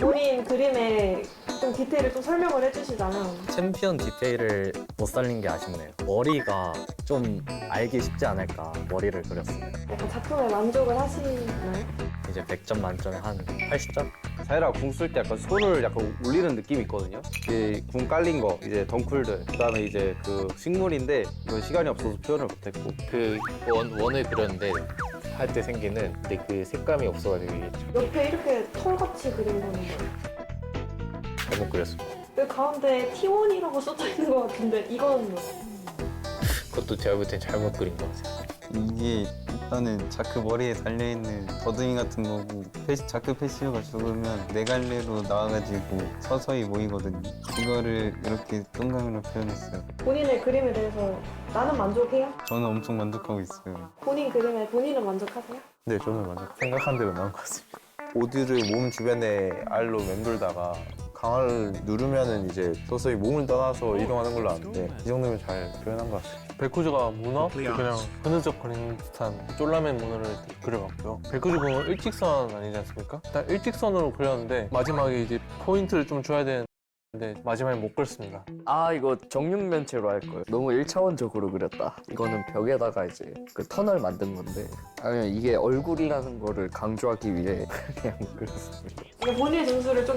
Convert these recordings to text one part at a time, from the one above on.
본인 그림에 좀 디테일을 좀 설명을 해주시자면. 챔피언 디테일을 못 살린 게 아쉽네요. 머리가 좀 알기 쉽지 않을까 머리를 그렸습니다. 약간 작품에 만족을 하시나요? 이제 100점 만점에 한 80점? 사이라 궁 쓸 때 약간 손을 약간 올리는 느낌이 있거든요. 이궁 깔린 거, 이제 덩쿨들, 그다음에 이제 그 식물인데 이건 시간이 없어서 표현을 못했고. 그 원을 그렸는데 할 때 생기는 근데 그 색감이 없어가지고 이게 옆에 이렇게 털같이 그린 거는 뭐예요? 잘못 그렸습니다. 그 가운데 T1이라고 써져 있는 것 같은데 이건 뭐예요? 그것도 제가 볼 땐 잘못 그린 것 같아요. 이게 일단은 자크 머리에 달려있는 더듬이 같은 거고 자크 패시브가 죽으면 네 갈래로 나와가지고 서서히 모이거든요. 이거를 이렇게 동강으로 표현했어요. 본인의 그림에 대해서 나는 만족해요? 저는 엄청 만족하고 있어요. 본인 그림에 본인은 만족하세요? 네, 저는 맞아 생각한 대로 나온 것 같습니다. 보드를 몸 주변에 알로 맴돌다가 강화를 누르면은 이제 서서히 몸을 떠나서 이동하는 걸로 아는데 이 정도면 잘 표현한 것 같습니다. 백구즈가 문어? 그냥 흐느적거리는 듯한 쫄라맨 문어를 그려봤고요. 백구즈 보면 일직선 아니지 않습니까? 일단 일직선으로 그렸는데 마지막에 이제 포인트를 좀 줘야 되는데 마지막에 못 그렸습니다. 아 이거 정육면체로 할 걸. 너무 1차원적으로 그렸다. 이거는 벽에다가 이제 그 터널 만든 건데 아니면 이게 얼굴이라는 거를 강조하기 위해 그냥 그렸습니다. 이게 본인의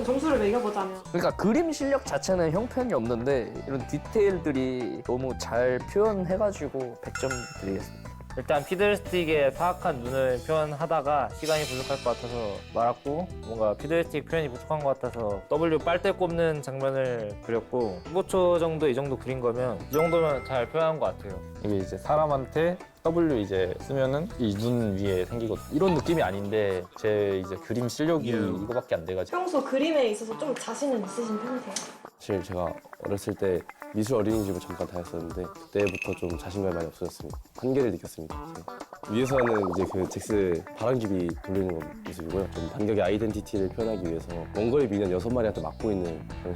점수를 매겨보자면. 그러니까 그림 실력 자체는 형편이 없는데 이런 디테일들이 너무 잘 표현해가지고 100점 드리겠습니다. 일단 피들스틱의 사악한 눈을 표현하다가 시간이 부족할 것 같아서 말았고, 뭔가 피들스틱 표현이 부족한 것 같아서 W 빨대 꼽는 장면을 그렸고 15초 정도 이 정도 그린 거면 이 정도면 잘 표현한 것 같아요. 이게 이제 사람한테 W 이제 쓰면은 이 눈 위에 생기거든요. 이런 느낌이 아닌데 제 이제 그림 실력이 이거밖에 안 돼가지고. 평소 그림에 있어서 좀 자신은 있으신 편이세요? 사실 제가 어렸을 때 미술 어린이집을 잠깐 다녔었는데 그때부터 좀 자신감이 많이 없어졌습니다. 한계를 느꼈습니다. 위에서는 이제 그 잭스 바람기비 돌리는 모습이고요. 좀 반격의 아이덴티티를 표현하기 위해서 원거리 미니언 6마리한테 맞고 있는 그런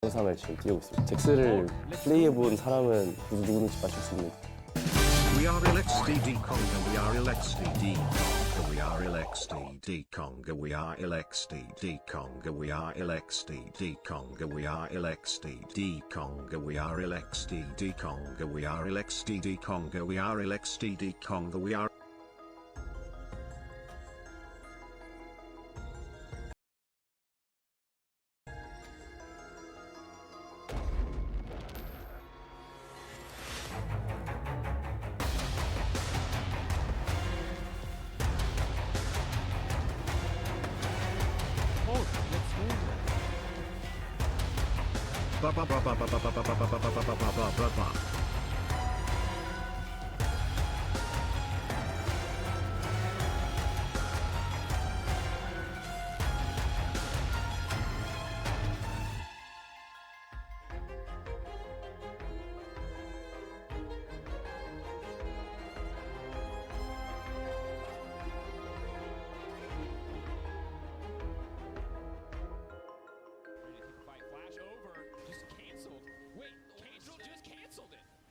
현상을 지금 띄우고 있습니다. 잭스를 플레이해본 사람은 누구든지 맞출 수 있는. We are LXDD Conga, we are LXDD Conga, we are LXDD Conga, we are LXDD Conga, we are LXDD Conga, we are LXDD Conga, we are LXDD Conga, we are LXDD Conga, we are LXDD Conga, we are ba ba ba ba ba ba ba ba ba ba ba ba ba ba ba ba. Flash over, just canceled. Wait, Caedrel just canceled it.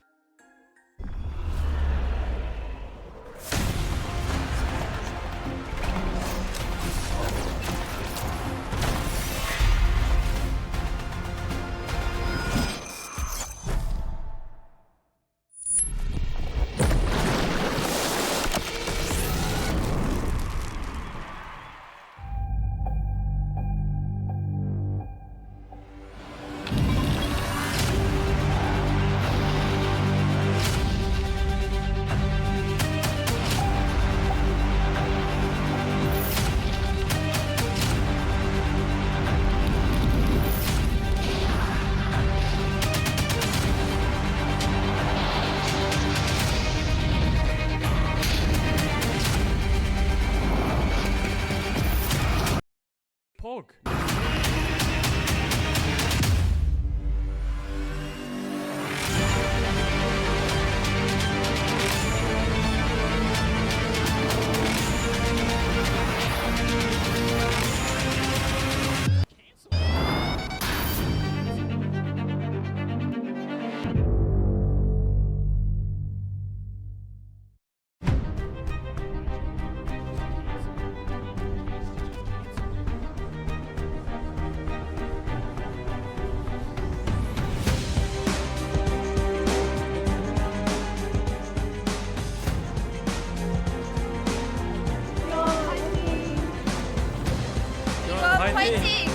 화이팅!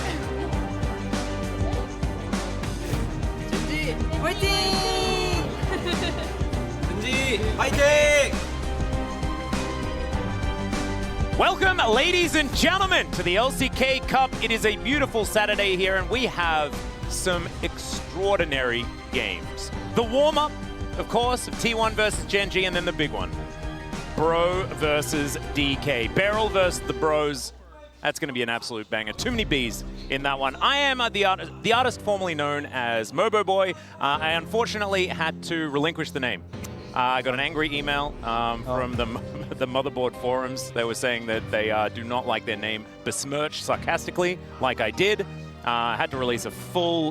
Welcome, ladies and gentlemen, to the LCK Cup. It is a beautiful Saturday here, and we have some extraordinary games. The warm-up, of course, of T1 versus Gen G, and then the big one. Bro versus DK. Beryl versus the Bros. That's going to be an absolute banger. Too many Bs in that one. I am the artist formerly known as Mobo Boy. I unfortunately had to relinquish the name. I got an angry email from the motherboard forums. They were saying that they do not like their name besmirched sarcastically, like I did. I had to release a full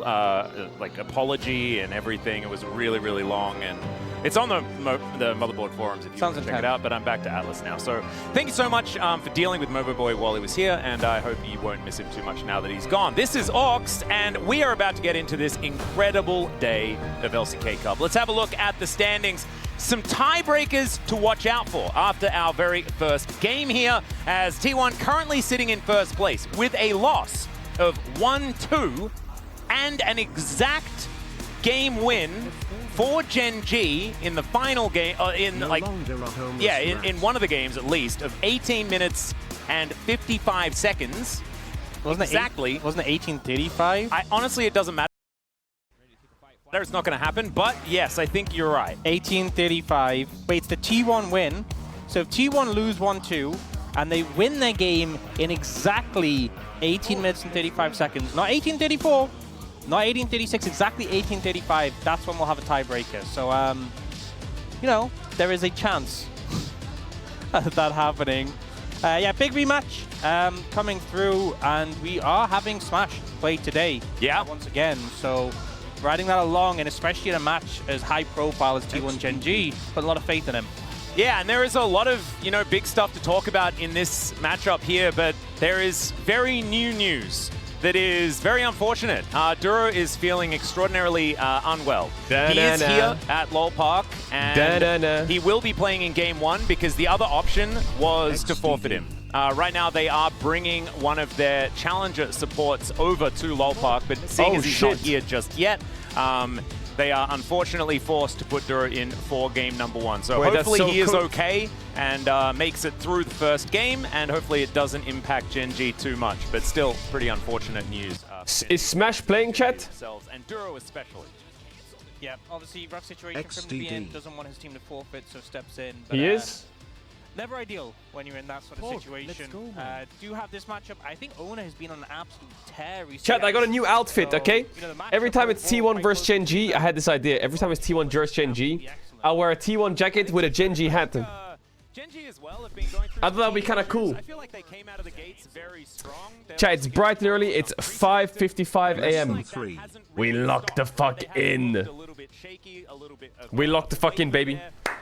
like apology and everything. It was really, really long, and it's on the motherboard forums if you want to check it out. But I'm back to Atlas now. So thank you so much for dealing with Mobo Boy while he was here, and I hope you won't miss him too much now that he's gone. This is Ox, and we are about to get into this incredible day of LCK Cup. Let's have a look at the standings. Some tiebreakers to watch out for after our very first game here, as T1 currently sitting in first place with a loss of 1-2 and an exact game win for Gen G in the final game, in one of the games at least, of 18 minutes and 55 seconds. Wasn't exactly. Wasn't it 1835? Honestly, it doesn't matter. It's not going to happen, but yes, I think you're right. 1835. Wait, it's the T1 win. So if T1 lose 1-2 and they win their game in exactly 18 minutes and 35 seconds, not 1834, not 1836, exactly 1835, that's when we'll have a tiebreaker. So, you know, there is a chance of that happening. Yeah, big rematch coming through, and we are having Smash played today. Yeah. Once again, so riding that along, and especially in a match as high profile as T1 Gen G, put a lot of faith in him. Yeah, and there is a lot of, big stuff to talk about in this matchup here, but there is very new news that is very unfortunate. Duro is feeling extraordinarily unwell. He is here at LoL Park, and he will be playing in Game 1 because the other option was to forfeit him. Right now, they are bringing one of their challenger supports over to LoL Park, but seeing as he's not here just yet, they are unfortunately forced to put Duro in for game number 1. So hopefully he is okay and makes it through the first game, and hopefully it doesn't impact Gen G too much, but still pretty unfortunate news. Is Smash playing, chat? And Duro especially. Yeah, obviously rough situation for him to be in, doesn't want his team to forfeit, so steps in. But, he is? Never ideal when you're in that sort of situation. Do have this matchup. I think Ona has been on an absolute tear recently. Chat, I got a new outfit, okay? Every time it's T1 versus Gen G, I had this idea. Every time it's T1 versus Gen G, I'll wear a T1 jacket with a Gen G hat. I thought that'd be kind of cool. I feel like they came out of the gates very strong. Chat, it's bright and early. It's 5:55 a.m. We locked the fuck in. We locked the fuck in, baby.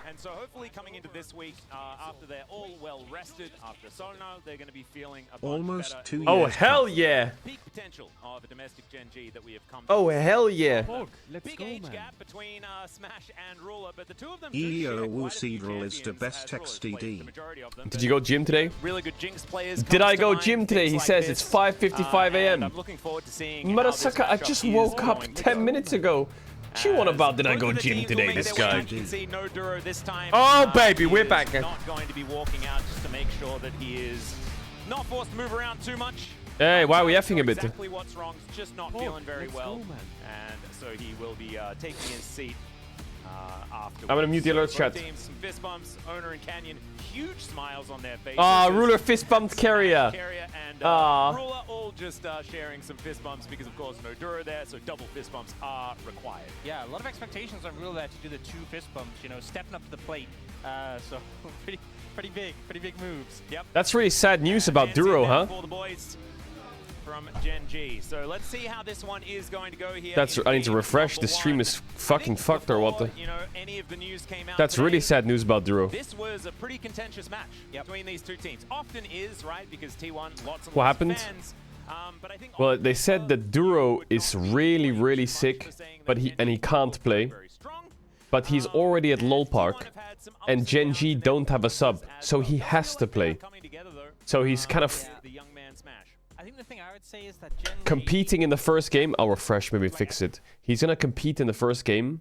And so hopefully coming into this week, after they're all well rested after Solno, they're going to be feeling a bunch better. 2 years. Oh, hell yeah. Peak potential of a domestic Gen G that we have come Oh, hell yeah. Big age gap between Smash and Ruler, but the two of them Caedrel is the best XDD. Did you go gym today? Really good Jinx players. Did I go gym today? He says it's 5:55 a.m. I'm looking forward to seeing Motherfucker, I just woke up 10 minutes ago. What you want about did I go gym today, this guy? Oh, baby, we're back. Not going to be walking out just to make sure that he is not forced to move around too much. Hey, why are we effing a bit? Exactly what's wrong, just not feeling very well. And so he will be taking his seat afterwards. I'm gonna mute the alert chat. Some fist bumps, Owner and Canyon, huge smiles on their faces. Ruler fist bumped Carrier. And Ruler all just sharing some fist bumps because of course no Duro there, so double fist bumps are required. Yeah, a lot of expectations on Ruler there to do the 2 fist bumps, stepping up to the plate. So pretty big moves. Yep. That's really sad news about Duro, huh? For the boys from Gen G. So let's see how this one is going to go here. I need to refresh. The stream is fucking fucked or what the? Any of the news came out That's today, really sad news about Duro. This was a pretty contentious match between these two teams. Often is, right? Because T1 lots and What lots happened? of fans. But I think Well, they said that Duro is really sick, but he can't play. But he's already at LoL Park, and Gen G don't have a sub, so he has to play. So he's kind of I think the thing I would say is that Gen G, competing in the first game. I'll refresh, maybe fix it. He's gonna compete in the first game,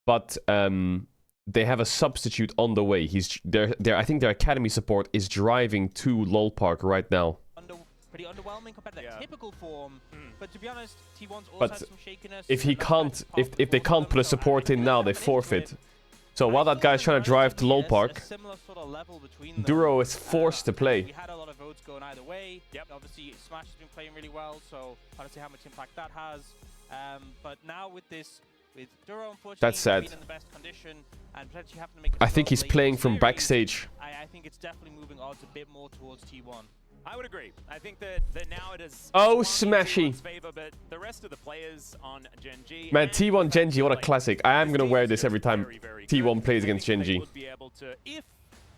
but they have a substitute on the way. He's there. I think their academy support is driving to LOL Park right now. pretty underwhelming compared to their typical form. But to be honest, T1's also But had some shakiness. if he can't, if they can't put a support in now, they forfeit. So while that guy's trying to drive to LOL Park, Duro is forced to play. We had a lot of votes going either way. Obviously, Smash has been playing really well, so hard to see how much impact that has. But now with this, with Duro, unfortunately, That's sad. being in the best condition and potentially having to make I think he's playing from backstage. I think it's definitely moving odds a bit more towards T1. I would agree. I think that now it is Oh, Smashy. favor, but the rest of the players on Gen G. Man, T1 Genji, what a classic. I am gonna wear this every time T1 plays against Genji. Would be able to, if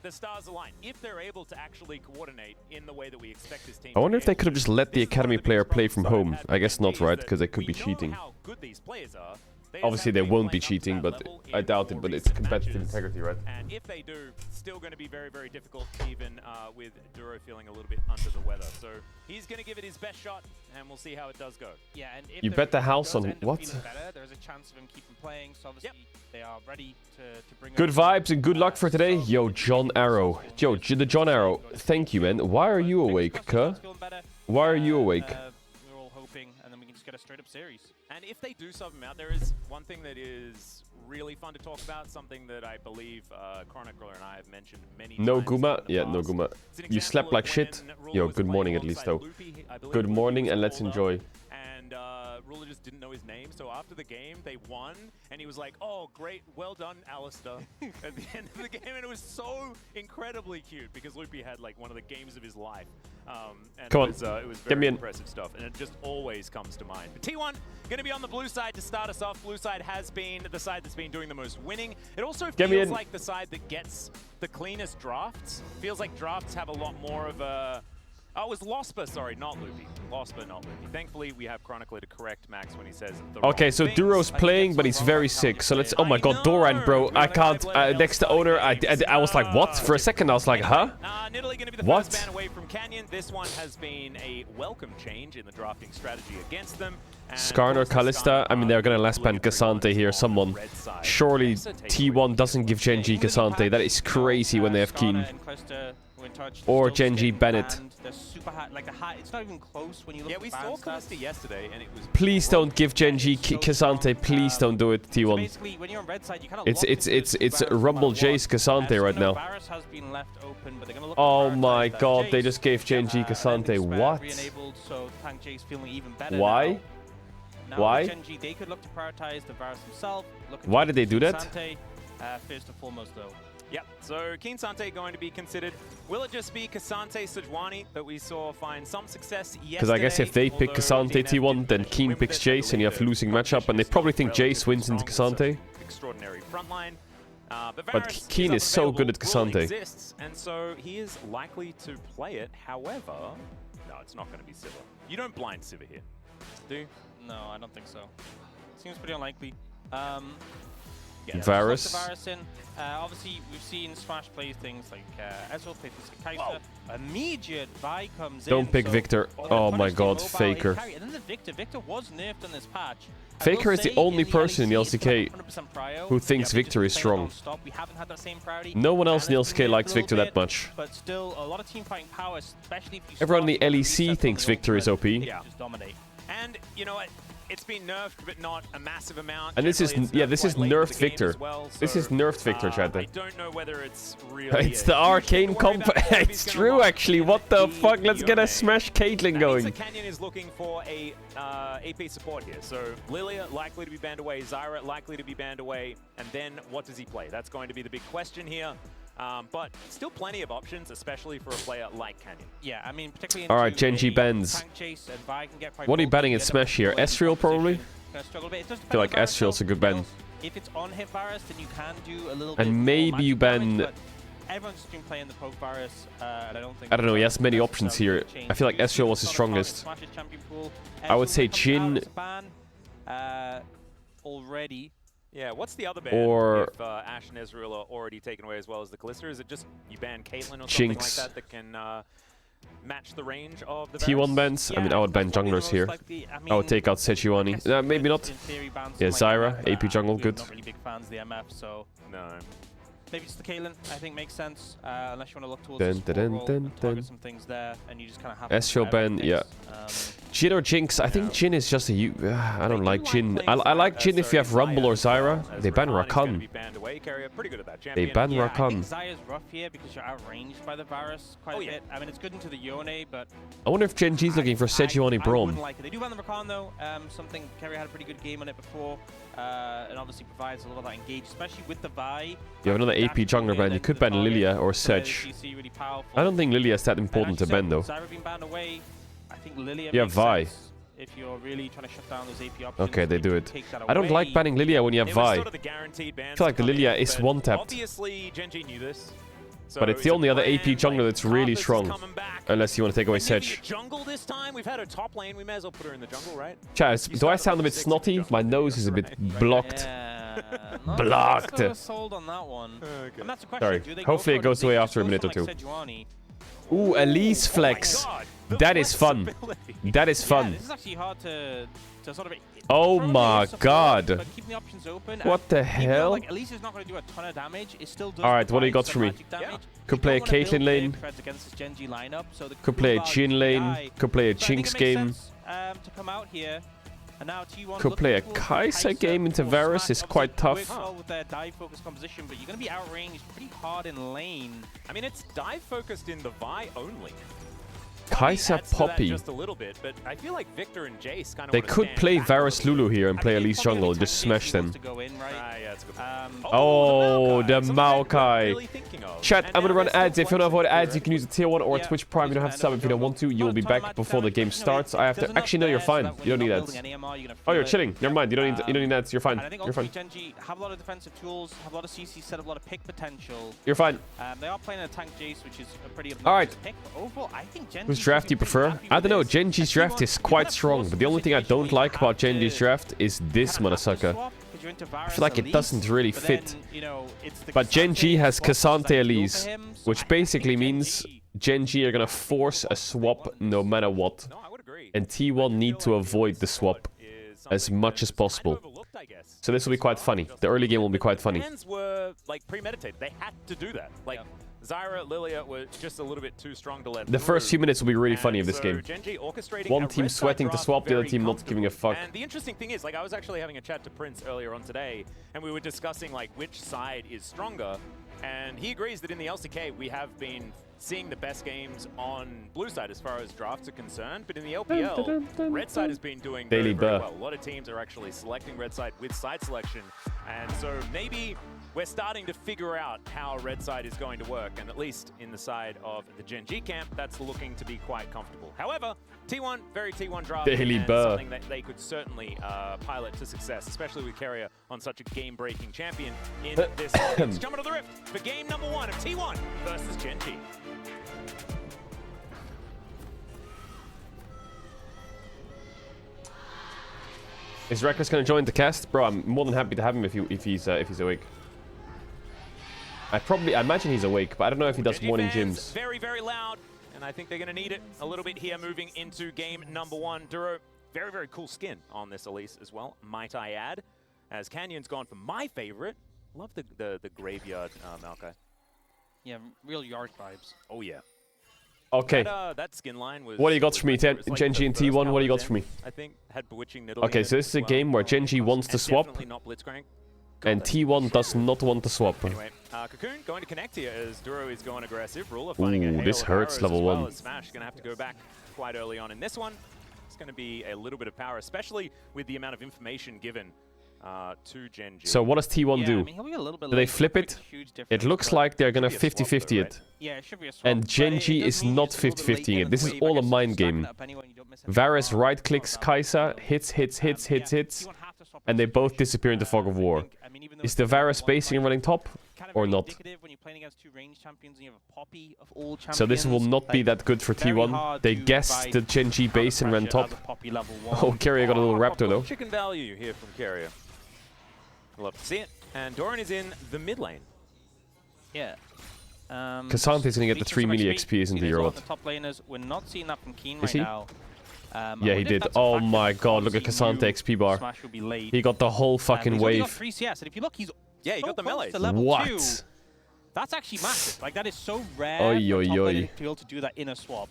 the stars align, if they're able to actually coordinate in the way that we expect this team. I wonder if they could have just let the academy player play from home. I guess not, right? Because they could be cheating. How good these players are. Obviously, they won't be cheating, but I doubt it. But it's competitive integrity, right? And if they do, still going to be very, very difficult, even with Duro feeling a little bit under the weather. So he's going to give it his best shot, and we'll see how it does go. Yeah, and if You bet the house on what? Better, there's a chance of him keeping playing. So obviously they are ready to bring. Good vibes and good luck for today. Yo, John Arrow. Yo, the John Arrow. Thank you, man. Why are you awake, cuh? Why are you awake? We're all hoping, and then we can just get a straight-up series. And if they do sub him out, there is one thing that is really fun to talk about, something that I believe Chronicler and I have mentioned many No times. Guma? Yeah, no Guma. You slept like shit? Yo, good morning at least, though. Good morning, and let's enjoy. And Ruler just didn't know his name, so after the game, they won, and he was like, oh, great, well done, Alistair, at the end of the game, and it was so incredibly cute, because Loopy had, like, one of the games of his life. And Come on, it was get me very in. impressive stuff, and it just always comes to mind. But T1 going to be on the blue side to start us off. Blue side has been the side that's been doing the most winning. It also feels like the side that gets the cleanest drafts. Feels like drafts have a lot more of a... Oh, it was Losper, sorry, not Loopy. Losper, not Loopy. Thankfully, we have Chronicler to correct Max when he says the Okay, so Duro's playing, but he's very sick. So let's... Oh my god, Doran, bro. I can't... next to Owner, I was like, what? For a second, I was like, huh? Nidalee going to be the What? first ban away from Canyon. This one has been a welcome change in the drafting strategy against them. And Skarner, Kalista. I mean, they're gonna last ban Cassante here, someone. Surely T1 doesn't give Genji Cassante. That is crazy when they have Keen. Or Genji Bennett. It's not even close when you look yeah, at we the saw ban stats. Kalista yesterday, and it was... Please don't give Genji Cassante. Please don't do it, T1. Basically, when you're on red side, you kind of It's Rumble Jace Cassante right now. Varus has been left open, but they're gonna look Oh to my prioritize god, they Jace. just gave Genji Cassante. What? Re-enabled, so tank Jace feeling even better Why? Now Why? with Genji, they could look to prioritize the Varus himself. Why did they do that? Sante, first and foremost, though. Yep, so Keen Sante going to be considered. Will it just be Cassante Sejuani that we saw find some success yesterday? Because I guess if they pick Cassante T1, then Keen picks Jace, and you have losing matchup, and they probably think Jace wins into Cassante. Extraordinary frontline. But Keen is so good at Cassante. Exists, and so he is likely to play it. However, no, it's not going to be Sivir. You don't blind Sivir here, do you? No, I don't think so. Seems pretty unlikely. Varus. Varus in. Obviously, we've seen Smash play things like Ezreal play things like Kai'Sa. Immediate Vi comes in. Don't pick so Victor. Oh my god, Faker. And then the Victor was nerfed on this patch. Faker is the only person in the LCK who thinks Victor is strong. We haven't had that same priority. No one else in the LCK likes Victor that much. But still, a lot of team fighting power, especially if you Everyone in the LEC thinks Victor is OP. Yeah. just dominate. And you know what? It's been nerfed, but not a massive amount. And this is, Generally, yeah, it's this nerfed is quite late in nerfed the game Victor. as well, This is so, nerfed Victor, I chat. don't know whether it's really. It's the arcane comp. It's true, actually. What the fuck? Let's get a Smash Caitlyn going. Canyon is looking for a AP support here. So Lilia likely to be banned away, Zyra likely to be banned away, and then what does he play? That's going to be the big question here. But still plenty of options, especially for a player like Canyon. Yeah, I mean, particularly. Alright, Genji bans. What are you banning in Smash here? Ezreal, probably? I feel like Ezreal's a good ban. If it's on hit Varus, then you can do a little And bit maybe more you magic damage, ban... but everyone's been playing the poke Varus, and I don't know, he has many options here. I feel like Ezreal was the strongest. I would say Jhin... Already. Yeah, what's the other ban Or- if Ashe and Ezreal are already taken away as well as the Kalista? Is it just you ban Caitlyn or something Jinx. like that can match the range of the T1 bans. I mean, I would ban junglers here. I would take out Sejuani. Maybe not. Yeah, Zyra, AP jungle, good. Not really big fans of the MF, so No. maybe just the Kaelin, I think makes sense. Unless you want to look towards Dun, the support dun, role dun, and target dun. some things there, and you just kind of have Ezreal ban, yeah. Jhin or Jinx? I think Jhin is just a... I don't like Jhin. I like Jhin if you have Rumble or Zyra. They ban Rakan. They ban I think Rakan. Zaya's rough here because you're outranged by the Varus quite a bit. I mean, it's good into the Yone, but I wonder if Gen G's looking for Sejuani I Braum. wouldn't like it. They do ban the Rakan though. Something Kerry had a pretty good game on it before, and obviously provides a lot of that engage, especially with the Vi. You have another AP jungler ban. You could ban Lilia or Sedge. Really powerful. I don't think Lilia is that important to ban though. Zyra being banned away, I think Lilia You makes have Vi. sense if you're really trying to shut down those AP options. Okay, they do it. Take that I don't away. like banning Lilia when you have Vi. I feel like the Lilia is one-tapped. Obviously, Gen G knew this. But it's the only other AP jungler that's really strong. Unless you want to take away Sedge. Jungle this time. We've had her top lane. We may as well put her in the jungle, right? Chaz, do I sound a bit snotty? My nose is a bit blocked. Blocked. Not sold on that one. And that's a question. Sorry. Do they Hopefully it go goes for away just after a go minute or for, two. like, Sejuani? Ooh, Elise flex. That is fun. That is Yeah, fun. this is actually hard to sort of. Oh probably my is support, god. but keeping the options open, What and the even though, hell? like, Elise is not going to do a ton of damage. It still does. Alright, what do you got provide for me? some magic damage. Could You play a don't wanna Caitlyn build lane. big threads against this Gen G lineup, so the Could play a cool Jhin value lane. die. Could play a So I think Jinx it makes game. sense, to come out here. And now T1 Could play a looking towards Kai'Sa game into or Varus Smash. is quite Obviously, tough. works well with their dive focused composition, but you're going to be outranged pretty hard in lane. I mean, it's dive focused in the Vi only. Kai'Sa Adds to that Poppy. just a little bit, but I feel like Victor and Jace kind of They could play Varus Lulu here and play Elise jungle and just smash them. Yeah, it's a good point. Oh, the Maokai. Really thinking of. Chat, And I'm gonna now run there's ads. still If you want to avoid flexibility, ads, you can use the tier 1 or Twitch Prime. You don't have to sub if you don't want to. You'll be back before the game starts. I have to. Actually, no, you're fine. You don't need ads. Oh, you're chilling. Never mind. You don't need ads. You're fine. And I think You're fine. ultimately Gen G have a lot of defensive tools, have a lot of CC set, have a lot of pick potential. You're fine. They are playing a tank Jace, which is a pretty Alright. obnoxious pick. But overall, I think Gen Whose G's draft do you looking pretty prefer? happy I with don't know. this. Gen G's And draft T1 is quite have strong, but the only thing I don't like about Gen G's draft is this motherfucker. I feel like it doesn't really fit. But Gen G has Cassante Elise, which basically means Gen G are gonna force a swap no matter what. And T1 need to avoid the swap as much as possible. So this will be quite funny. The early game will be quite funny. Plans were like premeditated. They had to do that. Like Zyra, Lilia were just a little bit too strong to let The first few minutes will be really funny of this so game. Gen G orchestrating One a team red side sweating to draft swap, the other very team not giving a fuck. And the interesting thing is, like, I was actually having a chat to Prince earlier on today, and we were discussing like which side is stronger. And he agrees that in the LCK we have been seeing the best games on blue side as far as drafts are concerned, but in the LPL, red side has been doing very, very well. A lot of teams are actually selecting red side with side selection, and so maybe we're starting to figure out how red side is going to work, and at least in the side of the Gen G camp, that's looking to be quite comfortable. However, T1, very T1 draft, Daily and Burr. something that they could certainly pilot to success, especially with Carrier on such a game-breaking champion in this. Let's jump into the rift for game number 1 of T1 versus Gen G. Is Reckless gonna join the cast? Bro, I'm more than happy to have him if he's awake. I imagine he's awake, but I don't know if he does Gen G morning fans, gyms. Very, very loud, and I think they're going to need it a little bit here moving into game number 1. Duro, very, very cool skin on this Elise as well, might I add, as Canyon's gone for my favorite. Love the graveyard Maokai. Yeah, real yard vibes. Oh, yeah. Okay. That skin line was... What do you got for me, was like Gen G and the first T1? What do you got Paladin, for me? I think had Bewitching Nidalee Okay, in so it this is as a game where Gen G wants to and swap, definitely not Blitzcrank. and T1 does not want to swap. Anyway, Cocoon going to connect here as Duro is going aggressive. Ruler finding a Ooh, hail this of hurts, arrows level as well 1. as Smash going to have to go back quite early on in this one. It's going to be a little bit of power, especially with the amount of information given to Gen G. So what does T1 do? I mean, he'll be a little bit Do they late, flip but it? a huge It difference, looks but like they're gonna Should be a swap though, 50-50 it. right? Yeah, it should be a swap. And but Gen it G does is mean not just a little bit late 50-50ing in it. This the is wave, all I a guess, mind just stacking game. up anyway, you don't miss any Varus power. right-clicks Kai'Sa, hits, and they both disappear into Fog of War. Is the Varus spacing and running top, or not? So this will not be that good for T1. They guessed the Gen G base and ran top. Oh, Carrier got a little Raptor though. Chicken value here from Carrier. Love to see it. And Doran is in the mid lane. Yeah. Casante's gonna get the 3 milli XP, isn't he, or what? The top laners, we're not seeing that from Keen Is right he? now. Yeah, he did. Oh my god, look at Casante XP bar. Smash will be late. He got the whole fucking He's only got wave. 3 CS, and if you look, he's Yeah, he so got the close melee. to level What? 2. That's actually massive. Like, that is so rare Oi, for a oi, top oi. laner to be able to do that in a swap.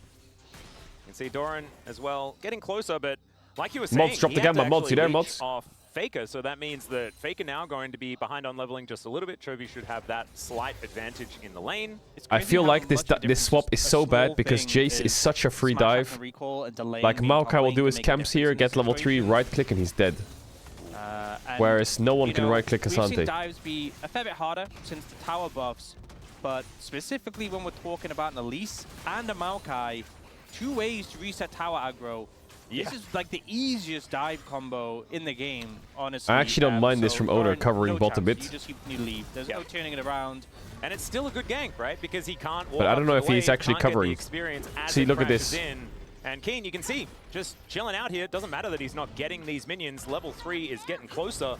You can see Doran as well getting closer, but like you were saying, Mods, drop he the had to gamma. Mods, actually you there, leech Mods? off Faker, so that means that Faker now going to be behind on leveling just a little bit. Chovy should have that slight advantage in the lane. I feel like this swap is so bad because Jace is such a free dive. Like Maokai will do his camps here, get level 3, right click, and he's dead. Whereas no one can right click We've seen Casante. dives be a fair bit harder since the tower buffs, but specifically when we're talking about an Elise and a Maokai, 2 ways to reset tower aggro. Yeah. This is like the easiest dive combo in the game, honestly. I actually don't mind this so from Owner Doran, covering no bot a chance. bit. You just need to leave. There's no turning it around. And it's still a good gank, right? Because he can't walk But I don't know up if the he's wave, actually can't get the covering. experience as See, it look at crashes this. in. And Keen, you can see, just chilling out here. Doesn't matter that he's not getting these minions. Level 3 is getting closer.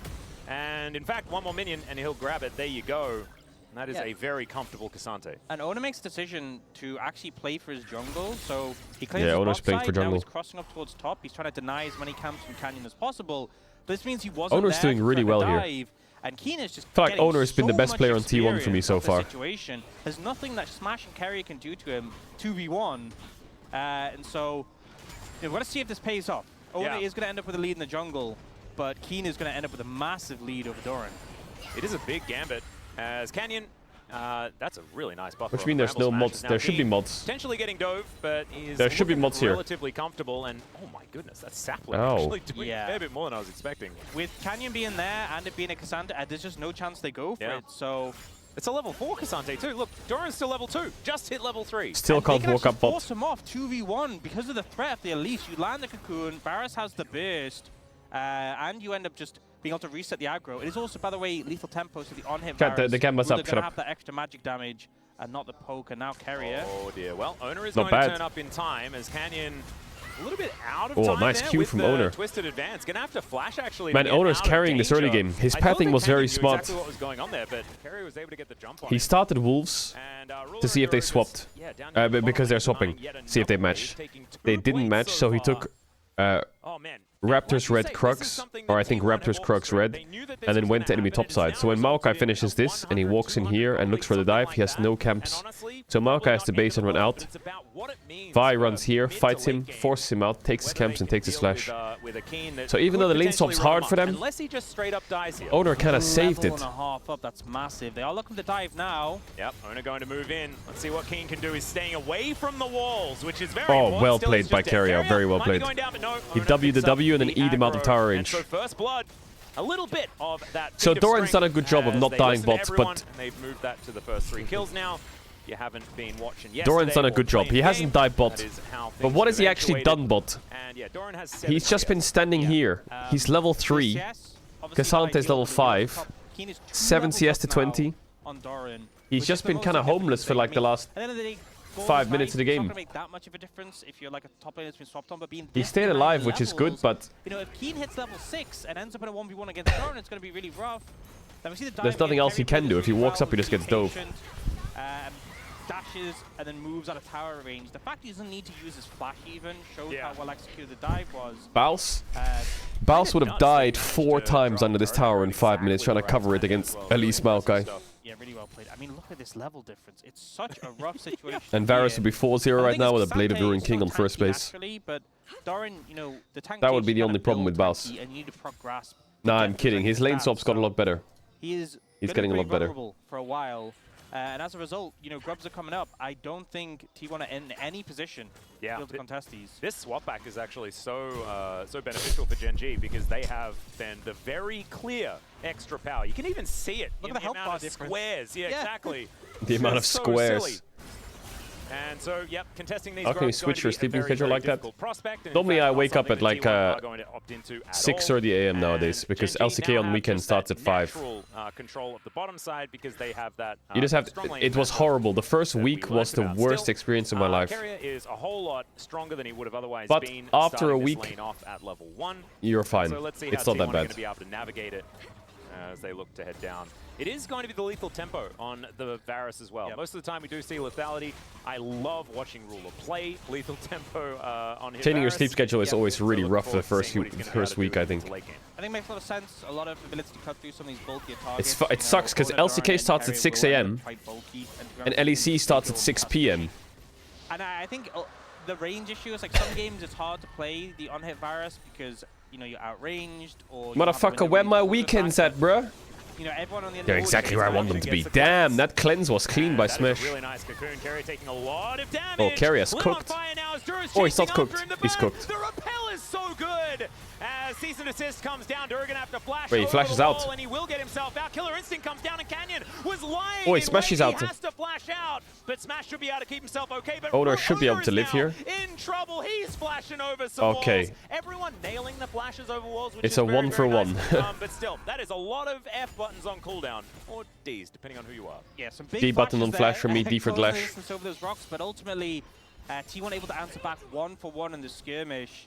And in fact, one more minion and he'll grab it. There you go. And that is a very comfortable Casante. And Owner makes a decision to actually play for his jungle, so he claims Yeah, his Owner's bot playing side, for now jungle. he's crossing up towards top. He's trying to deny as many camps from Canyon as possible. This means he wasn't Owner's there doing to really threaten well a here. dive, and Keen is just I feel like getting Owner's been the so best much player on T1 for me so experience far. off the situation. There's nothing that Smash and Carry can do to him 2v1, and so we're going to see if this pays off. Owner is going to end up with a lead in the jungle, but Keen is going to end up with a massive lead over Doran. It is a big gambit as Canyon. That's a really nice buffer. Which on means the there's Bramble no Smash. mods. Now There should be Keen mods. Potentially getting dove, but he's There should be looking mods here. relatively comfortable. And oh my goodness, that's Sapling Ow. actually doing a fair bit more than I was expecting. With Canyon being there and it being a Cassandra, there's just no chance they go for it. So it's a level 4 Cassante too. Look, Doran's still level 2. Just hit level 3. Still and can't they can walk up actually bot. force him off 2v1 because of the threat of the Elise. You land the cocoon, Varus has the burst, and you end up just being able to reset the aggro. It is also, by the way, lethal tempo, so the on-hit Cat, Varus the gamma's up, going shut to up. have that extra magic damage and not the poke, and now Carrier. Oh dear. Well, Owner is Not going bad. to turn up in time as Canyon a little bit out of Oh, time nice there Q with from the Owner. Twisted advance. Gonna have to flash actually. Man, to get Owner's out of carrying this early danger. game. His I don't pathing think was very Canyon knew smart. Exactly what was going on there, but Carrier was able to get the jump on He it. started Wolves And, to see if they Ruler swapped. yeah, down near the bottom Because they're lane, swapping. denying yet See if they another match. wave, taking 2 They didn't points match, so he far. took Oh man. Raptors Red Crux, or I think Raptors Crux Red, and then went to enemy top side. So when Maokai finishes this, and he walks in here and looks for the dive, he has no camps. So Maokai has to base and run out. Vi runs here, fights him, forces him out, takes his camps, and takes his flash. So even though the lane swap's hard for them, Unless he just straight up dies here. Owner kind of saved Level it. and a half up, that's massive. They are looking to dive now. Yep, Owner going to move in. Let's see what Keen can do. He's staying away from the walls, which is very Oh, important. well Still, played he's by just dead. Carrier, very well might be played. going down, but no, He Owner W'd the picks up W and then the E'd him out of aggro. tower And range. so first blood, a little bit of that. So bit of Doran's done a strength good job of as not they dying listen to bots, everyone, but and they've moved that to the first 3 kills now. You haven't been watching yesterday. Doran's done a or good job. playing He the hasn't game. died bot. That is how But things what has he have actually eventuated. done bot? And yeah, Doran has 7 He's just been standing here. He's level 3. Cassante's level 5. 7 CS to 20. On Doran. He's just been kind of homeless for like the last At the end of the day, 5 minutes of the It's not game. going to make that much of a difference if you're like a top lane that's been swapped on, but being He this stayed behind alive, which is good, levels, but you know, if Keen hits level 6 and ends up in a 1v1 against Doran, it's going to be really rough. Then we see the dive there's nothing here. else he Carry can do. If he plays walks really up, he just gets dove. patient, dashes and then moves out of tower range. The fact he doesn't need to use his flash even shows how well executed the dive was. Baus? Baus would have died 4 times under this tower in 5 minutes trying to cover it against Elise Maokai. Yeah, really well played. I mean, look at this level difference. It's such a rough situation. And Varus would be 4-0 right now with a Blade of Ruin King on first base. But Doran, you know, the tank That would be phase, the you only gotta problem build with Baus. tanky and you need to proc grasp. Nah, I'm Depth kidding. His lane stats, swap's got a lot better. He's He's getting a lot better. vulnerable for a while. And as a result, you know, grubs are coming up. I don't think T1 are in any position to be able to contest these. This swap back is actually so beneficial for Gen G because they have then the very clear extra power. You can even see it Look in at the health amount bar of difference. squares. Yeah, exactly. The amount of So squares. silly. And so, yep, contesting these How can you grubs is going switch to your be a sleeping very, schedule very like that? difficult prospect, and in Normally fact, I not wake up something at that like T1 are going to opt into at all. 6:30 a.m. nowadays because Gen G LCK now on have weekend just starts that at 5. natural, control of the bottom side because they have that. You just have strong lane it was matchup horrible. The first that we week was the learnt about. worst Still, experience of my life. Carrier is a whole lot stronger than he would have otherwise But been. after a starting this week, lane off at level 1. you're fine. So let's see It's how not that T1 are bad. going to be able to navigate it. as they look to head down. It is going to be the lethal tempo on the Varus as well. Yep. Most of the time we do see lethality. I love watching Ruler play lethal tempo on his Changing your Varus. sleep schedule is always so really look rough for the forward to seeing what he's gonna be able first to week, do I in think. the late game. I think it makes a lot of sense. A lot of ability to cut through some of these bulkier targets. It sucks because LCK starts at 6 a.m. and LEC starts at 6 p.m. And I think the range issue is like some games it's hard to play the on-hit Varus because you're outranged or. Motherfucker, where my weekends at, bruh? Everyone on the They're exactly where I want them to be. Damn, that cleanse was clean by Smash. Really nice cocoon. Carry taking a lot of damage. Oh, Carry has cooked. Oh, he's not cooked. He's cooked. The repel is so good. As cease and desist comes down, Durr gonna have to flash. Wait, he flashes out. And he will get himself out. Killer Instinct comes down, and Canyon was lying. Oh, he smashes out. He has to flash out, but Smash should be able to keep himself okay. But Owner should be able to live here. In trouble, he's flashing over some Okay. walls. Everyone nailing the flashes over walls, which It's is a very, 1 for very 1. nice. But still, that is a lot of F buttons on cooldown, or Ds, depending on who you are. Yeah, some big D button flashes on flash there, for me, D for closing the glash. distance over those rocks, but ultimately, T1 able to answer back 1 for 1 in the skirmish.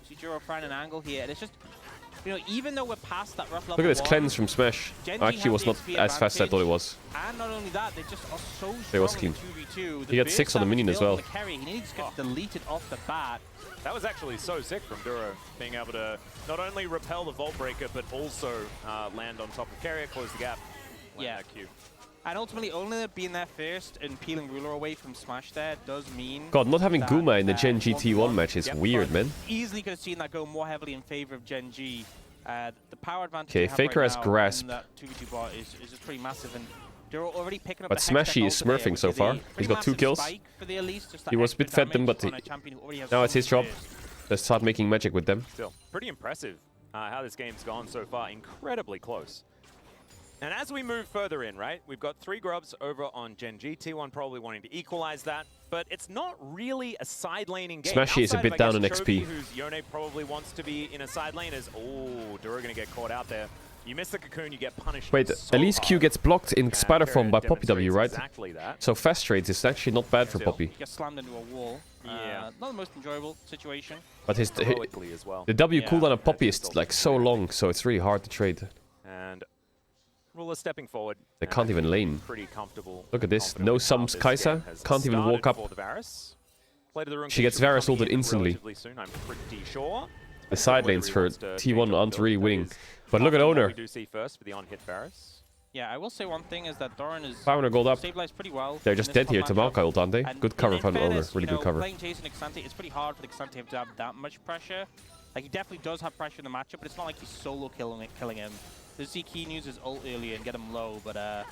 See Juro trying an angle here, and it's just, even though we're past that rough level. Look at this 1, cleanse from Smash. Genji Actually, have was the not XP as fast as I thought it was. And not only that, they just are so It was strong in clean. 2v2. He got 6 on the minion as well. He needs to get deleted off the bat. That was actually so sick from Duro, being able to not only repel the Vault Breaker, but also land on top of Carrier, close the gap, land that Q. And ultimately, only being there first and peeling Ruler away from Smash there does mean... God, not having that, Guma in the Gen G T1 match is weird, man. Easily could have seen that go more heavily in favor of Gen G. The power advantage Okay, they have Faker right has now grasp. in that 2v2 bot is just pretty massive, and they're already picking up But the Hex Smashy Tech is ultimate, smurfing which so is a far. pretty He's got 2 massive kills. spike for the Elise, just that He was a bit extra fed them, but damage on a champion who already has now it's his so job. much burst. Let's start making magic with them. Still, pretty impressive how this game's gone so far. Incredibly close. And as we move further in, right, we've got 3 grubs over on Gen G. T1 probably wanting to equalize that, but it's not really a side laning game. Smashy is a Outside bit of, down on I guess, XP. Chovy, whose Yone probably wants to be in a side lane as, oh, Dura gonna get caught out there. You miss the cocoon, you get punished. Wait, so Elise Q hard. gets blocked in Spider Form by Poppy W, right? Exactly that. So fast trades is actually not bad for Still. Poppy. Gets slammed into a wall. Yeah. Not the most enjoyable situation. But his Heroically as well. the W Yeah, cooldown of Poppy that's is like so long, so it's really hard to trade. And Ruler stepping forward. They can't even lane. Pretty comfortable. Look at this. confident No with how sums this Kai'Sa. game has Can't even walk started up. for the Varus. Play to the rune She cage gets should be Varus coming ulted in instantly. relatively soon, I'm pretty sure. The side Whether lanes he for wants to change T1 up aren't build, really that winning. is But look at often what Owner. we do see first for the on-hit Varus. Yeah, I will say one thing is that Doran is 500 gold up. stabilized pretty well. They're in just this dead top here to matchup. Maokai ult, aren't they? And Good cover in from Owner. fairness, Really good cover. Playing Jason Xante, it's pretty hard for the Xante to have that much pressure. Like, he definitely does have pressure in the matchup, but it's not like he's solo killing him. The Zeke used his ult earlier and get him low, but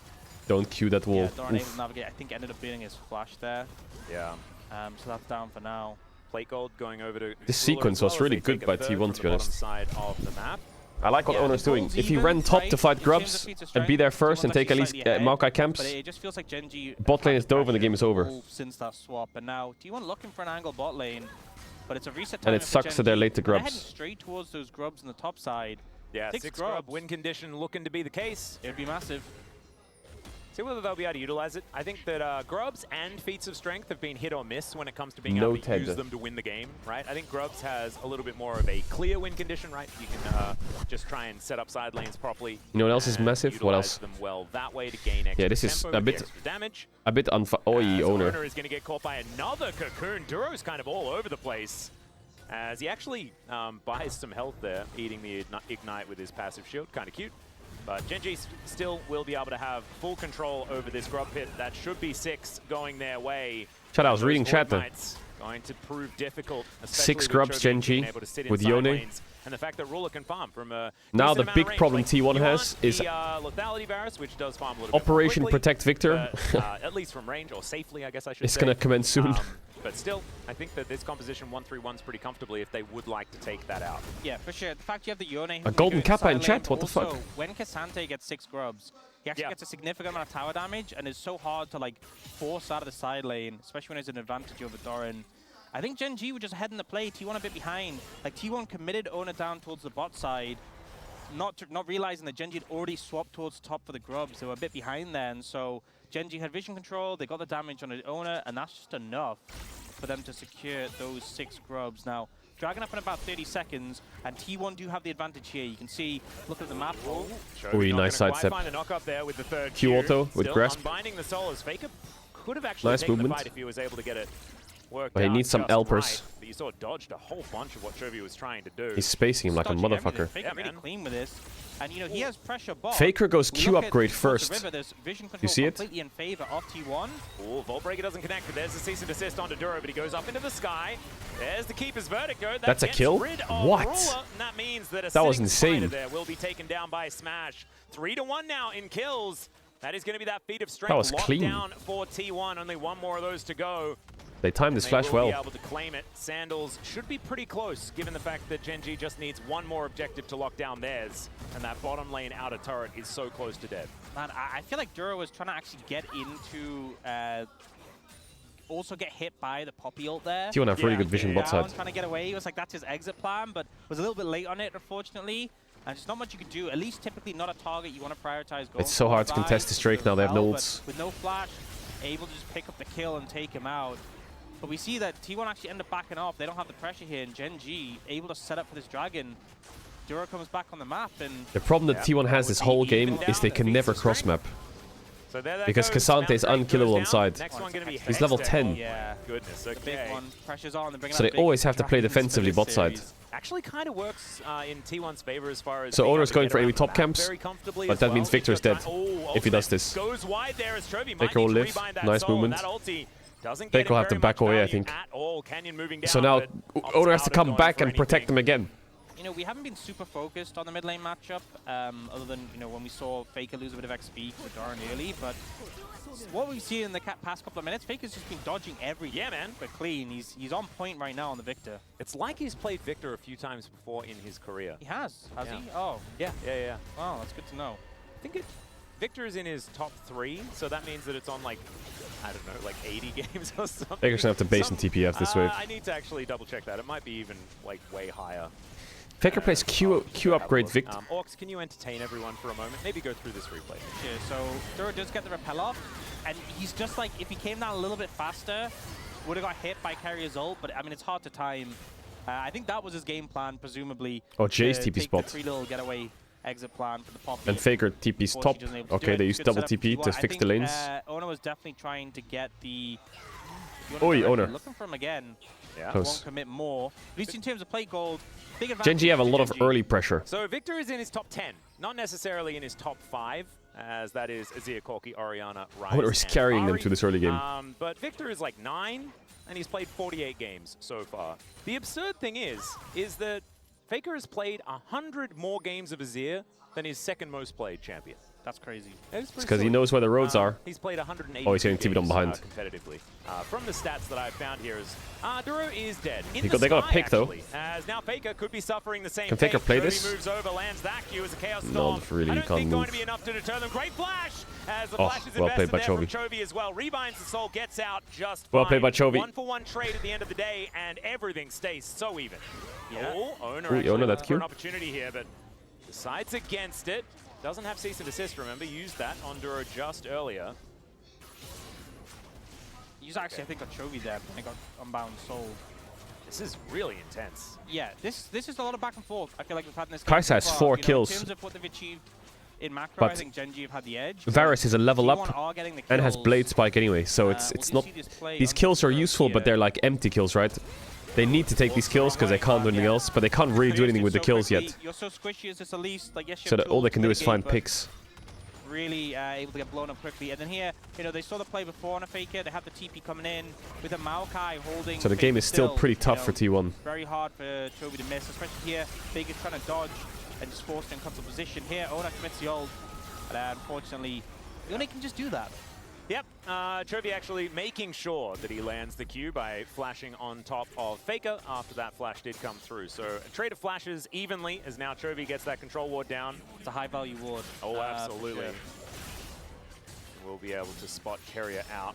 Don't queue that wall. yeah, Doran able Oof. to navigate. I think ended up beating his flash there. Yeah. So that's down for now. Plate gold going over to This Ruler sequence as well was as really they good take a by third T1, from to the be honest. bottom side of the map. I like what Yeah, Owner's the doing. gold's If he even, ran top right? to fight In grubs terms of feats of and be strength, there first T1's and take at actually least slightly ahead, Maokai camps, But it just feels like Gen G bot lane is dove and the game is over. since that swap, and now T1 looking for an angle bot lane, but it's a reset And time it for sucks Gen that they're G. late to They're heading grubs. straight towards those grubs on the top side. Yeah, 6 grub grubs. win condition looking to be the case. It'd be massive. See whether they'll be able to utilize it. I think that Grubs and Feats of Strength have been hit or miss when it comes to being able to Noted. use them to win the game, right? I think Grubs has a little bit more of a clear win condition, right? You can just try and set up side lanes properly. You know what else is and massive? What utilize else? them well that way to gain extra Yeah, this is tempo, a get bit extra damage. Oi, As Owner. is going to get caught by another cocoon. Duro's kind of all over the place. As he actually buys some health there, eating the Ignite with his passive shield. Kind of cute. But Gen G still will be able to have full control over this grub pit. That should be 6 going their way. Chat, I was Those reading Void chat there. Knights going to prove difficult, especially 6 with grubs Chovy Gen being G able to sit with inside Yone. lanes. And the fact that Ruler can farm from a Now decent the amount big of range. problem Like, T1 you has want is the lethality Varus, which does farm a little bit Operation more quickly, Protect Victor. but, at least from range, or safely, I guess I should It's say. gonna commence soon. But still, I think that this composition 1-3-1's pretty comfortably if they would like to take that out. Yeah, for sure. The fact you have the Yone who A can golden go kappa in inside chat? lane, What the fuck? also, when Cassante gets 6 grubs, he actually gets a significant amount of tower damage and is so hard to like force out of the side lane, especially when there's an advantage over Doran. I think Gen G were just ahead in the play, T1 a bit behind. Like T1 committed Owner down towards the bot side, not realizing that Gen G had already swapped towards top for the grubs. They were a bit behind there, and so Gen G had vision control, they got the damage on the Owner, and that's just enough for them to secure those 6 grubs. Now, Dragon up in about 30 seconds, and T1 do have the advantage here. You can see, look at the map. Ooh, nice sidestep. Find the knock up there with the third Q auto with Still grasp. Unbinding the soul as Faker could have actually Nice taken movement. the fight if he was able to get it worked But he out needs some just Elpers. right. But you saw dodged a whole bunch of what Chovy was trying to do. He's spacing him like a Dodging motherfucker. everything. Faker really clean with this. And you know, he has pressure bot. Faker goes We Q look at upgrade towards first. the river, there's vision You see control it? completely in favor of T1. Ooh, Vault Breaker doesn't connect, but there's the cease and desist onto Duro, but he goes up into the sky. There's the Keeper's Vertigo. That That's a gets kill? rid of What? Ruler, and that means that That was sitting insane. spider there will be taken down by Smash. 3-1 now in kills. That is going to be that feat of strength. That was locked clean. down for T1. Only one more of those to go. They timed this They flash will well. be able to claim it. Sandals should be pretty close, given the fact that Gen G just needs one more objective to lock down theirs, and that bottom lane outer turret is so close to dead. Man, I feel like Duro was trying to actually get into, also get hit by the Poppy ult there. T1 have really good vision bot Down, side. trying to get away. He was like, that's his exit plan, but was a little bit late on it, unfortunately. And there's not much you can do. At least typically not a target you want to prioritize. It's so hard to contest this Drake now. They have no ults. With no flash, able to just pick up the kill and take him out. But we see that T1 actually end up backing off. They don't have the pressure here, and Gen G able to set up for this Dragon. Duro comes back on the map, and The problem that T1 has this whole game is they can never cross map. So there that Because goes. Cassante is Mount Drake unkillable goes on down. side. Next one gonna be He's level Hextech. 10. yeah, Goodness, the big okay. one. Pressure's on. They're bringing So out they big always have to play Dragons for defensively this bot side. series. Actually kind of works in T1's favor as far as So being Owner's able to going get for around AoE the top map camps, very comfortably but as that well. means Victor is He's got dead time- Oh, if he does ultimate this. Goes wide there as Chovy might Faker will need to live. rebind that Nice soul. movement. That ulti doesn't Faker get will him have to very back much away, I value think. at all. Canyon moving down, So now but Owner has to Opts come out back going and for protect anything. them again. You know, we haven't been super focused on the mid lane matchup, other than, you know, when we saw Faker lose a bit of XP to Darn early, but what we've seen in the past couple of minutes, Faker's just been dodging everything. Yeah, man. But clean. He's on point right now on the Victor. It's like he's played Victor a few times before in his career. He has Yeah. he? Oh, Yeah. wow, that's good to know. I think Victor is in his top 3, so that means that it's on like, I don't know, like 80 games or something. Faker's gonna have to base and TPF this wave. I need to actually double check that. It might be even like way higher. Faker plays Q upgrade Victor. Orcs, can you entertain everyone for a moment? Maybe go through this replay. Yeah, so Duro does get the repel off, and he's just like, if he came down a little bit faster, would have got hit by Carrier's ult, but I mean, it's hard to time. I think that was his game plan, presumably. Oh, Jay's to TP take spot. The free little getaway exit plan for the Poppy. And Faker TP's top. Unfortunately, doesn't able to do Okay, it. they use Good double setup TP for to T1. fix I the lanes. think, Ona was definitely trying to get the... Oi, Owner. Looking for him again. Yeah. Close. Won't commit more. At least in terms of plate gold, big advantage. Gen G have a to lot of Gen G. early pressure. So Victor is in his top 10, not necessarily in his top 5, as that is Azir, Corki, Orianna, Ryze, Owner is and carrying them Ahri. to this early game. But Victor is like 9, and he's played 48 games so far. The absurd thing is that Faker has played 100 more games of Azir than his second most played champion. That's crazy. It's because he knows where the roads are. He's played 180 Oh, he's getting TV'd on behind. competitively. From the stats that I've found here is Duro is dead. In They got a sky, pick, though. actually, as now Faker could be suffering the same Can Faker fate. play Cody this? moves over, lands that Q as a Chaos No, Storm. really, I you don't can't think going move. to be enough to deter them. Great flash as the Oh, flash is well played invested by there from Chovy. Chovy as well. Rebinds the soul, gets out just Well fine. played by Chovy. 1-for-1 trade at the end of the day, and everything stays so even. Yeah. Oh, Owner Ooh, actually Owner, looking that for Q. an opportunity here, but decides against it. Doesn't have cease and desist, remember, used that on Duro just earlier. He's actually, I think, got Chovy there, and got Unbound sold. This is really intense. Yeah, this is a lot of back and forth. I feel like we've had in this game Kai'Sa so has far. 4 You know, kills. In terms of what they've achieved in macro, I But think Gen G have had the edge. Varus is a level T1 up are getting the and has kills. Blade Spike anyway, so it's We'll not... see this play These on kills are Duro useful, but here. they're like empty kills, right? They need to take these kills because they can't do anything else, but they can't really do anything with the So kills quickly, yet. You're so squishy as this Elise, like yes, you So have that all they tools can to do is mitigate, find but picks. really able to get blown up quickly. And then here, you know, they saw the play before on a Faker. They have the TP coming in with a Maokai holding. So the game Faker is still pretty tough for you know, T1. Very hard for Chovy to miss, especially here. Faker's trying to dodge and just forced in uncomfortable position. Here, Ona commits the ult, but unfortunately, he only can just do that. Yep, Chovy actually making sure that he lands the Q by flashing on top of Faker after that flash did come through. So a trade of flashes evenly as now Chovy gets that control ward down. It's a high value ward. Oh, absolutely. For sure. We'll be able to spot Carrier out.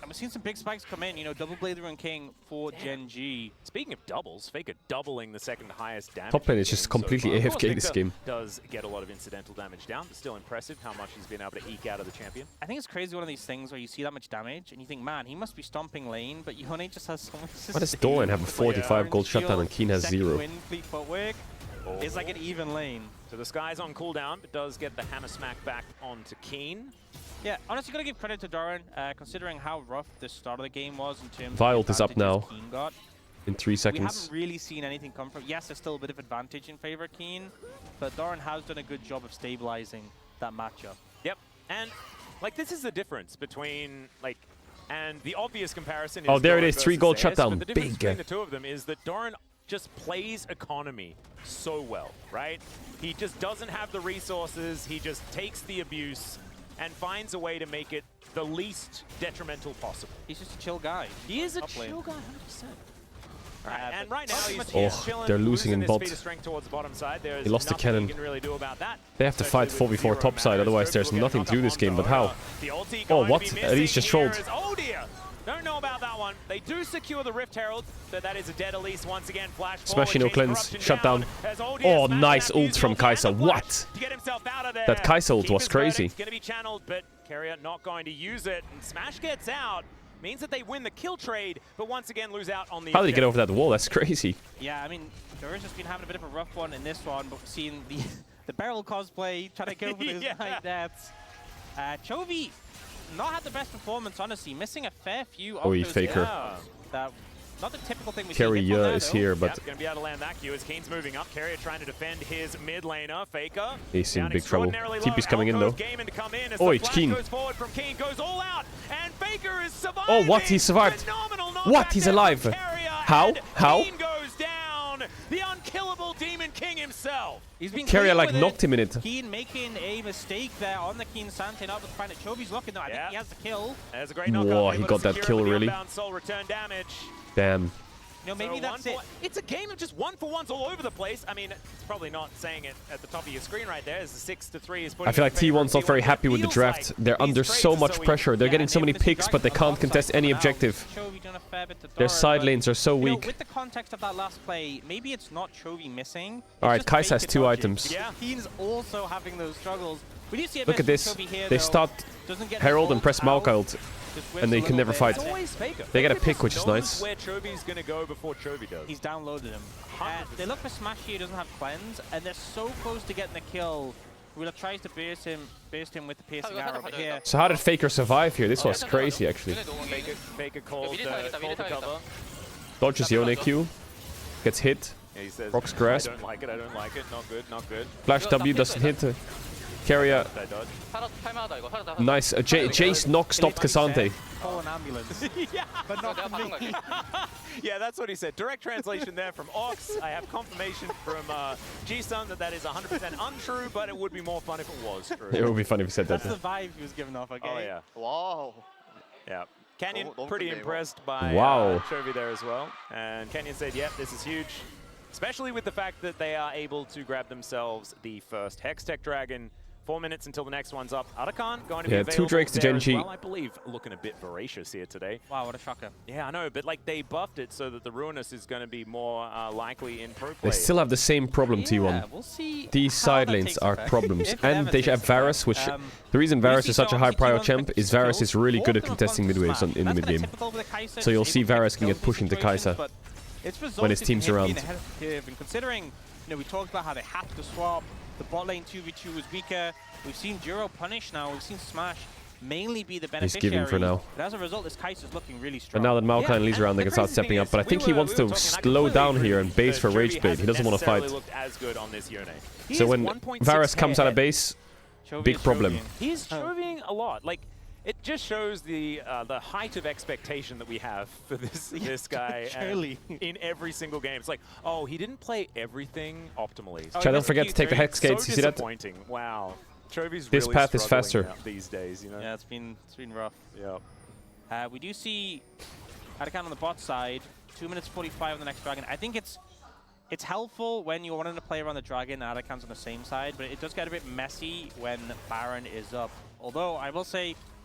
And we've seen some big spikes come in, you know, double Blade Run King for Gen G. Speaking of doubles, Faker doubling the second highest damage. Top lane is just completely so far. Of course, AFK this Victor game. does get a lot of incidental damage down, but still impressive how much he's been able to eke out of the champion. I think it's crazy, one of these things where you see that much damage and you think, man, he must be stomping lane, but Yone just has so much. Why does Doran have a 45 gold shutdown and Keen has 0? Win, fleet footwork. It's like an even lane. So the Sky's on cooldown, but does get the hammer smack back onto Keen. Yeah, honestly, gotta give credit to Doran, considering how rough the start of the game was in terms Violed of is up now. Keen got. In 3 We seconds. haven't really seen anything come from. Yes, there's still a bit of advantage in favor of Keen, but Doran has done a good job of stabilizing that matchup. Yep, and like this is the difference between like, and the obvious comparison is Oh, there it Doran is, 3 versus gold Zeus, shutdown. But the difference Big. between the two of them is that Doran just plays economy so well, right? He just doesn't have the resources. He just takes the abuse and finds a way to make it the least detrimental possible. He's just a chill guy. He is a Top lane. chill guy, 100%. Alright, and right now he's Oh, chilling, they're losing in his bot. speed of strength towards the bottom side. There's He lost the nothing cannon. he can really do about that. They have to fight Especially 4v4 with top zero side, mana. otherwise there's Strobe will nothing get to do knocked this up game, onto but how? Aura. The ulti Oh, going what? to be Elise missing just here trolled. is- oh dear! Don't know about that one. They do secure the Rift Herald, but that is a dead Elise once again. Flash forward, Smashing no Chain cleanse, Corruption shut down. As Odia Oh, smashes nice that ult musical from Kai'Sa. and a flash What? to get himself out of there. That Kai'Sa ult was Keeper's crazy. verdict's gonna be channeled, but Carrier not going to use it. And Smash gets out. Means that they win the kill trade, but once again lose out on the How did he get objective. over that wall? That's crazy. Yeah, I mean, Doran's just been having a bit of a rough one in this one, but we've seen the barrel cosplay, trying to go for those Yeah. high deaths. Chovy not had the best performance, honestly, missing a fair few Oh, of he those faker. kills. That, not the typical thing we see. Carrier Hit from there, is though. here, but Yep, gonna be able to land that Q as Keen's moving up. Carrier trying to defend his mid laner. Faker. he's in down big trouble. extraordinarily low. TP's coming in though. Alco's gaming to come in as Oh, the it's flash Keen. goes forward from Keen, goes all out, and Faker is surviving. Oh, what? He survived. Phenomenal knockback What? He's there from alive. Carrier, How? and How? Keen goes down. The unkillable Demon King himself. He's been Carrier clean like with knocked him in it. Keen making a mistake there on the Keen Sante, not with the find that Chovy's looking though. I think he has the kill. There's a great knockup. Whoa, able he to got that secure kill with the really. unbound soul return damage. Damn. You know, maybe So that's it. It's a game of just 1-for-1s all over the place. I mean, it's probably not saying it at the top of your screen right there. As the 6-3 is putting I feel like in favor of T1's not very T1, happy with the feels draft. like They're these under trades so are much easy. pressure. They're getting so many picks, but they can't contest any objective. Chovy doing a fair bit to Their Doran, side but, lanes are so you know, weak. with the context of that last play, maybe it's not Chovy missing. Alright, Kai'Sa has 2 dodging. items. Yeah. Keen's also having those struggles. We do see a Look bit at this. from Chovy here, They though. start Doesn't get Herald and press out. Maokai ult, Just whiffs and they a can little never bit. fight. It's always Faker. They get a Faker pick, just which is knows nice. where Chovy's going to go before Chovy does. He's downloaded him. They look for Smash here, doesn't have cleanse, and they're so close to getting the kill. Willa tries to burst him with the piercing arrow, but here... So how did Faker survive here? This was crazy actually. Faker called the cover. Dodges Yone Q. Gets hit. Yeah, he says, Rock's grasp. I don't like it, I don't like it. Not good, not good. Flash W doesn't hit. Carrier. They dodge. Nice. Jace knock stopped Cassante. Call an ambulance. Yeah. But not for me. Yeah, that's what he said. Direct translation there from Ox. I have confirmation from G-Sun that is 100% untrue, but it would be more fun if it was true. It would be funny if he said that. That's the vibe he was giving off, okay? Oh, yeah. Wow. Yeah. Canyon, Don't pretty forget, impressed by Wow. Chovy there as well. And Canyon said, yep, this is huge. Especially with the fact that they are able to grab themselves the first Hextech Dragon. 4 minutes until the next one's up. Arakan going to be Yeah, available 2 Drakes to there as Genji. well, I believe, looking a bit voracious here today. Wow, what a shocker. Yeah, I know, but like they buffed it so that the Ruinous is going to be more likely in pro They play. still have the same problem, Yeah, T1. we'll see These how side that lanes takes are effect. problems. If it And ever they takes have Varus, effect. which... The reason we Varus see is such a some high prio T1 champ is Varus is really good at Walking contesting onto mid-waves Smash. in the That's kinda mid-game. typical with the Kai'Sa, So you'll just see able to Varus can kill get pushed into situations, Kai'Sa but it's when his resulted in team's him around. being ahead of the curve. And considering, you know, we talked about how they have to swap, the bot lane 2v2 was weaker. We've seen Duro punish now. We've seen Smash mainly be the He's beneficiary. giving for now. But as a result, this Kai'Sa's looking really strong. And now that Maokai and Lee's around, they can start stepping up. But I think he wants to slow down here and base for Rage Bait. He doesn't want to fight. Looked as good on this Yone. So when Varus comes out of base, big problem. He's Chovying a lot. Like, it just shows the height of expectation that we have for this guy Truly. in every single game. It's like, oh, he didn't play everything optimally. Chat, don't forget to take the Hex Gates. So You see that? disappointing. Wow. Chovy's This really path is struggling faster. out these days, you know? Yeah, it's been rough. Yeah. We do see Arakan on the bot side, 2 minutes 45 on the next dragon. I think it's helpful when you're wanting to play around the dragon and Arakan's on the same side, but it does get a bit messy when Baron is up. Although, I will say,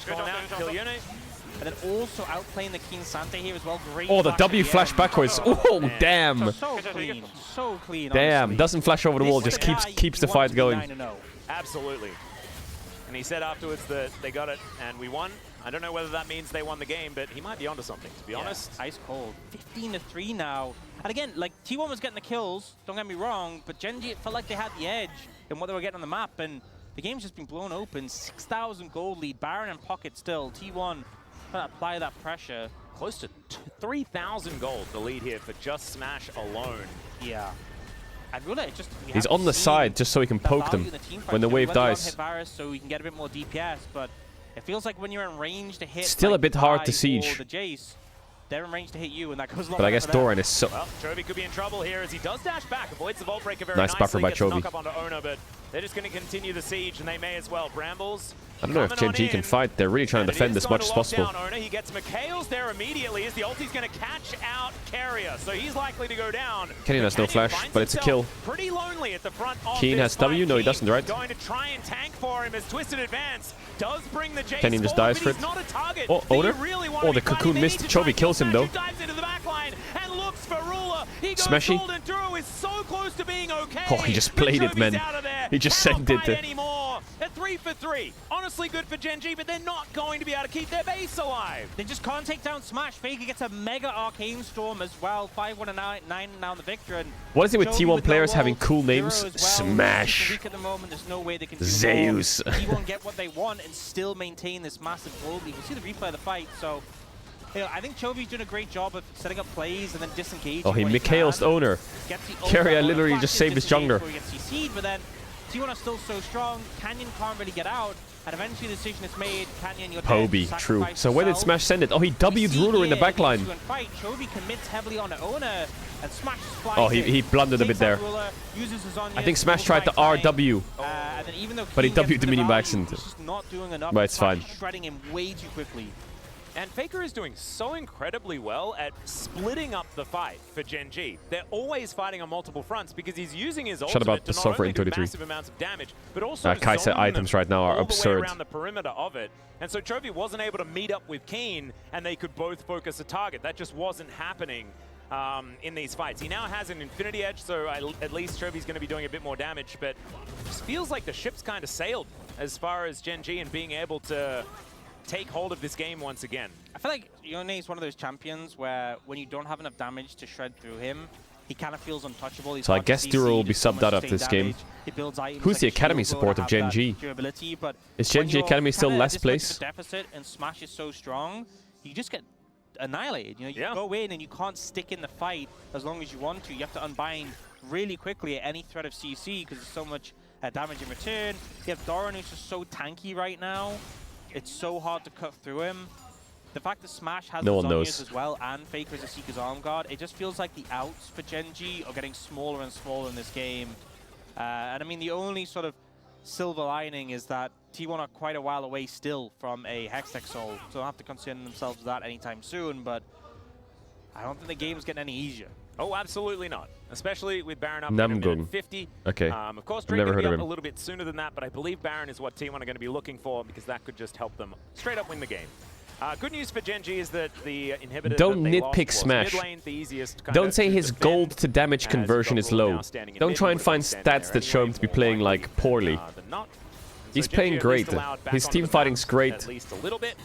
Smash going out, kill unit. And then also outplaying the Keen Sante here as well. Great Oh, the flash W at flash end. backwards. Oh, damn. So clean. So clean, Damn. honestly. Doesn't flash over the wall. This Just is the guy keeps the you want fight to be going. 9-0. Absolutely. And he said afterwards that they got it and we won. I don't know whether that means they won the game, but he might be onto something, to be honest. Ice cold. 15-3 now. And again, like, T1 was getting the kills, don't get me wrong, but Gen G, it felt like they had the edge in what they were getting on the map, and the game's just been blown open. 6,000 gold lead, Baron and Pocket still. T1 trying to apply that pressure. Close to 3,000 gold, the lead here for just Smash alone. Yeah. And really, it just, He's on the side just so he can poke them when the wave dies. Hit Varus so we can get a bit more DPS, but it feels like when you're in range to hit, Still a bit hard to Vi siege. or the Jace, they're in range to hit you, and that goes a lot But I better guess for them. Doran is so... Well, Chovy could be in trouble here as he does dash back, avoids the Vault Breaker very Nice buffer nicely, by gets the Chovy. knock up onto Ona, but they're just going to continue the siege, and they may as well. Brambles. I don't know if Gen G can fight. They're really trying to defend as much as possible. Ona. He gets Mikhail's there immediately as the ulti's going to catch out Carrier, so he's likely to go down. Kenyon has no flash, but it's a kill. Pretty lonely at the front of Keen this has W? fight. No, he doesn't, right? Going to try and tank for him as Twisted Advance does bring the Jace Kenyon just forward, dies but for he's it. not a target Oh, that you Ona? really want to Oh, be the fighting. cocoon They missed. need to try Chovy and kills kill him, though. Smash, who dives into the backline and looks for Ruler. He goes Smashy. gold, and Duro is so close to being okay. Oh, he just but played it, Chovy's man. out of there. He just Cannot sent it. fight anymore. A 3 for 3. Honestly good for Gen G, but they're not going to be able to keep their base alive. They just can't take down Smash. Faker gets a mega Arcane Storm as well. 5-1-9 now the victor. And What is it with Chovy T1 with players no having walls, cool Duro names? as well. Smash. Weak at the moment. There's no way they can do Zeus. more. T1 get what they want and still maintain this massive gold lead. We'll see the replay of the fight. So, you know, I think Chovy's doing a great job of setting up plays and then disengaging. Oh, he when Mikhail's can. owner. Gets the Carrier ult, literally flashes, just saved his disengage jungler. before he gets CC'd, but then T1 are still so strong. Canyon can't really get out. And eventually the decision is made. Canyon, you're dead. Poby, true. Sacrifice So where did yourself. Smash send it? Oh, he W'd Ruler in the back line. Fight. Chovy commits heavily on Ona and Smash is Oh, he blundered a bit there. I think Smash tried the RW, and then even though but he King gets W'd the the minion by value, accident. he's just not doing enough. But it's Smash fine. is shredding him way too quickly. And Faker is doing so incredibly well at splitting up the fight for Gen G. They're always fighting on multiple fronts because he's using his ultimate about to the not software only do 833. massive amounts of damage, but also Kai'Sa zone items them right now are all the way absurd. around the perimeter of it. And so Chovy wasn't able to meet up with Keen, and they could both focus a target. That just wasn't happening in these fights. He now has an Infinity Edge, so at least Chovy's going to be doing a bit more damage, but it just feels like the ship's kind of sailed as far as Gen G and being able to take hold of this game once again. I feel like Yone is one of those champions where when you don't have enough damage to shred through him, he kind of feels untouchable. He's So I hard to guess CC, Duro will be does so subbed much out after sustained this game. damage. He builds items Who's like the a academy shield support to of have Gen that G? durability, but Is Gen when G you're academy still kinda last this much place? of a deficit and Smash is so strong, you just get annihilated. You know, you Yeah. go in and you can't stick in the fight as long as you want to. You have to unbind really quickly at any threat of CC because there's so much damage in return. You have Doran who's just so tanky right now. It's so hard to cut through him. The fact that Smash has No one Zhonya's knows. as well and Faker as a Seeker's Arm Guard, it just feels like the outs for Gen G are getting smaller and smaller in this game. And I mean, the only sort of silver lining is that T1 are quite a while away still from a Hextech Soul, so they'll have to concern themselves with that anytime soon, but I don't think the game's getting any easier. Oh, absolutely not. Especially with Baron up Namgung. at 50. Okay. Of course, I've Drake never going heard to of be up him. a little bit sooner than that, but I believe Baron is what T1 are going to be looking for because that could just help them straight up win the game. Good news for Gen G is that the inhibitor Don't that they lost nitpick was Smash. mid lane, the easiest kind Don't of say to his defend, gold to damage as conversion you've is got Rule low. now standing in Don't mid, try he and would've find been standing stats there that show him anyway to be more playing likely like poorly. than not. He's So Gen playing G at great. least allowed back His onto team the fighting's map great. At least a little bit.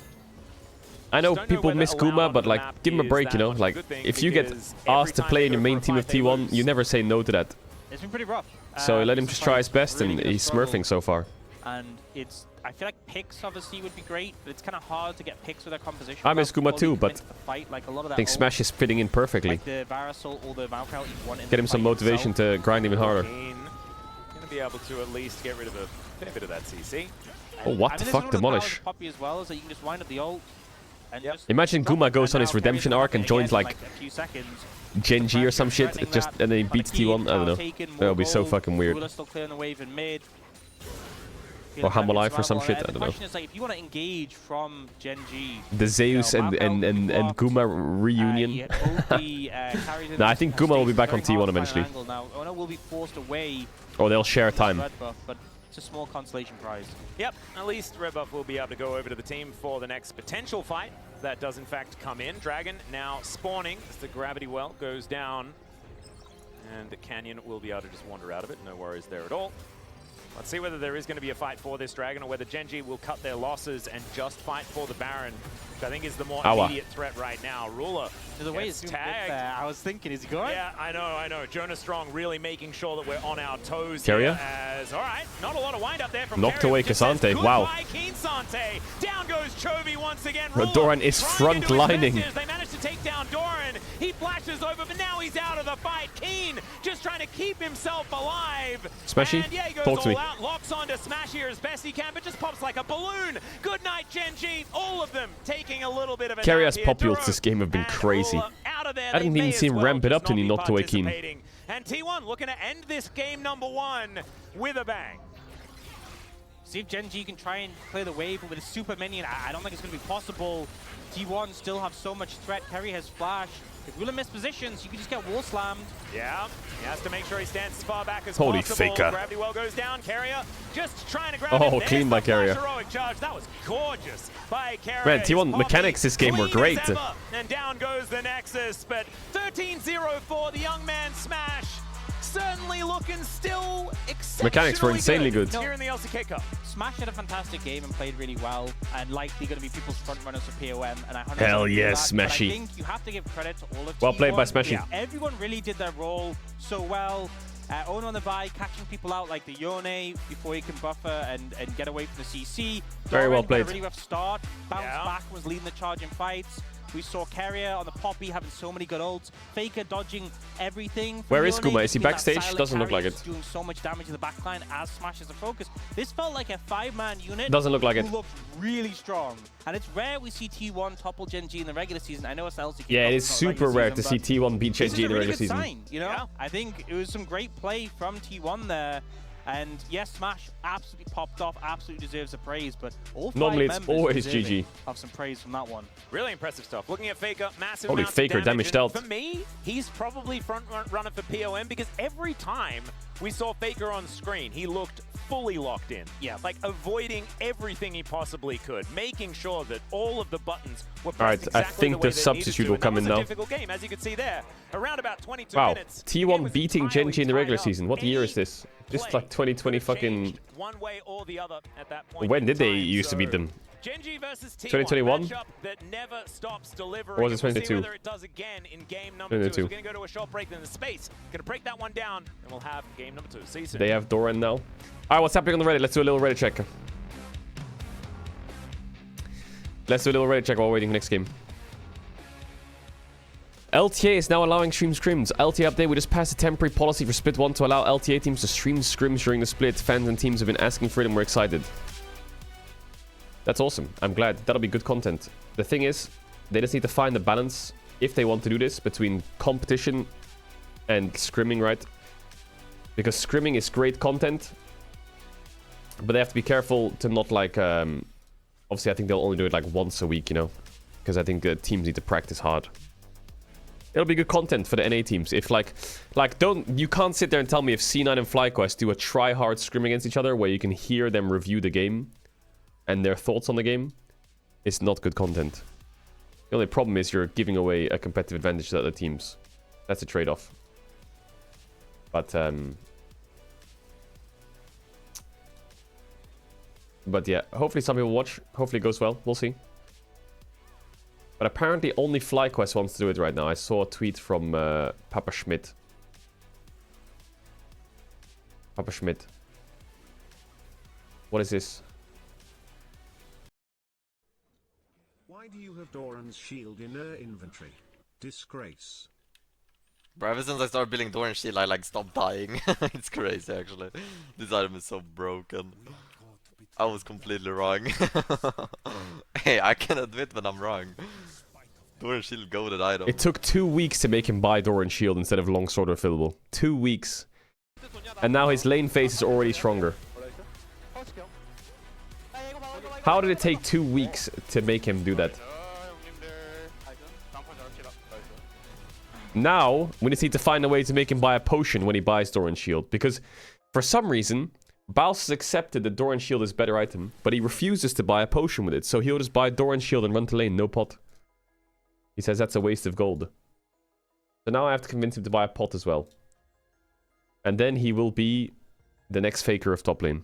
I know Just don't know people whether miss allowed Guma, on but the like, map give him a is break, you that know? much of a Like, good thing if you get because every asked to time play they in your go main for a team of fight, they T1, lose. you never say no to that. It's been pretty rough. So let him this just fight try is his best, really and gonna he's struggle. smurfing so far. And it's, I feel like picks obviously would be great, but it's kind of hard to get picks with their composition. I miss without Guma fully too, but committing to the fight. Like a lot of I that think Smash is fitting in perfectly. like the Varusol or the Valkyrie you want in Get the him some fight motivation itself. to grind even harder. Going to be able to at least get rid of a fair bit of that CC. Oh, what I the mean, fuck, this is one of the powers Demolish. of Poppy as well, is that you can just wind up the ult and just Imagine drop Guma it, goes and on his now redemption carries arc the and bucket joins again in, like a few seconds. Gen G or some shit, Threatening just that and then he on the beats key, T1. I don't power know. taken, more That would be so gold. fucking weird. Ruler still clearing the wave in mid. Or Humble Feeling Life or some survival. shit, I The don't know. question is, like, if you want to engage from Gen G, The Zeus you know, and Valkyrie Guma reunion. he both the, carries in Nah, I this think kind of Guma will be state. back on It's very T1 hard to find an eventually. angle now. Ona will be forced away Oh, they'll share from time. red buff, but a small consolation prize. Yep, at least Red Buff will be able to go over to the team for the next potential fight. That does in fact come in. Dragon now spawning as the gravity well goes down. And the Canyon will be able to just wander out of it. No worries there at all. Let's see whether there is going to be a fight for this Dragon or whether Genji will cut their losses and just fight for the Baron, which I think is the more immediate threat right now. Ruler The way it's tagged there, I was thinking, is he going? Yeah, I know. Jonah Strong really making sure that we're on our toes Carrier? here as, all right, not a lot of wind up there from Knocked Carrier, away which just says, Cassante. Wow. goodbye, Keen Sante. Down goes Chovy once again. Doran is trying to do his front-lining. best. They managed to take down Doran. He flashes over, but now he's out of the fight. Keen just trying to keep himself alive. Smashy, And yeah, he goes talk to all me. out, locks onto Smash here as best he can, but just pops like a balloon. Good night, Genji. All of them taking a little bit of a Carrier's nap here. popules Duro this game have been and crazy. Ruler out of there. I didn't They even may see as him well ramp it just up till not he be knocked away Keen. participating. And T1 looking to end this game number 1 with a bang. See if Genji can try and clear the wave, but with a super minion, I don't think it's going to be possible. T1 still have so much threat. Kerry has flash. If Ruler miss positions, you can just get wall slammed. Yeah, he has to make sure he stands as far back as Holy possible. faker. Gravity well goes down. Carrier just trying to grab Oh, him. There's clean by the Carrier. flash heroic charge. That was gorgeous by Carrier. Man, T1 His mechanics this game were clean as great. ever. And down goes the Nexus, but 13-0 for the young man Smash. Certainly looking still exceptionally Mechanics were insanely good. here in the LCK Cup. Smash had a fantastic game and played really well, and likely going to be people's front runners for POM. And I 100% Hell agree with yes, that, but Smashy. I think you have to give credit to all of Well T1. played by Smashy. Yeah, everyone really did their role so well. Ono on the buy, catching people out like the Yone before he can buffer and get away from the CC. Very well Doran got played. a really rough start, bounced back, was leading the charge in fights. We saw Carrier on the Poppy having so many good ults. Faker dodging everything. from Where is Yone, Kuma? just Is he being that backstage? silent Doesn't look carry, like just it. doing so much damage to the backline as Smash is a focus. This felt like a 5-man unit. Doesn't look like who it. looked really strong. And it's rare we see T1 topple Genji in the regular season. I know it's LCK. Yeah, it Cup, is it's not super regular rare to see season, T1 beat but this is Genji in a the really regular good season. sign, you know? I think it was some great play from T1 there. And yes, Smash absolutely popped off, absolutely deserves the praise, but all 5 Normally it's members always deserving GG. of some praise from that one. Really impressive stuff. Looking at Faker, massive Holy amounts Faker, of damage damage. dealt. And for me, he's probably front runner for POM because every time we saw Faker on screen, he looked fully locked in. Yeah. Like avoiding everything he possibly could, making sure that all of the buttons were pressed All right, I exactly think the way the they needed substitute to, will and come that in was a now. difficult game, as you can see there. Around about 22 Wow, minutes. it T1 was beating entirely Genji in the tied regular up. season. What year is Any this? This is play like 2020 could have fucking... changed one way or the other at that point When in did they time, used to beat so them? Genji versus T1, 2021? matchup that never stops delivering. Or was it And we'll see 22? whether it does again in game number 2. 22. So we're going to go to a short break, then the space. Going to break that one down, and we'll have game number 2. See you soon. They have Doran now. All right, what's happening on the Reddit? Let's do a little Reddit check. Let's do a little Reddit check while waiting for next game. LTA is now allowing stream scrims. LTA update, we just passed a temporary policy for Split 1 to allow LTA teams to stream scrims during the split. Fans and teams have been asking for it and we're excited. That's awesome. I'm glad. That'll be good content. The thing is, they just need to find the balance, if they want to do this, between competition and scrimming, right? Because scrimming is great content, but they have to be careful to not like... obviously, I think they'll only do it like once a week, you know? Because I think teams need to practice hard. It'll be good content for the NA teams. If you can't sit there and tell me if C9 and FlyQuest do a try-hard scrim against each other where you can hear them review the game and their thoughts on the game. It's not good content. The only problem is you're giving away a competitive advantage to other teams. That's a trade-off. But yeah, hopefully some people watch. Hopefully it goes well. We'll see. But apparently only FlyQuest wants to do it right now. I saw a tweet from Papa Schmidt. Papa Schmidt. What is this? Why do you have Doran's shield in her inventory? Disgrace. Bro, ever since I started building Doran's shield, I like stopped dying. It's crazy actually. This item is so broken. I was completely wrong. Hey, I can admit when I'm wrong. Doran Shield goated item. It took 2 weeks to make him buy Doran Shield instead of Longsword refillable. 2 weeks. And now his lane phase is already stronger. How did it take 2 weeks to make him do that? Now, we just need to find a way to make him buy a potion when he buys Doran Shield. Because for some reason, Baus has accepted that Doran Shield is a better item, but he refuses to buy a potion with it, so he'll just buy Doran Shield and run to lane, no pot. He says that's a waste of gold. So now I have to convince him to buy a pot as well. And then he will be the next faker of top lane.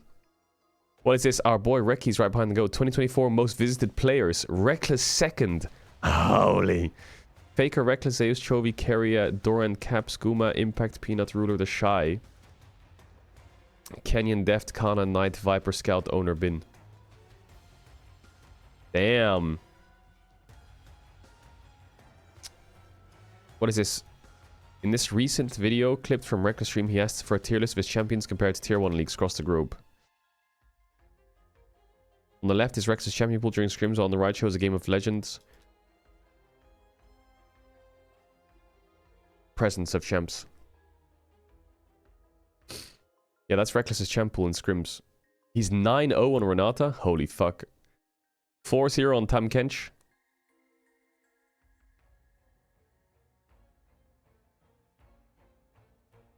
What is this? Our boy Recky's right behind the goal. 2024 most visited players. Reckless second. Holy. Faker, Reckless, Zeus, Chovy, Carrier, Doran, Caps, Guma, Impact, Peanut, Ruler, The Shy. Canyon, Deft, Kana, Knight, Viper, Scout, Owner, Bin. Damn. What is this? In this recent video clipped from Reckless stream, he asked for a tier list of his champions compared to tier 1 leagues across the globe. On the left is Reckless champion pool during scrims, while on the right shows a game of Legends. Presence of champs. Yeah, that's Reckless's champ pool in scrims. He's 9-0 on Renata. Holy fuck. 4-0 on Tam Kench.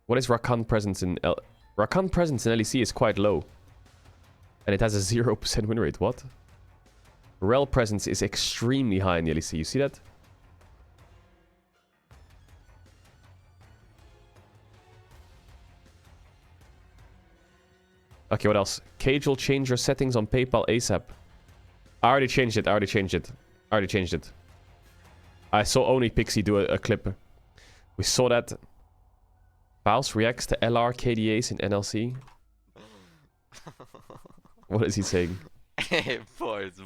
What is Rakan presence in Rakan presence in LEC is quite low. And it has a 0% win rate. What? Rel presence is extremely high in the LEC. You see that? Okay, what else? Caedrel, change your settings on PayPal ASAP. I already changed it. I saw only Pixie do a clip. We saw that. Baus reacts to LR KDAs in NLC. What is he saying? Hey, boys.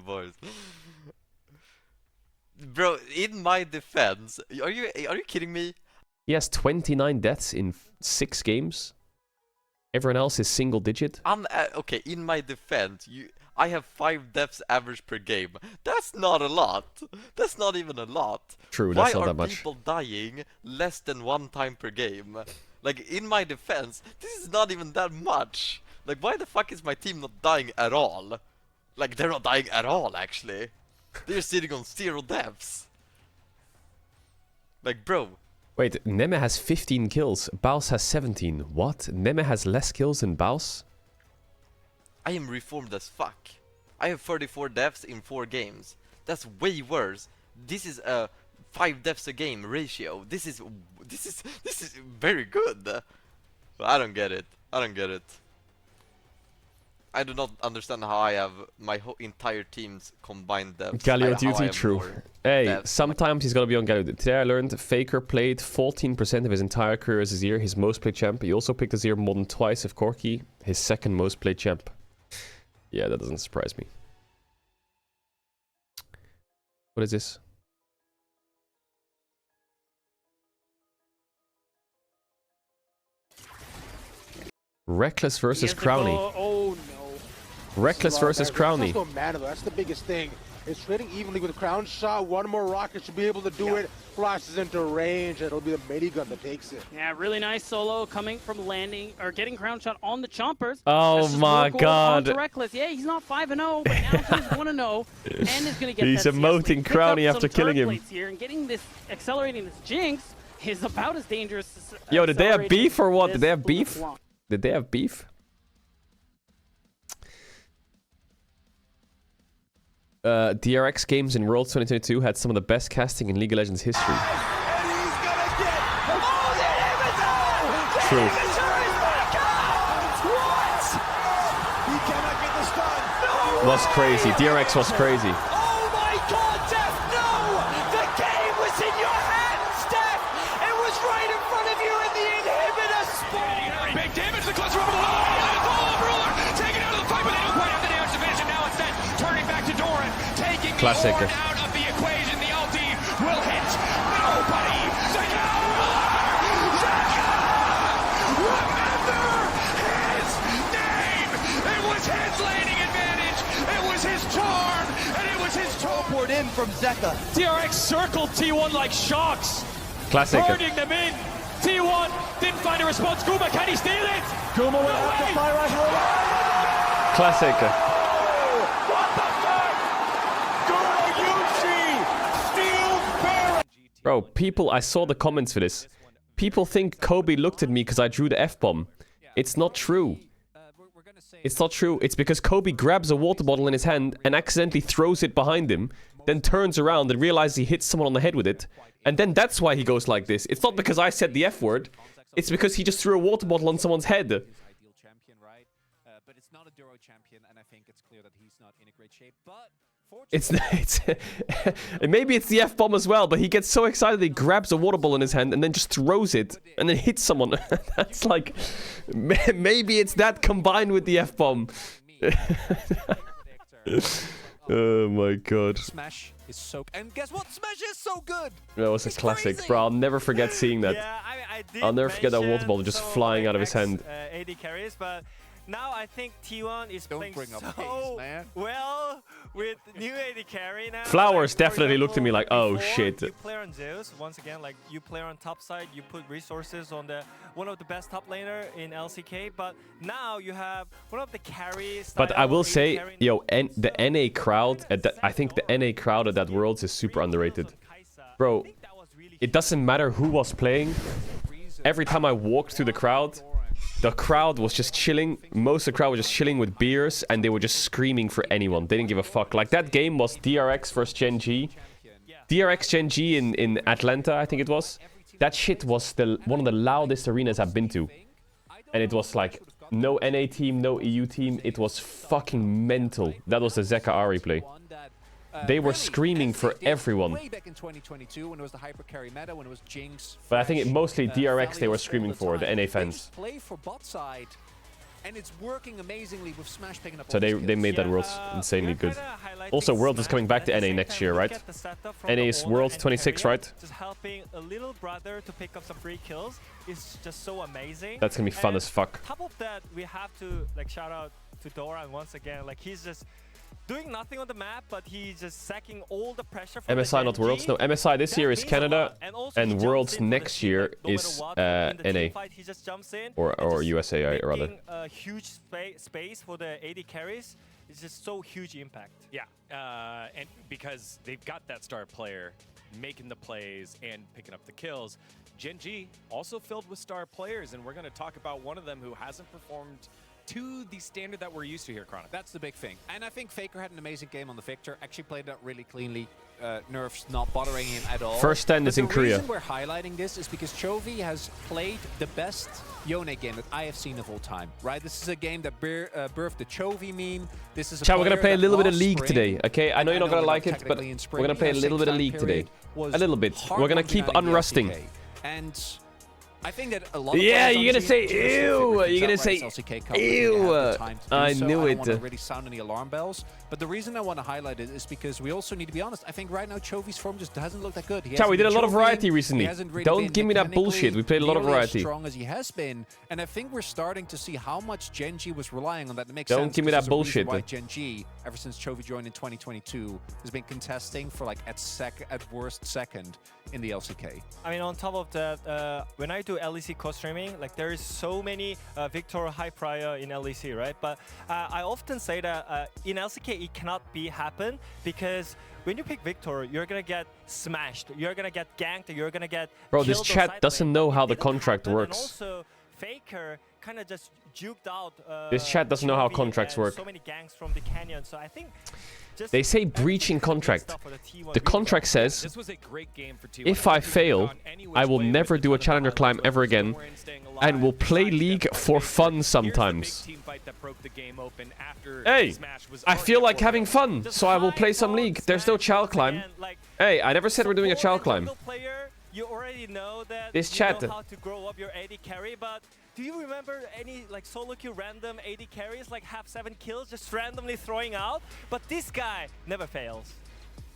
Bro, in my defense, are you kidding me? He has 29 deaths in 6 games. Everyone else is single digit. Okay, in my defense, I have 5 deaths average per game. That's not a lot. That's not even a lot. True, that's not that Why are much. people dying less than 1 time per game? Like, in my defense, this is not even that much. Like, why the fuck is my team not dying at all? Like, they're not dying at all, actually. They're sitting on 0 deaths. Like, bro. Wait, Neme has 15 kills. Baus has 17. What? Neme has less kills than Baus? I am reformed as fuck. I have 34 deaths in 4 games. That's way worse. This is a 5 deaths a game ratio. This is very good. But I don't get it. I do not understand how I have my whole entire team's combined deaths. Galio How I duty, have true. more Hey, deaths. sometimes he's gonna be on Galio duty. Today I learned Faker played 14% of his entire career as Azir, his most played champ. He also picked Azir more than twice of Corki, his second most played champ. Yeah, that doesn't surprise me. What is this? Reckless versus Crowny. Oh no. Reckless versus Crowny. That's matter, that's the biggest thing. It's trading evenly with Crown Shot. One more rocket should be able to do it. Flashes into range. It'll be the minigun that takes it. Yeah, really nice solo coming from landing or getting Crown Shot on the Chompers. Oh That's just my more gold god. onto Reckless. Yeah, he's not 5-0, but now he's 1-0 and is going to get He's that CS lead. emoting Pick up Crowny some after killing turret him. plates here and getting this, accelerating this Jinx is about as dangerous as Yo, did they have accelerating beef or what? Did this they have Blue beef? Swamp. Did they have beef? DRX games in Worlds 2022 had some of the best casting in League of Legends history. True. Was crazy. DRX was crazy. Oh my god, Def, no! The game was in your hands, Def! It was right in front of you in the inhibitor spot! Big damage, the clutch rubber. Oh, Ruler taken out of the fight, but they don't quite have the damage division. Now instead, turning back to Doran, taking Classic. Doran out of the equation. The LD will hit nobody. Zeka! Zeka! Remember his name! It was his landing advantage. It was his charm, and it was his teleport in from Zeka. DRX circled T1 like sharks. Classic. Herding them in. T1 didn't find a response. Guma, can he steal it? Guma will have to fire right home. Classic. What the fuck? Guma Yushi steals Baron. Bro, people, I saw the comments for this. People think Kobe looked at me because I drew the F-bomb. It's not true. It's not true. It's because Kobe grabs a water bottle in his hand and accidentally throws it behind him, then turns around and realizes he hits someone on the head with it. And then that's why he goes like this. It's not because I said the F word. It's because he just threw a water bottle on someone's head. But it's not a Duro champion, and I think it's clear that he's not in a great shape. But It's maybe it's the F-bomb as well, but he gets so excited he grabs a water ball in his hand and then just throws it and then hits someone. That's like, maybe it's that combined with the F-bomb. Oh my god. Smash is so... And guess what? Smash is so good! That was a classic, bro. I'll never forget seeing that. Yeah, I did I'll never forget that water ball just flying out of his hand. AD carries, but now I think T1 is playing bring up so pace, man. well with new AD carry now. Flowers Like, for definitely looked at me like, oh before, shit. You play on Zeus, once again, like you play on top side, you put resources on the one of the best top laner in LCK, but now you have one of the carries. But I will say, yo, the NA crowd, I think the NA crowd at that Worlds is super underrated. Bro, it doesn't matter who was playing. Every time I walked through the crowd was just chilling. Most of the crowd was just chilling with beers, and they were just screaming for anyone. They didn't give a fuck. Like, that game was DRX versus Gen G. DRX Gen G in Atlanta, I think it was. That shit was one of the loudest arenas I've been to. And it was like, no NA team, no EU team. It was fucking mental. That was the Zeka Ari play. They were screaming for everyone. Way back in 2022 when it was the hyper carry meta, when it was Jinx. But I think mostly DRX they were screaming for, the NA fans. Play for bot side, and it's working amazingly with Smash picking up. So they made that Worlds insanely good. Also, Worlds is coming back to NA next year, right? NA is Worlds 26, right? Just helping a little brother to pick up some free kills is just so amazing. That's gonna be fun as fuck. Top of that, we have to like shout out to Doran once again. Like, he's just doing nothing on the map, but he's just sacking all the pressure from MSI, not Worlds. No, MSI this year is Canada, and Worlds next year is NA. He just jumps in, or USA, rather. a huge space for the AD carries. It's just so huge impact. Yeah, and because they've got that star player making the plays and picking up the kills. Gen G also filled with star players, and we're going to talk about one of them who hasn't performed to the standard that we're used to here, Chronic. That's the big thing. And I think Faker had an amazing game on the Victor. Actually played that really cleanly. Nerfs not bothering him at all. First stand is in Korea. The reason we're highlighting this is because Chovy has played the best Yone game that I have seen of all time, right? This is a game that birthed the Chovy meme. This is a Chat, we're gonna play a little bit of last League spring, today, okay? I know you're not gonna like it, but we're gonna play a little bit of League today. A little bit. We're gonna keep unrusting. And I think that a lot of yeah, players you're gonna on say Team specific ew. refuse You're gonna that say right, LCK Cup, ew. they have the time to do I so. knew I it. don't want to really sound any alarm bells, but the reason I want to highlight it is because we also need to be honest. I think right now Chovy's form just hasn't looked that good. Chat, we did a lot of variety recently. Don't give me that bullshit. We played a lot of variety. As strong as he has been, and I think we're starting to see how much Gen G was relying on that. It makes Don't sense. give me that 'cause there's a reason bullshit. Why Gen G, ever since Chovy joined in 2022, has been contesting for like at worst second in the LCK. I mean, on top of that, when I do LEC co-streaming, like there is so many Victor high prior in LEC, right? But I often say that in LCK it cannot happen because when you pick Victor, you're gonna get smashed, you're gonna get ganked, you're gonna get. Bro, this killed on chat side doesn't lane. know how the It didn't contract happen, works. And also, Faker kind of just juked out. This chat doesn't know how Chovy contracts and work. So many ganks from the canyon, so I think. They say breaching contract. The contract says, if I fail, I will never do a challenger climb ever again, and will play League for fun sometimes. Hey, I feel like having fun, so I will play some League. There's no child climb. Hey, I never said we're doing a child climb. You already know that This you chat. know how to grow up your AD carry, but do you remember any like solo queue random AD carries like have 7 kills just randomly throwing out? But this guy never fails.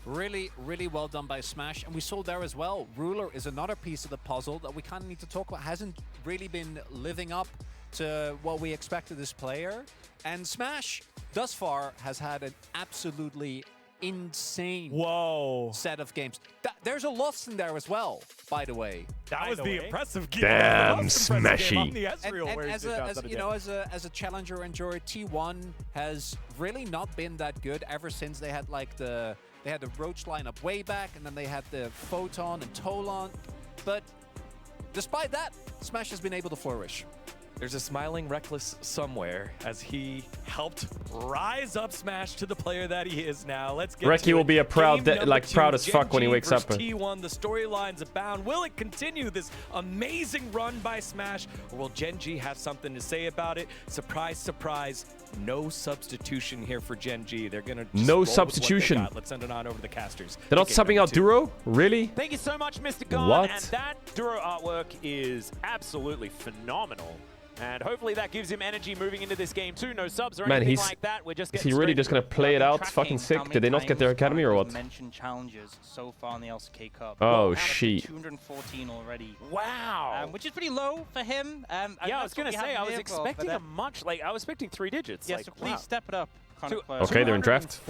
Really, really well done by Smash, and we saw there as well. Ruler is another piece of the puzzle that we kind of need to talk about. Hasn't really been living up to what we expected this player, and Smash thus far has had an absolutely insane set of games. There's a loss in there as well, by the way. That was the impressive game. Damn, Smashy. As a challenger enjoyer, T1 has really not been that good ever since they had like the Roach lineup way back, and then they had the Photon and Tolan. But despite that, Smash has been able to flourish. There's a smiling Reckless somewhere as he helped rise up Smash to the player that he is now. Let's get Reki to will it. be a proud, Game number 2, proud as fuck when he Gen G wakes up. versus T1, the storylines abound. Will it continue this amazing run by Smash, or will Gen G have something to say about it? Surprise, surprise, no substitution here for Gen G. They're gonna just No roll with what they substitution. got. Let's send it on over to the casters. Oh, They're not Game subbing number out 2. Duro? Really? Thank you so much, Mr. Gon. What? And that Duro artwork is absolutely phenomenal. And hopefully that gives him energy moving into this game too. No subs or Man, anything he's... like that. We're just Is getting he really straight just gonna play it out? Fucking sick. Did they not get their academy or what? Mentioned challenges so far in the LCK Cup. Oh, Out of shit. 214 already. Wow. Which is pretty low for him. Yeah, I was gonna say, I was expecting a much, like, I was expecting 3 digits. Yeah, like, so please wow. step it up. Okay, they're in draft.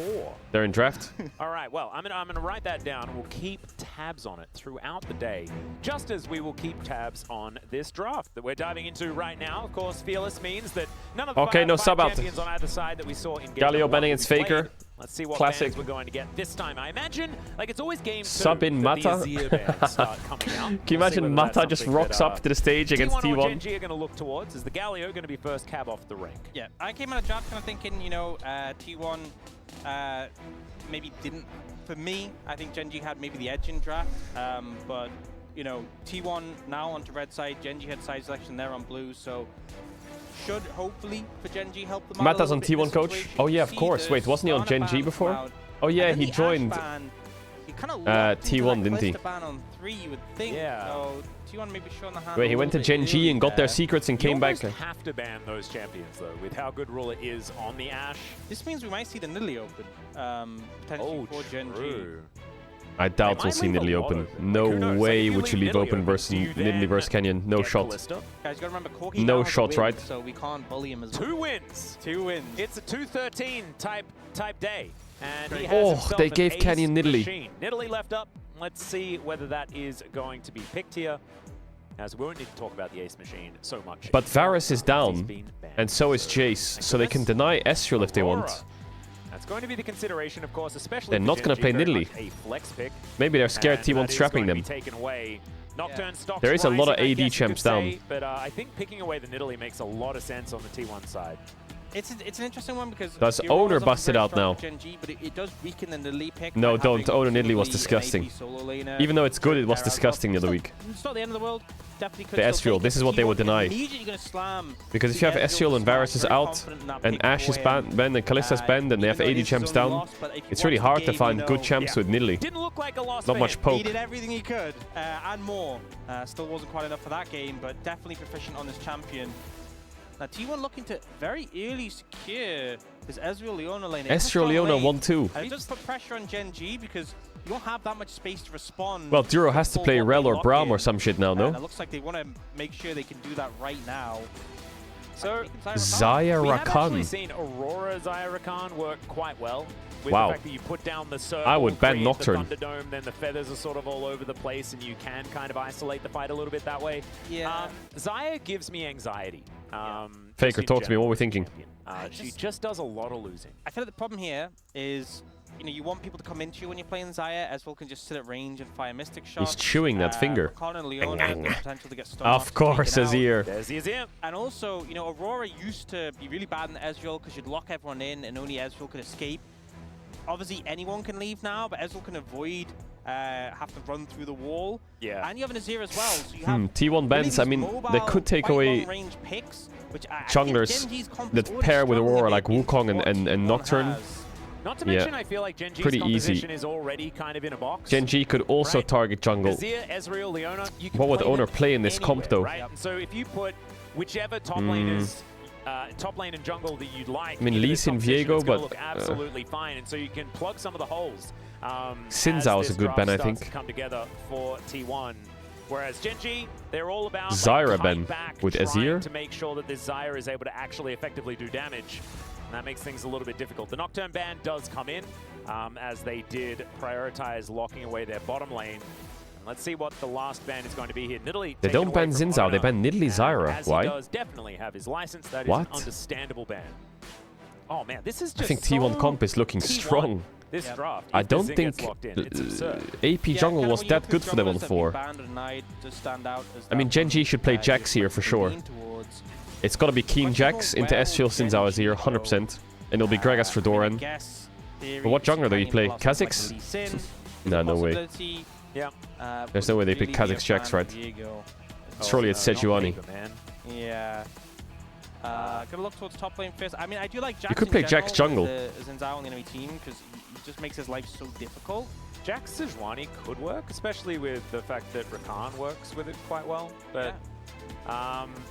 They're in draft. All right, well, I'm gonna write that down, and we'll keep tabs on it throughout the day, just as we will keep tabs on this draft that we're diving into right now. Of course, Fearless means that none of the Okay, no five sub out. champions on either side that we saw in game Galio number 1 banning against will be Faker. played. Let's see what Classic. bans we're going to get this time. I imagine, like, it's always game 2 Sub in that the Mata. Azir bans start coming out. Can you We'll see imagine whether Mata that's just something rocks that, up to the stage against T1 or T1? Gen G are going to look towards. Is the Galio going to be first cab off the rank? Yeah, I came out of draft kind of thinking, you know, T1 maybe didn't. For me, I think Gen G had maybe the edge in draft, but you know, T1 now onto red side. Gen G had side selection there on blue, so should hopefully for Gen G help them out. Mata's a on little bit in T1 this coach? situation. Oh yeah, of See course. the Wait, wasn't he on Skarner Gen ban G before? come out, Oh yeah, and then he the Ashe joined ban, he kind of T1, didn't he? ban on 3, you would think. Yeah. So T1 maybe showing the hand. Wait, he a went to little bit Gen G and got their there. secrets and You came back. almost have to ban those champions, though, with how good Ruler is on the Ashe. This means we might see the Nidalee open, potentially for Gen G. I doubt They we'll might see leave a Nidalee lot open. open. No Who knows? way Like, if would you you leave leave open Nidalee versus open, do you Nidalee then versus Canyon. No get shot. Kalista? Guys, you gotta remember Corki No now has a shots, win, right? So we can't bully him as well. 2 wins. 2 wins. It's a 2-13 type day. And he has Oh, himself they an gave ace Canyon Nidalee. machine. Nidalee left up. Let's see whether that is going to be picked here. As we won't need to talk about the ace machine so much. But Varus is He's down, been banned. and so is Jace, so they can deny Ezreal if they Aurora. want. That's going to be the consideration, of course, especially They're for not Gen gonna G, play very Nidalee. much a flex pick. Maybe they're scared And T1 that is trapping going to them. be taken away. Nocturne stocks There is a lot of rising, I AD guess you champs could down. say, but I think picking away the Nidalee makes a lot of sense on the T1 side. It's an interesting one because Does the Aurora's Owner obviously busted very out strong now? for Gen G, but it does weaken the Nidalee pick. No, by don't. having Owner Nidalee was presumably an disgusting. AP solo laner. Even though it's good, it was there as well. disgusting the other week. It's not the end of the world. Definitely could The still Ezreal, take this it. is what they would T1 deny. Immediately gonna slam. Because if you have Ezreal and Varus is out, and Ashe is banned, and Kalista's banned, and they have 80 champs down, it's really hard to find good champs with Nidalee. Didn't look like a loss Not for much him. poke. He did everything he could and more. Still wasn't quite enough for that game, but definitely proficient on this champion. Now T1 looking to very early secure this Ezreal Leona lane. Ezreal Leona 1-2. It does put pressure on Gen G because you don't have that much space to respond. Well, Duro has to play Rel or Braum or some shit now, And it no? looks like they want to make sure they can do that right now. So, Zaya we have actually Rakan. seen Aurora Zaya Rakan work quite well. With Wow. the fact that you put down the circle, I would ban create Nocturne. the Thunderdome, then the feathers are sort of all over the place, and you can kind of isolate the fight a little bit that way. Yeah. Zaya gives me anxiety. Faker, just in talk to me. What general. are we thinking? She just does a lot of losing. I feel like the problem here is, you know, you want people to come into you when you're playing Zaya. Ezreal can just sit at range and fire Mystic shots. He's chewing that finger. Rakan and Leona have the potential to get stunned Of off, course, taken out. Azir. There's the Azir. And also, you know, Aurora used to be really bad in Ezreal because you'd lock everyone in and only Ezreal could escape. Obviously, anyone can leave now, but Ezreal can avoid have to run through the wall. Yeah. And you have an Azir as well, so you have T1 bans, I mean, they could take away range picks, which junglers that pair with Aurora like Wukong and Nocturne. Not to mention, I feel like Gen G's pretty composition easy. is already kind of in a box. Gen G could also target jungle. Azir, Ezreal, Leona, you can What would play Owner them play in this comp, anywhere, though? Right? And so if you put whichever top laners, top lane and jungle that you'd like. I mean, into Lee this Sin competition, Viego, it's gonna but, look absolutely fine, and so you can plug some of the holes. Xin as Zhao is a this good draft ban, I starts think. to come together for T1. Whereas Gen G, they're all about Zyra like, ban tight back, with trying Azir? to make sure that this Zyra is able to actually effectively do damage. And that makes things a little bit difficult. The Nocturne ban does come in, as they did prioritize locking away their bottom lane. And let's see what the last ban is going to be here. Nidalee They don't ban Xin Zhao, they ban Nidalee Zyra. as Why? he does definitely have his license. That is What? an understandable ban. Oh man, this is I just think T1 so comp is looking T1 strong. This draft. I if the don't Xin think gets locked in, it's absurd. AP jungle was that good for them on 4. I mean, Gen G should play Jax here for sure. It's gotta be Keen Jax into Ezreal Sinzao is here, 100%. And it'll be Gragas for Doran. But what jungler do you play? Kha'Zix? Nah, no way. Yeah. There's no way they pick Kha'Zix Jax, right? Surely it's Sejuani. Yeah. Gonna look towards top lane first. I mean, I do like Jax. You could play Jax jungle. Zinzao on the enemy team because he just makes his life so difficult. Jax Sejuani could work, especially with the fact that Rakan works with it quite well. But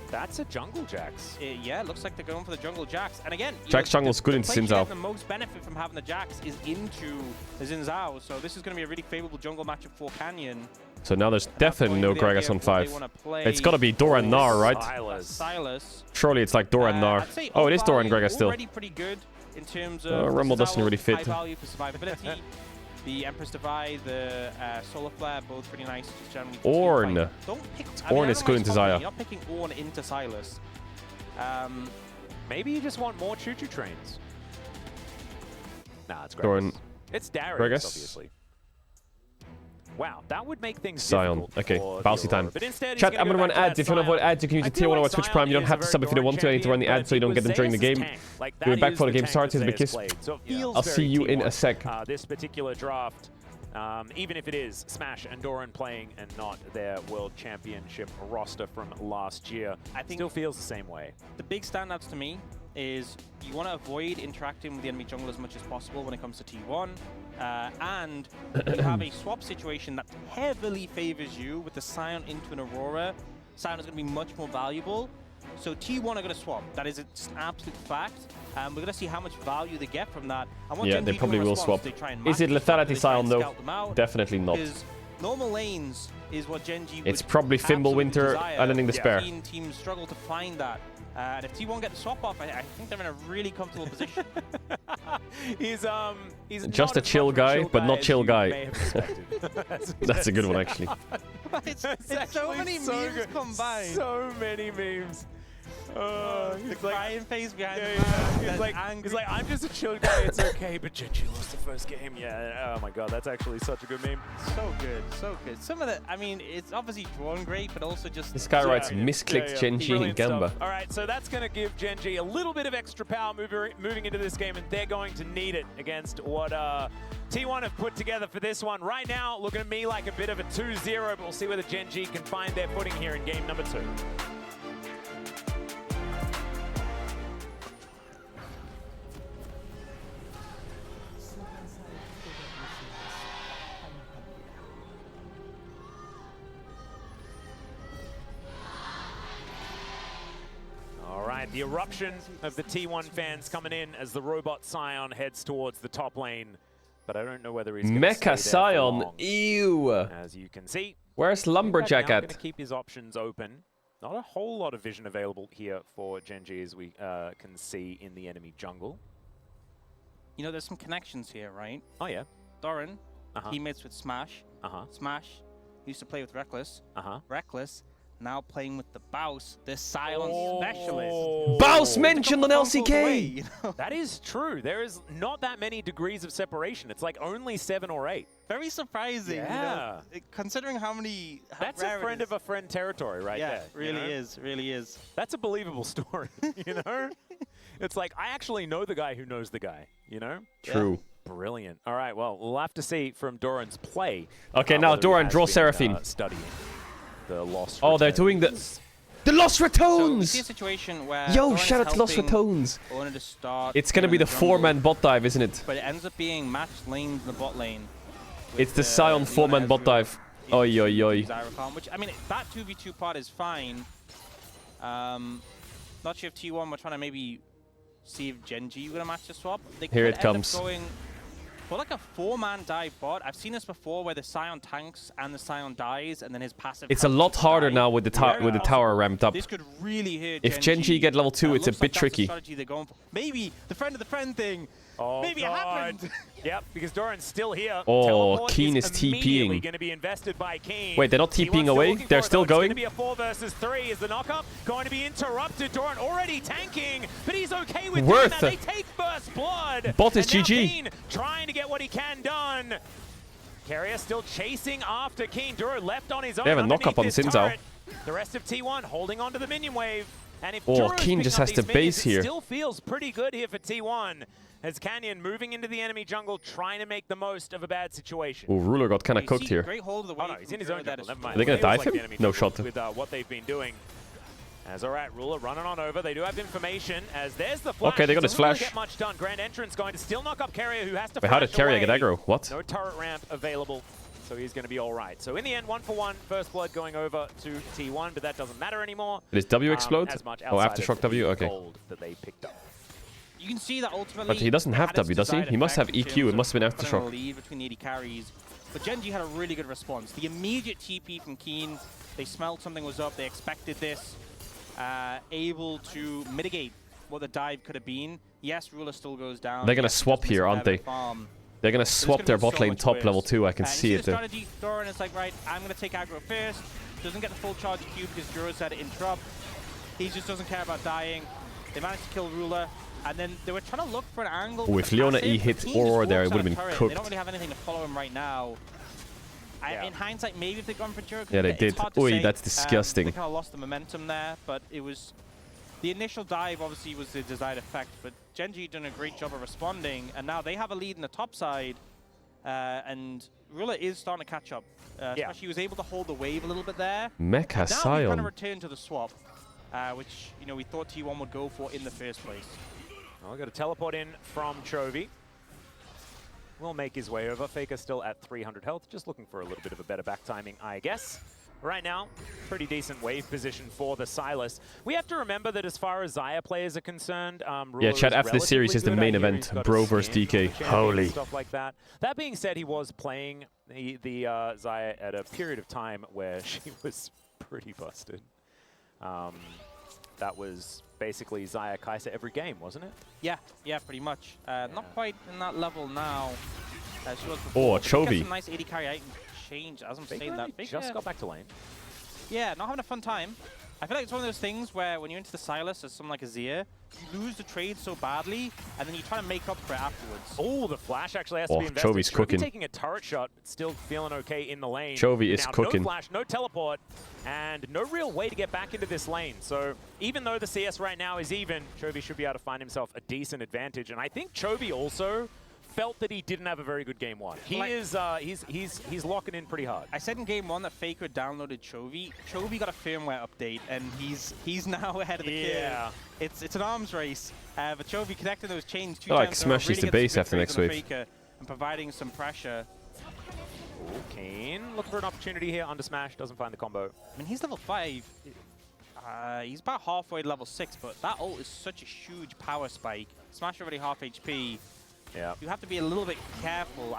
that's a jungle Jax. Yeah, it looks like they're going for the jungle Jax. And again, Jax jungle's good into Sinzao. The most benefit from having the Jax is into the Zinzao. So this is going to be a really favorable jungle matchup for Canyon. So now there's definitely no Gragas on 5. It's gotta be Doran Gnar, right? Silas. Surely it's like Doran Gnar. Oh, it is Doran Gragas still. Already pretty good in terms of Rumble doesn't really fit. high value for survivability. The Empress Divide, the Solar Flare, both pretty nice. Just generally Ornn. Don't pick. Ornn is good into Xayah. You're not picking Ornn into Silas. Maybe you just want more choo-choo trains. Nah, it's Gragas. Doran. It's Darius, Gragas. obviously. Wow, that would make things Sion. Okay, bouncy time. But instead, Chat, I'm gonna run ads. If you want to avoid ads, you can use the tier 1 on Twitch Prime. You don't have to sub if you don't want to. I need to run the ads so you don't get them during the game. We'll be back before the game starts. Here's a big kiss. I'll see you in a sec. This particular draft, even if it is Smash and Doran playing and not their World Championship roster from last year, I think still feels the same way. The big standouts to me is you want to avoid interacting with the enemy jungle as much as possible when it comes to T1. And you have a swap situation that heavily favors you with the Sion into an Aurora. Sion is going to be much more valuable. So T1 are going to swap. That is just an absolute fact. We're going to see how much value they get from that. And what Yeah, Gen they G probably do in will response, swap. they try and Is it match them, lethality they try and Sion though? scout them out. Definitely not. Because normal lanes is what Gen G It's would probably absolutely Fimbulwinter desire. and ending Despair. I've seen teams struggle to find that. And if T1 get the swap off, I think they're in a really comfortable position. He's Just not a chill as much of guy, but not as chill you guy. may have suspected. That's a good one, actually. it's so many memes combined. So many memes. The crying face behind the He's like, I'm just a chill guy, it's okay, but Genji lost the first game. Yeah, oh my god, that's actually such a good meme. So good, so good. Some of the, I mean, it's obviously drawn great, but also just... This guy writes misclicked Genji and Gamba. All right, so that's going to give Genji a little bit of extra power moving into this game, and they're going to need it against what T1 have put together for this one. Right now, looking at me like a bit of a 2-0, but we'll see whether Genji can find their footing here in game number 2. The eruption of the T1 fans coming in as the robot Sion heads towards the top lane. But I don't know whether he's going to Mecha stay there for Sion, long. ew. As you can see. Where's Lumberjack Going at? to keep his options open. Not a whole lot of vision available here for Genji as we can see in the enemy jungle. You know, there's some connections here, right? Oh, yeah. Doran, teammates with Smash. Smash used to play with Reckless. Reckless now playing with the Baus, the Sion specialist. Baus mentioned on LCK! That is true. There is not that many degrees of separation. It's like only 7 or 8. Very surprising. Yeah. You know, considering how many... That's a friend of a friend territory right there. Yeah, really is. Really is. That's a believable story, you know? It's like, I actually know the guy who knows the guy, you know? True. Yeah. Brilliant. All right, well, we'll have to see from Doran's play. Okay, now whether he Doran, has draw been, Seraphine. Studying the Lost Oh, they're doing the Lost So we Ratones! see a situation where Yo, Doran's shout out to Lost helping Ratones. Ornn to start It's gonna in be the jungle, 4-man bot dive, isn't it? But it ends up being matched lanes in the bot lane. It's the Sion 4-man bot dive. Oi, oi, oi. Which, I mean, that 2v2 part is fine. Not sure if T1 were trying to maybe see if Genji were going to match the swap. They Here could it end up comes. going for like a 4-man dive bot. I've seen this before where the Sion tanks and the Sion dies and then his passive... It's a lot harder now with the tower ramped up. This could really hurt If Genji get level 2, it's a looks bit like that's the tricky. strategy they're going for. Maybe the friend of the friend thing. Oh, Maybe it happened. Yep, because Doran's still here. Oh, Teleport Keen is immediately TPing. going to be invested by Keen. Wait, they're not T1 TPing still away? looking They're for it, still though. going? It's going to be a 4 versus 3. Is the knockup going to be interrupted? Doran already tanking, but he's okay with doing Worth. that. They take first blood. Bot is and now GG. Keen trying to get what he can done. Carrier still chasing after Keen. Doran left on his own. They have a knock-up on underneath this Sinzao. turret. The rest of T1 holding on to the minion wave. And if Oh, Juro's Keen picking just up has these to minions, base it here. still feels pretty good here for T1. As Canyon moving into the enemy jungle, trying to make the most of a bad situation. Oh, Ruler got kind of cooked here. Great hold of the wave. Oh no, he's in his own jungle, never mind. Are they gonna Feels dive like him? the enemy No jungle shot. With what they've been doing. As alright, Ruler running on over. They do have information. As there's the flash. Okay, they got his Doesn't really flash. get much done. Grand Entrance going to still knock up Carrier, who has to Wait, how did flash Carrier get away. aggro? What? No turret ramp available, so he's going to be alright. So in the end, 1-for-1, first blood going over to T1, but that doesn't matter anymore. Did his W explode? As much Oh, outside aftershock of W? the Okay. gold that they picked up. You can see that ultimately. But he doesn't it have had its W, does he? desired He must have effect in EQ. terms It must have been of putting a aftershock. lead between the AD carries. But Gen.G had a really good response. The immediate TP from Keen, they smelled something was up. They expected this. Able to mitigate what the dive could have been. Yes, Ruler still goes down. They're gonna Yes, swap just here, misses aren't they? their farm. They're gonna But it's swap gonna their be bot so lane much top worse. level 2. I can And you see the it there. strategy, Doran is like, right, I'm gonna take aggro first. Doesn't get the full charge Q because Juro said it interrupt. He just doesn't care about dying. They managed to kill Ruler, and then they were trying to look for an angle. Oh, if Leona E hit Aurora there, it would have been They cooked. don't really have anything to follow him right now. In hindsight, maybe if they'd gone for Juro, Yeah, they it's did. hard to Oi, say. that's disgusting. They kind of lost the momentum there, but it was the initial dive. Obviously, was the desired effect, but Gen.G done a great job of responding, and now they have a lead in the top side, and Ruler is starting to catch up. Especially, he was able to hold the wave a little bit there. Mecha Now we kind Scion. of return to the swap, which we thought T1 would go for in the first place. Well, we've got a teleport in from Chovy. Will make his way over. Faker still at 300 health, just looking for a little bit of a better back timing, I guess. Right now, pretty decent wave position for the Silas. We have to remember that as far as Xayah players are concerned, Yeah, Ruler chat, is after this series is the relatively main good. I hear event. he's got Bro a versus skin DK. on the champion Holy. and stuff like that. That being said, he was playing the Xayah at a period of time where she was pretty busted. That was basically Xayah Kai'Sa every game, wasn't it? Yeah, pretty much. Not quite in that level now. She was Oh, before, but you get Chovy. some nice AD carry item change as I'm Faker saying that. only just got back to lane. Yeah, not having a fun time. I feel like it's one of those things where when you're into the Silas as someone like Azir, you lose the trade so badly, and then you try to make up for it afterwards. Oh, the flash actually has to be Oh, invested. Chovy's cooking. Taking a turret shot, but still feeling okay in the lane. Chovy is now, cooking. No flash, no teleport, and no real way to get back into this lane. So even though the CS right now is even, Chovy should be able to find himself a decent advantage. And I think Chovy also felt that he didn't have a very good game one. He is he's locking in pretty hard. I said in game one that Faker downloaded Chovy. Chovy got a firmware update, and he's now ahead of the Yeah. curve. It's an arms race, but Chovy connecting those chains 2 I like times smash really these to gets base good after next trades on wave. Faker and providing some pressure. Kane looking for an opportunity here under smash, doesn't find the combo. I mean, he's level 5. He's about halfway to level 6, but that ult is such a huge power spike. Smash already half HP. Yeah. You have to be a little bit careful.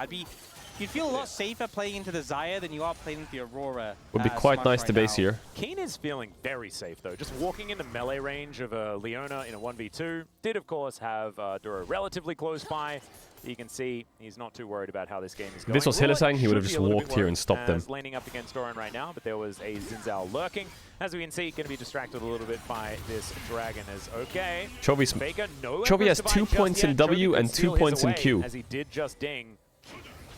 You'd feel a lot safer playing into the Xayah than you are playing into the Aurora. Would be quite Smash nice right to base now. here. Keen is feeling very safe, though. Just walking in the melee range of a Leona in a 1v2. Did, of course, have Duro relatively close by. You can see he's not too worried about how this game is going. This was Ruler Hylissang, he would have should be just a little walked bit here worried and stopped them. as Laning up against Doran right now, but there was a Xin Zhao lurking. As we can see, going to be distracted a little bit by this dragon as okay. Chovy's- Faker, no Chovy has Empress 2 Divine points just in yet. W Chovy and can 2 steal his points in away Q. As he did just ding.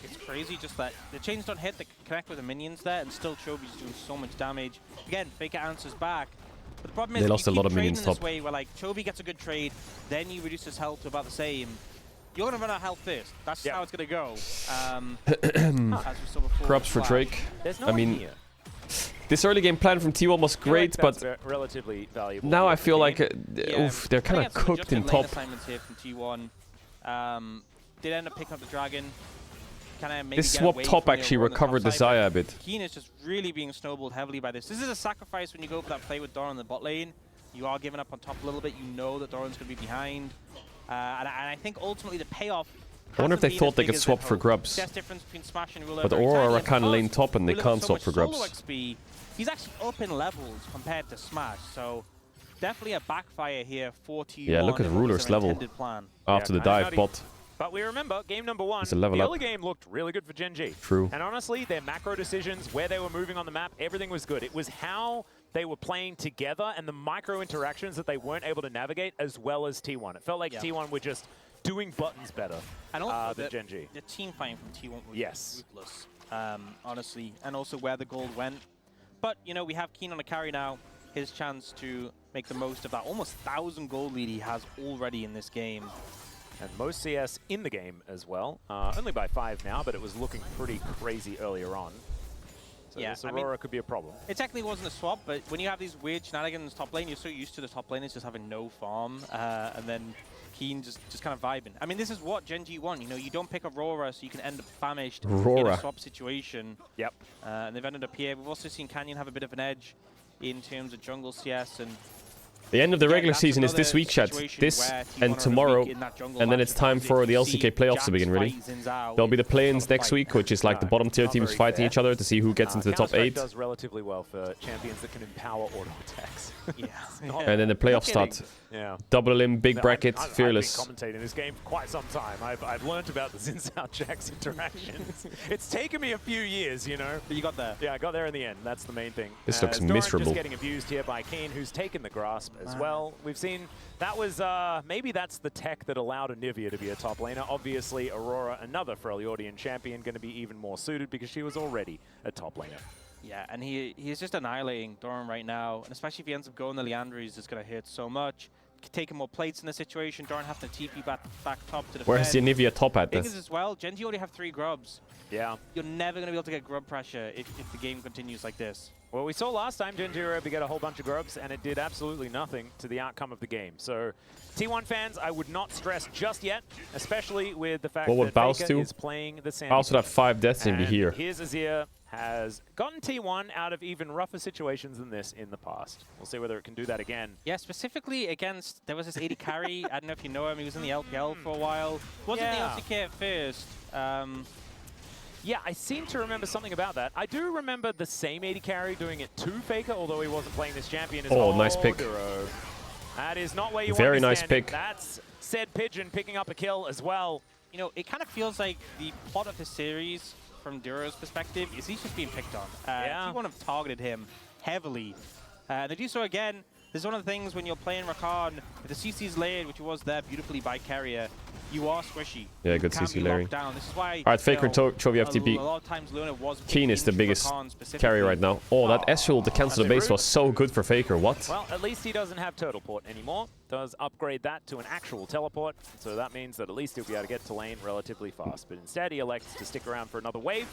It's crazy just that the chains don't hit, they connect with the minions there, and still Chovy's doing so much damage. Again, Faker answers back. But the problem is They if lost you a lot keep of minions trading this top. way where like Chovy gets a good trade, then you reduce his health to about the same. You're going to run out of health first. That's how it's going to go. As we saw before. Props for Flash. Drake. There's no I one mean, here. this early game plan from T1 was great, That's but relatively valuable. now I for the feel game. like oof, they're kind I of think that's some cooked in adjusted lane top. assignments here from T1. Did end up picking up the dragon. Kinda maybe This get swap away top from the actually Aurora on the recovered the top side, Xayah a but bit. Keen is just really being snowballed heavily by this. This is a sacrifice when you go for that play with Doran in the bot lane. You are giving up on top a little bit. You know that Doran's going to be behind. And I think ultimately the payoff. I wonder if they hasn't been thought as they big could as swap they'd for hoped. grubs. Best difference between Smash and Ruler. But very Aurora tiny, are and kind of because lane top and they Ruler can't has so swap much for grubs. solo XP, he's actually up in levels compared to Smash. So definitely a backfire here for T1. Yeah, look at if it was Ruler's an level intended plan. after the dive bot. But we remember, game number 1, It's a level the up. early game looked really good for Gen.G. True. And honestly, their macro decisions, where they were moving on the map, everything was good. It was how they were playing together and the micro interactions that they weren't able to navigate as well as T1. It felt like T1 were just doing buttons better And also than Gen.G. the team fighting from T1 was Yes. ruthless, honestly, and also where the gold went. But, you know, we have Keen on a carry now. His chance to make the most of that almost 1,000 gold lead he has already in this game. And most CS in the game as well. Only by 5 now, but it was looking pretty crazy earlier on. So Yeah, this Aurora could be a problem. It technically wasn't a swap, but when you have these weird shenanigans top lane, you're so used to the top laners just having no farm, and then Keen just kind of vibing. I mean, this is what Gen G want. You know, you don't pick Aurora, so you can end up famished in a swap situation. Yep. And they've ended up here. We've also seen Canyon have a bit of an edge in terms of jungle CS, and The end of the regular season is this week, chat. This and tomorrow, and then it's time for the LCK playoffs to begin, really. There'll be the play-ins next week, which is like the bottom tier teams fighting each other to see who gets into the top 8. does relatively well for champions that can empower auto attacks. And then the playoffs start. Yeah. Double limb, big bracket, I've fearless. been commentating this game for quite some time. I've learned about the Xin Zhao Jax interactions. It's taken me a few years, you know. But you got there. Yeah, I got there in the end. That's the main thing. This looks Doran miserable. just getting abused here by Keen, who's taken the grasp as well. We've seen that was maybe that's the tech that allowed Anivia to be a top laner. Obviously, Aurora, another Freljordian champion, going to be even more suited because she was already a top laner. yeah, and he's just annihilating Doran right now, and especially if he ends up going the Leandri, he's just going to hit so much. Taking more plates in the situation, Doran having to TP back top to the Where's the Anivia top at? Thing is as well, Gen G already have 3 grubs. Yeah. You're never going to be able to get grub pressure if the game continues like this. Well, we saw last time Gen G were able to get a whole bunch of grubs, and it did absolutely nothing to the outcome of the game. So, T1 fans, I would not stress just yet, especially with the fact that Faker is playing the Sandy. Baus would have 5 deaths and be here. Here's Azir, has gotten T1 out of even rougher situations than this in the past. We'll see whether it can do that again. Yeah, specifically against, there was this AD carry, I don't know if you know him, he was in the LPL for a while. Wasn't the LCK at first. Yeah, I seem to remember something about that. I do remember the same AD carry doing it to Faker, although he wasn't playing this champion as Oh, nice pick. Duro. That is not where you Very want to be nice standing. pick. That's said Pigeon picking up a kill as well. You know, it kind of feels like the plot of the series, from Duro's perspective, is he's just being picked on. T1 have targeted him heavily. They do so again. This is one of the things when you're playing Rakan, with the CC's layered, which was there beautifully by Carrier, you are squishy. Yeah, good You can CC be layering. locked down. This is why, Alright, Faker, you know, Chovy FTP. a lot of times Luna was Keen is the into biggest Rakan specifically. carry right now. Oh, that S-ult to cancel the base was so good for Faker. What? Well, at least he doesn't have Turtle Port anymore. Does upgrade that to an actual teleport, so that means that at least he'll be able to get to lane relatively fast. But instead, he elects to stick around for another wave.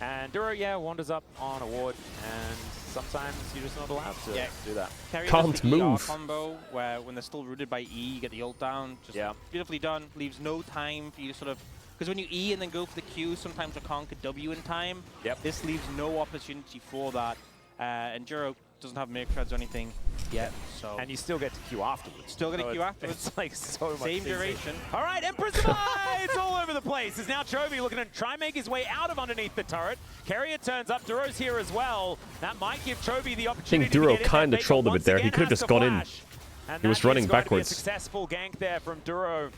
And Duro, yeah, wanders up on a ward, and sometimes you're just not allowed to do that. Carrier Can't does the ER move. combo where when they're still rooted by E, you get the ult down. Just beautifully done. Leaves no time for you to sort of... Because when you E and then go for the Q, sometimes Rakan could W in time. This leaves no opportunity for that. And Duro doesn't have Merc Treads or anything yet, so... And you still get to Q afterwards. Still get a Q afterwards. It's like so much Same easier. duration. All right, Emperor's Demise all over the place. Is now Chovy looking to try and make his way out of underneath the turret. Carrier turns up. Duro's here as well. That might give Chovy the I opportunity think Duro to get in there. kind of Faker trolled a bit once there. He again could have has just to gone in. flash. And He was that running is going to be a backwards. successful gank there from Duro.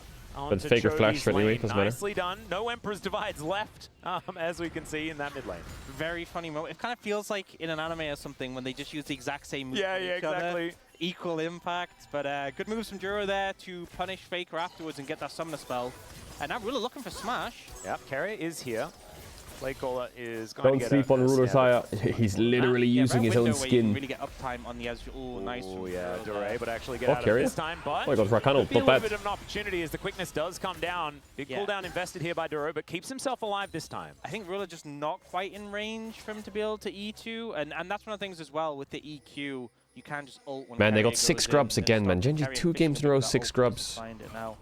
But Faker flashed straight anyway, doesn't matter. Nicely done. No Emperor's Divides left, as we can see in that mid lane. Very funny moment. It kind of feels like in an anime or something when they just use the exact same move. Yeah, to yeah, each other. exactly. Equal impact, but good moves from Duro there to punish Faker afterwards and get that summoner spell. And now Ruler looking for Smash. Yep, Carrier is here. Playcaller is going Don't to get sleep on Ruler's Haya. He's literally using his own You skin. really get uptime on the Azure. Oh, nice. Oh, yeah, Dure, but actually get Oh, out Carrier? of this time. But Oh, he got Rakan ult, could be a not little bad. bit of an opportunity as the quickness does come down. Big cooldown invested here by Duro, but keeps himself alive this time. I think Ruler just not quite in range for him to be able to E2, and that's one of the things as well with the EQ. You can just ult when Man, they Carrier got 6 goes in grubs and again, man. stop Genji Carrier 2 games in a row, 6 grubs. Find it now.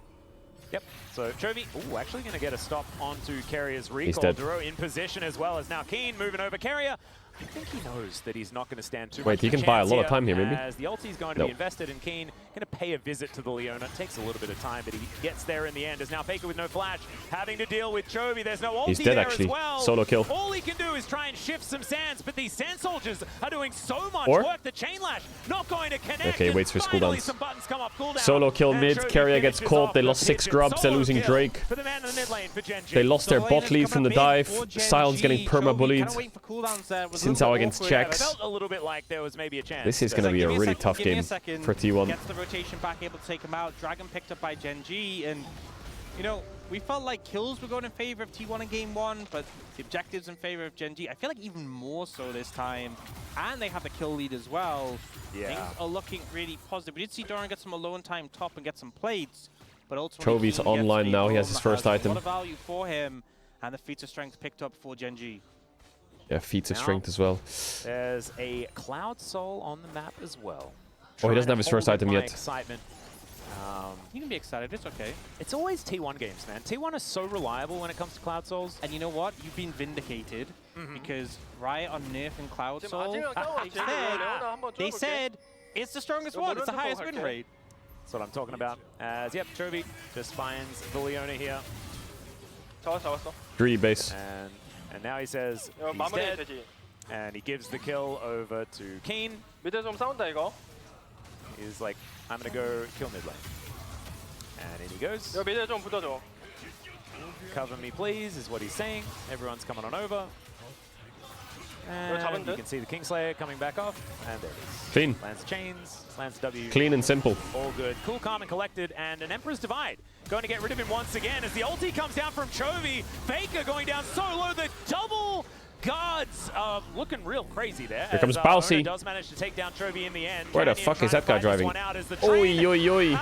Yep. So Chovy, actually going to get a stop onto Carrier's He's recall. dead. Duro in position as well as now Keen moving over Carrier. I think he knows that he's not going to stand too much Wait, he of a can buy a chance lot of time here, maybe? As the ulti is going to Nope. be invested in Keen. Going to pay a visit to the Leona. It takes a little bit of time, but he gets there in the end. As now Faker with no flash, having to deal with Chovy. There's no ulti He's dead, there actually. as well. Solo kill. All he can do is try and shift some sands, but these sand soldiers are doing so much Or- work. The chain lash not going to connect. Okay, and waits for his finally cooldowns. some buttons come off cooldown. Solo kill And mid. Chovy Carrier gets finishes caught. off They the lost 6 Pigeon. grubs. They're Solo losing kill Drake. For the man in the mid lane for Gen G. They lost their So bot Lane lead is from the coming up dive. big for Gen Sion's getting G. perma Chovy bullied. kinda waiting for cooldowns there. Was a Xin little Zhao bit against awkward. Jax. Felt a little bit like there was maybe a chance. This is going to be Give a me really second, tough give me a game second. for T1. Gets the rotation back, able to take him out. Dragon picked up by Gen G, and You know, we felt like kills were going in favor of T1 in game 1, but the objectives in favor of Gen G. I feel like even more so this time. And they have the kill lead as well. Yeah. Things are looking really positive. We did see Doran get some alone time top and get some plates, but ultimately Chovy's Keen gets online the now. He roam has his that first has item. A lot of value for him, and the feats of strength picked up for Gen G. Yeah, feats of Now, strength as well. There's a Cloud Soul on the map as well. Oh, he doesn't Trying have his to first hold item my yet. Excitement. You can be excited, it's okay. It's always T1 games, man. T1 is so reliable when it comes to Cloud Souls. And you know what? You've been vindicated because Riot on nerfing Cloud Soul. They said it's the strongest one. It's the highest win rate. That's what I'm talking about. As yep, Chovy just finds the Leona here. Greedy base. And now he says he's dead. And he gives the kill over to Keen. He's like, I'm gonna go kill mid lane. And in he goes. Cover me please is what he's saying. Everyone's coming on over. And you can see the Kingslayer coming back off. And there it is. Clean. Lands chains, lands W. Clean and simple. All good. Cool, calm, and collected. And an Emperor's Divide. Going to get rid of him once again as the ulti comes down from Chovy. Faker going down so low. The double guards looking real crazy there. Here comes as, Balsi. Ona does manage to take down Chovy in the end. Where the Canyon fuck is trying that to guy find this driving? one out as the Oi, train. oi, oi.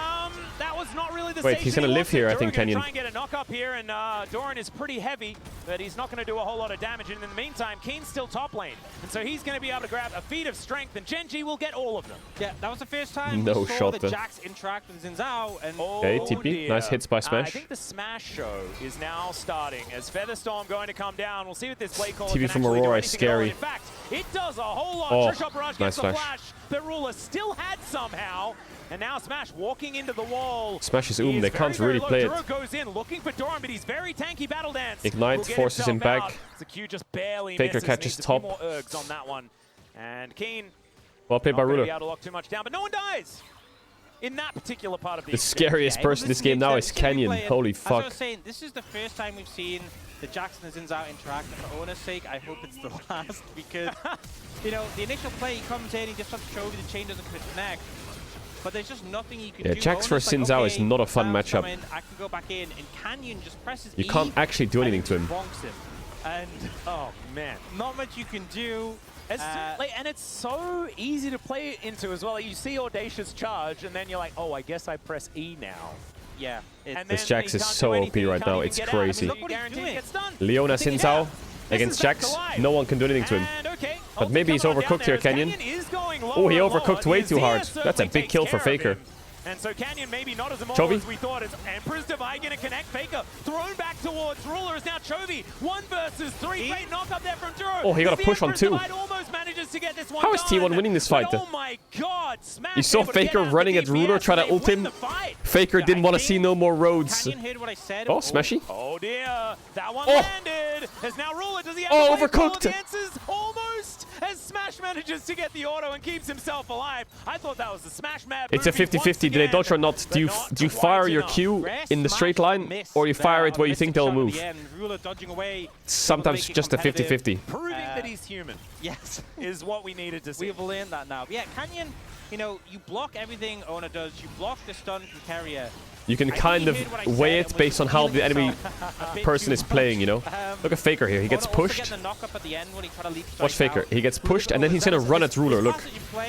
That was not really the Wait, safety he's gonna he live here, I think, Doran gonna Canyon. try and get a knock up here, and Doran is pretty heavy, but he's not going to do a whole lot of damage. And in the meantime, Keen's still top lane, and so he's going to be able to grab a feat of strength, and Gen G will get all of them. Yeah, that was the first time No we saw shot the there. Jax interact with Xin Zhao, and Okay, TP. dear. Nice hits by I Smash. think the Smash show is now starting as Featherstorm going to come down. We'll see what this play call TP can from actually do Aurora is anything at all. scary. In fact, it does a whole lot. Oh, Trish Barrage nice gets the flash. flash that Ruler still had somehow. And now Smash walking into the wall. Smash is He they very, can't very really low. play it. Duro goes in looking for Doran, but he's very tanky. Battle Dance. Ignite will get forces him himself back. out. The Q just barely Faker misses. catches Needs a top. few more ergs on that one. And Keen Well played by not gonna Ruler. be able to lock too much down, but no one dies in that particular part of the The scariest person in this game now is Canyon. Holy As I fuck. was saying, this is the first time we've seen the Jackson and Xin Zhao interact. And for Ona's sake, I hope it's the last because, you know, the initial play, he comes in, he just wants to show you the chain doesn't connect. But there's just nothing you can Yeah, do. Jax Ona's versus like, Xin Zhao is okay, not a fun Zhao's matchup. coming, I can go back in, and Canyon just presses You E can't actually do anything to him. bonks him. And oh man, not much you can do. And it's so easy to play into as well. You see Audacious charge, and then you're like, oh, I guess I press E now. Yeah. And This then Jax he is can't so do OP anything, he right can't now. even It's get out. I mean, crazy. look what he's guaranteed he gets done. Leona Take it Xin out. Zhao This against is back Jax. to life. No one can do anything to him. And okay, But maybe he's coming on down overcooked here, there. Canyon. Is going lower Oh, he and lower. overcooked way too Azir hard. That's a certainly big takes kill for care of Faker. him. And so Canyon maybe not as immortal Chovy? as we thought. As Emperor's Divide going to connect Faker. Thrown back towards Ruler is now Chovy. 1 versus 3. Great knock up there from Duro. Oh, he got a The push on Emperor's 2. Divide almost manages to get this one How is done. T1 winning this fight? But, oh my god, Smash You saw able to get Faker out the running at Ruler, DPS, trying to they ult win him. the fight. Faker didn't want to see no more roads. Canyon heard what I said. Oh, Smashy. Oh dear, that one Oh. landed. As now Ruler, does he have Oh, to wait for all overcooked. the answers? Almost, as Smash manages to get the auto and keeps himself alive. I thought that was the Smash map. It's a movie 50-50. once Do they again, dodge or not? Do you but do you not fire quite your enough. Q in the straight line, or you fire it where you think they'll move? Ruler dodging away. Sometimes just a 50-50. Proving that he's human. Yes. Is what we needed to see. We've learned that now. But yeah, Canyon, you know, you block everything Ona does. You block the stun from Carrier. You can kind of weigh it based on how the enemy person is playing, you know? Look at Faker here. He gets pushed. Watch Faker. He gets pushed, and then he's going to run at Ruler. Look.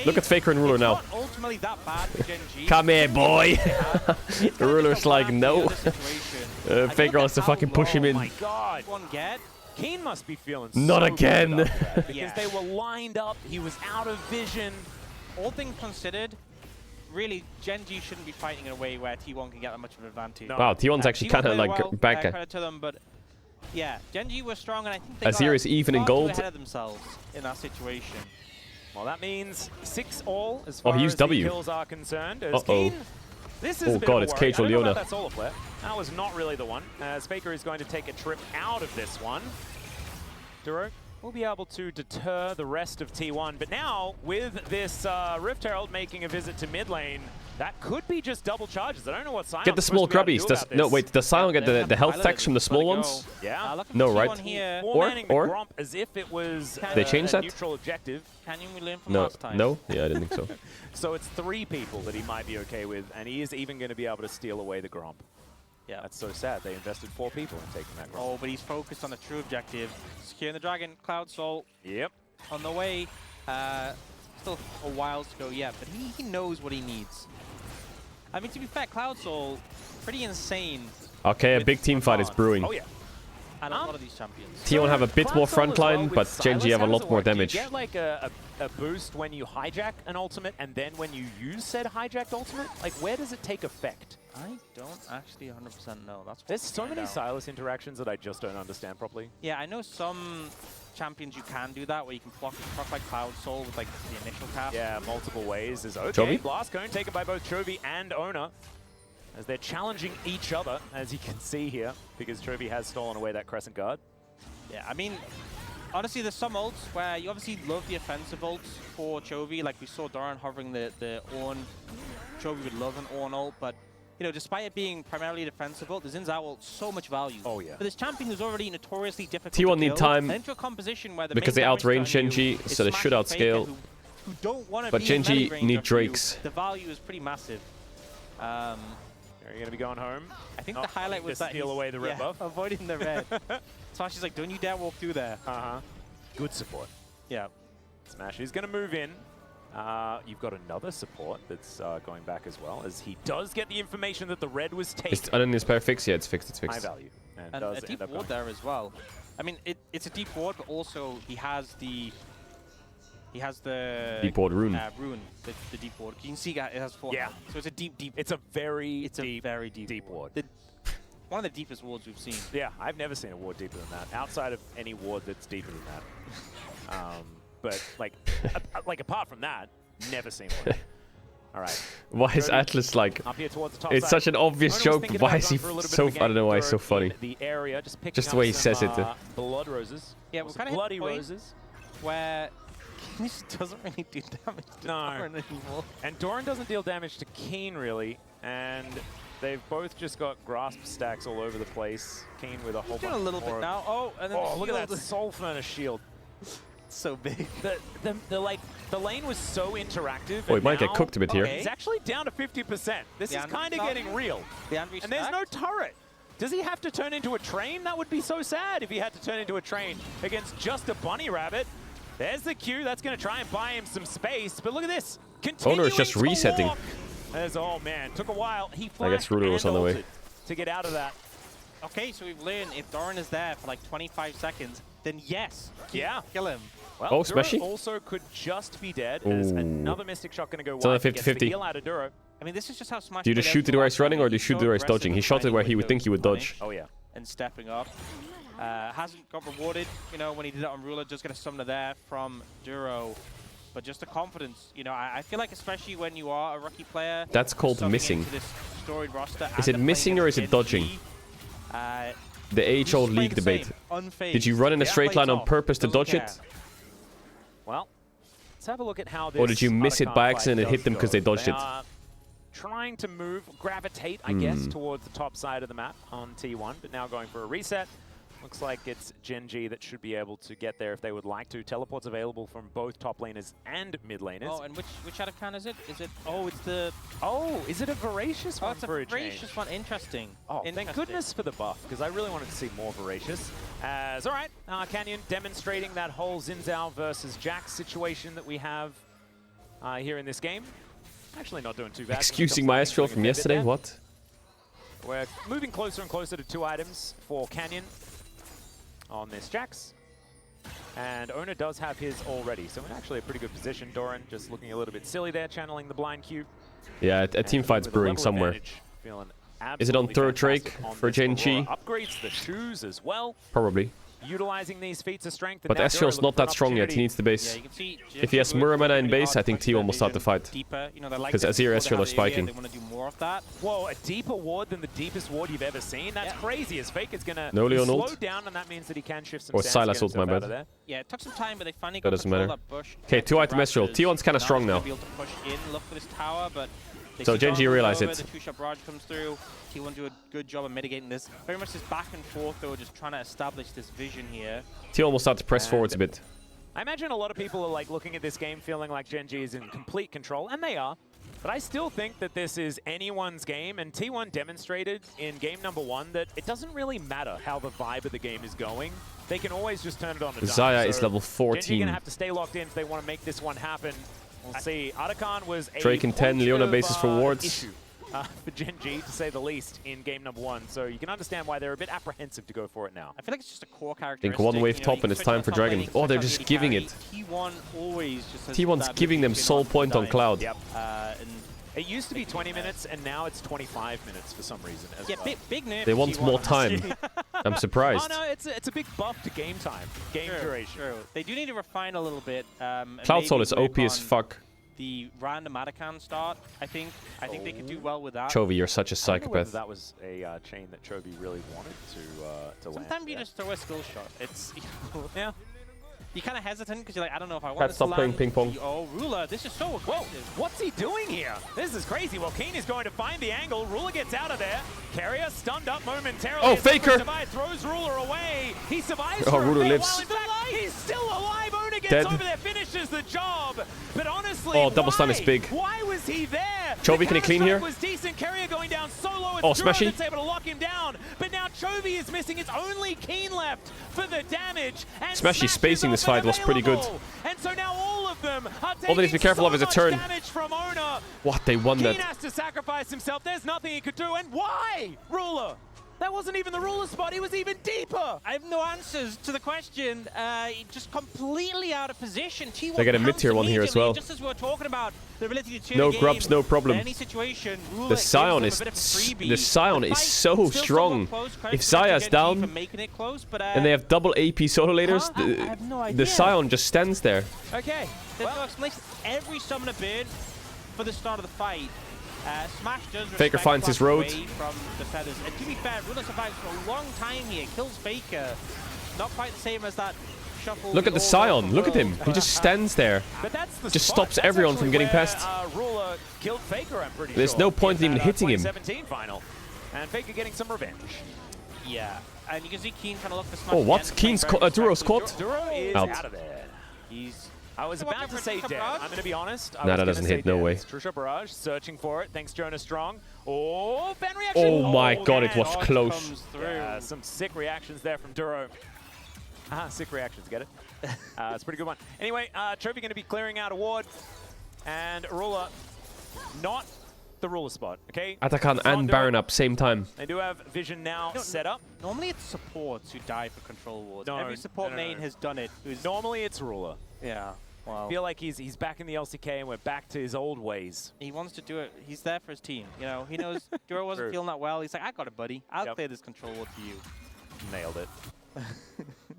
Look at Faker and Ruler now. Ultimately that bad for Gen G. Come here, boy. The Ruler's like, no. Faker wants to fucking push him in. Oh my god. Keen must be feeling Not so again. good up there because they were lined up. He was out of vision. All things considered, really, Gen G shouldn't be fighting in a way where T1 can get that much of an advantage. Wow, T1's actually kind of played like well, back. credit to them, but yeah, Gen G was strong, and I think they Azir got is even in far too gold. ahead of themselves in that situation. Well, that means 6 all as Oh, far he as used the W. kills are concerned. As Uh-oh. Keen, this is Oh a bit god, of a it's worry. Caedrel I don't know Leona. about that solo flare. That was not really the one. As Faker is going to take a trip out of this one. Duro will be able to deter the rest of T1, but now with this Rift Herald making a visit to mid lane, that could be just double charges. I don't know what Sion's Get the small grubbies. No, wait, does Sion get the health tax from the small ones? Yeah. No, right? Or as if it was They changed a that? neutral objective. Canyon we learned from No, last time. no? Yeah, I didn't think so. So it's 3 people that he might be okay with, and he is even going to be able to steal away the Gromp. Yeah. That's so sad. They invested 4 people in taking that ground. Oh, but he's focused on the true objective. Securing the dragon, Cloud Soul. Yep. On the way. Still a while to go yet, but he knows what he needs. I mean, to be fair, Cloud Soul, pretty insane. Okay, a big team fight is brewing. Oh, yeah. And a lot of these champions. T1 have a bit more front line, but Genji have a lot more damage. Do you get like a boost when you hijack an ultimate and then when you use said hijacked ultimate? Like, where does it take effect? I don't actually 100% know. There's so many Silas interactions that I just don't understand properly. Yeah, I know some champions you can do that, where you can proc like Cloud Soul with like the initial cast. Yeah, multiple ways is okay. Chovy? Blast Cone taken by both Chovy and Ona, as they're challenging each other, as you can see here, because Chovy has stolen away that Crescent Guard. Yeah, I mean, honestly, there's some ults where you obviously love the offensive ults for Chovy. Like we saw Doran hovering the Ornn. Chovy would love an Ornn ult, but you know, despite it being primarily defensive ult, the Xin Zhao ult so much value. Oh yeah. For this champion who's already notoriously difficult T1 to need kill, time and into a composition where the because main they outrange damage Genji, value so they is should smashing outscale. Faker who don't want to But be Genji in melee need range of you. Drakes. The value is pretty massive. Are you going to be going home? I think the highlight was that steal away the red buff. avoiding the red. Smash is like, don't you dare walk through there. Good support. Yeah. Smash is going to move in. You've got another support that's going back as well, as he does get the information that the red was taken. And then it's fixed. Yeah, it's fixed. It's fixed. High value. And does a deep end up ward going. there as well. I mean, it's a deep ward, but also he has the Deep ward rune. Rune, the deep ward. You can see it has 4. Yeah. So it's a deep. It's a very deep ward. One of the deepest wards we've seen. Yeah, I've never seen a ward deeper than that. Outside of any ward that's deeper than that. But like, apart from that, never seen one. All right. Why is Atlas like? Up here towards the top It's side. such an obvious Ona was joke. thinking Why about is he going for a little bit so? of a I don't know why he's so gank funny. in the area, just picking Just the up way he some, says it. blood roses. Yeah, we're Some kind of bloody roses. where he just doesn't really do damage to Doran anymore. And Doran doesn't deal damage to Keen really, and they've both just got grasp stacks all over the place. Keen with a whole bunch Doing a little more. bit now. Oh, and then Oh, look at that shield. Soul Furnace shield. So big. The lane was so interactive. Oh, he and might get now cooked a bit here. He's actually down to 50%. This The is Andrew kind of stack? getting real. The Andrew And there's no stacked? turret. Does he have to turn into a train? That would be so sad if he had to turn into a train against just a bunny rabbit. There's the Q. That's going to try and buy him some space. But look at this. Owner is just Continuing to resetting. walk. Oh, man. Took a while. He I guess flashed Ruler was and on the way. ulted to get out of that. Okay, so we've learned if Doran is there for like 25 seconds, then yes, Yeah. kill him. Well, Oh, Duro Smashy. also could just be dead. As Ooh. another Mystic Shot going to go It's another wide. Gets the 50-50. heal out of Duro. I mean, this is just how Smash. Do you just shoot it where it's running, or do you shoot it where it's dodging? He shot it where he would think he would dodge. Oh, yeah. And stepping up. Hasn't got rewarded, you know, when he did it on Ruler. Just get a summoner there from Duro. But just the confidence, you know, I feel like especially when you are a rookie player. That's called subbing missing. into this storied roster Is and it missing or is it dodging? The age-old just league playing the debate. same, unfazed. Did you run in a Yeah, straight plays line on off. purpose to Doesn't dodge care. it? Well, let's have a look at how this. Or did you miss it Otacon by fight accident and does hit them because go. they dodged it? Are trying to gravitate, I guess, towards the top side of the map on T1, but now going for a reset. Looks like it's Genji that should be able to get there if they would like to. Teleports available from both top laners and mid laners. Oh, and which Otacon is it? Is it? Oh, it's the. Oh, is it a Voracious Oh, one it's a for a voracious change? one. Interesting. Oh, thank Interesting. goodness for the buff, because I really wanted to see more Voracious. As, all right, Canyon demonstrating that whole Xin Zhao versus Jax situation that we have here in this game. Actually not doing too bad. Excusing my Astral from yesterday? What? We're moving closer and closer to 2 items for Canyon on this Jax. And Ona does have his already, so in actually a pretty good position. Doran just looking a little bit silly there, channeling the blind Q. Yeah, a team fight's brewing somewhere. Is it on third Drake for Genji? Upgrades the shoes as well. Probably. Utilizing these feats of strength. But Astral's not that strong yet. He needs the base. Yeah, you can see If he has Muramana in base, I think T1 will start the fight. Deeper, you know, they like Because that Azir before Astral they are have area, spiking. They want to do more of that. Whoa, a deeper ward than the deepest ward you've ever seen? That's crazy. As Fake is going to No Leon slow ult? down, and that means that he can shift some Or stance Sylas to ult, get my himself out bad. of there. Yeah, it took some time, but they finally That got doesn't control matter. of that bush. Okay, 2 item Astral. Raptors. T1's kind of strong Now now. he's gonna be able to push in, look for this tower, but they So keep Genji on realized over, it. The 2-shot barrage comes through. T1 do a good job of mitigating this. Very much this back and forth, though, just trying to establish this vision here. T1 will start to press forwards a bit. I imagine a lot of people are like looking at this game feeling like Genji is in complete control, and they are. But I still think that this is anyone's game, and T1 demonstrated in game number 1 that it doesn't really matter how the vibe of the game is going. They can always just turn it on a dime. Zaya So is level Genji 14. gonna have to stay locked in if they want to make this one happen. We'll see. Arakan was a Drake in 10, point Leona of, basis for wards. issue for Genji, to say the least, in game number 1. So you can understand why they're a bit apprehensive to go for it now. I feel like it's just a core I characteristic. think one wave you know, top you and it's switch time on for top Dragon. laning, Oh, switch they're on just AD giving carry. it. T1 always just has T1's that giving them ability to soul turn point on time. Cloud. Yep. And It used to be 20 minutes, and now it's 25 minutes for some reason as yeah, well. big nerf. They want T1, more honestly. time. I'm surprised. Oh no, it's a big buff to game time, game duration. True. They do need to refine a little bit. And Cloud Soul maybe is OP work as on fuck. The random Atakan start, I think they could do well with that. Chovy, you're such a I don't know whether psychopath. that was a chain that Chovy really wanted to land. Sometimes you there. just throw a skill shot. It's yeah. You're kind of hesitant because you're like, I don't know if I want Pat, this stop to playing land. ping pong. Oh, Ruler, this is so aggressive. What's he doing here? This is crazy. Well, Keen is going to find the angle. Ruler gets out of there. Carrier stunned up momentarily. Oh, as Faker! Divide throws Ruler away. He survives Oh, for a Ruler bit, lives. while in fact, he's still alive. Ona gets Dead. over there, finishes the job. But honestly, Oh, double stun is big. Why was he there? Chovy, The can he clean counter here? was decent. Carrier going down solo. It's Oh, Duro Smashy. that's able to lock him down. But now Chovy is missing. It's only Keen left for the damage. And Smashy Smash spacing is this fight was pretty good. unavailable. And so now all of them are All they need to be careful of is a much turn. damage from Ona. What, they won Keen that. has to sacrifice himself. There's nothing he could do. And why, Ruler? That wasn't even the Ruler spot. He was even deeper. I have no answers to the question. Just completely out of position. T1 They get a mid-tier pounced one here as immediately, well. Just as we were talking about the ability to turn No the grubs, game no problem. in any situation, Ruler The gives Sion them a is bit of a freebie. the Sion The is fight so still strong. somewhat close. Credit If to Zaya's Genji down for making it close, but, and they have double AP solo laters, I have no the idea. Sion just stands there. Okay. There's no explanation. Every summoner bid for the start of the fight. Smash does Faker respect finds his Flash road. away from the feathers. And to be fair, Ruler survives for a long time here. Kills Faker. Not quite the same as that shuffle. Look at the Sion. Look at him. He just stands there. But that's the Just spot. stops That's everyone actually from getting where, past. Ruler killed Faker, I'm pretty There's sure. no point in even that, hitting him. 2017 final. And Faker getting some revenge. Yeah. And you can see Keen kind of look for Smash. Oh, what? again, Keen's playing very Duro's respectfully. caught? Duro is Out. out of there. I was So what about to difference say from dead. Barrage? I'm going to be honest. Nah, that doesn't hit, no way. Trisha Barrage searching for it. Thanks, Jonah Strong. Oh, fan reaction. Oh my god, it was Barrage close. comes through. Yeah, some sick reactions there from Duro. Sick reactions, get it? It's a pretty good one. Anyway, Trophy going to be clearing out a ward. And Ruler, not the Ruler spot, okay? Atakan It's not and Duro. Baron up same time. They do have Vision now set up. Normally it's supports who die for control wards. No, Every support no. main has done it. Normally it's Ruler. Yeah. Wow. I feel like he's back in the LCK and we're back to his old ways. He wants to do it. He's there for his team. You know, he knows Duro wasn't True. feeling that well. He's like, I got it, buddy. I'll Yep. clear this control ward for you. Nailed it.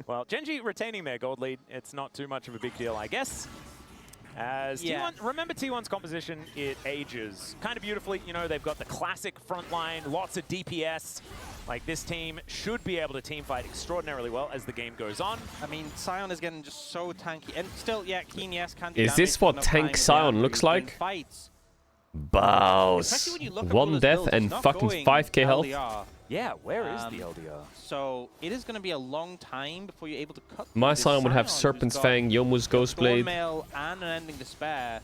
Well, Genji retaining their gold lead. It's not too much of a big deal, I guess. As Yeah. T1, remember T1's composition, it ages kind of beautifully. You know, they've got the classic front line, lots of DPS. Like, this team should be able to team fight extraordinarily well as the game goes on. I mean, Sion is getting just so tanky. And still, yeah, Keen, yes, can do Is damage this for what enough tank time, Sion yeah, looks in like? Fights. Bows. Especially when you look at One Ruler's death build, and he's not fucking going 5k health. LDR. Yeah, where is the LDR? So it is going to be a long time before you're able to cut. My through this Sion would have Sion who's Serpent's got Fang, Yomu's Ghostblade. Thornmail and an Ending Despair.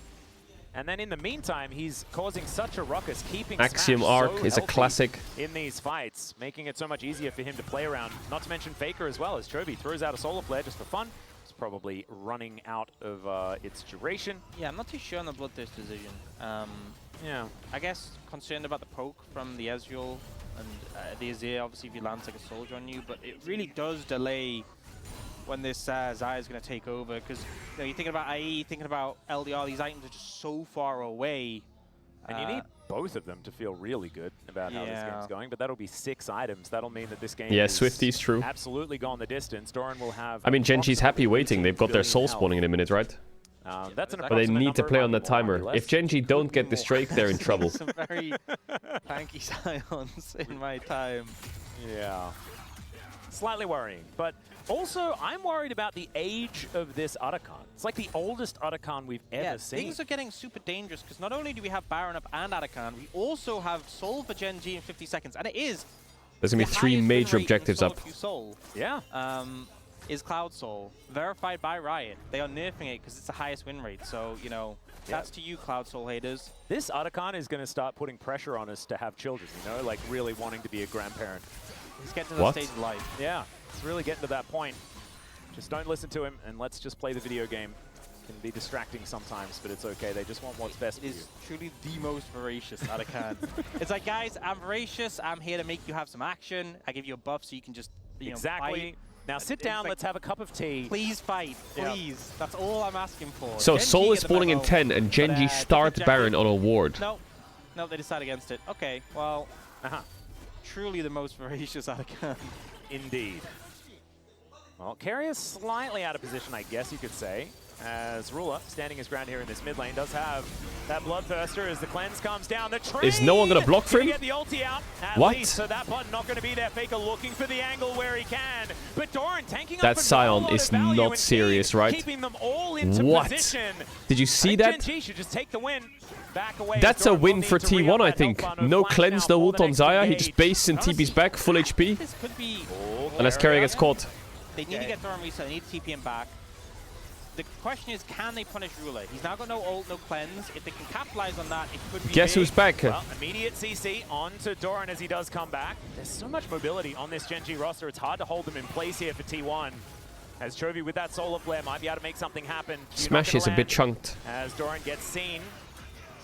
And then in the meantime, he's causing such a ruckus, keeping Axiom Smash Arc so is a healthy classic. in these fights, making it so much easier for him to play around. Not to mention Faker as well, as Chovy throws out a solar flare just for fun. It's probably running out of its duration. Yeah, I'm not too sure on the Bloodthirst decision. Yeah. I guess concerned about the poke from the Ezreal and the Azir, obviously if he lands like a soldier on you, but it really does delay when this Zaya is going to take over, because you know, you're thinking about IE, thinking about LDR, these items are just so far away. And you need both of them to feel really good about how this game's going, but that'll be 6 items. That'll mean that this game Yeah, is Swifty's true. absolutely gone the distance. Doran will have... I mean, Genji's happy waiting. They've got their soul billion spawning in a minute, right? That's an But they approximate need to number. play on Might the be more, might timer. be less. If Genji don't get this Drake, they're in trouble. Some very tanky Sions in my time. Yeah. Slightly worrying, but also I'm worried about the age of this Arakan. It's like the oldest Arakan we've ever seen. Things are getting super dangerous because not only do we have Baron up and Atakan, we also have Soul for Genji in 50 seconds, and it is There's going to be 3 highest major win rate in objectives solo up. queue Soul. Yeah. Is Cloud Soul verified by Riot? They are nerfing it because it's the highest win rate. So you know That's to you, Cloud Soul haters. This Otacon is going to start putting pressure on us to have children, you know, like really wanting to be a grandparent. He's getting to the What? stage in life. Yeah, it's really getting to that point. Just don't listen to him and let's just play the video game. Can be distracting sometimes, but it's okay. They just want what's best for you. It is truly the most voracious Otacon. It's like, guys, I'm voracious. I'm here to make you have some action. I give you a buff so you can just, you know, Exactly. fight. Now sit It's down, like, let's have a cup of tea. Please fight, Yeah. please. That's all I'm asking for. So Gen Soul G is get the spawning in memo, 10 and Gen but, G start different Baron on objective. a ward. No, they decide against it. Okay, well, truly the most voracious Otacon. Indeed. Well, Carrier's slightly out of position, I guess you could say, as Ruler, standing his ground here in this mid lane, does have that Bloodthirster as the cleanse comes down. The tree Is no one gonna block for him? Get the ulti out, at What? least, so that button not going to be there. Faker looking for the angle where he can, but Doran tanking That up Scion is not serious, right? keeping them all into What? position. Did you see that? Gen G should just take the win. Back away. That's a Doran will win need for to re-up T1, I that think. health bar. No flash cleanse, now no for ult the on next Xayah. He engage. just bases and TP's back, full HP. This could be... Unless Carrier gets caught. They need to get Doran reset. They need to TP him back. The question is, can they punish Ruler? He's now got no ult, no cleanse. If they can capitalize on that, it could be Guess big. who's back? Well, immediate CC onto Doran as he does come back. There's so much mobility on this Gen G roster. It's hard to hold them in place here for T1. As Chovy with that Solar Flare might be able to make something happen. Smash is a bit chunked. As Doran gets seen.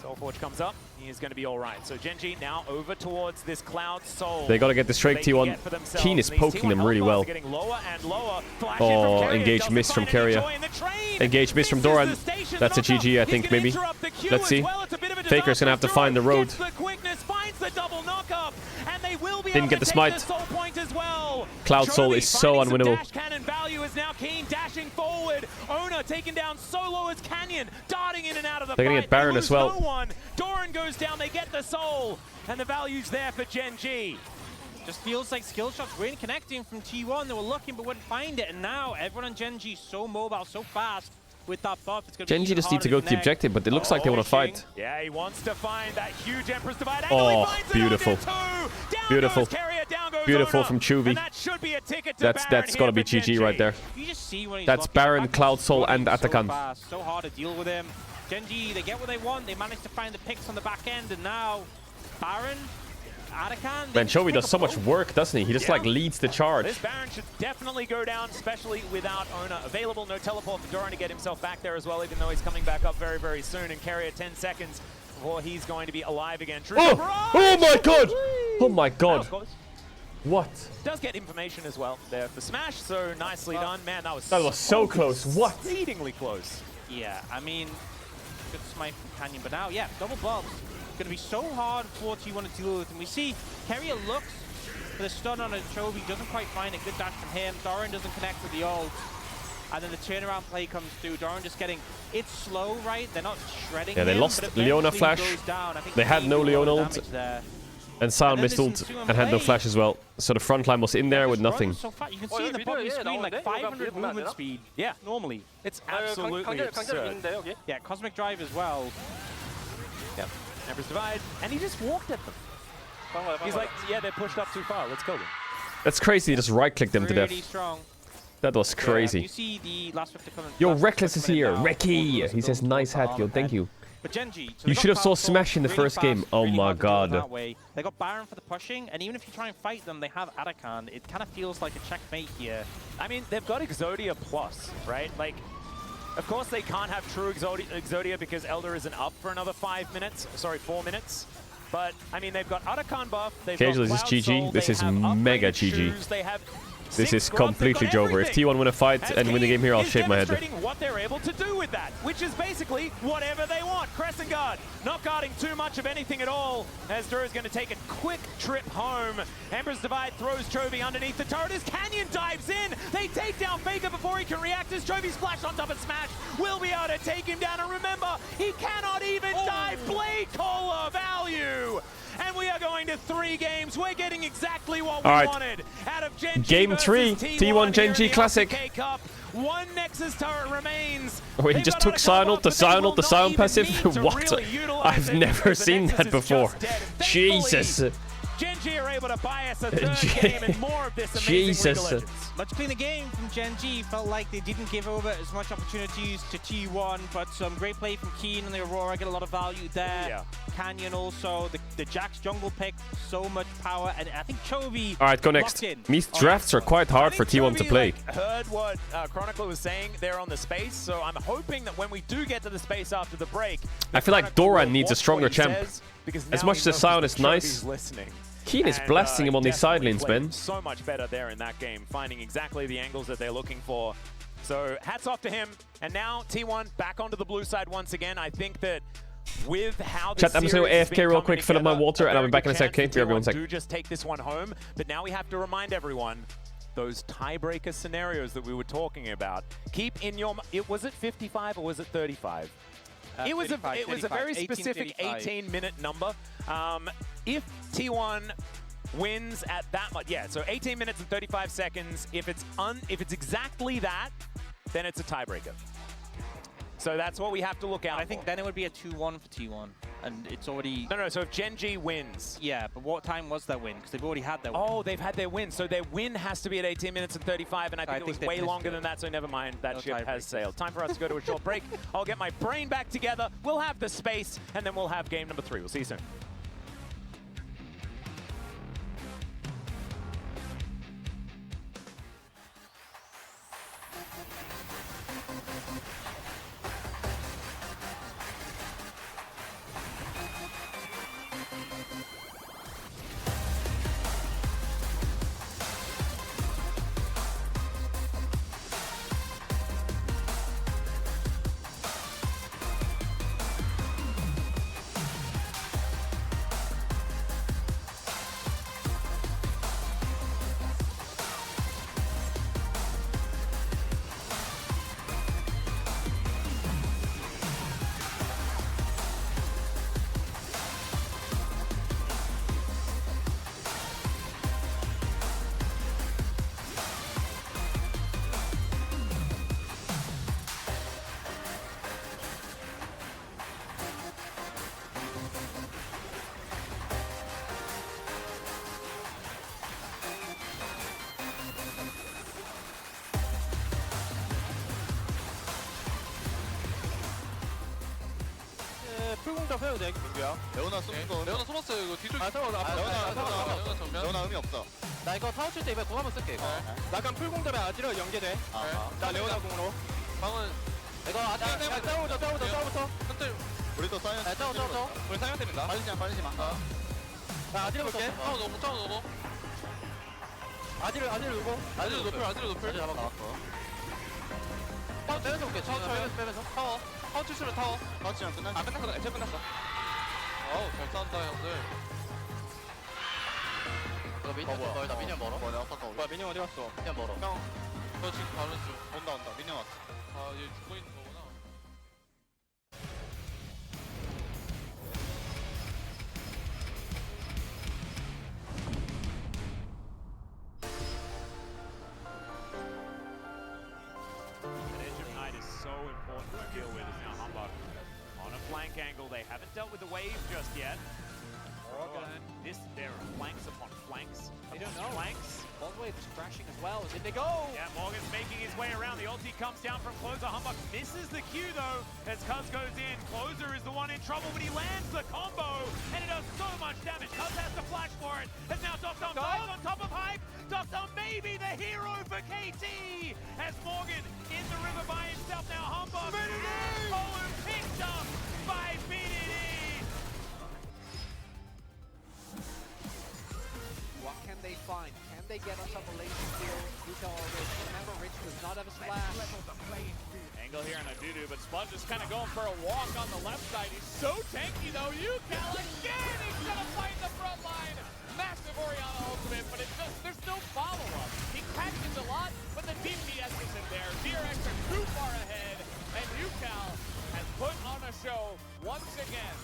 Soulforge comes up. He is going to be all right. So Gen G now over towards this Cloud Soul. They gotta get this Drake They can T1. get for themselves. Keen is And these poking T1 them really health bars well. are getting lower and lower. Flash in from Oh, Carrier, engage doesn't miss from find any Carrier. joy in the train. Engage miss from Misses Doran. the station That's a knockup. GG, I He's think, gonna maybe. interrupt the queue Let's as see. well. It's a bit of a Faker's gonna have to disaster. find the road. Gets the quickness, finds the double knockup, and they will be Didn't able get to the take smite. the soul point as well. Cloud Soul Chovy is so finding some unwinnable. dash cannon value is now Keen dashing forward. Owner taking down solo as Canyon, darting in and out of the They're gonna fight. get Baron They as lose well. No one. Doran goes down, they get the soul, and the value's there for Gen G. Just feels like skill shots weren't connecting from T1. They were looking but wouldn't find it. And now everyone on Gen G so mobile, so fast with that buff. It's going to be Gen G even just need to harder go to the connect. objective, but it looks like they want to fight. Yeah, he wants to find that huge Empress Divide angle. Oh, He finds beautiful. it down Beautiful. goes Carrier, down goes Beautiful Owner. from Chovy. And that should be a ticket to That's Baron gotta here be for Gen GG right there. You just see when he's That's looking, Baron, Backwards Cloud Soul, and running Atakan. So fast, so hard to deal with him. Gen G, they get what they want. They manage to find the picks on the back end, and now Baron, Atakan. Man, Chovy does so much work, doesn't he? He just like leads the charge. This Baron should definitely go down, especially without Owner available. No teleport for Doran to get himself back there as well, even though he's coming back up very, very soon. And Carrier 10 seconds before he's going to be alive again. True surprise! Oh my god! Oh my That god! was close. What? Does get information as well there for Smash, so nicely done. Man, that was so close. What? Exceedingly close. Yeah, I mean, good smite from Canyon, but now, yeah, double bombs. Going to be so hard for T1 to deal with. And we see Carrier looks for the stun on a Chovy, doesn't quite find it. Good dash from him. Doran doesn't connect with the ult. And then the turnaround play comes through. Doran just getting, it's slow, right? They're not shredding Yeah, they him, lost but Leona eventually flash. goes down. I think They had no maybe a lot of Leona ult. damage there. And Scion And then missed this ult ensuing and had no play. flash as well. So the front line was in there with nothing. So far, you can see in the bottom of the screen like 500 movement speed. Yeah, normally. It's absolutely absurd. Yeah, Cosmic Drive as well. Yep. Empress Divide, and he just walked at them. He's like, yeah, they're pushed up too far. Let's kill them. That's crazy. He just right-clicked them to death. Pretty strong. That was You crazy. see the last 50 coming. Yo, last Reckless 50 is coming in here. now. Recky! He says nice hat, yo. Thank you. But Gen G, so You they should got have saw Cloud Soul Smash in the really first fast, game. Oh really my hard to deal with god. that way. They got Baron for the pushing, and even if you try and fight them, they have Atakan. It kind of feels like a checkmate here. I mean, they've got Exodia Plus, right? Like, of course they can't have true Exodia because Elder isn't up for another 4 minutes. But, I mean, they've got Atakan buff, they've got Caedrel, is this Cloud GG? Soul, This they is have mega upgraded GG. shoes, they have This 6 is scrubs, they've completely got Jover. If everything. T1 win a fight As and win the game here, I'll is shave my head. demonstrating what they're able to do with that, which is basically whatever they want. Crescent Guard, not guarding too much of anything at all, as Drew's going to take a quick trip home. Emperor's Divide throws Chovy underneath the turret as Canyon dives in. They take down Faker before he can react as Chovy splash on top of Smash. Will be able to take him down, and remember, he cannot even dive. Blade Caller value. And we are going to 3 games. We're getting exactly what we All right. wanted out of Gen G Game versus 3, T1 Gen here G in the Classic. LCK Cup. 1 Nexus turret remains. Wait, he just took Scion ult, the Scion ult, the Scion passive? What? I've never seen that before. Jesus. Gen.G are able to buy us a third game and more of this amazing League of Jesus. Legends. Much cleaner game from Gen.G. Felt like they didn't give over as much opportunities to T1, but some great play from Keen and the Aurora get a lot of value there. Yeah. Canyon also, the Jax jungle pick, so much power, and I think Chovy All right, go next. These drafts are quite hard for T1 to play. Heard what Chronicle was saying there on the space, so I'm hoping that when we do get to the space after the break, I feel like Dora needs a stronger champ. As much as the sound is nice, Keen is blasting him on these side lanes, man. So much better there in that game, finding exactly the angles that they're looking for. So hats off to him. And now T1 back onto the blue side once again. I think that with how the Chat, I'm just going to AFK real quick, fill up my water, and I'll be back in a sec. Okay, be everyone sec. Do just take this one home, but now we have to remind everyone those tiebreaker scenarios that we were talking about. Keep in your was it 55 or was it 35? It was a very specific 18-minute number. If T1 wins at that much, yeah, so 18 minutes and 35 seconds. If it's exactly that, then it's a tiebreaker. So that's what we have to look out for. I think then it would be a 2-1 for T1, and it's already... No, so if Gen.G wins... Yeah, but what time was that win? Because they've already had their win. Oh, they've had their win. So their win has to be at 18 minutes and 35, and I think it was way longer than that, so never mind. That ship has sailed. Time for us to go to a short break. I'll get my brain back together. We'll have the space, and then we'll have game number 3. We'll see you soon. 풀공작 해도 돼, 민규야. 레오나 쏘는 거. 레오나 쏘았어요. 이거 뒤쪽. 레오나 의미 없어. 나 이거 타워 칠때 이번에 공 한번 쓸게, 이거. 나 약간 풀공작에 아지르 연계돼. 나 레오나 공으로. 방은 이거 짜오부터. 우리도 사이언스. 짜오. 우리 사이언스 됩니다. 빨리지 마. 나 아지르 볼게. 타워 너무. 아지르 누고. 아지르 노플. 아지르 잡아 나왔어. 타워 빼면서 볼게. 빼면서. 타워 칠수록 타워. 타워 치면 끝났어. 끝났어. 애초에 끝났어. 어우, 잘 싸운다, 형들. 너 미니언 멀다. 미니언 멀어? 뭐냐, 아까 뭐야, 미니언 어디 갔어? 미니언 멀어. 형, 저 지금 가는 중. 온다. 미니언 왔어. 아, 얘 죽어 있는 거구나. Flank angle. They haven't dealt with the wave just yet. There are flanks upon flanks. They don't know. Flanks. Baldway is crashing as well. In they go. Yeah, Morgan's making his way around. The ulti comes down from Closer. Humbug misses the Q though as Cuz goes in. Closer is the one in trouble, but he lands the combo and it does so much damage. Cuz has to flash for it. As now Doctom dives on top of Hype. Doctom may be the hero for KT as Morgan in the river by himself. Now Humbug. Golem picked up by BDD. What can they find? Can they get on top of lane field? Remember, Rich does not have a splash. Angle here on a doo-doo, but Splunge is kind of going for a walk on the left side. He's so tanky though. UCal again! He's gonna fight the front line. Massive Orianna ultimate, but there's no follow-up. He catches a lot, but the DPS isn't there. DRX are too far ahead, and UCal has put on a show once again.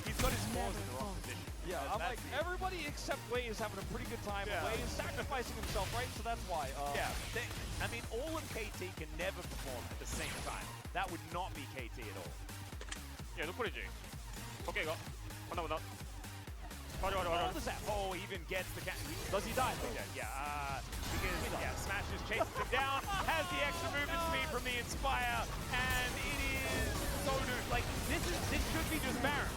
He's got his balls in the wrong position. Yeah, I'm like, everybody except Wei is having a pretty good time. Yeah. Wei is sacrificing himself, right? So that's why. I mean, all of KT can never perform at the same time. That would not be KT at all. 야 노플이지. 오케이 이거. 보나. 맞아. Does that hole even gets the cat? Does he die? Yeah, because Smashes chases him down, has the extra movement speed from the Inspire, and it is so loose. Like this should be just Baron.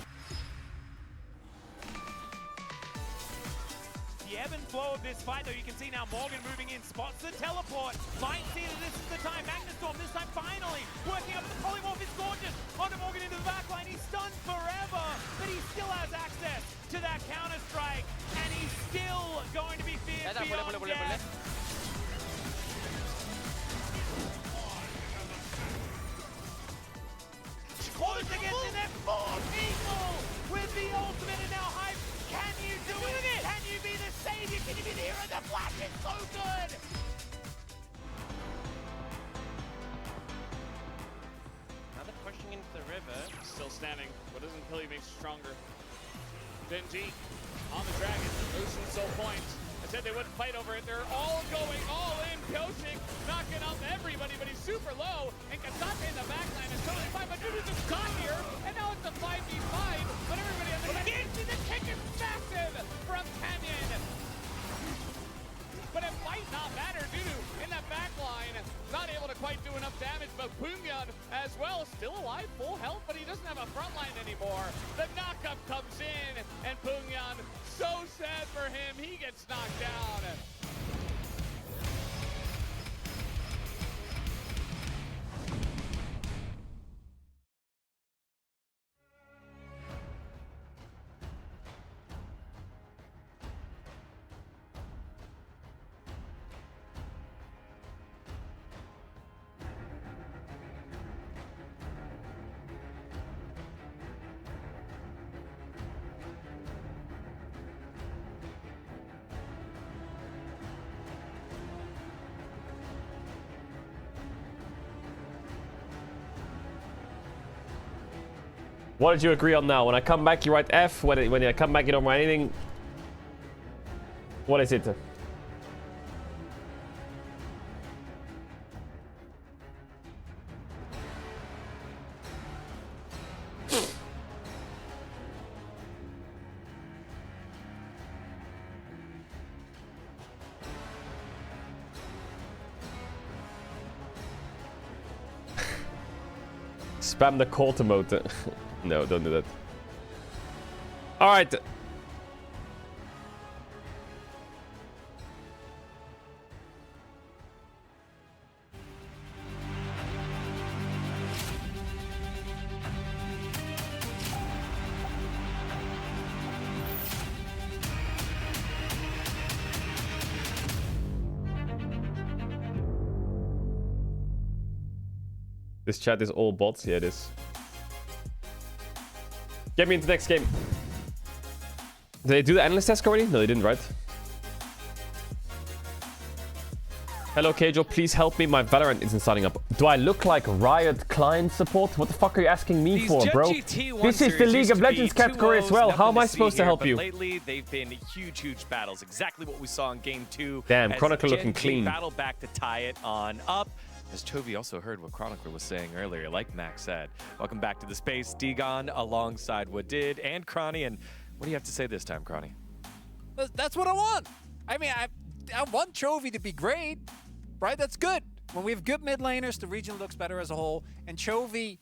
The ebb and flow of this fight, though, you can see now Morgan moving in, spots the teleport, might see that this is the time. Magnustorm this time finally working up the polymorph is gorgeous. Onto Morgan into the backline, he's stunned forever, but he still has access to that counter strike, and he's still going to be feared beyond death. Close against it, they're 4 people with the ultimate and now Hype. Can you do it? Can you be the savior? Can you be the hero? The flash is so good! Now they're pushing into the river. Still standing. What doesn't kill you makes you stronger. Genji on the dragon. Ocean so point. I said they wouldn't fight over it. They're all going all in. Koshik knocking up everybody, but he's super low. And Kasaka in the backline is totally fine. But Dudu just got here, and now it's a 5v5. But everybody on the kick. The kick is massive from Canyon. But it might not matter. Dudu in that backline, not able to quite do enough damage. But Pumyan as well, still alive, full health, but he doesn't have a front line anymore. The knockup comes in, and Pumyan, so sad for him, he gets knocked down. What did you agree on now? When I come back, you write F. When I come back, you don't write anything. What is it? Spam the call to mode. No, don't do that. All right. This chat is all bots. Yeah, it is. Get me into the next game. Did they do the analyst task already? No, they didn't, right? Hello, Caedrel. Please help me. My Valorant isn't starting up. Do I look like Riot client support? What the fuck are you asking me for, bro? This is the League of Legends category as well. How am I supposed to help you? Lately, they've been huge battles. Exactly what we saw in Game 2. Damn, Chronicler looking clean. Battle back to tie it on up. As Chovy also heard what Chronicler was saying earlier, like Max said. Welcome back to the space, Digon, alongside Wadid and Cronny. And what do you have to say this time, Cronny? That's what I want. I mean, I want Chovy to be great, right? That's good. When we have good mid laners, the region looks better as a whole. And Chovy,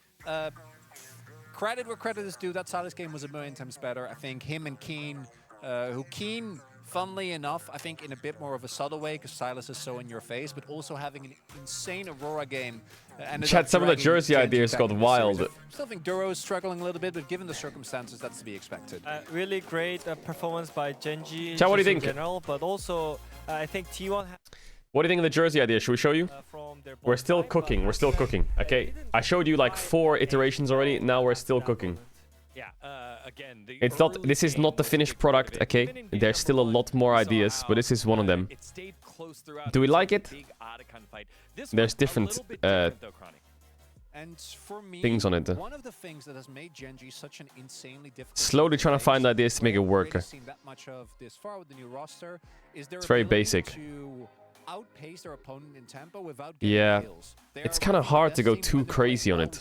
credit where credit is due, that Silas game was a million times better. I think him and Keen, Keen, funnily enough, I think in a bit more of a subtle way, because Silas is so in your face, but also having an insane Aurora game. Chat, some of the jersey ideas got wild. I still think Duro's struggling a little bit, but given the circumstances, that's to be expected. Really great performance by Genji. Chat, what do you think? In general, but also, I think T1. What do you think of the jersey idea? Should we show you? We're still cooking. We're still cooking. Okay, I showed you like 4 iterations already. Now we're still cooking. Yeah, again, it's not. This is not the finished product. Okay, there's still a lot more ideas, but this is one of them. Do we like it? There's different and for me, things on it. One of the things that has made Genji such an insanely difficult. Slowly trying to find ideas to make it work. Seen that much of this far with the new roster. Is there it's very basic. To outpace their opponent in tempo without Yeah, getting kills. it's kind of hard to go too crazy on it.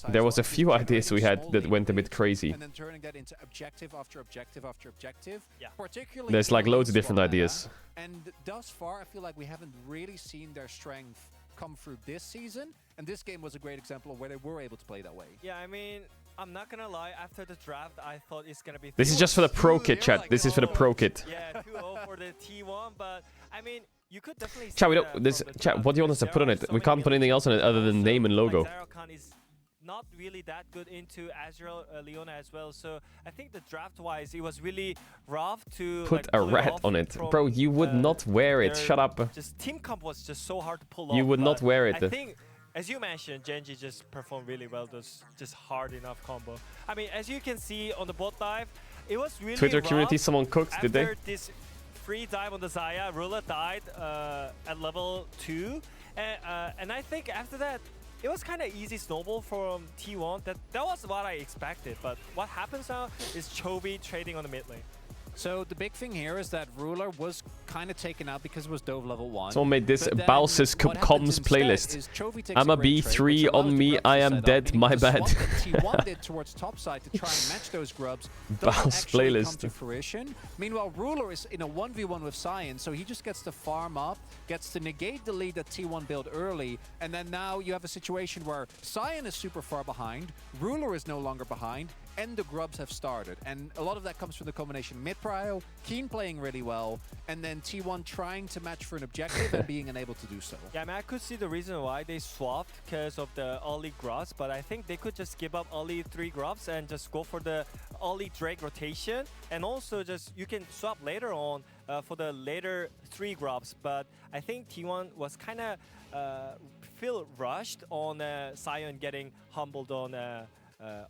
There was a few ideas we had that went a bit crazy. And then turning that into objective after objective after objective. Yeah. Particularly There's like early loads of different squad meta. ideas. And thus far, I feel like we haven't really seen their strength come through this season. And this game was a great example of where they were able to play that way. Yeah, I mean, I'm not gonna lie. After the draft, I thought it's gonna be. This is just for the pro kit, chat. This is for the pro kit. Yeah, 2-0 for the T1, but I mean, you could definitely. Chat, we see don't. that This from the chat. draft What do you want us to because put on there it? are so We many can't put anything else on it other than name and logo. Like Zyrocon is not really that good into Azrael Leona as well, so I think the draft-wise, it was really rough to Put like, a pull rat off on it, from, bro. You would not wear it. their- Shut up. Just team comp was just so hard to pull off. You would not but wear it. I think, as you mentioned, Genji just performed really well. Those just hard enough combo. I mean, as you can see on the bot dive, it was really Twitter rough. community, someone cooked, did they? After this free dive on the Xayah, Ruler died at level 2, and I think after that, it was kind of easy snowball from T1. That was what I expected, but what happens now is Chovy trading on the mid lane. So the big thing here is that Ruler was kind of taken out because it was Dove level 1. Someone made this But then Bowser's what happens comms instead playlist. is Chovy takes I'm a a great trade, B3 which allows on the me. grubs I to am set up, dead. meaning My the swap bad. that T1 did towards topside to try and match those grubs doesn't Bow's actually come playlist. to fruition. Meanwhile, Ruler is in a 1v1 with Science, so he just gets to farm up, gets to negate the lead that T1 built early, and then now you have a situation where Science is super far behind, Ruler is no longer behind, and the grubs have started. And a lot of that comes from the combination mid-prio, Keen playing really well, and then T1 trying to match for an objective and being unable to do so. Yeah, I mean, I could see the reason why they swapped because of the early grubs, but I think they could just give up early 3 grubs and just go for the early Drake rotation, and also just you can swap later on for the later 3 grubs. But I think T1 was kind of feel rushed on Sion getting humbled on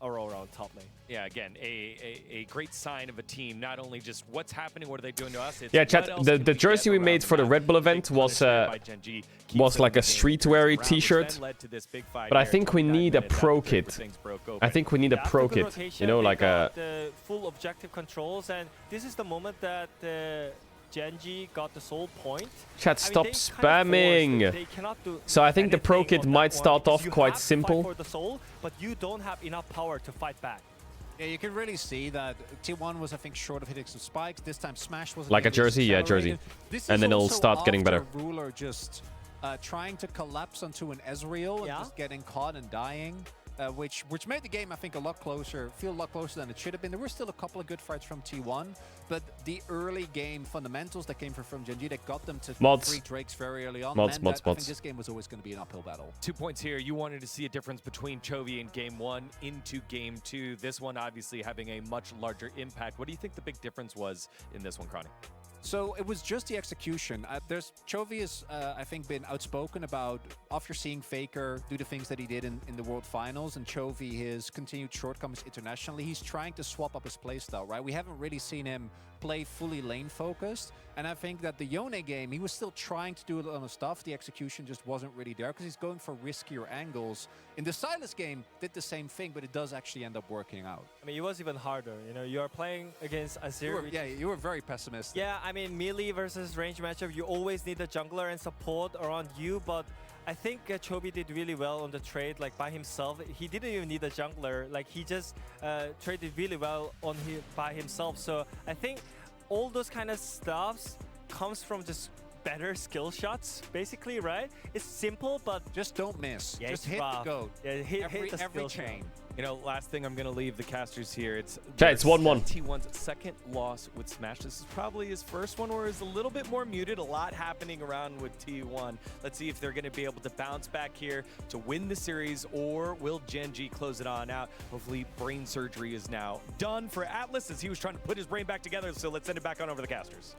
Aurora on top lane. Yeah, again, a great sign of a team. Not only just what's happening, what are they doing to us? It's Yeah, what chat. else The can the we jersey get we around made the for the map? Red Bull event Big punishment by Genji keeps like a them in the game. streetwear Round, which T-shirt. then led to this big fight But I here. think we 29 need a minutes pro after kit. things broke I open. think we need a Yeah, pro after good kit. rotation, You know, they like got a. the full objective controls, and this is the moment that Genji got the soul point. Chat, I mean, stop they kind of spamming. forced, they cannot do So I think the pro anything kit on might that one start because off you quite have to fight simple. for the soul, but you don't have enough power to fight back. Yeah, you can really see that T1 was, I think, short of hitting some spikes. This time Smash wasn't Like a able to jersey, yeah, accelerate jersey. it. This And is then it'll also start getting after better. Ruler just trying to collapse onto an Ezreal and just getting caught and dying, which made the game, I think, feel a lot closer than it should have been. There were still a couple of good fights from T1, but the early game fundamentals that came from Genji that got them to Mods. 3 Drakes very early on Mods, meant that I mods. think this game was always going to be an uphill battle. 2 points here. You wanted to see a difference between Chovy in Game 1 into Game 2. This one obviously having a much larger impact. What do you think the big difference was in this one, Cronny? So it was just the execution. Chovy has, I think, been outspoken about after seeing Faker do the things that he did in the World Finals, and Chovy, his continued shortcomings internationally, he's trying to swap up his playstyle, right? We haven't really seen him play fully lane-focused, and I think that the Yone game, he was still trying to do a lot of stuff. The execution just wasn't really there because he's going for riskier angles. In the Sylas game, did the same thing, but it does actually end up working out. I mean, it was even harder. You know, you are playing against Azir. You were very pessimistic. Yeah, I mean, melee versus range matchup, you always need a jungler and support around you, but I think Chovy did really well on the trade, like by himself. He didn't even need a jungler, like he just traded really well by himself. So I think all those kind of stuffs comes from just better skill shots, basically, right? It's simple, but just don't miss. Yeah, just it's hit rough. the goat. Yeah, hit the every skill chain. shot. You know, last thing I'm going to leave the casters here. It's It's 1-1. T1's second loss with Smash. This is probably his first one where it's a little bit more muted. A lot happening around with T1. Let's see if they're going to be able to bounce back here to win the series, or will Genji close it on out? Hopefully, brain surgery is now done for Atlas as he was trying to put his brain back together. So let's send it back on over the casters.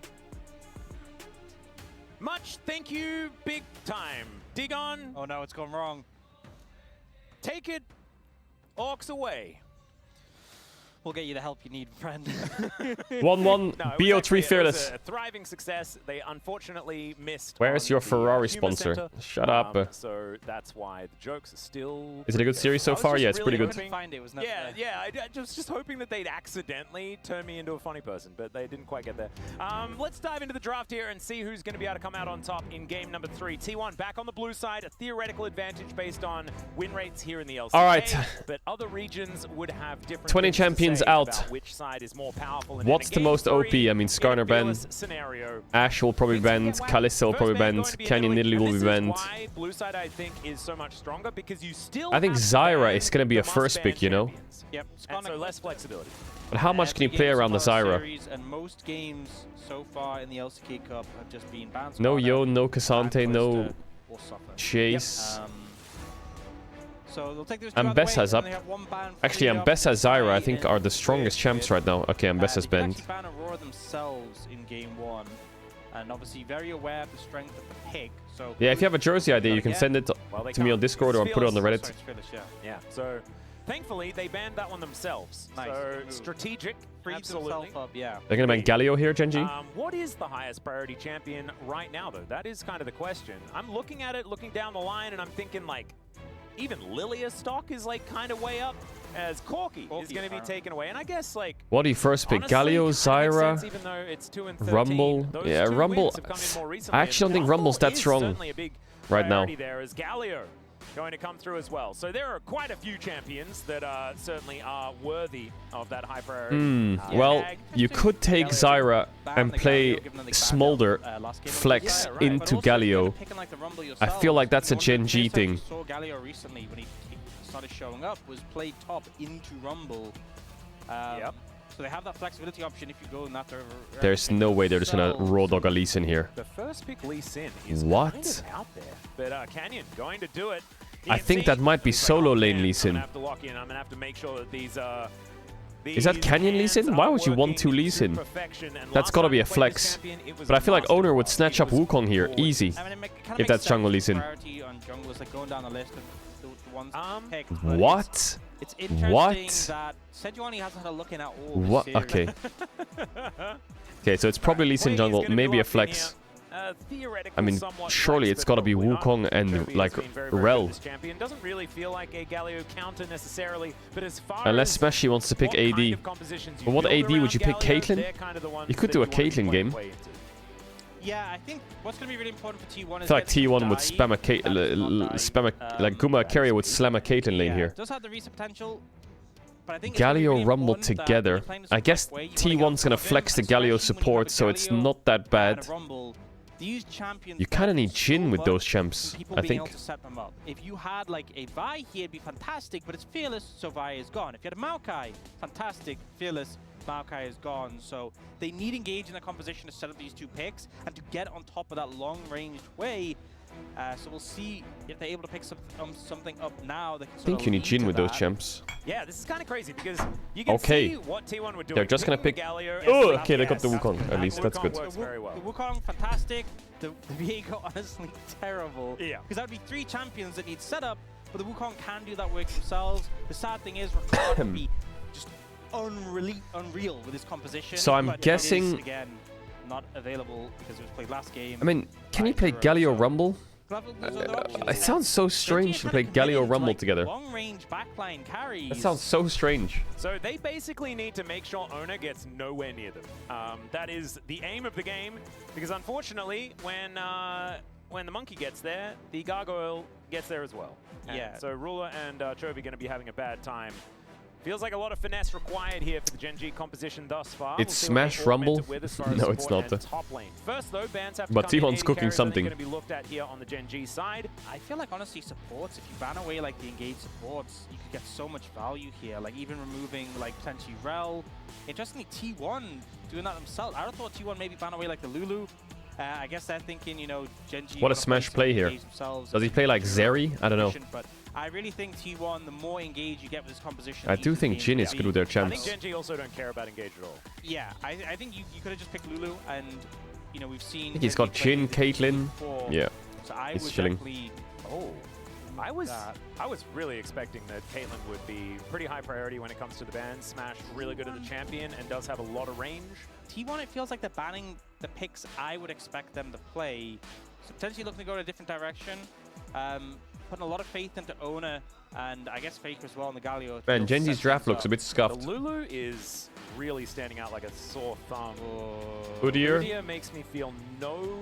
Much thank you, big time. Digon. Oh no, it's gone wrong. Take it. Orcs away. We'll get you the help you need, friend. 1-1, No, BO3 it was Fearless. a thriving success. They unfortunately missed. Where's on your the, Ferrari Humor sponsor? Center. Shut up. So that's why the jokes are still. Is it a good series so far? Yeah, it's pretty good. Yeah. I was just hoping that they'd accidentally turn me into a funny person, but they didn't quite get there. Let's dive into the draft here and see who's going to be able to come out on top in game number 3. T1 back on the blue side, a theoretical advantage based on win rates here in the LCK. All right. But other regions would have different 20 things to champions say out. about which side is more powerful. And What's in a the game most OP? 3, I mean, Skarner banned. Scenario. Ash will probably be banned. Kalista will probably be banned. Canyon Nidalee will be banned. Why blue side I think is so much stronger, because you still I think have Zyra is going to be a first pick, you know? Yep. and so less flexibility. But how much can you play around the Zyra? And most games so far in the LCK Cup have just been banned. No Yo, no Cassante, no Chase. So they'll take those Ambessa's up. Actually, Ambessa, Zyra, I think, are the strongest champs right now. Okay, Ambessa's banned. They ban Aurora themselves in game 1, and obviously very aware of the strength of the pick. So Yeah, if you have a jersey idea, you can send it to me on Discord or put it on the Reddit. Yeah. So thankfully they banned that one themselves. So strategic, absolutely. Yeah. They're going to ban Galio here, Genji? What is the highest priority champion right now, though? That is kind of the question. I'm looking at it, looking down the line, and I'm thinking, like, even Lilia's stock is, like, kind of way up, as Corki is going to be taken away. And I guess, like... What do you first pick? Galio, Zyra, even though it's 2 and 13, Rumble? those Yeah, two Rumble. wins have come in more recently, I actually don't think Rumble's that strong certainly a big right now. priority there as Galio going to come through as well. So there are quite a few champions that certainly are worthy of that high priority. Well, you could take Zyra and play Smolder, flex into Galio. I feel like that's a Gen G thing. Saw Galio recently when he started showing up was play top into Rumble. So they have that flexibility option if you go in that direction. There's no way they're just gonna raw dog a Lee Sin here. The first pick Lee Sin is What? kind of out there, but Canyon going to do it. I think that might be solo lane Lee Sin. I'm gonna have to lock in. I'm gonna have to make sure that these Is that Canyon Lee Sin? Why would you want 2 Lee Sin? That's gotta be a flex. But I feel like Owner would snatch up Wukong here, easy. If that's jungle Lee Sin. Priority on junglers, like going down the list of the ones picked, but What? It's interesting What? that Sejuani hasn't had a look in at all. What? This year. Okay. Okay, so it's probably Lee Sin jungle, maybe a flex. I mean, surely it's gotta be Wukong and, like, Rel. Champion doesn't really feel like a Galio counter necessarily, but as far Unless as Smashy wants to pick what AD. kind of compositions you But what build AD would you around pick? Galio, Caitlyn? they're kind of the ones You could that do a you want to Caitlyn play game. into. Yeah, I think what's going to be really important for T1 I is feel like getting T1 would dive. spam like Guma Carrier would slam a Caitlyn lane here. It does have the reset potential, but I think it's gonna be Galio really Rumble important that together. you're playing this I the guess correct way. You wanna T1's gonna flex the Galio support, so it's not that bad. Rumble, these champions You kind of need Jhin with those champs, people I being think. able to set them up. If you had like a Vi here, it'd be fantastic, but it's Fearless, so Vi is gone. If you had a Maokai, fantastic, Fearless, Maokai is gone. So they need engage in the composition to set up these 2 picks and to get on top of that long-ranged way. So we'll see if they're able to pick something up now. That can I think you need Jhin with those champs. Yeah, this is kind of crazy because you can Okay. see what T1 would do. They're just gonna pick... Galio, Oh, okay, they got the Wukong, at least, that's good. Works very well. The Wukong, fantastic. The Viego, honestly, terrible. Yeah. Because that would be 3 champions that need setup, but the Wukong can do that work themselves. The sad thing is, Ricard would be just unreal with his composition. So I'm but it guessing- is, again, not available because it was played last game. I mean, can you play Galio Rumble? It sounds so strange to play Galio Rumble together. Long-range backline carries. That sounds so strange. So they basically need to make sure Owner gets nowhere near them. That is the aim of the game, because unfortunately, when the monkey gets there, the gargoyle gets there as well. And Yeah. so Ruler and Chovy going to be having a bad time. Feels like a lot of finesse required here for the Gen G composition thus far. It's Smash Rumble? No, it's not. Top lane. First though, bans have to But come in. T1's AD cooking carries, something. Going to be looked at here on the Gen G side. I feel like honestly supports, if you ban away like the engaged supports, you could get so much value here. Like even removing like potentially Rel. Interestingly, T1 doing that themselves. I would have thought T1 maybe ban away like the Lulu. I guess they're thinking, you know, Gen G. What a Smash play here. Does he play like Zeri? I don't know. But I really think T1, the more engaged you get with this composition. I do think Jhin is good with their I champs. think Gen G also don't care about engage at all. Yeah, I think you could have just picked Lulu, and you know we've seen. I think he's got Jhin, Caitlyn. before, Yeah, so I he's would chilling. definitely. I was really expecting that Caitlyn would be pretty high priority when it comes to the ban. Smash really good at the champion and does have a lot of range. T1, it feels like they're banning the picks I would expect them to play. So potentially looking to go in a different direction. Putting a lot of faith into Ona and I guess Faker as well on the Galio. Man, Genji's draft looks a bit The scuffed. Lulu is really standing out like a sore thumb. Udyr? Udyr makes me feel no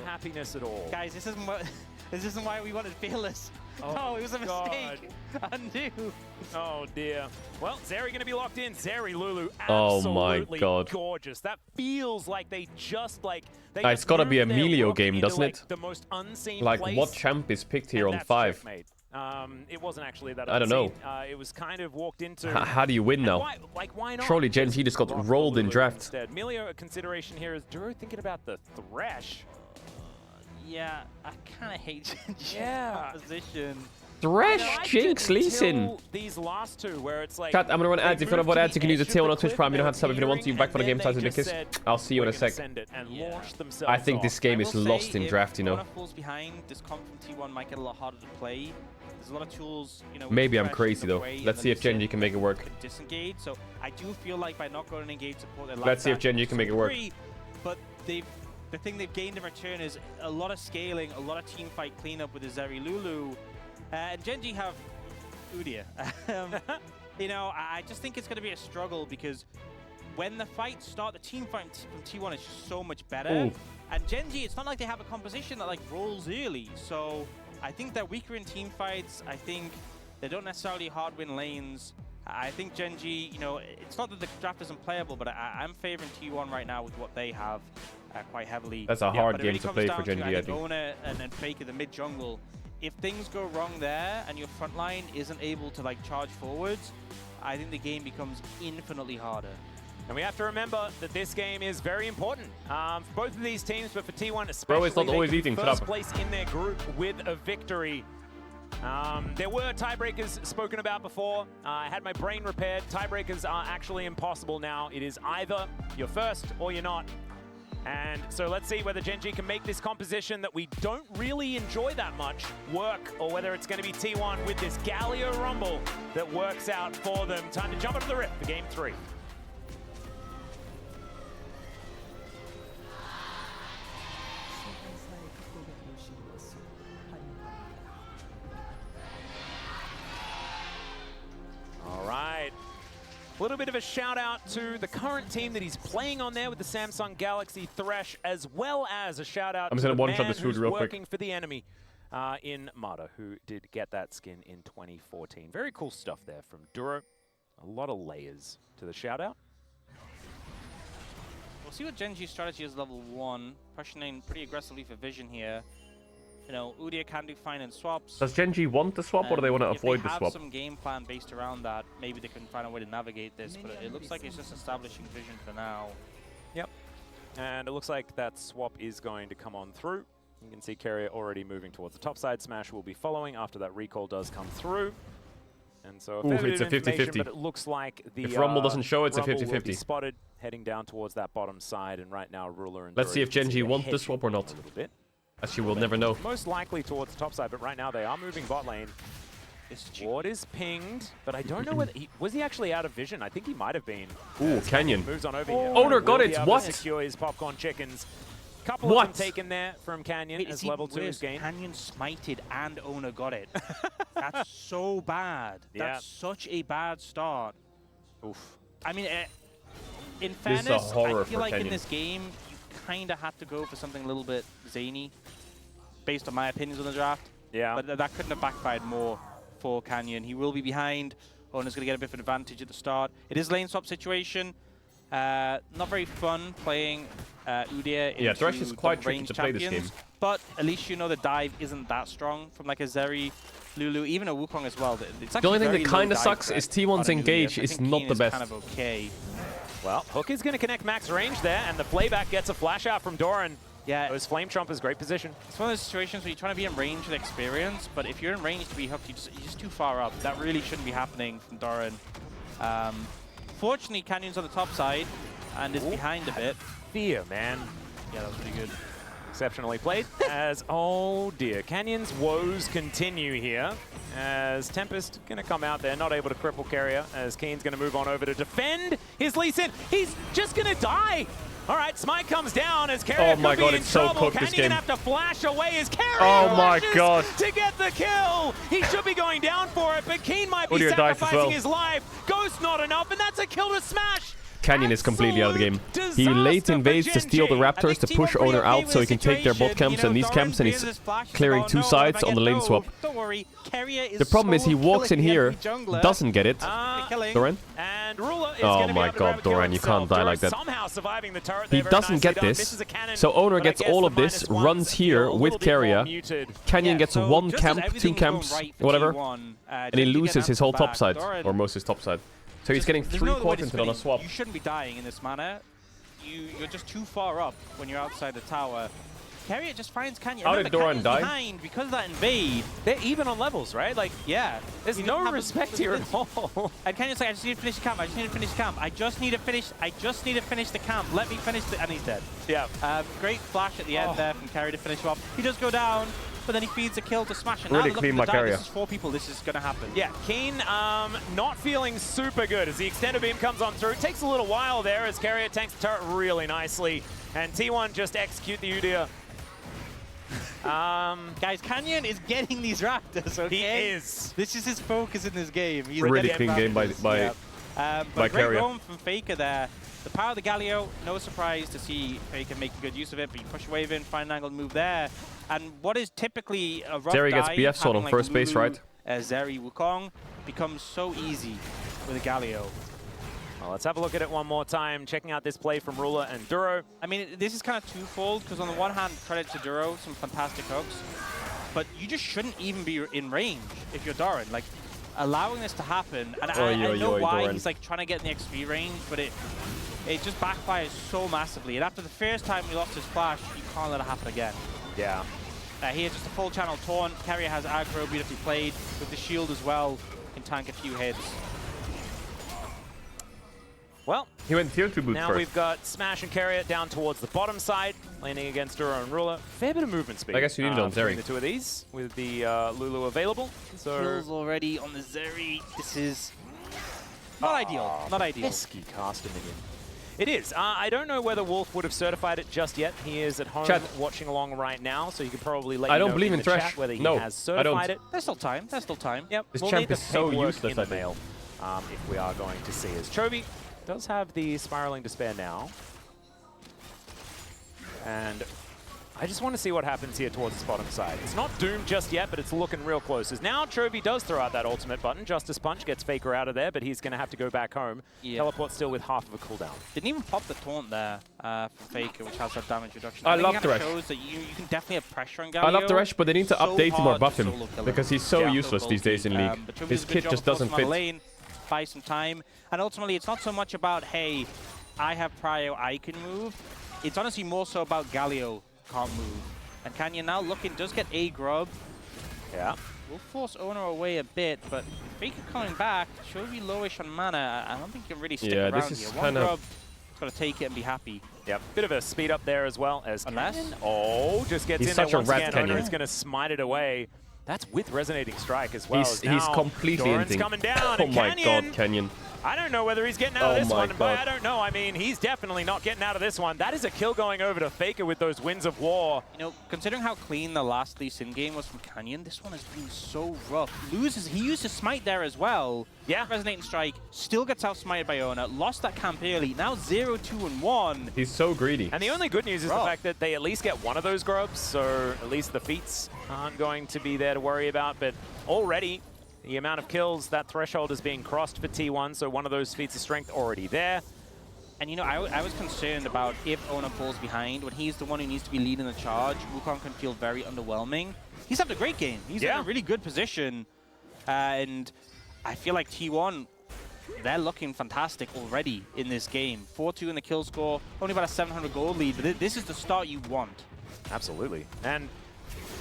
happiness at all. Guys, this isn't why we wanted Fearless. Oh, it was a mistake. Undo. Oh dear. Well, Zeri gonna be locked in. Zeri, Lulu, Oh my absolutely God. gorgeous. That feels like they just like they It's just gotta be a moved their Melio rook game, into, doesn't like, it? The most unseen Like, place, what champ is picked here and on that's 5? checkmate. It wasn't actually that. I don't know. It was kind of walked into. How do you win And now? why not? Surely Genji just got Rock rolled in Lulu draft. Instead. Melio, a consideration here is Duro thinking about the Thresh. Yeah, I kind of hate Genji's Yeah. composition. Thresh, Jinx, Lee Sin. These last two, where it's like. Chat, I'm gonna run ads. If you don't have ads, you can use the tail on Twitch cliff, Prime. You don't have to they sub were if you don't want to. You back for the game teetering, title and then because they just I'll see you in "We're a gonna sec. send it," and launch themselves I think this off. game I is will lost say in if draft, you know. Ona falls behind, this comp from T1 might get a lot harder to play. There's a lot of tools, you know. with Maybe I'm Thresh crazy in the though. way, Let's and see then if Genji can make it work. disengage. So I do feel like by not going and engage support, they Let's see if Genji can make it work. But the thing they've gained in return is a lot of scaling, a lot of team fight cleanup with the Zeri Lulu, and Genji have Udyr. You know, I just think it's going to be a struggle because when the fights start, the team fight from T1 is just so much better. Ooh. And Genji, it's not like they have a composition that like rolls early. So I think they're weaker in team fights. I think they don't necessarily hard win lanes. I think Genji, you know, it's not that the draft isn't playable, but I'm favoring T1 right now with what they have quite heavily. That's a hard but it game really to comes play down for Genji, I I think think. Ona and Faker, the mid jungle. If things go wrong there and your front line isn't able to like charge forwards, I think the game becomes infinitely harder. And we have to remember that this game is very important for both of these teams, but for T1 especially. Bro, it's not they always took eating, shut first up. place in their group with a victory. There were tiebreakers spoken about before. I had my brain repaired. Tiebreakers are actually impossible now. It is either you're first or you're not. And so let's see whether Genji can make this composition that we don't really enjoy that much work, or whether it's going to be T1 with this Galio Rumble that works out for them. Time to jump into the rift for Game 3. All right. A little bit of a shout out to the current team that he's playing on there with the Samsung Galaxy Thresh, as well as a shout out I'm to just the gonna one-shot man this food who's real quick. working for the enemy in Mata, who did get that skin in 2014. Very cool stuff there from Duro. A lot of layers to the shout out. We'll see what Genji's strategy is level 1, pushing in pretty aggressively for vision here. You know, Udyr can do fine in swaps. Does Genji want the swap or do they want to avoid the If they swap? have some game plan based around that, maybe they can find a way to navigate this, but it looks like it's just establishing vision for now. Yep. And it looks like that swap is going to come on through. You can see Carrier already moving towards the top side. Smash will be following after that recall does come through. And so Ooh, fair bit it's a of information, 50-50. but it looks like the If Rumble doesn't show, it's a Rumble will be 50-50. spotted heading down towards that bottom side, and right now Ruler and Let's Duro, see if you can Genji they're wants the hedging swap or not. a little bit. As you will never know. Most likely towards the top side, but right now they are moving bot lane. Ward is pinged, but I don't know whether was he actually out of vision. I think he might have been. Ooh, Canyon. Moves on over here. Owner got Will it. be able to What? Secure his popcorn chickens. Couple What? of them taken there from Canyon Wait, as it's level even 2 is worse. gained. Canyon smited and Ona got it. That's so bad. Yeah. That's such a bad start. Oof. I mean, in This is a fairness, horror I feel for like in Canyon. this game, you kind of have to go for something a little bit zany, based on my opinions on the draft. Yeah. But that couldn't have backfired more for Canyon. He will be behind. Ona's going to get a bit of an advantage at the start. It is lane swap situation. Not very fun playing Udyr Yeah, Thresh into is quite the tricky range to play this champions, game. But at least you know the dive isn't that strong from like a Zeri, Lulu, even a Wukong as well. It's The only thing actually that very low kind of dive sucks threat is T1's on Udyr, engage so I is think not Keen the is best. kind of okay. Well, Hook is going to connect max range there, and the playback gets a flash out from Doran. Yeah. It was Flame Trumper's great position. It's one of those situations where you're trying to be in range with experience, but if you're in range to be hooked, you're just too far up. That really shouldn't be happening from Doran. Fortunately, Canyon's on the top side and is behind a bit. Fear, man. Yeah, that was pretty good. Exceptionally played. As, oh dear, Canyon's woes continue here. As Tempest going to come out there, not able to cripple Carrier. As Keen's going to move on over to defend his Lee Sin. He's just going to die. All right, Smite comes down as Carrier could be in trouble. Canyon gonna have to flash away as Carrier rushes to get the kill. He should be going down for it, but Keen might be sacrificing his life. Ghost not enough, and that's a kill to Smash. Canyon is completely out of the game. He late invades to steal the Raptors to push Owner out so he can take their bot camps and these camps, and he's clearing two sides on the lane swap. Don't worry, Carrier is The problem is he walks in here, doesn't get it. Doran? Oh my god, Doran, you can't die like that. He doesn't get this, so Owner gets all of this, runs here with Carrier. Canyon gets one camp, two camps, whatever, and he loses his whole top side, or most of his top side. So he's getting 3 quadranted on a swap. You shouldn't be dying in this manner. You're just too far up when you're outside the tower. Carrier just finds Canyon. How did Doran die? Behind because of that invade. They're even on levels, right? Like, yeah. There's no respect here at all. And Canyon's like, I just need to finish the camp. I just need to finish the camp. I just need to finish the camp. Let me finish the... And he's dead. Yeah. Great flash at the end there from Carrier to finish him off. He does go down, but then he feeds a kill to Smash. And really now clean my Carrier. This is 4 people. This is going to happen. Yeah, Keen not feeling super good as the extended beam comes on through. It takes a little while there as Carrier tanks the turret really nicely. And T1 just execute the Udyr. Guys, Canyon is getting these Raptors, okay? He is. This is his focus in this game. He's really clean game by great Carrier. roam from Faker there. The power of the Galio, no surprise to see Faker making good use of it, but you push a wave in, find an angle to move there. And what is typically a rough Zeri gets dive, BF sword on having, first like, base, Lulu, right? Zeri Wukong becomes so easy with a Galio. Well, let's have a look at it one more time, checking out this play from Ruler and Duro. I mean, this is kind of twofold, because on the one hand, credit to Duro, some fantastic hooks, but you just shouldn't even be in range if you're Doran. Like, allowing this to happen, and I know why Doran. he's like trying to get in the XP range, but it just backfires so massively. And after the first time we lost his flash, you can't let it happen again. Yeah. Here, just a full channel taunt. Carrier has aggro, beautifully played, with the shield as well, can tank a few hits. Well, he went tier 2 boots now first. We've got Smash and Carrier down towards the bottom side, laning against Duro and Ruler. Fair bit of movement speed. I guess you need it on between Zeri. the two of these, with the Lulu available. So Kills already on the Zeri. This is not ideal. Not ideal. Pesky caster minion. It is. I don't know whether Wolf would have certified it just yet. He is at home watching along right now, so you could probably let I you don't know believe in in the Thresh. chat whether he No, has I don't. certified it. There's still time. There's still time. Yep. This we'll champ need the is so paperwork useless, in the I think. mail, if we are going to see. As Chovy does have the Spiraling Despair now. And I just want to see what happens here towards the bottom side. It's not doomed just yet, but it's looking real close. As now Chovy does throw out that ultimate button. Justice Punch gets Faker out of there, but he's going to have to go back home. Yeah. Teleport still with half of a cooldown. Didn't even pop the taunt there for Faker, which has that damage reduction. I think love it kinda Thresh. shows that you can definitely have pressure on Galio. I love Thresh, but they need to So update him or hard buff to him, solo kill him. because he's so useless these days in League. But Chovy's His a good kit job just of forcing doesn't him out of fit. Lane, buy some time, and ultimately it's not so much about, hey, I have prio, I can move. It's honestly more so about Galio can't move. And Canyon now looking, does get a grub. Yeah. Will force Owner away a bit, but Faker coming back, Chovy lowish on mana. I don't think he can really stick around this is here. kind One of... grub, he's got to take it and be happy. Yep, bit of a speed up there as well as Unless... Canyon. Oh, just gets He's in there such a once rat, again. Canyon. Owner is going to smite it away. That's with Resonating Strike as well. He's completely Doran's inting. coming down. Oh and my Canyon, god, Canyon. I don't know whether he's getting out of this one. God. But I don't know. I mean, he's definitely not getting out of this one. That is a kill going over to Faker with those Winds of War. You know, considering how clean the last Lee Sin game was from Canyon, this one has been so rough. He used his smite there as well. Yeah. Resonating Strike, still gets out smited by Owner, lost that camp early, now 0, 2, and 1. He's so greedy. And the only good news is the fact that they at least get one of those grubs, so at least the feats aren't going to be there to worry about. But already, the amount of kills, that threshold is being crossed for T1, so one of those feats of strength already there. And you know, I was concerned about if Owner falls behind, when he's the one who needs to be leading the charge, Wukong can feel very underwhelming. He's having a great game. He's in a really good position. And I feel like T1, they're looking fantastic already in this game. 4-2 in the kill score, only about a 700 gold lead, but this is the start you want. Absolutely. And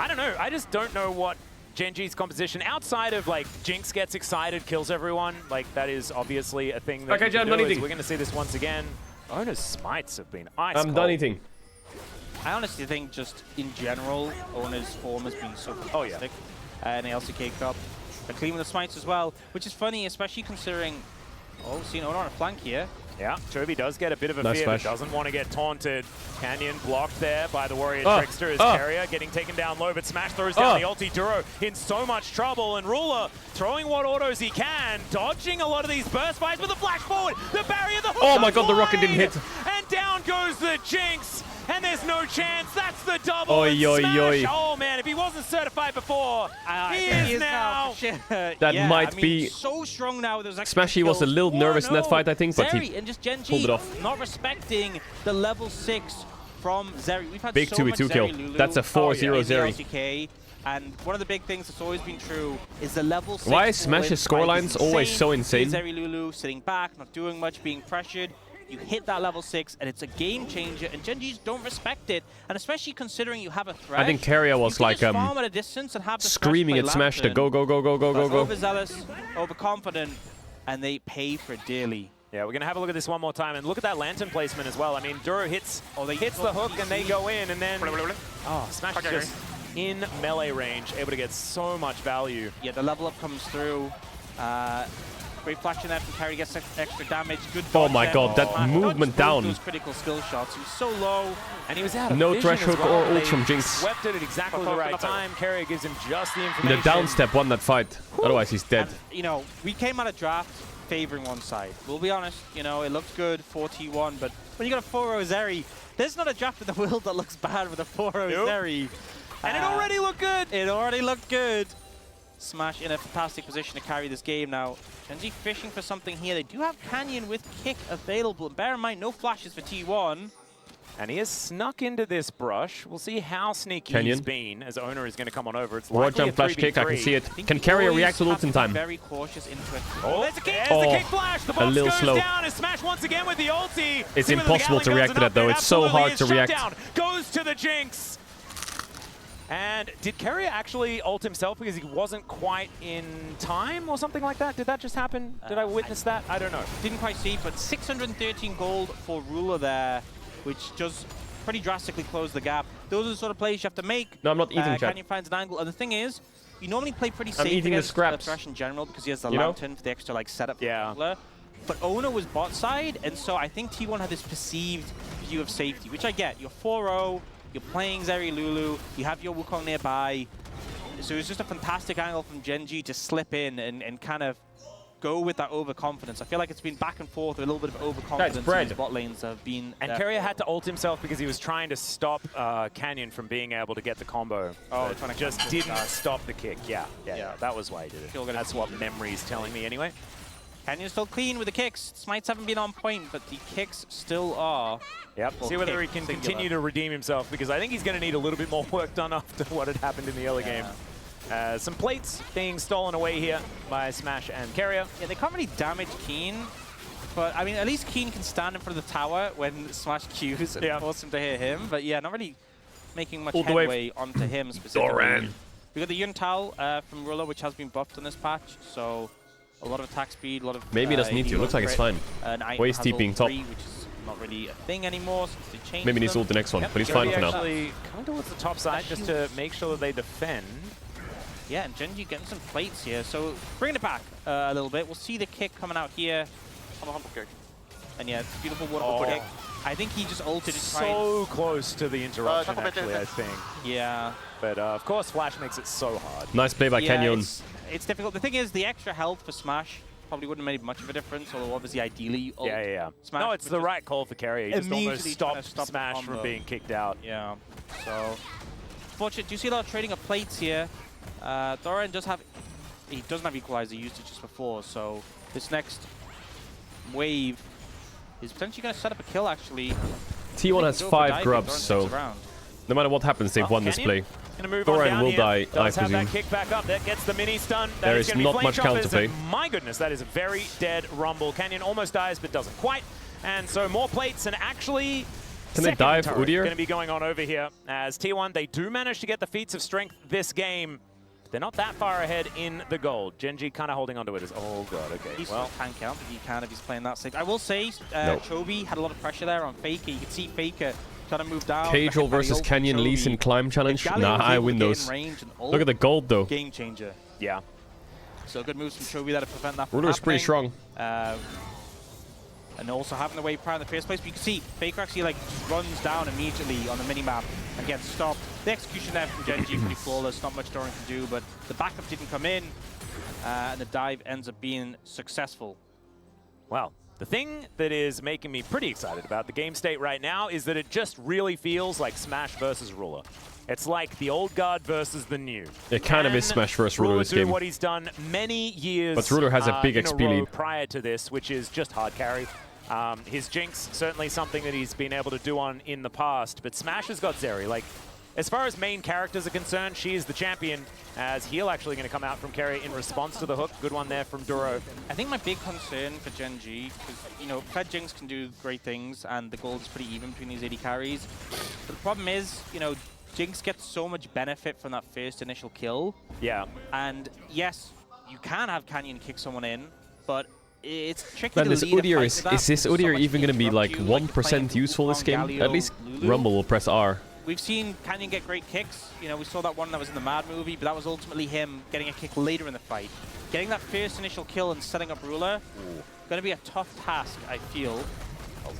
I don't know, I just don't know what Genji's composition, outside of like Jinx gets excited, kills everyone, like that is obviously a thing that Okay, Jan, done eating. we're going to see this once again. Owner's smites have been ice I'm cold. done eating. I honestly think just in general, Owner's form has been so fantastic in the LCK Cup. But clean with the smites as well, which is funny, especially considering... Oh, seeing Owner on a flank here. Yeah, Chobi does get a bit of a Nice fear, flash. but doesn't want to get taunted. Canyon blocked there by the Warrior Trickster as Oh. Carrier getting taken down low, but Smash throws down the ulti. Duro in so much trouble, and Ruler throwing what autos he can, dodging a lot of these burst fights with the flash forward, the barrier, the hook. Oh my god, the rocket didn't hit. And down goes the Jinx, and there's no chance. That's the double. Oi, and oi, Smash. oi. Oh man, if he wasn't certified before, he is now. That yeah, might I mean, be... so strong now. There's Smashy was a little nervous in that fight, I think, but Zeri he and just Gen G pulled it off. not respecting the level 6 from Zeri. We've had Big so 2v2 much kill. Zeri Lulu That's a 4-0 in the Zeri. LCK, and one of the big things that's always been true is the level 6. Why is Smash's scorelines always so insane? Zeri Lulu sitting back, not doing much, being pressured. You hit that level 6, and it's a game changer, and Gen Gs don't respect it, and especially considering you have a threat. I think Carrier was like farm at a distance and have the screaming at Smash to go, go, go, go, go, go, go. Overzealous, overconfident, and they pay for it dearly. Yeah, we're going to have a look at this one more time, and look at that lantern placement as well. I mean, Duro hits the hook, and they go in, and then... Oh, Smash is just in melee range, able to get so much value. Yeah, the level up comes through. Great flash in there from Carry, gets extra damage. Good Oh dodge my there. god, that Smash movement dodged both down. those critical skill shots. He was so low. And he was out of No vision thresh as hook well. or ult They from Jinx. Swept it at exactly the right time. Carrier gives him just the The information. downstep won that fight. Otherwise, he's dead. And, you know, we came out of draft favoring one side. We'll be honest, you know, it looks good, 4T1, but when you got a 4-0 Zeri, there's not a draft in the world that looks bad with a 4-0 Zeri. And it already looked good. It already looked good. Smash in a fantastic position to carry this game now. Gen G fishing for something here. They do have Canyon with kick available. And bear in mind, no flashes for T1. And he has snuck into this brush. We'll see how sneaky Canyon. he's been as Owner is going to come on over. It's Ward likely jump a flash 3v3. kick, I can see it. Can Carrier react to ult in time? Very cautious into it. Oh, there's a kick. Oh, There's the kick flash. The a box little goes slow. down and Smash once again with the ulti. It's See whether the impossible to Gatling react to guns that, though. enough. It's so Absolutely hard is to shut react. down. Goes to the Jinx. And did Carrier actually ult himself because he wasn't quite in time or something like that? Did that just happen? Did I witness that? I don't know. Didn't quite see, but 613 gold for Ruler there, which just pretty drastically closed the gap. Those are the sort of plays you have to make. No, I'm not eating, chat. Canyon finds an angle. And the thing is, you normally play pretty safe eating the against scraps. Thresh in general because he has the You know? lantern for the extra like setup for Ruler. But Owner was bot side, and so I think T1 had this perceived view of safety, which I get. You're 4-0, you're playing Zeri Lulu, you have your Wukong nearby. So it was just a fantastic angle from Gen G to slip in and kind of go with that overconfidence. I feel like it's been back and forth with a little bit of overconfidence in these bot lanes have been. And Carrier had to ult himself because he was trying to stop Canyon from being able to get the combo. Oh, but just didn't stop the kick. Yeah, that was why he did it. That's what memory's telling me anyway. Canyon's still clean with the kicks. Smites haven't been on point, but the kicks still are. Yep. Well, see whether he kick, can singular. continue to redeem himself, because I think he's going to need a little bit more work done after what had happened in the early game. Some plates being stolen away here by Smash and Carrier. Yeah, they can't really damage Keen, but I mean, at least Keen can stand in front of the tower when Smash Qs and force him to hit him. But yeah, not really making much headway onto him specifically. Doran. We got the Yun-Tal from Ruler, which has been buffed on this patch, so a lot of attack speed, a lot of Maybe it doesn't need to. Looks like it's fine. Waste TPing top. Which is not really a thing anymore since they changed Maybe needs to them. ult the next one, but he's Carrier fine for now. actually coming towards the top side just to make sure that they defend. Yeah, and Gen G getting some plates here, so bringing it back a little bit. We'll see the kick coming out here. And yeah, it's a beautiful waterfall kick. I think he just ulted to try So close to the interruption, actually, I think. Yeah. But of course, Flash makes it so hard. Nice play by Canyon. It's difficult. The thing is, the extra health for Smash probably wouldn't have made much of a difference, although obviously ideally ult Smash. No, it's the right call for Carrier. He just almost immediately trying to stopped stop the Smash from combo. being kicked out. Yeah. So, fortunate. Do you see a lot of trading of plates here? Doran does have... He doesn't have Equalizer. He used it just before, so this next wave is potentially going to set up a kill, actually. T1 has Go for 5 diving, grubs, Doran so turns around. no matter what happens, they've won this Canyon play. Gonna move on Doran down will here. die, I Does have presume. that kick back up. That gets the mini stun. That There is is gonna be not flame much choppers, counterplay. and my goodness, that is a very dead Rumble. Canyon almost dies, but doesn't quite. And so more plates, and actually... Can they dive, Udyr? Going to be going on over here as T1. They do manage to get the feats of strength this game. They're not that far ahead in the gold. Gen G kind of holding onto it as, oh god, okay. He's Well, can count if he can, if he's playing that safe. I will say, Nope. Chobi had a lot of pressure there on Faker. You could see Faker Gotta move down. Caedrel versus Canyon Lee Sin climb challenge. Nah, I win those. Look at the gold though. Game changer. Yeah. So good moves from Chovy there to prevent that from Ruler's pretty strong. And also having the wave prior in the first place. But you can see Faker actually like just runs down immediately on the minimap and gets stopped. The execution there from Gen G pretty flawless. Not much Doran can do, but the backup didn't come in, and the dive ends up being successful. Well, the thing that is making me pretty excited about the game state right now is that it just really feels like Smash versus Ruler. It's like the old guard versus the new. It kind of is Smash versus Ruler this game. What he's done many years but Ruler has a big XP lead prior to this, which is just hard carry. His Jinx, certainly something that he's been able to do on in the past, but Smash has got Zeri. Like, as far as main characters are concerned, she is the champion, as Heal actually going to come out from carry in response to the hook. Good one there from Duro. I think my big concern for Gen G, because, you know, Fed Jinx can do great things, and the gold is pretty even between these AD carries. But the problem is, you know, Jinx gets so much benefit from that first initial kill. Yeah. And yes, you can have Canyon kick someone in, but it's tricky Man, to this lead a fight Udyr with is this Udyr even going to be like 1% useful this game? At least Rumble will press R. We've seen Canyon get great kicks. You know, we saw that one that was in the Mad movie, but that was ultimately him getting a kick later in the fight. Getting that first initial kill and setting up Ruler, going to be a tough task, I feel.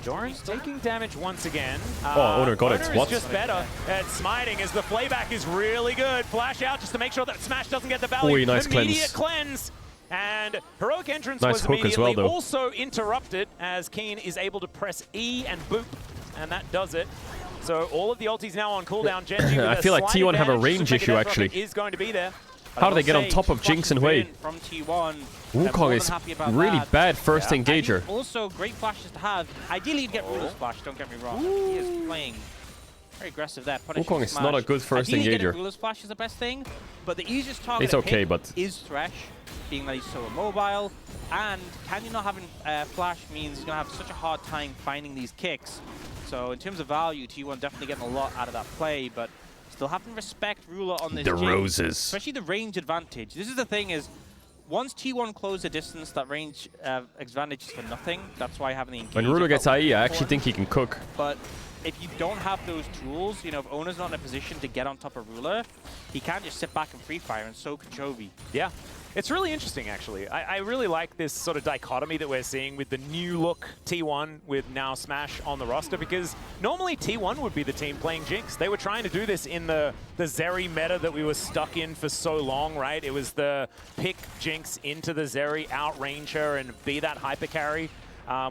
Doran's taking damage once again. Owner got it. What? Is just better at smiting as the playback is really good. Flash out just to make sure that Smash doesn't get the value. Ooh, nice Immediate cleanse. And Heroic Entrance nice was hook immediately as well, though. also interrupted as Keen is able to press E and boop, and that does it. So all of the ultis now on cooldown. Gen G with I feel like T1 have a range issue actually. Is going to be there. How do they get on top of Jinx and Hui? From T1. Wukong is really bad first engager. Also, great flashes to have. Ideally, you'd get Ruler's flash, don't get me wrong. He is playing very aggressive there. Wukong is not a good first Ideally, engager. Ruler's flash is the best thing, but the easiest target It's okay, to pick but is Thresh, being that he's so immobile. And Canyon not having flash means he's going to have such a hard time finding these kicks. So in terms of value, T1 definitely getting a lot out of that play, but still having to respect Ruler on this The Jinx, roses. especially the range advantage. This is the thing is, once T1 close the distance, that range advantage is for nothing. That's why having the engage. When Ruler gets IE, I actually think he can cook. But if you don't have those tools, you know, if Owner's not in a position to get on top of Ruler, he can't just sit back and free fire, and so can Chovy. Yeah. It's really interesting, actually. I really like this sort of dichotomy that we're seeing with the new look T1 with now Smash on the roster, because normally T1 would be the team playing Jinx. They were trying to do this in the Zeri meta that we were stuck in for so long, right? It was the pick Jinx into the Zeri, outrange her, and be that hyper carry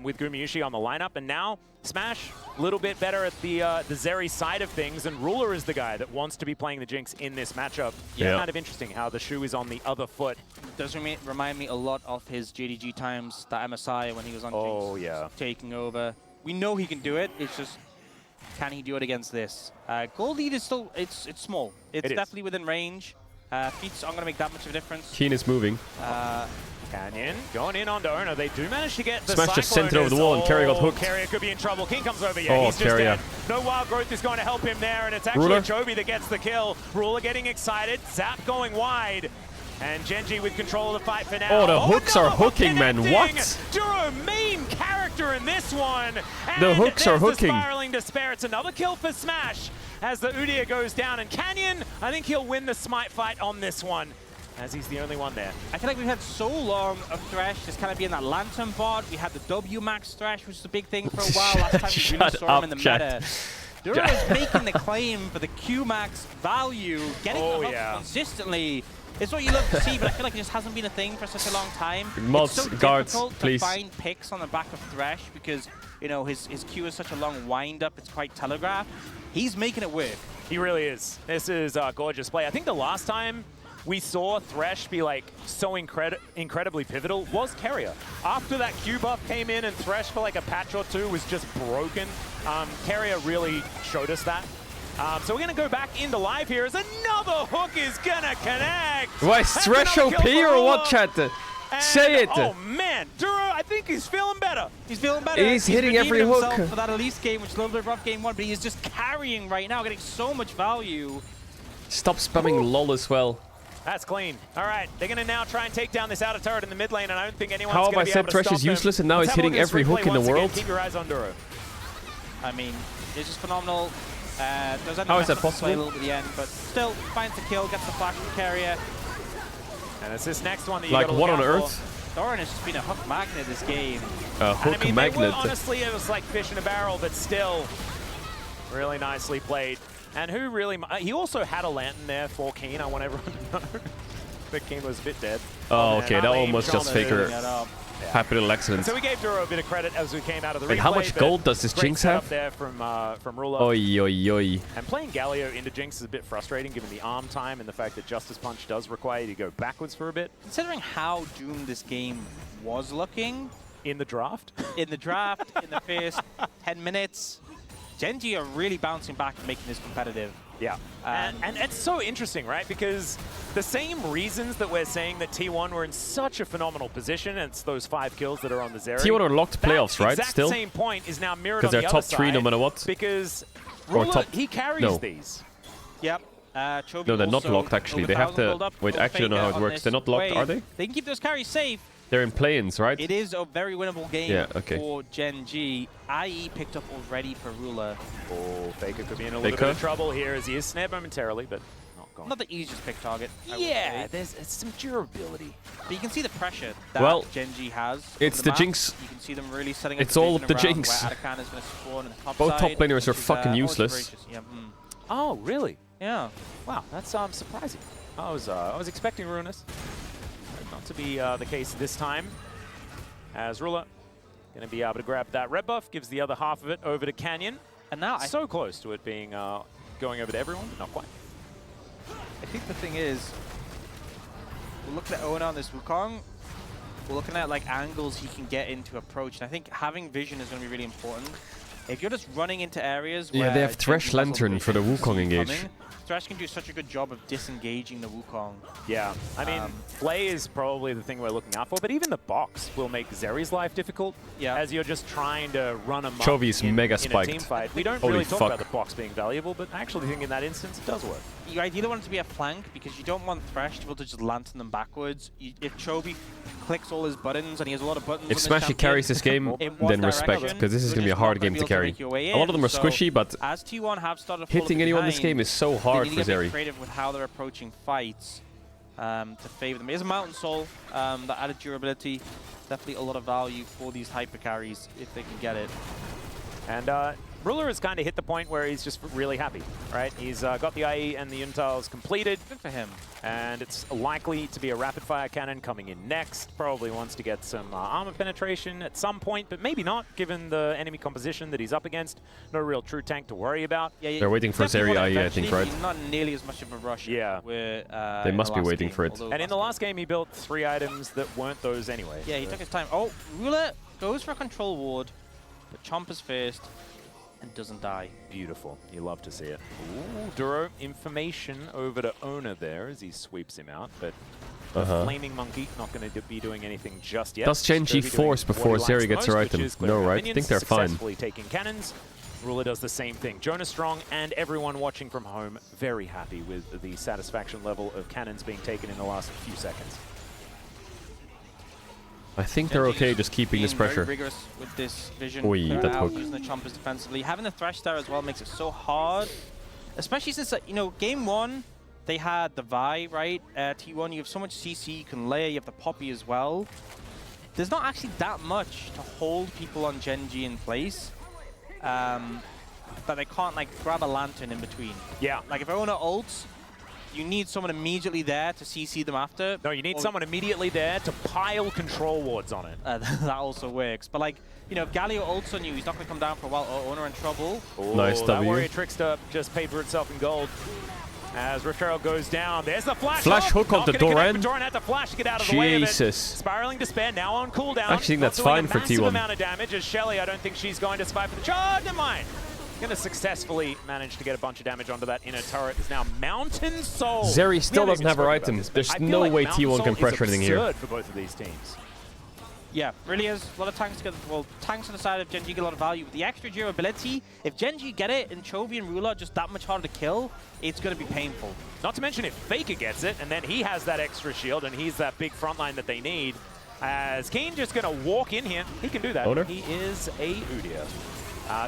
with Gumayushi on the lineup. And now Smash, a little bit better at the Zeri side of things, and Ruler is the guy that wants to be playing the Jinx in this matchup. Yeah. Kind of interesting how the shoe is on the other foot. It does remind me a lot of his JDG times, that MSI when he was on Jinx, taking over. We know he can do it, it's just, can he do it against this? Gold lead is still, it's small. It's definitely within range. Feats aren't going to make that much of a difference. Keen is moving. Canyon going in on Owner. They do manage to get the Smash just sent it over the wall and Carrier got hooked. Carrier could be in trouble. King comes over. Yeah, he's just dead. No wild growth is going to help him there, and it's actually Chovy that gets the kill. Ruler getting excited. Zap going wide. And Gen G with control of the fight for now. Oh, the hooks are hooking, man. What? Duro, main character in this one. And the hooks are hooking. The spiraling despair. It's another kill for Smash as the Udyr goes down. And Canyon, I think he'll win the smite fight on this one, as he's the only one there. I feel like we've had so long of Thresh just kind of being that Lantern bot. We had the W Max Thresh, which was a big thing for a while. Last time we really saw him in the meta. Duro is making the claim for the Q Max value, getting the hooks consistently. It's what you love to see, but I feel like it just hasn't been a thing for such a long time. Mods, it's so guards, difficult please. to find picks on the back of Thresh because, you know, his Q is such a long wind-up, it's quite telegraphed. He's making it work. He really is. This is a gorgeous play. I think the last time we saw Thresh be like so incredibly pivotal was Carrier. After that Q buff came in and Thresh for like a patch or two was just broken, Carrier really showed us that. So we're going to go back into live here as another hook is going to connect. Why, is Thresh OP or what, chat? Say it. Oh man, Duro, I think he's feeling better. He's feeling better. He's hitting every hook. For that Elise game, which is a little bit rough game one, but he is just carrying right now, getting so much value. Stop spamming LOL as well. That's clean. All right, they're going to now try and take down this outer turret in the mid lane, and I don't think anyone's going to be able to stop Thresh is useless and now he's hitting every hook in the world? Keep your eyes on Duro. I mean, It's just phenomenal. Does How is that play possible? a little bit at the end, but still finds the kill, gets the flash from carrier. And it's this next one that you Like, gotta what look on out earth? for. Doran has just been a hook magnet this game. A hook And I mean, magnet. They were, honestly, it was like fish in a barrel, but still really nicely played. And who really... He also had a lantern there for Keen, I want everyone to know. But Keen was a bit dead. Oh, And okay, that Ali one was just Faker. Yeah. Happy little accident. So we gave Duro a bit of credit as we came out of the Wait, replay. how much but gold does this great Jinx setup have? there from Ruler. Oi, oi, oi. And playing Galio into Jinx is a bit frustrating given the arm time and the fact that Justice Punch does require you to go backwards for a bit. Considering how doomed this game was looking... In the draft? In the draft, in the first 10 minutes, Gen.G are really bouncing back and making this competitive. Yeah, and it's so interesting, right? Because the same reasons that we're saying that T1 were in such a phenomenal position, and it's those 5 kills that are on the Zeri. T1 are locked playoffs, right? Exact Still? same point is now mirrored on Because the they're other top 3 no side, matter what. Because Or Ruler, top... he carries no. these. Yep. Chovy No, they're not also locked, actually. over They have 1,000 to... build up Wait, for I actually don't know how Faker it on works. this They're not locked, wave. are they? They can keep those carries safe. They're in play-ins, right? It is a very winnable game Yeah, okay. for Gen.G. IE picked up already for Ruler. Oh, Faker could be in a little bit of trouble here as he is snared momentarily, but not gone. Not the easiest pick target. I would Yeah, say. there's some durability. But you can see the pressure that Well, Gen.G has. it's over the map. Jinx. You can see them really setting up It's all vision the around Jinx. where Atakan is going to spawn in the top Both side, top laners are which is, fucking oh, it's useless. voracious. Yeah, Oh, really? Yeah. Wow, that's surprising. I was expecting Ruinous. Not to be the case this time. As Ruler going to be able to grab that red buff, gives the other half of it over to Canyon. And now so close to it being going over to everyone, but not quite. I think the thing is, we're looking at Owen on this Wukong. We're looking at like angles he can get into approach, and I think having vision is going to be really important. If you're just running into areas where Yeah, they have Gen.G Thresh has Lantern for the vision, Wukong see engage. coming, Thresh can do such a good job of disengaging the Wukong. Yeah, I mean, play is probably the thing we're looking out for, but even the box will make Zeri's life difficult. Yeah. As you're just trying to run amok Chovy is mega in a spiked. team fight. We don't Holy really talk fuck. about the box being valuable, but I actually think in that instance it does work. You ideally want it to be a flank because you don't want Thresh to be able to just lantern them backwards. If Chovy clicks all his buttons and he has a lot of buttons If on this Smashy champion, carries this game, in one then respect, direction, because this is you're going to be a just hard not gonna game be to able carry. make your way A lot of them in. are So squishy, but as T1 have started hitting falling anyone in this behind, game is so they hard need for to get a bit Zeri. creative with how they're approaching fights to favor them. There's a Mountain Soul, that added durability, definitely a lot of value for these hyper carries if they can get it. And Ruler has kind of hit the point where he's just really happy, right? He's got the IE and the Untiles completed. Good for him. And it's likely to be a rapid-fire cannon coming in next. Probably wants to get some armor penetration at some point, but maybe not, given the enemy composition that he's up against. No real true tank to worry about. Yeah, They're waiting for Zeri IE, I think, right? Not nearly as much of a rush. Yeah. Where, They in must the be last waiting game, for it. although And in the last game, he built 3 items that weren't those anyway. Yeah, he took his time. Oh, Ruler goes for a control ward, but Chompers first and doesn't die. Beautiful. You love to see it. Ooh, Duro, information over to Owner there as he sweeps him out, but the Flaming Monkey not going to be doing anything just yet. Does Gen.G Chovy force doing before what he likes Zeri gets most, her which item? is clearing No, out right? I minions, think they're fine. successfully taking cannons. Ruler does the same thing. Jonah Strong and everyone watching from home very happy with the satisfaction level of cannons being taken in the last few seconds. I think they're okay just keeping this Being pressure. very rigorous with this vision. Oi, clear that out, hook. using the Chompers defensively. Having the Thresh there as well makes it so hard. Especially since, you know, game 1, they had the Vi, right? T1, you have so much CC, you can layer, you have the Poppy as well. There's not actually that much to hold people on Gen.G in place. That they can't, like, grab a Lantern in between. Yeah. Like, if Owner ults, you need someone immediately there to CC them after. No, you need someone immediately there to pile control wards on it. That also works. But, like, you know, if Galio ults on you, he's not going to come down for a while. Owner in trouble. Ooh, Nice that W. Warrior Trickster just paid for itself in gold. As Rift Herald goes down, there's the flash. Flash hook onto Doran. Doran had to flash to get out of the way of it. Jesus. Spiraling Despair now on cooldown. I actually think that's Not doing fine a for massive T1. amount of damage as Shelly, I don't think she's going to survive for the charge. Never mind. Going to successfully manage to get a bunch of damage onto that inner turret. Is now Mountain Soul. Zeri still We haven't doesn't have her even spoken about items. this, but There's I feel no like way Mountain T1 Soul can is pressure anything here. absurd for both of these teams. Yeah, really is. A lot of tanks get, well, tanks on the side of Gen.G get a lot of value. With the extra durability, if Gen.G get it and Chovy and Ruler are just that much harder to kill, it's going to be painful. Not to mention if Faker gets it, and then he has that extra shield, and he's that big front line that they need. As Kane just going to walk in here. He can do that. Owner? He is a Udyr.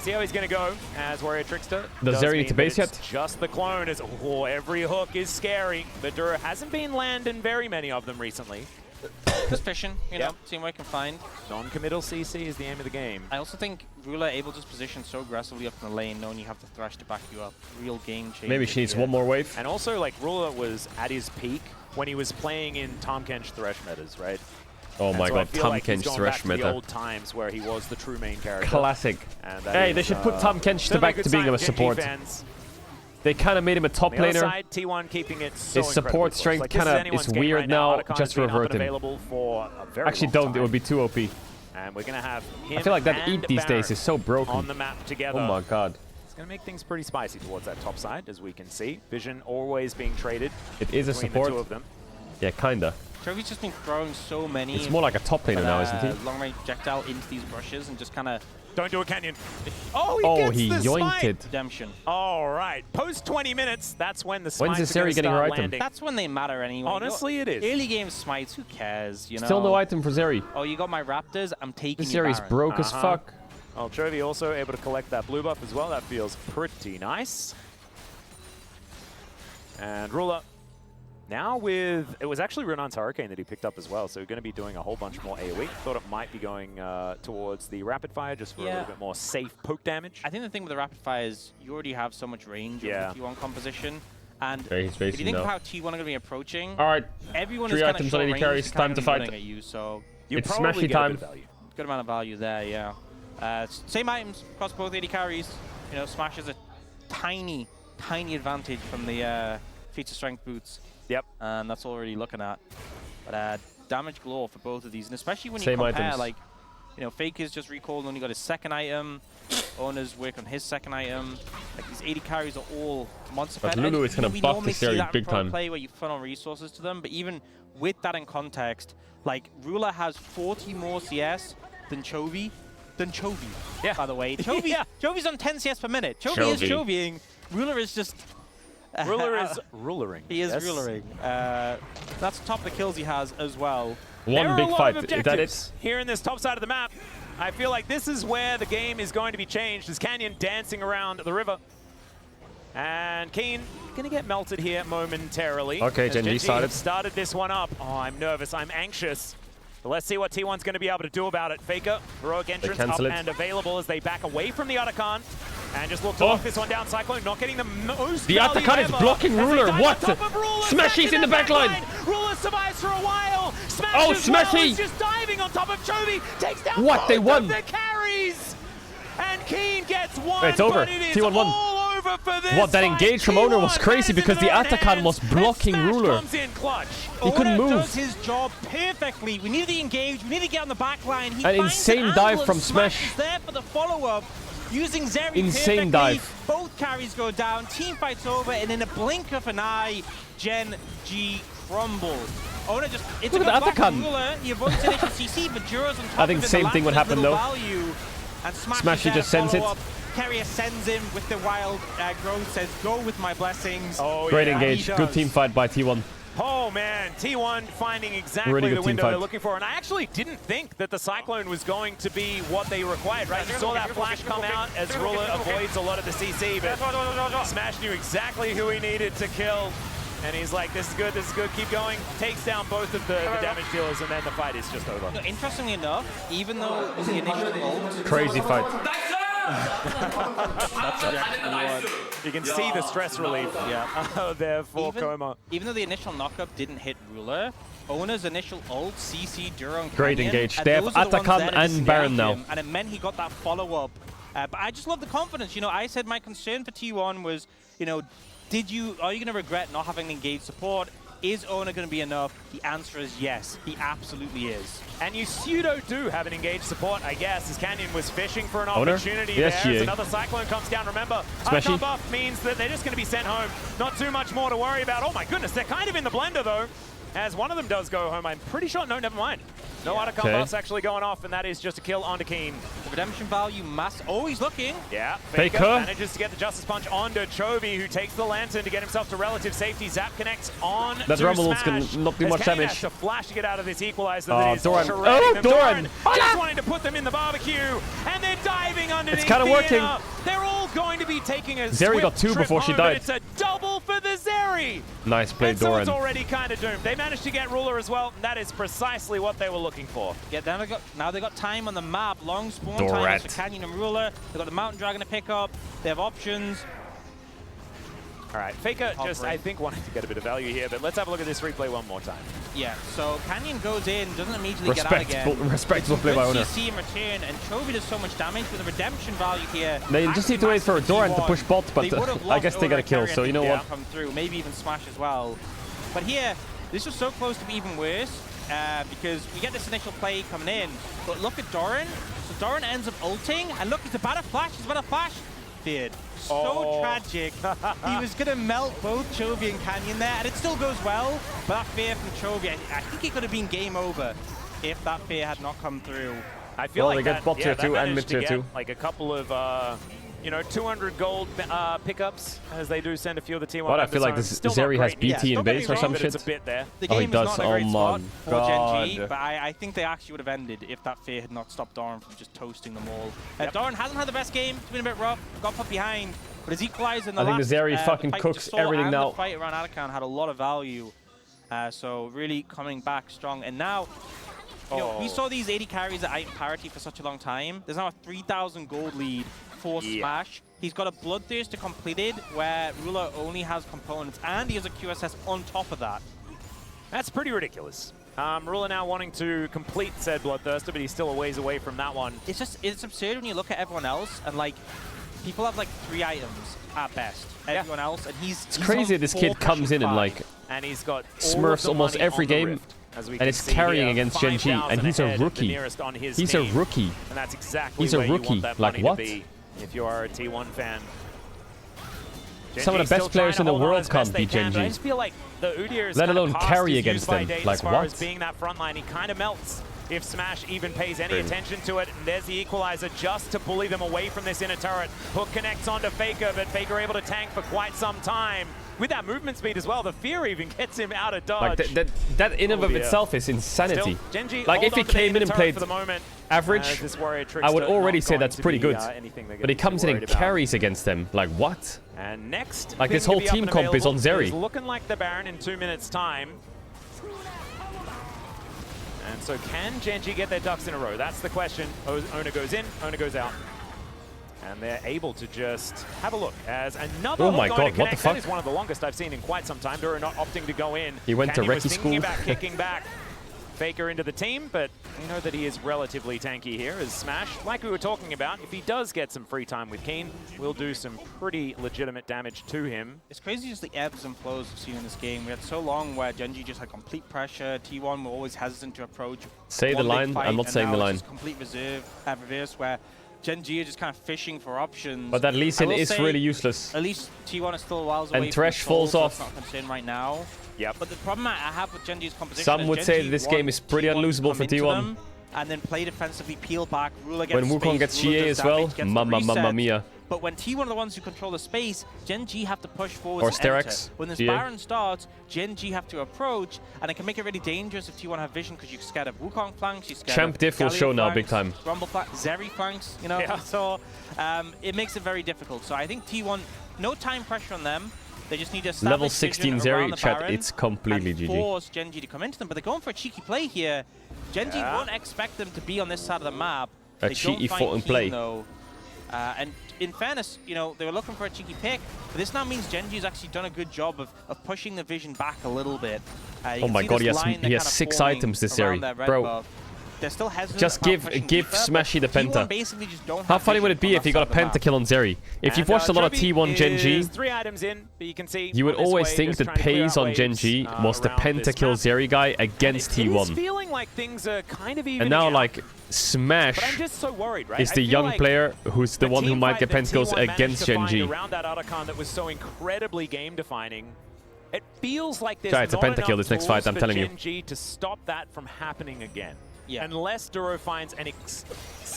See how he's going to go as Warrior Trickster. Does Zeri need to base yet? Just the clone. As every hook is scary. Vidura hasn't been landing very many of them recently. Just fishing, you know, seeing what I can find. Non-committal CC is the aim of the game. I also think Ruler able to position so aggressively up in the lane, knowing you have the Thresh to back you up. Real game changer. Maybe she needs one more wave. And also, like, Ruler was at his peak when he was playing in Tahm Kench Thresh metas, right? Oh my god, Tahm Kench Thresh meta. The old times where he was the true main character. Classic. Hey, they should put Tahm Kench back to being a support. They kind of made him a top laner. Side, T1 keeping it so his support strength like, kind of is weird right now. Otacon Just revert him. Actually, don't. It would be too OP. And we're gonna have him I feel like that Eat these Baron days is so broken. on the map together. Oh my god. It's gonna make things pretty spicy towards that top side, as we can see. Vision always being traded. It is a support. The two of them. Yeah, kinda. Chovy's just been throwing so many. It's more like a top laner now, isn't he? Long range projectile into these brushes and just kind of. Don't do a canyon. He yoinked it. Redemption. All right, post 20 minutes. That's when the smites When's the are Zeri getting her item? landing. That's when they matter anyway. Honestly, it is. Early game smites, who cares? You know. Still no item for Zeri. Oh, you got my Raptors. I'm taking. This Zeri's broke as fuck. Well, Chovy also able to collect that blue buff as well. That feels pretty nice. And Ruler. Now with, it was actually Renan's Hurricane that he picked up as well, so we're going to be doing a whole bunch more AoE. Thought it might be going towards the Rapid Fire just for a little bit more safe poke damage. I think the thing with the Rapid Fire is you already have so much range of the T1 composition. And he's if you think of how T1 are going to be approaching, alright, everyone 3 is kind items of on any carries, time to fight. At you, so It's smashy time. Good amount of value there, yeah. Same items across both AD carries. You know, Smash is a tiny, tiny advantage from the feature strength boots. Yep. And that's all we're really looking at. But damage galore for both of these, and especially when Same you compare, items. like, you know, Faker's just recalled, only got his second item. Owner's work on his second item. Like, these 80 carries are all monster But fed. Lulu is going to buff normally this see Zeri that big in pro time. play where you funnel resources to them, but even with that in context, like, Ruler has 40 more CS than Chovy. Yeah. By the way. Chovy's on 10 CS per minute. Chovy is Chovying. Ruler is just... Ruler is rulering. He is rulering. That's top of the kills he has as well. One big fight. Is that it? Here in this top side of the map, I feel like this is where the game is going to be changed. As Canyon dancing around the river. And Keen going to get melted here momentarily. Okay, Genji started this one up. Oh, I'm nervous. I'm anxious. But let's see what T1's going to be able to do about it. Faker, heroic entrance up and available as they back away from the Otacon. And just look to lock this one down. Cyclone not getting the most The value Otacon is ever blocking as they Ruler. dive What? on top of Ruler. Smashy's in the backline. Ruler survives for a while. Smash Oh, as well Smashy. is just diving on top of Chovy. Takes down What? They both won. of the carries. And Keen gets one. It's over. But it is T1 won. all over for this What, that fight. engage from Owner was crazy because the Otacon was blocking Ruler. Comes in clutch. He couldn't Owner move. does his job perfectly. We need to engage. We need to get on the back line. He An finds insane an dive angle from and Smash. is there for the follow-up. Using Zeri Insane perfectly. dive. Both carries go down. Team fights over, and in a blink of an eye, Gen G crumble. Owner just, it's Look a at good the Otacon. Ruler. He avoids initial CC, but Juro's on top I think of it. same thing would happen though. Value. And Smashy just sends it. Carrier sends him with the wild growth, says, go with my blessings. Oh, Great yeah, engage. he Good does. team fight by T1. Oh man, T1 finding exactly Really good the team window fight. they're looking for. And I actually didn't think that the Cyclone was going to be what they required, right? You saw that flash come out as Ruler avoids a lot of the CC, but Smash knew exactly who he needed to kill. And he's like, this is good, keep going. Takes down both of the damage dealers, and then the fight is just over. No, interestingly enough, even though the initial ult... Crazy fight. That's exactly you can see the stress relief there for Coma. Even though the initial knockup didn't hit Ruler, Owner's initial ult CC Duron Great Canyon, engage. and They have those are the ones Otacon there to and snag Baron now. him, and it meant he got that follow-up. But I just love the confidence. You know, I said my concern for T1 was, you know, are you going to regret not having engaged support? Is Owner going to be enough? The answer is yes. He absolutely is. And you pseudo do have an engaged support, I guess, as Canyon was fishing for an Owner? opportunity Yes, there. yeah. As another Cyclone comes down, remember, Smashy. Otacon buff means that they're just going to be sent home. Not too much more to worry about. Oh my goodness, they're kind of in the blender though, as one of them does go home. I'm pretty sure, no, never mind. No auto combos actually going off, and that is just a kill onto Keen. The redemption value oh, he's looking. Yeah, Faker manages to get the Justice Punch onto Chovy, who takes the Lantern to get himself to relative safety. Zap connects on That to Rumble Smash. can not do much Kane damage. has to flash to get out of this equalizer Oh, that is Doran. shredding them. Doran! Just wanting to put them in the barbecue, and they're diving underneath. It's kinda the working. inner. They're all going to be taking a Zeri got swift 2 trip before she home, but died. It's a double for the Zeri. Nice play, And so it's Doran. already kind of doomed. They managed to get Ruler as well. And that is precisely what they were looking for. Yeah, now they got time on the map. Long spawn time Dorat. for Canyon and Ruler. They've got the Mountain Dragon to pick up. They have options. All right, Faker just, I think, wanted to get a bit of value here, but let's have a look at this replay one more time. Yeah, so Canyon goes in, doesn't immediately get out again. Respectable play by Owner. CC in return, and Chovy does so much damage with the redemption value here. They just need to wait for Doran to push bot, but I guess they got a kill, so you know what? Come through, maybe even Smash as well. But here, this was so close to be even worse, because we get this initial play coming in, but look at Doran. So Doran ends up ulting, and look, he's about to flash, Feared. So tragic. He was going to melt both Chovy and Canyon there, and it still goes well, but that fear from Chovy, I think it could have been game over if that fear had not come through. I feel like they get bot tier 2 and mid tier 2. Like a couple of, 200 gold pickups, as they do send a few of the T1 But I feel like this Zeri has BT in base or some shit. It's a bit there. The Oh, game he is does. not in a great Oh spot my for god. Gen G, but I think they actually would have ended if that fear had not stopped Doran from just toasting them all. Doran hasn't had the best game. It's been a bit rough. Got put behind, but his equalizer in the I think last, the Zeri fucking fight cooks just saw, everything and now. The fight around Adakan had a lot of value, so really coming back strong. And now, we saw these 80 carries at item parity for such a long time. There's now a 3,000 gold lead for Smash. He's got a Bloodthirster completed, where Ruler only has components, and he has a QSS on top of that. That's pretty ridiculous. Ruler now wanting to complete said Bloodthirster, but he's still a ways away from that one. It's absurd when you look at everyone else, and like, people have like 3 items at best. Everyone else, and he's Crazy on this 4 kid comes in and like and he's got smurfs almost every game, and it's carrying against Gen G, and he's a rookie. He's a rookie. And that's exactly He's a where you rookie. want that Like money what? to be if you are a T1 fan. Some of the best players in the world can't beat Gen G. I just feel like the Udyr is Let kind of alone past carry his against use-by them. date Like as far what? as being that front line. He kind of melts if Smash even pays any attention to it. And there's the equalizer just to bully them away from this inner turret. Hook connects onto Faker, but Faker able to tank for quite some time. With that movement speed as well, the fear even gets him out of dodge. Like that in and of itself is insanity. Still, Gen G Like if hold he on to the came in inner and turret played for the moment, average, this Warrior I would Trickster already not say going that's to pretty be, good. anything they're But he gonna be comes in and worried about. carries against them. Like what? And next, Like this thing whole to be up team and comp is on available Zeri. is looking like the Baron in 2 minutes' time. And so can Gen G get their ducks in a row? That's the question. Owner goes in, Owner goes out. And they're able to just have a look as another Oh hook my going god, to what connect. the fuck? That is one of the longest I've seen in quite some time. Dura not opting to go in. He went to Canyon was recce thinking school. about kicking back. Faker into the team, but we know that he is relatively tanky here as Smash. Like we were talking about, if he does get some free time with Keen, we'll do some pretty legitimate damage to him. It's crazy just the ebbs and flows we've seen in this game. We had so long where Gen G just had complete pressure. T1 were always hesitant to approach. Say the one big line. fight, I'm not and saying now the it's line. just complete reverse where Gen G are just kind of fishing for options. But that Lee Sin I will is say, really useless. At least T1 is still whiles And away Thresh from the falls soul, so off. it's not concerned right now. Yep. But the problem I have with Gen G's composition Some is would Gen say G this want game is pretty T1 to unlosable come for into T1. them and then play defensively, peel back, Ruler gets When Wukong space, gets Ruler GA does as well, damage, gets the mamma reset. mia. But when T1 are the ones who control the space, Gen G have to push forward Or and enter. Sterex, When this GA. Baron starts, Gen G have to approach, and it can make it really dangerous if T1 have vision because you're scared of Wukong flanks, you're scared Champ of diff will Galio show now flanks, big time. Rumble flanks, Zeri flanks, you know? Yeah. So it makes it very difficult. So I think T1, no time pressure on them. They just need to establish Level vision 16 around Zeri, the chat, Baron it's completely and GG. force Gen G to come into them, but they're going for a cheeky play here. Gen G Yeah. won't expect them to be on this side of the map. A They cheeky don't find foot and Keen, play. though. And in fairness, you know, they were looking for a cheeky pick, but this now means Gen G's actually done a good job of pushing the vision back a little bit. Oh my god, he has 6 items this Zeri. Bro, They're still hesitant just about give pushing give deeper, Smashy the but T1 penta. basically just don't How have funny would vision it be on if he that got a side of the map. pentakill on Zeri? If you've And, watched a lot of Jovi T1 Gen G, is 3 items in, but you can see you would on this always way, think just that trying to clear Pays out on Gen waves, G was the around this pentakill map. Zeri guy against It is T1. feeling like things are kind of even And now, out. like, But I'm Smash just so worried, right? is I the feel young like player who's the one who team might fight get that pentakills T1 managed against to Gen find G. around that Otacon that was so incredibly game-defining. It feels like there's Try, it's a not pentakill enough this next fight, tools I'm for telling you. Gen G to stop that from happening again. unless Duro finds an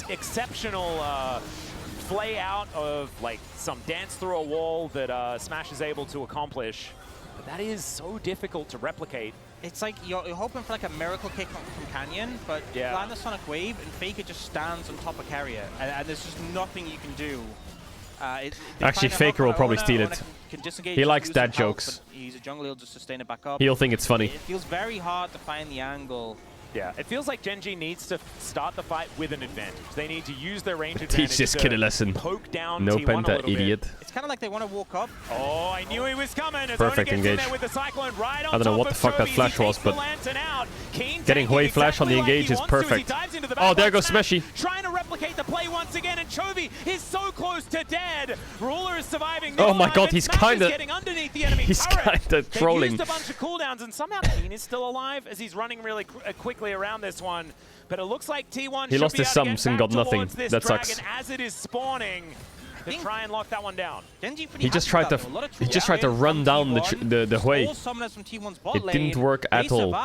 exceptional play out of like some dance through a wall that Smash is able to accomplish. But that is so difficult to replicate. It's like you're hoping for like a miracle kick from Canyon, but land the Sonic Wave and Faker just stands on top of Carrier, and there's just nothing you can do. Actually, Faker will probably steal it. He likes dad jokes. He's a jungler, he'll just sustain it back up. He'll think it's funny. It feels very hard to find the angle. Yeah, it feels like Gen G needs to start the fight with an advantage. They need to use their range advantage. Teach this kid a lesson. Poke down No T1 Penta, idiot. Bit. It's kind of like they want to walk up. Oh, I knew he was coming. As Perfect Ona gets engage. in there with the Cyclone right on I don't know what the fuck that flash was, but getting Hui flash on the engage is perfect. Oh, there goes Smashy. Trying to replicate the play once again, and Chovy is so close to dead. Ruler is surviving. Oh my god, he's kind of trolling. Used a bunch of cooldowns, and somehow Keen is still alive as he's running really quickly around this one. But it looks like T1 he lost his sums and got nothing. That sucks. As it is spawning, to try and lock that one down. He just tried to run down the Hui. It didn't work at all.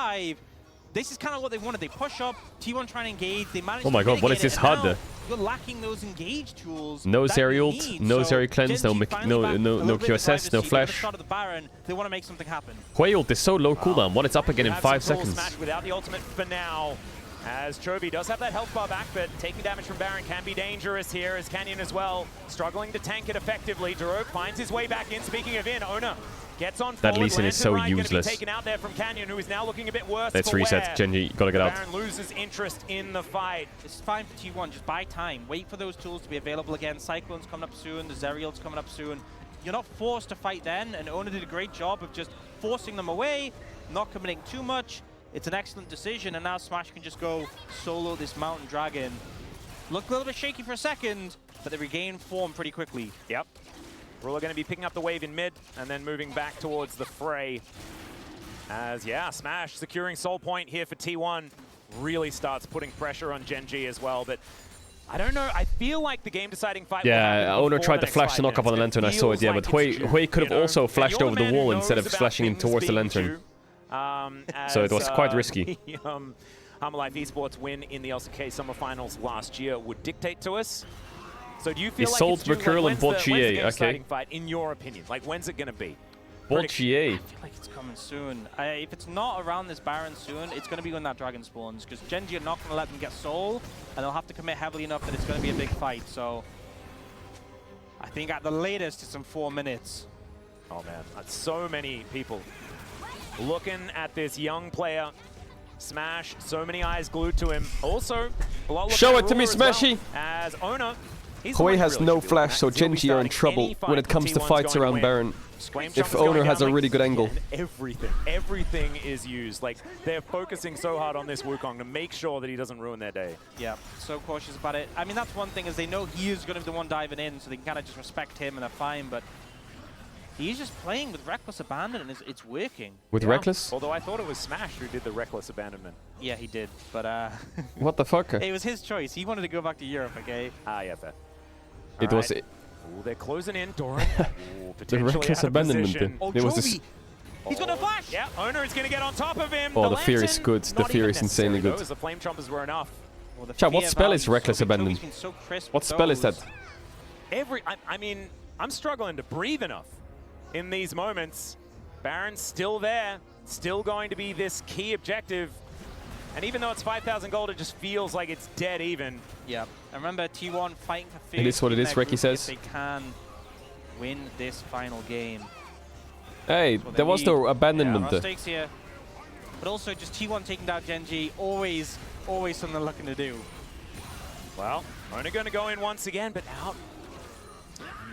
This is kind of what they wanted. They push up, T1 trying to engage. They managed Oh my god, what is this HUD? You're lacking those engage tools. No Zeri ult, no Zeri cleanse, no QSS, no flash. Shot of the Baron. They want to make something happen. Hui ult is so low cooldown. What, it's up again in 5 seconds. Smash without the ultimate for now. As Chovy does have that health bar back, but taking damage from Baron can be dangerous here as Canyon as well. Struggling to tank it effectively. Duro finds his way back in. Speaking of in, Ona gets on that forward. Lee Sin is so useless. Taken out there from Canyon, who is now looking a bit worse. Let's reset. Genji, gotta get out. Baron loses interest in the fight. It's fine for T1. Just buy time. Wait for those tools to be available again. Cyclone's coming up soon. The Zeri ult's coming up soon. You're not forced to fight then, and Ona did a great job of just forcing them away, not committing too much. It's an excellent decision, and now Smash can just go solo this Mountain Dragon. Look a little bit shaky for a second, but they regain form pretty quickly. Yep. Ruler going to be picking up the wave in mid, and then moving back towards the fray. As, yeah, Smash securing Soul Point here for T1. Really starts putting pressure on Gen G as well, but I don't know. I feel like the game-deciding fight. Yeah, Ono tried to flash the knock up on the Lantern. I saw it, yeah, but Hui could have also flashed over the wall instead of flashing in towards the Lantern. So it was quite risky. Life Esports win in the LCK Summer Finals last year would dictate to us. So do you feel he like sold it's due, Mercurial and bought GA, okay. Fight, in your opinion, like when's it gonna be? Bought GA. I feel like it's coming soon. If it's not around this Baron soon, it's going to be when that Dragon spawns, because Gen G are not going to let them get Soul, and they'll have to commit heavily enough that it's going to be a big fight. So I think at the latest it's in 4 minutes. Oh man, that's so many people looking at this young player. Smash, so many eyes glued to him. Also, a lot show it to me, Smashy! Well, as Ona, Hui has no flash, so Gen G are in trouble when it comes to fights around Baron. If Owner has a really good angle. Everything is used. Like, they're focusing so hard on this Wukong to make sure that he doesn't ruin their day. Yeah, so cautious about it. I mean, that's one thing, is they know he is going to be the one diving in, so they can kind of just respect him and they're fine, but he's just playing with reckless abandon, and it's working. With reckless? Although I thought it was Smash who did the reckless abandonment. Yeah, he did, but what the fuck? It was his choice. He wanted to go back to Europe, okay? Ah, yeah, fair. It was... Ooh, they're closing in, Doran. The reckless abandonment. Oh, it was this. He's got a flash! Yeah, Owner is going to get on top of him. Oh, the fear is good. The fear is insanely good. The flame chompers were enough. Well, Chat, what spell is reckless abandon? So what spell is that? I mean, I'm struggling to breathe enough in these moments. Baron's still there, still going to be this key objective. And even though it's 5,000 gold, it just feels like it's dead even. Yeah, I remember T1 fighting for fifth. It is what it is, Reki says. If they can win this final game. Hey, there was no abandonment. Yeah, stakes here. But also just T1 taking down Gen G, always something they're looking to do. Well, only going to go in once again, but out.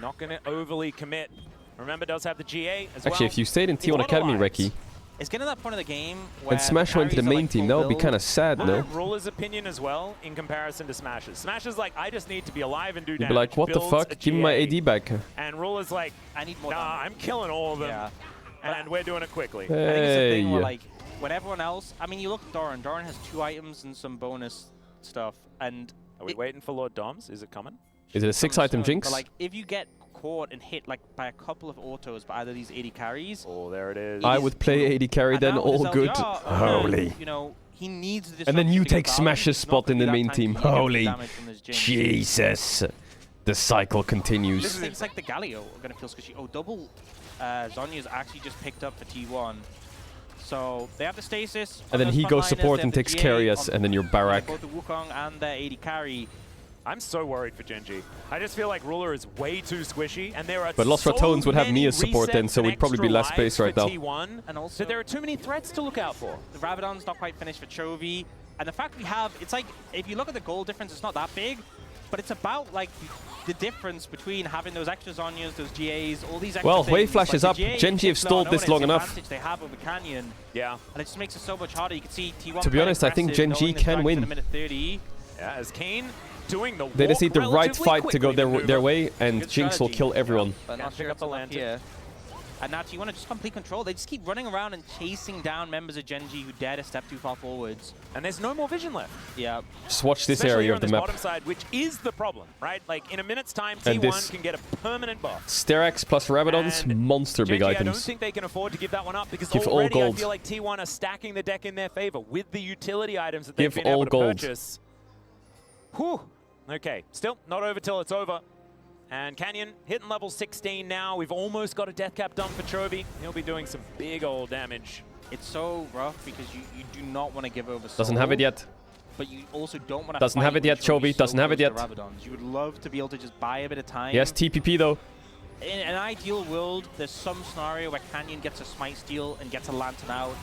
Not going to overly commit. Remember, does have the GA as well. Actually, if you stayed in T1 Academy, Reki, it's getting to that point of the game where and Smash went to the main team, that would be kind of sad, no? Ruler's opinion as well in comparison to Smash's. Smash is like, I just need to be alive and do you'd damage. be like, what the fuck? Give me my AD back. And Ruler's like, I need more damage. I'm killing all of them. Yeah. And we're doing it quickly. Hey. I think it's a thing where, like, when everyone else, I mean, you look at Doran. Doran has 2 items and some bonus stuff. And are we waiting for Lord Doms? Is it coming? Is it a 6-item Jinx? But like, if you get caught and hit like by a couple of autos by either these AD carries. Oh, there it is. I would play AD carry And then, now with all his good. LDR, Holy. You know, he needs this. And then you take disruption to get Smash's down. spot Not in the gonna be main that team. time to get Holy damage from this Jhin. Jesus. The cycle continues. This is like the Galio are going to feel squishy. Oh, double Zonya's actually just picked up for T1. So they have the stasis. And then he goes support and takes Carius, and then your Barak. Both the Wukong and the AD carry. I'm so worried for Genji. I just feel like Ruler is way too squishy, and there are But Lost so Ratones would have many Nia support then, resets so and we'd probably be less extra space right lives now. for T1, And also, that there are too many threats to look out for. The Rabadon's not quite finished for Chovy. And the fact we have, it's like, if you look at the goal difference, it's not that big, but it's about like the difference between having those extra Zonyas, those GAs, all these extra Well, things. wave flash like is the up. GA Genji have is not stalled known, this it's long the enough. advantage they have over Canyon. Yeah. And it just makes it so much harder. You can see T1 To be honest, I think aggressive, Genji knowing this can dragon's win. in a minute 30. Yeah, as Kane doing the They just need the right relatively fight to go quickly their way, and Good Jinx will strategy. kill everyone. But not sure pick up it's the enough lantern. here. And now T1 are just complete control. They just keep running around and chasing down members of Genji who dare to step too far forwards. And there's no more vision left. Yeah. Just watch this Especially area here of on the this map. bottom side, which is the problem, right? Like in a minute's time, And T1 this- can get a permanent buff. Sterak's plus Rabadon's And monster big Genji, I don't items. think they can afford to give that one up because Give all already I gold. feel like T1 are stacking the deck in their favor with the utility items that they've Give been all able to gold. purchase. Whew. Okay, still not over till it's over. And Canyon hitting level 16 now. We've almost got a death cap done for Chovy. He'll be doing some big old damage. It's so rough because you do not want to give over Doesn't have it yet. But you also don't want to Doesn't have it yet, Chovy. Doesn't have it yet. You would love to be able to just buy a bit of time. Yes, TPP though. In an ideal world, there's some scenario where Canyon gets a smite steal and gets a lantern out.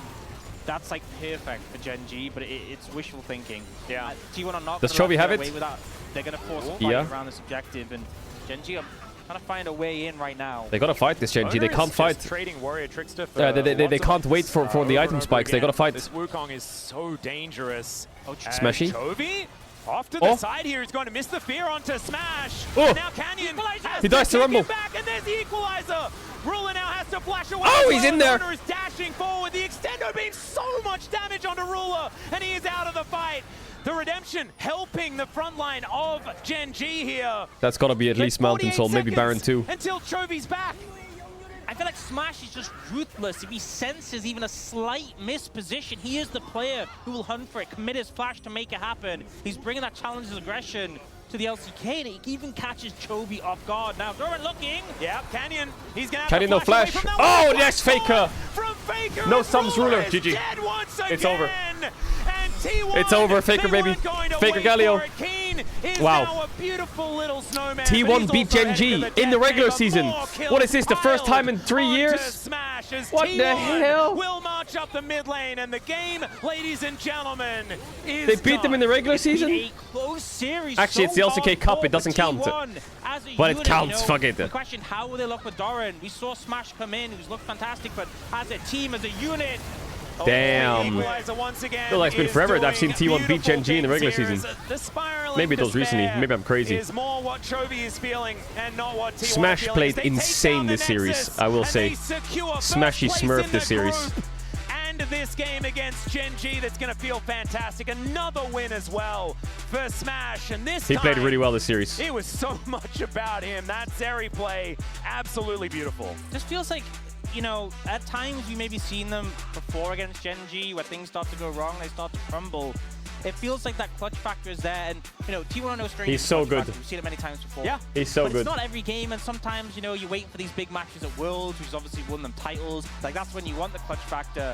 That's like perfect for Genji, but it's wishful thinking. Yeah. T1 are not Does gonna Chovy have get it? away with that. They're going to force a fight Yeah. around this objective, and Genji are trying to find a way in right now. They gotta fight this Genji. They Owner can't is fight. just trading Warrior Trickster for They lots can't of wait for over the and item over spikes. They again. gotta fight. This Wukong is so dangerous. Oh, Smashy. Chovy off to the Oh. side here. He's going to miss the fear onto Smash. Oh. And now Canyon has He dies to take Rumble. it back, and there's the equalizer. Ruler now has to flash away. Oh, he's in there. Owner is dashing forward. The extendo being so much damage onto Ruler, and he is out of the fight. The redemption helping the front line of Genji here. That's gotta be at least Mountain Soul, maybe Baron too. Until Chovy's back. I feel like Smash is just ruthless. If he senses even a slight misposition, he is the player who will hunt for it, commit his flash to make it happen. He's bringing that challenge's aggression to the LCK, and he even catches Chovy off guard. Now, Doran looking. Yeah, Canyon. He's gonna have Canyon to no flash flash. away from that Oh, one. yes, Faker. From Faker. No and sums ruler. is GG. dead once again. It's over. And T1, It's over, Faker, they baby. weren't going to Faker wait Galio. for it. Keen is Wow. now a beautiful little snowman. but T1 he's beat also headed Genji to the in the death regular chamber. season. More kills What is this, the first piled time in 3 onto years? Smash as What T1 the hell? will march up the mid lane, and the game, ladies and gentlemen, is They beat them in the regular season? A close series. Actually, it's the so LCK far Cup. It doesn't for count. T1 as a But it unit, counts. you know. Fuck it. The question, how will they look with Doran? We saw Smash come in, who's looked fantastic, but as a team, as a unit, Damn. Equalizer once again Feel like it's been is forever that I've seen doing T1 beat beautiful Genji in the regular things here season. as the spiraling Maybe it was recently. despair Maybe I'm crazy. is more what Chovy is feeling and not what T1 are Smash feeling. played They take insane down the this series, Nexus, I will and say. they secure first Smashy place smurfed in this the series. group. And this game against Genji, that's going to feel fantastic. Another win as well for Smash. And this He played time, really well this series. It was so much about him. That Zeri play, absolutely beautiful. just feels like, you know, at times we maybe seen them before against Genji, where things start to go wrong, they start to crumble. It feels like that clutch factor is there, and you know, T1 are no stranger. He's to so clutch good. factor. We've seen it many times before. Yeah, he's so but good. It's not every game, and sometimes, you know, you're waiting for these big matches at Worlds, who's obviously won them titles. Like, that's when you want the clutch factor.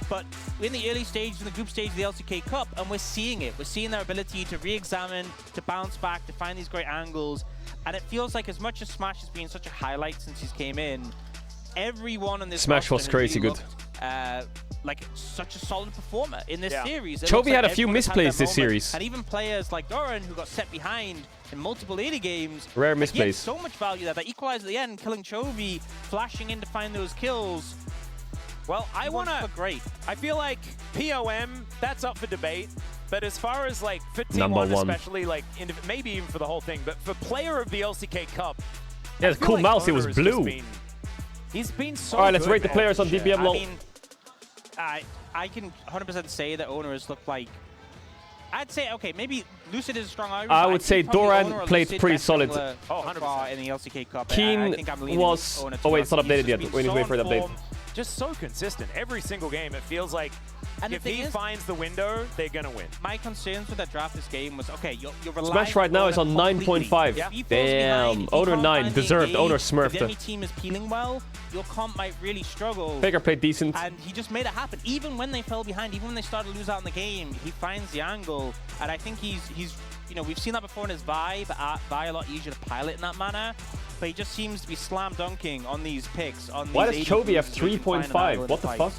But in the early stages, in the group stage of the LCK Cup, and we're seeing it. We're seeing their ability to re-examine, to bounce back, to find these great angles. And it feels like as much as Smash has been such a highlight since he's came in, everyone on this Smash roster was has crazy really good. looked, like such a solid performer in this Yeah. series. It Chovy looks like had a few everyone has had misplays their this moment. series. And even players like Doran, who got set behind in multiple AD games. Rare like, he had misplays. so much value there. That equalizer at the end, killing Chovy, flashing in to find those kills. Well, I want to. Great. I feel like POM, that's up for debate. But as far as like for Number T1 one. especially, like maybe even for the whole thing, but for player of the LCK Cup, Yeah, I it's feel cool like mouse. It Owner was has just blue. he's been so All right, let's good rate the at players on shit. DPM I low. mean, I can 100% say that owners look like I'd say, okay, maybe Lucid is a strong argument. I but would say think probably Doran Owner or played Lucid pretty best solid. jungler so far in the LCK Cup. Keen I think I'm leaning was... Owner Oh wait, it's not towards. updated yet. We need to wait for the update. Just so consistent. Every single game, it feels like And if the thing he is, finds the window, they're going to win. my concerns with that draft this game was, okay, you're relying Smash right now is on 9.5. Damn. Owner 9. Deserved. Owner If the enemy smurfed. team is peeling well, your comp might really struggle. Faker played decent. And he just made it happen. Even when they fell behind, even when they started to lose out in the game, he finds the angle. And I think he's you know, we've seen that before in his Vi, but Vi a lot easier to pilot in that manner. But he just seems to be slam dunking on these picks. On Why these does Chovy have 80s, so he can find an angle 3.5? in What the fight. fuck?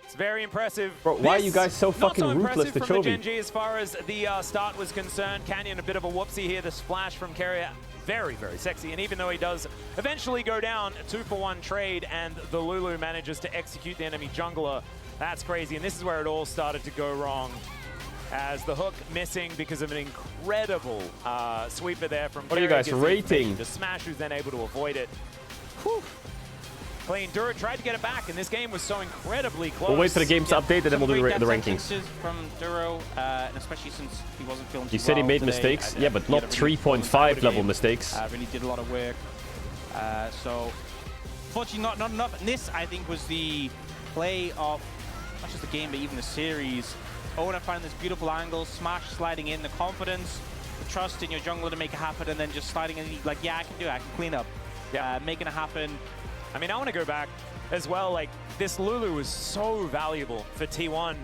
It's very impressive. Bro, why are you guys so fucking Not so ruthless impressive to from the Chovy? Gen.G as far as the start was concerned. Canyon, a bit of a whoopsie here. The splash from Carrier, very, very sexy. And even though he does eventually go down, a 2-for-1 trade, and the Lulu manages to execute the enemy jungler, that's crazy. And this is where it all started to go wrong, as the hook missing because of an incredible sweeper there from What are you guys rating? The Smash, who's then able to avoid it. Whew. Clean. Dura tried to get it back, and this game was so incredibly close. We'll wait for the game to update and then we'll do the Great rankings. depth from Duro, and especially since he wasn't feeling too He said he well made today, mistakes. I Yeah, but he had not a really 3.5 level game. mistakes. Really did a lot of work. So, fortunately, not enough. And this, I think, was the play of not just the game, but even the series. Owen finding this beautiful angle, Smash sliding in, the confidence, the trust in your jungler to make it happen, and then just sliding in. Like, yeah, I can do it. I can clean up. Yeah, making it happen. I mean, I want to go back as well. Like, this Lulu was so valuable for T1, and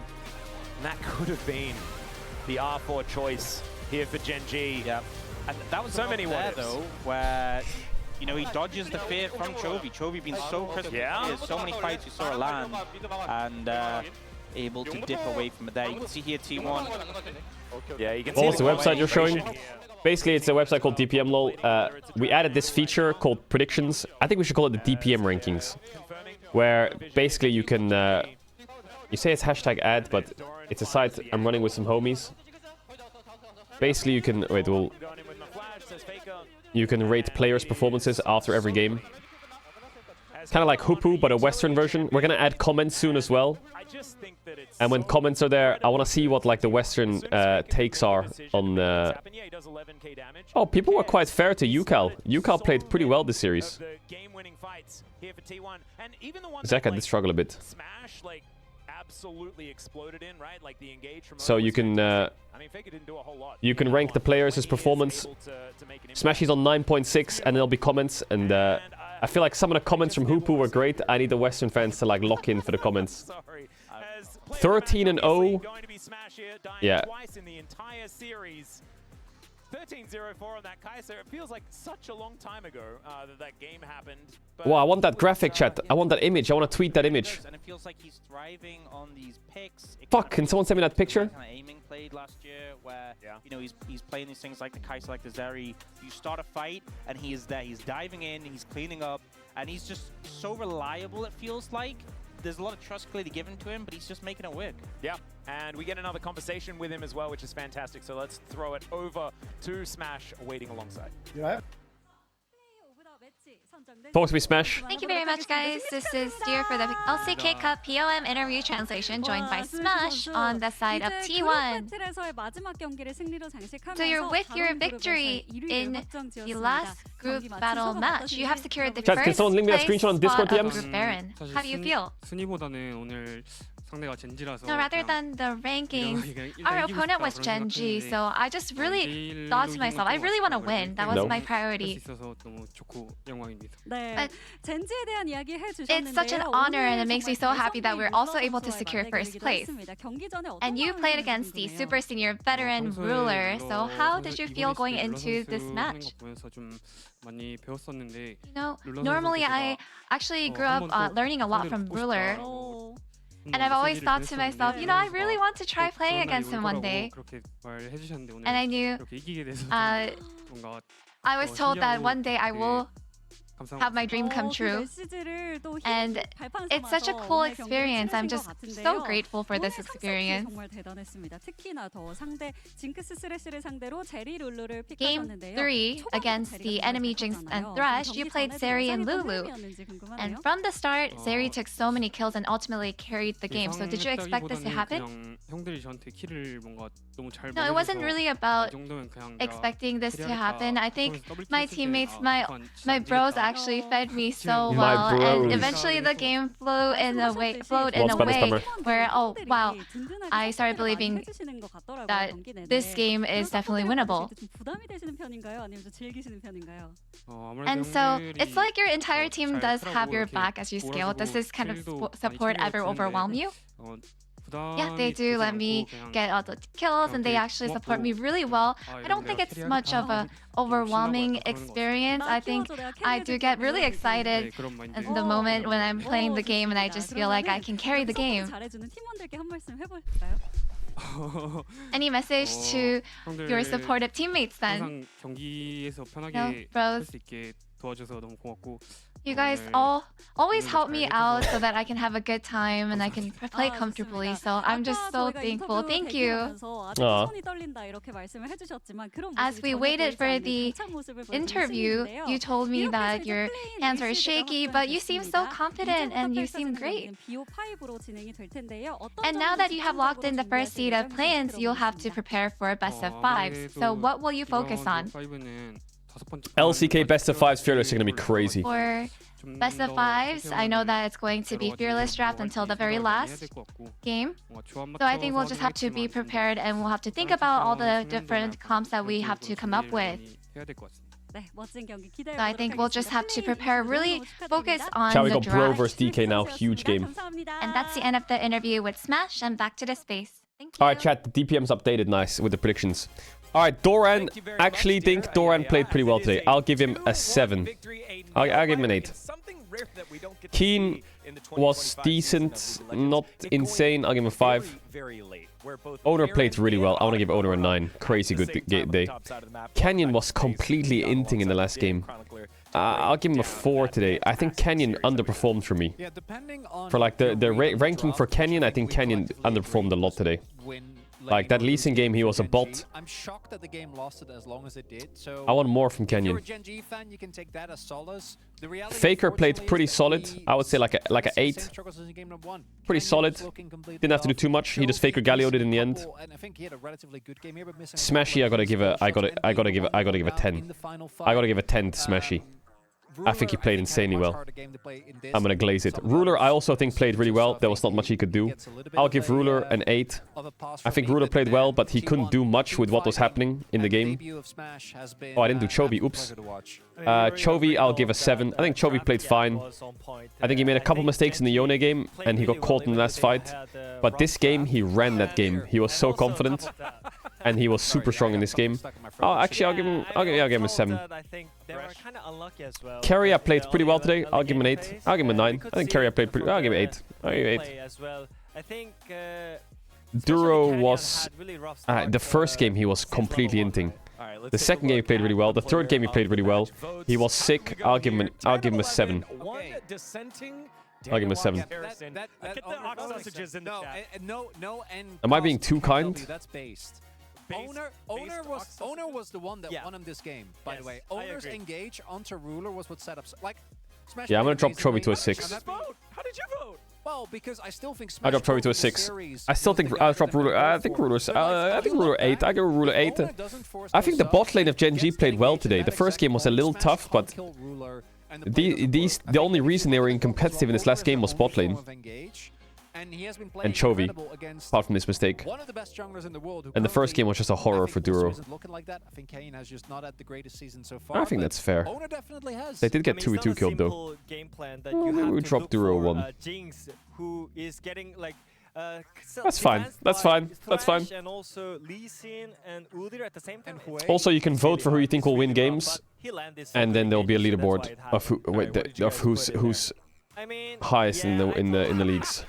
that could have been the R4 choice here for Gen.G. Yeah, and that was so many there what-ifs. though, where you know he dodges the fear from Chovy. Chovy being so crisp, Yeah. so many fights you saw her land, and able to dip away from it. There, you can see here T1. Yeah, you can What see was the website you're showing? Basically, it's a website called DPM LOL. We added this feature called predictions. I think we should call it the DPM rankings, where basically you can, you say it's hashtag ad, but it's a site I'm running with some homies. Basically, you can, wait, you can rate players' performances after every game. It's kind of like Hoopu, but a Western version. We're gonna add comments soon as well. And when comments are there, I want to see what like the Western takes are on. Oh, people were quite fair to UCal. UCal played pretty well this series. Zeka did struggle a bit. Absolutely exploded in, right? Like the engage from So you can rank the players' performance. Smash is on 9.6, and there'll be comments. And I feel like some of the comments from Hoopu were great. I need the Western fans to like lock in for the comments. 13-0. Yeah. Twice in the entire series. 13-0-4 on that Kaiser. It feels like such a long time ago that game happened. But Wow, I want that graphic, chat. I want that image. I want to tweet that image. And it feels like he's thriving on these picks. Fuck, can someone send me that picture? Kind of aiming played last year, where you know he's playing these things like the Kaiser, like the Zeri. You start a fight, and he is there. He's diving in, he's cleaning up, and he's just so reliable. It feels like there's a lot of trust clearly given to him, but he's just making it work. Yeah, and we get another conversation with him as well, which is fantastic. So let's throw it over to Smash, waiting alongside. Yeah. Talk to me, Smash. Thank you very much, guys. This is Steer for the LCK Cup POM interview translation, joined by Smash on the side of T1. So you're with your victory in the last group battle match. You have secured the Chat, can first someone link me a place screenshot on Discord spot of DMs? Group Baron. How do you feel? No, rather than the rankings, our opponent was Gen.G, so I just really thought to myself, I really want to win. That was No. my priority. But it's such an honor, and it makes me so happy that we're also able to secure first place. And you played against the super senior veteran Ruler, so how did you feel going into this match? You know, normally I actually grew up learning a lot from Ruler. And I've always thought to myself, you know, I really want to try playing against him one day. And I knew, I was told that one day I will have my dream come true. And it's such a cool experience. I'm just so grateful for this experience. Game 3 against the enemy Jinx and Thresh, you played Zeri and Lulu. And from the start, Zeri took so many kills and ultimately carried the game. So did you expect this to happen? No, it wasn't really about expecting this to happen. I think my teammates, my bros actually fed me so well, and eventually the game flowed in a way where, oh wow, I started believing that this game is definitely winnable. And so it's like your entire team does have your back as you scale. Does this kind of support ever overwhelm you? Yeah, they do let me get all the kills and they actually support me really well. I don't think it's much of a overwhelming experience. I think I do get really excited at the moment when I'm playing the game and I just feel like I can carry the game. Any message to your supportive teammates then? No, bros. You guys always help me out so that I can have a good time and I can play comfortably. So I'm just so thankful. Thank you. As we waited for the interview, you told me that your hands are shaky, but you seem so confident and you seem great. And now that you have locked in the first seed of play-ins, you'll have to prepare for a best of 5. So what will you focus on? LCK best of 5s Fearless are going to be crazy. For best of 5s, I know that it's going to be Fearless draft until the very last game. So I think we'll just have to be prepared and we'll have to think about all the different comps that we have to come up with. So I think we'll just have to prepare, really focus on Shall we the go Bro draft. versus DK now? Huge game. And that's the end of the interview with Smash, and back to the space. Alright, chat. The DPM's updated. Nice with the predictions. Alright, Doran. Actually think Doran played pretty well today. I'll give him a 7. I'll give him an 8. Keen was decent, not insane. I'll give him a 5. Owner played really well. I want to give Owner a 9. Crazy good day. Canyon was completely inting in the last game. I'll give him a 4 today. I think Canyon underperformed for me. For like the ranking for Canyon, I think Canyon underperformed a lot today. Like that Lee Sin game, he was a bot. I'm shocked that the game lasted as long as it did. So I want more from Canyon. If you're a Gen G fan, you can take that as solace. The reality, Faker played pretty solid. I would say like a 8. Pretty solid. Didn't have to do too much. He just Faker Galio'd it in the end. Smashy, I gotta give a 10. I gotta give a 10 to Smashy. I think he played insanely well. I'm gonna glaze it. Ruler, I also think played really well. There was not much he could do. I'll give Ruler an 8. I think Ruler played well, but he couldn't do much with what was happening in the game. Oh, I didn't do Chovy. Oops. Chovy, I'll give a 7. I think Chovy played fine. I think he made a couple mistakes in the Yone game, and he got caught in the last fight. But this game, he ran that game. He was so confident, and he was super strong in this game. Oh, actually, I'll give him a 7. Keria played pretty well today. I'll give him an 8. I'll give him a 9. I think Keria played pretty. I'll give him 8. I'll give him 8. Duro was the first game he was completely inting. The second game he played really well. The third game he played really well. He was sick. I'll give him a 7. I'll give him a 7. Am I being too kind? Owner was the one that won him this game, by the way. Owner's engage onto Ruler was what set up. Like, Smash. Yeah, I'm gonna drop Chovy to a 6. How did you vote? Well, because I still think Smash. I'll drop Chovy to a 6. I still think I'll drop Ruler. I think Ruler's. I think Ruler 8. I give Ruler 8. I think the bot lane of Gen G played well today. The first game was a little tough, but the only reason they were competitive in this last game was bot lane. And Chovy, apart from this mistake. One of the best junglers in the world. And the first game was just a horror for Duro. I think that's fair. They did get 2v2 killed though. We dropped Duro 1. That's fine. That's fine. That's fine. Also, you can vote for who you think will win games, and then there'll be a leaderboard of who's highest in the leagues.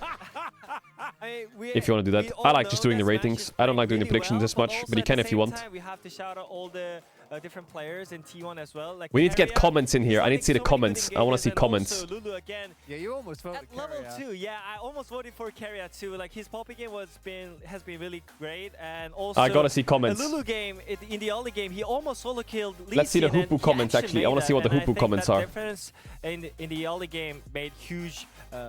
If you want to do that. I like just doing the ratings. I don't like doing the predictions as much, but you can if you want. We have to shout out all the different players in T1 as well. Like We need to get Carrier, comments in here. I need to see the comments. I want to see comments. Also Lulu again. Yeah, you almost voted At level 2, yeah, I almost voted for Carrier too. Like his poppy game has been really great, and also I gotta see comments. The Lulu game in the early game, he almost solo killed Lee Let's see the Sin, and Hoopu he comments, actually. I made wanna see what the that, and Hoopu I think comments that are. difference in the early game made huge,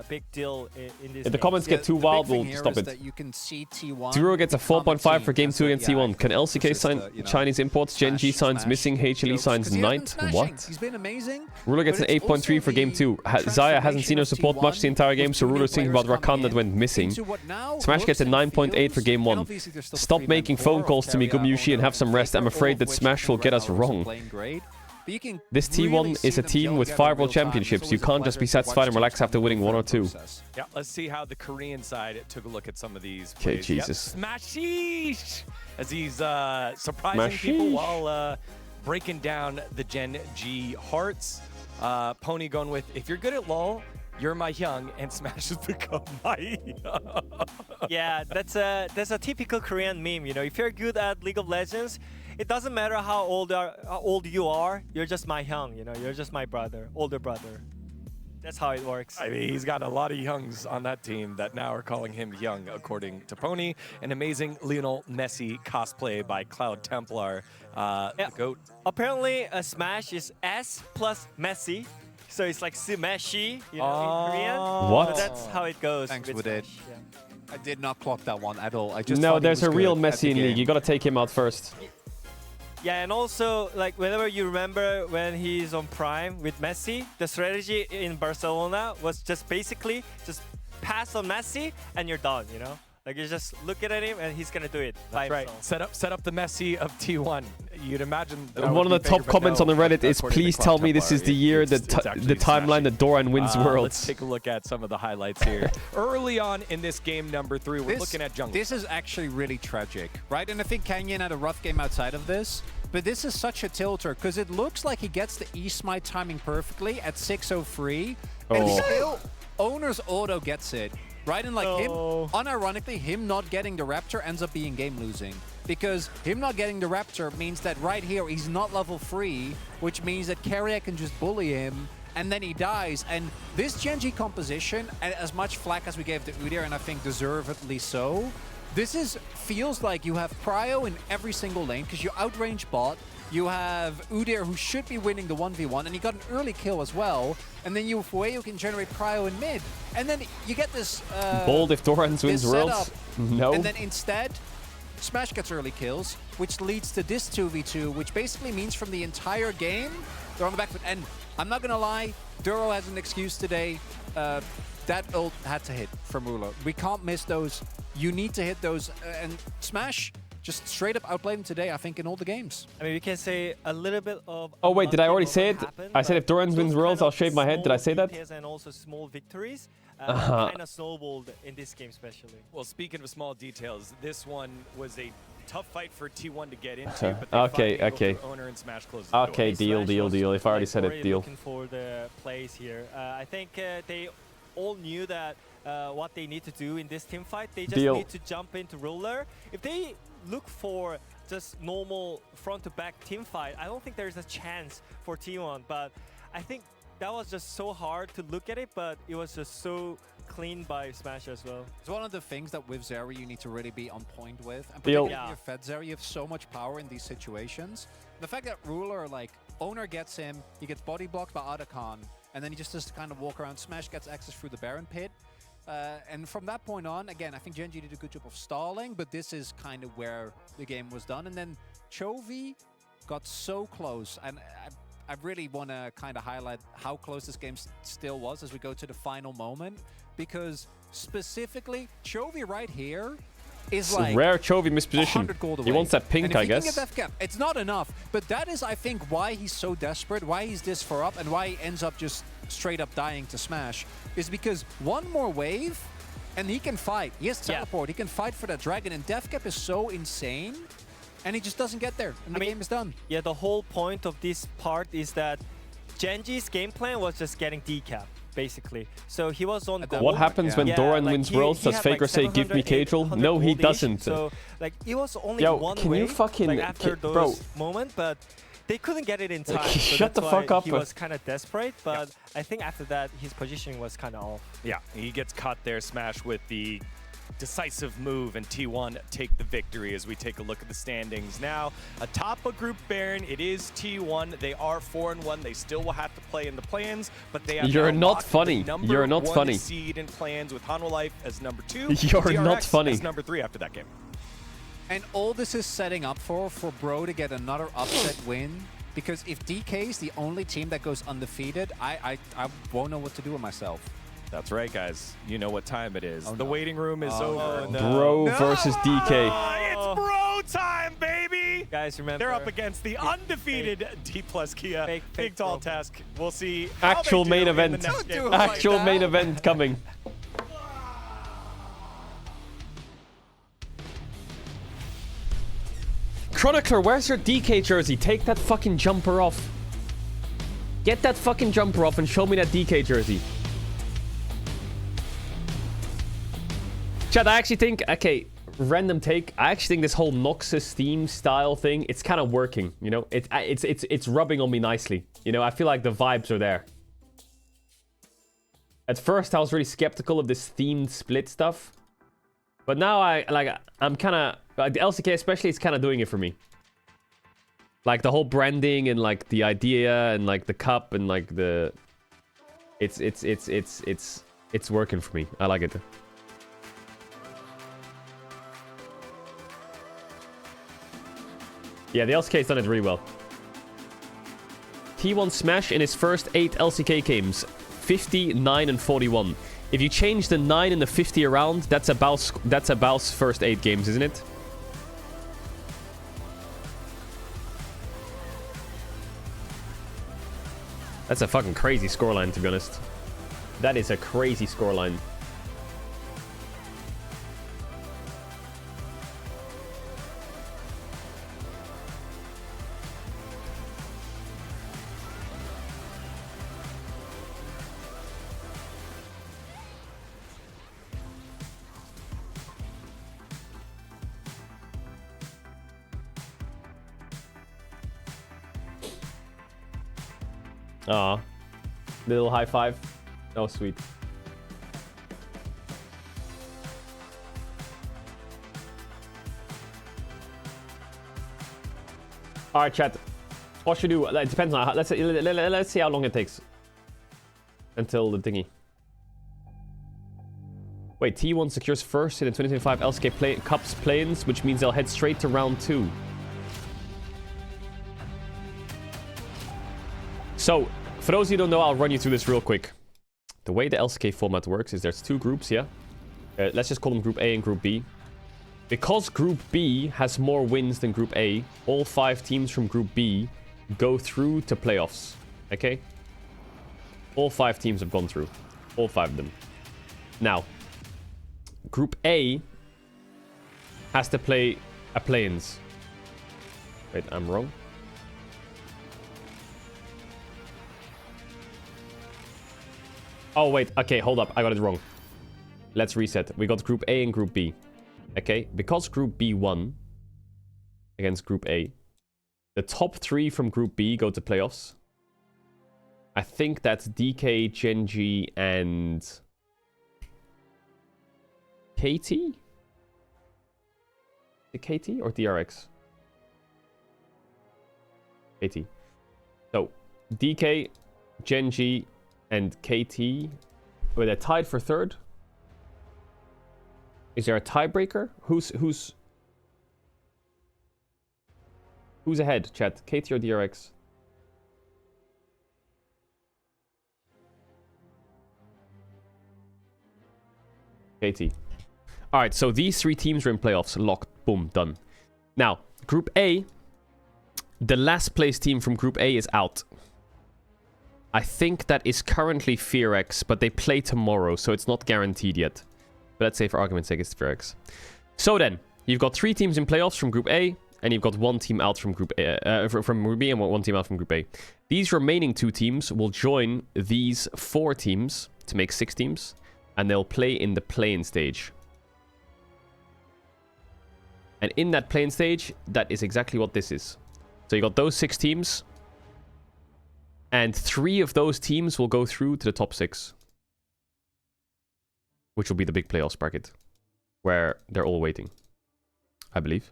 big deal in this. If the game. comments get too wild, we'll stop it. That you can see T1 Zero gets a 4.5 for game 2 against T1. Can LCK sign you know, Chinese imports? Gen G signs missing. HLE signs Knight. What? He's been amazing. Ruler gets an 8.3 for game 2. Zaya hasn't seen her support much the entire game, so Ruler's thinking about Rakan that went missing. Smash gets a 9.8 for game 1. Stop making phone calls to me, Gumyushi, and have some rest. I'm afraid that Smash will get us wrong. This T1 is a team with 5 World Championships. You can't just be satisfied and relax after winning 1 or 2. Yeah, let's see how the Korean side took a look at some of these Okay, plays. Jesus. Yep, Smashish! As he's surprising people while breaking down the Gen G hearts. Pony going with, if you're good at LoL, you're my young, and Smash has become my young. Yeah, that's a typical Korean meme. You know, if you're good at League of Legends, it doesn't matter how old you are. You're just my young. You know, you're just my brother, older brother. That's how it works. I mean, he's got a lot of youngs on that team that now are calling him young, according to Pony. An amazing Lionel Messi cosplay by Cloud Templar, the GOAT. Apparently, a Smash is S plus Messi. So it's like Smashi, you know, in Korean. What? So that's how it goes. Thanks, with Wooded. Smash, yeah. I did not clock that one at all. I just No, thought he there's was a real good at Messi the in League. game. You gotta take him out first. Yeah, and also, like, whenever you remember when he's on Prime with Messi, the strategy in Barcelona was just basically just pass on Messi and you're done, you know? Like, you just look at him and he's gonna do it by Right. himself. Set up the Messi of T1. You'd imagine. One of the top comments on the Reddit is, please tell me this is the year, the timeline that Doran wins Let's Worlds. take a look at some of the highlights here. Early on in this game number 3, we're looking at jungle. This is actually really tragic, right? And I think Canyon had a rough game outside of this, but this is such a tilter because it looks like he gets the E-Smite timing perfectly at 6:03, and still Owner's auto gets it, right? And like him, unironically, him not getting the Raptor ends up being game losing. Because him not getting the Raptor means that right here, he's not level 3, which means that Carrier can just bully him, and then he dies. And this Gen G composition, and as much flack as we gave to Udyr, and I think deservedly so, this feels like you have Prio in every single lane, because you outrange bot, you have Udyr who should be winning the 1v1, and he got an early kill as well, and then you have Fuey who can generate Prio in mid. And then you get this Bold if Doran wins Worlds. No. And then instead, Smash gets early kills, which leads to this 2v2, which basically means from the entire game, they're on the back foot. And I'm not gonna lie, Duro has an excuse today. That ult had to hit from Ruler. We can't miss those. You need to hit those. And Smash just straight up outplayed him today, I think, in all the games. I mean, we can say a little bit of... Oh wait, did I already say it? I said if Doran wins Worlds, I'll shave my head. Did I say that? And also small victories. Kind of snowballed in this game especially. Well, speaking of small details, this one was a tough fight for T1 to get into. But they Okay, finally go okay. through Owner and Smash closed the Okay, door. deal. If I already said it, Already deal. looking for the plays here. I think they all knew that what they need to do in this team fight. They just need to jump into Ruler. If they look for just normal front-to-back team fight, I don't think there's a chance for T1. But I think that was just so hard to look at it, but it was just so clean by Smash as well. It's one of the things that with Zeri you need to really be on point with. And Deal. particularly with Fed Zeri, you have so much power in these situations. The fact that Ruler, like, Owner gets him, he gets body blocked by Otacon, and then he just has to kind of walk around. Smash gets access through the Baron pit. And from that point on, again, I think Gen G did a good job of stalling, but this is kind of where the game was done. And then Chovy got so close, and I really want to kind of highlight how close this game still was as we go to the final moment, because specifically, Chovy right here is like rare Chovy misposition. 100 gold He away. wants that pink, and if I he guess. Can get Death Cap, it's not enough, but that is, I think, why he's so desperate, why he's this far up, and why he ends up just straight up dying to Smash, is because one more wave, and he can fight. He has teleport, he can fight for that dragon, and Death Cap is so insane, and he just doesn't get there, and the game is done. Yeah, the whole point of this part is that Gen G's game plan was just getting decap, basically. So he was on gold. What happens when Doran wins Worlds? Does Faker say, give me Caedrel? No, he doesn't. So, like, it was only Yo, one can wave, you fucking... like, after those moments, but they couldn't get it in time. So Shut the that's why fuck up. He was kind of desperate, but I think after that his positioning was kind of off. Yeah, he gets caught there, Smash with the decisive move, and T1 take the victory as we take a look at the standings. Now, atop of Group Baron, it is T1. They are 4-1. They still will have to play in the plans, but they have You're now not locked funny. the You're not #1 funny. seed in plans with Hanwha Life as number 2. You're DRX not funny. as number 3 after that game. And all this is setting up for Bro to get another upset win. Because if DK is the only team that goes undefeated, I won't know what to do with myself. That's right, guys. You know what time it is. Oh, the no. waiting room is over. no. Bro versus DK. It's bro time, baby! Guys, remember They're up against the undefeated D plus Kia. Big tall task. We'll see. how they Actual do main in the event. next game. Actual main event coming. Chronicler, where's your DK jersey? Take that fucking jumper off. Get that fucking jumper off and show me that DK jersey. Chad, I actually think, okay, random take. I actually think this whole Noxus theme style thing, it's kind of working, you know? It's rubbing on me nicely. You know, I feel like the vibes are there. At first, I was really skeptical of this themed split stuff. But now I'm kind of, the LCK especially is kind of doing it for me. Like the whole branding and like the idea and like the cup and like the, it's working for me. I like it. Yeah, the LCK's done it really well. T1 Smash in his first 8 LCK games, 50, 9, and 41. If you change the 9 and the 50 around, that's Abau's first 8 games, isn't it? That's a fucking crazy scoreline, to be honest. That is a crazy scoreline. Aw. Little high five. Oh, sweet. Alright, chat. What should we do? It depends on how, let's see how long it takes. Until the thingy. Wait, T1 secures first in the 2025 LCK Cups play-ins, which means they'll head straight to round 2. So, for those of you who don't know, I'll run you through this real quick. The way the LCK format works is there's 2 groups, yeah? Let's just call them Group A and Group B. Because Group B has more wins than Group A, all 5 teams from Group B go through to playoffs, okay? All 5 teams have gone through. All 5 of them. Now, Group A has to play a play-ins. Wait, I'm wrong. Oh, wait. Okay, hold up. I got it wrong. Let's reset. We got Group A and Group B. Okay, because Group B won against Group A, the top 3 from Group B go to playoffs. I think that's DK, Genji, and KT? The KT or DRX? KT. So, DK, Genji, and KT, were they tied for 3rd? Is there a tiebreaker? Who's ahead, chat? KT or DRX? KT. Alright, so these 3 teams are in playoffs. Locked. Boom. Done. Now, Group A, the last place team from Group A is out. I think that is currently FearX, but they play tomorrow, so it's not guaranteed yet. But let's say for argument's sake it's FearX. So then, you've got 3 teams in playoffs from Group A, and you've got 1 team out from Group A, from Group B and 1 team out from Group A. These remaining 2 teams will join these 4 teams to make 6 teams, and they'll play in the play-in stage. And in that play-in stage, that is exactly what this is. So you got those 6 teams. And 3 of those teams will go through to the top 6. Which will be the big playoffs bracket. Where they're all waiting. I believe.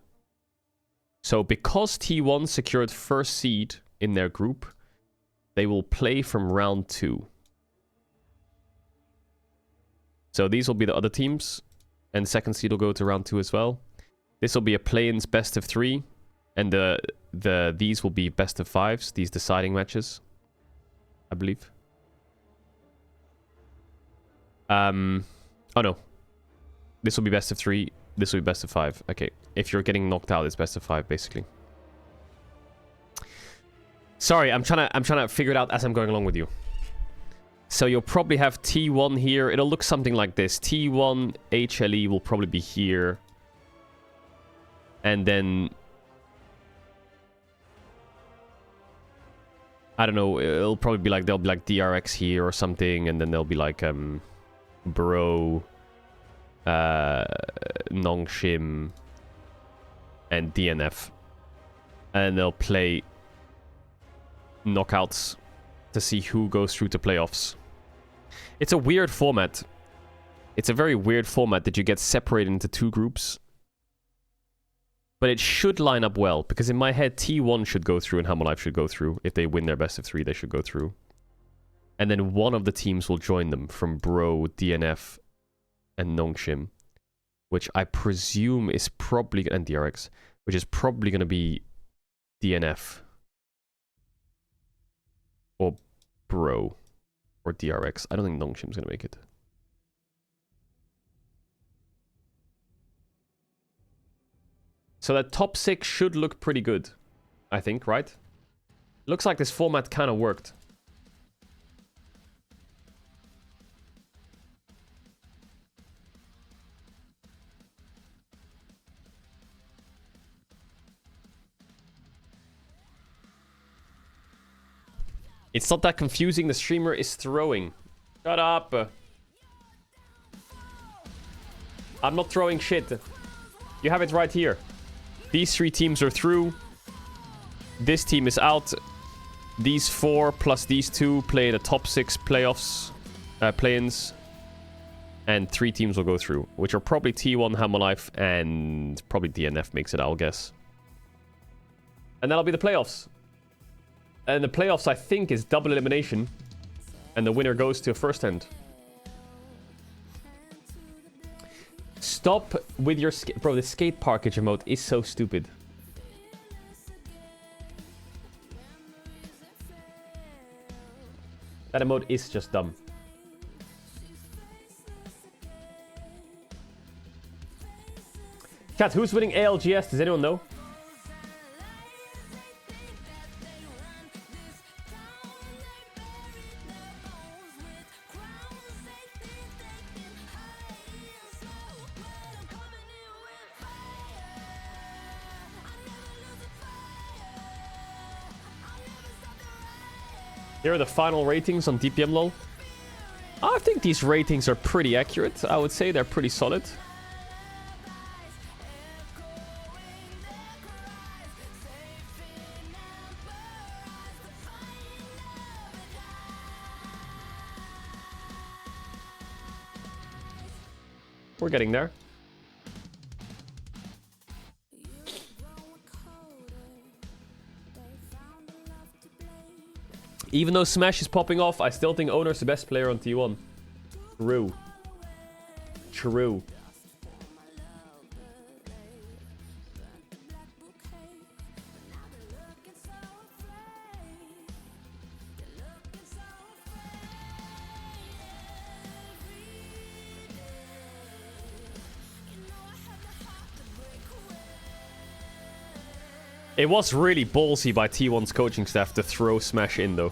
So because T1 secured first seed in their group, they will play from round 2. So these will be the other teams. And the second seed will go to round 2 as well. This will be a play-ins best of 3. And these will be best of 5s, these deciding matches. I believe. Oh no. This will be best of 3. This will be best of 5. Okay. If you're getting knocked out, it's best of 5, basically. Sorry, I'm trying to figure it out as I'm going along with you. So you'll probably have T1 here. It'll look something like this. T1 HLE will probably be here. And then I don't know, it'll probably be like, there'll be like DRX here or something, and then there'll be like Bro, Nongshim, and DNF. And they'll play knockouts to see who goes through to playoffs. It's a weird format. It's a very weird format that you get separated into 2 groups. But it should line up well, because in my head, T1 should go through and Hamalife should go through. If they win their best of 3, they should go through. And then one of the teams will join them from Bro, DNF, and Nongshim. Which I presume is probably... and DRX. Which is probably going to be DNF. Or Bro. Or DRX. I don't think Nongshim's going to make it. So that top 6 should look pretty good, I think, right? Looks like this format kind of worked. It's not that confusing, the streamer is throwing. Shut up! I'm not throwing shit. You have it right here. These 3 teams are through. This team is out. These 4 plus these 2 play the top 6 playoffs, play-ins. And 3 teams will go through, which are probably T1, Hamalife, and probably DNF makes it, I'll guess. And that'll be the playoffs. And the playoffs, I think, is double elimination. And the winner goes to a first end. Stop with your... Bro, the skate parkage emote is so stupid. That emote is just dumb. Chat, who's winning ALGS? Does anyone know? Here are the final ratings on DPM LoL. I think these ratings are pretty accurate. I would say they're pretty solid. We're getting there. Even though Smash is popping off, I still think Owner's the best player on T1. True. True. It was really ballsy by T1's coaching staff to throw Smash in though.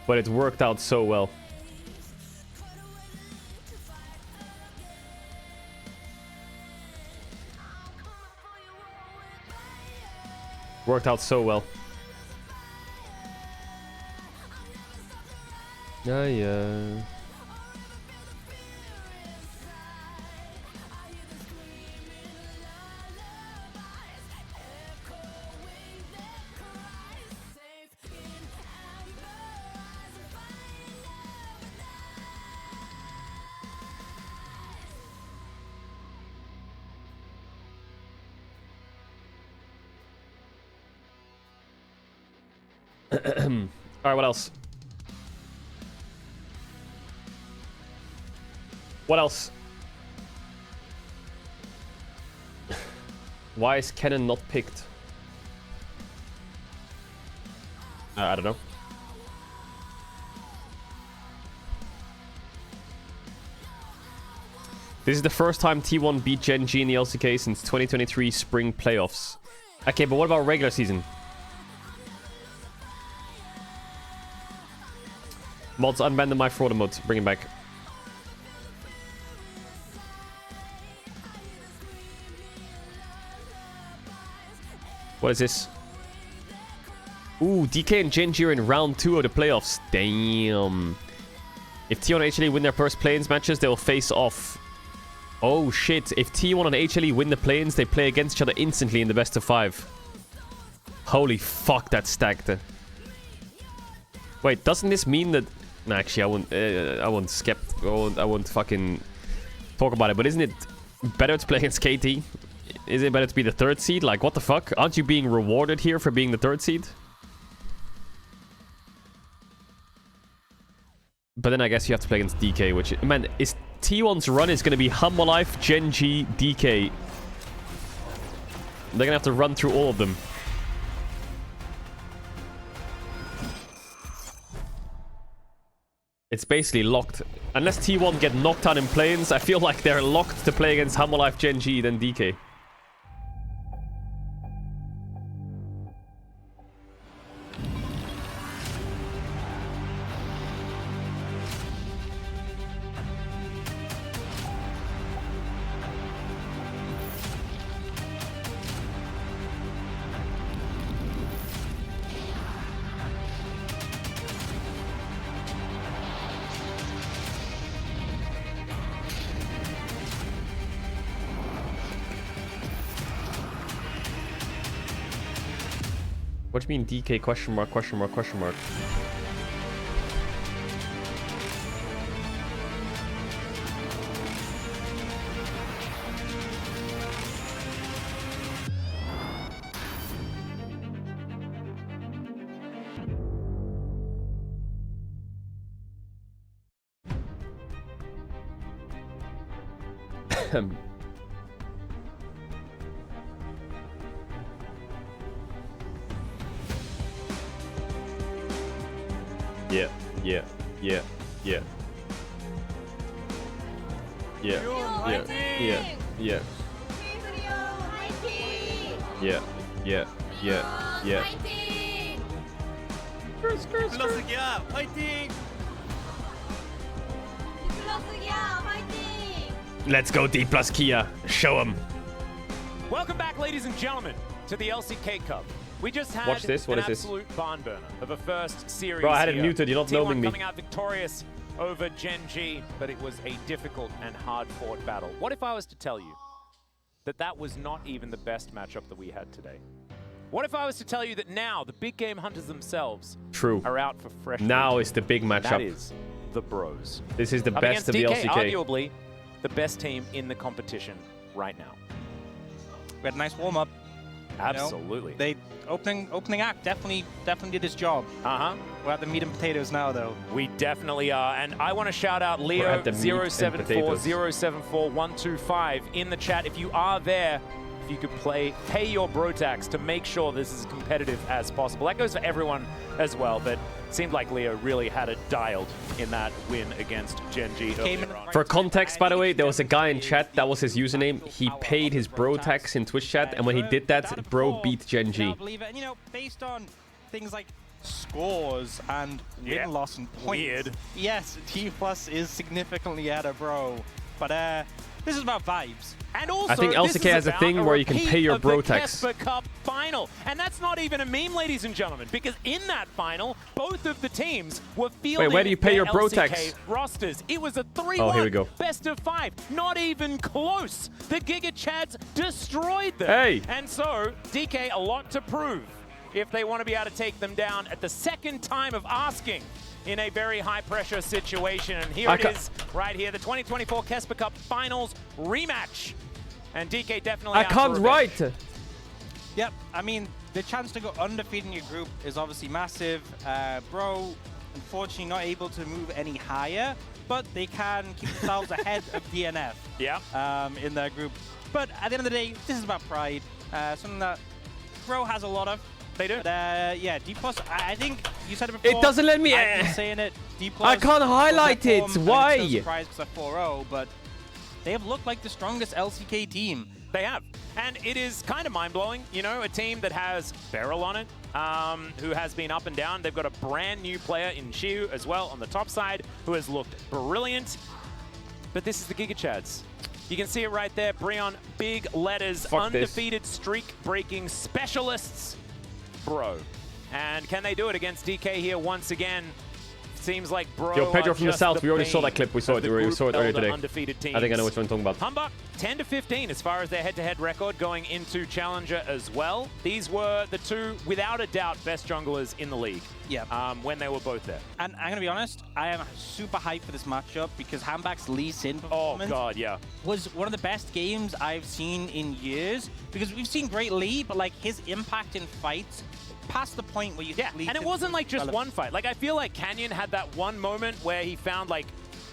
But it worked out so well. Worked out so well. Yeah. Alright, what else? What else? Why is Kennen not picked? I don't know. This is the first time T1 beat Gen G in the LCK since 2023 spring playoffs. Okay, but what about regular season? Mods, unban the My Fraud mode. Bring him back. What is this? Ooh, DK and Gen G are in round 2 of the playoffs. Damn. If T1 and HLE win their first play-ins matches, they will face off. Oh shit, if T1 and HLE win the play-ins, they play against each other instantly in the best of 5. Holy fuck, that's stacked. Wait, doesn't this mean that... No, actually, I won't fucking talk about it, but isn't it better to play against KT? Is it better to be the 3rd seed? Like, what the fuck? Aren't you being rewarded here for being the 3rd seed? But then I guess you have to play against DK, which... Man, is T1's run is going to be Humble Life, Gen G, DK. They're going to have to run through all of them. It's basically locked. Unless T1 get knocked out in play-ins, I feel like they're locked to play against Humble Life, Gen G, then DK. What do you mean DK question mark, question mark, question mark? Yeah. Yeah. Yeah. Yeah. Yeah. Yeah. Yeah. 플러스기야, 파이팅! Let's go D plus Kia. Show him. Welcome back, ladies and gentlemen, to the LCK Cup. We just had Watch this. What an is this? absolute barn burner of a first series. Bro, I had it here. muted. You're not T1 filming me. coming out victorious over Gen G, but it was a difficult and hard-fought battle. What if I was to tell you that that was not even the best matchup that we had today? What if I was to tell you that now the big game hunters themselves True. are out for fresh Now meat? is the big matchup. That is the Bros. This is the Up best of against the DK, LCK. arguably the best team in the competition right now. We had a nice warm-up. Absolutely. You know, they opening act definitely did his job. We're at the meat and potatoes now, though. We definitely are, and I want to shout out We're at the meat and potatoes. Leo074074-125 in the chat. If you are there, if you could pay your bro tax to make sure this is as competitive as possible. That goes for everyone as well, but it seemed like Leo really had it dialed in that win against Gen G. For context, by the way, there was a guy in chat, that was his username. He paid his bro tax in Twitch chat, and when he did that, bro beat Gen G. Believe it. And, you know, based on things like scores and win-loss and points. Weird. Yes, T Plus is significantly ahead of bro, but this is about vibes. And also, I think LCK has a thing where you can pay your bro tax. The Cup final, and that's not even a meme, ladies and gentlemen, because in that final, both of the teams were fielding where do you pay your their bro LCK tax? rosters. It was a 3-1 Oh, here we go. best of 5, not even close. The Giga Chads destroyed them. Hey. And so DK a lot to prove if they want to be able to take them down at the second time of asking in a very high-pressure situation. And here it is, right here, the 2024 Kesper Cup Finals rematch. And DK definitely I can't write. Yep, I mean, the chance to go undefeated in your group is obviously massive. Bro, unfortunately not able to move any higher, but they can keep themselves ahead of DNF in their group. But at the end of the day, this is about pride. Something that Bro has a lot of. They do. But, yeah, D+, I think you said it before. It doesn't let me. I've been saying it. D+. I can't highlight it. Why? I'm so surprised because they're 4-0, but they have looked like the strongest LCK team. They have. And it is kind of mind-blowing, you know, a team that has Beryl on it, who has been up and down. They've got a brand new player in Shiu as well on the top side, who has looked brilliant. But this is the Giga Chads. You can see it right there, Breon, big letters, undefeated streak-breaking specialists, Bro. And can they do it against DK here once again? Seems like Bro. Yo, Pedro from the south. We already saw that clip. We saw it. We saw it earlier today. Undefeated teams. I think I know which one I'm talking about. Humbug 10-15 as far as their head-to-head record going into Challenger as well. These were the two, without a doubt, best junglers in the league. Yeah. When they were both there. And I'm gonna be honest, I am super hyped for this matchup because Hambak's Lee Sin performance was one of the best games I've seen in years. Because we've seen great Lee, but like his impact in fights past the point where you Lee and it wasn't like just one fight. Like I feel like Canyon had that one moment where he found like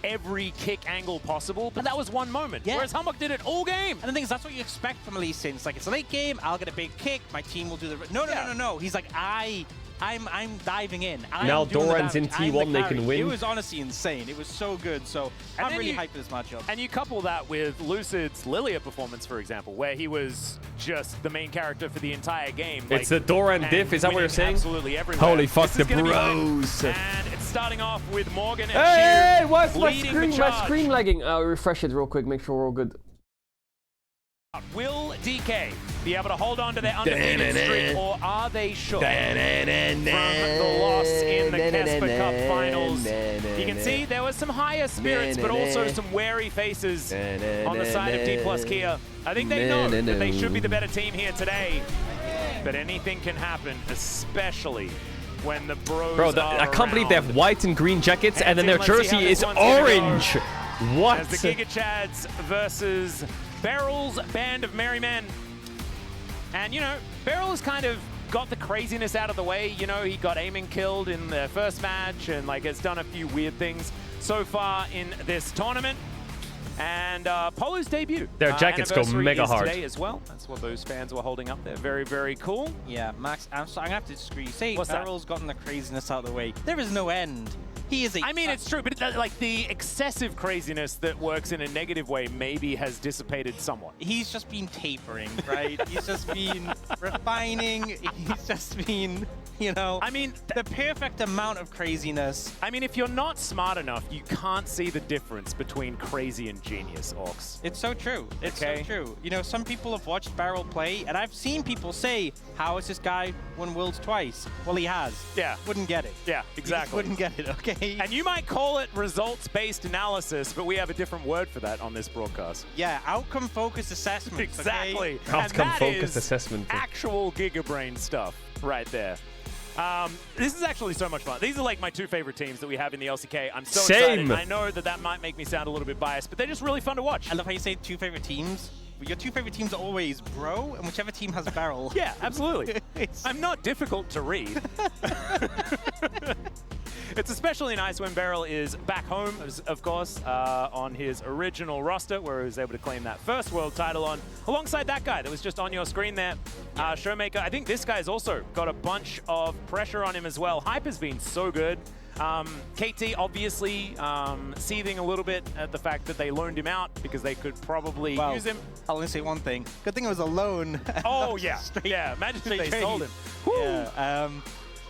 every kick angle possible, but that was one moment. Yeah. Whereas Humbug did it all game. And the thing is, that's what you expect from Lee Sin. It's like, it's a late game, I'll get a big kick, my team will do the... No. He's like, I'm diving in. Now Doran's in T1, they can win. It was honestly insane. It was so good. So I'm really hyped for this matchup. And you couple that with Lucid's Lilia performance, for example, where he was just the main character for the entire game. It's the Doran diff, is that what you're saying? Absolutely everywhere. Holy fuck, the bros. And it's starting off with Morgan and Hey, what's my leading screen lagging? I'll refresh it real quick, make sure we're all good. Will DK be able to hold on to their undefeated streak, or are they shook from the loss in the Kesper Cup finals? You can see there was some higher spirits, but also some wary faces on the side of D+ Kia. I think they know that they should be the better team here today, but anything can happen, especially when the bros I can't believe they have white and green jackets, and then their jersey is orange. What? As the Giga Chads versus Beryl's Band of Merry Men. And, you know, Beryl has kind of got the craziness out of the way. You know, he got Eamon killed in the first match and, like, has done a few weird things so far in this tournament. And Polo's debut. Their jackets go mega hard today as well. That's what those fans were holding up there. Very, very cool. Yeah, Max, I'm going to have to disagree. Say Beryl's gotten the craziness out of the way. There is no end. He is I mean, it's true, but like the excessive craziness that works in a negative way maybe has dissipated somewhat. He's just been tapering, right? He's just been refining. He's just been, you know, I mean, the perfect amount of craziness. I mean, if you're not smart enough, you can't see the difference between crazy and genius, Orcs. It's so true. It's so true. You know, some people have watched Beryl play, and I've seen people say, how has this guy won Worlds twice? Well, he has. Yeah. Wouldn't get it. Yeah, exactly. Wouldn't get it, okay? And you might call it results-based analysis, but we have a different word for that on this broadcast. Yeah, outcome-focused assessment. Exactly. Okay? Outcome-focused assessment. Actual Giga Brain stuff right there. This is actually so much fun. These are like my two favorite teams that we have in the LCK. I'm so excited. I know that might make me sound a little bit biased, but they're just really fun to watch. I love how you say two favorite teams. Your two favorite teams are always Bro, and whichever team has Beryl. Yeah, absolutely. I'm not difficult to read. It's especially nice when Beryl is back home, of course, on his original roster, where he was able to claim that first world title on, alongside that guy that was just on your screen there, Showmaker. I think this guy's also got a bunch of pressure on him as well. Hype has been so good. KT obviously seething a little bit at the fact that they loaned him out because they could probably use him. I'll only say one thing. Good thing it was a loan. Oh, yeah. Yeah, imagine if they sold him. Yeah.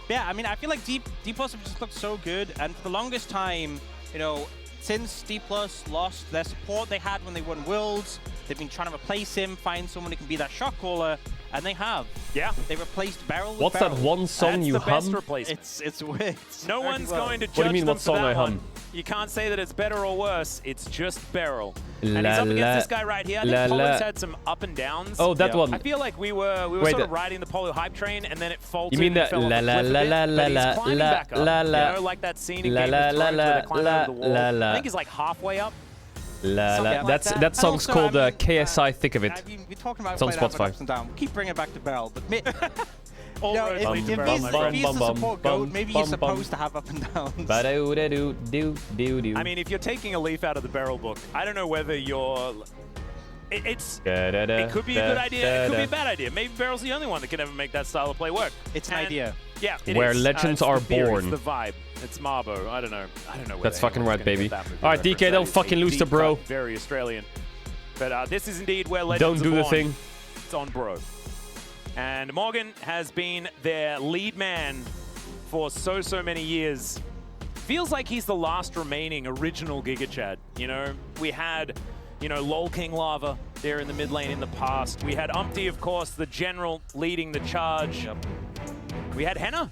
Yeah, I mean, I feel like D+ have just looked so good, and for the longest time, you know, since D+ lost their support they had when they won Worlds, they've been trying to replace him, find someone who can be that shot caller, and they have. Yeah. They replaced Beryl with What's Beryl. that one song That's you the hum? best replacement. It's weird. No one's going to judge What do you mean, them what song for that I hum? one. You can't say that it's better or worse. It's just Beryl. And he's up against this guy right here. I think Polo's had some up and downs. Oh, that one. I feel like we were sort of riding the Polo hype train, and then it faltered. You mean and that fell off la the la cliff a la bit, la but he's la climbing la back up. la la You know, like that scene in la Game la of Thrones la where they climb la over the wall. la la. I think he's like halfway up. La, la. Like That's that. that song's And also, called KSI Thick of It. I mean, we're talking about It's on played out Spotify. ups and down. We keep bringing it back to Beryl, but All No, roads lead to if Beryl, he's, my if friend. he's the support goat, maybe he's supposed to have up and downs. I mean, if you're taking a leaf out of the Beryl book, I don't know whether you're... It could be a good idea, it could be a bad idea. Maybe Beryl's the only one that can ever make that style of play work. It's an idea. Yeah, it Where is. legends It's are the theory, born. It's the vibe. It's Marbo. I don't know. Whether That's fucking anyone's right, gonna baby. get that movie All right, reference. DK, That don't is a fucking lose to deep bro. cut, very Australian. But this is indeed where legends Don't do are the born. thing. It's on bro. And Morgan has been their lead man for so many years. Feels like he's the last remaining original Giga Chad. You know, we had, you know, LOL King Lava there in the mid lane in the past. We had Umpty, of course, the general leading the charge. We had Henna.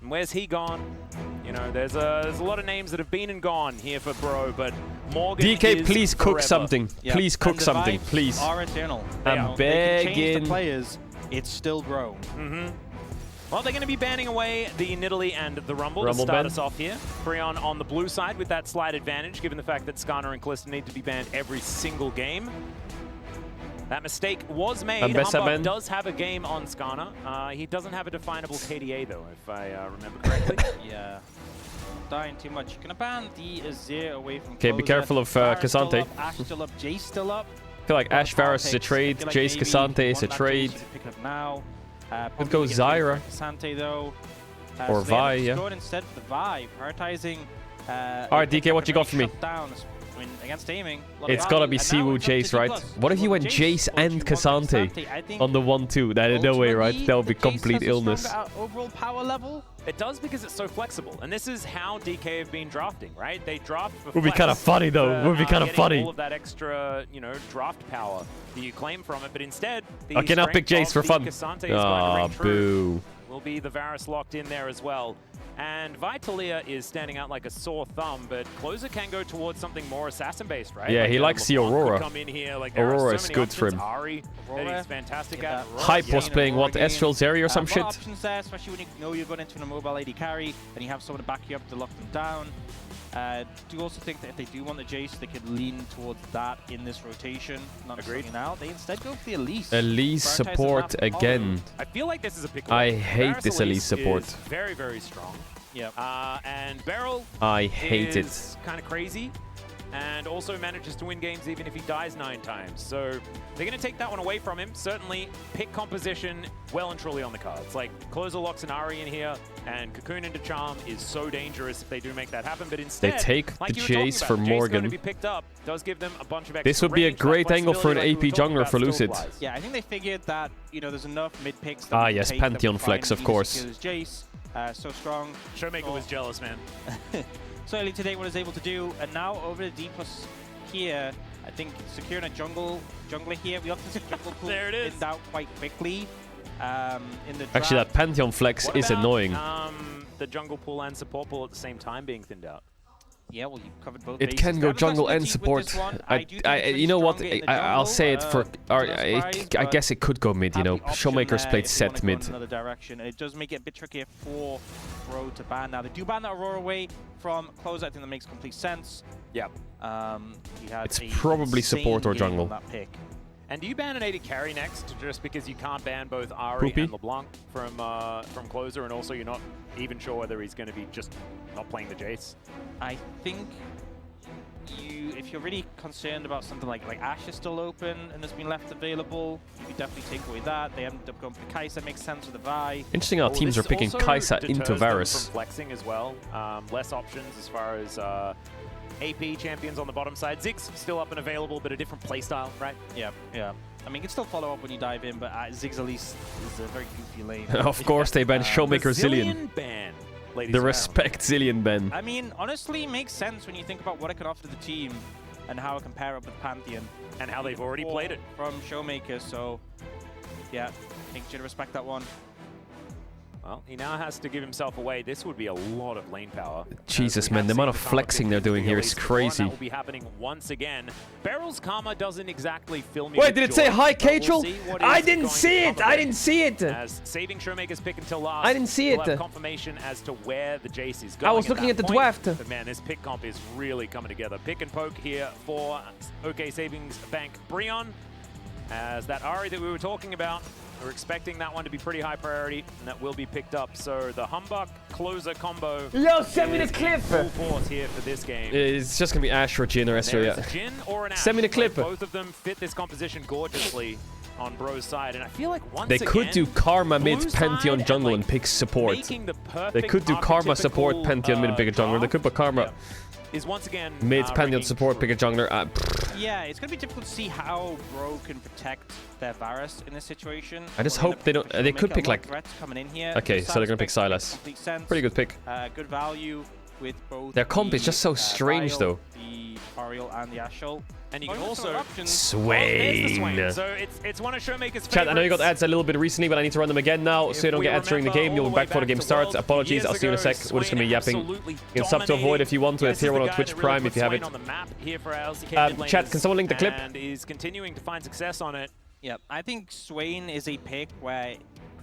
And where's he gone? You know, there's a lot of names that have been and gone here for bro, but Morgan DK, is please cook forever. something. Yep. Please And cook the something, vibes please. are eternal. I'm They can change begging. the players. It's still bro. Well, they're going to be banning away the Nidalee and the Rumble to start ban. us off here. Freon on the blue side with that slight advantage, given the fact that Skarner and Kalista need to be banned every single game. That mistake was made. Ambessa Humbug ban. does have a game on Skarner. He doesn't have a definable KDA, though, if I remember correctly. Yeah. Dying too much. You're gonna ban the Azir away from Okay, be closer. careful of Varus still Cassante. up, Ashe still up, Jace still up. I feel like Ash Varus is a trade, I feel like Jace maybe Cassante is a want that trade. Jace to pick up now. Could go Zyra. Cassante though. Or so they Vi, end up yeah. Going instead for the Vi, prioritizing. Alright, DK, what you got for me? Down, I mean, against aiming. a lot of It's gotta value, be and now Siwu it's up to Jace, right? G+. What if you went Jace and Cassante on the 1-2? That no way, right? That would be complete illness. Overall power level. It does because it's so flexible, and this is how DK have been drafting, right? They draft for Would be flex, kinda funny, though. for, Would be kinda getting funny. all of that extra, you know, draft power that you claim from it, but instead, the Okay, now pick strength Jace for of fun. the Cassante is going to Aw, ring true. boo. Will be the Varus locked in there as well. And Vitalia is standing out like a sore thumb, but Closer can go towards something more assassin-based, right? Yeah, Like, he likes the LeBlanc could Aurora. come in here. Like, there are Aurora so is many good for options. him. Ari, that he's fantastic at. Hype was playing what? Ezreal Zeri or some A lot shit? of options there, especially when you know you're going into a mobile AD carry and you have someone to back you up to lock them down. Do you also think that if they do want the Jace, they could lean towards that in this rotation? Not necessarily now. They instead go for the Elise. Elise Prioritize the support map again. I feel like this is a pick. I hate Varus this Elise support. is very, very strong. Yeah. And Beryl I hate it. is kind of crazy and also manages to win games even if he dies 9 times. So they're going to take that one away from him. Certainly pick composition well and truly on the cards. Like Closer locks an Ari in here and Cocoon into Charm is so dangerous if they do make that happen. But instead, take like the you were talking Jace about, for the Jace going Morgan. to be picked up does give them a bunch of extra This would be a range. That great angle for an flexibility AP like we were talking jungler about for still Lucid. applies. Yeah, I think they figured that, you know, there's enough mid picks. Ah, that we can yes, take that Pantheon will try flex, and of either course. secure this Jace, so strong. Showmaker was jealous, man. So early today, what is able to do, and now over to D+ here, I think securing a jungler here. We often see jungle pool There it is. thinned out quite quickly. In the Actually, that draft. Pantheon flex What is about, annoying. The jungle pool and support pool at the same time being thinned out. Yeah, well, you covered both. It bases. can go That was jungle actually and deep with this support. one. I do think it's you know what? stronger in the I'll say it jungle, for. no surprise, I but guess it could go mid. You have know, the option Showmakers there played if you wanna set go mid. in another direction. It does make it a bit trickier for Bro to ban. Now they do ban that Aurora away from Closer. I think that makes complete sense. Yep. He had It's a probably insane support or game jungle. on that pick. And do you ban an AD carry next, just because you can't ban both Ari Poopy? and LeBlanc from Closer, and also you're not even sure whether he's going to be just not playing the Jace? I think if you're really concerned about something like Ashe is still open and has been left available, you could definitely take away that. They ended up going for Kai'Sa, makes sense with the Vi. Interesting how teams are picking Kai'Sa into Varus. From flexing as well. Less options as far as AP champions on the bottom side. Ziggs still up and available, but a different playstyle, right? Yeah, yeah. I mean, you can still follow up when you dive in, but Ziggs at least is a very goofy lane. Of course, they ban Showmaker Zillion. Ban, ladies The and respect Zillion ban. I mean, honestly, it makes sense when you think about what it can offer to the team and how it can pair up with Pantheon. And how they've already played it. From Showmaker, so yeah, I think you should respect that one. Well, he now has to give himself away. This would be a lot of lane power. Jesus, man, the amount of flexing they're doing here is crazy. That will be happening once again. Beryl's Karma doesn't exactly fill me Wait, with did it joy, say hi, but we'll Caedrel? see what I is didn't going see to it! come I of didn't see it! As saving Showmakers pick until last. I didn't see we'll it. have confirmation as to where the Jace is going. I was looking at the point. draft. But man, this pick comp is really coming together. Pick and poke here for OK Savings Bank Brion. As that Ari that we were talking about We're expecting that one to be pretty high priority, and that will be picked up. So the Humbuck closer combo. Yo, send me the is clip! in full force here for this game. It's just gonna be Ash or Jin or Esther, There's yeah. a Jin or an Ash. Send me the clip. Like, both of them fit this composition gorgeously on Bro's side, and I feel like once They again, could do Karma mid Blue's Pantheon side jungle and, and pick support. making the They could do Karma support archetypical, Pantheon mid pick a jungler. They could put Karma is once again mid Pantheon ringing support pick a jungler. Yeah, it's going to be difficult to see how Bro can protect their Varus in this situation. I just We're in hope a they don't. position They to could make a pick lot of like. threats coming in here. Okay, The so they're gonna pick Sylas Sylas. complete sense. Pretty good pick. Good value with both. Their comp is the, just so strange, Dial, though. The Ariel and the Ashol. And you can Bonus also options. Swain. So it's one of Showmaker's Chat, I know you got ads a little bit recently, but I need to run them again now, so you don't we get ads during the game. You'll be back before the game starts. Apologies, I'll see you in a sec. We're just gonna be yapping. You can sub to avoid if you want to a tier 1 on Twitch Prime if you have it. Chat, can someone link the clip? And is continuing to find success on it. Yeah, I think Swain is a pick where,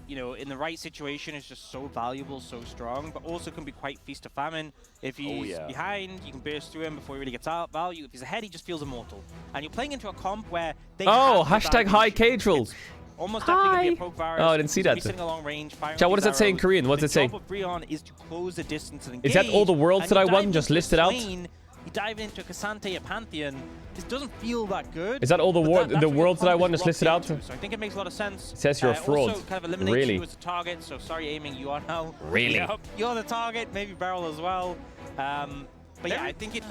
you know, in the right situation is just so valuable, so strong, but also can be quite feast or famine. If he's behind, you can burst through him before he really gets out value. If he's ahead, he just feels immortal. And you're playing into a comp where they Oh, have the hashtag hi advantage. Caedrel. Almost definitely going to be a poke Varus. Oh, I didn't see that. Sitting along range, firing Chat, what these does that say in arrows. Korean? What does it say? The job of Breon is to close the distance and engage. Is that all the worlds and that I you won dive just into listed out? Swain, you dive into Cassante, a Pantheon. This doesn't feel that good. Is that all the but that's the what worlds that your I comp won is just listed out? locked into. So I think it makes a lot of sense. It says you're a fraud. Also kind of eliminates Really? you as a target, so sorry aiming, you are now. Really? Yep, you're the target, maybe Barrel as well. But yeah, I think it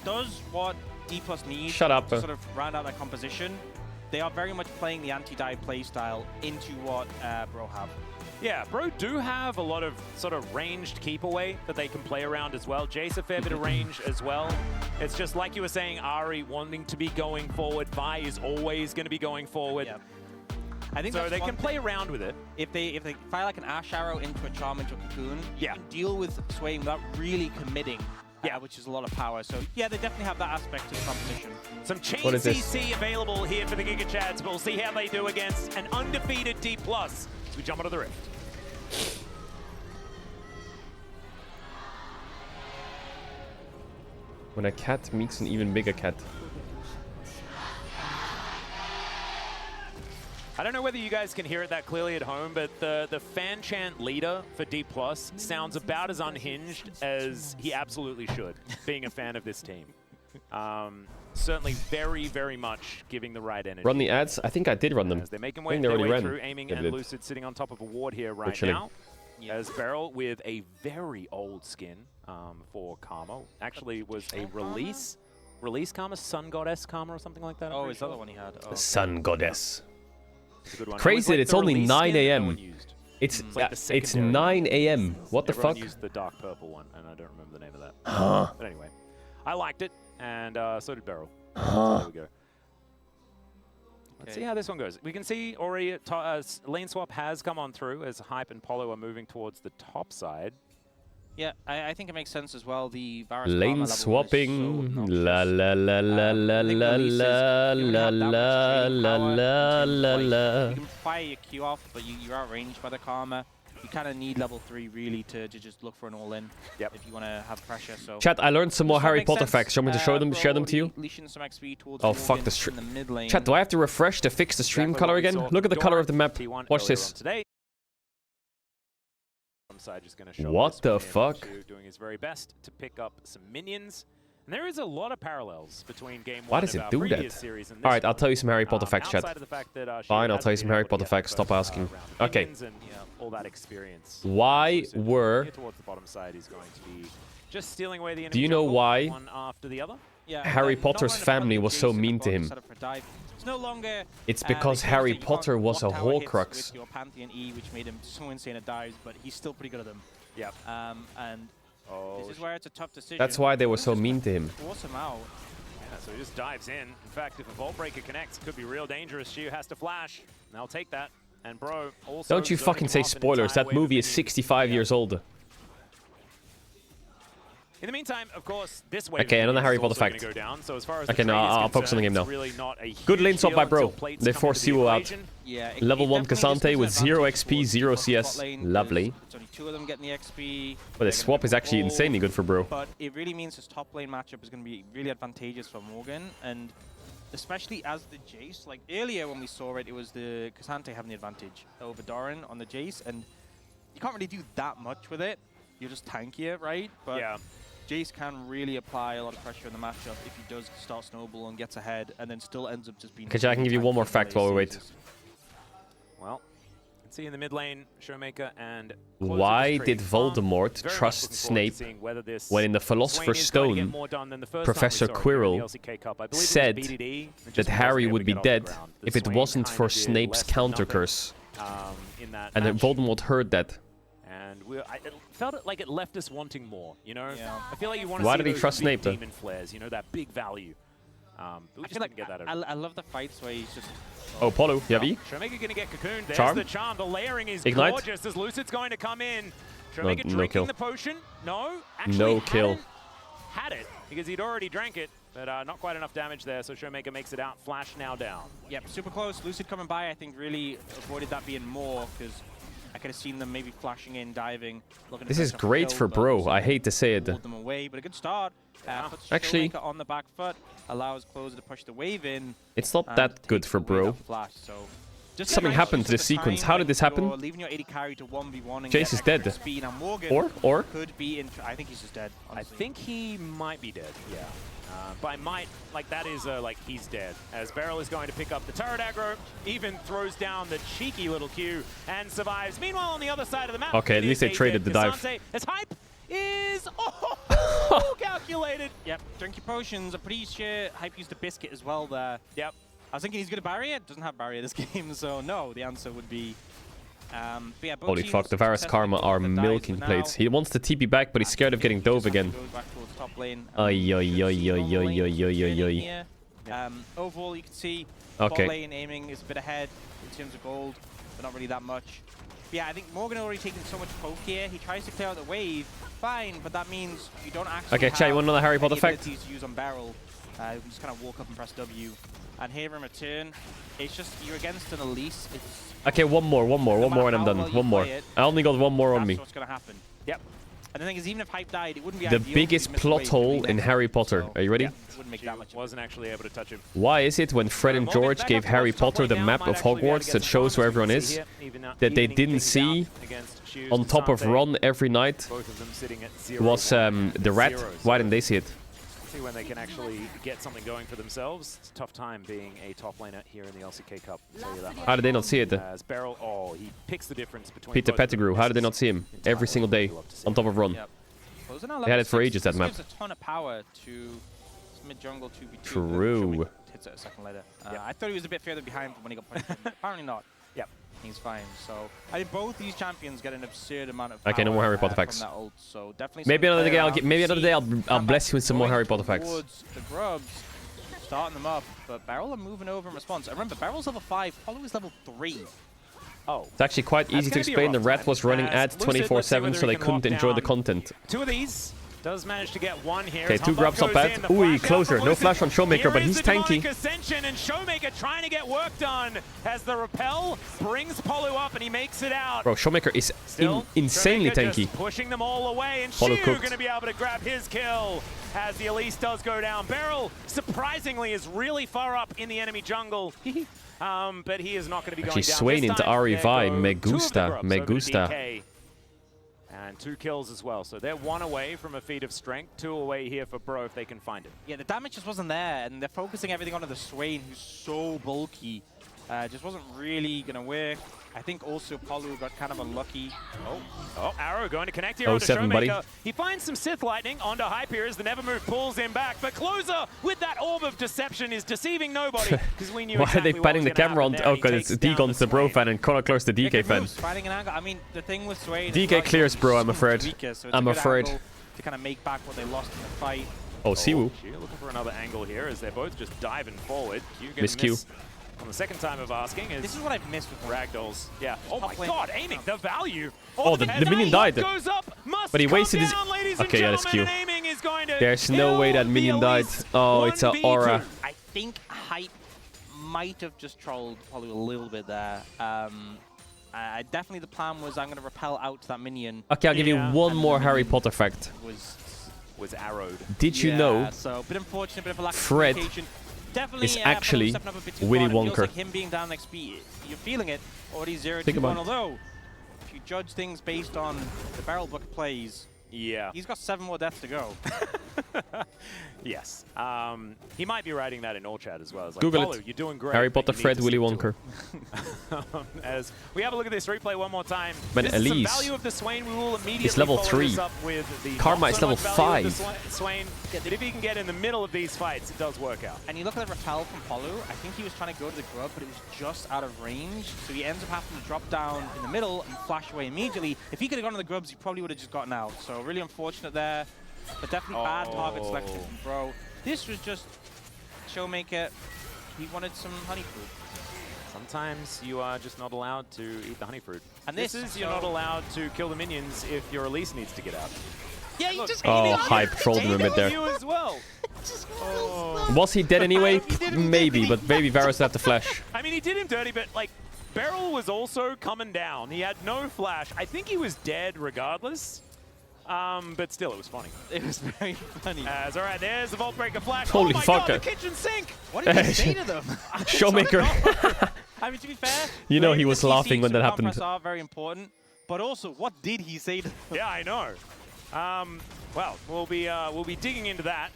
does what D+ needs Shut up. to sort of round out that composition. They are very much playing the anti-dive playstyle into what Bro have. Yeah, Bro do have a lot of sort of ranged keep away that they can play around as well. Jace a fair bit of range as well. It's just like you were saying, Ari wanting to be going forward. Vi is always going to be going forward. Yeah. I think so they can play around with it. If they fire like an Ash Arrow into a Charm, into a Cocoon, you can deal with Swain without really committing. Yeah, which is a lot of power. So yeah, they definitely have that aspect to the competition. Some Chain What is this? CC available here for the Giga Chads, but we'll see how they do against an undefeated D+. As we jump onto the Rift. When a cat meets an even bigger cat. I don't know whether you guys can hear it that clearly at home, but the fan chant leader for D+ sounds about as unhinged as he absolutely should, being a fan of this team. Certainly very, very much giving the right energy. Run the ads? I think I did run them. As they're making I think their they already way ran. through, aiming They and did. Lucid sitting on top of a ward here right Actually. now. As Beryl with a very old skin for Karma. Actually was a release Karma, Sun Goddess Karma or something like that. Oh, is that the one he had? Oh, The Sun Goddess. It's a good one. Crazy that It was it's like the only release 9 skin that no a.m. one used. It's like the it's secondary 9 a.m. What the Everyone fuck? used the dark purple one, and I don't remember the name of that. Huh. But anyway, I liked it, and so did Beryl. Huh. There we go. Let's see how this one goes. We can see already lane swap has come on through as Hype and Polo are moving towards the top side. Yeah, I think it makes sense as well. The Varus Lane Karma swapping. La la la la la la la la la la la la. You can fire your Q off, but you're outranged by the Karma. You kind of need level 3 really to just look for an all-in if you want to have pressure. So Chat, I learned some more Does that Harry make Potter sense? facts. You want me to show them, Bro share them to you? leashing some XP towards Oh fuck Morgan the stream. in the mid lane. Chat, do I have to refresh to fix the stream color again? Look at the color of the map. Watch this. Today. Side just gonna show What this the one here, fuck? Matsu doing his very best to pick up some minions. And there is a lot of parallels between game Why one does of it our do previous that? series and this Alright, I'll one. tell you some Harry Potter facts, chat. Outside of the fact that, she Fine, I'll hasn't tell you some been Harry able to Potter get facts. the Stop first, asking. round of Okay. minions and, all that experience. Why Lucid were... here towards the bottom side, he's going to be just stealing away the enemy Do you know jungle, why one after the other? Harry Potter's family was so mean to him? It's no longer, It's because Harry Potter was a Horcrux. with your Pantheon E, which made him so insane at dives, but he's still pretty good at them. Yep. And this is where it's a tough decision. That's why they were so mean to him. Force him out. Yeah, so he just dives in. In fact, if a Vault Breaker connects, it could be real dangerous. Shiu has to flash, and I'll take that. And Bro also... Don't you zoning fucking him say off an spoilers. entire That wave of movie is minions. 65 years old. In the meantime, of course, this wave Okay, of another minions Harry is Potter also gonna fact. go down. So as far as Okay, the no, trade is I'll focus on the game concerned, now. it's really not a Good huge lane swap deal by until Bro. plates They come force into the you out. equation. Yeah, Level 1 definitely gives Cassante us with an 0 advantage XP, towards 0 the CS. bot lane, Lovely. because It's only 2 of them getting the XP. But the swap is actually insanely good for Bro. But it really means his top lane matchup is going to be really advantageous for Morgan. And especially as the Jace. Like earlier when we saw it, it was the Cassante having the advantage over Doran on the Jace, and you can't really do that much with it. You're just tankier, right? But Yeah. Jace can really apply a lot of pressure in the matchup if he does start snowball and gets ahead, and then still ends up just being. Okay, I can give you one more fact while we wait. Well, let's see in the mid lane, Showmaker and. Why did Voldemort trust Snape when in the Philosopher's Stone, Professor Quirrell said that Harry would be dead if it wasn't for Snape's counter curse? And then Voldemort heard that. And it felt like it left us wanting more, you know? I feel like you want to Why see did he those trust big Snape, though? demon flares, you know, that big value. But we just didn't get that. I love the fights where he's just. Oh, Polo, you have E? Showmaker gonna get cocooned. There's Charm? the charm. The layering is Ignite? gorgeous as Lucid's going to come in. No, Showmaker no drinking kill. the potion. No, actually No kill. had it because he'd already drank it, but not quite enough damage there. So Showmaker makes it out. Flash now down. Yep, super close. Lucid coming by, I think, really avoided that being more because I could have seen them maybe flashing in, diving. Looking to This finish is off the great kill, for but Bro. also I hate to say it. pulled them away, but a good start. Puts Actually- Showmaker on the back foot, allows Closer to push the wave in. It's not and that good takes for away Bro. that flash, so just Something nice happened use to of the the sequence. time How when did this you're happen? leaving your AD carry to 1v1 and Jace get is dead. extra speed, and Morgan Or? could be in. I think he's just dead. Honestly. I think he might be dead. Yeah. By might, like that is like he's dead. As Beryl is going to pick up the turret aggro, even throws down the cheeky little Q and survives. Meanwhile, on the other side of the map, Okay, at it least is they a traded the dive. Cassante, as hype is calculated. Yep, drink your potions. I'm pretty sure Hype used a biscuit as well there. Yep. I was thinking he's good at barrier. Doesn't have barrier this game, so no. The answer would be. But yeah, both Holy teams fuck, the Varus successfully Karma both are the dives, milking but plates. now He wants to TP back, but he's scared of getting dove again. goes back towards top lane. Ay, ay, ay, ay, ay, ay, ay, ay, ay. Here. Overall, you can see Okay. bot lane aiming is a bit ahead in terms of gold, but not really that much. But yeah, I think Morgan already taken so much poke here. He tries to clear out the wave, fine, but that means you don't actually Okay, chat, you want another Harry Potter any fact? abilities to use on Beryl. You can just kind of walk up and press W. And here in return, it's just you're against an Elise. It's Okay, one more, and I'm how done. well you One more. play it, I only got one more on that's me. what's going to happen. Yep. And the thing is, even if Hype died, it wouldn't be The ideal because biggest he missed plot wave hole between in them. Harry Potter. Are you ready? Yeah, it wouldn't make that much. Wasn't actually able to touch him. Why is it when Fred and George gave Harry Potter the map of Hogwarts that shows where everyone is, that they didn't see on top of Ron every night Both of them sitting at 0 was the rat? Why didn't they see it? See when they can actually get something going for themselves. It's a tough time being a top laner here in the LCK Cup. I'll tell you that much. How did they not see it? As Beryl, he picks the difference between Peter both of them. Pettigrew, how did they not see him? Every single day, on top of Ron. Yep. Closer now, They had level it for 6. ages, that This map. gives a ton of power to mid jungle 2v2. True. Hits it a second later. I thought he was a bit further behind from when he got punched. Apparently not. Yep. He's fine. So I think both these champions get an absurd amount of Okay, no power, more Harry Potter from facts. that ult. So definitely Maybe something to another play day. around. Maybe another day. I'll Come bless back you with some more going Harry Potter facts. towards the grubs, starting them up, but Beryl are moving over in response. And remember, Beryl's level 5, Hollow is level 3. Oh. It's actually quite easy to explain. The rat was running ads 24/7, so they couldn't enjoy the content. Two of these. Does manage to get one here. Okay, as two Humbug grabs not goes bad. in, the Ooh, flash out closer. from No Lucid. flash on Showmaker, Here but is he's the demonic tanky. Ascension, and Showmaker trying to get work done as the repel brings Polu up and he makes it out. Bro, Showmaker is Still, insanely Showmaker tanky. just pushing them all away, and Polu Shiu cooked. going to be able to grab his kill as the Elise does go down. Beryl, surprisingly, is really far up in the enemy jungle. But he is not going to be Actually, going down. Swain This into time, REV. there go Me two of the gusta. grubs Me over to gusta. DK. And 2 kills as well. So they're 1 away from a feat of strength, 2 away here for Bro if they can find it. Yeah, the damage just wasn't there, and they're focusing everything onto the Swain, who's so bulky. Just wasn't really going to work. I think also Polu got kind of unlucky. Oh, Arrow going to connect here Oh, onto 7, buddy. Showmaker. He finds some Sith Lightning onto Hype here as the Nevermove pulls him back. But Closer with that Orb of Deception is deceiving nobody because we knew Why exactly are they what panning was the gonna camera on? happen there. Oh, He because it's takes down Degon's the Bro fan and Connor Close the DK fan. Finding an angle. I mean, the thing with Swain... DK clears, bro, I'm afraid. Weaker, so it's I'm a good afraid. angle to kind of make back what they lost in the fight. Oh, Siwoo. Q looking for another angle here as they're both just diving forward. Q getting Miss Q. on the second time of asking. This is what I've missed with Ragdolls. Yeah. Oh my Top lane. god, aiming the value. Oh, the minion died. Goes up, must But he wasted his... down, ladies and Okay, yeah, that's Q. gentlemen, and aiming is going to There's no way that kill minion the died. Elise. Oh, it's a 1v2. aura. I think Hype might have just trolled Polu a little bit there. Definitely the plan was I'm going to repel out to that minion. Okay, I'll give you one And more the Harry minion Potter fact. Was arrowed. Did you Yeah, know so a bit unfortunate, bit of a lack Fred of communication. definitely is actually stepping up a bit too Willy far. It feels Wonka. like him being down XP. You're feeling it. Already 0-2-1. Think about it. Although, if you judge things based on the barrel bucket plays, yeah, he's got 7 more deaths to go. Yes. He might be writing that in all chat as well. It's like, Google Follow, it. You're doing great. Harry but Potter you need Fred to Willy stick to Wonka. it. As we have a look at this replay one more time. But this is some Elise value of the Swain. We will immediately is level follow 3. this up with the Karma not is so level much value of 5. the Swain. But if he can get in the middle of these fights, it does work out. And you look at the repel from Polu, I think he was trying to go to the grub, but it was just out of range. So he ends up having to drop down in the middle and flash away immediately. If he could have gone to the grubs, he probably would have just gotten out. So really unfortunate there. But definitely bad target selection from Bro. This was just Showmaker. He wanted some honey fruit. Sometimes you are just not allowed to eat the honey fruit. And this is you're not allowed to kill the minions if your Elise needs to get out. Yeah, you just Oh, Hype trolled him a bit there. You as well. Was he dead anyway? Maybe, but maybe Varus had the flash. I mean, he did him dirty, but like, Beryl was also coming down. He had no flash. I think he was dead regardless. But still, it was funny. It was very funny. All right, there's the Vault Breaker flash. Holy oh my fuck. God, the kitchen sink. What did he say to them? Showmaker. I mean, to be fair, You know he the was TC laughing when that super happened. compress are very important. But also, what did he say to them? Yeah, I know. Well, we'll be digging into that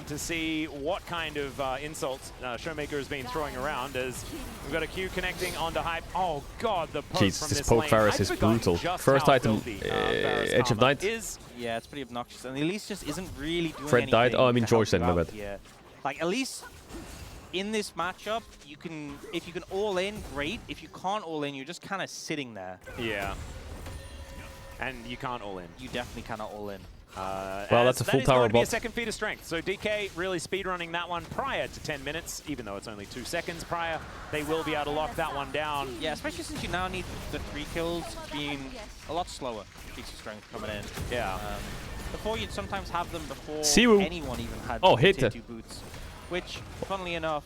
to see what kind of insults Showmaker has been throwing around. As we've got a Q connecting onto Hype. Oh God, the poke Jeez, from this this poke lane. Varus I'd is forgotten brutal. just First how item, filthy, Varus Edge of armor Night. is. Yeah, it's pretty obnoxious. And Elise just isn't really doing Fred died? anything Oh, I mean to help George then, you my out bad. here. Like, Elise, in this matchup, you can, if you can all in, great. If you can't all in, you're just kind of sitting there. Yeah. And you can't all in. You definitely cannot all in. Well, that's a full tower That is going to be a bot. second feat of strength. So DK really speedrunning that one prior to 10 minutes, even though it's only 2 seconds prior. They will be able to lock that one down. Yeah, especially since you now need the 3 kills being a lot slower. Feats of strength coming in. Yeah. Before you'd sometimes have them before Siwu. anyone even had hit tier it. 2 boots. Which, funnily enough,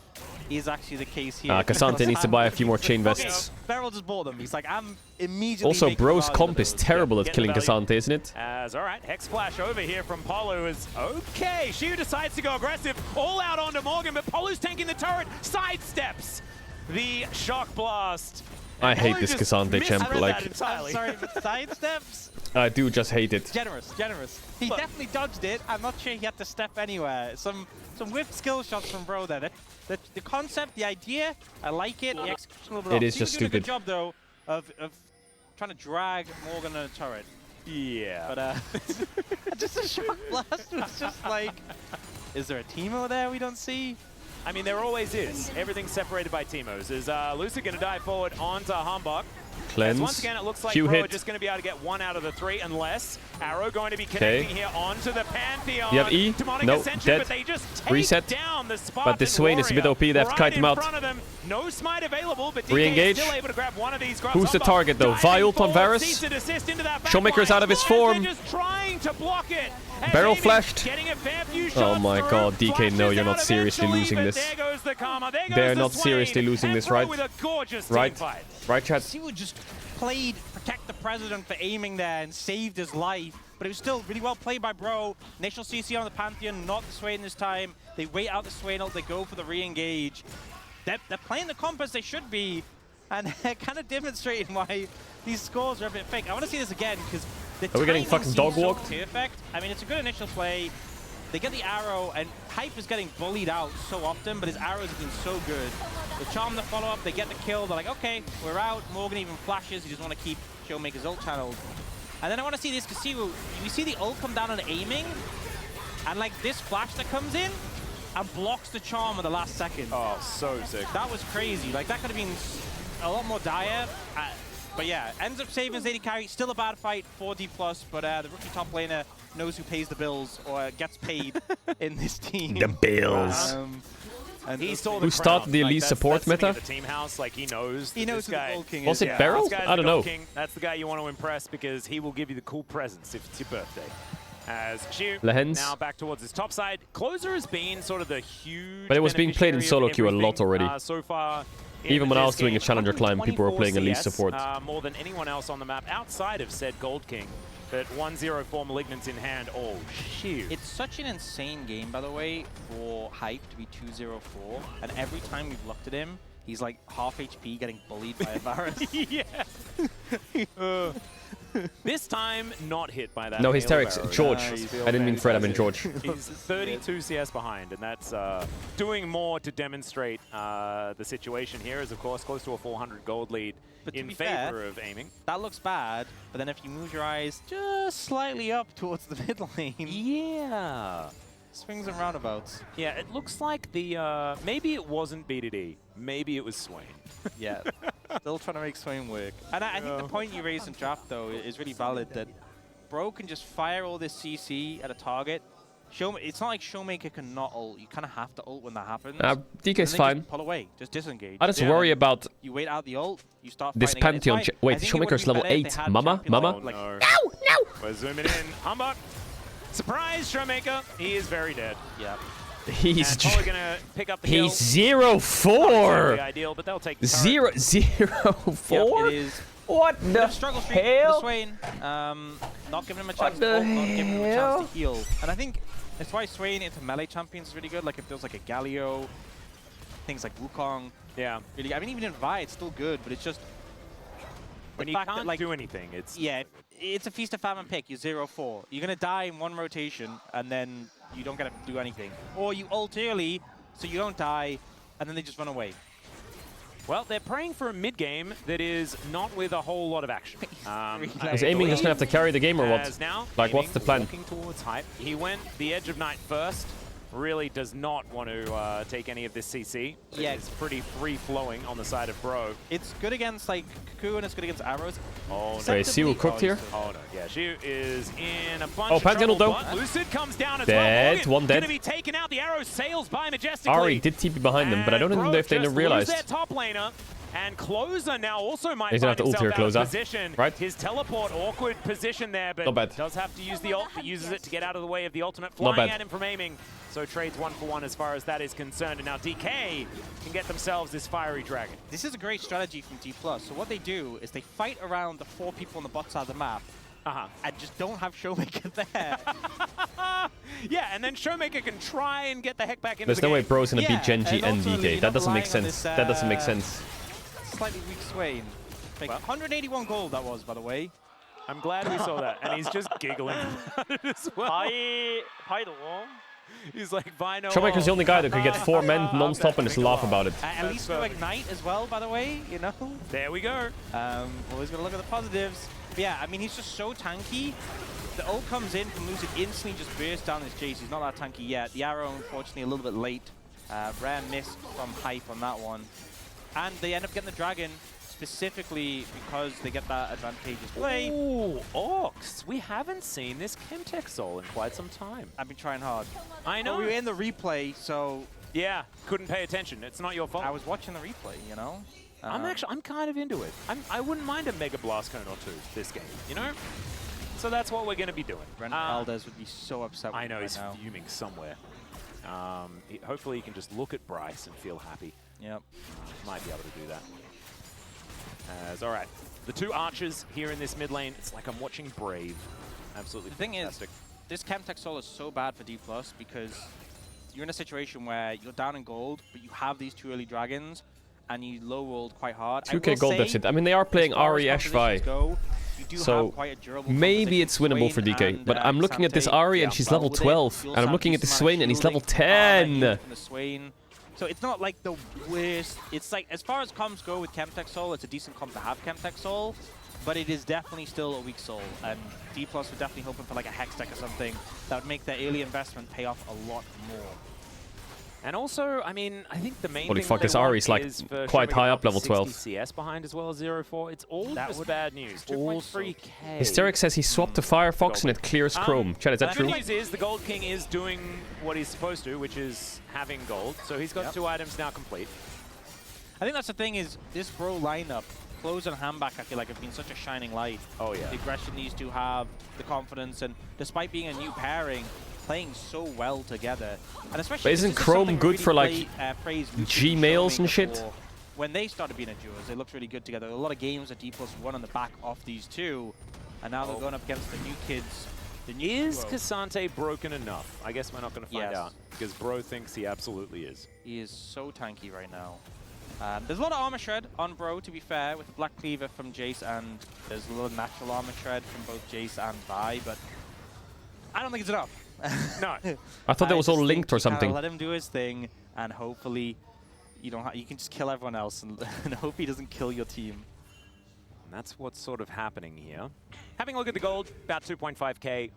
is actually the case here. Cassante needs to buy a few more chain vests. Beryl just bought them. He's like, I'm immediately Also, making Bro's value comp of is those. terrible at Get the killing value. Cassante, isn't it? As, all right, Hex Flash over here from Polu is okay. Shiu decides to go aggressive, all out onto Morgan, but Polu's tanking the turret, sidesteps the Shock Blast. I hate Polu this just Cassante champ, misread like- that entirely. I'm sorry, but sidesteps? I do just hate it. Generous, generous. He definitely dodged it. I'm not sure he had to step anywhere. Some whipped skill shots from Bro there. The concept, the idea, I like it. The execution a little bit off. It is He just was doing a good stupid. job, though, of trying to drag Morgan on a turret. Yeah. But just a shock blast was just like, is there a Teemo there we don't see? I mean, there always is. Everything's separated by Teemos. Is Lucid going to dive forward onto Humbug? Cleanse. As once again, it looks like Q Pro are hit. just going to be able to get 1 out of the 3, unless Arrow going to be connecting here onto the Pantheon. You have E? Demonic No, Ascension, dead. but they just take Reset. down the But this Swain is a bit OP, they have to kite him right out. in front of them. No smite available, but DK Re-engage. is still able to grab one of these grubs. Who's the Humbug target though? diving Viol on forward, Varus? sees it assist into that back Showmaker's line, out of his as form. they're just trying to block it. As Barrel Amy flashed. getting a fair few Oh shots my through, god, DK, no, you're not flashes seriously out losing eventually, this. but there goes the Karma, there goes They're the not Swain, seriously losing and this, Pro right? with a gorgeous Right? team fight. Right, chat? Siwu just played Protect the President for aiming there and saved his life, but it was still really well played by Bro. Initial CC on the Pantheon, not the Swain this time. They wait out the Swain ult, they go for the re-engage. They're playing the comp as they should be, and they're kind of demonstrating why these scores are a bit fake. I want to see this again, because the Are we getting timing fucking seems dog so walked? perfect. I mean, it's a good initial play. They get the arrow, and Hype is getting bullied out so often, but his arrows have been so good. They charm the follow-up, they get the kill, they're like, okay, we're out. Morgan even flashes, he just want to keep Showmaker's ult channeled. And then I want to see this, because we see the ult come down on aiming, and like this flash that comes in, and blocks the charm at the last second. Oh, so sick. That was crazy. Like, that could have been a lot more dire. But yeah, ends up saving his AD carry. Still a bad fight, 4D+, but the rookie top laner knows who pays the bills, or gets paid in this team. The bills. And he stole Who started the elite support meta? The team house, like he knows He knows this who the guy. Gold King Was is. it Beryl? This guy's I the don't Gold know. King. That's the guy you want to impress because he will give you the cool presents if it's your birthday. As Shiu Lehens. now back towards his top side. Closer has been sort of the huge But it was being played in beneficiary solo of queue a lot everything, already. so far. in Even when I was this doing a game. challenger climb, people were playing elite 124 support. CS, more than anyone else on the map outside of said Gold King. But 1-0-4 Malignant's in hand. Oh, shoot. It's such an insane game, by the way, for Hype to be 2-0-4. And every time we've looked at him, he's like half HP getting bullied by a Varus. Yeah. This time, not hit by that. No, he's melee Terex. Varus. George. Nice. I didn't mean Fred, I meant George. He's 32 CS behind, and that's doing more to demonstrate the situation here. Is of course close to a 400 gold lead But in to be favor fair, of aiming. That looks bad, but then if you move your eyes just slightly up towards the mid lane, yeah, swings and roundabouts. Yeah, it looks like the maybe it wasn't BDD, maybe it was Swain. Yeah, still trying to make Swain work. And I think the point you raised in draft though is really valid. That Bro can just fire all this CC at a target. It's not like Showmaker can not ult. You kind of have to ult when that happens. DK's And then fine. Just pull away. Just disengage. I just Yeah, worry and about you wait out the ult. You start this fighting again. It's Pantheon. why Wait, I think it Showmaker's would be level better if they 8. had Mama? champion Mama? level, like, No. We're zooming in. Humbuck. Surprise, Showmaker. He is very dead. Yeah. He's and probably gonna pick up the kill. He's 0-4. Ideal, but they'll take the turret. 0-4. It is. What the struggle streak for hell? Swain. Not giving him a chance the to ult, not giving him a hell? chance to heal. And I think that's why Swain into melee champions is really good. Like if there's like a Galio, things like Wukong. Yeah. Really, I mean even in Vi it's still good, but it's just when the you fact can't that, like, do anything, it's it's a feast of famine pick. You're 0-4. You're gonna die in one rotation and then you don't get to do anything. Or you ult early so you don't die and then they just run away. Well, they're praying for a mid game that is not with a whole lot of action. Is aiming just gonna have to carry the game or what? As now, Like, what's the plan? Walking towards Hype. He went the Edge of Night first. Really does not want to take any of this CC. Yeah. It's pretty free-flowing on the side of Bro. It's good against like Cuckoo and it's good against arrows. Oh, no. Wait, Siwu cooked here? Oh, no. Yeah, she is in a bunch Oh, of Pantheon trouble, though. but Lucid comes down as Dead, well. one dead. Gonna be taken out. The arrow sails by majestically. Ari did TP behind them, but I don't even know if they just realized. lose their top laner. And Closer now also might He's gonna find have to ult himself here, out of Closer. position. Right? His teleport, awkward position there, but Not bad. does have to use the ult, but uses it to get out of the way of the ultimate Not flying bad. at him from aiming. So trades 1-for-1 as far as that is concerned. And now DK can get themselves this fiery dragon. This is a great strategy from D+. So what they do is they fight around the 4 people on the bot side of the map and just don't have Showmaker there. Yeah, and then Showmaker can try and get the heck back into There's the no way game. Bro's gonna beat Genji and ultimately, DK. you're That not doesn't make relying on sense. this, That doesn't make sense. Slightly weak Swain. Like 181 gold that was, by the way. I'm glad we saw that, and he's just giggling about it as well. He's like, Vino. Showmaker's the only guy that could get 4 men non-stop and just laugh about it. At least no Ignite as well, by the way, you know? There we go. Always gonna look at the positives. But yeah, I mean, he's just so tanky. The ult comes in from Lucid, instantly just bursts down his chase. He's not that tanky yet. The arrow, unfortunately, a little bit late. Rare miss from Hype on that one. And they end up getting the dragon, specifically because they get that advantageous play. Ooh, Ox. We haven't seen this Chemtech Soul in quite some time. I've been trying hard. I know. But we were in the replay, so... Yeah, couldn't pay attention. It's not your fault. I was watching the replay, you know? I'm kind of into it. I wouldn't mind a Mega Blast Cone or two this game, you know? So that's what we're going to be doing. Brendan Valdez would be so upset with I know, me he's right now. fuming somewhere. Hopefully he can just look at Bryce and feel happy. Yep. Might be able to do that. All right, the 2 archers here in this mid lane. It's like I'm watching Brave. Absolutely The thing fantastic. is, this Chemtech Soul is so bad for D+, because you're in a situation where you're down in gold, but you have these 2 early dragons, and you low-rolled quite hard. 2k gold deficit. I mean, they are playing Ari Ashvai. So maybe it's winnable for DK. But I'm looking at this Ari and she's level 12. And I'm looking at this Swain and he's level 10. So it's not like the worst. It's like, as far as comms go with Chemtech Soul, it's a decent comp to have Chemtech Soul. But it is definitely still a weak soul. And D+ were definitely hoping for like a Hex Tech or something that would make their early investment pay off a lot more. And also, I mean, I think the main Holy thing fuck, they this want Ari's like is for quite Showmaker high to up, level 60 12. CS behind as well, 0-4. It's all just bad news. 2.3k. Hysteric says he swapped to Firefox and it clears Chrome. Chat, is that true? The good news is the Gold King is doing what he's supposed to, which is having gold. So he's got 2 items now complete. I think that's the thing is, this Bro lineup, Close and Handback, I feel like have been such a shining light. Oh yeah. The aggression these 2 have, the confidence, and despite being a new pairing, playing so well together. And especially But isn't Chrome good for like Gmails and shit? When they started being a duo, they looked really good together. A lot of games that D+ won on the back of these 2. And now they're going up against the new kids. The new Is duo. Cassante broken enough? I guess we're not going to find Yes. out, because Bro thinks he absolutely is. He is so tanky right now. There's a lot of armor shred on Bro, to be fair, with the Black Cleaver from Jace, and there's a little natural armor shred from both Jace and Vi, but I don't think it's enough. No. I thought that was all just linked think or you kinda something. Let him do his thing, and hopefully you don't. You can just kill everyone else, and hope he doesn't kill your team. And that's what's sort of happening here. Having a look at the gold, about 2.5k.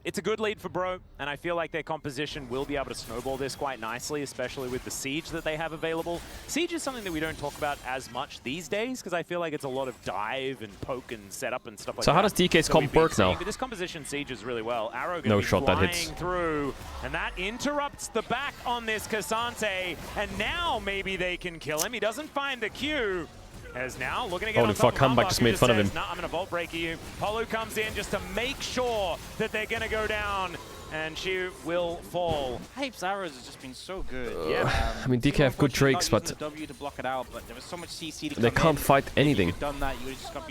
It's a good lead for Bro, and I feel like their composition will be able to snowball this quite nicely, especially with the Siege that they have available. Siege is something that we don't talk about as much these days, because I feel like it's a lot of dive and poke and setup and stuff like that. So how does DK's comp work now? But this composition Sieges really well. Arrow No gonna be shot, that flying hits. through, and that interrupts the back on this Cassante, and now maybe they can kill him. He doesn't find the Q. As now looking to get Holy on top fuck, of Comeback Humbug, just who made fun of says, him. "Nah, I'm gonna vault break you." Polu comes in just to make sure that they're gonna go down, and she will fall. Hype's arrows has just been so good. I mean, DK have good drakes, but W to block it out, but there was so much CC to they come can't in. fight anything. If you'd done that, you would have just got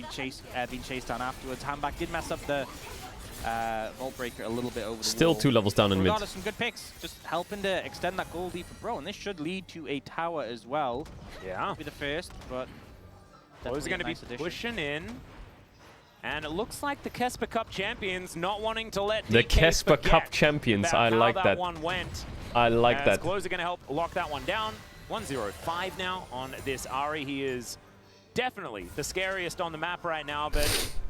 been chased down afterwards. Handback did mess up the Vault Breaker a little bit over the Still wall. 2 levels down in mid. Regardless, some good picks, just helping to extend that goal lead for Bro, and this should lead to a tower as well. Yeah. Be the first, but Those are going to nice be addition. pushing in. And it looks like the Kesper Cup champions not wanting to let The DK Kesper forget Cup champions, about I how like that that. one went. I like that. Close are going to help lock that one down. 105 now on this Ari. He is definitely the scariest on the map right now, but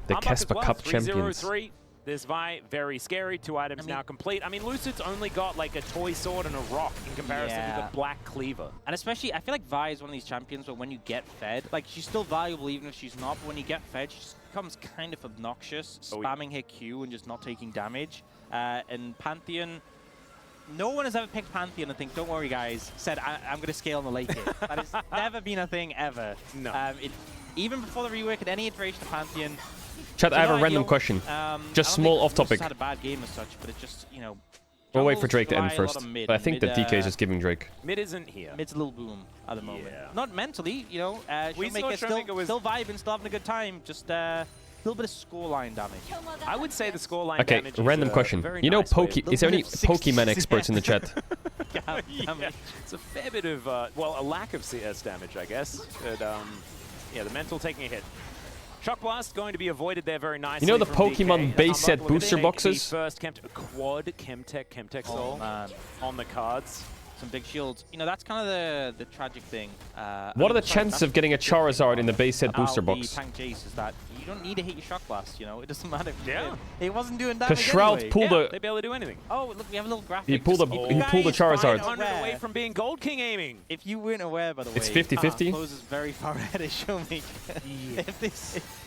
The Humbug as Kesper well, Cup champions. 303. This Vi, very scary. 2 items now complete. I mean, Lucid's only got like a toy sword and a rock in comparison to the Black Cleaver. And especially, I feel like Vi is one of these champions where when you get fed, like she's still valuable even if she's not, but when you get fed, she just becomes kind of obnoxious, spamming her Q and just not taking damage. And Pantheon, no one has ever picked Pantheon and think, don't worry guys, said I'm going to scale on the late game. That has never been a thing ever. No. Even before the rework at any iteration of Pantheon. Chat, I have a random question. Just small off topic. Had a bad game as such, but it's just, you know. We'll wait for jungles Drake to end rely a lot first. on mid, But I and think that mid, DK is just giving Drake. Mid isn't here. Mid's a little boom at the moment. Yeah. Not mentally, you know. We saw Showmaker Showmaker was still vibing, still having a good time. Just a little bit of scoreline damage. I would say the scoreline Okay, damage is random a question. very You know, nice way of- is there any Pokemon experts in the chat? Yeah, it's a fair bit of, well, a lack of CS damage, I guess. But, yeah, the mental taking a hit. Shock Blast going to be avoided there very nicely. You know the from Pokemon DK. base set Humbug looking to booster take boxes? The first quad Chemtech Soul on the cards. Some big shields. You know, that's kind of the tragic thing. What are the chances of getting a Charizard in the base set booster box? Tank Jace is that you don't need to hit your Shock Blast, you know? It doesn't matter. Yeah. It wasn't doing damage Because Shroud anyway. pulled a... They barely do anything. Oh, look, we have a little graphic. He pulled a Charizard. 500 away from being Gold King aiming. If you weren't aware, by the way, It's 50-50? Close is very far ahead of Showmaker.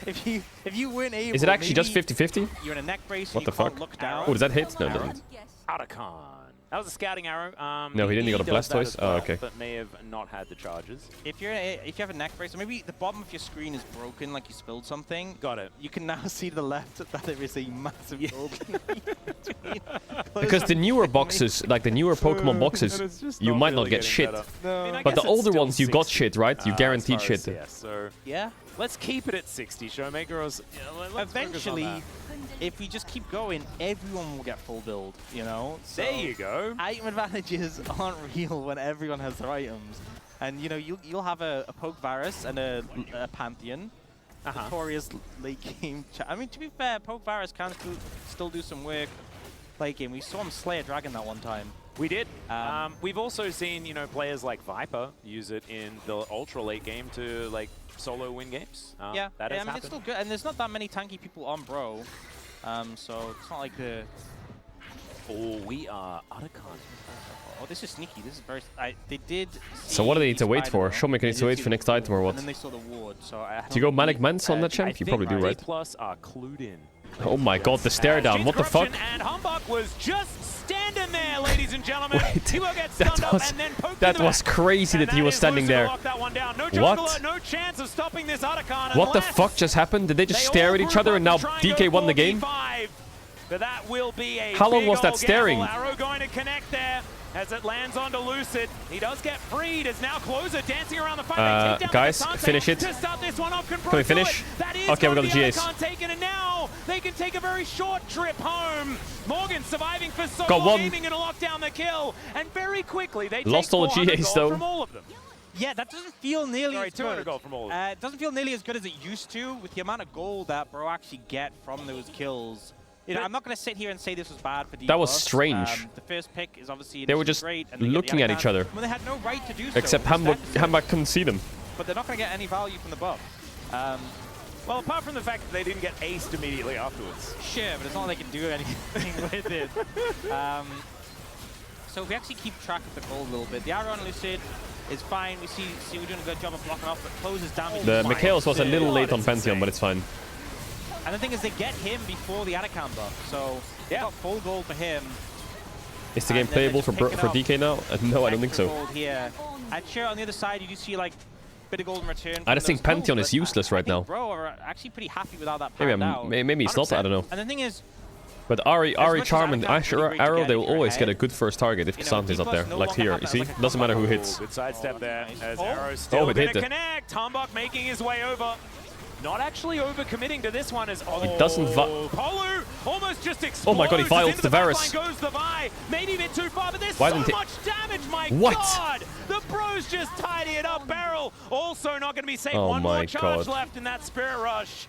if you weren't able, Is it actually just maybe 50-50? You're in a neck brace. What you the can't fuck? Look down. Oh, does that hit? No, it doesn't. Otacon. That was a scouting arrow. No, he didn't. He got a does that Blastoise? as Oh, well, okay. But may have not had the charges. If you have a neck brace, or maybe the bottom of your screen is broken, like you spilled something. Got it. You can now see to the left that there is a massive gold. Because the newer boxes, like the newer Pokemon boxes, you might not get shit. But the older ones, you got shit, right? You guaranteed shit. So yeah. Let's keep it at 60, Showmaker. Or, let's Eventually, if we just keep going, everyone will get full build, you know? So there you go. Item advantages aren't real when everyone has their items. And, you know, you'll have a Poke Varus and a Pantheon. Notorious late game. I mean, to be fair, Poke Varus can still do some work late game. We saw him slay a dragon that one time. We did. We've also seen, you know, players like Viper use it in the ultra late game to, like, solo win games. Yeah, that I has mean, it's still good. And there's not that many tanky people on Bro. So it's not like the... Oh, we are Otacon. Oh, this is sneaky. This is very... they did... So what do they need to wait for? Showmaker needs to wait for next item or what? And then they saw the ward, so I Do you go Manic Mance on that champ? You probably do, right? Plus are clued in. Oh my god, the stare down. What the fuck? And Humbug was just standing there, ladies and gentlemen. He will get that stunned up was- and then poked that in the was back. crazy that he was standing Lucid to there. lock that one down. No What? jungler, no chance of stopping this Otacon. What the unless fuck just happened? Did they just they stare all at each group other up and now to try and DK go won the for game? V5. But that will be a How long big was that old staring? gamble. Arrow going to connect there. as it lands onto Lucid. He does get freed, as now Closer dancing around the fight. They take down Guys, Asante finish it. to start this one off. Can we finish? Okay, we got the GAs. Taken, and now they can take a very short trip home. Morgan surviving for so Got long, one. aiming and lock down the kill, and very quickly they Lost take all the 400 GAs gold though. from all of them. Yeah, that doesn't feel nearly Sorry, as 200 good. gold from all of them. It doesn't feel nearly as good as it used to with the amount of gold that Bro actually get from those kills. You know, I'm not going to sit here and say this was bad for D+. That was strange. The first pick is obviously They were just great, and they get the looking at Anakan. each other. Well, they had no right to do so. Except It was their decision. Hamburg couldn't see them. But they're not going to get any value from the buff. Well, apart from the fact that they didn't get aced immediately afterwards. Sure, but it's not like they can do anything with it. So if we actually keep track of the gold a little bit, the arrow on Lucid is fine. We see we're doing a good job of blocking off, but Closer's damage. The is Mikhails was a little late on That's Pantheon, but it's fine. And the thing is, they get him before the Anakan buff, so they got full gold for him. Is the game playable for DK now? No, I don't think so. Gold here. And sure, on the other side, you do see like a bit of gold in return. I just think Pantheon is useless right now. Bro, are actually pretty happy with how that Maybe panned out. maybe it's not. I don't know. And the thing is, But Ari, much as Charm, and Anakan's really great to Arrow, get they if will you're always ahead, get a good first target if you know, Xante's up there. D+, no Like longer here, have you that see? as like a Doesn't matter who combo. hits. Good sidestep there, as Oh. Arrow's still Oh, it hit gonna it. connect. Tombok making his way over. Not actually over-committing to this one as It doesn't Polu almost just explodes. Oh my god, he filed Into the Varus. backline goes the Vi. Maybe a bit too far, but there's Why so didn't he- much damage, my What? god! The Bros just tidy it up. Barrel also not going to be safe. Oh One my more charge God. left in that Spirit Rush.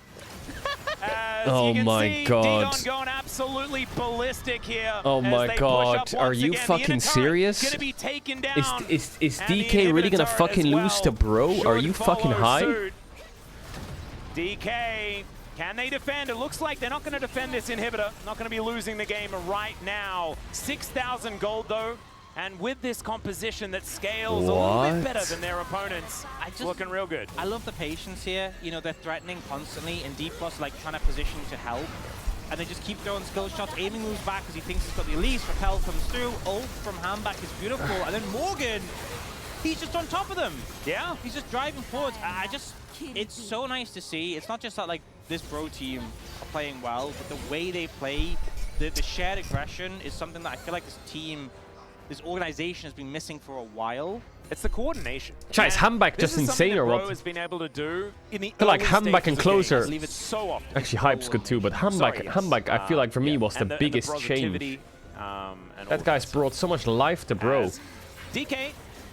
As Oh you can my see, God. Dion going absolutely ballistic here. Oh as my they push god, up are once you again. The fucking inner turret serious? Gonna be taken down. Is And the DK really gonna inhibitor fucking as lose to well Bro? Are should you fucking follow high? suit. DK, can they defend? It looks like they're not going to defend this inhibitor. Not going to be losing the game right now. 6,000 gold though. And with this composition that scales a little bit What? better than their opponents, it's looking real good. I love the patience here. You know, they're threatening constantly, and D+ like trying to position to help. And they just keep throwing skill shots. Aiming moves back because he thinks he's got the Elise. Repel comes through. Ult from Handback is beautiful. And then Morgan, he's just on top of them. Yeah. He's just driving forwards. It's so nice to see. It's not just that like this Bro team are playing well, but the way they play, the shared aggression is something that I feel like this team, this organization has been missing for a while. It's the coordination. Chai, is Handback just insane or what? Has been able to do in the I feel like early Handback and stages of Closer. games. So often. Actually, Hype's good too, but Handback, I feel like for me was the And biggest positivity, change. and all That guy's brought so much life to Bro. As DK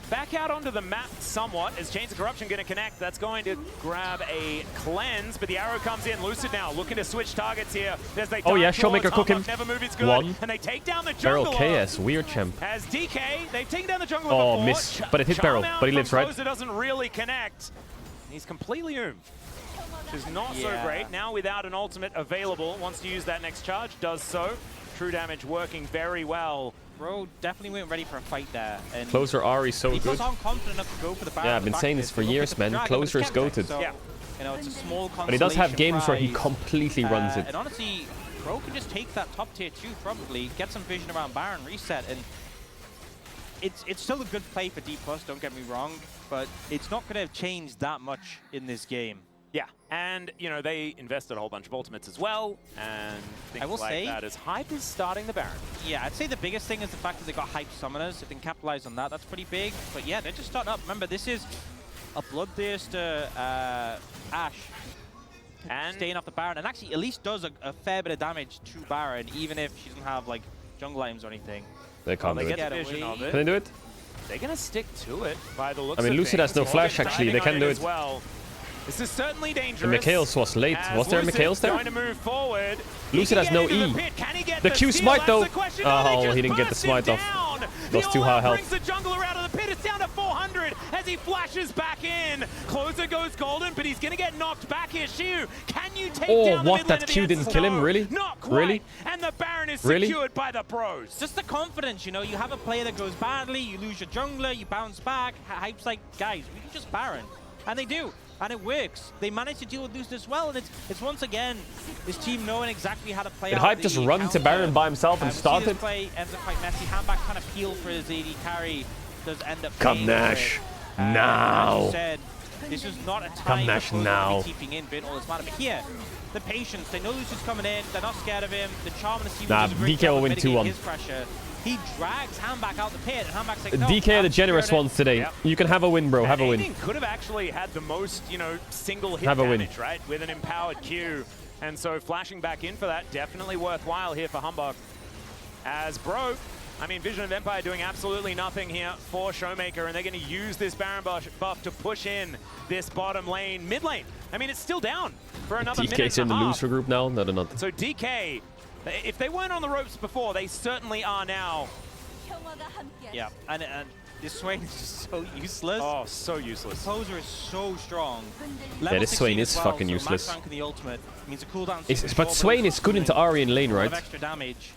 back out onto the map somewhat. Is Chains of Corruption going to connect? That's going to grab a cleanse, but the arrow comes in. Lucid now looking to switch targets here. As they Oh yeah, dive towards Showmaker cook him. Tombok. Never move is good. One. And they take down the Barrel jungler. KS, weird champ. As DK, they've taken down the jungler Oh, before. miss. But it hit Barrel, Charm out but he lives, from right? Closer doesn't really connect. He's completely oomed. Which is not so Yeah. great. Now without an ultimate available, wants to use that next charge, does so. True damage working very well. Bro definitely weren't ready for a fight there. And Closer Ari so D+ good. aren't confident enough to go for the barrel. Yeah, I've been saying this for years, man. Closer is goated. So, you know, it's a small But he does have consolation games where he prize. completely runs it. And honestly, Bro can just take that top tier 2 probably, get some vision around Baron, reset, and it's still a good play for D+, don't get me wrong, but it's not going to change that much in this game. Yeah, and you know they invested a whole bunch of ultimates as well, and things I will like say, that as Hype is starting the Baron. Yeah, I'd say the biggest thing is the fact that they got Hype Summoners. If they can capitalize on that, that's pretty big. But yeah, they're just starting up. Remember, this is a Bloodthirster Ashe and staying off the Baron, and actually Elise does a fair bit of damage to Baron, even if she doesn't have like jungle items or anything. They can't They do get it. the vision of it. Can they do it? They're gonna stick to it by the looks I mean, of Lucid has things. no flash, Morgan actually. They diving can on do as it. well. This is certainly The dangerous. Mikhails was late. As Was there Lucid Mikhails there? Going to move forward. Lucid has no E. The Q smite though. Oh, he didn't get the smite off. That's too high Brings health. the jungler out of the pit. It's down to 400 as he flashes back in. Closer goes golden, but he's going to get knocked back here. Shiu, can you take Oh, down the what? mid lane That of the Q didn't kill him? Ensign? Really? Not quite. Really? And the Baron is Really? secured by the pros. Just the confidence, you know, you have a player that goes badly, you lose your jungler, you bounce back. Hype's like, guys, we can just Baron. And they do. And it works. They manage to deal with this well, and it's once again this team knowing exactly how to play. Did out Hype the just run to counter. Baron by himself and We see start this it? play ends up quite messy. Handback trying to peel for his AD carry does end up. Come paying for Nash. it. Now. As you said, this is not a time Come Nash for Closer now. to be keeping in, doing all this matter. But here, the patience. They know Lucius coming in. They're not scared of him. The charm and the Nah, does a great DK job will of win mitigating 2-1. his pressure. he drags Handback out the pit, and Handback's like, no, DK are the generous ones today. Yep. You can have a win, bro. Have a win. Aiden could have actually had the most, single hit Have a win. damage, right? With an empowered Q. And so flashing back in for that, definitely worthwhile here for Humbug. As Bro, Vision of Empire doing absolutely nothing here for Showmaker, and they're going to use this Baron buff to push in this bottom lane, mid lane. It's still down for another minute DK's in and the a half. loser group now? No, they're not. So DK, if they weren't on the ropes before, they certainly are now. Yeah, and this Swain is just so useless. Oh, so useless. The poser is so strong. Yeah, this Swain is fucking useless. Max rank in the ultimate means a cooldown. But Swain is good into Ari and lane, right? Extra damage.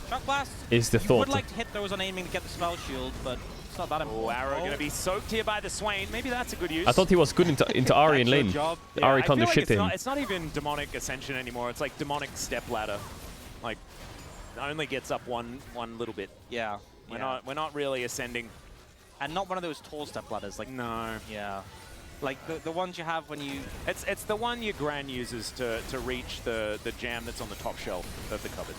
Shock blast. Is the You thought. would like to hit those on aiming to get the spell shield, but it's not that important. Oh, Arrow going to be soaked here by the Swain. Maybe that's a good use. I thought he was good into Ari and lane. Yeah, Ari I can't do feel shit like to him. it's not even demonic ascension anymore. It's like demonic step ladder. Like, only gets up one little bit. Yeah. We're not really ascending. And not one of those tall step ladders. Like, no. Yeah. Like the ones you have when you... It's the one your Gran uses to reach the jam that's on the top shelf of the cupboard.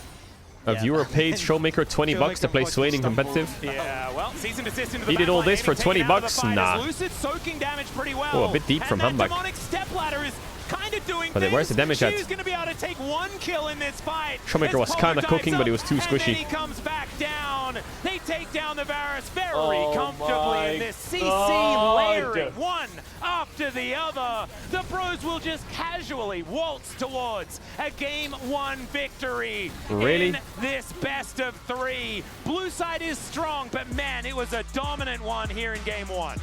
A viewer paid Showmaker 20 bucks to play Swain in competitive. Yeah, well, cease and desist into the He did all this for 20 bucks? Nah. Lucid soaking damage pretty well. Oh, a bit deep from Humbug. Demonic step ladder is kind of doing But where's the damage at? She's going to be able to take one kill in this fight. Showmaker was kind of cooking, but he was too squishy. And then he comes back down. They take down the Varus very Oh comfortably in this CC layering one after the other. The Bros will just casually waltz towards a Game 1 victory. Really? In this best of 3. Blue side is strong, but man, it was a dominant one here in Game 1.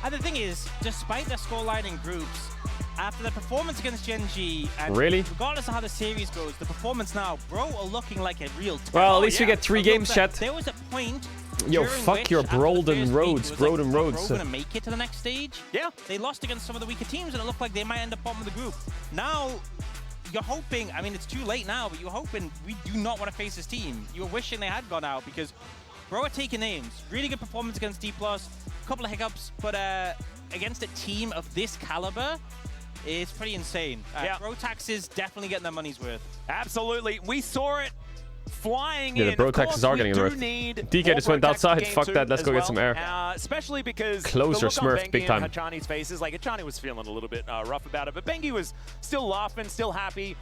And the thing is, despite their scoreline in groups, after the performance against Gen G, and Really? regardless of how the series goes, the performance now, Bro are looking like a real team. Well, at least we get 3 games, chat. There was a point. Yo, during fuck which, your after the Broden first Roads, week, it was Broden like, Roads. Are Bro gonna make it to the next stage? Yeah. They lost against some of the weaker teams, and it looked like they might end up bottom of the group. Now, you're hoping, it's too late now, but you're hoping we do not want to face this team. You were wishing they had gone out because Bro are taking names. Really good performance against D+, a couple of hiccups, but against a team of this caliber, it's pretty insane. Brotax is definitely getting their money's worth. Absolutely. We saw it flying Yeah, in. the bro taxes are getting worth. DK just went outside. Fuck that. Let's go get some air. Especially because Closer the look on smurfed big Bengi time. and Hachani's faces, like Hachani was feeling a little bit rough about it, but Bengi was still laughing, still happy.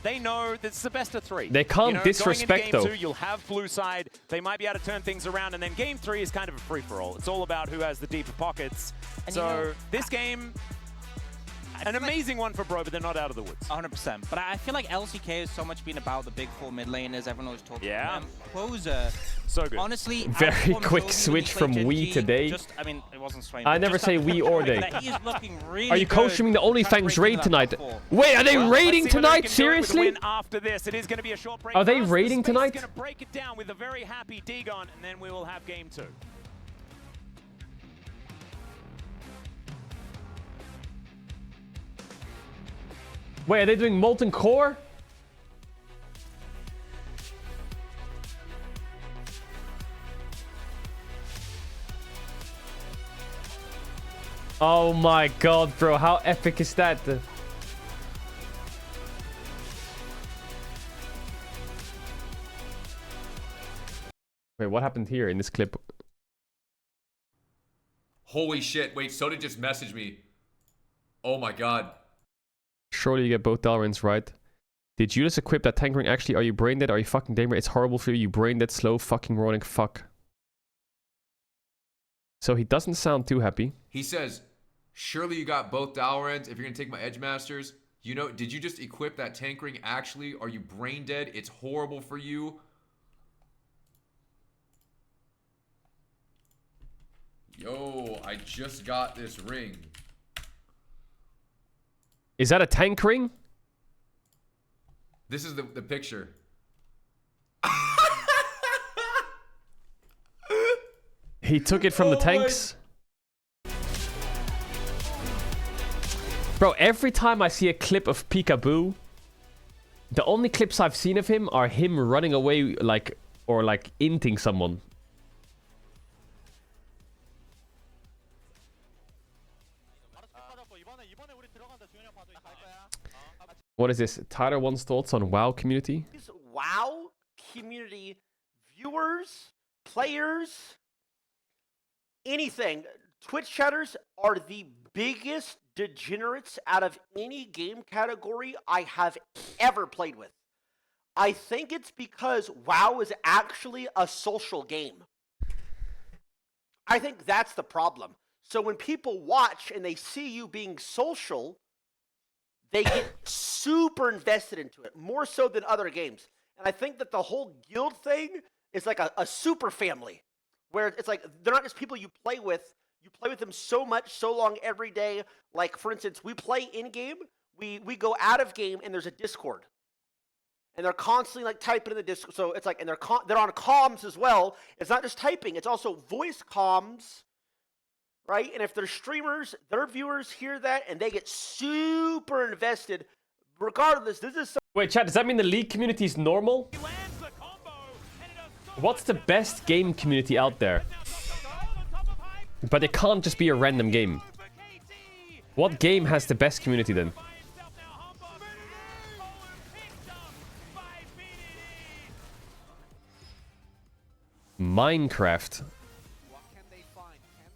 They know that it's the best of 3. They can't disrespect, going into though. Game 2, you'll have blue side. They might be able to turn things around, and then Game 3 is kind of a free-for-all. It's all about who has the deeper pockets. And so this game, an amazing one for Bro, but they're not out of the woods. 100%. But I feel like LCK has so much been about the big 4 mid laners. Everyone always talks about them. Poser, so good. Honestly, Very outperformed quick Jovi switch when from he played we Gen G. today. It wasn't Swain. I but never just say that- we or they. that he is looking really Are you good co-streaming the trying to OnlyFans break raid into that tonight? top 4. Wait, are they raiding Let's see whether tonight? we can do it with a Seriously? win after this. It is going to be a short break. Are they for us. raiding The Space tonight? Is going to break it down with a very happy Dagon, and then we will have Game 2. Wait, are they doing Molten Core? Oh my god, bro, how epic is that? Wait, what happened here in this clip? Holy shit, wait, Soda just messaged me. Oh my god. Surely you get both Dalrins right. Did you just equip that tank ring? Actually, are you brain dead? Are you fucking gamer? It's horrible for you. You brain dead, slow, fucking rolling fuck. So he doesn't sound too happy. He says, surely you got both Dalrins if you're gonna take my Edge Masters. You know, did you just equip that tank ring? Actually, are you brain dead? It's horrible for you. Yo, I just got this ring. Is that a tank ring? This is the picture. He took it from the Oh tanks. Bro, every time I see a clip of Peekaboo, the only clips I've seen of him are him running away or inting someone. What is this? Tyler wants thoughts on WoW community? WoW community viewers players, anything. Twitch chatters are the biggest degenerates out of any game category I have ever played with. I think it's because WoW is actually a social game. I think that's the problem. So when people watch and they see you being social, they get super invested into it, more so than other games. And I think that the whole guild thing is like a super family, where it's like they're not just people you play with. You play with them so much, so long, every day. Like, for instance, we play in-game, we go out of game, and there's a Discord. And they're constantly, like, typing in the Discord. So it's like, and they're on comms as well. It's not just typing. It's also voice comms, right? And if they're streamers, their viewers hear that, and they get super invested. Regardless, this is... Wait, chat, does that mean the League community is normal? What's the best game community out there? But it can't just be a random game. What game has the best community then? Minecraft.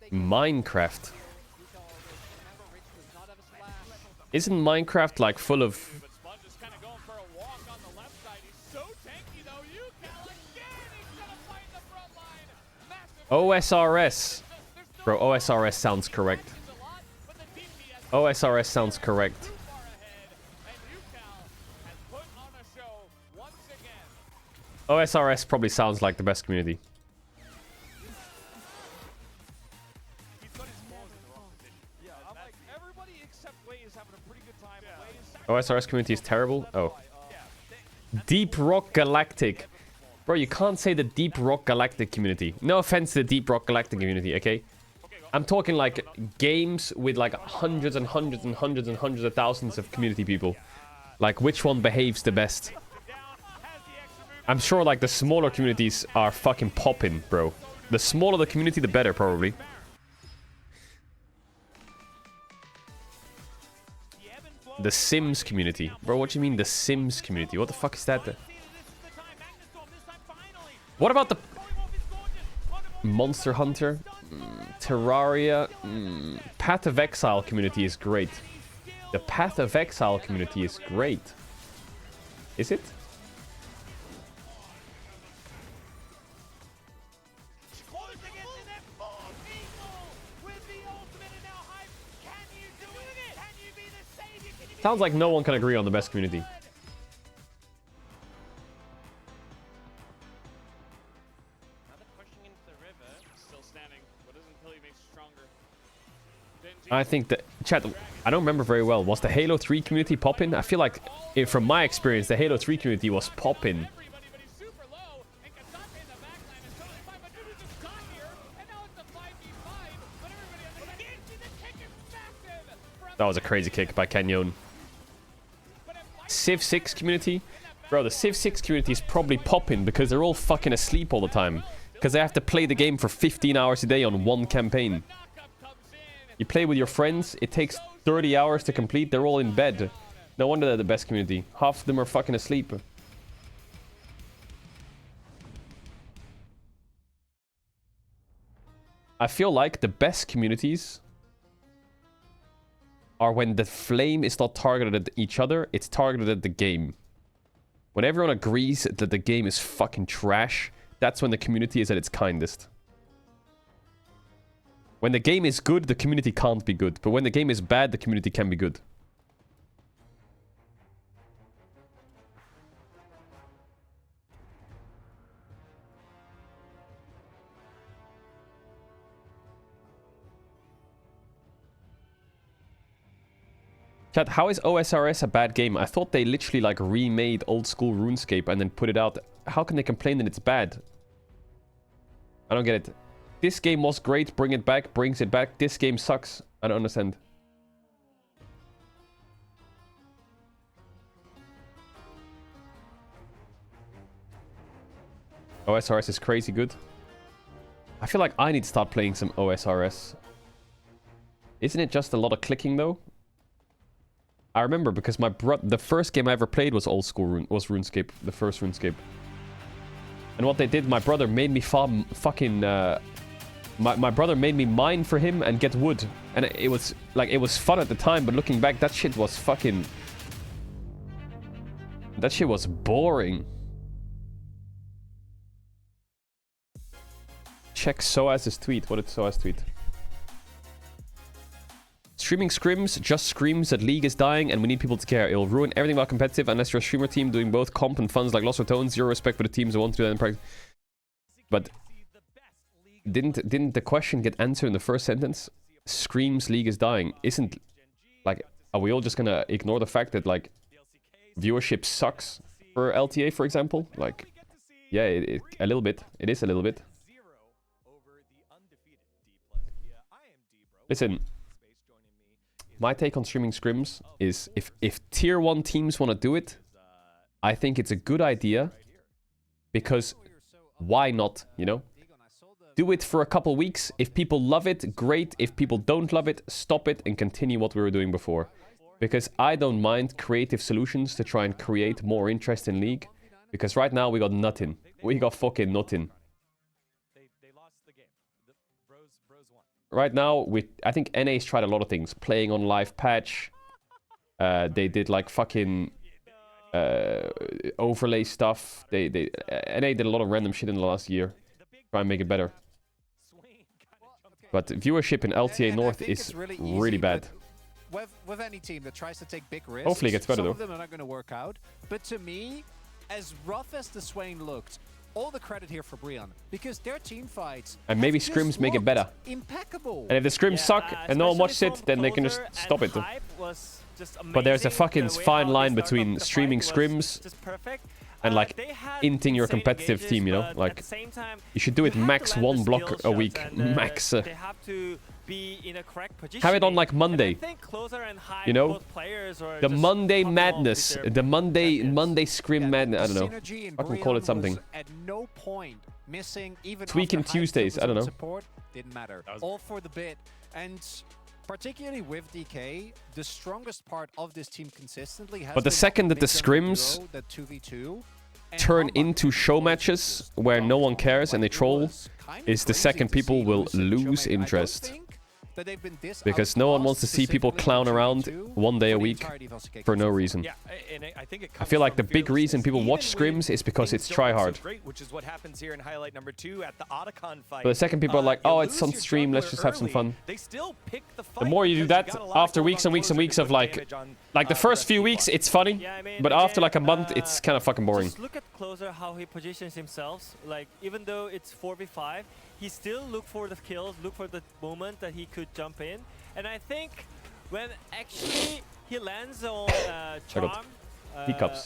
Minecraft. Isn't Minecraft like full of... OSRS. Bro, OSRS sounds correct. OSRS sounds correct. OSRS probably sounds like the best community. OSRS community is terrible? Oh. Deep Rock Galactic. Bro, you can't say the Deep Rock Galactic community. No offense to the Deep Rock Galactic community, okay? I'm talking like games with like hundreds and hundreds and hundreds and hundreds of thousands of community people. Like, which one behaves the best? I'm sure like the smaller communities are fucking popping, bro. The smaller the community, the better, probably. The Sims community. Bro, what do you mean the Sims community? What the fuck is that? What about the... Monster Hunter? Terraria? Path of Exile community is great. The Path of Exile community is great. Is it? Sounds like no one can agree on the best community. I think that... Chat, I don't remember very well. Was the Halo 3 community poppin'? I feel like, from my experience, the Halo 3 community was poppin'. That was a crazy kick by Canyon. Civ 6 community? Bro, the Civ 6 community is probably popping because they're all fucking asleep all the time. Because they have to play the game for 15 hours a day on one campaign. You play with your friends, it takes 30 hours to complete, they're all in bed. No wonder they're the best community. Half of them are fucking asleep. I feel like the best communities are when the flame is not targeted at each other, it's targeted at the game. When everyone agrees that the game is fucking trash, that's when the community is at its kindest. When the game is good, the community can't be good. But when the game is bad, the community can be good. Chat, how is OSRS a bad game? I thought they literally like remade old school RuneScape and then put it out. How can they complain that it's bad? I don't get it. This game was great, bring it back, brings it back. This game sucks. I don't understand. OSRS is crazy good. I feel like I need to start playing some OSRS. Isn't it just a lot of clicking though? I remember because the first game I ever played was old school RuneScape, the first RuneScape. And what they did, my brother made me fucking... My brother made me mine for him and get wood. And it was like, it was fun at the time, but looking back, that shit was fucking... That shit was boring. Check Soaz's tweet. What did Soaz tweet? Streaming scrims just screams that League is dying and we need people to care. It'll ruin everything about competitive unless you're a streamer team doing both comp and funds like Lost or Tones. Zero respect for the teams that want to do that in practice. But didn't the question get answered in the first sentence? Screams League is dying. Isn't, like, are we all just gonna ignore the fact that, like, viewership sucks for LTA, for example? Like, yeah, a little bit. It is a little bit. Listen, my take on streaming scrims is if tier 1 teams want to do it, I think it's a good idea, because why not, you know? Do it for a couple weeks. If people love it, great. If people don't love it, stop it and continue what we were doing before. Because I don't mind creative solutions to try and create more interest in League. Because right now we got nothing. We got fucking nothing. Right now, I think NA's tried a lot of things. Playing on live patch. They did like fucking overlay stuff. NA did a lot of random shit in the last year. Try and make it better. But viewership in LTA North is really bad. With any team that tries to take big risks, hopefully it gets better, some though. of them are not going to work out. But to me, as rough as the Swain looked, all the credit here for Brian, because their team fights And maybe scrims make it better. impeccable. And if the scrims suck and no one watches it, then they can just stop it. But there's a fucking fine line between streaming scrims and like inting your competitive team, you know? Like, you should do it max 1 block a week. Max. They have to be in a correct position. Have it on like Monday. You know? The Monday madness. The Monday scrim madness. I don't know. I can call it something. At no point missing even Tweaking Tuesdays. I don't know. Support didn't matter. All for the bit. And particularly with DK, the strongest part of this team consistently has But the been second that the mid-jungle scrims duo, that 2v2, turn into show matches where no one cares and they troll, is the second people will lose interest. Because no one wants to see people clown around 1 day a week for no reason. I feel like the big reason people watch scrims is because it's tryhard. But the second people are like, oh, it's on stream, let's just have some fun. The more you do that, after weeks and weeks and weeks of like the first few weeks, it's funny, but after like a month, it's kind of fucking boring. Just look at closer how he positions himself. Like, even though it's 4v5, he still look for the kills, look for the moment that he could jump in. And I think when actually he lands on Charm,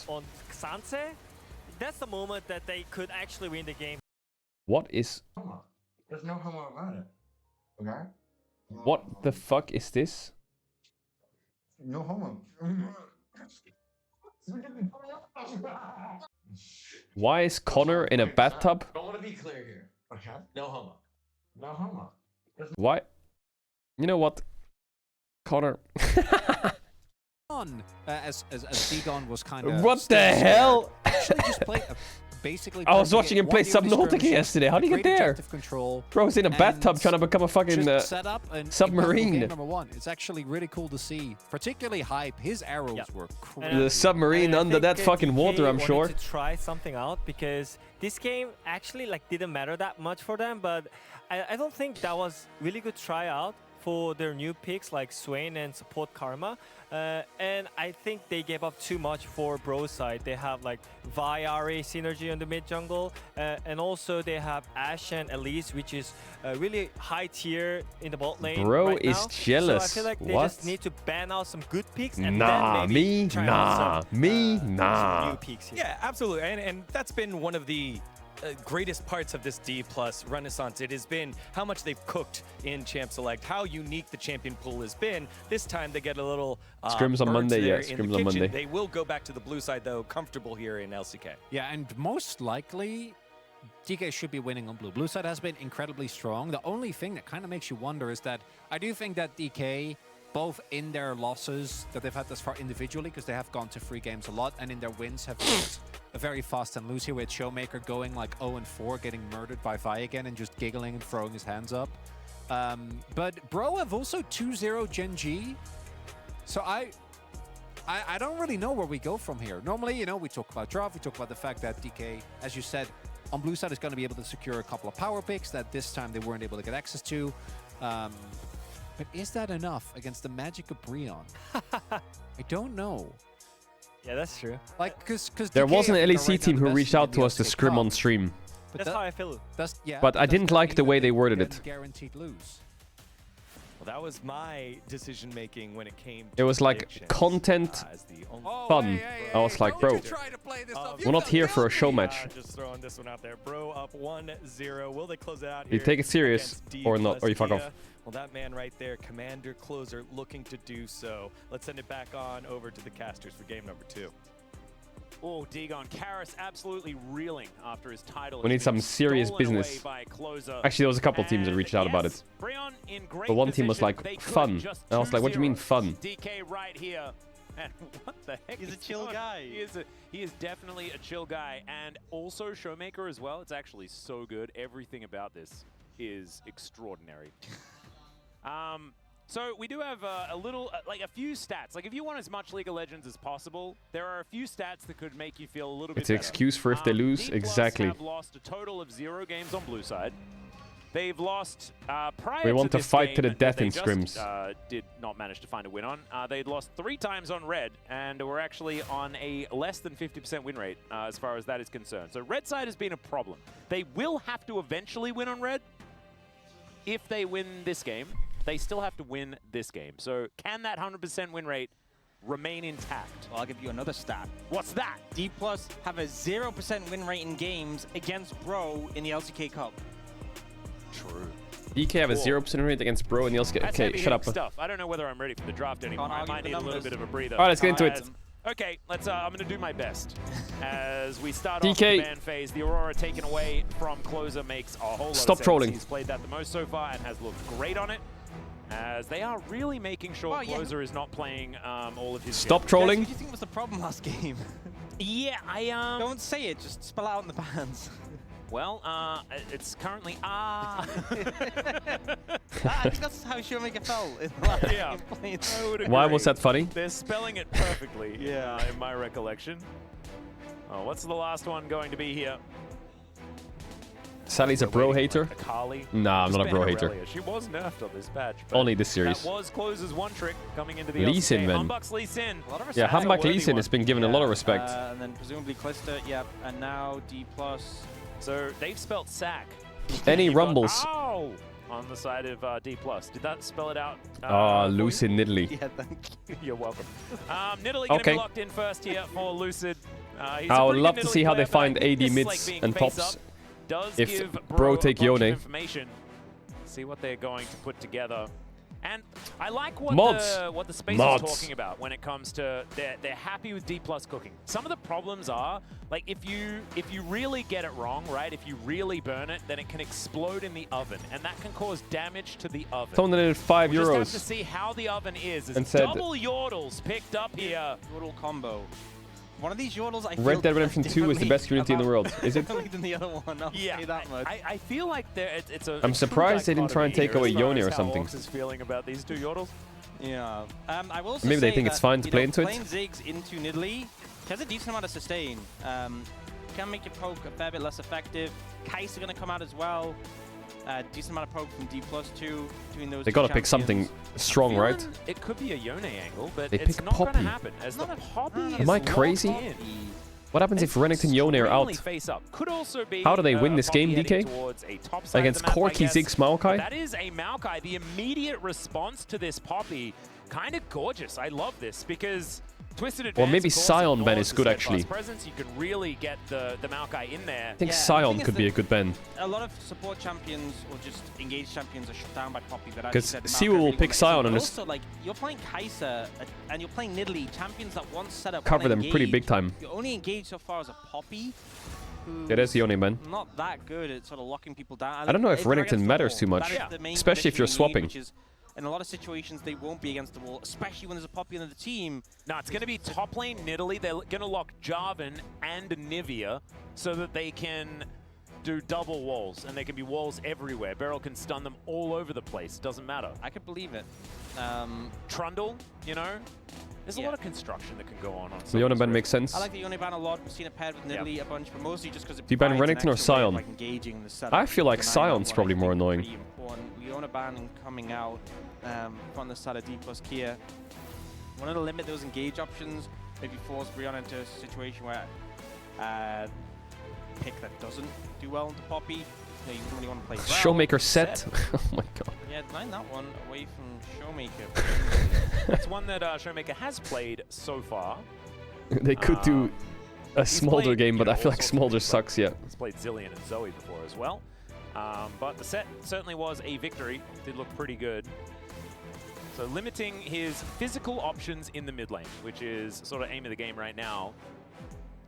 on Xanse, that's the moment that they could actually win the game. What is... There's no homo about it. Okay? What the fuck is this? No homo. Why is Connor in a bathtub? I want to be clear here. Okay? No homo. No homo. Why? You know what? Connor. As Digon was kind of... What the hell? Actually just play basically... I was watching him play Subnautica yesterday. How did he get there? Bro's in a bathtub trying to become a fucking submarine. Game number 1. It's actually really cool to see. Particularly Hype. His arrows were crazy. The submarine under that fucking water, I'm sure. To try something out because this game actually like didn't matter that much for them, but I don't think that was really good tryout for their new picks like Swain and support Karma. And I think they gave up too much for Bro's side. They have like Vi RA synergy on the mid jungle, and also they have Ashe and Elise, which is really high tier in the bot lane. Bro right is now. jealous. So I feel like they What? just need to ban out some good picks and Nah, then maybe me, try nah, out some, nah. new peaks here. Yeah, absolutely. And that's been one of the greatest parts of this D+ renaissance. It has been how much they've cooked in Champ Select, how unique the champion pool has been. This time they get a little Scrims on Monday, yeah, in the scrims on kitchen. Monday. They will go back to the blue side though, comfortable here in LCK. Yeah, and most likely DK should be winning on blue. Blue side has been incredibly strong. The only thing that kind of makes you wonder is that I do think that DK, both in their losses that they've had thus far individually, because they have gone to free games a lot, and in their wins have used a very fast and loose here with Showmaker going like 0-4, getting murdered by Vi again and just giggling and throwing his hands up. But Bro have also 2-0 Gen G. So I don't really know where we go from here. Normally, you know, we talk about draft, we talk about the fact that DK, as you said, on blue side is going to be able to secure a couple of power picks that this time they weren't able to get access to. But is that enough against the magic of Breon? I don't know. Yeah, that's true. Like, because There was an LEC team who reached out to us to scrim on stream. That's how I feel. But I didn't like the way they worded it. Guaranteed lose. Well, that was my decision making when it came to It was like predictions, content, as the only- fun. I was like, bro, we're not here for a show match. Just throwing this one out there. Bro up 1-0. Will they close it out You here? take it serious against D or not, or you fuck plus off. Tia? Well, that man right there, Commander Closer, looking to do so. Let's send it back on over to the casters for game number 2. Oh, Dagon. Karras absolutely reeling after his title. We need some serious business. Actually, there was a couple teams that reached out about it. But one team was like, fun. And I was like, what do you mean fun? DK right here. And what the heck? He's a chill guy. He is definitely a chill guy. And also Showmaker as well. It's actually so good. Everything about this is extraordinary. So we do have a few stats. Like if you want as much League of Legends as possible, there are a few stats that could make you feel a little bit It's an better. excuse for if they lose, D+ exactly. have lost a total of 0 games on blue side. They've lost prior We want to this fight to game the death that in they just, scrims. Did not manage to find a win on. They'd lost 3 times on red, and were actually on a less than 50% win rate as far as that is concerned. So red side has been a problem. They will have to eventually win on red. If they win this game, they still have to win this game. So can that 100% win rate remain intact? Well, I'll give you another stat. What's that? D+ have a 0% win rate in games against Bro in the LCK Cup. True. DK have a 0% rate against Bro and the LCK. That's Okay, shut up. stuff. I don't know whether I'm ready for the draft anymore. I might need a little bit of a breather. Alright, let's get into it. Okay, let's. I'm gonna do my best as we start DK. off the ban phase. The Aurora taken away from Closer makes a whole lot Stop of sense. trolling. He's played that the most so far and has looked great on it. As they are really making sure Closer is not playing all of his. Stop skills. trolling. What do you think was the problem last game? Yeah, Don't say it. Just spell out in the bans. Well, it's currently I think that's how Showmaker felt in the last Yeah. game played. I would Why agree. was that funny? They're spelling it perfectly. In my recollection. Oh, what's the last one going to be here? Sally's a Bro hater. Akali. Nah, I'm not a Bro hater. She was nerfed on this patch. but Only this series. That was Closer's one trick coming into the Lee Sin, LCK. man. Humbuck's Lee Sin. Yeah, Hambak Lee Sin has been given a lot of respect. And then presumably Clister, yep. And now D+. So they've spelt sack. Any You've got rumbles? ow on the side of D+. Did that spell it out? Lucid Niddly. Yeah, thank you. You're welcome. Nidalee going to Okay. be locked in first here for Lucid. He's I a would pretty love good to Nidalee see how they player, but find AD this, mids like, being and face tops up does if give Bro a take bunch of Yone. information. See what they're going to put together. And I like what Mods. the space Mods. is talking about when it comes to they're happy with D+ cooking. Some of the problems are like if you really get it wrong, right? If you really burn it, then it can explode in the oven, and that can cause damage to the oven. Someone donated 5 We'll euros. just have to see how the oven is. And It's said- double yordles picked up here. Yordle combo. One of these Yordles I feel Red Dead Redemption 2 is the differently best community in the about- world. Is it? differently than the other one. I'll say that much. I feel like it's a. I'm a true surprised they didn't try and dichotomy take here away as far Yone as or how something. Orcs is feeling about these two Yordles. Yeah. I will also Maybe they say think that, it's fine to you play know, into it. Playing Ziggs into Nidalee has a decent amount of sustain. Can make your poke a fair bit less effective. Kais are going to come out as well. Decent amount of poke from D+ too between those They two gotta pick champions. something strong, right? It could be a Yone angle, but They it's pick not going to Poppy. happen. As the Poppy Am is I locked crazy? in. What happens if Renekton Yone are Extremely out? face up. Could also be, How do they win this Poppy game, heading DK? towards a top side of Against the map, I Corki, guess. Ziggs, Maokai? That is a Maokai. The immediate response to this Poppy, kind of gorgeous. I love this because Twisted Advance, Or maybe of course, Scion ban ignores is the good, steadfast actually. presence. You can really get the Maokai in there. I think Yeah, the Scion thing is could be a that good ban. A lot of support champions or just engaged champions are shut down by Poppy. But as you Because said, Siwa Maokai will really pick won it. Scion But and also, like, you're playing Kai'Sa and you're playing Nidalee, champions that once set up Cover them pretty engaged. big time. You're only engaged so far as a Poppy. Yeah, there's the Yone ban. Not that good at sort of locking people down. I don't know if they're Renekton against the matters wall. too much, That is the main especially if you're condition you need, swapping. which is in a lot of situations, they won't be against the wall, especially when there's a Poppy on the team. No, it's going to be top lane Nidalee. They're going to lock Jarvan and Nivea so that they can do double walls, and they can be walls everywhere. Beryl can stun them all over the place. Doesn't matter. I could believe it. Trundle, you know? There's a lot of construction that can go on. The Yone ban makes sense. I like the Yone ban a lot. We've seen it paired with Nidalee a bunch, but mostly just because it Do you ban provides an Renekton or extra way of, Sion? like, engaging the setup. I feel like Tonight, Sion's what I probably think more is annoying. pretty important. Yone ban coming out from the side of D plus Kia. Wanted to limit those engage options, maybe force Brianna into a situation where pick that doesn't do well into Poppy. You wouldn't really want to play Showmaker set. Oh my god. Yeah, denying that one away from Showmaker. It's one that Showmaker has played so far. They could do a Smolder played, game, but you I know, feel all like sorts of Smolder things, sucks, yeah. He's played Zillion and Zoe before as well. But the set certainly was a victory. Did look pretty good. So limiting his physical options in the mid lane, which is sort of aim of the game right now,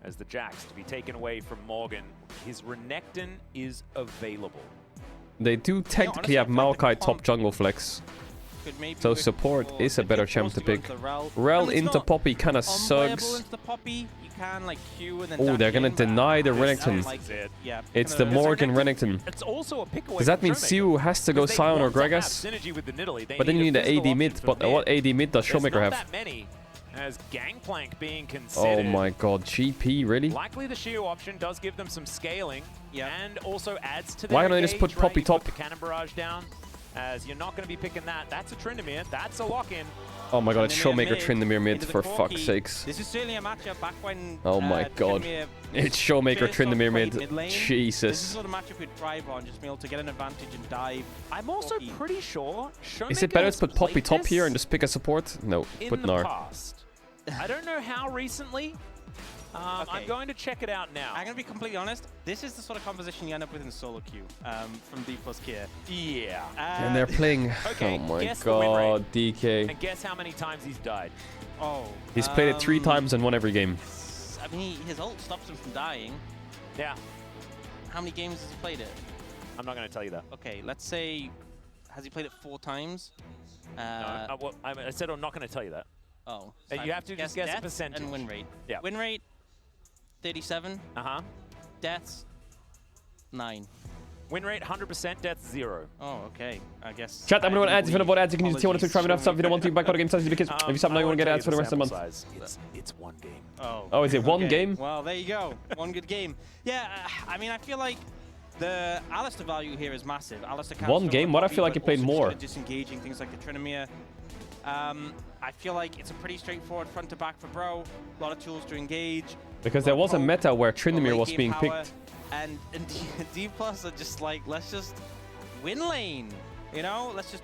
as the Jax to be taken away from Morgan. His Renekton is available. They do technically have Maokai top jungle flex. So support is a better champ to pick. Rel into Poppy kind of sucks. Oh, they're gonna deny the Renekton. It's the Morgan Renekton. It's also a pick away Does that from mean Showmaker, Siu has to go because they Sion or want to have Gragas? synergy with the Nidalee. They But then you need a an physical AD mid. option But for what mid. AD mid does There's Showmaker not have? that many, as Gangplank being Oh considered. my god, GP, really? Likely the Shio option does give them some scaling, and also adds to their Why don't they just engage, put Poppy right? You top? Put the Cannon Barrage down, as you're not going to be picking that. That's a Tryndamere. That's a lock-in. Oh my god, it's Tryndamere Showmaker mid, Tryndamere mid, into the for core fuck's key. sakes. This is certainly a matchup back when Oh my god. Tryndamere It's Showmaker first started Tryndamere playing mid. lane. This is Jesus. sort of matchup we'd thrive on, just be able to get an advantage and dive. I'm also pretty sure Showmaker Is it better to put Poppy played top this here and just pick a support? No, in put the Gnar. past. I don't know how recently. I'm going to check it out now. I'm going to be completely honest. This is the sort of composition you end up with in solo queue from D plus Kia. Yeah. And they're playing. Okay, Oh my guess the win rate. god, DK. And guess how many times he's died. Oh. He's played it 3 times and won every game. I mean, his ult stops him from dying. Yeah. How many games has he played it? I'm not going to tell you that. Okay, let's say, has he played it 4 times? No, well, I said I'm not going to tell you that. Oh. And you have to just guess a deaths percentage. and win rate. Yeah. Win rate, 37. Uh-huh. Deaths, 9. Win rate 100%, death 0. Oh, okay. I guess. Chat, I'm going to add if you want ads, you can use T1 to try enough stuff if you don't want to back out of game size because if you stop now you want to get ads for the rest of the month. It's one game. Oh, is it one game? Well, there you go. One good game. Yeah, I mean, I feel like the Alistair value here is massive. Alistair can One still game? run What? I Poppy, feel like but he played also just more. good at disengaging things like the Tryndamere. I feel like it's a pretty straightforward front to back for Bro. A lot of tools to engage. Because there was a meta where Tryndamere was late being game power, picked. And D plus are just like, let's just win lane. You know, let's just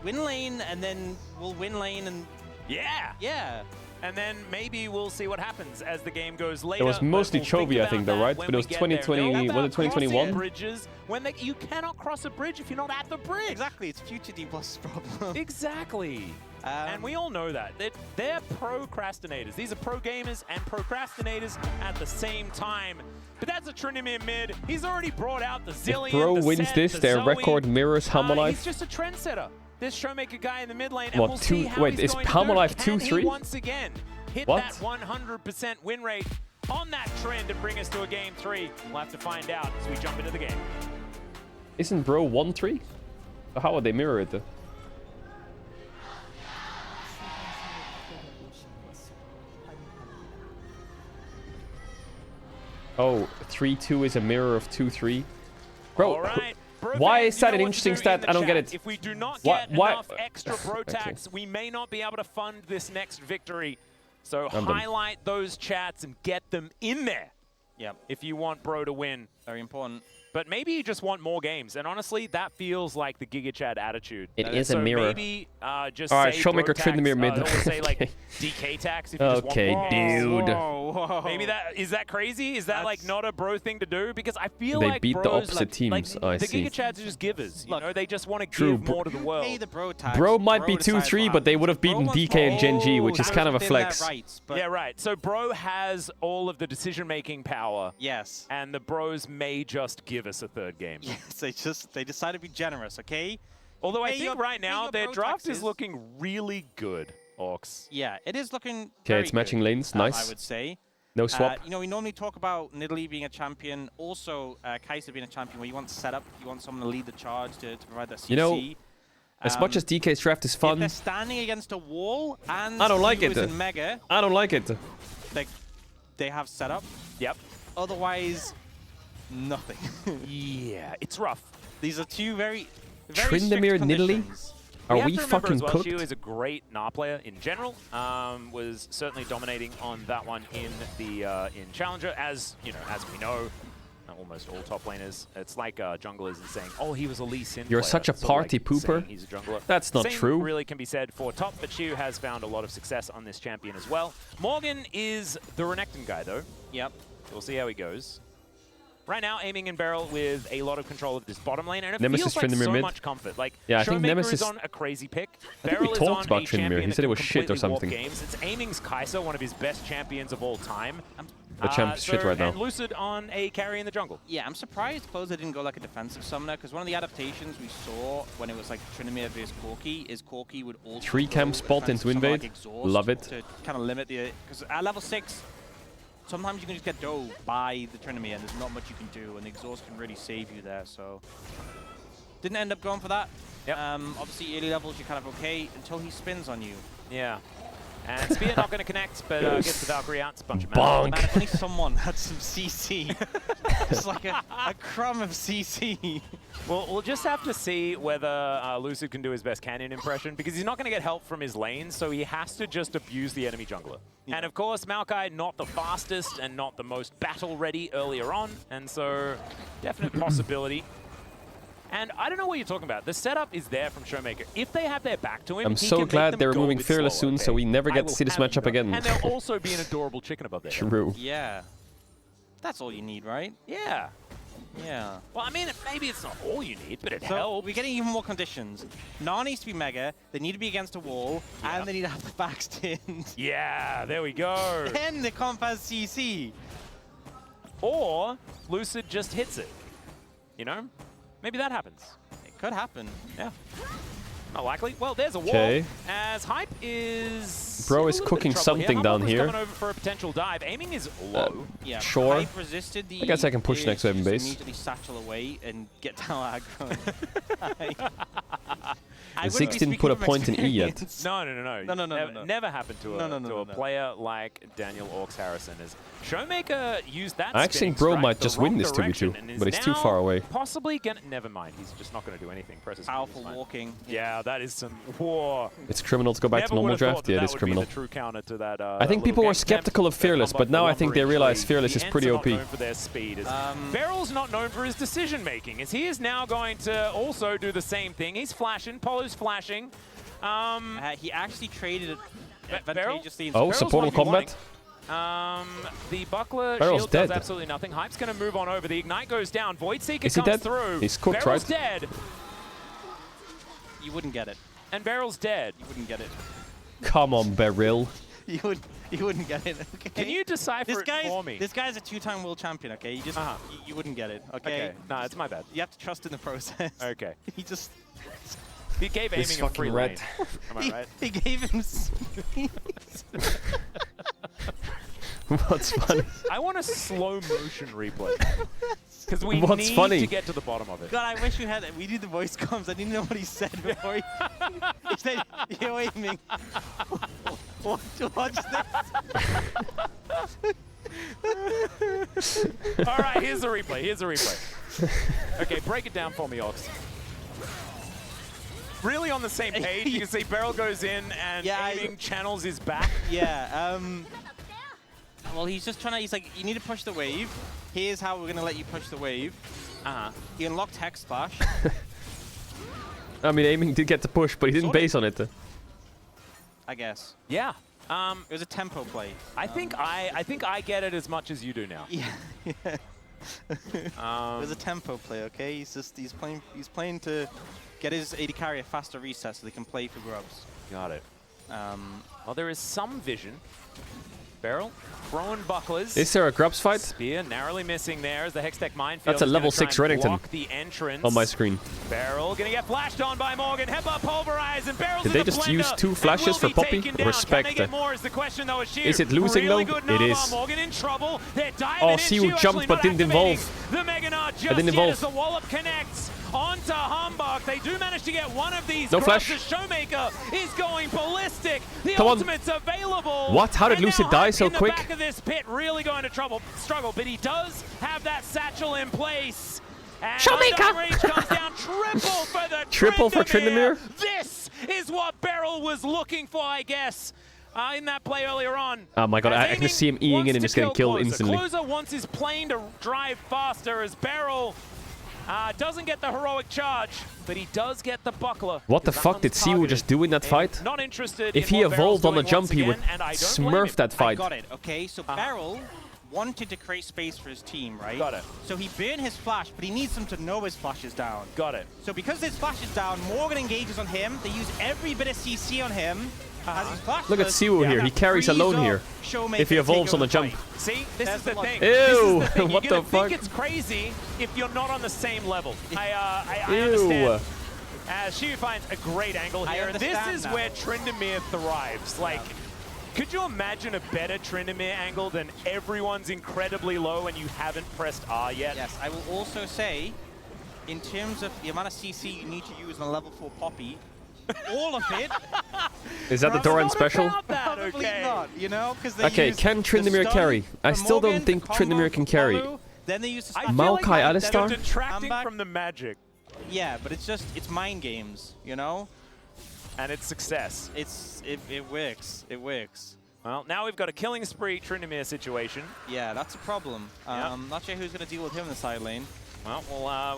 win lane and then we'll win lane and Yeah. yeah. And then maybe we'll see what happens as the game goes later. It was mostly but we'll Chovy, I think, though, right? But it was 2020. Was it 2021? Bridges when you cannot cross a bridge if you're not at the bridge. Exactly, it's future D plus problem. Exactly. And we all know that. They're procrastinators. These are pro gamers and procrastinators at the same time. But that's a Tryndamere mid. He's already brought out the Zillion. If Bro the wins Set, this, the their Zoe. record mirrors He's Hamalife. just a trendsetter. This Showmaker guy in the mid lane. And What, we'll see how wait, he's is going to Palmolive do. Can he 2-3? once again hit What? that 100% win rate on that trend and bring us to a game 3? We'll have to find out as we jump into the game. Isn't Bro 1-3? So how would they mirror it? Oh, 3-2 is a mirror of 2-3. Bro, All right. Bro why fans, is that you an know what to interesting do in stat? the I don't chat. get it. If we do not Why- get why- enough extra bro Okay. tax, we may not be able to fund this next victory. So I'm done. highlight those chats and get them in there. Yep. If you want bro to win. Very important. But maybe you just want more games. And honestly, that feels like the Giga Chad attitude. It is a so mirror. maybe just All right, say Showmaker bro tax, Tryndamere mid. or say like Okay. DK tax if you just want Okay, more. dude. Whoa. Maybe is that crazy? Is that like not a bro thing to do? Because I feel They like beat the bros, opposite like, teams, like, I the see. Giga Chads are just givers. You know, they just want to True, give more to the world. Pay the bro tax. Bro might be decides 2-3, what but they happens. would have beaten Bro DK and Gen G, which is that kind of a was within their flex. rights, but Yeah, right. So bro has all of the decision-making power. Yes. And the bros may just give us a third game. Yes, they decide to be generous, okay? Although I Pay think your- right pay now your their pro draft taxes. is looking really good, Orcs. Yeah, it is looking Okay, very it's matching good, lanes. Nice. I would say. No swap. You know, we normally talk about Nidalee being a champion, also Kai'Sa being a champion, where you want setup, you want someone to lead the charge to provide that CC. You know, as much as DK's draft is If fun, they're standing against a wall and I don't like he it. was in Mega, I don't like it. they have setup. Yep. Otherwise, nothing. Yeah, it's rough. These are two very strict Tryndamere Nidalee? conditions. Are have we to remember fucking as well, cooked? Shu is a great Gnar player in general. Was certainly dominating on that one in the in Challenger, as you know, as we know. Almost all top laners. It's like junglers and saying, "Oh, he was a Lee Sin You're player." such a Sort of party like pooper. saying he's a jungler. That's not Same true. Really can be said for top, but Shu has found a lot of success on this champion as well. Morgan is the Renekton guy, though. Yep. We'll see how he goes. Right now, aiming in barrel with a lot of control of this bottom lane, and it Nemesis feels like Tryndamere so mid. much comfort. Like, Yeah, I think Showmaker Nemesis- is on a crazy pick. I think we Barrel is talked on about a Tryndamere. champion He that said it can was shit or completely warp something. Games. It's aiming's Kai'Sa, one of his best champions of all time. The champ's shit right now. And Lucid on a carry in the jungle. Yeah, I'm surprised Closer didn't go like a defensive summoner, because one of the adaptations we saw when it was like Tryndamere versus Corki is Corki would also 3 camp go spot defensive into summon, invade. like Exhaust Love it. to kind of limit the... Because at level 6, sometimes you can just get dove by the Tryndamere and there's not much you can do, and the Exhaust can really save you there, so... Didn't end up going for that. Yep. Obviously, early levels you're kind of okay until he spins on you. Yeah. And Spear not going to connect, but gets the Valkyrie out. It's a bunch of Bonk. Man, if only someone had some CC. It's like a crumb of CC. Well, we'll just have to see whether Lucid can do his best Canyon impression, because he's not going to get help from his lane, so he has to just abuse the enemy jungler. Yeah. And of course, Maokai not the fastest and not the most battle-ready earlier on, and so definite possibility. And I don't know what you're talking about. The setup is there from Showmaker. If they have their back to him, I'm he so can make glad them they're go removing with Fearless slower, soon, so okay? we never I get will to see this have matchup you know. again. And there'll also be an adorable chicken above there. True. Yeah. That's all you need, right? Yeah. Yeah. Well, I mean, maybe it's not all you need, but it So helps. we're getting even more conditions. Gnar needs to be Mega, they need to be against a wall, and they need to have the backs tinned. Yeah, there we go. And the comp has CC. Or Lucid just hits it. You know? Maybe that happens. It could happen. Yeah. Not likely. Well, there's a wall. Okay. As Hype is... Bro in a is little bit cooking of trouble something here. down Humbucker's here. coming over for a potential dive. Aiming is low. Yeah, Sure. Hype resisted the I guess I can push next to urge heaven to base. immediately satchel away and get down aggro. The 16 put a point in E yet. No. No. Never happened to a player like Daniel Orcs Harrison. As Showmaker used that I actually think spinning Bro strike might the just wrong win this 2v2, direction and is but he's too now far away. Possibly gonna... Never mind. He's just not going to do anything. Presses Powerful walking. Yeah, that is some war. It's criminal to go back to Never normal would've thought draft. that Yeah, it that is would be criminal. the true counter to that, I think little people were game skeptical of Fearless, but now I think they realize Fearless is pretty OP. The Ents are not known for their speed. Beryl's not known for his decision making, as he is now going to also do the same thing. He's flashing. Polo's flashing. He actually traded it advantageously. Oh, supportal combat. The Buckler Beryl's shield dead. does absolutely nothing. Hype's going to move on over. The Ignite goes down. Voidseeker Is he comes dead? through. He's cooked, Beryl's right? dead. You wouldn't get it. And Beryl's dead. You wouldn't get it. Come on, Beryl. You wouldn't get it. Okay. Can you decipher it for me? This guy's a 2-time world champion. Okay, you just you wouldn't get it. Okay. No, it's my bad. You have to trust in the process. Okay. He just. He gave This aiming a free fucking red. lane. Am I right? He gave him space. What's funny? I want a slow motion replay. Because we What's need funny? to get to the bottom of it. God, I wish we had it. We did the voice comms. I didn't know what he said before. He said, "You're aiming." Watch this. All right, here's the replay. Here's the replay. Okay, break it down for me, Ox. Really on the same page. You can see Beryl goes in and aiming channels his back. Yeah. Well, he's just trying to. He's like, you need to push the wave. Here's how we're gonna let you push the wave. He unlocked Hex Splash. I mean, aiming did get the push, but he didn't base on it. I guess. Yeah. It was a tempo play. I think I get it as much as you do now. Yeah. It was a tempo play. Okay. He's playing to get his AD carry a faster reset so they can play for grubs. Got it. Well, there is some vision. Beryl throwing bucklers. Is there a grubs fight? Spear narrowly missing there as the Hextech minefield. That's a level 6 Reddington The entrance. on my screen. Beryl gonna get flashed on by Morgan. Headbutt pulverize and Beryl's Did they just use 2 flashes for Poppy? Respect. Is it losing though? It is. Morgan in trouble. Oh, Siwu jumped but didn't involve. The Meganard just didn't involve. as the wallop connects onto Humbug. They do manage to get one of these. No flash. The Showmaker is going ballistic. The Come on. ultimate's available. What? How did And Lucid now die Hype so in quick? The back of this pit really going to struggle, but he does have that satchel in place. And Showmaker! Range comes down triple for the Triple for Tryndamere. This is what Beryl was looking for, I guess, in that play earlier on. Oh my god, I can see him eating in and just getting killed instantly. Closer wants his plane to drive faster as Beryl doesn't get the heroic charge, but he does get the buckler. What the fuck did Siwu just do in that fight? Not interested If in he what Beryl's evolved on the doing jump, once he would again, and I don't blame smurf him. that fight. I got it. Okay, so Beryl wanted to create space for his team, right? Got it. So he burned his flash, but he needs them to know his flash is down. Got it. So because his flash is down, Morgan engages on him. They use every bit of CC on him. As he's flashless. Look at Siwu here. He carries alone here. If he evolves on the jump. See, this is the thing. Ew, This is the thing. what You're the gonna fuck? think it's crazy if you're not on the same level. I Ew. understand. She finds a great angle I here, and this understand is now. where Tryndamere thrives. Like, could you imagine a better Tryndamere angle than everyone's incredibly low and you haven't pressed R yet? Yes, I will also say, in terms of the amount of CC you need to use on a level 4 Poppy, all of it. Is that the Doran special? Probably not, you know? Okay, can Tryndamere carry? I still don't think Tryndamere can carry. Then they use the Maokai Alistar? They're detracting from the magic. Yeah, but it's mind games, you know? And it's success. It works. It works. Well, now we've got a killing spree Tryndamere situation. Yeah, that's a problem. Not sure who's going to deal with him in the side lane. Well,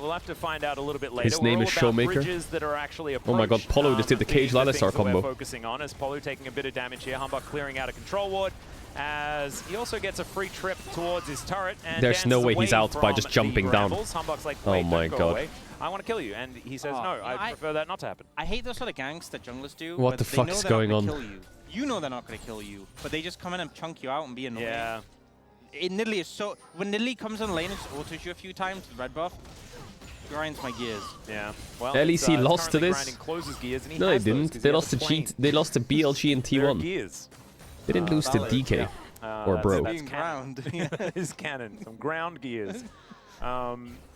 we'll have to find out a little bit later. His name We're is all about Showmaker. bridges that are actually Oh my god, Polo just did the Caedrel Alistar Alistar combo. We're focusing on as Polo taking a bit of damage here. Humbug clearing out a control ward as he also gets a free trip towards his turret. And There's no way he's out by just from jumping the down. brambles. Humbug's like, Oh wait, my don't go god. away. I want to kill you. And he says, no, I prefer that not to happen. I hate those sort of ganks that junglers do. What where the they fuck know is they're not going gonna on? Kill you. You know they're not going to kill you, but they just come in and chunk you out and be annoying. Yeah. It Nidalee is so... When Nidalee comes in lane and just autos you a few times with red buff, grinds my gears. Yeah. Well, LEC lost to this? Gears, and he No, they has those didn't. 'cause They he has lost a to plane. Cheat. They lost to BLG and There are T1. gears. They didn't lose to valid. DK. Yeah. Or Bro. That's canon. That is canon. Some ground gears.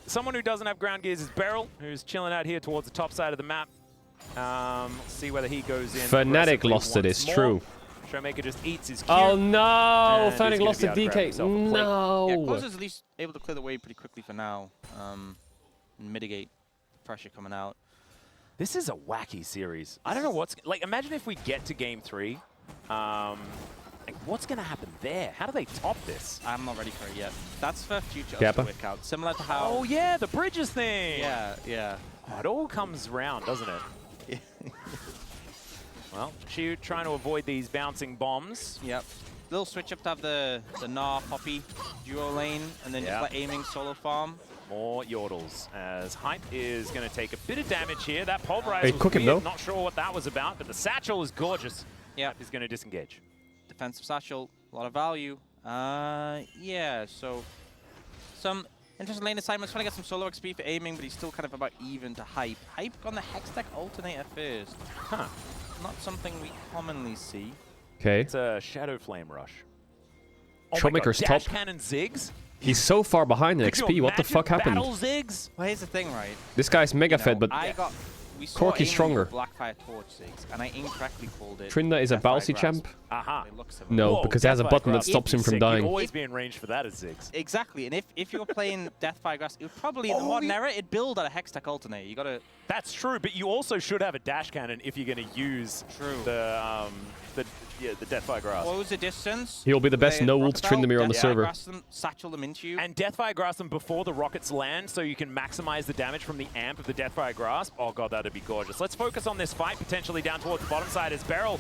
Someone who doesn't have ground gears is Beryl, who's chilling out here towards the top side of the map. Let's see whether he goes in. Fnatic aggressively lost to once this, more. true. Showmaker just eats his cue. Oh no! and he's Fnatic gonna lost be to able to grab DK. himself a plate. Yeah, No! Closer's at least able to clear the way pretty quickly for now. And mitigate pressure coming out. This is a wacky series. I don't know what's... Like, imagine if we get to Game 3. Like, what's going to happen there? How do they top this? I'm not ready for it yet. That's for future us Kappa. to work out. Similar to how... Oh, yeah, the bridges thing. Yeah, yeah. Oh, it all comes round, doesn't it? Well, Shiu trying to avoid these bouncing bombs. Yep. Little switch up to have the Gnar Poppy duo lane, and then just like aiming solo farm. More Yordles as Hype is going to take a bit of damage here. That Pulverize Hey, was cook him, weird. though. Not sure what that was about, but the Satchel is gorgeous. Yeah. Is going to disengage. Defensive satchel, a lot of value. Yeah, so some interesting lane assignments. Trying to get some solo XP for aiming, but he's still kind of about even to Hype. Hype on the Hextech alternator first. Huh. Not something we commonly see. Okay. It's a Shadow Flame Rush. Oh Showmaker's my God, top. Dash Cannon Ziggs? He's so far behind in Could you XP. What the imagine fuck happened? Battle Ziggs? Well, here's the thing, right? This guy's mega fed, but We saw Corky's aiming stronger. for Blackfire Torch Ziggs, and I incorrectly called it. Trinda is a Deathfire bouncy Grasp. champ? Aha. It looks similar. No, Whoa, because it has a Deathfire button that Grasp. stops him from Sick. dying. You'd always be in range for that as Ziggs. Exactly, and if you're playing Deathfire Grasp, it would probably in the modern era it'd build at a Hextech alternator. You gotta. That's true, but you also should have a dash cannon if you're going to use the Deathfire Grasp. Close the distance. He'll be the best They no rocket ult Tryndamere on the Deathfire server. Grasp them, satchel them into you. And Deathfire Grasp them before the rockets land so you can maximize the damage from the amp of the Deathfire Grasp. Oh god, that'd be gorgeous. Let's focus on this fight potentially down towards the bottom side as Beryl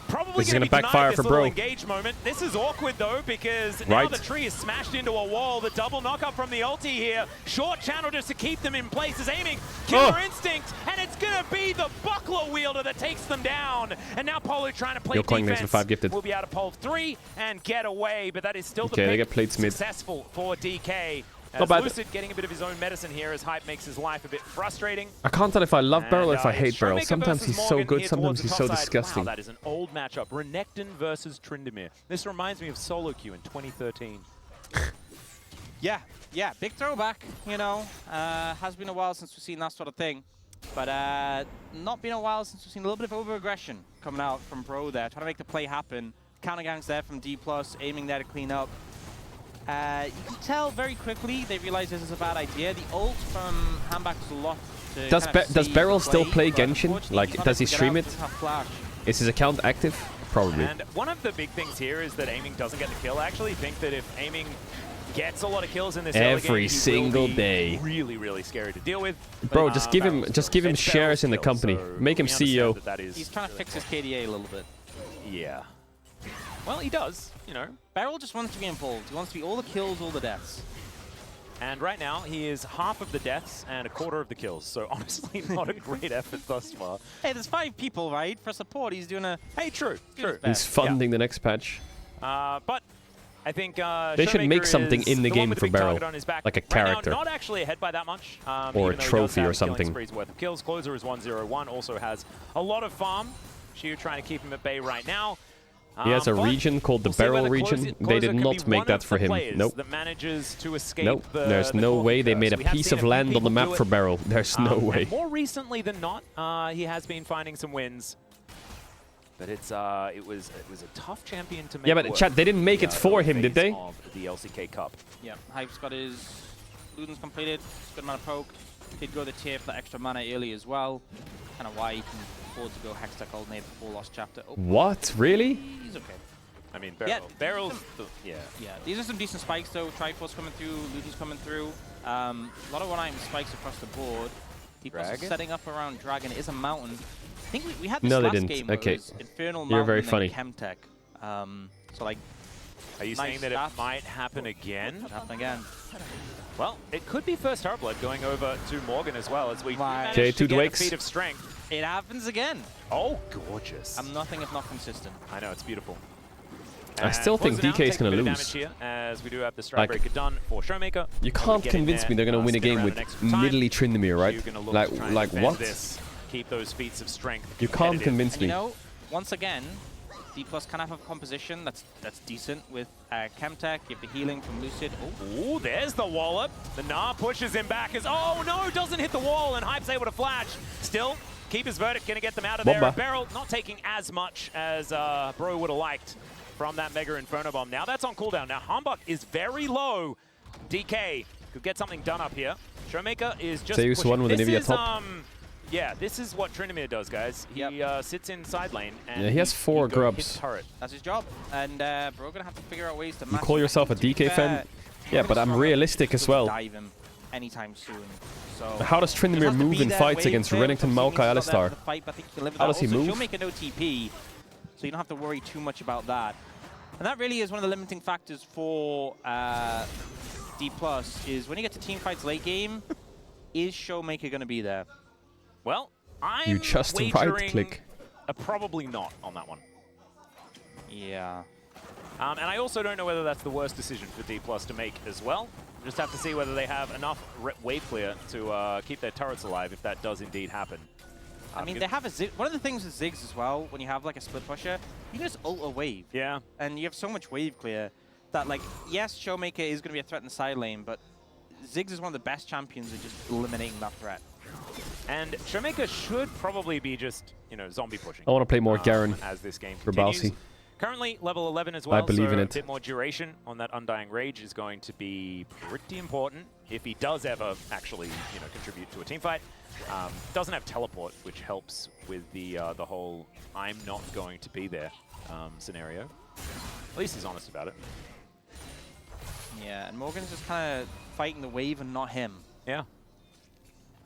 probably This is going to gonna be backfire denied for this little Bro. engage moment. This is awkward though because now Right. the tree is smashed into a wall. The double knockup from the ulti here. Short channel just to keep them in place is aiming. Killer Instinct and it's gonna be the buckler wielder that takes them down. And now Polo trying to play Yo, calling next to defense. 5 gifted. Will be able to pull 3 and get away, but that is still Okay, the they pick get plates mid. successful for DK. Not As bad. Lucid getting a bit of his own medicine here as Hype makes his life a bit frustrating. I can't tell if I love Beryl or if I it's hate Beryl. Showmaker Sometimes versus he's so Morgan good, here sometimes towards he's the so top side. disgusting. Wow, that is an old matchup. Renekton versus Tryndamere. This reminds me of solo queue in 2013. Yeah, big throwback, you know. Has been a while since we've seen that sort of thing. But not been a while since we've seen a little bit of over-aggression coming out from Bro there, trying to make the play happen. Counter gangs there from D+, aiming there to clean up. You can tell very quickly they realize this is a bad idea. The ult from Handback is a lot to Does Beryl still play Genshin? unfortunately, Like, he's not does he able to get stream out, it? doesn't have flash. Is his account active? Probably. And one of the big things here is that aiming doesn't get the kill. I actually think that if aiming gets a lot of kills in this early game, Every he single will be day. really, really scary to deal with. Bro, just give him shares in the company. Make him CEO. He's trying to fix his KDA a little bit. Yeah. Well, he does, you know. Beryl just wants to be involved. He wants to be all the kills, all the deaths. And right now, he is half of the deaths and a quarter of the kills. So honestly, not a great effort thus far. Hey, there's 5 people, right? For support, he's doing a... Hey, true. He's funding the next patch. But I think They should make something in the game for Beryl, like a character. Right now, not actually ahead by that much. Or a even though he does trophy have or a killing something. spree's worth of kills. Closer is 101, also has a lot of farm. Shiu trying to keep him at bay right now. He has a But region called the we'll see Beryl whether region. Closer They did can not be make one that of for the him. players Nope. that manages to escape Nope. There's the no way they Corki made a curse. We have piece seen of a few land on the people map do for it. Beryl. There's no way. And more recently than not, he has been finding some wins. But it's it was a tough champion to make. Yeah, but work. chat, they didn't make it for him, did they? Of the LCK Cup. Yeah, Hype's got his Luden's completed. Good amount of poke. Did go the tier for that extra mana early as well. Kind of why he can afford to go Hextech Alternate before Lost Chapter. Oh, What? Really? he's okay. I mean, Beryl's yeah. Yeah, these are some decent spikes though. Triforce coming through, Luden's coming through. A lot of one-item spikes across the board. People setting up around Dragon. It is a mountain. I think we had this No, they last didn't. game where Okay. it was Infernal You're very Mountain funny. and Chemtech. So like, Are you nice saying that stuff. it might happen again? Could happen again. Well, it could be first Starblood going over to Morgan as well as we managed Okay, to two get a Dwakes. feat of strength. It happens again. Oh, gorgeous. I'm nothing if not consistent. I know, it's beautiful. I still think DK is going to lose. Here, as we do have the Like, Strikebreaker done for Showmaker. You can't convince me they're going to win a game with middly Tryndamere, right? Like what? Keep those feats of strength. You can't convince And me. you know, once again, D+ can have a composition that's decent with Chemtech. You have the healing from Lucid. Oh, there's the wallop. The Gnar pushes him back as oh no, doesn't hit the wall, and Hype's able to flash. Still, Keeper's Verdict gonna get them out of there. Bomba. Beryl not taking as much as Bro would have liked from that Mega Inferno Bomb. Now that's on cooldown. Now Hambuk is very low. DK could get something done up here. Showmaker is just Zeus pushing. one with an This Nivea is, top. yeah, this is what Tryndamere does, guys. He sits in side lane and Yeah, he has 4 hits grubs. turret. That's his job. And Bro gonna have to figure out ways to You match call him. yourself a To be DK fan? fair, Yeah, but I'm realistic as well. dive him anytime soon. So How does Tryndamere move in fights against Renekton, Maokai, Alistar? How does he move? She'll make an OTP, so you don't have to worry too much about that. And that really is one of the limiting factors for D+, is when you get to team fights late game, is Showmaker going to be there? Well, I'm You just wagering right-click. Probably not on that one. Yeah. And I also don't know whether that's the worst decision for D+ to make as well. Just have to see whether they have enough wave clear to keep their turrets alive if that does indeed happen. I mean, they have a Zig. One of the things with Ziggs as well, when you have like a split pusher, you can just ult a wave. Yeah. And you have so much wave clear that, like, yes, Showmaker is going to be a threat in the side lane, but Ziggs is one of the best champions at just eliminating that threat. And Showmaker should probably be just, you know, zombie pushing. I want to play more Garen as this game for continues. Balsi. Currently level 11 as well, believe so in a it. bit more duration on that Undying Rage is going to be pretty important if he does ever actually, you know, contribute to a team fight. Doesn't have teleport, which helps with the whole I'm not going to be there scenario. At least he's honest about it. Yeah, and Morgan's just kind of fighting the wave and not him. Yeah.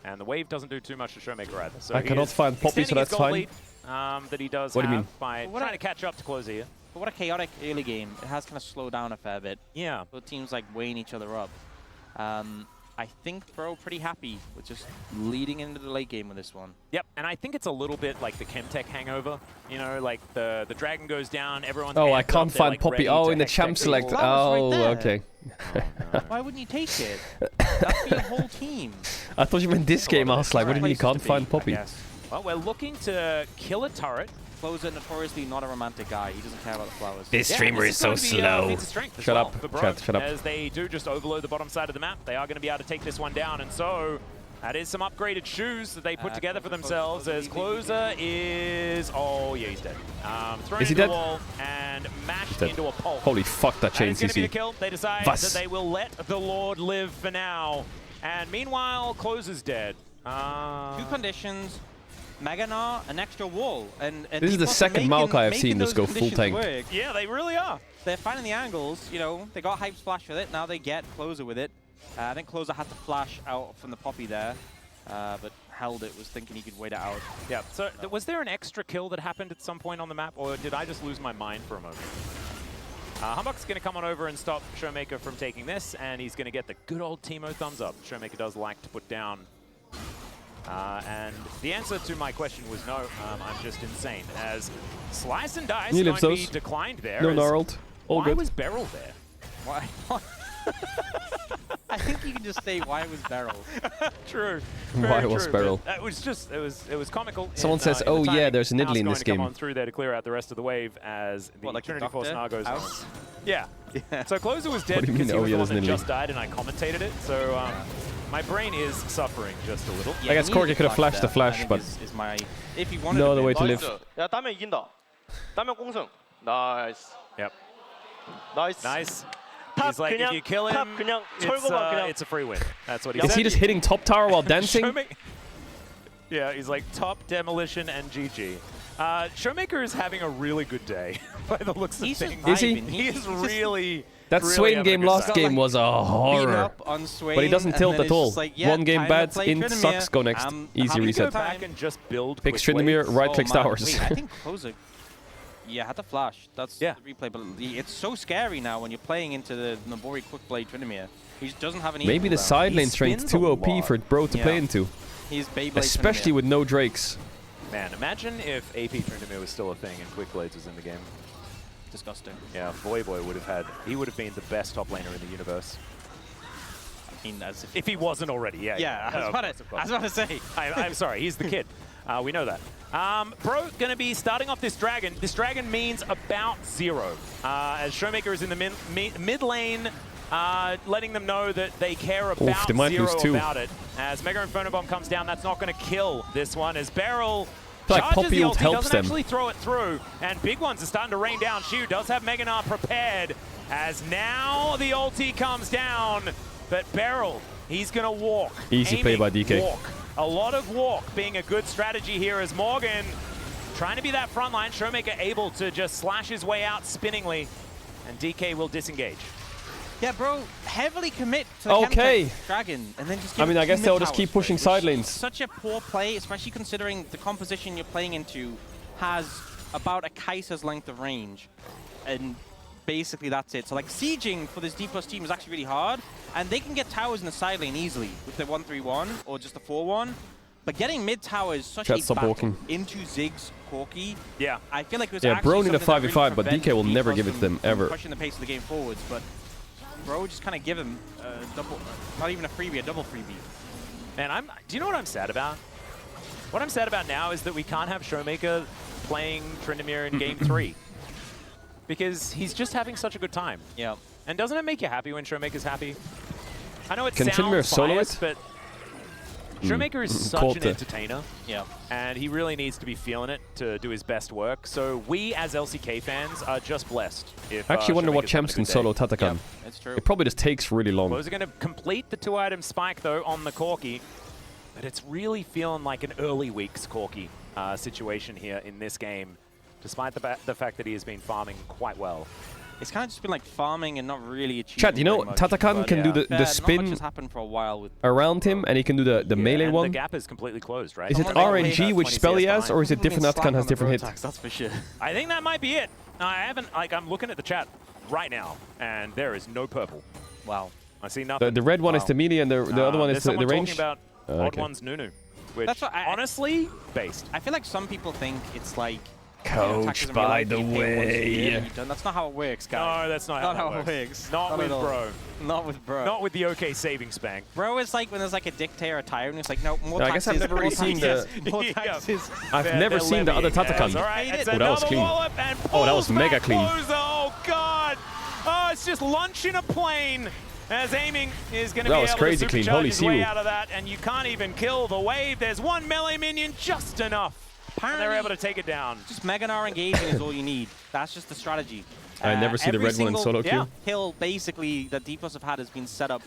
And the wave doesn't do too much to Showmaker either. So I he cannot is find Poppy, so extending his that's gold fine. lead, that he does What do you have mean? by What trying I- to catch up to close here. But what a chaotic early game. It has kind of slowed down a fair bit. Yeah. Both teams like weighing each other up. I think Bro pretty happy with just leading into the late game with this one. Yep, and I think it's a little bit like the Chemtech hangover. You know, like the dragon goes down, everyone's Oh, amped I up, can't they're, find like, Poppy. ready Oh, to in the hex champ deck select. people. Oh, there. okay. Why wouldn't you take it? That'd be a whole team. I thought you meant this game. I was like, what do you mean you can't find Poppy? Yes. Well, we're looking to kill a turret. Closer, notoriously not a romantic guy. He doesn't care about the flowers. This streamer is so slow. Shut up, chat, shut up. As they do just overload the bottom side of the map, they are going to be able to take this one down, and so that is some upgraded shoes that they put together for themselves. As Closer is, oh yeah, he's dead. Thrown Is he into dead? the wall and mashed Dead. into a pulp. Holy fuck, that chain It's going to be the CC. kill. They decide Was. that they will let the Lord live for now, and meanwhile, Closer's dead. Two conditions. Meganar, an extra wall, and This is the second Maokai I've seen just go full tank. Yeah, they really are. They're finding the angles. You know, they got Hype Splash with it. Now they get Closer with it. I think Closer had to flash out from the Poppy there, but held it. Was thinking he could wait it out. Yeah. So was there an extra kill that happened at some point on the map, or did I just lose my mind for a moment? Humbug's going to come on over and stop Showmaker from taking this, and he's going to get the good old Teemo thumbs up. Showmaker does like to put down. And the answer to my question was no, I'm just insane. As Slice and Dice He going lives to be those. declined there. No as gnarled. All why good. was Beryl there? Why? I think you can just say why was Beryl. True. Why very was true, Beryl? but It was just, it was comical. Someone says, in the oh yeah, timing. there's an House Italy in going this to come game. on through there to clear out the rest of the wave as the What, like the Trinity Force Doctor now goes on. House? Yeah. So Closer was dead What do you because mean, he was the oh, yeah, one there's that an just Italy? died and I commentated it. So my brain is suffering just a little. I guess Corki could have flashed the flash, but Is my, if he wanted no to other win. way to live. 야, 따면 이긴다. 따면 공승. 나이스. Yep. 나이스. Nice. 탑 He's like, if 그냥 you kill him, 탑 그냥 철거만 그냥. it's a free win. That's what he Is said. he just hitting top tower while dancing? Yeah, he's like top demolition and GG. Showmaker is having a really good day by the looks of He's just things. Is he? vibing. He is really. That really Swain having a game good last time. game was a Beating horror. up on Swain, But he doesn't and tilt then at it's all. just like, yeah, One game time bad, to play int Tryndamere. sucks, go next. Easy How do you reset. go back and just build Pick quick Tryndamere, waves? right-click Oh, man. towers. Wait, I think Closer. Yeah, had to flash. That's the replay, but it's so scary now when you're playing into the Nabori quick blade Tryndamere. He just doesn't have any. Maybe the side lane strength too OP for Bro to play into. He's Beyblade Especially Tryndamere. with no Drakes. Man, imagine if AP Tryndamere was still a thing and Quick Blades was in the game. Disgusting. Yeah, Boy would have had. He would have been the best top laner in the universe. I mean, as If he wasn't already, yeah. Yeah, I was about to say. I'm sorry, he's the kid. We know that. Bro, going to be starting off this dragon. This dragon means about 0. As Showmaker is in the mid lane, letting them know that they care about they might 0 lose two. about it. As Mega Inferno Bomb comes down, that's not going to kill this one. As Beryl I feel like charges Poppy the ult ulti, helps doesn't them. actually throw it through. And big ones are starting to rain down. Shu does have Meganar prepared. As now the ulti comes down. But Beryl, he's going to walk. Easy play by DK. Walk. A lot of walk being a good strategy here as Morgan trying to be that front line. Showmaker able to just slash his way out spinningly. And DK will disengage. Yeah, Bro, heavily commit to the Okay. Chemtech Dragon and then just I give mean, it I guess two they'll mid just keep towers, pushing which side lanes. Such a poor play, especially considering the composition you're playing into has about a Kaiser's length of range. And basically that's it. So like sieging for this D+ team is actually really hard. And they can get towers in the side lane easily with the 1-3-1 or just a 4-1. But getting mid tower is such Chat, a stop battle walking. into Ziggs, Corki. Yeah. I feel like it was Yeah, actually Bro need a something that 5v5, but really DK will prevented never D+ give it to them, from ever. pushing the pace of the game forwards, but Bro just kind of give him a double, not even a freebie, a double freebie. And do you know what I'm sad about? What I'm sad about now is that we can't have Showmaker playing Tryndamere in game 3. Because he's just having such a good time. Yeah. And doesn't it make you happy when Showmaker's happy? I know it Can Tryndamere sounds solo biased, it? but Showmaker is such Called an it. entertainer. Yeah. And he really needs to be feeling it to do his best work. So we, as LCK fans, are just blessed. If, I actually wonder what Showmaker's having champs a can good day. solo Tatakan. That's true. It probably just takes really long. Closer going to complete the 2-item spike, though, on the Corki. But it's really feeling like an early weeks Corki situation here in this game, despite the fact that he has been farming quite well. It's kind of just been like farming and not really achieving Chat, you know, very much, Tatakan but can do yeah, the not much spin has happened for a while with around him, and he can do the melee and one. the gap is completely closed, right? Is it Someone's like, RNG hey, which 20 spell he CS has, or is it behind. different Tatakan has different hit? That's for sure. I think that might be it. I haven't, like, I'm looking at the chat right now, and there is no purple. Wow. I see nothing. The red one is the melee, and the other one is the range. About odd one's Nunu, which That's what honestly based. I feel like some people think it's like Coach, by the way. That's not how it works, guys. No, that's not how it works. Not with Bro. Not with Bro. Not with the OK saving spank. Bro is like when there's like a dictator or a tyrant. It's like no more No, taxes. I guess I've never really seen the. more taxes. I've never seen the other Tatakan. Oh, that was clean. Oh, that was mega clean. Oh God! Oh, it's just lunch in a plane. As aiming is going to That be was able crazy to clean. supercharge Holy his way Siwu. out of that, and you can't even kill the wave. There's one melee minion, just enough. And they're able to take it down. Just Mega Gnar engaging is all you need. That's just the strategy. I never see the red one in solo queue. Yeah, kill basically that D+ have had has been set up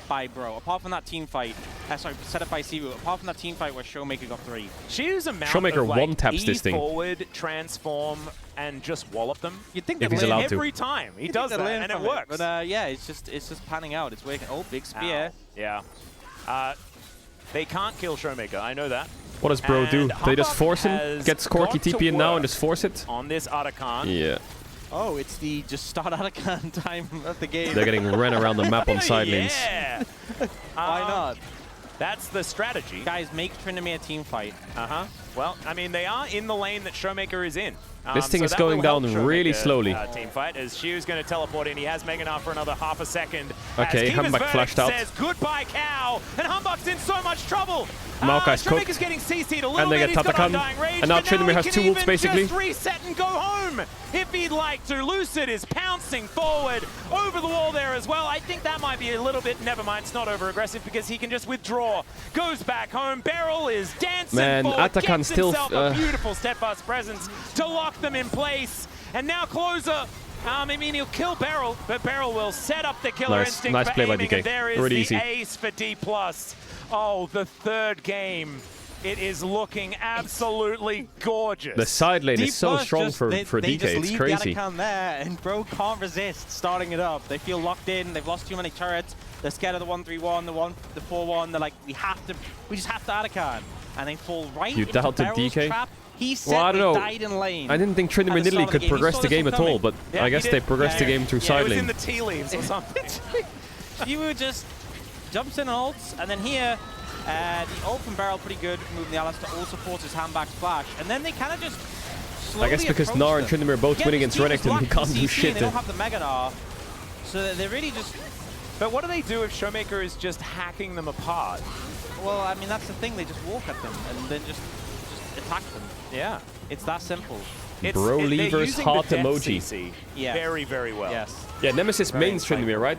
by Bro. Apart from that team fight, sorry, set up by Siwu. Apart from that team fight where Showmaker got 3. She's amount Showmaker of like one-taps this thing. forward, transform, and just wallop them. You'd think if he's allowed to. Every time he does that, and it works. But yeah, it's just panning out. It's working. Oh, big spear. Ow. Yeah. They can't kill Showmaker. I know that. What does Bro do? They just force him? has Gets Corky got to TP in now and work just force it? on this Arakan. Yeah. Oh, it's the just start Arakan time of the game. They're getting ran around the map on side lanes. Yeah. Why not? That's the strategy. Guys, make Tryndamere a team fight. Well, I mean, they are in the lane that Showmaker is in. This thing so is that going will down help really Showmaker, slowly. Team fight as Shiu's going to teleport in. He has Mega Gnar for another half a second. Okay, Humbug flashed out. Says goodbye, cow, and Humbug's in so much trouble. Maokai's cooked. Showmaker's getting CC'd a little And they bit. get He's got Tatakan. undying rage, And now but Tryndamere he has can 2 ults even basically. Just reset and go home if he'd like to. Lucid is pouncing forward over the wall there as well. I think that might be a little bit. Never mind, it's not over aggressive because he can just withdraw. Goes back home. Beryl is dancing forward. Atakan Gets still. himself a beautiful steadfast presence to lock them in place. And now Closer. I mean, he'll kill Beryl, but Beryl will set up the killer instinct Nice for play by aiming, DK. and there is Really the easy. ace for D+. Oh, the third game. It is looking absolutely gorgeous. The side lane is so strong for they DK. just It's leave crazy. the Arakan there, and Bro can't resist starting it up. They feel locked in. They've lost too many turrets. They're scared of the 1-3-1, the 4-1. They're like, we just have to Arakan, and they fall right You into doubted Beryl's DK? trap. He said Well, I don't know. died in lane. I didn't think at Tryndamere the start Nidalee of the could game. He progress saw the this game one at all, coming. but Yeah, I he guess did. they progressed the game through It side was lane. in the tea leaves or something. Siwu just jumps in and ults, and then here, the ult from Beryl pretty good, moving the Alistar, all supports his handback splash, and then they kind of just slowly I guess because approach Gnar and them. Tryndamere are both Again, winning this against team is Renekton, locked he in can't do CC, shit. They don't have the Mega Gnar, so they really just... But what do they do if Showmaker is just hacking them apart? Well, I mean, that's the thing. They just walk at them and then just attack them. Yeah. It's that simple. Bro they're levers using heart the death emoji. CC Yeah. very, very well. Yes. Yeah, Nemesis Very mains Tryndamere, right?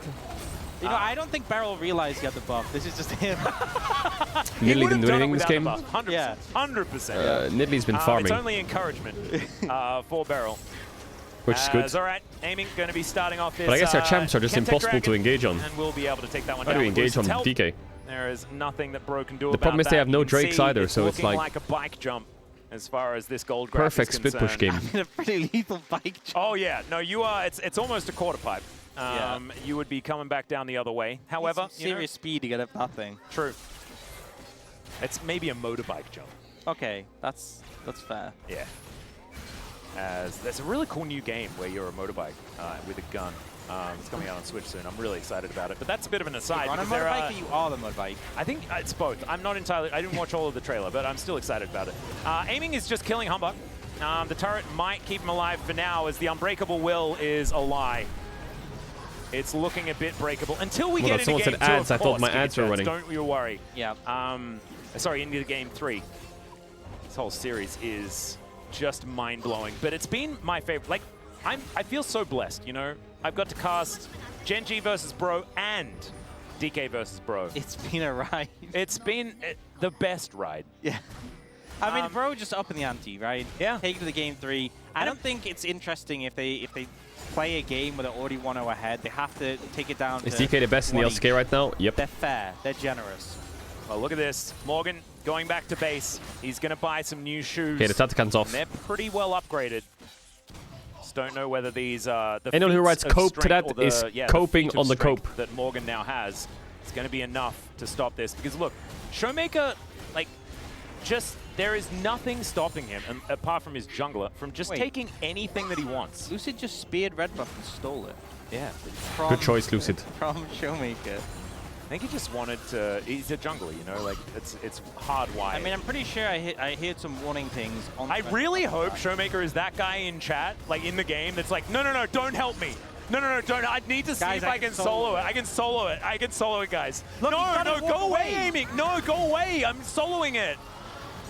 You know, I don't think Beryl realized he had the buff. This is just him. Nidalee didn't do anything this game. 100%. Yeah. 100%. Nidalee's been It's farming, only encouragement for Beryl. which is good. All right, aiming going to be starting off this. But I guess our champs are just Kemtech impossible to Dragon, engage on. And we'll be able to take that one How down. do we with engage on Lucid's help. DK? There is nothing that Bro can do The about problem is they that. have no You can Drakes see either, so it's looking like a bike jump as far as this gold grab perfect is split push concerned. game. A pretty lethal bike jump. Oh yeah, no, you are. It's almost a quarter pipe. You would be coming back down the other way. However, serious speed to get up that thing. True. It's maybe a motorbike jump. Okay, that's fair. Yeah. As there's a really cool new game where you're a motorbike with a gun. It's coming out on Switch soon. I'm really excited about it. But that's a bit of an aside. You're on a because there motorbike or you are the motorbike? I think it's both. I'm not entirely... I didn't watch all of the trailer, but I'm still excited about it. Aiming is just killing Humbug. The turret might keep him alive for now, as the Unbreakable Will is a lie. It's looking a bit breakable. Until we get into someone game said 2, ads. of I thought course, my give me ads were chance. running. Don't you worry. Yeah. Sorry, into game 3. This whole series is just mind-blowing. But it's been my favorite. Like, I feel so blessed, you know? I've got to cast Gen.G versus Bro and DK versus Bro. It's been a ride. It's been the best ride. Yeah. I mean, Bro just up in the ante, right? Yeah. Take it to the game 3. I don't think it's interesting if they play a game where they're already 1-0 ahead. They have to take it down Is to DK the best in the 1 LCK right now? Yep. They're fair. They're generous. Oh, look at this. Morgan going back to base. He's going to buy some new shoes. Okay, the Tatakan's off. And they're pretty well upgraded. Just don't know whether these the Anyone who feats writes of cope to strength that or is coping feat of on the strength cope. that Morgan now has is going to be enough to stop this. Because look, Showmaker, like, just there is nothing stopping him, apart from his jungler, from just Wait. taking anything that he wants. Lucid just speared red buff and stole it. Yeah. Good choice, Lucid. From Showmaker. I think he just wanted to. He's a jungler, you know, like it's hardwired. I mean, I'm pretty sure I heard some warning things. I really hope Showmaker is that guy in chat, like in the game, that's like, no, don't help me. No, don't. I need to see if I can solo it. I can solo it, guys. Look, no, go away, aiming. No, go away. I'm soloing it.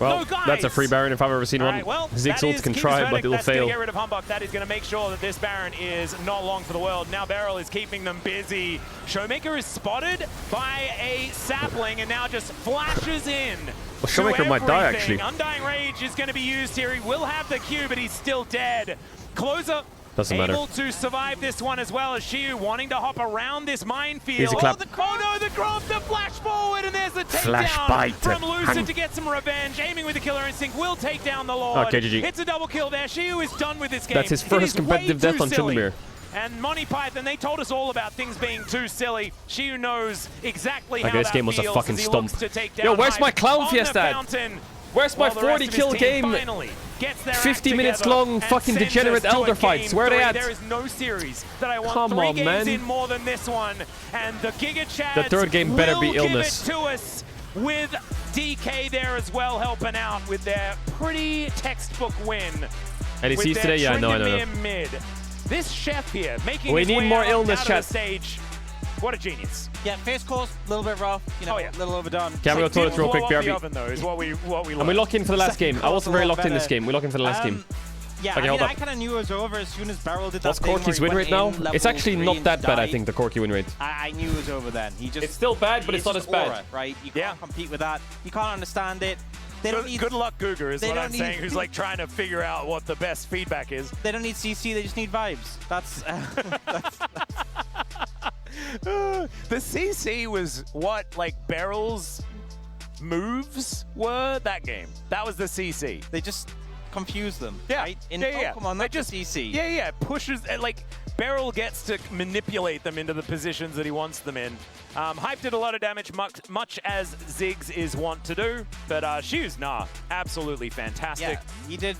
Well, no, guys. that's a free Baron if I've ever seen one. Right, well, Ziggs ult can try, but it'll that's fail. Gonna get rid of Humbug. That is going to make sure that this Baron is not long for the world. Now Beryl is keeping them busy. Showmaker is spotted by a sapling and now just flashes in. Well, Showmaker might die, actually. Undying Rage is going to be used here. He will have the Q, but he's still dead. Closer. Doesn't matter. Able to survive this one as well as Shiu wanting to hop around this minefield. Here's a clap. Oh no, the grab, the flash forward, and there's the Flash takedown bite. from Lucid Hang. to get some revenge. Aiming with the killer instinct will take down the Lord. Okay, GG. It's a double kill there. Shiu is done with this game. That's his It first is competitive way death too on silly. Chillimere. And Monty Python, they told us all about things being too silly. Shiu knows exactly how Okay, this that game was a feels fucking as he stomp. looks to take Yo, down where's my Hype Clown on Fiesta the at? fountain. Where's my While the rest 40 of his kill team game? finally gets their 50 act minutes together long and fucking sends degenerate us to a elder fights. game Where are they three. at? There is no series that I want Come 3 on, games man. in more than this one. And the Giga Chads The third game better be will illness. give it to us with DK there as well helping out with their pretty textbook win. Any with C's their today? Yeah, no, I don't know. Tryndamere mid. This chef here making We his need way more out illness, of chat. the stage. What a genius. Yeah, first course, a little bit rough, you know, a little overdone. Can we go toilets real quick, Blow up BRB? the oven, though, is what we And we lock in for the last game. I wasn't very locked in this game. We lock in for the last game. Yeah, Okay, I mean, hold up. I kind of knew it was over as soon as Beryl did that What's thing where Corky's he win went rate now? in, It's level actually 3 not and that bad, I died. think, the Corky win rate. I knew it was over then. He just It's still bad, but it's not just as bad. aura, right? You can't compete with that. You can't understand it. They don't need, Good luck, Googer, is they what don't I'm need- saying, who's like trying to figure out what the best feedback is. They don't need CC, they just need vibes. That's... The CC was what, like, Beryl's moves were that game. That was the CC. They just confuse them, yeah. right? In yeah. Pokemon, They not just just CC. Yeah, pushes, like, Beryl gets to manipulate them into the positions that he wants them in. Hype did a lot of damage, much as Ziggs is wont to do, but Shiu's, absolutely fantastic. Yeah, he did.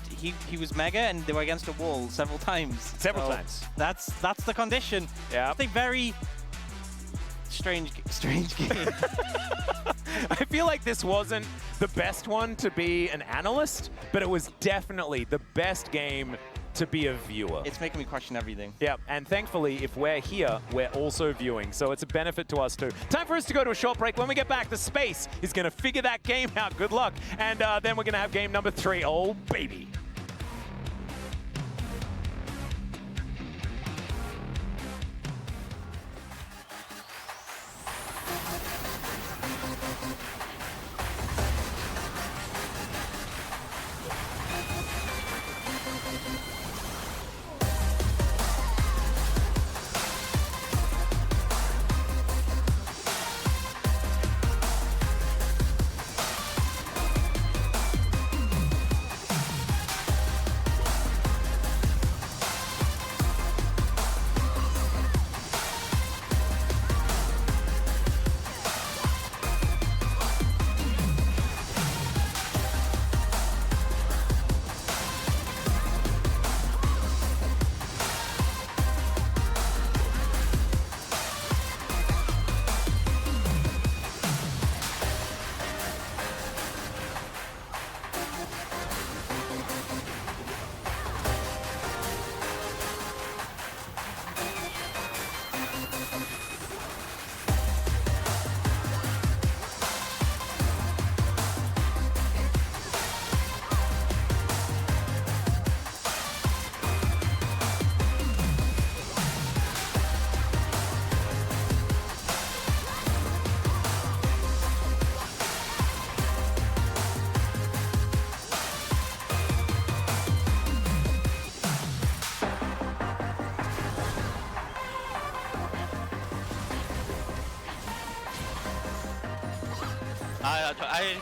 He was mega, and they were against a wall several times. Several times. That's the condition. Yeah. It's a very strange game. I feel like this wasn't the best one to be an analyst, but it was definitely the best game to be a viewer. It's making me question everything. Yeah, and thankfully, if we're here, we're also viewing, so it's a benefit to us too. Time for us to go to a short break. When we get back, the Space is going to figure that game out. Good luck. And then we're going to have game number 3. Oh, baby.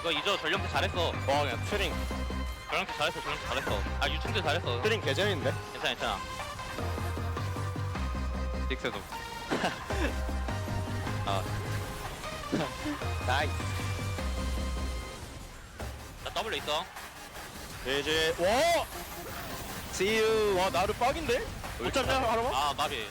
이거 이저 전령태 잘했어. 그냥 트링. 전령태 잘했어. 유충도 잘했어. 트링 개재밌는데? 괜찮아. 닉스도. 나이스. 나 W 있어. 이제 와! See you. 와 나루 빡인데? 못 잡냐 하나만? 마비.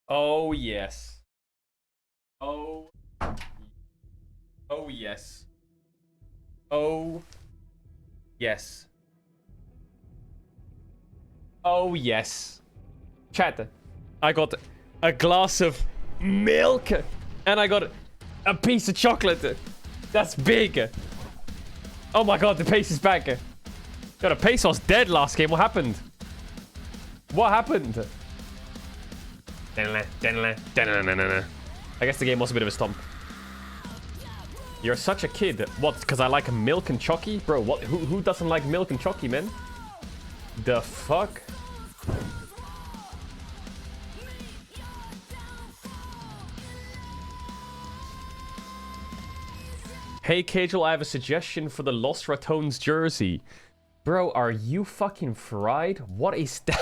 Oh yes. Oh. Oh yes. Oh. Yes. Oh yes. Chat. I got a glass of milk and I got a piece of chocolate. That's big. Oh my god, the pace is back. God, the pace was dead last game. What happened? What happened? I guess the game was a bit of a stomp. You're such a kid. What? Because I like milk and chalky? Bro, what? Who doesn't like milk and chalky, man? The fuck? Hey, Caedrel, I have a suggestion for the Lost Ratones jersey. Bro, are you fucking fried? What is that?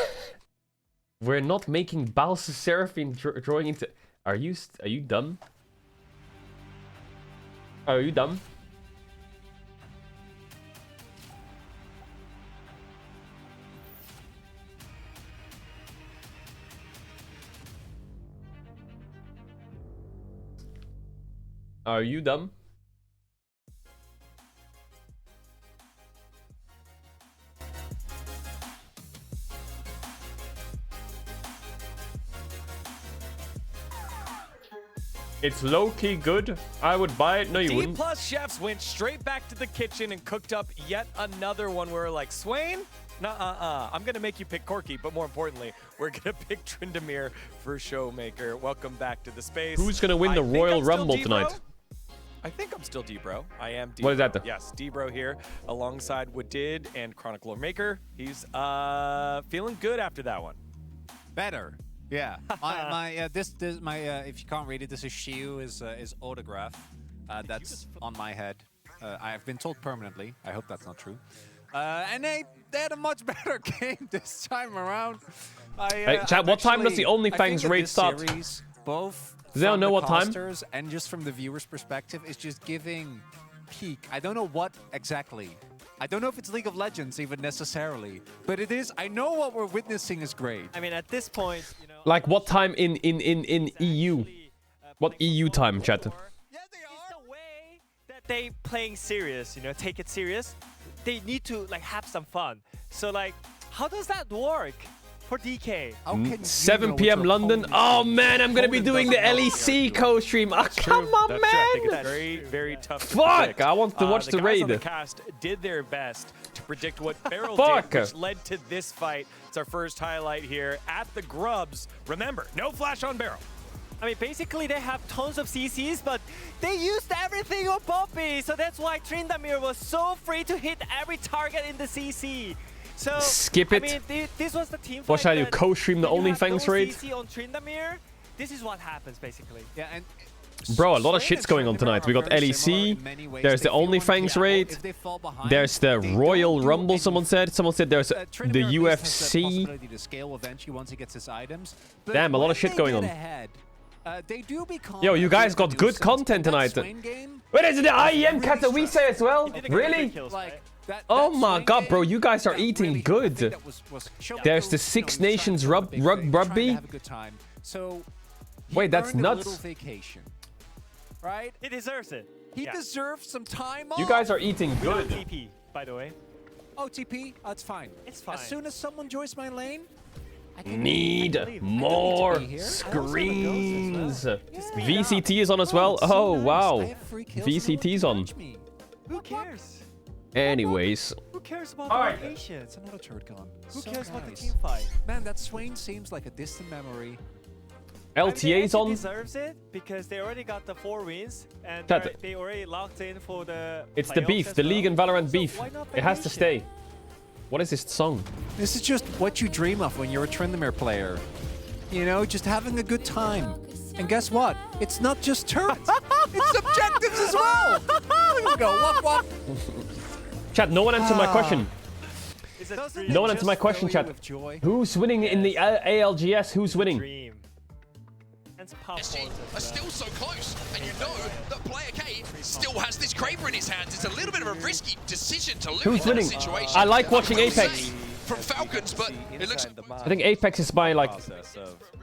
We're not making Balsa Seraphine drawing into... Are you dumb? Are you dumb? Are you dumb? It's low-key good. I would buy it. No, you wouldn't. D+ chefs went straight back to the kitchen and cooked up yet another one where we're like, Swain? Nuh-uh-uh. I'm going to make you pick Corky, but more importantly, we're going to pick Tryndamere for Showmaker. Welcome back to the space. Who's going to win the Royal Rumble tonight? I think I'm still D-Bro. I am D-Bro. What is that, though? Yes, D-Bro here alongside Woodid and Chronicler Maker. He's feeling good after that one. Better. Yeah, if you can't read it, this is Shiu is autograph. That's on my head. I have been told permanently. I hope that's not true. And they had a much better game this time around. Hey, chat, what time does the OnlyFans raid start? Series, both Does anyone know what time? And just from the viewer's perspective, is just giving peak. I don't know what exactly. I don't know if it's League of Legends even necessarily, but it is. I know what we're witnessing is great. I mean, at this point, you know. Like what time in EU? What EU time, chat? Yeah, they are. The way that they playing serious, you know, take it serious. They need to like have some fun. So like, how does that work for DK? 7 p.m. London. Oh man, I'm gonna be doing the LEC co-stream. Oh, come on, man. I think it's very, very tough. Fuck! I want to watch the guys raid. On the cast did their best to predict what Beryl did, which led to this fight. It's our first highlight here at the Grubs. Remember, no flash on Beryl. I mean, basically they have tons of CCs, but they used everything on Poppy, so that's why Tryndamere was so free to hit every target in the CC. So skip it. I mean, this was the team. What should I do? Co-stream the OnlyFans raid? CC on Tryndamere. This is what happens basically. Yeah, and bro, a lot of shit's going on tonight. We got LEC. There's the OnlyFans raid. There's the Royal Rumble. Someone said. Someone said there's the UFC. Damn, a lot of shit going on. Yo, you guys got good content tonight. Wait, is it the IEM Katowice as well? Really? Oh my god, bro, you guys are eating good. There's the Six Nations rugby. Wait, that's nuts. Right? He deserves it. He deserves some time off. You guys are eating good. TP, by the way. OTP, that's fine. It's fine. As soon as someone joins my lane, Need more screens. VCT is on as well. Oh, wow. VCT's on. Who cares? Anyways. Who cares about the rotation? It's another turret gone. Who cares about the team fight? Man, that Swain seems like a distant memory. LTA's on. Deserves it because they already got the 4 wins and they already locked in for the. It's the beef, the League and Valorant beef. It has to stay. What is this song? This is just what you dream of when you're a Tryndamere player. You know, just having a good time. And guess what? It's not just turrets. It's objectives as well. There we go. Wop, wop. Chat, no one answered my question. No one answered my question, chat. Who's winning in the ALGS? Who's winning? SG are still so close, and you know that player K still has this Kraber in his hands. It's a little bit of a risky decision to lose Who's in winning? this situation. I like watching Apex. from Falcons, but it looks... I think Apex is my like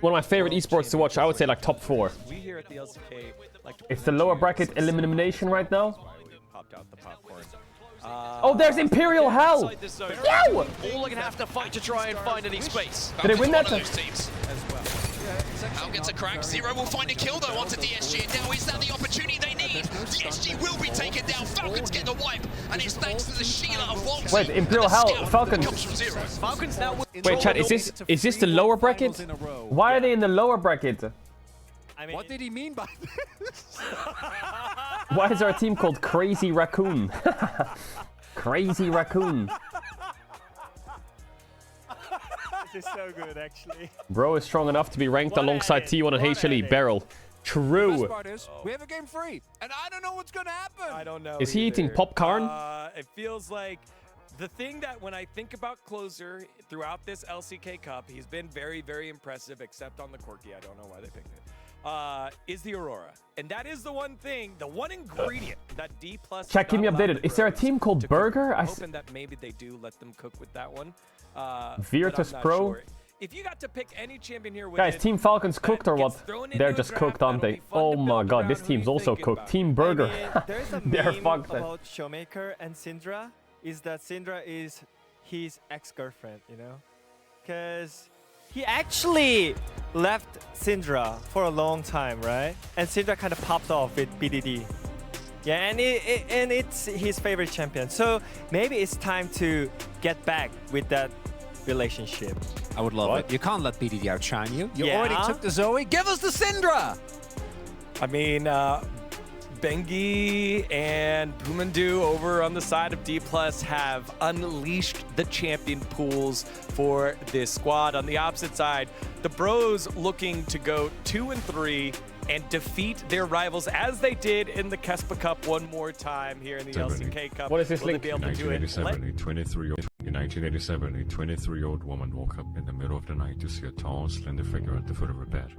one of my favorite esports to watch. I would say like top 4. We here at the LCK like It's the lower bracket elimination right now. popped out the popcorn. Oh, there's Imperial Hell! Yo! All are gonna have to fight to try and find any space. Did they win that? One of those teams. Hal gets a crack. Zero will find a kill though onto DSG. And now is that the opportunity they need? DSG will be taken down. Falcons get the wipe, and it's thanks to the Sheila of Waltz. Wait, Imperial Hell, Falcons. Falcons now. Wait, chat, is this the lower bracket? Why are they in the lower bracket? I mean, What did he mean by this? Why is our team called Crazy Raccoon? Crazy Raccoon. this is so good, actually. Bro is strong enough to be ranked alongside T1 and HLE. Beryl. True. The best part is, we have a game free, and I don't know what's gonna happen. I don't know. Is he eating popcorn? It feels like the thing that when I think about Closer throughout this LCK Cup, he's been very, very impressive, except on the Corki. I don't know why they picked it. Is the Aurora. And that is the one thing, the one ingredient that D+. Chat, keep me updated. Is there a team called Burger? I'm hoping that maybe they do let them cook with that one. Virtus Pro? Sure. If you got to pick any champion here with Guys, it, Team Falcons cooked or what? They're just cooked, aren't they? Oh my god, this team's also cooked. Team Burger. I mean, there's a They're meme fucked. about Showmaker and Syndra, is that Syndra is his ex-girlfriend, you know? Because he actually left Syndra for a long time, right? And Syndra kind of popped off with BDD. Yeah, and it's his favorite champion. So maybe it's time to get back with that relationship. I would love it. You can't let BDD outshine you. You already took the Zoe. Give us the Syndra! I mean, Bengi and Pumandu over on the side of D+ have unleashed the champion pools for this squad. On the opposite side, the Bros looking to go 2-3 and defeat their rivals as they did in the Kespa Cup one more time here in the LCK Cup. What is this link? In 1987, a 23-year-old woman woke up in the middle of the night to see a tall, slender figure at the foot of her bed.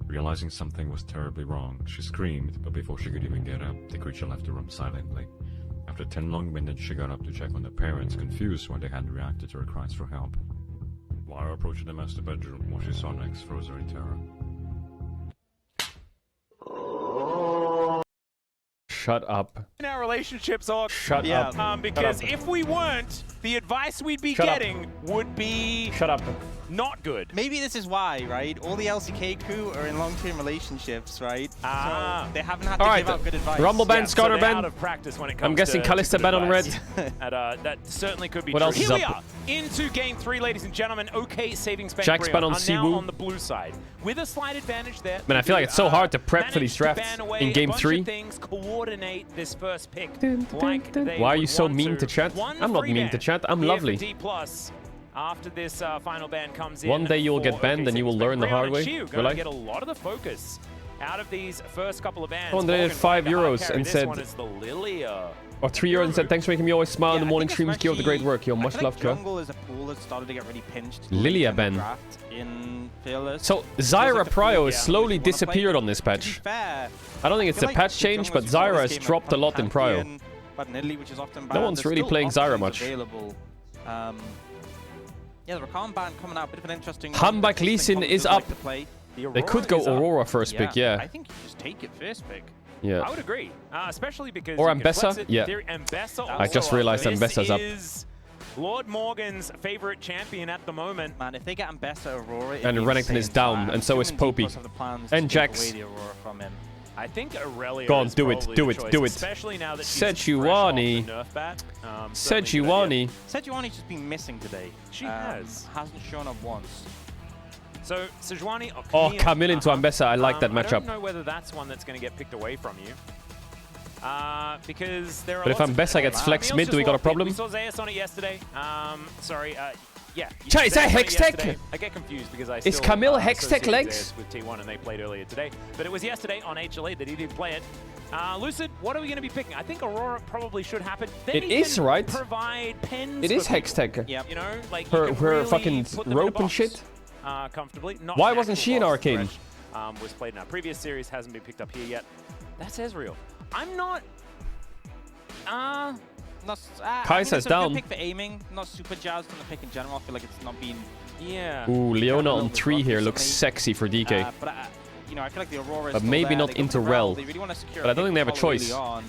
Realizing something was terribly wrong, she screamed, but before she could even get up, the creature left the room silently. After 10 long minutes, she got up to check on the parents, confused why they hadn't reacted to her cries for help. Lara approached the master bedroom. What she saw next froze her in terror. Shut up. In our relationships are Shut up. because Shut up. if we weren't, the advice we'd be Shut up. getting would be Shut up. not good. Maybe this is why, right? All the LCK crew are in long-term relationships, right? So they haven't had to give out good advice. Rumble ban, Scarter so they're ban. out of practice when it comes I'm guessing to Kalista good ban on red. advice. And, that certainly could be What true. else is Here we up? are into game 3, ladies and gentlemen. OK Saving Spank Jack's ban on are now Siwoo. on the blue side with a slight advantage there. Man, I feel like it's so hard to prep for these drafts in game 3. Things coordinate this first pick like they Why are you would so want mean to chat? I'm not free mean ban to chat. I'm here lovely. for D+. After this final ban comes in, One day you will get for banned OK and you will Saving learn the Spank. hard Breon way. and Shiu Will gonna I? get a lot of the focus out of these first couple of bans. Someone donated Morgan €5 hard carry. and This said, one is the Lilia. or €3 and said, thanks for making me always smile in the morning streams. Keep up the great work. Yo, much love, Kerr. Jungle is a pool that started to get really pinched. Lilia Ben. Draft in Fearless. So Zyra Prio has slowly disappeared on this patch. Fair. I don't think it's a patch change, but Zyra has dropped a lot in Prio. But in Italy, which is often No banned, one's there's really still playing Zyra options much. available. Yeah, the Rakan ban coming out, bit of an interesting. Comeback Lee Sin is up. They could go Aurora first pick, I yeah. think you just take it first pick. Yeah. I would agree, especially because Or you can flex Ambessa? it. Yeah. Ambessa I just also realized up. Ambessa's up. This is Lord Morgan's favorite champion at the moment. Man, if they get Ambessa Aurora, And Renekton is down, and so is Popey. And Jax. I think Aurelia Go on, is do it, probably do the it, choice, do it. especially now that she's Sejuani. fresh off the nerf bat. Sejuani. Sejuani's just been missing today. She has. Hasn't shown up once. So Sejuani or Oh, Camille into Ambessa. I like that I matchup. don't know whether that's one that's going to get picked away from you. Because there are But if lots of Ambessa gets flex Camille's mid, just do we got a walked in. problem? We saw Zeus on it yesterday. Sorry, yeah. Chat, is that Zeus on it Hextech? yesterday. I get confused because I Is still, Camille associate Hextech legs? Zeus with T1 and they played earlier today. But it was yesterday on HLA that he did play it. Lucid, what are we going to be picking? I think Aurora probably should happen. Then It he is, can right? Provide pens. It is for people. Hextech. Yep. You know, like Her, you can her really fucking put them in a rope and box, shit. Comfortably. Not Why an wasn't actual she in box, Arcane? fresh, was played in our previous series, hasn't been picked up here yet. That's Ezreal. I'm not. Kai'Sa's it's a down. good pick for aiming. Not super jazzed on the pick in general. I feel like it's not been. Yeah. Ooh, Leona on 3 rough here looks recently. sexy for DK. But you know, I feel like the Aurora is But still maybe there. not They go into for Rel. They really want to secure But I don't think they have a control choice. early on.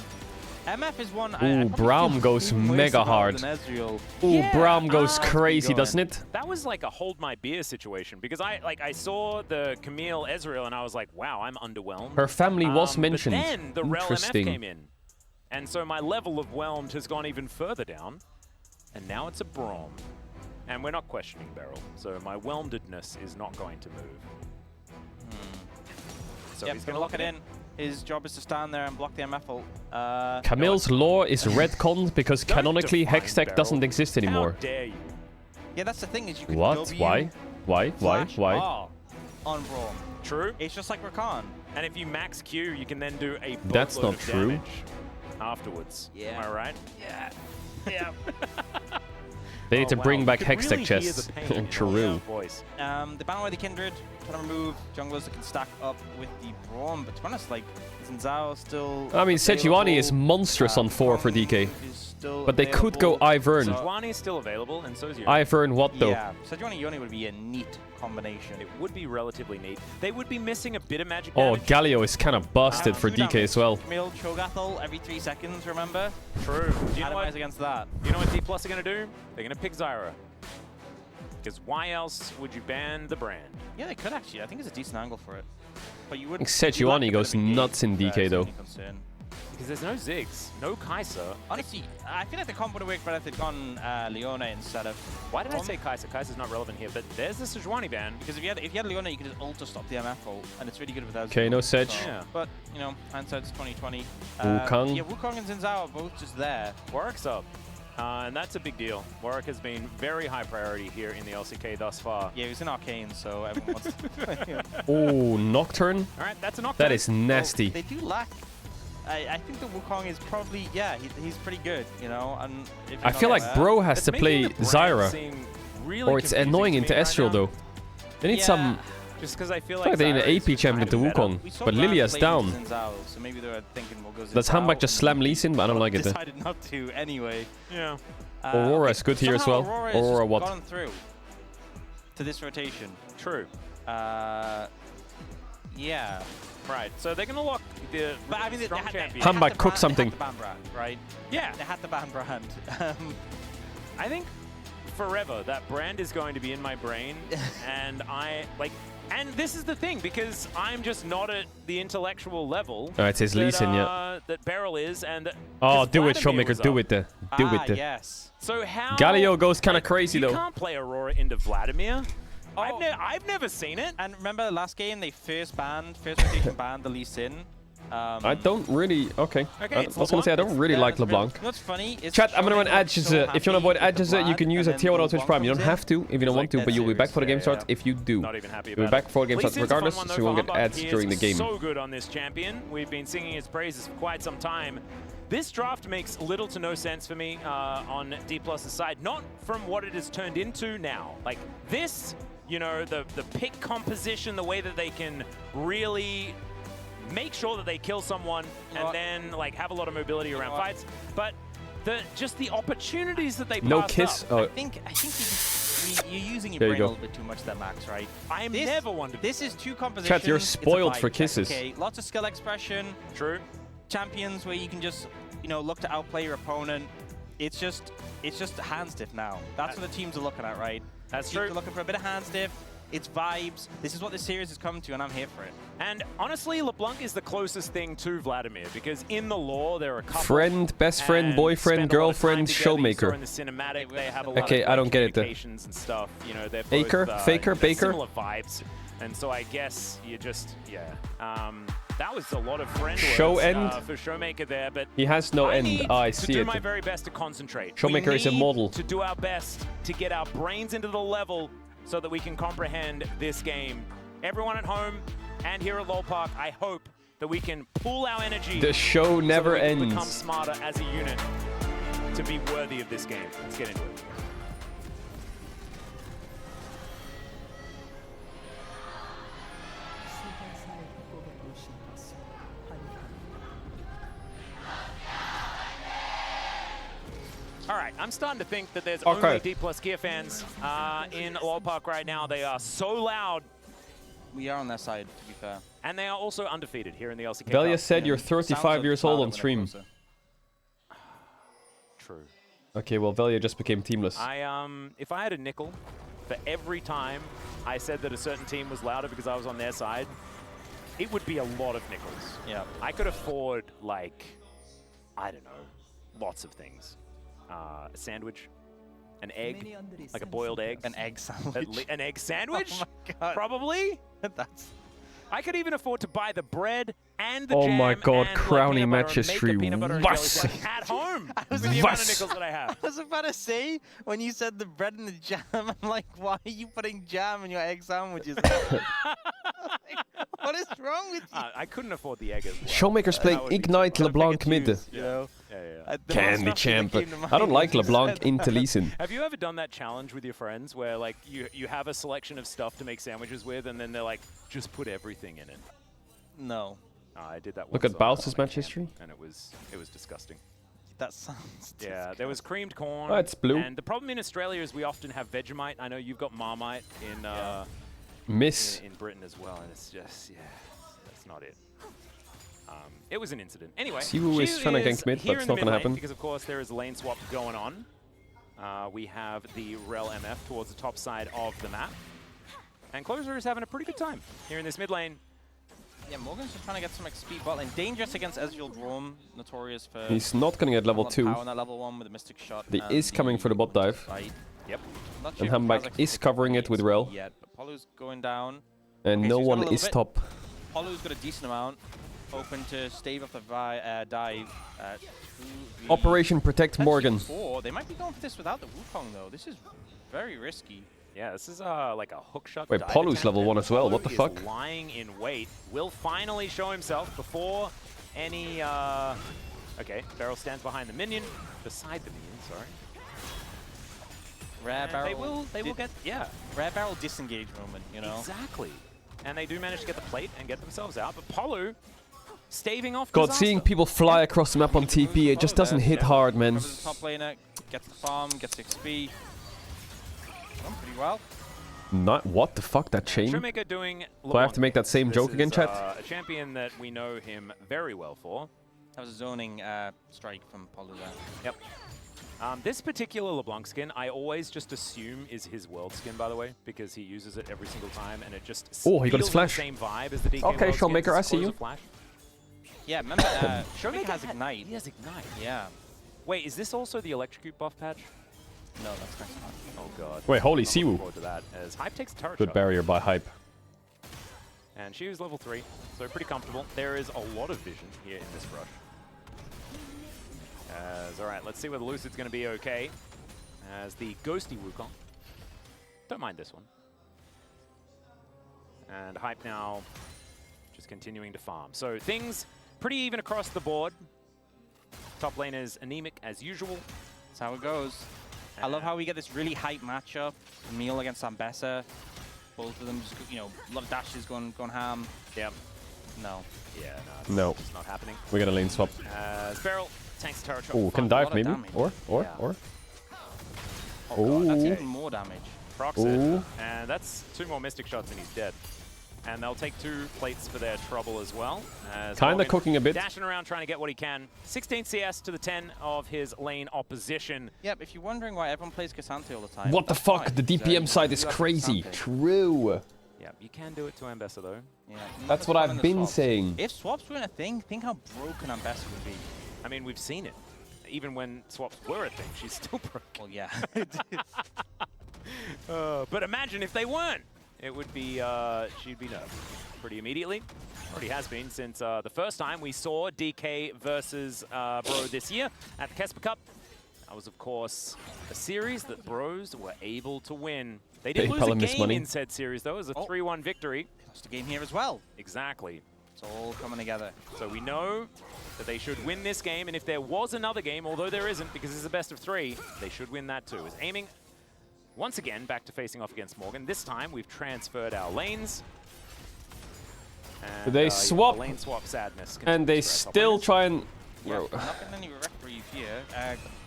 MF is one. Ooh, Braum goes mega hard. Ooh, Braum goes crazy, doesn't it? That was like a hold my beer situation because I saw the Camille Ezreal and I was like, wow, I'm underwhelmed. Her family was mentioned. But then the Rel MF Interesting. came in. And so my level of whelmed has gone even further down. And now it's a Braum. And we're not questioning Beryl. So my whelmedness is not going to move. So Yep, he's going to lock it in. His job is to stand there and block the MF ult. Camille's lore is retconned because canonically define Hextech Beryl. doesn't exist anymore. How dare you? Yeah, that's the thing is you can What? W Why? Why? flash Why? R on Braum. True. It's just like Rakan. And if you max Q, you can then do a That's boatload not of true. damage afterwards. Yeah. Am I right? Yeah. Yeah. They need to bring wow. back You could Hextech really hear chests. the pain in True. Elliot's voice. The Bannerworthy Kindred trying to remove junglers that can stack up with the Braum, but to be honest, like Zinzao still. I mean, Sejuani is monstrous on 4 for DK. But they could go Ivern. Sejuani is still available, and so is Yone. Ivern what though? Yeah, Sejuani Yone would be a neat combination. It would be relatively neat. They would be missing a bit of magic Oh, damage. Galio is kind of busted for DK as well. Camille Cho'Gath every 3 seconds, remember? True. Do you know Atomize what? against that. You know what D Plus are going to do? They're going to pick Zyra. Because why else would you ban the brand? Yeah, they could actually. I think it's a decent angle for it. But you would. I think Sejuani goes nuts in DK though. Because there's no Ziggs, no Kai'Sa. Honestly, I feel like the combo would have worked better if they'd gone Leona instead of. Why did I say Kai'Sa? Kai'Sa's not relevant here, but there's the Sejuani ban. Because if you had Leona, you could just ult to stop the MF ult, and it's really good without. Okay, no Sedge. So, Yeah. But you know, hindsight's 2020. Wukong. Yeah, Wukong and Zinzao are both just there. Warwick's up. And that's a big deal. Warwick has been very high priority here in the LCK thus far. Yeah, he was in Arcane, so everyone wants to play him. Oh, Nocturne. All right, that's a knockdown. That is nasty. They do lack. I think the Wukong is probably, yeah, he's pretty good, you know. And if I feel like Bro has to play Zyra. Really Or it's annoying into Ezreal though. They need some. Just because I feel I feel like they need an AP champion to Wukong. But Lilia's down. Zinzao, so maybe they were thinking we'll go Does Zinzao, Hambak just slam Lee Sin? But I don't like it. decided not to anyway. Yeah. Aurora is good here as well. Aurora Aurora what? Gone through to this rotation. True. Yeah. Right. So they're gonna lock the But I mean, they strong had, champion. Hambak, cook something. They had the ban brand, right? Yeah. They had the ban brand. I think forever that brand is going to be in my brain, and and this is the thing because I'm just not at the intellectual level. Oh, it's his Lee Sin, yeah. That Beryl is, and Oh, 'cause do it, Vladimir Showmaker. was Do up. it there. Do it there. Yes. So how? Galio goes kind of crazy you though. can't play Aurora into Vladimir. I've never seen it. And remember the last game they first rotation banned the Lee Sin. I don't really. Okay. Okay, I it's was gonna say I don't really like that's LeBlanc. You know what's funny? Is Chat, I'm gonna run Showmaker ads. looks so If you wanna avoid happy ads, with the you can Vlad, use a and tier 1 then on Twitch Wukong Prime. You don't comes in. have to if you don't want to, but you'll be back for the game start if you do. Not even happy You'll be about back for game Lee start Sin's a fun regardless, one, though, so you won't for get Hambak. ads He during the is game. So good on this champion. We've been singing his praises for quite some time. This draft makes little to no sense for me on D Plus's side. Not from what it has turned into now. Like this, you know, the pick composition, the way that they can really make sure that they kill someone and then like have a lot of mobility around fights. But just the opportunities that they No passed kiss. up. Oh. I think you're using your There you brain go. a little bit too much there, Max, right? I'm never one to. This is two compositions. Chat, you're it's a spoiled vibe for check, kisses. Okay, lots of skill expression. True. Champions where you can just, you know, look to outplay your opponent. It's just hand stiff now. That's what the teams are looking at, right? That's teams true. are looking for a bit of hand stiff. It's vibes. This is what this series has come to, and I'm here for it. And honestly, LeBlanc is the closest thing to Vladimir because in the lore there are a couple. Friend, best friend, and boyfriend, spend a lot of time girlfriend, together. You saw showmaker. in the cinematic, they have a lot Okay, of I don't get it there. communications and stuff. You know, they're both, Aker, Faker, they're Baker? similar vibes, and so I guess you just that was a lot of friend Show words, end? for Showmaker there, but He has no I end. need Oh, I to see do it. my very best to concentrate. Showmaker We is a need model. to do our best to get our brains into the level so that we can comprehend this game. Everyone at home and here at LoL Park, I hope that we can pool our energy. The show never so that we can ends. become smarter as a unit to be worthy of this game. Let's get into it. All right, I'm starting to think that there's Okay. only D plus gear fans in Lol Park right now. They are so loud. We are on their side, to be fair. And they are also undefeated here in the LCK Velia Cup. said you're 35 years old on stream. True. Okay, well, Velia just became teamless. If I had a nickel for every time I said that a certain team was louder because I was on their side, it would be a lot of nickels. Yeah. I could afford, like, I don't know, lots of things. A sandwich, an egg, like a boiled egg. An egg sandwich. An egg sandwich? Oh my God. Probably. That's... I could even afford to buy the bread and the Oh jam my God, and Crowny like, match peanut butter and make a history. peanut butter and jelly Was. sandwich at home with the amount of Was. nickels that I have. I was about to say, when you said the bread and the jam, I'm like, why are you putting jam in your egg sandwiches? What is wrong with you? I couldn't afford the egg as well. Showmaker's playing Ignite LeBlanc mid. You know? Candy champ. I don't like LeBlanc into Lee Sin. Have you ever done that challenge with your friends where like you have a selection of stuff to make sandwiches with and then they're like, just put everything in it? No. I did that Look once at Bowser's match history. and it was disgusting. That sounds Yeah, there was creamed corn. Oh, it's blue. And the problem in Australia is we often have Vegemite. I know you've got Marmite in Miss. in Britain as well, and it's just, yeah, that's not it. It was an incident. Anyway, Siwu is she trying to is gank mid, here but it's in not the gonna mid lane happen. because, of course, there is a lane swap going on. We have the Rel MF towards the top side of the map. And Closer is having a pretty good time here in this mid lane. Yeah, Morgan's just trying to get some XP bot lane. Dangerous against Ezreal Drom, notorious for... He's not gonna get level 2. power on that level 1 with a Mystic Shot. He and is coming for the bot dive. fight. Yep. Not sure And if Hambak Kazakh is covering it with Rel. yet, but Polu's going down. And Okay, no so he's got a one little is bit. top. Polu's got a decent amount. Open to stave off the dive. 2v Operation Protect actually Morgan. 4. They might be going for this without the Wukong though. This is very risky. Yeah, this is like a hook shot. Wait, dive Polu's attempt, level and 1 as well. What the Polu is fuck? lying in wait. Will finally show himself before any. Okay, Barrel stands behind the minion, beside the minion. Sorry. Rare And barrel. They will get. Yeah. Rare barrel disengage moment. You know. Exactly. And they do manage to get the plate and get themselves out, but Polu staving off. God, disaster. seeing people fly across the map on TP, it just doesn't hit hard, man. Covers the top laner, gets the farm, gets XP. Done pretty well. Not what the fuck, that chain? Showmaker doing. Do I have to make that same This joke is, again, chat? A champion that we know him very well for. That was a zoning strike from Polu there. Yep. This particular LeBlanc skin, I always just assume is his world skin, by the way, because he uses it every single time, and it just Oh, he got his feels flash. the same vibe as the DK Okay, world skins. Showmaker, I see Close you. a flash. Yeah, remember, Showmaker has Ignite. He has Ignite. Yeah. Wait, is this also the Electrocute buff patch? No, that's next one. Oh god. Wait, holy I'm looking Siwu. forward to that, as Hype takes a turret Good shot. barrier by Hype. And she was level 3, so pretty comfortable. There is a lot of vision here in this rush. Alright, let's see whether Lucid's going to be okay. As the Ghosty Wukong. Don't mind this one. And Hype now just continuing to farm. So things pretty even across the board. Top lane is anemic as usual. That's how it goes. I love how we get this really hype matchup. Emil against Ambessa. Both of them just, you know, a lot of dashes going ham. Yep. No. Yeah, No. it's not happening. We got a lane swap. Feral tanks turret shot. Oh, can a dive lot of maybe? damage. Or? Oh god, that's Ooh. even more damage. Procs Ooh. it. And that's 2 more Mystic Shots and he's dead. And they'll take 2 plates for their trouble as well. As Kinda Morgan cooking a bit. Dashing around trying to get what he can. 16 CS to the 10 of his lane opposition. Yep, if you're wondering why everyone plays Cassante all the time. What the that's fuck? why. The DPM side You is do have crazy. Cassante. True. Yeah, you can do it to Ambessa though. Yeah, That's not what fun in I've the been swaps. saying. If swaps weren't a thing, think how broken Ambessa would be. I mean, we've seen it. Even when swaps were a thing, she's still broken. Well, yeah. But imagine if they weren't. It would be, she'd be nerfed pretty immediately. Already has been since the first time we saw DK versus Bro this year at the Kesper Cup. That was, of course, a series that Bros were able to win. They did lose a game in said series, though. It was a 3-1 victory. Lost a game here as well. Exactly. It's all coming together. So we know that they should win this game, and if there was another game, although there isn't because this is a best of 3, they should win that too. Is aiming once again back to facing off against Morgan. This time we've transferred our lanes. And, They yeah, swap, the lane swap sadness. and they continues for our top still laners. try and Bro. Not getting any reprieve here.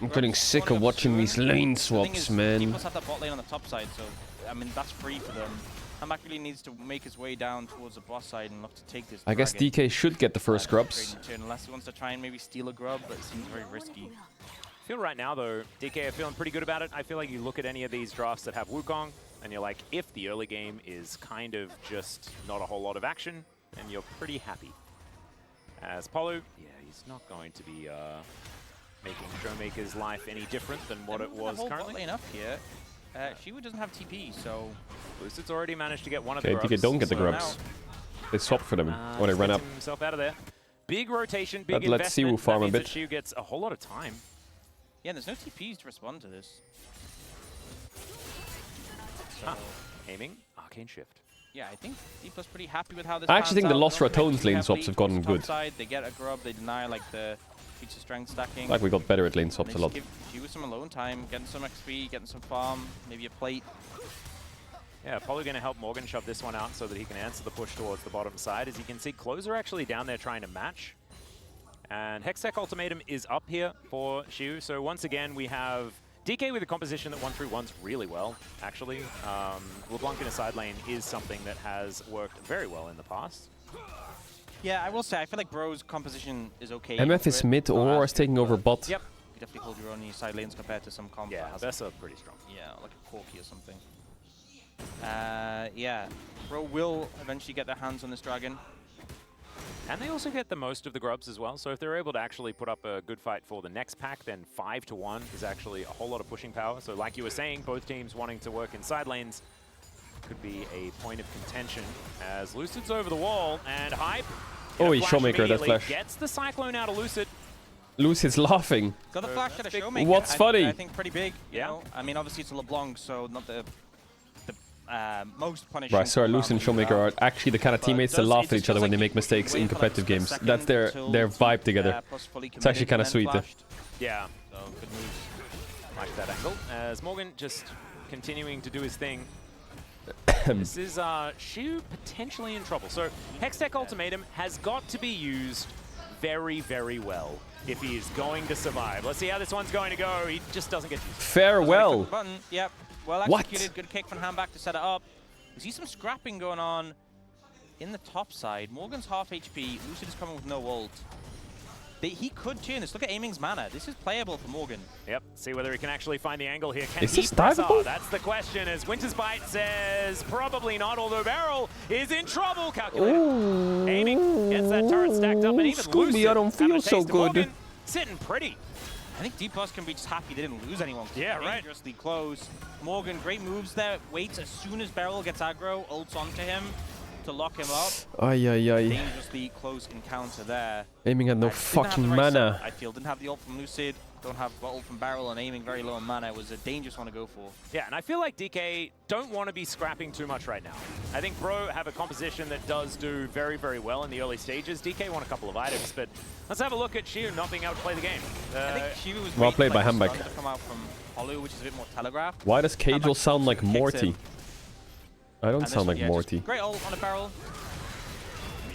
I'm getting sick of watching these lane swaps, man. People have that bot lane on the top side, so I mean that's free for them. Hamak really needs to make his way down towards the boss side and look to take this. I guess DK should get the first grubs. Unless he wants to try and maybe steal a grub, but it seems very risky. I feel right now, though, DK are feeling pretty good about it. I feel like you look at any of these drafts that have Wukong, and you're like, if the early game is kind of just not a whole lot of action, then you're pretty happy. As Polu, yeah, he's not going to be making Showmaker's life any different than what it was currently. Lane up here. Shiwu doesn't have TP, so Lucid's already managed to get one of Okay, the grubs. DK don't get the so grubs. They swapped for them, or they ran up. Himself out of there. Big rotation, big That lets investment. Siwu farm that a means bit. that Shiwu gets a whole lot of time. yeah, there's no TPs to respond to this. So, aiming, Arcane Shift. Yeah, I think Deepa's pretty happy with how this I actually think the pans out. Lost Ratones lane swaps have gotten good. Side, they get a grub, they deny like the feature strength stacking. Like we got better at lane swaps a lot. Give Shiwu some alone time, getting some XP, getting some farm, maybe a plate. Yeah, probably going to help Morgan shove this one out so that he can answer the push towards the bottom side. As you can see, Closer actually down there trying to match. And Hextech Ultimatum is up here for Shiwu. So once again, we have DK with a composition that 1-3-1s really well, actually. LeBlanc in a side lane is something that has worked very well in the past. Yeah, I will say, I feel like Bro's composition is okay. MF is mid, Aurora is taking over bot. Yep. You definitely hold your own in your side lanes compared to some comp. Yeah, that's pretty strong. Yeah, like a Corki or something. Yeah, Bro will eventually get their hands on this dragon. And they also get the most of the grubs as well. So if they're able to actually put up a good fight for the next pack, then 5-1 is actually a whole lot of pushing power. So like you were saying, both teams wanting to work in side lanes could be a point of contention as Lucid's over the wall and Hype. Oh, he's Showmaker, that flash. Gets the Cyclone out of Lucid. Lucid's laughing. Got the flash at a Showmaker. What's funny? I think pretty big. You know? I mean, obviously it's a LeBlanc, so not the most punishing. Right, sorry, Lucian and Showmaker are actually the kind of teammates that laugh at each other when they make mistakes in competitive games. That's their vibe together. It's actually kind of sweet. Yeah. So good moves. Like that angle. As Morgan just continuing to do his thing. This is Shiwu potentially in trouble. So Hextech Ultimatum has got to be used very, very well if he is going to survive. Let's see how this one's going to go. He just doesn't get used. Farewell. Button. Yep. Well executed. Good kick from Handback to set it up. We see some scrapping going on in the top side. Morgan's half HP. Lucid is coming with no ult. He could turn this. Look at Aiming's mana. This is playable for Morgan. Yep. See whether he can actually find the angle here. Can is he this press diveable? R? That's the question. As Winter's Bite says, probably not. Although Barrel is in trouble. Calculator. Aiming gets that turret stacked up, and even Scooby, Lucid I don't feel so good. Morgan, sitting pretty. I think D+ can be just happy they didn't lose anyone. Yeah, right. Dangerously close. Morgan, great moves there. Waits as soon as Beryl gets aggro, ults onto him to lock him up. Ay, ay, ay. Dangerously close encounter there. Aiming had no fucking mana. I feel didn't have the ult from Lucid, don't have the ult from Beryl, and Aiming very low on mana. It was a dangerous one to go for. Yeah, and I feel like DK don't want to be scrapping too much right now. I think Bro have a composition that does do very, very well in the early stages. DK won a couple of items, but let's have a look at Shiwu not being able to play the game. I think Shiwu was well played by Handback. to come out from Hollow, which is a bit more telegraphed. Why does Caedrel sound like Morty? I don't sound like Morty. Great ult on a Beryl.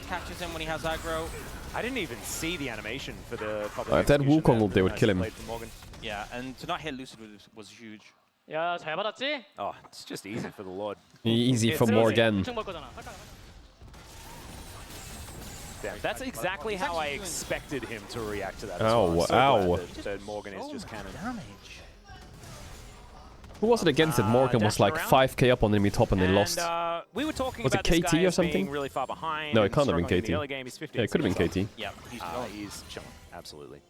Catches him when he has aggro. I didn't even see the animation for the public. If that Wukong ult, they would kill him. Yeah, and to not hit Lucid was huge. 야, 잘 받았지? Oh, it's just easy for the Lord. Easy for Morgan. Damn, that's exactly how I expected him to react to that. Ow, I'm so ow. glad that Morgan is just cannon. Who was it against it? Morgan was like 5k up on enemy top and they lost. We were talking Was it about this KT guy or as being something? really far behind. No, it and can't have been struggling in KT. the early game. He's 15, Yeah, it could have been KT. Yeah, he's chilling. Absolutely.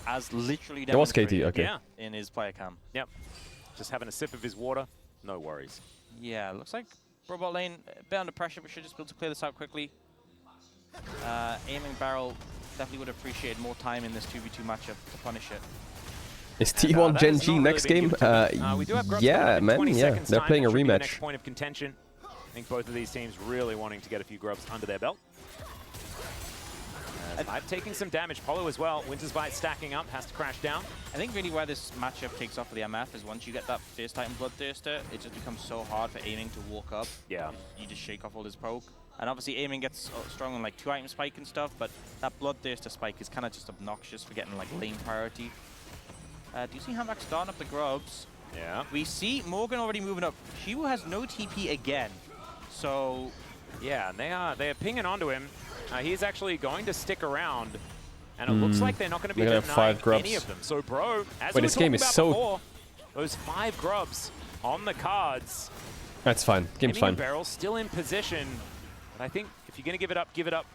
As literally It was KT, demonstrated okay. Yeah. in his player cam. Yep. Just having a sip of his water. No worries. Yeah, looks like Robot Lane a bit under pressure, but should just be able to clear this out quickly. Aiming Barrel definitely would appreciate more time in this 2v2 matchup to punish it. Is T1 Gen G next game? Yeah, man, yeah. They're playing a rematch. Next point of contention. I think both of these teams really wanting to get a few grubs under their belt. I'm taking some damage. Polo as well. Winter's Bite stacking up, has to crash down. I think really where this matchup takes off for the MF is once you get that Fierce Titan Bloodthirster, it just becomes so hard for Aiming to walk up. Yeah. You just shake off all his poke. And obviously aiming gets strong on like 2-item spike and stuff, but that Bloodthirster spike is kind of just obnoxious for getting like lane priority. Do you see Hamax starting up the grubs? Yeah. We see Morgan already moving up. Shiwu has no TP again. So yeah, and they're pinging onto him. He's actually going to stick around. And it looks like they're not going to be They're denying gonna have 5 any grubs. of them. So, bro, as Wait, we this were game talking is about so- before, those 5 grubs on the cards. That's fine. Game's Aiming fine. and Barrel still in position. But I think if you're going to give it up, give it up.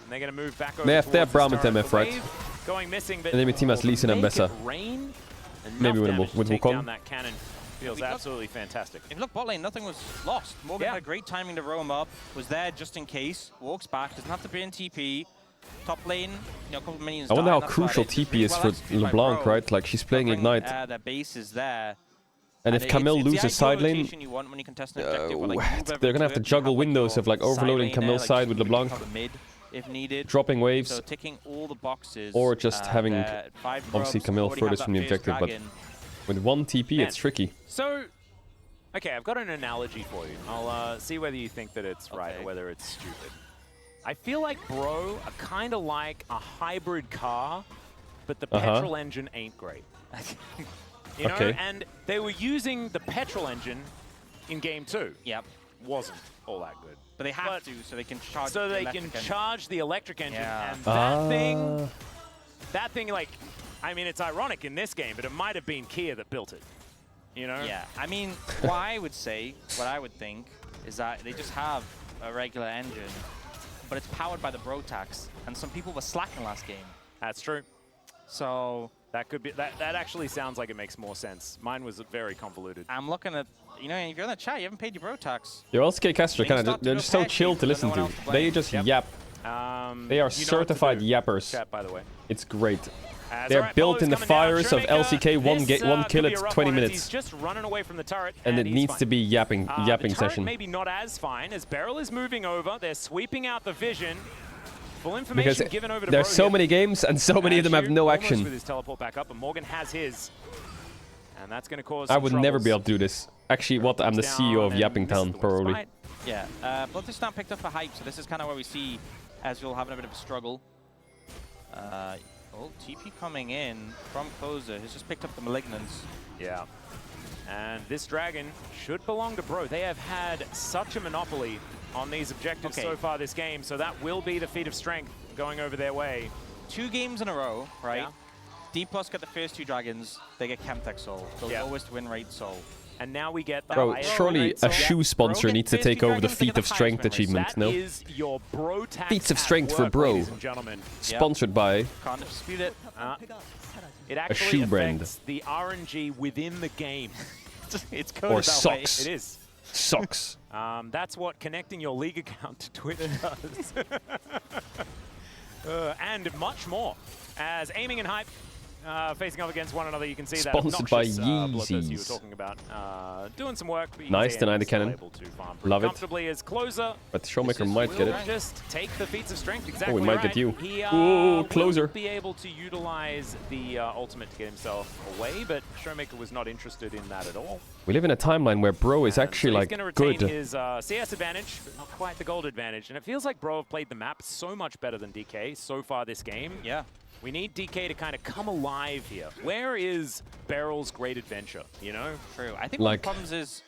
And they're going to move back over They have towards bra the med start. MF, The right? wave going missing, but Enemy team has Lee Sin and make it Bessa. rain. Maybe Enough with damage to with take down Wukong. that cannon feels absolutely fantastic. if you look bot lane, nothing was lost. Morgan had great timing to roam up, was there just in case, walks back, doesn't have to be in TP. Top lane, you know, a couple of minions I wonder die, how and that's crucial about it. TP is for LeBlanc, right? Like, she's playing Ignite. Their base is there. And if Camille it's the loses side ideal lane, rotation you want when you contest an objective, where, like, move they're everyone gonna have to it, you juggle like, windows your of like side overloading lane there, Camille's like, side with moving LeBlanc, cover mid if needed. dropping waves, So ticking all the boxes. or just having their 5 obviously grubs, Camille already have furthest that from the fierce objective, but dragon. with 1 TP, Man. it's tricky. So, okay, I've got an analogy for you. I'll see whether you think that it's right or whether it's stupid. I feel like Bro are kind of like a hybrid car, but the petrol engine ain't great. You know, Okay. and they were using the petrol engine in game 2. Yep. Wasn't all that good. But they have to, so they can charge. So the they electric can engine. charge the electric engine, Yeah. and that thing, like, I mean, it's ironic in this game, but it might have been Kia that built it. You know? Yeah, I mean, what I would say, what I would think, is that they just have a regular engine, but it's powered by the Brotax, and some people were slacking last game. That's true. So that could be that actually sounds like it makes more sense. Mine was very convoluted. I'm looking at, you know, if you're in the chat, you haven't paid your Brotax. Your LCK casters They kind start of to they're do a just so pair chill sheet, to but listen no one to. else to They blame. just Yep. yap. They You are know what to certified do. yappers. Chat, by the way. It's great. As They're alright, built Polo's in the coming down. fires of Showmaker, LCK, one this, one kill could be at a rough 20 one as minutes. He's just running away from the turret, And it he's needs fine. to be yapping The turret session. maybe not as fine as Beryl is moving over. They're sweeping out the vision. Full information Because given over to there's Bro so here. many games and so many of them have no Almost action. with his teleport back up, and Morgan has his. And that's going to cause I some would never be troubles. able to do this. Actually, what? I'm the CEO of and Yapping misses Town, the probably. Spite. Yeah, Bloodthirster now picked up for hype, so this is kind of where we see Ezreal having a bit of a struggle. TP coming in from Closer. He's just picked up the Malignance. Yeah. And this dragon should belong to Bro. They have had such a monopoly on these objectives so far this game, so that will be the feat of strength going over their way. 2 games in a row, right? Yeah. D+ get the first 2 dragons, they get Chemtech Soul. They'll always win rate Soul. And now we get the Bro, highest surely rate a soul. shoe sponsor Bro, needs to first take two over the dragons, they Feat get of the Strength highest win rate. achievement, That no? is your bro tax Feats of at Strength for work, Bro. ladies and gentlemen. Sponsored by Can't dispute it. It actually shoe brand. affects the RNG within the game. It's or coded that way. socks. It is. Socks. That's what connecting your league account to Twitch does. And much more. As Aiming and Hype facing off against one another, you can see that Sponsored by obnoxious Bloodthirst you were Yeezys. talking about. Doing some work, but you Nice, can see deny him the still cannon. able to farm pretty Love it. comfortably as Closer. But Showmaker might get will it. just take the feats of strength exactly Oh, we might right. get you. He Ooh, Closer. will be able to utilize the ultimate to get himself away, but Showmaker was not interested in that at all. We live in a timeline where Bro is actually So like he's going to retain good. his CS advantage, but not quite the gold advantage. And it feels like Bro have played the map so much better than DK so far this game. Yeah. We need DK to kind of come alive here. Where is Beryl's great adventure, you know? True. I think Like- one of the problems is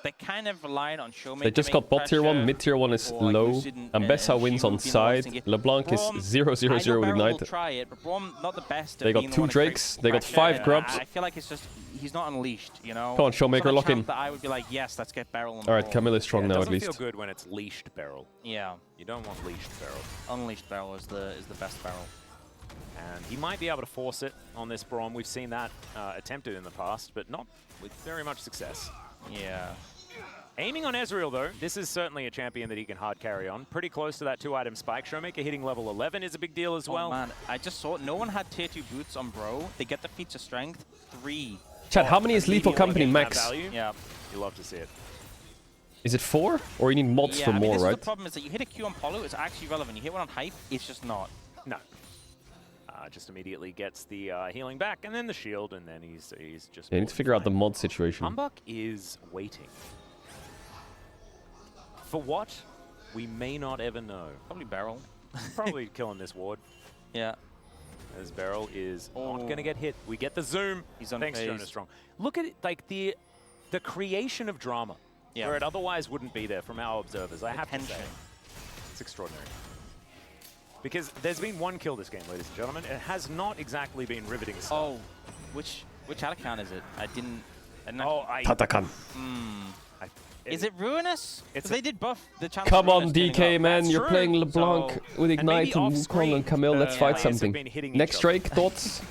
they kind of relied on Showmaker. They just got bot tier 1, mid tier 1 is low, and Bessa wins on side. LeBlanc is 0-0-0 with Will Ignite. try it, but Braum not the best. They at got being the 2 one to create Drakes, they got pressure. 5 grubs. I feel like it's just he's not unleashed, you know. Come on, Showmaker, It's not a lock in. champ that I would be like, yes, let's get Beryl on the Alright, board. Camille is strong It now at doesn't least. feel good when it's leashed Beryl. Yeah. You don't want leashed Beryl. Unleashed Beryl is the best Beryl. And he might be able to force it on this Braum. We've seen that attempted in the past, but not with very much success. Yeah. Aiming on Ezreal, though, this is certainly a champion that he can hard carry on. Pretty close to that 2-item spike. Showmaker hitting level 11 is a big deal as well. Oh man, I just saw it. No one had tier 2 boots on Bro. They get the feats of strength. 3. Chad, how many is Lethal Immediately Company getting that max? value. Yeah. You love to see it. Is it 4? Or you need mods Yeah, for I mean, more, this right? is the problem is that you hit a Q on Polo, it's actually relevant. You hit one on Hype, it's just not. No. Just immediately gets the healing back, and then the shield, and then he's just... Yeah, you need to figure out the mod situation. Humbug is waiting. For what? We may not ever know. Probably Barrel. Probably killing this ward. Yeah. As Barrel is not going to get hit. We get the zoom. He's on Thanks, phase. Jonas Strong. Look at it, like the creation of drama, where it otherwise wouldn't be there from our observers. I have to say, it's extraordinary. Because there's been one kill this game, ladies and gentlemen. It has not exactly been riveting stuff. Oh, which Atakan is it? I didn't Tatakan. Is it Ruinous? Because they did buff the chance. Come on, DK, man. You're playing LeBlanc with Ignite and Wukong and Camille. Let's fight something. Next Drake, thoughts?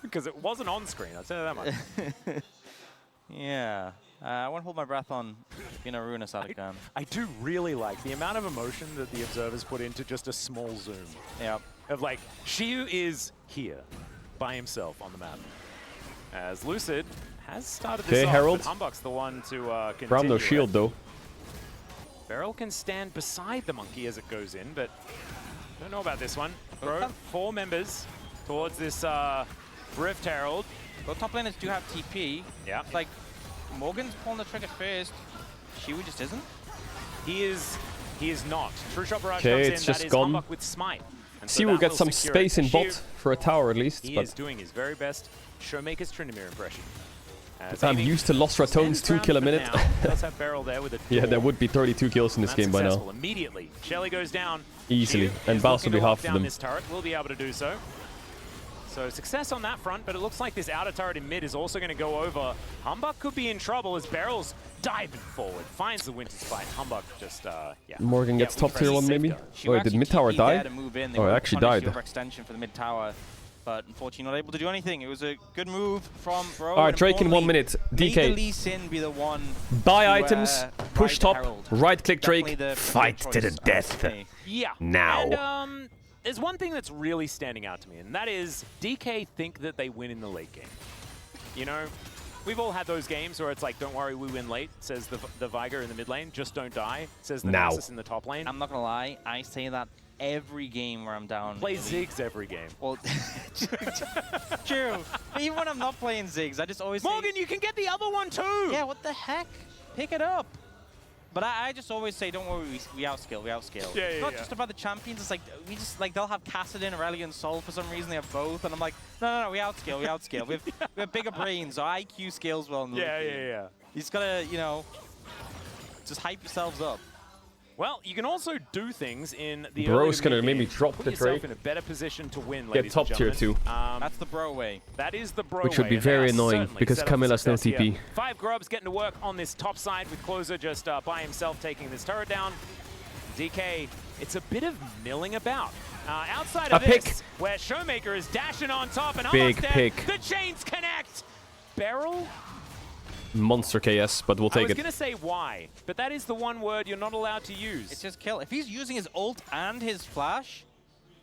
Because it wasn't on screen, I'll tell you that much. Yeah. I won't hold my breath on being a Ruinous Atakan. I do really like the amount of emotion that the observers put into just a small zoom. Yeah. Of like, Shiyu is here by himself on the map. As Lucid has started this off, Herald. but Humbug's the one to continue. Brown no shield, though. Beryl can stand beside the monkey as it goes in, but don't know about this one. Bro, 4 members towards this Rift Herald. Well, top laners do have TP. Yeah. Like, Morgan's pulling the trigger first. Shiwu just isn't. He is not. True Shot Barrage Okay, comes it's in. just That is gone. Humbug with Smite. And so See, we'll that get will some secure space it. in bot Shiu, for a tower at least. He But is doing his very best Showmaker's Tryndamere impression. I'm used to Lost Ratones 2 kill a minute. Does have Beryl there with a Yeah, duel. there would be 32 kills in this That's game by successful now. Immediately, Shelly goes down. Easily. Shiu And is Baus will looking be to lock half of down them. This turret will be able to do so. So success on that front, but it looks like this outer turret in mid is also going to go over. Humbug could be in trouble as Beryl's diving forward, finds the Winter Spite. Humbug just, yeah. Morgan gets top tier 1 maybe? She Oh, did mid tower die? To move in. They Oh, it wanted actually to punish died. the overextension for the mid tower, but unfortunately not able to do anything. It was a good move from Bro. Alright, Drake in 1 minute. Made the DK. Lee Sin be the one Buy to, items, push ride top, Herald. right click Definitely Drake, the fight to the choice, I would death. say. Yeah. Now. And there's one thing that's really standing out to me, and that is DK think that they win in the late game. You know, we've all had those games where it's like, don't worry, we win late, says the Viger in the mid lane, just don't die, says the Now. Nasus in the top lane. I'm not gonna lie, I say that every game where I'm down. Play Ziggs every game. Well, true. But even when I'm not playing Ziggs, I just always Morgan, say, you can get the other one too! yeah, what the heck? Pick it up. But I just always say, don't worry, we outskill, we outskill. Yeah, It's yeah, not yeah. just about the champions, it's like, we just, like, they'll have Kassadin, Aurelion, Sol, for some reason they have both, and I'm like, no, we outskill, we outskill. we have bigger brains, our IQ scales well in the Yeah, late game. yeah. You just gotta, you know, just hype yourselves up. Well, you can also do things in the Bro's early to gonna mid maybe game. drop Put the yourself Drake. in a better position to win, Get ladies top and tier gentlemen. 2. That's the bro way. That is the bro Which would way, be and they very are annoying certainly because set up for Camilla's no success TP. here. 5 Grubs getting to work on this top side with Closer just by himself taking this turret down. DK, it's a bit of milling about. Outside of A pick. this, where Showmaker is dashing on top and Big almost dead. pick. The chains connect. Beryl? Monster KS, but we'll I take was it. going to say why, but that is the one word you're not allowed to use. It's his kill. If he's using his ult and his flash,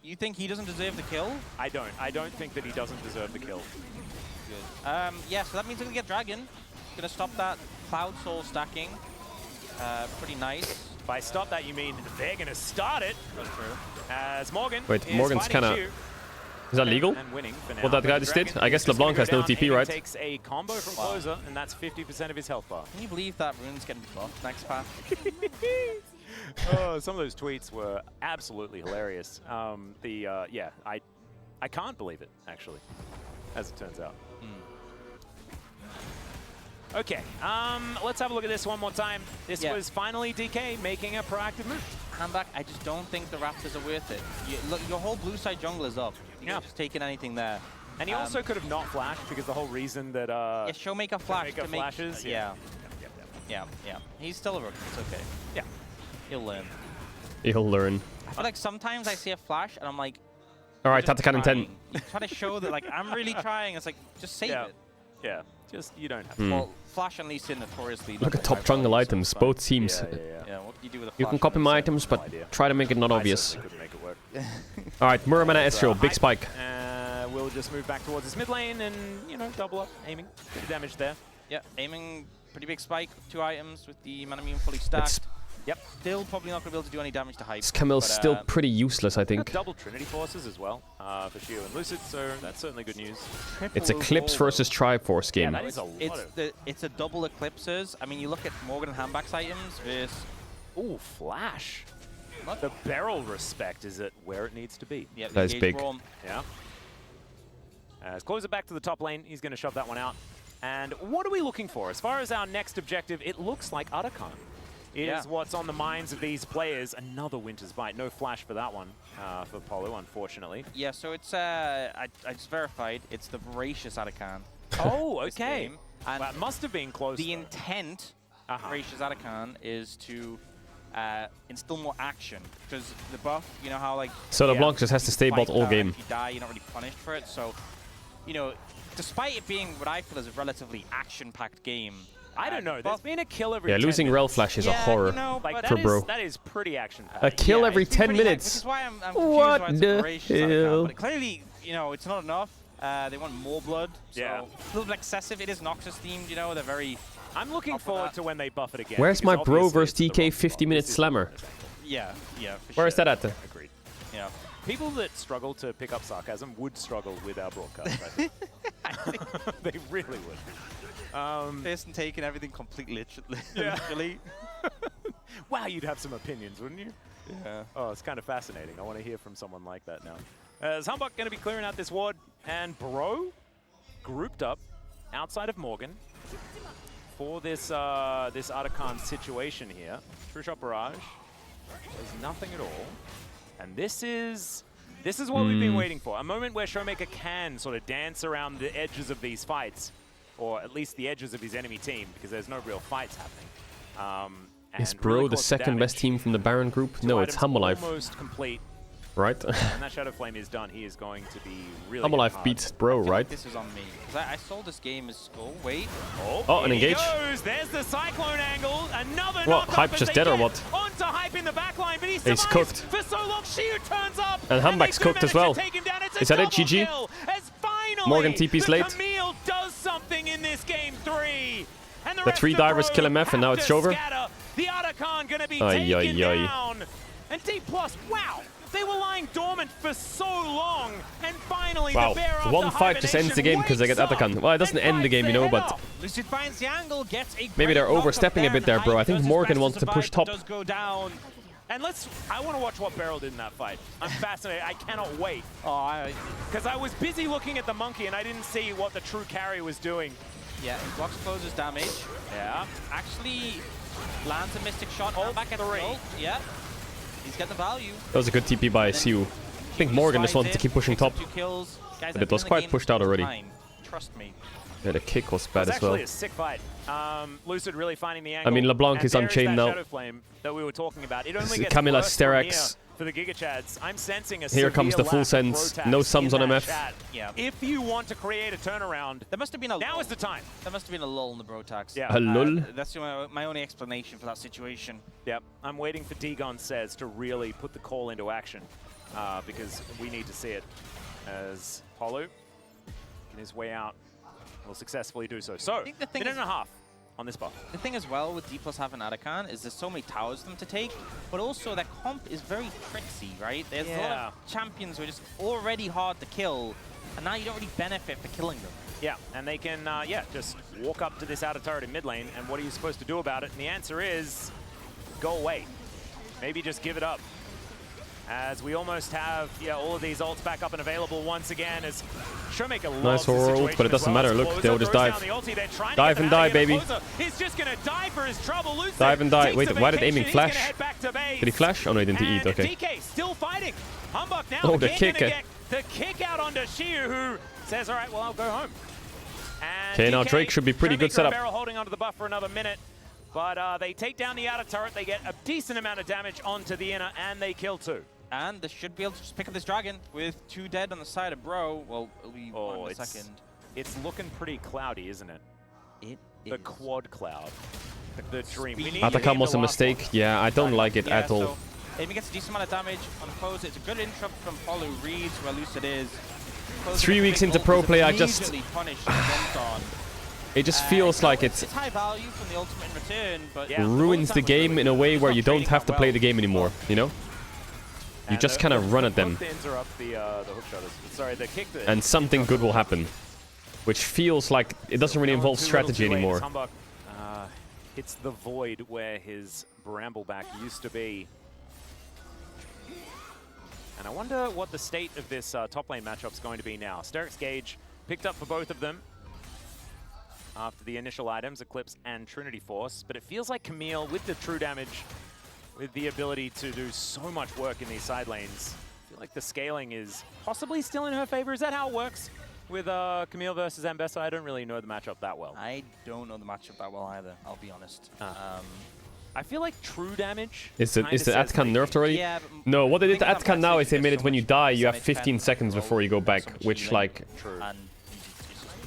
you think he doesn't deserve the kill? I don't think that he doesn't deserve the kill. Good. Yeah, so that means we're going to get Dragon. Going to stop that Cloud Soul stacking. Pretty nice. By stop that, you mean they're going to start it. That's true. As Morgan Wait, is Morgan's fighting kind of... Shiu Is that legal? and winning for now. What that But guy the just did? Dragon I guess is just gonna LeBlanc go has no down. TP, Aiden right? takes a combo from Closer, and that's 50% of his health bar. Can you believe that Rune's getting buffed next path? Oh, some of those tweets were absolutely hilarious. Yeah, I can't believe it, actually, as it turns out. Okay, let's have a look at this one more time. This was finally DK making a proactive move. Handback, I just don't think the Raptors are worth it. Look, your whole blue side jungler's up. You're just taking anything there. And he also could have not flashed because the whole reason that yeah, Showmaker flash to make flashes. yeah. He's still a rookie. It's okay. Yeah, he'll learn. He'll learn. But like sometimes I see a flash and I'm like, Alright, you're just Tatakan in 10. trying. You try to show that like I'm really trying. It's like just save it. Yeah, just you don't have to. Well, Flash and Lee Sin notoriously. Look at top jungle items, both teams. Yeah, what can you do with a You Flash can copy and my Lee items, but try to make it not obvious. Certainly couldn't make it work. Alright, Muramana Ezreal, big spike. We'll just move back towards his mid lane and, you know, double up, aiming. Bit of damage there. Yeah, aiming, pretty big spike, 2 items with the Manamune fully stacked. Yep. Still probably not going to be able to do any damage to hype. Camille's but, still pretty useless, I think. Double Trinity Forces as well for Shiu and Lucid, so that's certainly good news. It's Eclipse versus Triforce game. Yeah, that is a lot it's a double Eclipses. I mean, you look at Morgan and Handback's items versus Ooh, flash. The barrel respect is at where it needs to be. Yep, That is big. Yeah. Let's close it back to the top lane. He's going to shove that one out. And what are we looking for? As far as our next objective, it looks like Arakan is what's on the minds of these players. Another Winter's Bite. No flash for that one for Polo, unfortunately. Yeah, so it's, I just verified, it's the voracious Arakan. Oh, this okay. game. And that must have been close. The intent of voracious Arakan is to instill more action, because the buff, you know how like... So LeBlanc just has to stay bot all game. If you die, you're not really punished for it, so, you know, despite it being what I feel is a relatively action-packed game, I don't know. There's been a kill every 10 losing minutes. Rel Flash is a horror you know, Like, for that bro. is, that is pretty action-packed. A kill every it's been 10 pretty minutes. Which is why I'm confused What why it's the a voracious Arakan, hell? but clearly, you know, it's not enough. They want more blood, so Yeah. a little bit excessive. It is Noxus themed, you know, they're very... I'm looking forward to when they buff it again. Where's my because bro obviously versus it's the TK wrong 50-minute spot. slammer? Yeah, yeah, for Where is sure. that at? Agreed. Yeah. People that struggle to pick up sarcasm would struggle with our broadcast, I think. They really would. Person taking everything completely Yeah. literally. Wow, you'd have some opinions, wouldn't you? Yeah. Oh, it's kind of fascinating. I want to hear from someone like that now. Is Humbug going to be clearing out this ward? And Bro grouped up outside of Morgan for this this Arakan situation here. True Shot Barrage. There's nothing at all. And this is what we've been waiting for. A moment where Showmaker can sort of dance around the edges of these fights, or at least the edges of his enemy team, because there's no real fights happening. Is And Bro really the cause second best damage. team from the Baron group? No, it's Items Humalife. Almost complete. Right? When that Shadow Flame is done, he is going to be really Humalife hard. beats Bro, right? This is on me, because I saw this game as... Oh, wait. Oh, an Here he engage. goes. There's the Cyclone angle. Another What, knockup Hype as just they dead or get what? Onto Hype in the backline, but he He's survives cooked. for so long. Shiu turns up. And Humbug's they do cooked as manage to well. take him down. It's a Is that it, double GG? kill, as finally Morgan TP's the late. Camille does something in this game 3. And The rest 3 of divers Rogue kill MF and now have it's to over. scatter. The Arakan gonna be Ay, taken ay, ay. down. And D+, wow. They were lying dormant for so long, and finally Wow. the bear after One fight just ends the game because they get Atakan. Well, it doesn't end the game, you know, but Lucid finds the angle, gets a maybe they're great knock-up overstepping a bit there, bro. I think does his Morgan best wants to push survive, top. but does go down. And I want to watch what Beryl did in that fight. I'm fascinated. I cannot wait. Because I was busy looking at the monkey and I didn't see what the true carry was doing. Yeah, he blocks closes damage. Yeah. Actually lands a Mystic Shot. Ult Back at 3. the ult. Yeah. He's getting the value. That was a good TP by Siu. I think Morgan just wanted to keep pushing top. 2 kills. Guys, But it was quite pushed out already. Trust me. Yeah, the kick was It bad was as well. actually a sick fight. Lucid really finding the angle. I mean, LeBlanc and is there unchained that now. Shadow Flame that we were talking about. It only This is gets Camilla worse from here Sterax. for the Giga Chads. I'm sensing a Here comes severe the full lack of sense. Brotax No sums in on that MF. chat. Yeah. If you want to create a turnaround, There must have been a now lull. is the time. There must have been a lull in the Brotax. Yeah. A lull? That's my only explanation for that situation. Yep, I'm waiting for Dagon Says to really put the call into action because we need to see it as Polu, in his way out, will successfully do so. So, think the thing minute and a half on this buff. The thing as well with D+ having Arakan is there's so many towers for them to take, but also their comp is very tricksy, right? There's a lot of champions who are just already hard to kill, and now you don't really benefit for killing them. Yeah, and they can, just walk up to this outer turret in mid lane, and what are you supposed to do about it? And the answer is, go away. Maybe just give it up. As we almost have, all of these ults back up and available once again, as Showmaker loves Nice the horror ult, situation but it as doesn't well. matter. As Look, Closer they'll just throws dive. down the ulti, they're trying to Dive get and them out die, of here. baby. Closer, he's just going to die for his trouble. Lucid Dive and die. takes Wait, the why did vacation. aiming He's gonna flash? head back to base. Did he flash? Oh no, he didn't eat. And Okay. DK still fighting. Humbug now Oh, the again kick. gonna get the kick out onto Shiu, who says, all right, well, I'll go home. And Okay, now DK, Drake should be pretty good Showmaker setup. and Barrel holding onto the buff for another minute. But they take down the outer turret. They get a decent amount of damage onto the inner, and they kill 2. And they should be able to just pick up this dragon with 2 dead on the side of Bro. Well, it'll be one in a second. It's looking pretty cloudy, isn't it? It The quad cloud. The dream. We need Atacam was the a last mistake. one. Yeah, I don't like it Yeah, at all. so Amy gets a decent amount of damage on close. It's a good interrupt from Polu. Reads where Lucid is. Close 3 with a weeks big into ult pro is play, I just... immediately punished and jumped on. It just feels like It's high value from the ultimate in return, but ruins the game in a way where you don't have to play the game anymore, you know? You just kind of run at them, To interrupt the hook shot. Sorry, the kick. and something good will happen. Which feels like it doesn't really involve strategy anymore. Humbug Hits the void where his Brambleback used to be. And I wonder what the state of this top lane matchup is going to be now. Steric's Gauge picked up for both of them after the initial items, Eclipse and Trinity Force. But it feels like Camille, with the true damage, with the ability to do so much work in these side lanes, I feel like the scaling is possibly still in her favor. Is that how it works with Camille versus Ambessa? I don't really know the matchup that well. I don't know the matchup that well either, I'll be honest. I feel like true damage... Is the Atkan nerfed already? Yeah, no, what they did to Atkan now is they made it when you die, you have 15 seconds before you go back, which, like,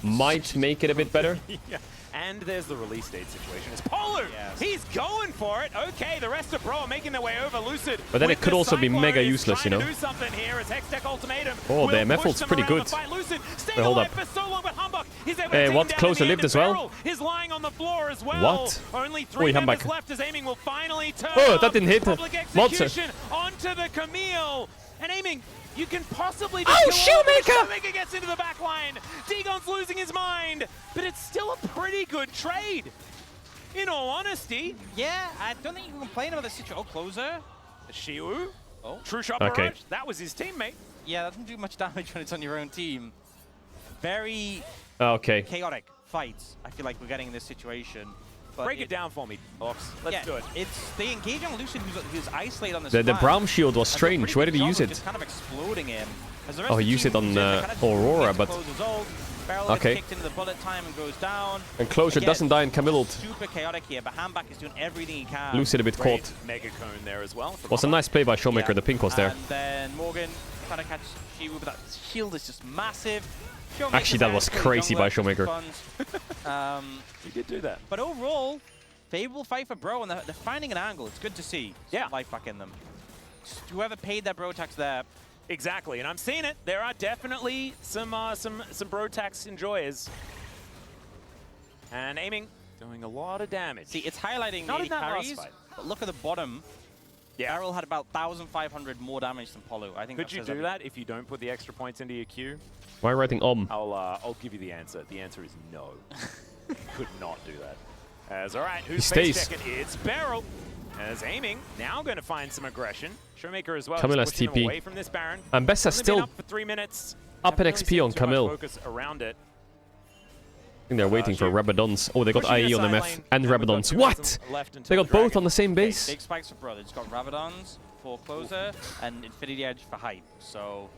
might make it a bit better. Yeah. And there's the release date situation. It's Polu! Yes. He's going for it! Okay, the rest of Bro are making their way over. Lucid. But then it could also be mega useless, you know? Do something here as Hextech Ultimatum. Oh, the MF ult's pretty good. Lucid, wait, hold up. for so long, but Humbug is able Hey, to what? Closer lived as well? Is lying on the floor as well. What? Only 3 Oi, members Humbug. left as Aiming will finally turn Oh, that didn't hit. Public Monster. execution onto the Camille. And Aiming, you can possibly be Shoemaker! Shoemaker gets into the back line. Dagon's losing his mind, but it's still a pretty good trade. In all honesty. Yeah, I don't think you can complain about the situation. Oh, closer. Shiwu. Oh, True Shot Okay. Barrage. That was his teammate. Yeah, that doesn't do much damage when it's on your own team. Very Okay. chaotic fights, I feel like we're getting in this situation. But Break it down for me, Ox. Let's do it. They engage on Lucid, who's isolated on this The flank. Brown Shield was strange. Where did he use it? Just kind of exploding him. As the rest Oh, of he the used team it on moves in, they kind of Aurora, but... close his ult. Barrel Okay. gets kicked into the bullet time and goes down. And Closure Again, doesn't die in Camille ult. Super chaotic here, but Handback is doing everything he can. Lucid a bit Great caught. Mega Cone there as well. Was a nice play by Showmaker, Yeah. the pink was there. And then Morgan trying to catch Shiwu, but that shield is just massive. Showmaker's Actually, that was there, crazy by jungler, Showmaker. He did do that. But overall, favorable fight for Bro, and they're finding an angle. It's good to see. Yeah. Life back in them. Whoever paid that Bro tax there. Exactly, and I'm seeing it. There are definitely some Bro tax enjoyers. And Aiming, doing a lot of damage. See, it's highlighting Not the in that last carries, fight. but look at the bottom. Yeah. Barrel had about 1,500 more damage than Polo. I think Could that you says do everything. that if you don't put the extra points into your queue? Why are you writing I'll give you the answer. The answer is no. Could not do that. As all right, who's stays. face checking? It's Barrel. As Aiming now going to find some aggression. Showmaker as well. Camille just has pushing him TP. away from this Baron. Ambessa Only been still up for 3 minutes. up in Haven't XP really on seen too much Camille. Focus around it. I think they're waiting for Rabadons. Oh, they got Pushing IE on the side MF lane, and and we've got Rabadons. 2 What? minutes left until They got the both Dragon. on the same Okay, base? big spikes for Brothers. Got Rabadons for Closer and Infinity Edge for Hype. So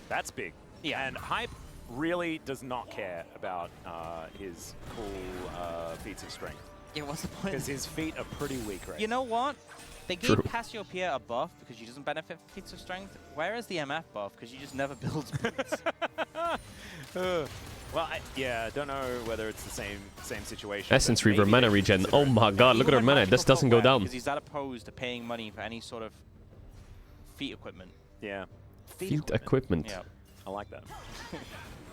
That's big. Yeah. And Hype really does not care about his cool feats of strength. yeah, what's the point? Because his feet are pretty weak right You know what? They gave True. Cassiopeia a buff because she doesn't benefit from feats of strength. Where is the MF buff? Because she just never builds boots. Well, I don't know whether it's the same situation. Essence but Reaver maybe mana they regen. consider Oh it. my god, look at her mana. This doesn't go down. Because he's that opposed to paying money for any sort of feat equipment. Yeah. Feet equipment. Yeah. I like that.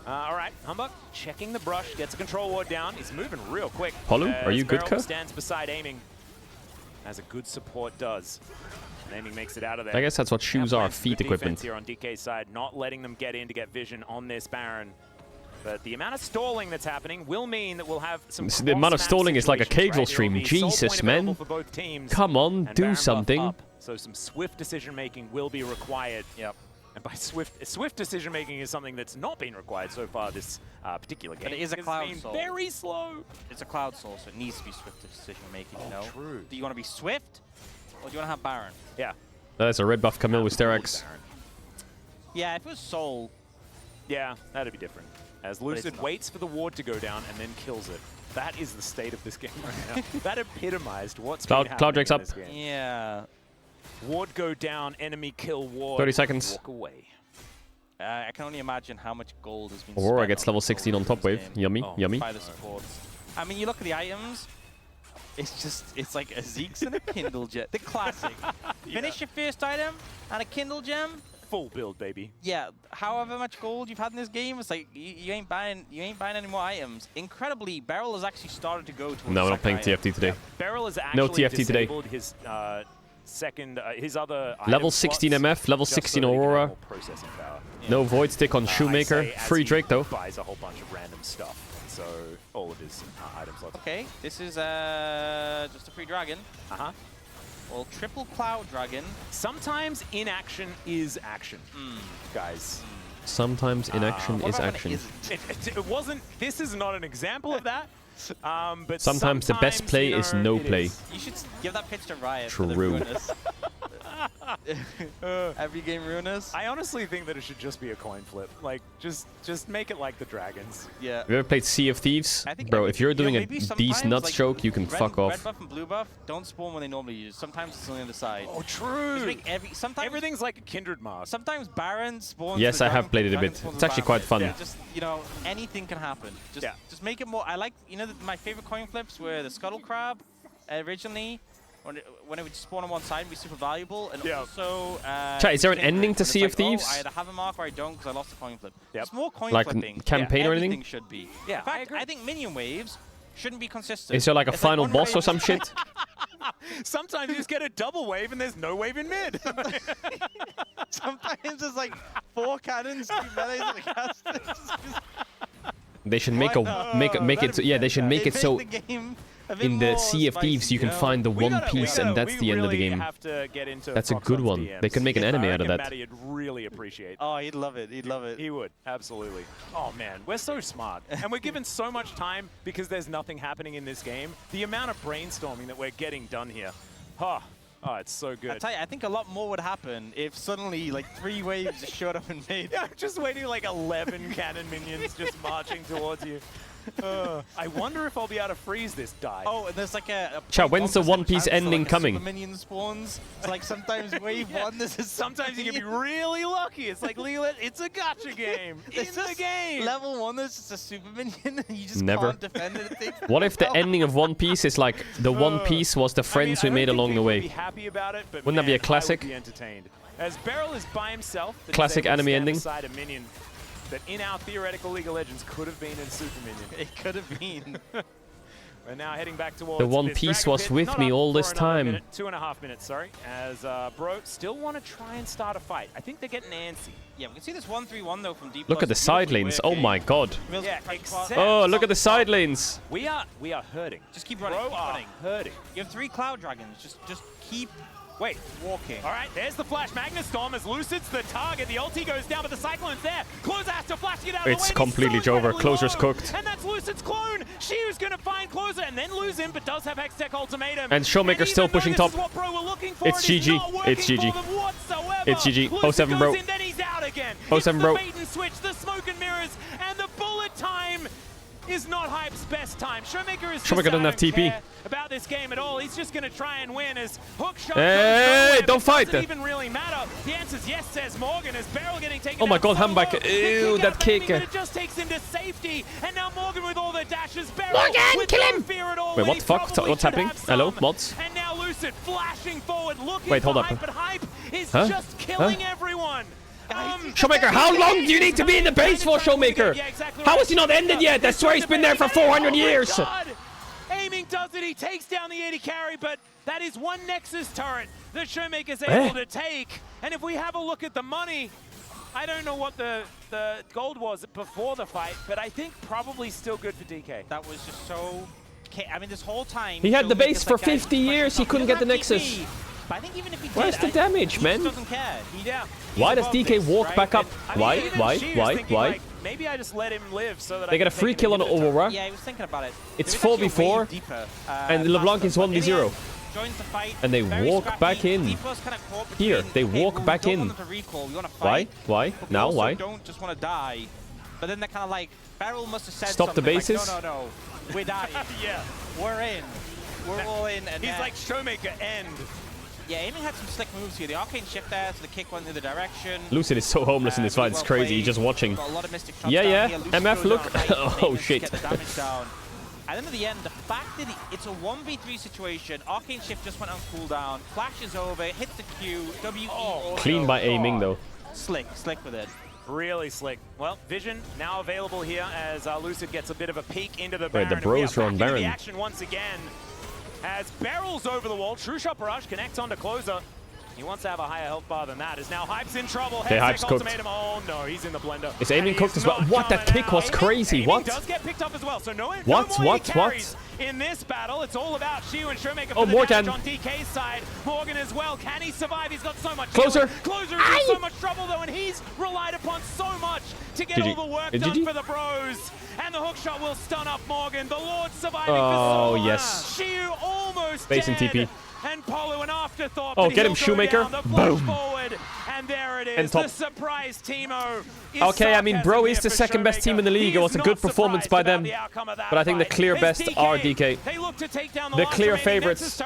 All right, Humbug checking the brush, gets a control ward down. He's moving real quick. Polu, are as you good, Barrel Ka? stands beside Aiming, as a good support does. And Aiming makes it out of there. I guess that's what shoes Now are, plans for feet defense equipment. here on DK's side, not letting them get in to get vision on this Baron. But the amount of stalling that's happening will mean that we'll have some. The amount of cross-map stalling is like a situations, Caedrel right? stream. There will be sole Jesus, point man. available for both teams, Come on, and do Baron buff something. up, so some swift decision making will be required. Yep. And by swift decision making is something that's not been required so far this particular game. But it is a because Cloud it's been Soul. very slow. It's a Cloud Soul, so it needs to be swift decision making, you know? True. Do you want to be swift, or do you want to have Baron? Yeah. That's a red buff Camille with Sterex. Yeah, if it was Soul. Yeah, that'd be different. As Lucid waits for the ward to go down and then kills it. That is the state of this game right now. That epitomized what's been happening Cloud Drake's in up. this game. Yeah. Ward go down, enemy kill ward. 30 seconds. Walk away. I can only imagine how much gold has been Aurora spent gets on level this 16 on gold top in wave. this game Yummy, yummy. by the supports. I mean, you look at the items, it's like a Zeke's and a Kindle Gem. The classic. Finish your first item and a Kindle Gem. Full build, baby. Yeah, however much gold you've had in this game, it's like you ain't buying any more items. Incredibly, Beryl has actually started to go towards No, we're not playing TFT today. Beryl has No actually TFT today. disabled his his other Level item 16 slots MF, level just 16 so that he can have Aurora. more processing power. No Void Stick on I Shoemaker. say as Free he Drake though. buys a whole bunch of random stuff. so all of his item slots. Okay, this is just a free dragon. Well, triple cloud dragon. Sometimes inaction is action, guys. Sometimes inaction is action. It wasn't. This is not an example of that. But sometimes the best play is no play. You should give that pitch to Riot. True. For the ruinous. Every game ruinous. I honestly think that it should just be a coin flip. Like, just make it like the dragons. Yeah. Have you ever played Sea of Thieves? Bro, if you're doing a decent nut stroke, you can fuck off. Red buff and blue buff don't spawn when they normally use. Sometimes it's on the other side. Oh, true. Sometimes everything's like a kindred mask. Sometimes Baron spawns. Yes, I have played it a bit. It's actually quite fun. Yeah, just, you know, anything can happen. Just make it more. I like, you know, my favorite coin flips were the Scuttle Crab originally. When it would spawn on one side and be super valuable, and also... Chat, is there an ending to Sea of Thieves? I either have a mark or I don't because I lost the coin flip. It's more coin like flipping. campaign or everything anything? Should be. Yeah, in fact, I think minion waves shouldn't be consistent. Is there like a final boss or some shit? Sometimes you just get a double wave and there's no wave in mid. Sometimes there's like 4 cannons, 2 melees, and a caster. They should make it so, yeah, they should make it so in the Sea of Thieves you can find the one piece and that's the end of the game. That's a good one. They could make an anime out of that. Matty would really appreciate. Oh, he'd love it. He'd love it. He would, absolutely. Oh man, we're so smart. And we're given so much time because there's nothing happening in this game. The amount of brainstorming that we're getting done here. Oh, it's so good. I tell you, I think a lot more would happen if suddenly like 3 waves just showed up and made. Yeah, just waiting like 11 cannon minions just marching towards you. I wonder if I'll be able to freeze this die. Oh, and there's like a Chat, when's the One Piece ending coming? Super minion spawns. It's like sometimes wave 1, this is sometimes you can be really lucky. It's like, Leela, it's a gacha game. It's in the game. Level 1, there's just a super minion. You just Never. can't defend it. What if the ending of One Piece is like the One Piece was the friends we made along the way? Be happy about it, but wouldn't that be a classic? I would be entertained. As Beryl is by himself, Classic anime ending. A minion that in our theoretical League of Legends could have been in Super Minion. It could have been. We're now heading back towards the One this Piece Dragon was Pit. with Not me up all for this another time. Minute, 2.5 minutes, sorry. As Bro still want to try and start a fight. I think they're getting antsy. Yeah, we can see this 1-3-1 though from deep. Look at the side lanes. Oh my god. Yeah, except Oh, look at the side lanes. we are hurting. Just keep running. Bro keep are running. hurting. You have 3 cloud dragons. Just keep. Wait, walking. All right, there's the Flash Magna Storm as Lucid's the target. The ulti goes down, but the Cyclone's there. Closer has to flash to get out of the way. It's completely over. Closer's cooked. And that's Lucid's clone. Shiu's going to find Closer and then lose him, but does have Hextech Ultimatum. And Showmaker's still pushing top. It's GG. It's GG. It's GG. 07, bro. And then he's out again. 07, bro. It's the bait and switch, the smoke and mirrors, and the bullet time is not Hype's best time. Showmaker doesn't have TP. About this game at all. He's just going to try and win as Hook shot. Hey, don't fight. Doesn't even really matter. The answer's yes, says Morgan. As Beryl getting taken Oh my down god, handback. solo. Ew, that kick. But it just takes him to safety. And now Morgan with all the dashes. Beryl Morgan, with kill no him. fear at all. Wait, what the fuck? What's happening? Hello, mods? And now Lucid flashing forward, looking Wait, hold for up. Hype, but Hype is Huh? just killing everyone. Showmaker, how long do you need to be in the base for, Showmaker? How is he not ended yet? I swear he's been there for 400 years. Aiming does it. He takes down the 80 carry, but that is one Nexus turret that Showmaker's able to take. And if we have a look at the money, I don't know what the gold was before the fight, but I think probably still good for DK. That was just so. I mean, this whole time He had the base Showmaker's for like, guys, 50 years. He couldn't get the Nexus. But I think even if he Where's did, the damage, he man? just doesn't care. Why does DK walk back up? Why? Like, maybe I just let him live so that They get a free kill on Aurora. Yeah, he was thinking about it. It's 4v4, and LeBlanc is 1v0. Joins the fight. And they walk back in. Here, they walk back in. Why? Why? Now, why? Don't just want to die. But then they're kind of like, Beryl must have said Stop the something bases? Like, no, we're dying. Yeah. We're in. We're all in. And he's like, Showmaker, end. Yeah, Aiming had some slick moves here. The arcane shift there, so the kick went the other direction. Lucid is so homeless in this fight. It's crazy. He's just watching. Got a lot of mystic shots Yeah, down yeah. here. MF, look. Oh, shit. Get the damage down. At the end of the end, the fact that it's a 1v3 situation, arcane shift just went on cooldown, flashes over, hits the Q, WE. Clean by Aiming, though. Slick with it. Really slick. Well, Vision now available here as Lucid gets a bit of a peek into the Wait, Baron. the bros are on Baron. Baron. The action once again as Beryl's over the wall. True Shot Barrage connects onto Closer. He wants to have a higher health bar than that. Is now Hype's in trouble. Okay, Hype's cooked. Ultimatum. Oh no, he's in the blender. Is aiming cooked as well? What? That kick was crazy. What? Does get picked up as well. So no What? more What? carries in this battle. It's all about Shiu and Showmaker for Oh, the Morgan. damage on DK's side. Morgan as well. Can he survive? He's got so much. Closer. Closer is in so much trouble though, and he's relied upon so much to get all the work done for the bros. And the hook shot will stun up Morgan. The Lord surviving for so long. Yes. Shiu almost Base dead. and TP. And Polu an afterthought. Oh, but get him, he'll go Shoemaker. down. The Boom. forward, and there it is. And top. The surprise Teemo. Okay, I mean, Bro is the second best team in the league. It was a good performance by them. But I think the clear best are DK. They look to take down the clear favorites.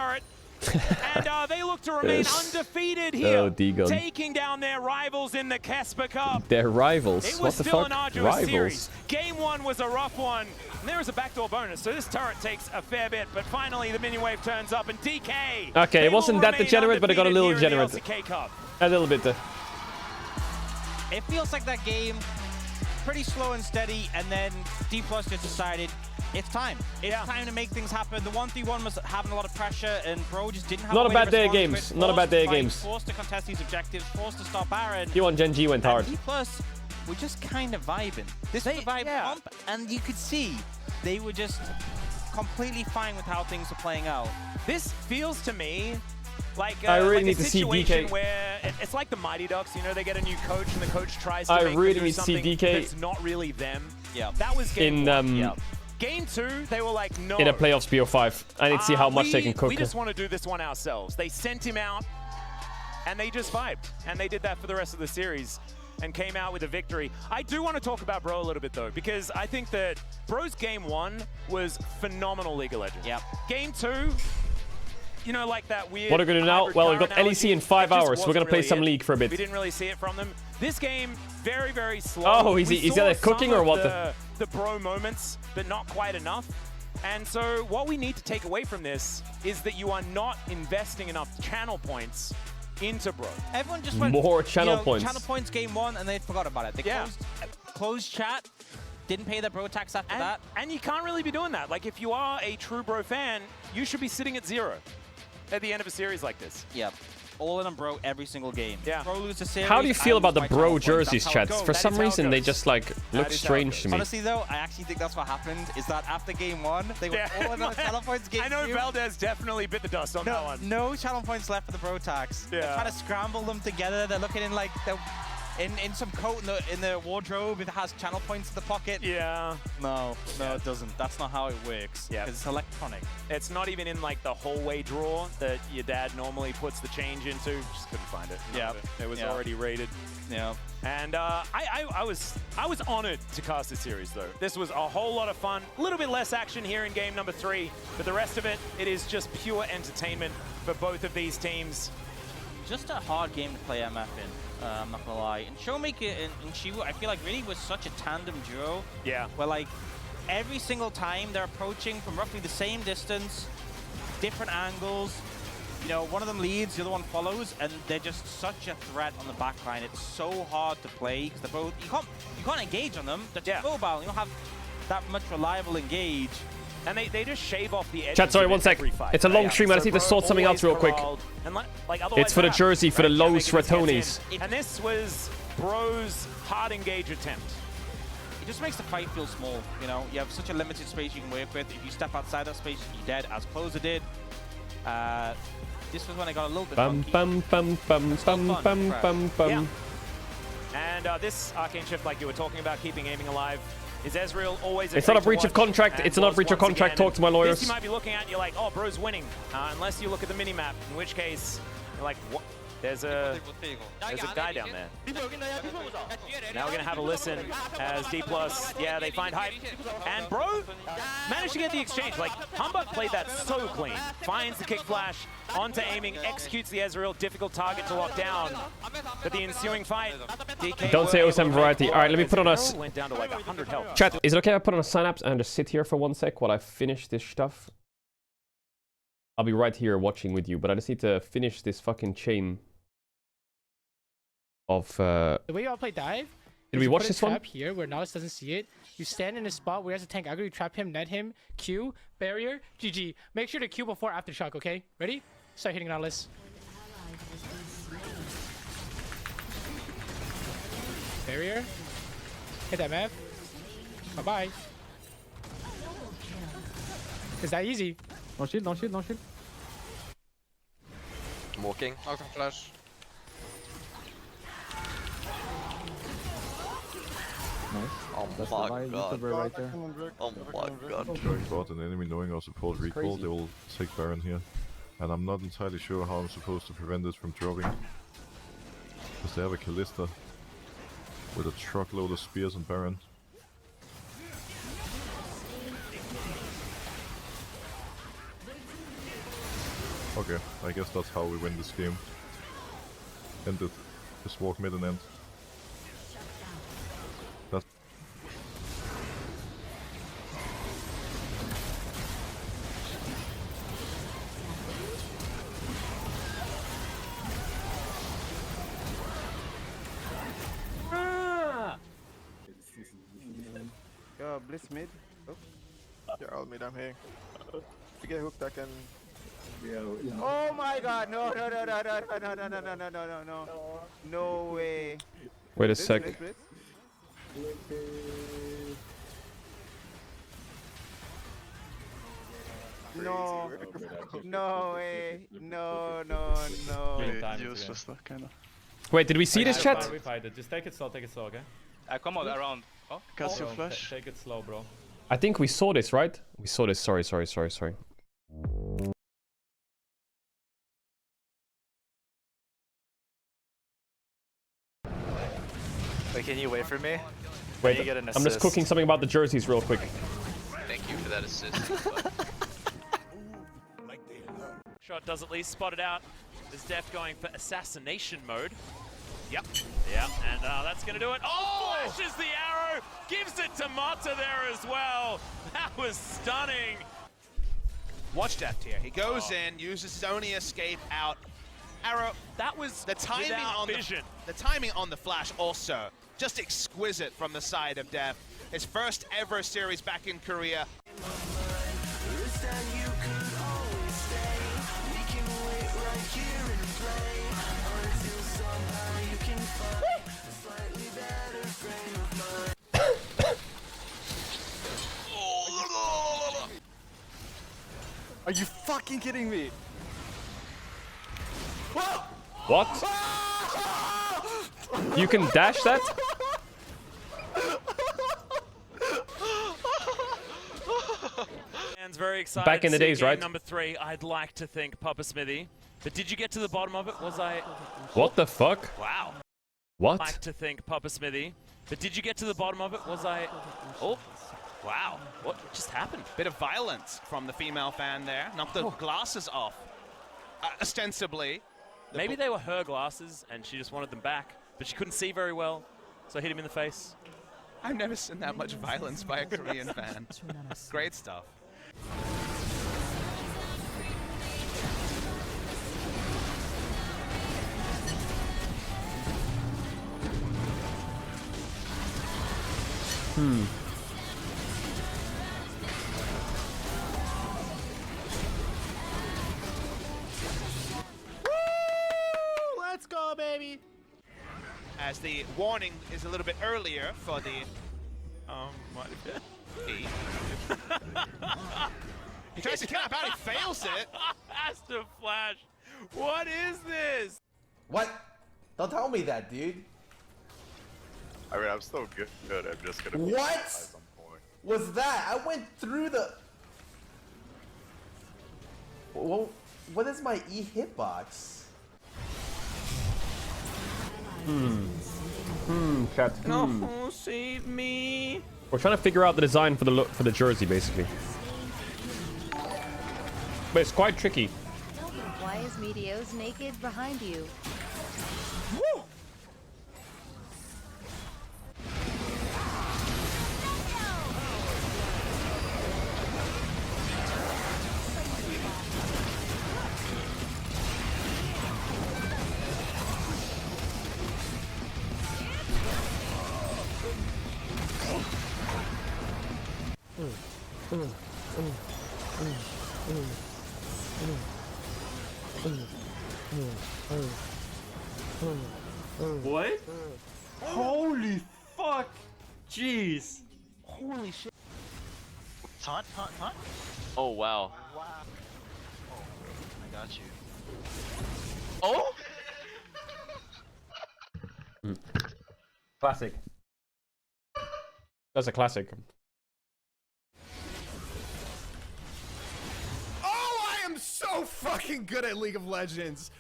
And they look to remain undefeated here, Oh, D-Gun. taking down their rivals in the Kesper Cup. Their rivals. It was What the still fuck? an arduous Rivals. series. Game 1 was a rough one. And there is a backdoor bonus, so this turret takes a fair bit. But finally, the mini wave turns up, and DK. Okay, it wasn't that degenerate, but it got a little degenerate. degenerate. A little bit. It feels like that game, pretty slow and steady, and then D+ just decided it's time. It's time to make things happen. The 1v1 was having a lot of pressure, and Bro just didn't have Not a a way bad to day of respond to games. it. Not a bad Forced day to of fight, games. Forced to contest these objectives, forced to stop Baron. T1 Gen G went hard. D+ were just kind of vibing. This was a vibe pump, and you could see they were just completely fine with how things were playing out. This feels to me like I really like need a to see situation DK. where it's like the Mighty Ducks, you know, they get a new coach and the coach tries to I make really them do need to see something DK. that's not really them. Yeah. That was game In 1. Game 2, they were like, no. in a playoffs BO5. I need to see how much they can cook. We just want to do this one ourselves. They sent him out, and they just vibed. And they did that for the rest of the series and came out with a victory. I do want to talk about Bro a little bit, though, because I think that Bro's game 1 was phenomenal League of Legends. Yep. Game 2, you know, like that weird... What are we going to do now? Well, we've got LEC in 5 hours. We're going to play some League for a bit. We didn't really see it from them. This game, very, very slow. Oh, is We that saw cooking some or of what? The Bro moments, but not quite enough. And so what we need to take away from this is that you are not investing enough channel points into Bro. Everyone just went, More channel points. Channel points game 1, and they forgot about it. They closed chat, didn't pay their Bro tax after that. And you can't really be doing that. Like, if you are a true Bro fan, you should be sitting at 0 at the end of a series like this. Yeah. All in on Bro every single game. Yeah. Bro lose a series. How do you feel I about the lose my Bro channel points. jerseys, That's how it chats? goes. For That some is how it reason, they goes. just like look strange to me. Honestly, though, I actually think that's what happened. Is that after game 1, they were all in on channel points. Game I know 2. Valdez definitely bit the dust on that one. No channel points left for the Bro tax. They're trying to scramble them together. They're looking in like in some coat in the wardrobe. It has channel points in the pocket. Yeah. No, it doesn't. That's not how it works. Yeah. It's electronic. It's not even in like the hallway drawer that your dad normally puts the change into. Just couldn't find it. Yeah. It was already rated. Yeah. And I was honored to cast this series though. This was a whole lot of fun. A little bit less action here in game number 3, but the rest of it is just pure entertainment for both of these teams. Just a hard game to play MF in. I'm not gonna lie. And Showmaker and Shiwu, I feel like really was such a tandem duo. Yeah. Where like every single time they're approaching from roughly the same distance, different angles. You know, one of them leads, the other one follows, and they're just such a threat on the back line. It's so hard to play because they're both you can't engage on them. They're too mobile. You don't have that much reliable engage. And they just shave off the edges. Chat, sorry, of one sec. every fight. It's a long Yeah. stream. I just need to Bro sort something else real quick. always corralled. And otherwise It's for the what jersey, for the happens? lows, for Making Tonys. this And this was Bro's hard engage attempt. It just makes the fight feel small, you know? You have such a limited space you can work with. If you step outside that space, you're dead, as Closer did. This was when I got a little bit Bum bum bum bum bum bum bum bum. And this arcane shift, like you were talking about, keeping aiming alive, is Ezreal always It's not a breach of contract. It's not a breach of contract. Talk to my lawyers. This you might be looking at and you're like, oh, Bro's winning. Unless you look at the mini-map, in which case, you're like, what? There's a guy down there. Now we're going to have a listen as D+, yeah, they find Hype. And Bro managed to get the exchange. Like, Humbug played that so clean. Finds the kick flash, onto aiming, executes the Ezreal, difficult target to lock down. But the ensuing fight, DK Don't say OSM variety. All right, let me put on a... went down to like 100 health. Chat, is it okay if I put on a synapse and just sit here for 1 sec while I finish this stuff? I'll be right here watching with you, but I just need to finish this fucking chain of... The way you all play dive, Did we you watch put a this one? trap here where Nautilus doesn't see it. You stand in a spot where he has a tank aggro, you trap him, net him, Q, barrier, GG. Make sure to Q before aftershock, okay? Ready? Start hitting Nautilus. Barrier. Hit that map. Bye-bye. Is that easy? No shield, no shield, no shield. I'm walking. I can flash. Nice. Oh That's my the god. right there. Oh my god. Going bot and enemy knowing our support recall, they will take Baron here. And I'm not entirely sure how I'm supposed to prevent this from dropping. Because they have a Kalista with a truckload of spears and Baron. Okay, I guess that's how we win this game. End it. Just walk mid and end. That's Go Blitz mid. Oh. Yeah, I'll mid, I'm here. If you get hooked, I can. Oh my god, no, no, no, no, no, no, no, no, no, no, no, no, no. No way. Wait a Blitz, sec. Blitz, Blitz. No, no way, no, no, no. Useless though, kinda. Wait, did we see this chat? We fight it. Just take it slow, okay? Come on, around. Oh, Cast your flash. Take it slow, bro. I think we saw this, right? We saw this. Sorry. Wait, can you wait for me? Wait, You get an I'm just assist. cooking something about the jerseys real quick. Thank you for that assist. Shot does at least spot it out. Is Def going for assassination mode? Yep, and that's gonna do it. Oh, flashes the arrow, gives it to Mata there as well. That was stunning. Watch Deft here. He goes in, uses his only escape out. Arrow. That was the timing without on vision. the timing on the flash also just exquisite from the side of Deft. His first ever series back in Korea. Are you fucking kidding me? What? You can dash that? Fans very excited. Back in the to see days, game right? Number 3, I'd like to think Papa Smithy. But did you get to the bottom of it? Was I? What the fuck? Wow. What? Like to think Papa Smithy. But did you get to the bottom of it? Was I? Oh. Wow. What just happened? Bit of violence from the female fan there. Knocked the glasses off. Ostensibly. Maybe they were her glasses and she just wanted them back, but she couldn't see very well, so I hit him in the face. I've never seen that much violence by a Korean fan. Great stuff. Let's go, baby! As the warning is a little bit earlier for the... what? He tries to cap out, he fails it! Has to flash. What is this? What? Don't tell me that, dude. I mean, I'm still good. I'm just gonna. What was that? I went through the. Well, what is my E hitbox? Chat. No, save me. We're trying to figure out the design for the look for the jersey, basically. But it's quite tricky. Why is Meteos naked behind you? What? Holy fuck! Jeez! Holy shit. Taunt. Oh wow. Wow. Oh, I got you. Oh! Classic. That's a classic. Oh, I am so fucking good at League of Legends.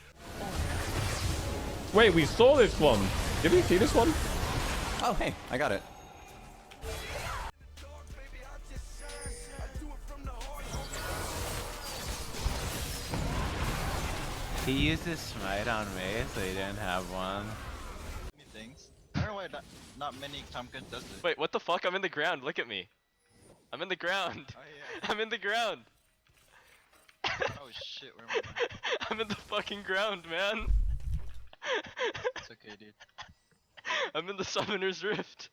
Wait, we saw this one. Did we see this one? Oh, hey, I got it. He used his smite on me, so he didn't have one. Things. I don't know why not many Tomkins does this. Wait, what the fuck? I'm in the ground. Look at me. I'm in the ground. Oh, yeah. I'm in the ground. Oh shit, where am I? I'm in the fucking ground, man. It's okay, dude. I'm in the Summoner's Rift.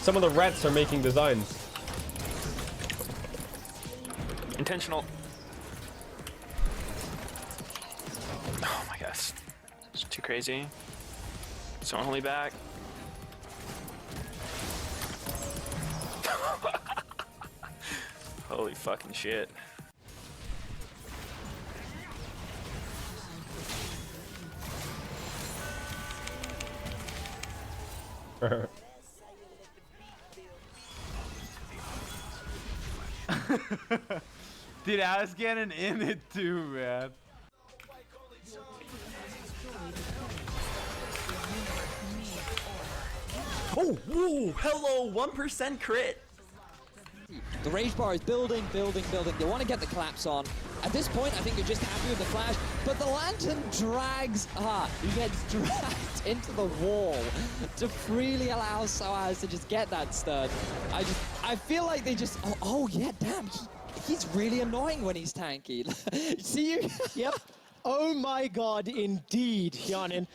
Some of the rats are making designs. Intentional. Oh my gosh. It's too crazy. Someone hold me back. Holy fucking shit. Dude, I was getting in it too, man. Oh, whoa, hello, 1% crit. The rage bar is building. They want to get the collapse on. At this point, I think you're just happy with the flash, but the lantern drags he gets dragged into the wall to freely allow Soaz to just get that stun. I feel like they just, oh yeah, damn, he's really annoying when he's tanky. See you? Yep. Oh my god, indeed, Yanin.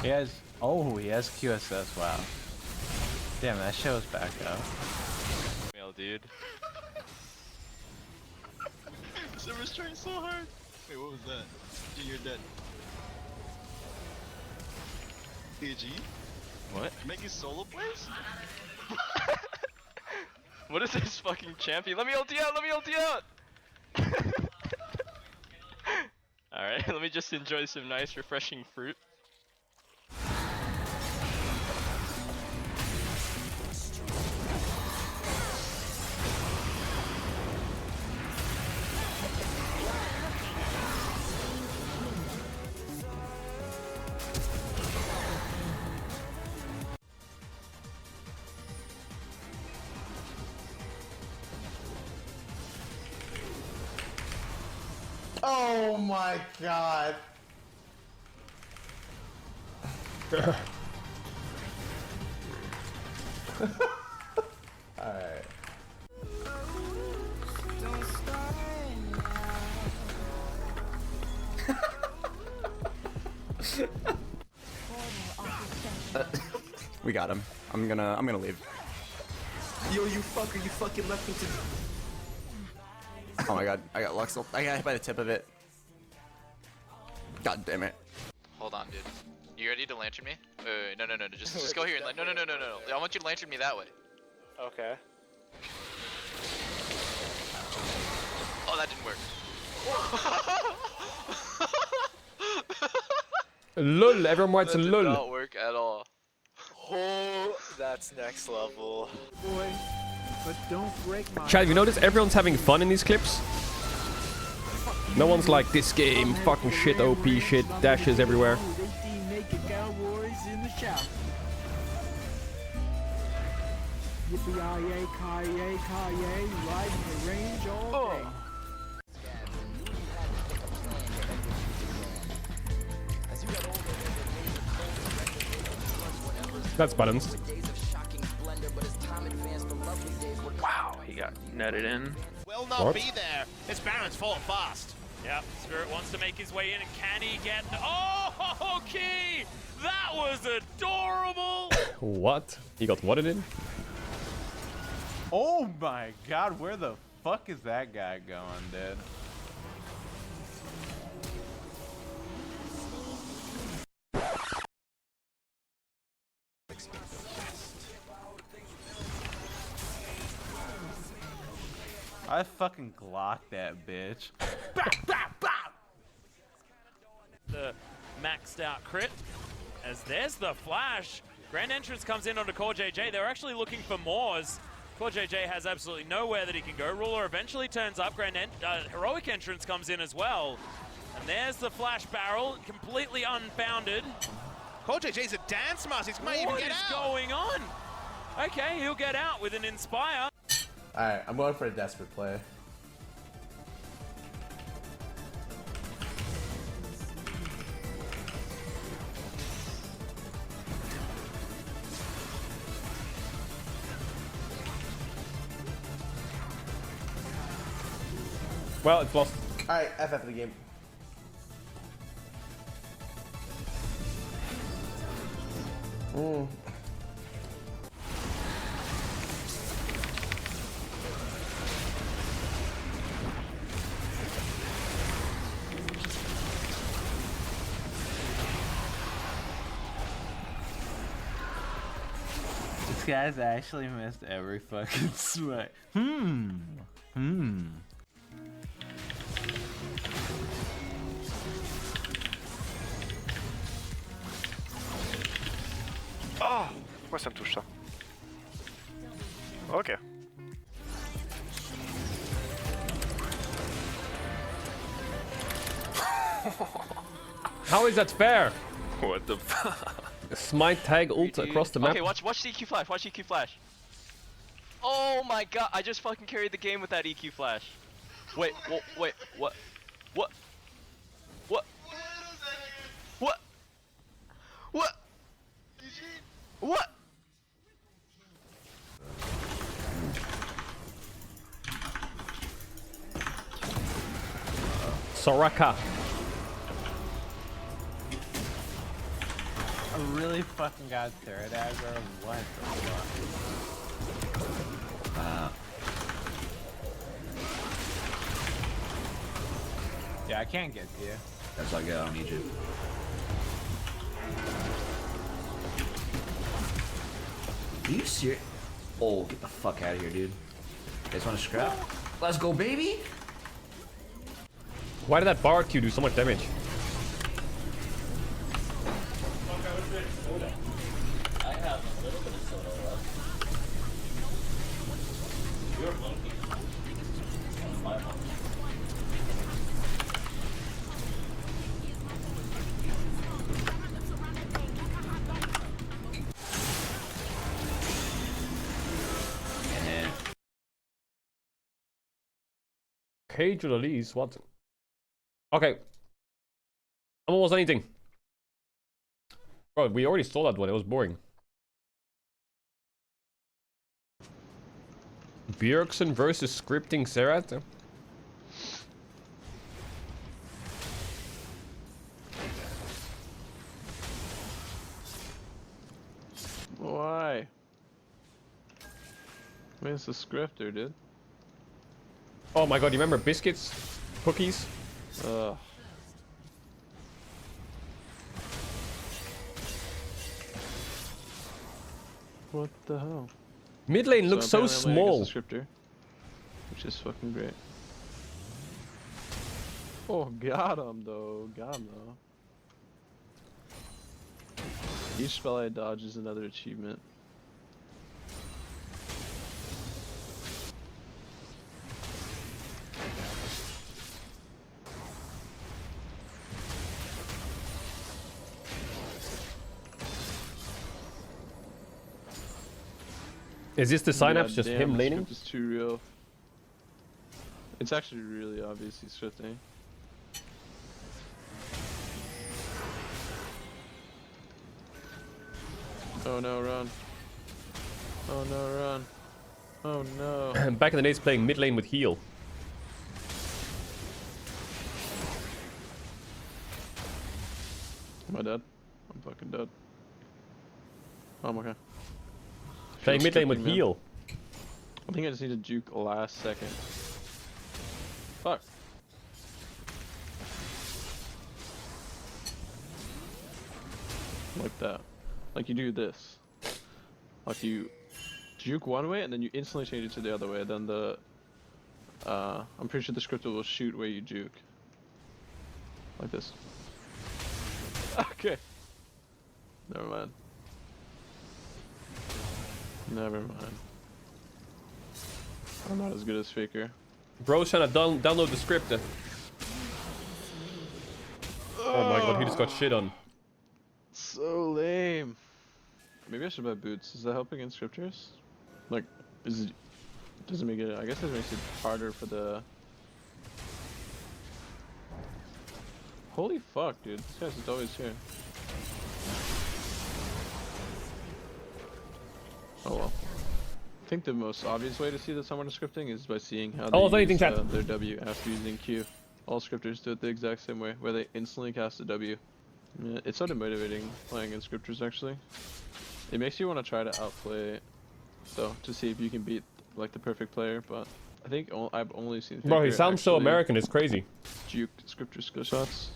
He has QSS, wow. Damn, that shows back up. Male dude. Silver's trying so hard. Wait, what was that? Dude, you're dead. PG? What? You're making solo plays? What is this fucking champion? Let me ulti out! Let me ulti out! Alright, let me just enjoy some nice refreshing fruit. Oh my god. Alright. We got him. I'm gonna leave. Yo, you fucker, you fucking left me to... Oh my god, I got Luxel. I got hit by the tip of it. God damn it. Hold on, dude. You ready to lantern me? No, just go here and no. I want you to lantern me that way. Okay. Oh, that didn't work. Lul, everyone writes a That did lul. not work at all. Oh, that's next level. Boy, but don't break my... Chad, have you noticed everyone's having fun in these clips? No one's like, this game, fucking shit, OP shit, dashes everywhere. They see naked cowboys in the shower. Yippee-yi-yay, ki-yay, ki-yay, riding the range all day. That's balanced. Wow, he got netted in. Will not What? be there. This Baron's falling fast. Yeah, Spirit wants to make his way in, and can he get... Oh, Key! That was adorable! What? He got what in? Oh my god, where the fuck is that guy going, dude? I fucking glocked that bitch. The maxed out crit. As there's the flash. Grand Entrance comes in onto Core JJ. They're actually looking for Moors. Core JJ has absolutely nowhere that he can go. Ruler eventually turns up. Heroic Entrance comes in as well. And there's the flash barrel, completely unfounded. Core JJ's a dance master. He might even get out. What is going on? Okay, he'll get out with an Inspire. Alright, I'm going for a desperate play. Well, it's lost. Alright, FF the game. This guy's actually missed every fucking smite. Oh, pourquoi ça me touche ça? Ok. How is that fair? What the fuck? Smite tag ult across the map. Okay, watch the EQ flash. Watch EQ flash. Oh my god! I just fucking carried the game with that EQ flash. Wait, wait, what? What? What? What? What? What? Soraka. I really fucking got third aggro. What the fuck? Yeah, I can't get to you. That's all good. I don't need you. Are you serious? Oh, get the fuck out of here, dude. You guys want to scrap? Let's go, baby! Why did that bar Q do so much damage? I have a little bit of soda left. You're a monkey. That's my monkey. Caedrel Elise, what? Okay. I'm almost anything. Bro, we already saw that one, it was boring. Bjergsen versus scripting Serat. Why? I mean, it's a scripter, dude. Oh my god, you remember biscuits? Cookies? Ugh. What the hell? Mid lane looks so apparently I'm small. a scripter, which is fucking great. Oh, got him though. Got him though. Each spell I dodge is another achievement. Is this the synapse, just damn, him the laning? script is too real. It's actually really obvious he's scripting. Oh no, run. Oh no, run. Oh no. Back in the days playing mid lane with heal. Am I dead? I'm fucking dead. Oh, I'm okay. Playing mid lane with Stripping, man. heal. I think I just need to juke last second. Fuck. Like that. Like you do this. Like you juke one way and then you instantly change it to the other way. Then the I'm pretty sure the script will shoot where you juke. Like this. Okay. Never mind. Never mind. I'm not as good as Faker. Bro's trying to download the script. Oh my god, he just got shit on. So lame. Maybe I should buy boots. Is that helping in scriptures? Like, does it make it? I guess it makes it harder for the. Holy fuck, dude! This guy's just always here. Oh well. I think the most obvious way to see that someone is scripting is by seeing how they use their W after using Q. All scripters do it the exact same way, where they instantly cast a W. Yeah, it's sort of motivating playing in scriptures actually. It makes you want to try to outplay, though, to see if you can beat like the perfect player. But I think I've only seen. Bro, he sounds so American. It's crazy. Juke scripture skill shots.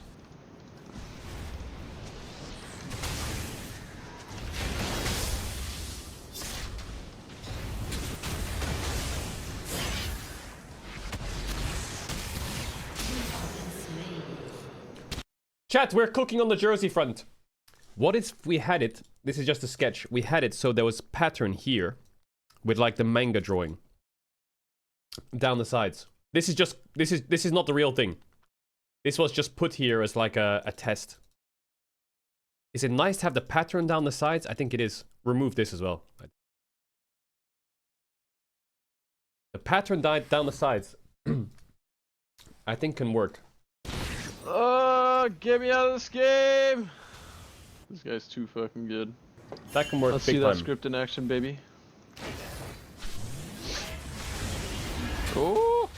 Chat, we're cooking on the Jersey front. What if we had it? This is just a sketch. We had it so there was pattern here with like the manga drawing down the sides. This is not the real thing. This was just put here as like a test. Is it nice to have the pattern down the sides? I think it is. Remove this as well. The pattern down the sides I think can work. Oh, get me out of this game! This guy's too fucking good. That can work. Let's big see time. that script in action, baby. Oh!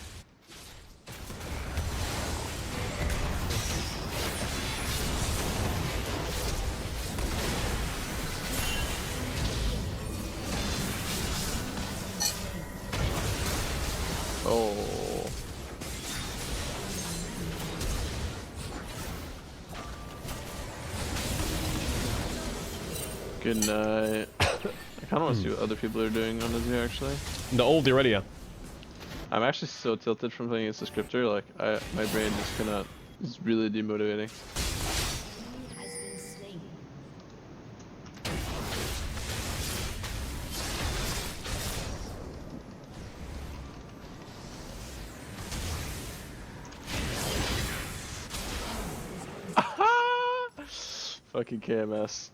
Oh. Good night. I kind of want to see what other people are doing on this here, actually. The old Irelia. I'm actually so tilted from playing against the scripter, like, my brain just cannot. It's really demotivating. Fucking KMS.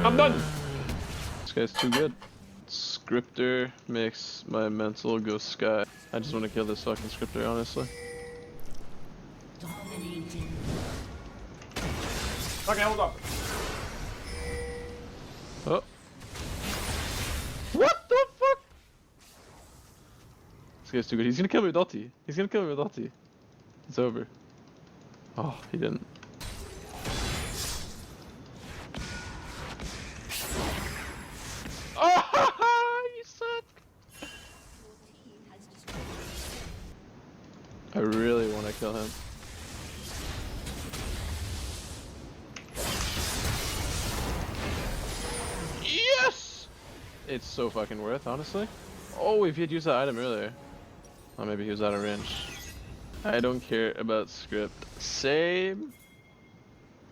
I'm done. This guy's too good. Scripter makes my mental go sky. I just want to kill this fucking scripter, honestly. Okay, hold up. Oh. What the fuck? This guy's too good. He's gonna kill me with ulti. He's gonna kill me with ulti. It's over. Oh, he didn't. Oh, you suck. I really want to kill him. Yes! It's so fucking worth, honestly. Oh, if he had used that item earlier. Oh, maybe he was out of range. I don't care about script. Same.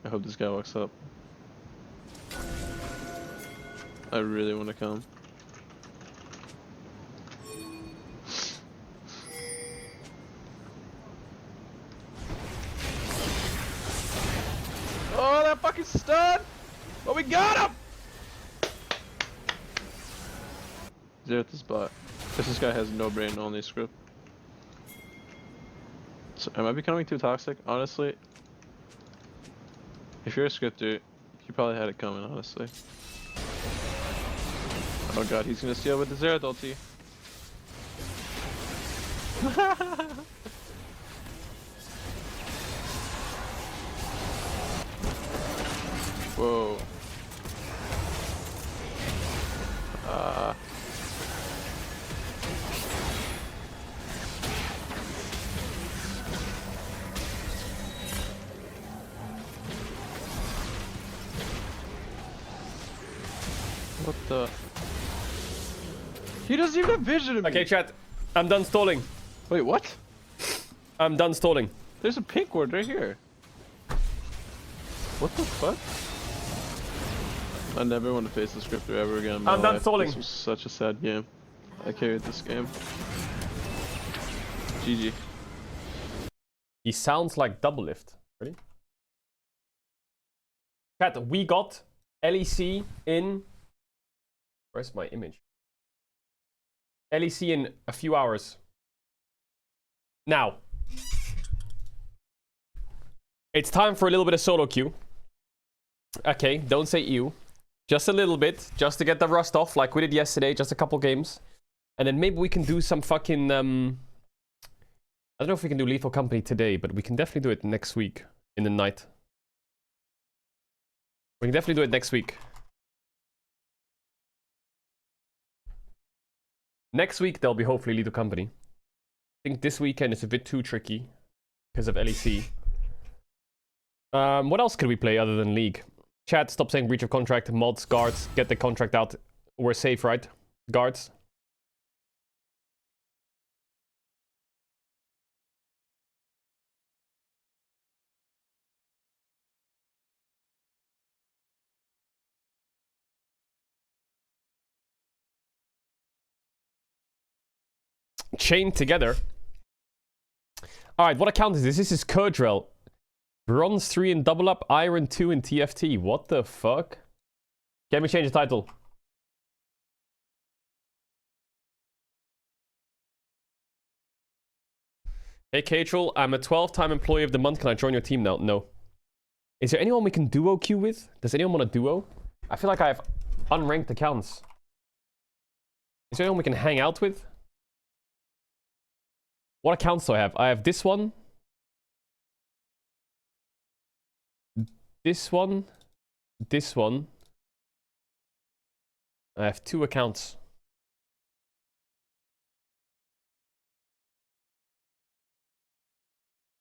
I hope this guy walks up. I really want to come. Oh, that fucking stun! But we got him! He's at the spot. This guy has no brain, only script. So, am I becoming too toxic? Honestly, If you're a scripter, you probably had it coming, honestly. Oh god, he's gonna steal with the Zerath ulti. Whoa. What the? He doesn't even have vision of me. Okay, chat. I'm done stalling. Wait, what? I'm done stalling. There's a pink ward right here. What the fuck? I never want to face the scripter ever again in my I'm done life. stalling. This was such a sad game. I carried this game. GG. He sounds like double lift. Ready? Chat, we got LEC in... Where's my image? LEC in a few hours. Now. It's time for a little bit of solo queue. Okay, don't say ew. Just a little bit, just to get the rust off, like we did yesterday, just a couple games. And then maybe we can do some fucking... I don't know if we can do Lethal Company today, but we can definitely do it next week, in the night. We can definitely do it next week. Next week, there'll be hopefully Lethal Company. I think this weekend is a bit too tricky, because of LEC. What else could we play other than League? Chat, stop saying breach of contract, mods, guards, get the contract out. We're safe, right? Guards. Chained together. Alright, what account is this? This is Caedrel. Bronze 3 in double up, Iron 2 in TFT. What the fuck? Can we change the title? Hey Caedrel, I'm a 12-time employee of the month. Can I join your team now? No. Is there anyone we can duo queue with? Does anyone want a duo? I feel like I have unranked accounts. Is there anyone we can hang out with? What accounts do I have? I have this one. This one. This one. I have 2 accounts.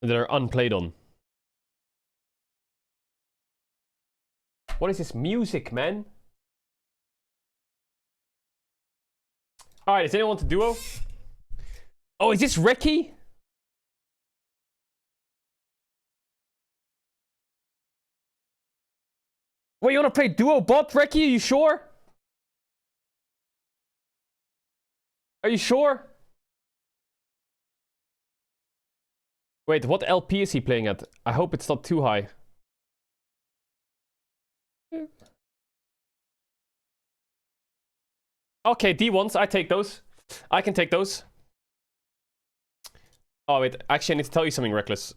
That are unplayed on. What is this music, man? Alright, does anyone want to duo? Oh, is this Reki? Wait, you want to play duo bot, Reki? Are you sure? Are you sure? Wait, what LP is he playing at? I hope it's not too high. Okay, D1s, I take those. I can take those. Oh, wait, actually I need to tell you something, Reckless.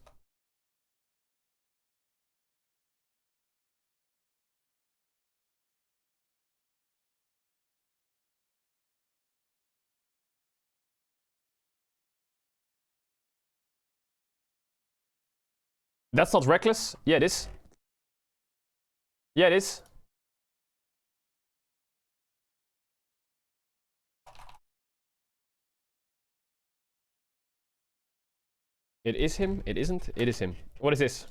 That's not Reckless? Yeah, it is. Yeah, it is. It is him. It isn't. It is him. What is this?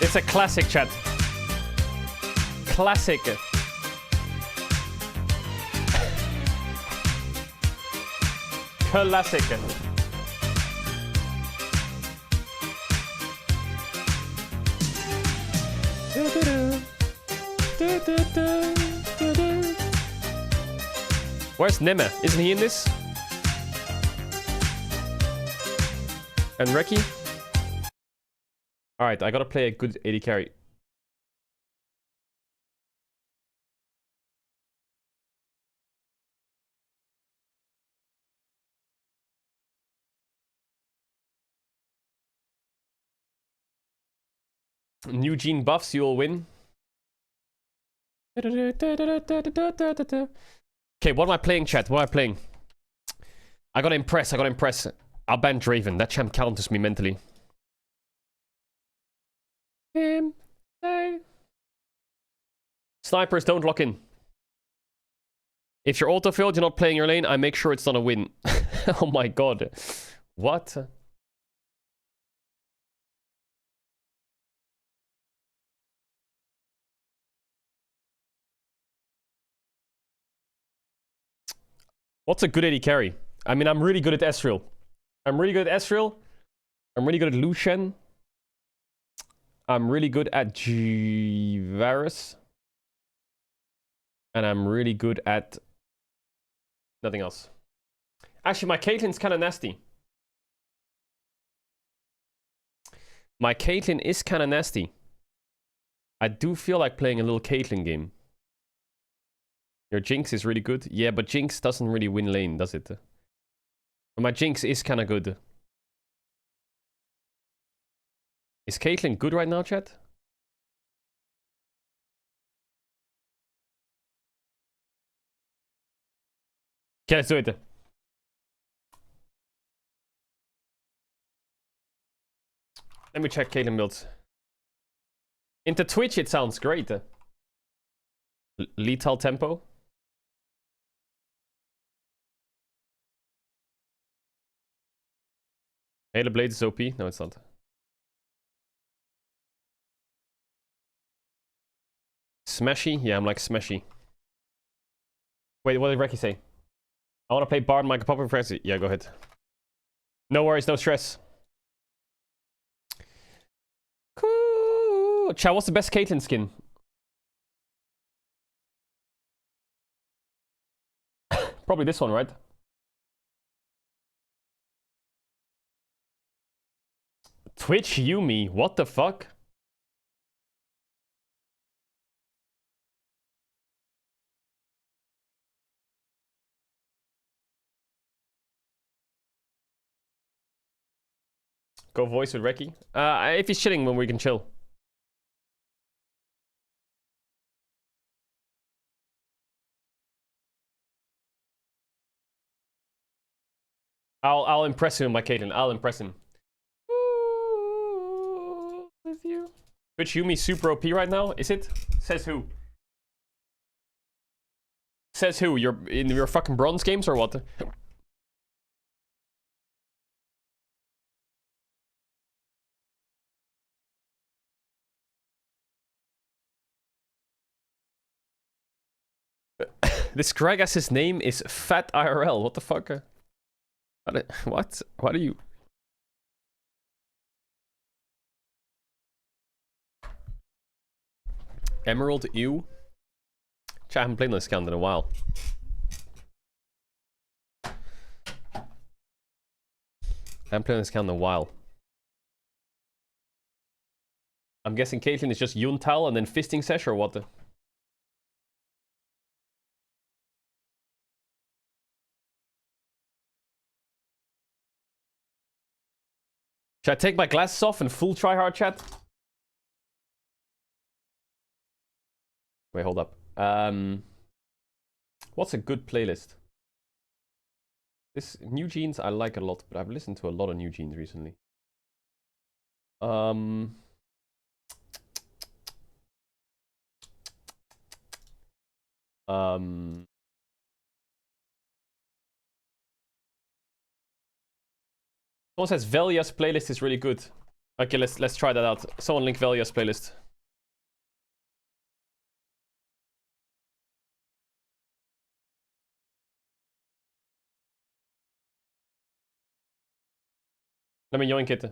It's a classic, chat. Classic. Classic. Where's Neme? Isn't he in this? And Reki? Alright, I gotta play a good AD carry. New gene buffs, you'll win. Okay, what am I playing, chat? What am I playing? I gotta impress, I'll ban Draven. That champ counters me mentally. Snipers, don't lock in. If you're auto-filled, you're not playing your lane, I make sure it's not a win. Oh my god. What? What's a good AD carry? I mean, I'm really good at Ezreal. I'm really good at Lucian. I'm really good at Varus. And I'm really good at nothing else. Actually, my Caitlyn's kind of nasty. My Caitlyn is kind of nasty. I do feel like playing a little Caitlyn game. Your Jinx is really good. Yeah, but Jinx doesn't really win lane, does it? But my Jinx is kind of good. Is Caitlyn good right now, chat? Okay, let's do it. Let me check Caitlyn builds. Into Twitch, it sounds great. Lethal tempo. Halo Blade is OP. No, it's not. Smashy? Yeah, I'm like smashy. Wait, what did Reki say? I want to play Bard, Micah Popper Frenzy. Yeah, go ahead. No worries, no stress. Cool. Chat, what's the best Caitlyn skin? Probably this one, right? Twitch Yumi, what the fuck? Go voice with Reki. If he's chilling, when we can chill. I'll impress him with my Caitlyn. I'll impress him. Ooh, with you. Twitch Yumi super OP right now? Is it? Says who? Says who? You're in your fucking bronze games or what? This Gragas's name is Fat IRL. What the fuck? What? What are you? Emerald Ew? Chat, I haven't played this account in a while. I haven't played this account in a while. I'm guessing Caitlyn is just Yuntal and then Fisting Sesh or what? Should I take my glasses off and full try hard, chat? Wait, hold up. What's a good playlist? This New Jeans I like a lot, but I've listened to a lot of New Jeans recently. Someone says Velia's playlist is really good. Okay, let's try that out. Someone link Velia's playlist. Let me yoink it.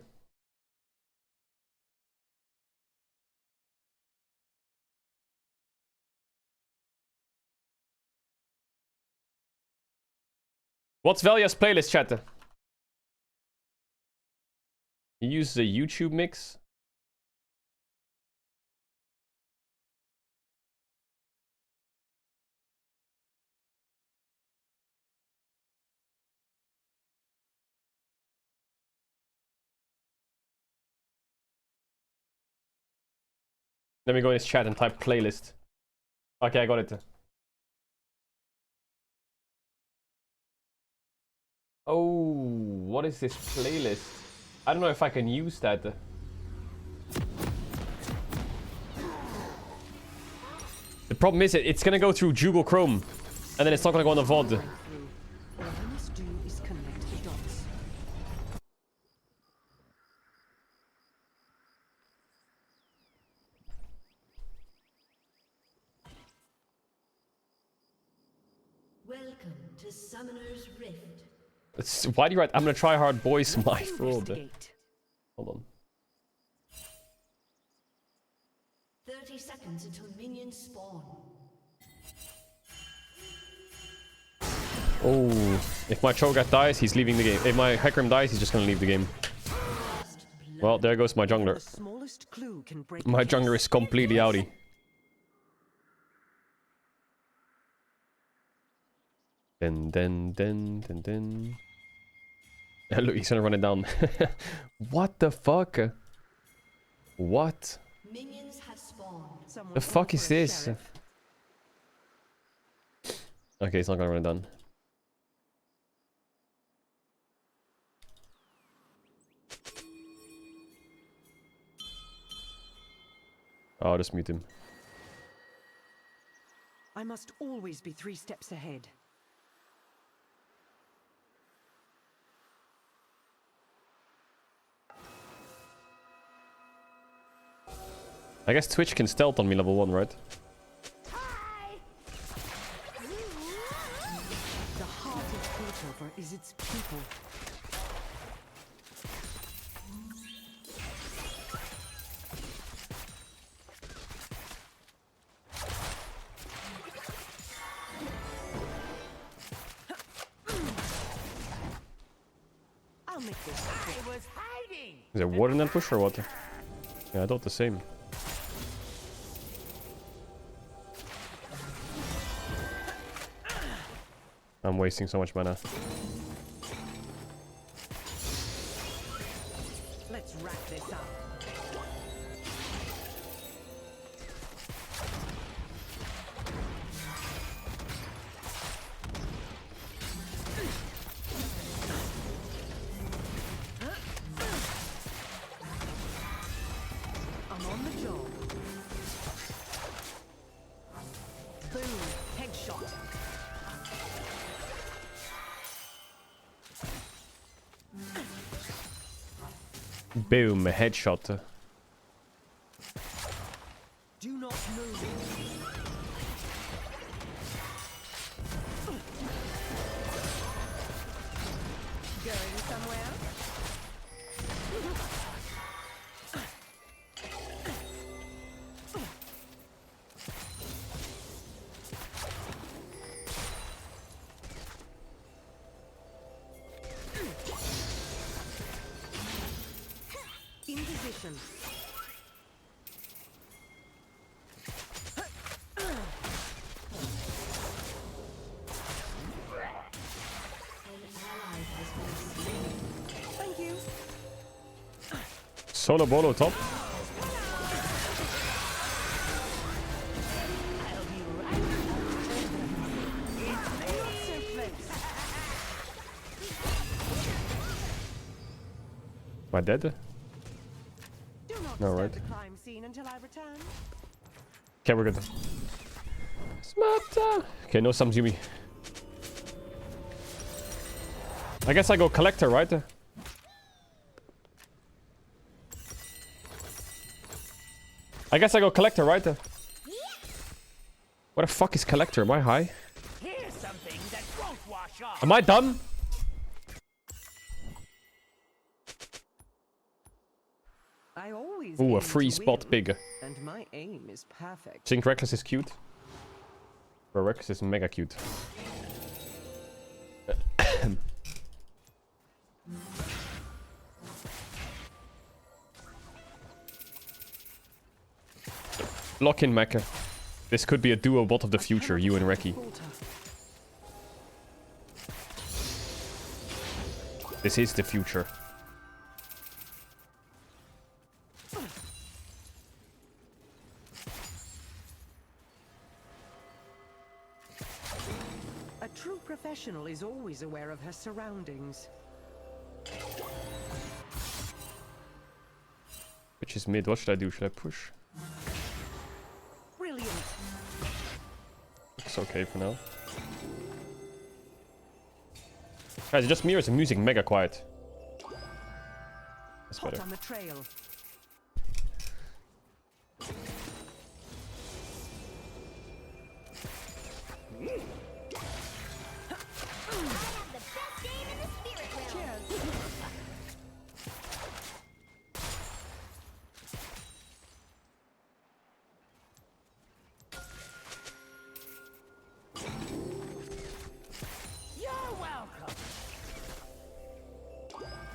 What's Velia's playlist, chat? He uses a YouTube mix. Let me go in his chat and type playlist. Okay, I got it. Oh, what is this playlist? I don't know if I can use that. The problem is it's gonna go through Google Chrome, and then it's not gonna go on the VOD. All I must do is connect the dots. Welcome to Summoner's Rift. Why do you write, I'm gonna try hard, boys, my fraud? Hold on. 30 seconds until minions spawn. Oh, if my Cho'Gath dies, he's leaving the game. If my Hecarim dies, he's just gonna leave the game. Well, there goes my jungler. My jungler is completely outie. Then. Look, he's gonna run it down. What the fuck? What? Minions have spawned. The fuck is this? Okay, it's not gonna run it down. I'll just mute him. I must always be 3 steps ahead. I guess Twitch can stealth on me level 1, right? The heart of Piltover is its people. I'll make this. I was hiding. Is there water in that push or what? Yeah, I thought the same. I'm wasting so much mana. Let's wrap this up. I'm on the job. Boom, headshot. Boom, a headshot. Do not move. Going somewhere? In position. Thank you. Solo bolo top. Am I dead? No, right? The crime scene until I return. Okay, we're good. Smarta. Okay, no Samzumi. I guess I go collector, right? I guess I go collector, right? What the fuck is collector? Am I high? Here's something that won't wash off. Am I dumb? I always Ooh, a aim free to spot win, big. and my aim is perfect. Think Reckless is cute? Bro, Reckless is mega cute. Lock in Mecha. This could be a duo bot of the future, you and Reki. This is the future. true professional is always aware of her surroundings. Which is mid. What should I do? Should I push? Brilliant. Looks okay for now. Guys, it just mirrors the music mega quiet. That's Hot better. on the trail.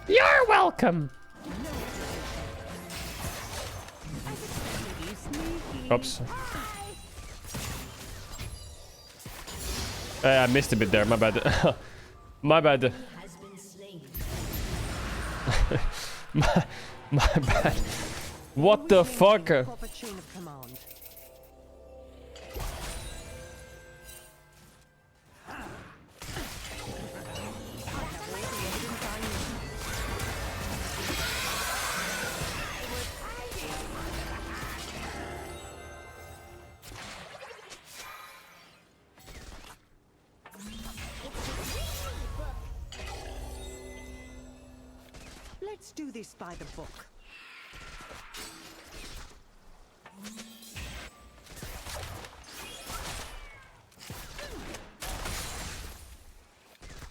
You're welcome. Oops. I missed a bit there. My bad. My bad. my bad. What the fuck? Proper chain of command. Let's do this by the book.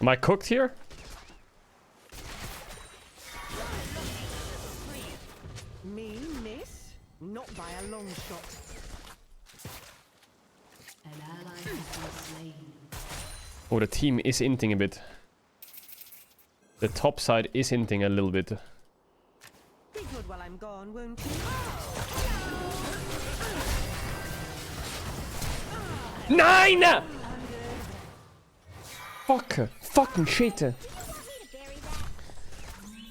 Am I cooked here? Me miss? Not by a long shot. An ally has been slain. Oh, the team is inting a bit. The top side is inting a little bit. Be good while I'm gone, won't you? 9! Fuck. Fucking shit.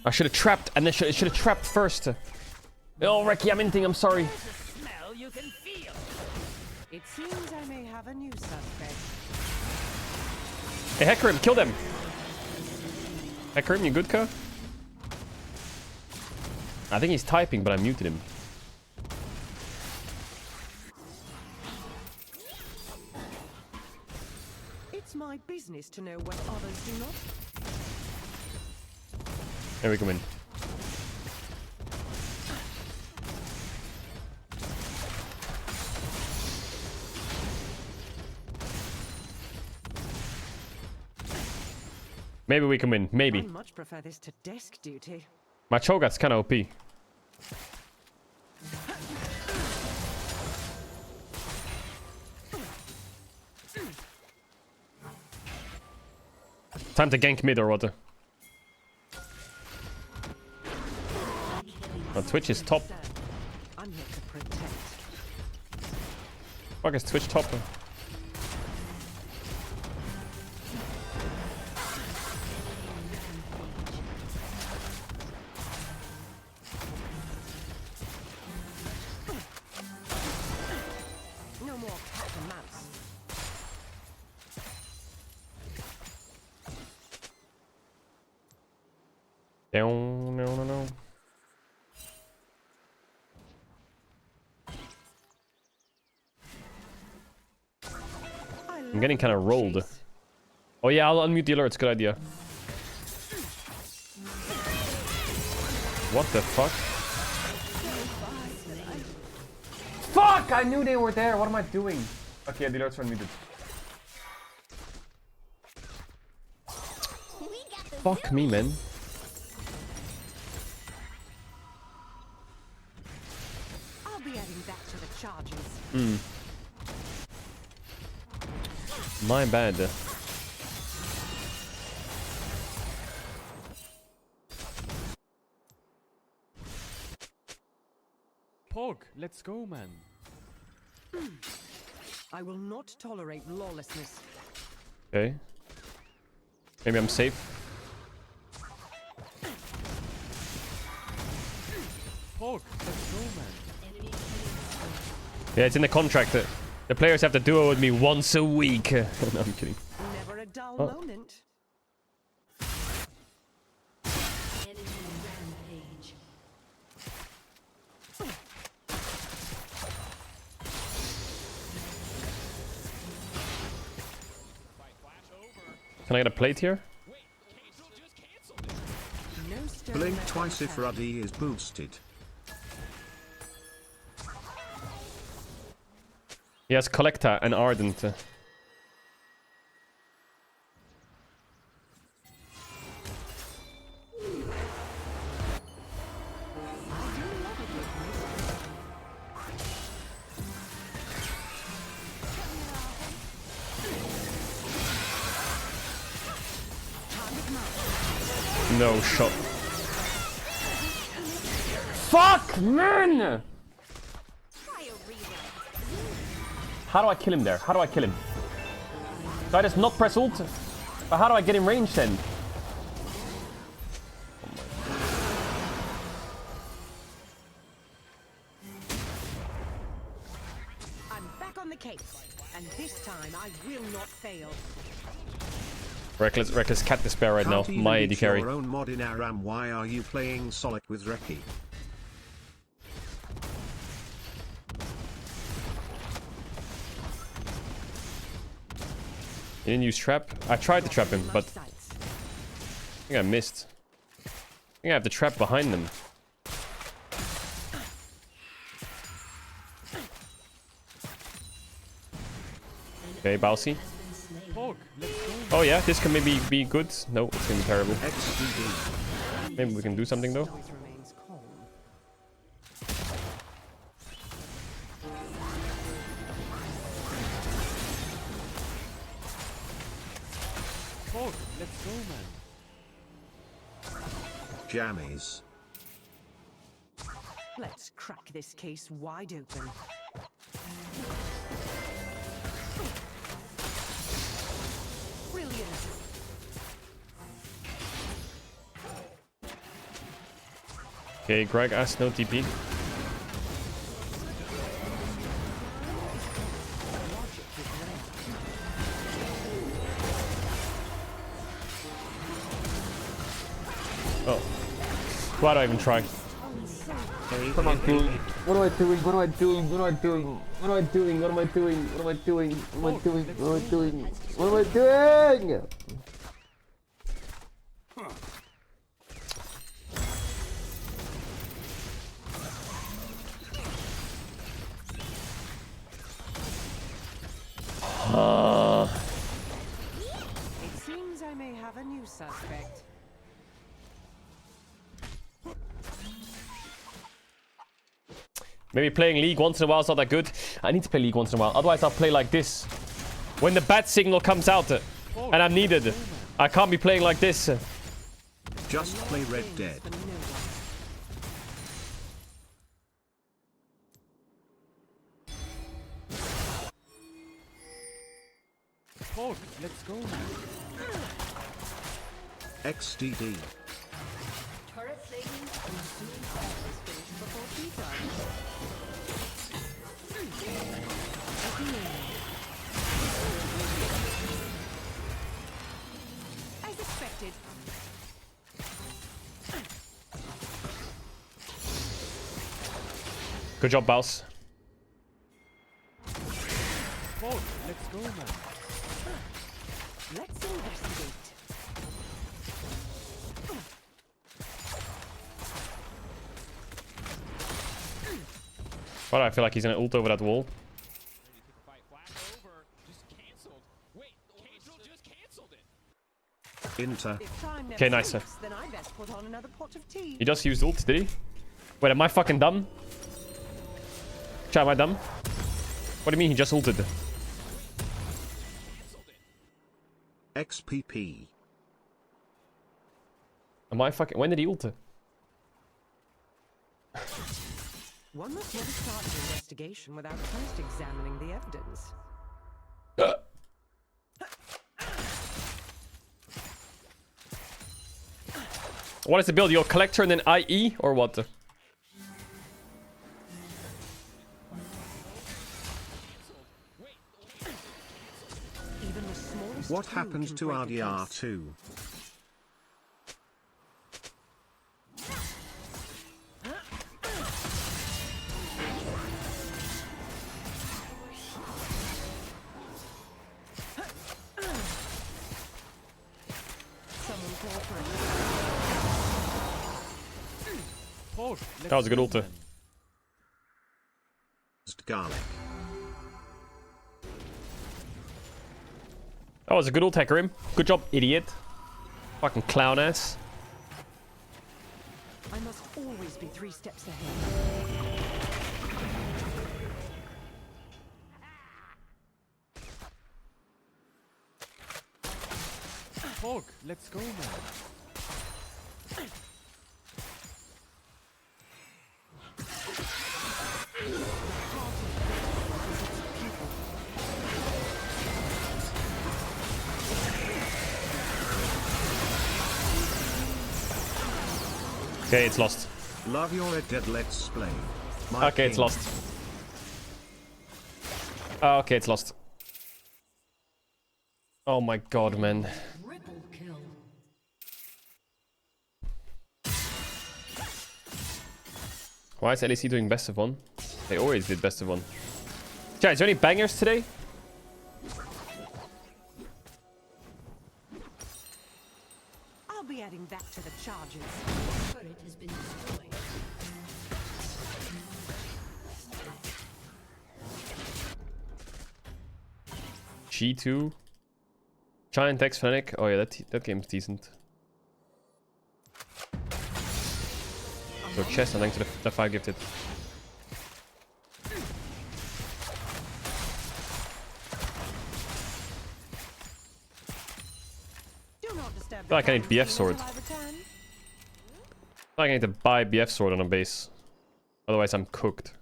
I should have trapped, and I should have trapped first. Oh, Reki, I'm inting, I'm sorry. Smell you can feel. It seems I may have a new suspect. Hey, Hecarim, kill them. Hecarim, you good, Ka? I think he's typing, but I muted him. It's my business to know what others do not. There we come in. Maybe we can win. Maybe. I much prefer this to desk duty. My Cho'Gath's kind of OP. Time to gank mid or what? Oh, Twitch is top. I'm here to protect. Fuck is Twitch top? No more cat and mouse. No. I'm getting kind of rolled. Oh yeah, I'll unmute the alerts. Good idea. What the fuck? Fuck! I knew they were there. What am I doing? Okay, the alerts are unmuted. Fuck me, man. I'll be adding that to the charges. My bad. Pog, let's go, man. I will not tolerate lawlessness. Okay. Maybe I'm safe. Pog, let's go, man. Yeah, it's in the contract. The players have to duo with me once a week. No, I'm kidding. Never a dull Oh. moment. Enemy rampage. Can I get a plate here? No stone Blink left twice if unturned. Ruddy is boosted. He has Collector and Ardent. No shot. Fuck, man! How do I kill him there? How do I kill him? Do I just not press ult? But how do I get in range then? I'm back on the case, and this time I will not fail. Reckless cat despair right now. Can't even My AD beat carry. your own mod in Aram. Why are you playing Solak with Reki? He didn't use trap. I tried to trap him, but I think I missed. I think I have the trap behind them. Okay, Bousy. Oh yeah, this can maybe be good. No, it's gonna be terrible. Maybe we can do something though. Pog, let's go, man. Jammies. Let's crack this case wide open. Brilliant. Okay, Greg asked no TP. Oh. Why do I even try? Come on, dude. What am I doing? What am I doing? What am I doing? What am I doing? What am I doing? What am I doing? What am I doing? What am I doing? What am I doing? It seems I may have a new suspect. Maybe playing League once in a while is not that good. I need to play League once in a while. Otherwise, I'll play like this. When the bat signal comes out and I'm needed, I can't be playing like this. Just play Red Dead. Pog, let's go, man. XDD. Turret plating will soon fall. Before tea time. As expected. Good job, Baus. Pog, let's go, man. Let's investigate. But I feel like he's gonna ult over that wall. Inter. Okay, nice. Then I best put on another pot of tea. He just used ult, did he? Wait, am I fucking dumb? Chat, am I dumb? What do you mean he just ulted? XPP. Am I fucking... When did he ult? One must never start an investigation without first examining the evidence. What is the build? Your collector and then IE or what? Even the smallest What happened to RDR2? That was a good ulti. Garlic. That was a good ult, Hecarim. Good job, idiot. Fucking clown ass. I must always be 3 steps ahead. Fog, let's go, man. Okay, it's lost. Love your Red Dead Let's Play. Okay, it's lost. Okay, it's lost. Oh my god, man. Triple kill. Why is LEC doing best of 1? They always did best of 1. Chat, is there any bangers today? I'll be adding that to the charges. Turret has been destroyed. G2. Giant X Fennec. Oh yeah, that game's decent. So chest and thanks to the 5 gifted. I feel like I need BF sword. I feel like I need to buy BF sword on a base. Otherwise I'm cooked.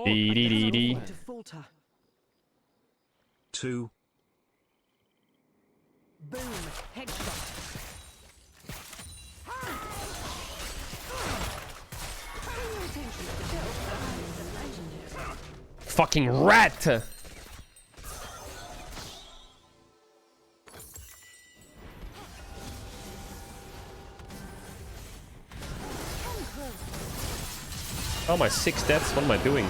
Dee dee dee dee. 2. Boom, headshot. Fucking rat! Oh, my 6 deaths? What am I doing?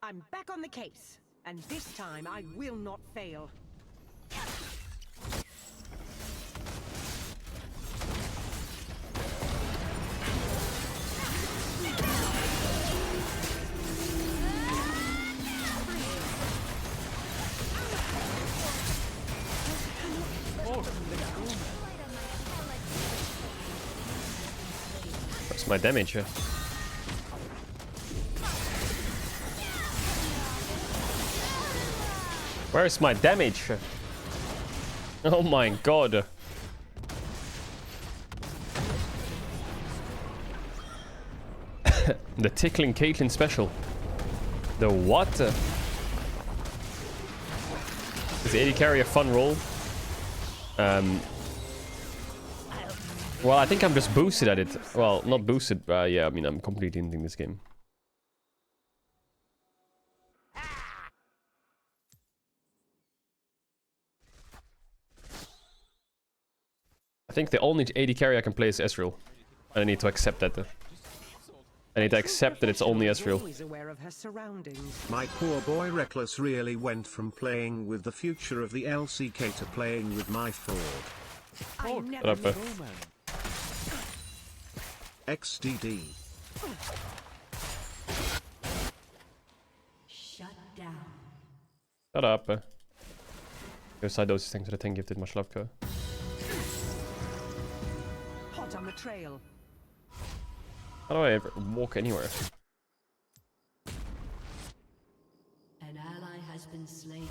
I'm back on the case, and this time I will not fail. What's my damage here? Where's my damage? Oh my god. The tickling Caitlyn special. The what? Is AD carry a fun role? Well, I think I'm just boosted at it. Well, not boosted, yeah, I mean, I'm completely ending this game. I think the only AD carry I can play is Ezreal. I need to accept that. I need to accept that it's only Ezreal. My poor boy Reckless really went from playing with the future of the LCK to playing with my fraud. Shut up, XDD. Shut down. Shut up. Go side those things to the 10 gifted, much love, Ko. Hot on the trail. How do I ever walk anywhere? An ally has been slain.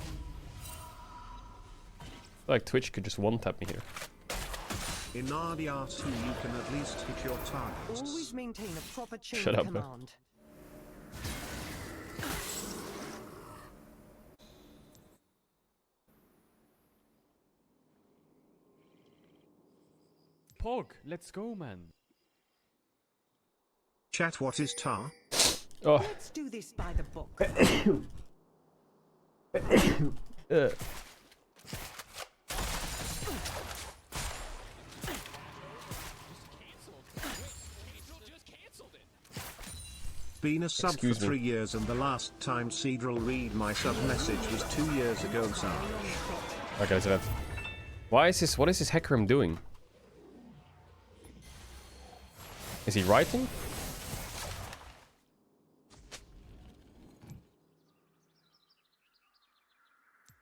I feel like Twitch could just one-tap me here. In RDR2 you can at least hit your targets. Always maintain a proper chain Shut of up, bro. command. Pog, let's go, man. Chat, what is tar? Oh. Let's do this by the book. Been a sub Excuse for me. 3 years and the last time Caedrel read my sub message was 2 years ago, Sarge. Okay, so that. Why is this? What is this Hecarim doing? Is he writing?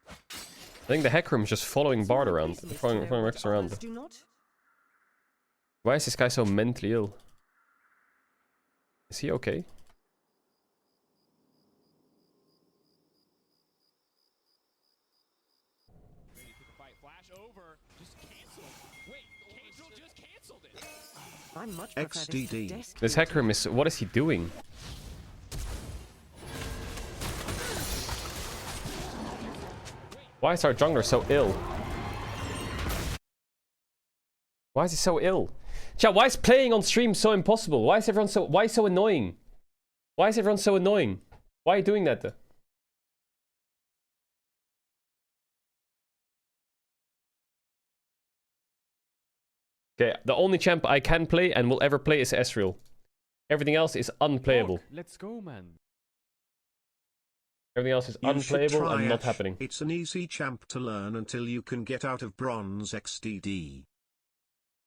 I think the Hecarim is just following Bard around, following Rex around. Why is this guy so mentally ill? Is he okay? I'm much XDD. This Hecarim is. What is he doing? Why is our jungler so ill? Why is he so ill? Chat, why is playing on stream so impossible? Why is everyone so... Why so annoying? Why is everyone so annoying? Why are you doing that? Okay, the only champ I can play and will ever play is Ezreal. Everything else is unplayable. Pog, let's go, man. Everything else is You should unplayable try and not Ash. happening. It's an easy champ to learn until you can get out of bronze XDD.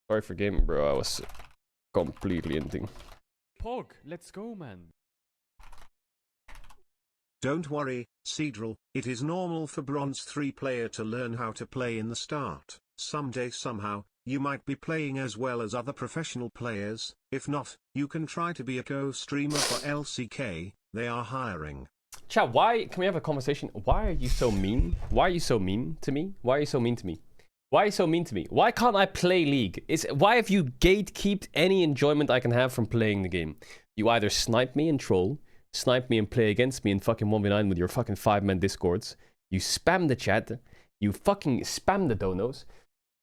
Sorry for gaming, bro. I was completely inting. Pog, let's go, man. Don't worry, Caedrel, it is normal for bronze 3 player to learn how to play in the start. Someday somehow, you might be playing as well as other professional players. If not, you can try to be a co-streamer for LCK, they are hiring. Chat, why can we have a conversation? Why are you so mean? Why are you so mean to me? Why are you so mean to me? Why are you so mean to me? Why can't I play League? Why have you gatekeeped any enjoyment I can have from playing the game? You either snipe me and troll, snipe me and play against me in fucking 1v9 with your fucking 5-man discords. You spam the chat. You fucking spam the donos.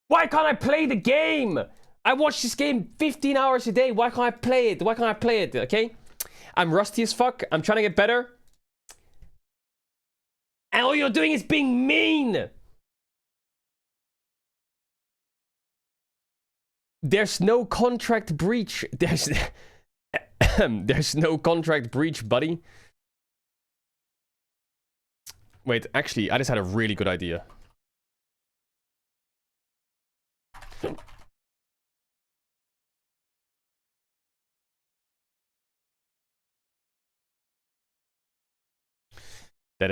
Why can't I play the game? I watch this game 15 hours a day. Why can't I play it? Why can't I play it? Okay? I'm rusty as fuck. I'm trying to get better. And all you're doing is being mean. There's no contract breach. There's no contract breach, buddy. Wait, actually, I just had a really good idea. I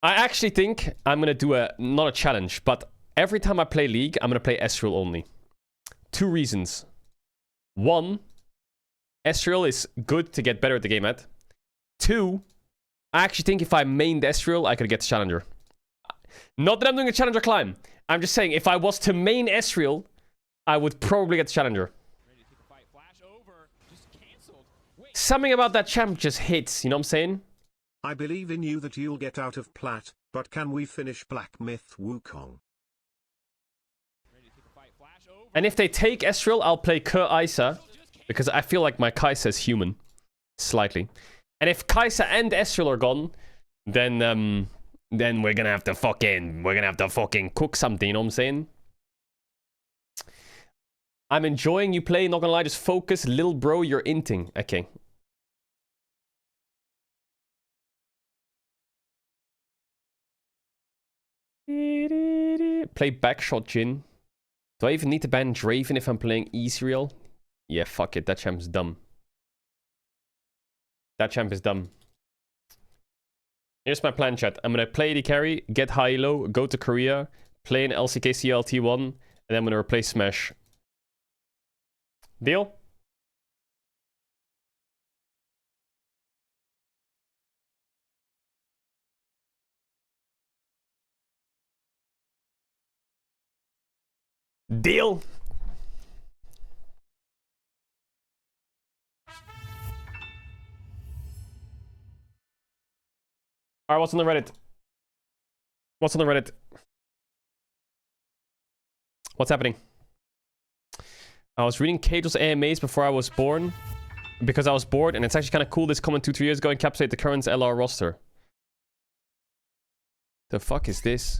actually think I'm gonna do not a challenge, but every time I play League, I'm gonna play Ezreal only. 2 reasons. 1, Ezreal is good to get better at the game at. 2, I actually think if I mained Ezreal, I could get the challenger. Not that I'm doing a challenger climb. I'm just saying, if I was to main Ezreal, I would probably get the challenger. Something about that champ just hits, you know what I'm saying? I believe in you that you'll get out of plat, but can we finish Black Myth Wukong? And if they take Ezreal, I'll play Kaisa, because I feel like my Kaisa is human. Slightly. And if Kaisa and Ezreal are gone, then we're gonna have to fucking cook something, you know what I'm saying? I'm enjoying you play, not gonna lie, just focus, little bro, you're inting. Okay. Play Backshot Jhin. Do I even need to ban Draven if I'm playing Ezreal? Yeah, fuck it, that champ's dumb. That champ is dumb. Here's my plan, chat. I'm gonna play the carry, get high-low, go to Korea, play an LCK CLT1, and then I'm gonna replace Smash. Deal? Deal. Alright, what's on the Reddit? What's on the Reddit? What's happening? I was reading Caedrel's AMAs before I was born because I was bored, and it's actually kind of cool this comment 2-3 years ago encapsulate the current LR roster. The fuck is this?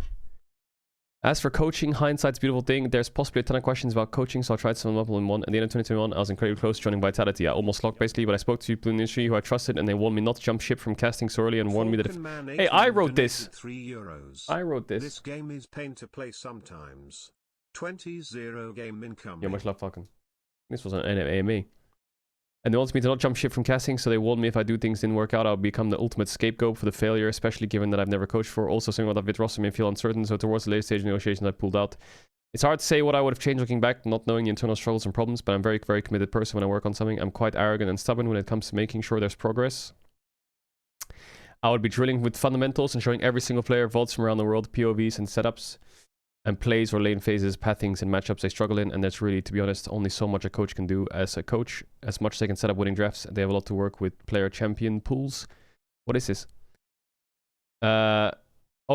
As for coaching, hindsight's a beautiful thing. There's possibly a ton of questions about coaching, so I'll try to sum them up in one. At the end of 2021, I was incredibly close to joining Vitality. I almost locked basically, but I spoke to people in the industry who I trusted, and they warned me not to jump ship from casting so early and warned me that if... Hey, I wrote this! I wrote this. This game is pain to play sometimes. 20-0 game income. Yeah, much love, Falcon. This was an AMA. And they wanted me to not jump ship from casting, so they warned me if I do things didn't work out, I'll become the ultimate scapegoat for the failure, especially given that I've never coached for. Also, something about that vid roster made me feel uncertain, so towards the later stage of negotiations, I pulled out. It's hard to say what I would have changed looking back, not knowing the internal struggles and problems, but I'm a very, very committed person when I work on something. I'm quite arrogant and stubborn when it comes to making sure there's progress. I would be drilling with fundamentals and showing every single player VODs from around the world, POVs and setups, and plays or lane phases, pathings, and matchups they struggle in, and there's really, to be honest, only so much a coach can do. As a coach, as much as they can set up winning drafts, they have a lot to work with player champion pools. What is this? Oh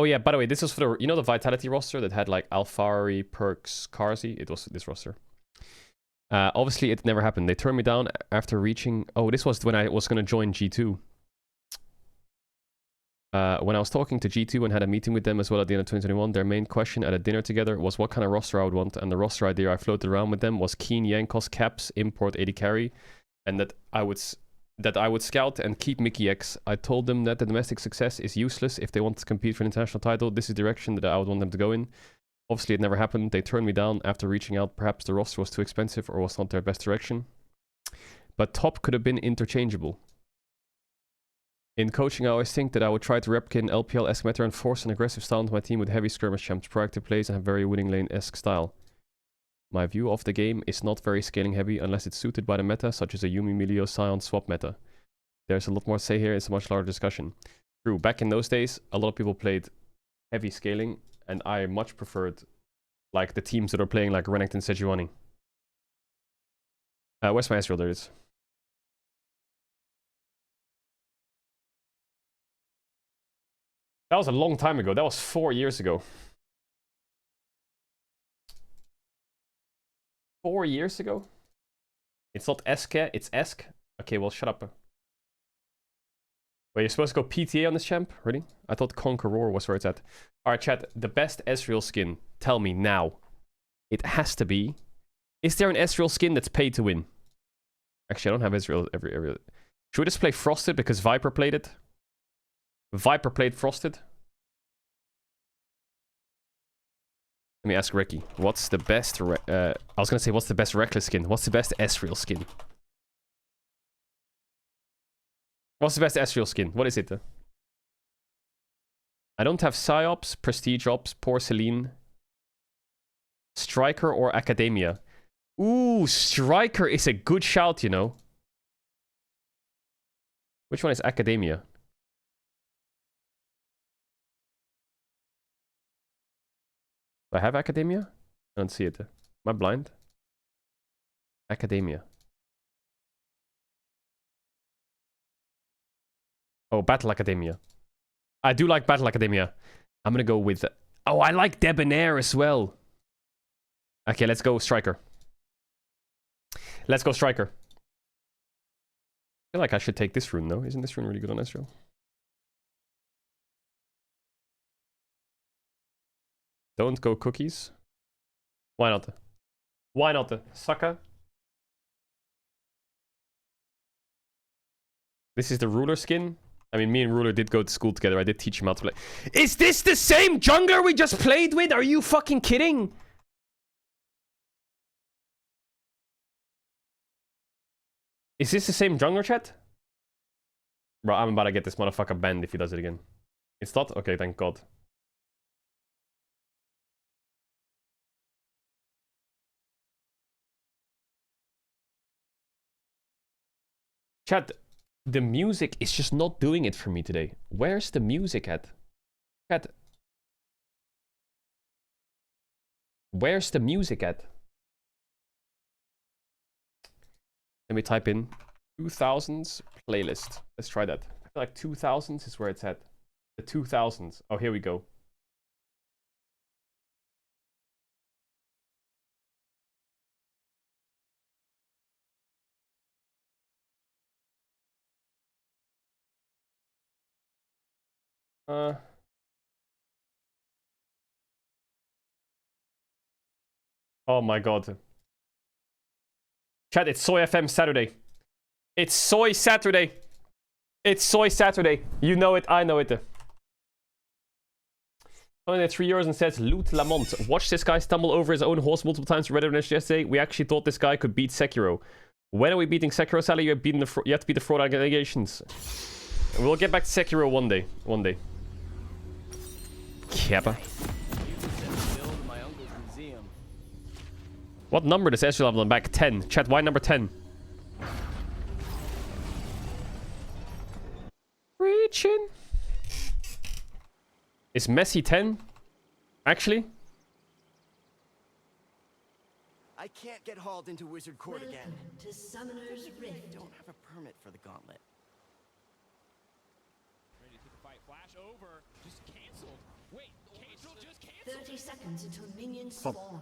yeah, by the way, this was for the, you know the Vitality roster that had like Alfari, Perks, Karzi? It was this roster. Obviously, it never happened. They turned me down after reaching... Oh, this was when I was going to join G2. When I was talking to G2 and had a meeting with them as well at the end of 2021, their main question at a dinner together was what kind of roster I would want, and the roster idea I floated around with them was Keen, Yankos, Caps, Import, AD Carry, and that I would scout and keep Mickey X. I told them that the domestic success is useless if they want to compete for an international title. This is the direction that I would want them to go in. Obviously, it never happened. They turned me down after reaching out. Perhaps the roster was too expensive or was not their best direction. But top could have been interchangeable. In coaching, I always think that I would try to replicate an LPL-esque meta and force an aggressive style into my team with heavy skirmish champs, proactive plays, and have very winning lane-esque style. My view of the game is not very scaling heavy unless it's suited by the meta, such as a Yumi, Milio, Sion swap meta. There's a lot more to say here, it's a much larger discussion. True, back in those days, a lot of people played heavy scaling, and I much preferred like the teams that are playing like Renekton, Sejuani. Where's my Ezreal? There it is. That was a long time ago. That was 4 years ago. 4 years ago? It's not Eske, it's Esk. Okay, well, shut up. Wait, you're supposed to go PTA on this champ? Really? I thought Conqueror was where it's at. Alright, chat. The best Ezreal skin. Tell me now. It has to be. Is there an Ezreal skin that's paid to win? Actually, I don't have Ezreal every... Should we just play Frosted because Viper played it? Viper played Frosted. Let me ask Ricky. What's the best... I was gonna say, what's the best Reckless skin? What's the best Ezreal skin? What's the best Ezreal skin? What is it? I don't have Psyops, Prestige Ops, Porcelain, Striker, or Academia. Ooh, Striker is a good shout, you know. Which one is Academia? Do I have Academia? I don't see it. Am I blind? Academia. Oh, Battle Academia. I do like Battle Academia. I'm gonna go with... Oh, I like Debonair as well. Okay, let's go Striker. Let's go Striker. I feel like I should take this rune, though. Isn't this rune really good on Ezreal? Don't go cookies. Why not? Why not? Sucker. This is the Ruler skin. I mean, me and Ruler did go to school together. I did teach him how to play. Is this the same jungler we just played with? Are you fucking kidding? Is this the same jungler, chat? Bro, I'm about to get this motherfucker banned if he does it again. It's not? Okay, thank God. Chat, the music is just not doing it for me today. Where's the music at? Chat. Where's the music at? Let me type in 2000s playlist. Let's try that. I feel like 2000s is where it's at. The 2000s. Oh, here we go. Oh my god. Chat, it's Soy FM Saturday. It's Soy Saturday. It's Soy Saturday. You know it, I know it. Only €3 and says, Loot Lamont. Watch this guy stumble over his own horse multiple times for Red Dead yesterday. We actually thought this guy could beat Sekiro. When are we beating Sekiro, Sally? You have to beat the fraud allegations. We'll get back to Sekiro one day. One day. Kappa. What number does Ezreal have on the back? 10. Chat, why number 10? Reaching. Is Messi 10? Actually? I can't get hauled into Wizard Court again. To Summoner's Rift. Don't have a permit for the gauntlet. Ready to fight. Flash over. Just canceled. Wait, Caedrel just canceled. 30 seconds until minions spawn.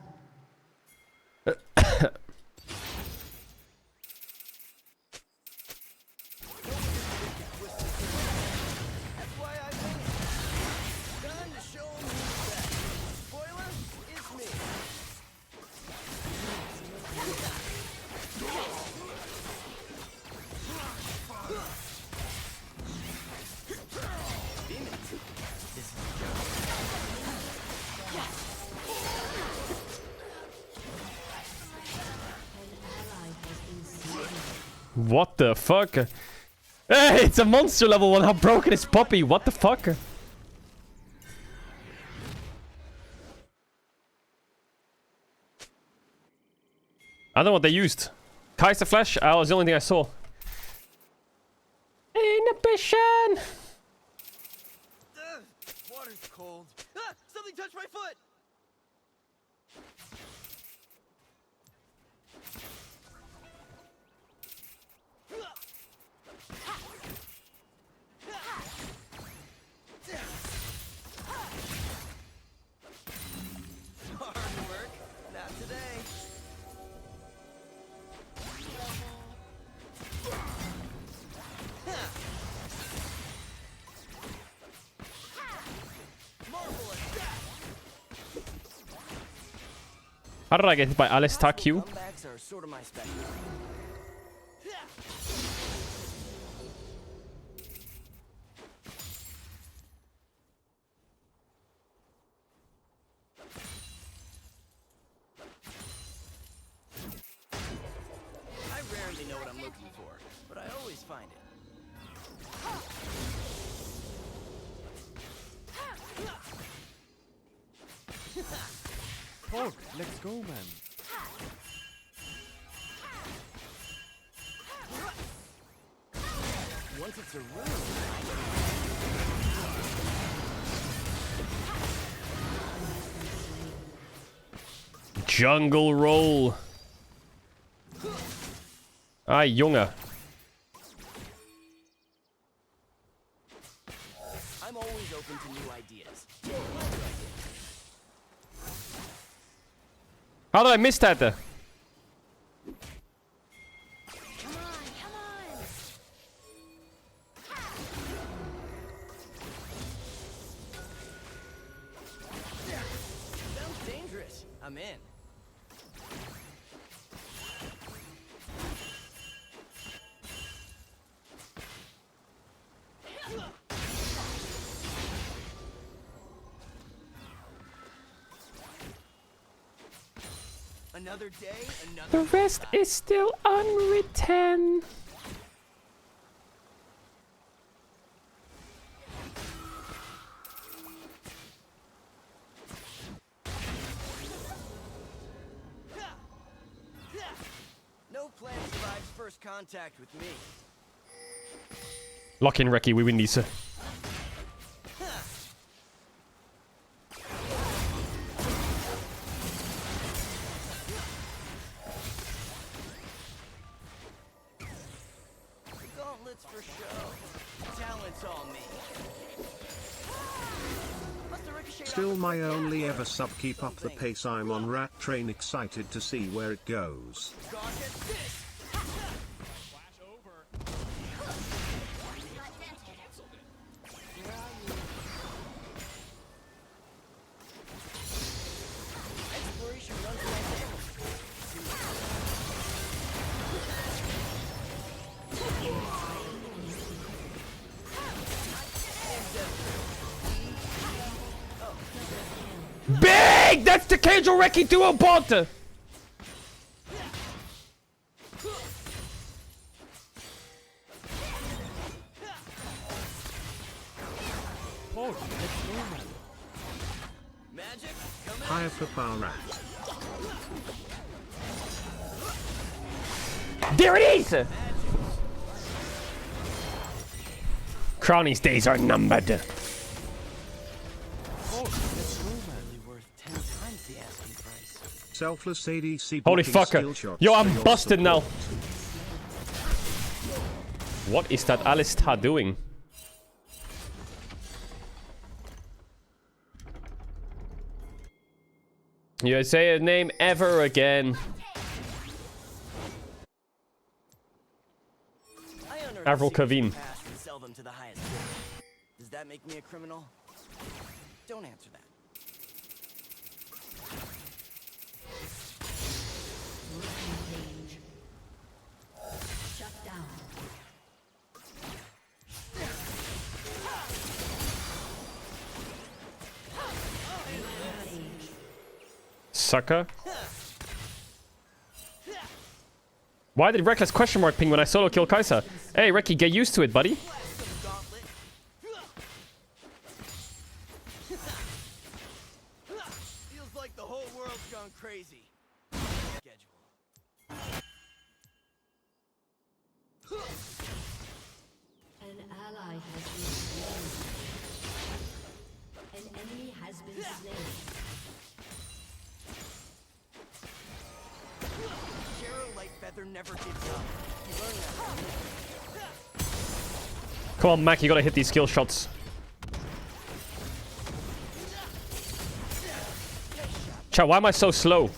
What the fuck? Hey, it's a monster level 1. How broken is Poppy? What the fuck? I don't know what they used. Kaiser Flash? That was the only thing I saw. Inhibition! Water's cold. Ah, something touched my foot! Hard work, not today. How did I get hit by Alice Taku? Comebacks are sort of my specialty. I rarely know what I'm looking for, but I always find it. Pog, let's go, man. Once it's a room. Jungle roll. Ah, Junge. I'm always open to new ideas. How did I miss that? Come on. Sounds dangerous. I'm in. Another day, another. The rest is still unwritten. No plan survives first contact with me. Lock in, Reki. We win these. Still my only ever sub. Keep up the pace. I'm on Rat Train, excited to see where it goes. Big! That's the Caedrel Reki duo bot! Higher for power rat. There it is! Crownie's days are numbered. Selfless ADC. Holy blocking fuck. skill shots Yo, for I'm your busted now. support. What is that Alistar doing? You say a name ever again. Avril Kavin. Sell them to the highest bidder. Does that make me a criminal? Don't answer that. Shut down. Sucker. Why did Reckless question mark ping when I solo kill Kai'Sa? Hey, Reki, get used to it, buddy. Feels like the whole world's gone crazy. An ally has been slain. An enemy has been slain. Feather never gives up. You learn that. Come on, Mac, you gotta hit these skill shots. Chow, why am I so slow?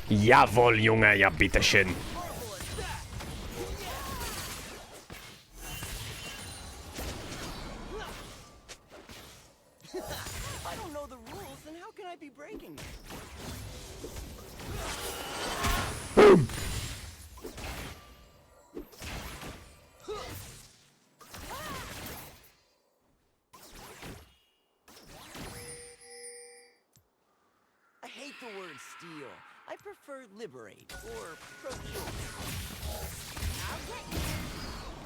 Jawohl, Junge, ja bitteschön. I don't know the rules, then how can I be breaking them? Boom! I hate the word steal. I prefer liberate or procure.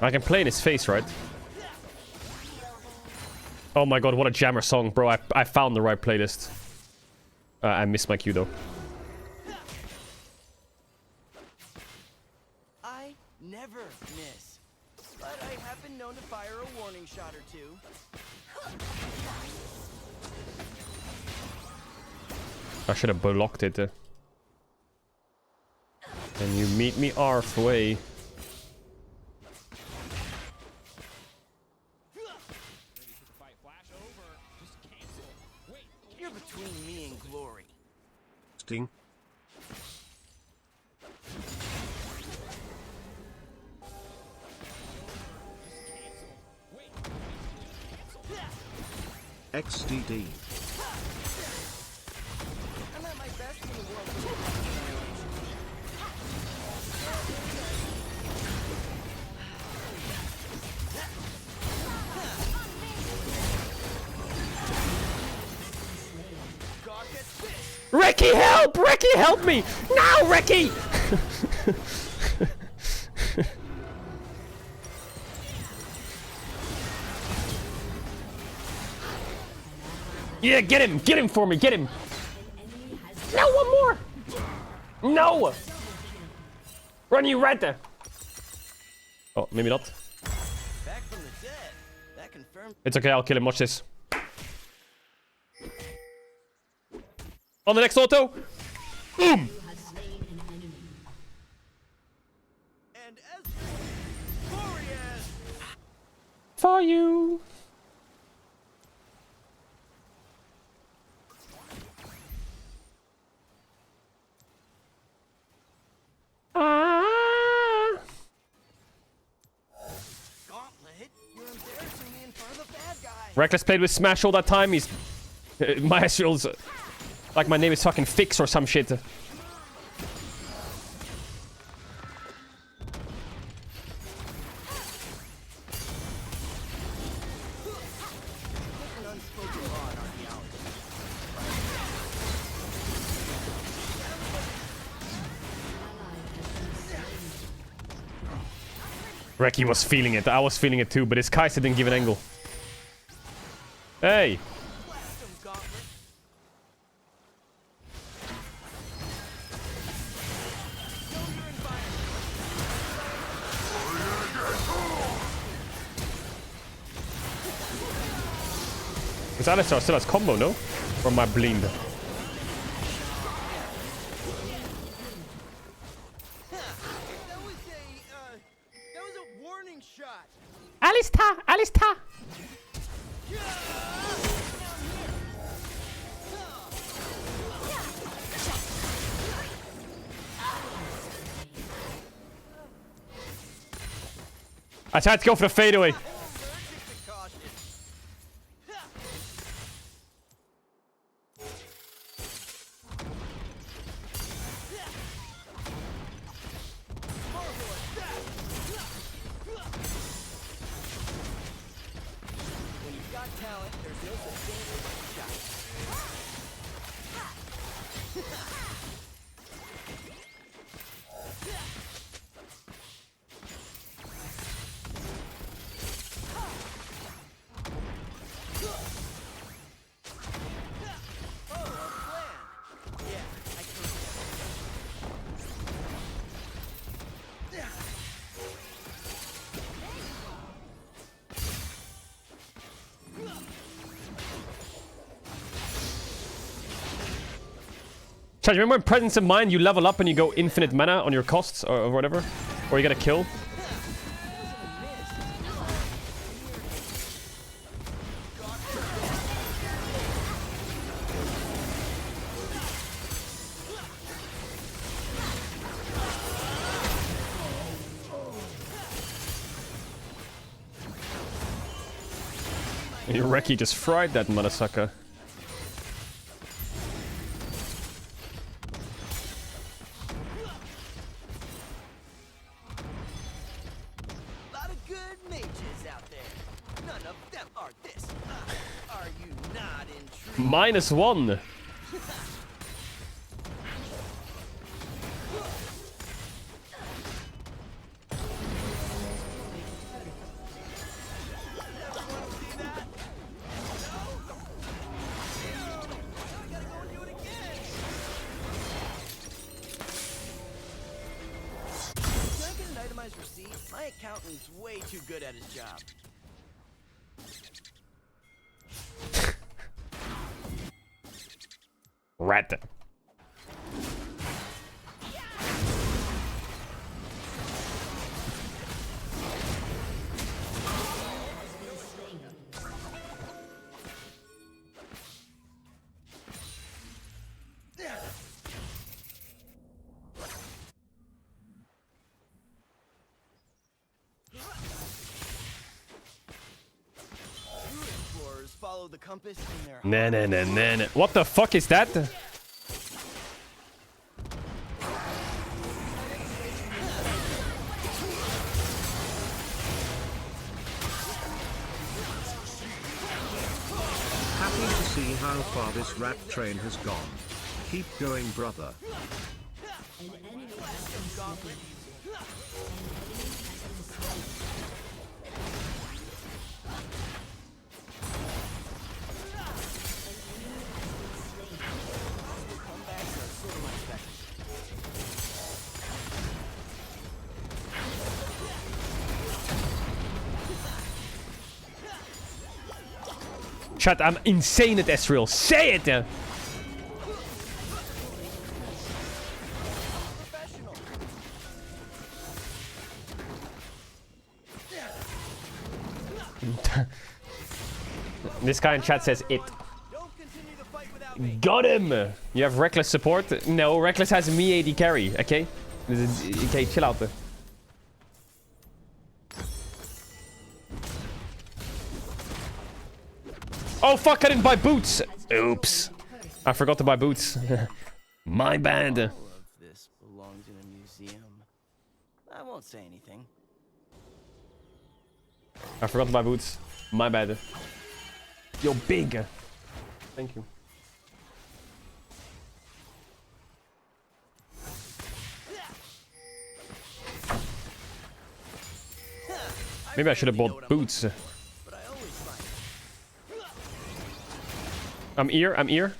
I can play in his face, right? Oh my god, what a jammer song, bro. I found the right playlist. I missed my cue, though. I never miss. But I have been known to fire a warning shot or two. I should have blocked it. And you meet me halfway. You're between me and glory. Sting. XDD. I'm at my best in the world. Reki, help! Reki, help me! Now, Reki! Yeah, get him! Get him for me! Get him! No, one more! No! Run, you rat there! Oh, maybe not. Back from the dead. That confirmed. It's okay, I'll kill him. Watch this. On the next auto! Boom! And as glorious. for you. Reckless played with Smash all that time. He's my Ezreal's like my name is fucking Fix or some shit. Reki was feeling it. I was feeling it too, but his Kai'Sa didn't give an angle. Hey! Because Alistar still has combo, no? From my blind. Alistar! Alistar! I tried to go for the fadeaway. Chad, remember in Presence of Mind you level up and you go infinite mana on your costs or whatever? Or you get a kill? And your Reki just fried that motherfucker. -1. My accountant's way too good at his job. Rat. Follow the compass in their Nah. What the fuck is that? Happy to see how far this rat train has gone. Keep going, brother. Chat, I'm insane at Ezreal. Say it! This guy in chat says it. Got him! You have Reckless support? No, Reckless has me AD carry, okay? Okay, chill out there. Oh fuck, I didn't buy boots! Oops. I forgot to buy boots. My bad. All of this belongs in a museum. I won't say anything. I forgot to buy boots. My bad. Yo, big. Thank you. Maybe I should have bought boots. I'm ear.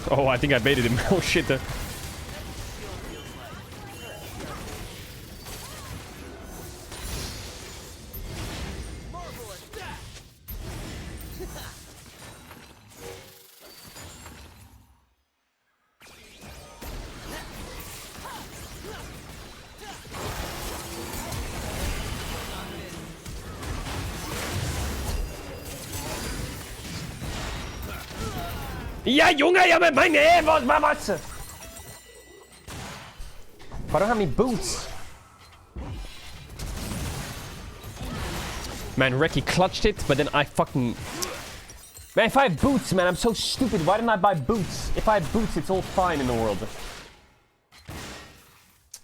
Oh, I think I baited him. Oh shit. Ja, Junge, ja, met mijn wat? Why don't I have any boots? Man, Reki clutched it, but then I fucking... Man, if I have boots, man, I'm so stupid. Why didn't I buy boots? If I have boots, it's all fine in the world.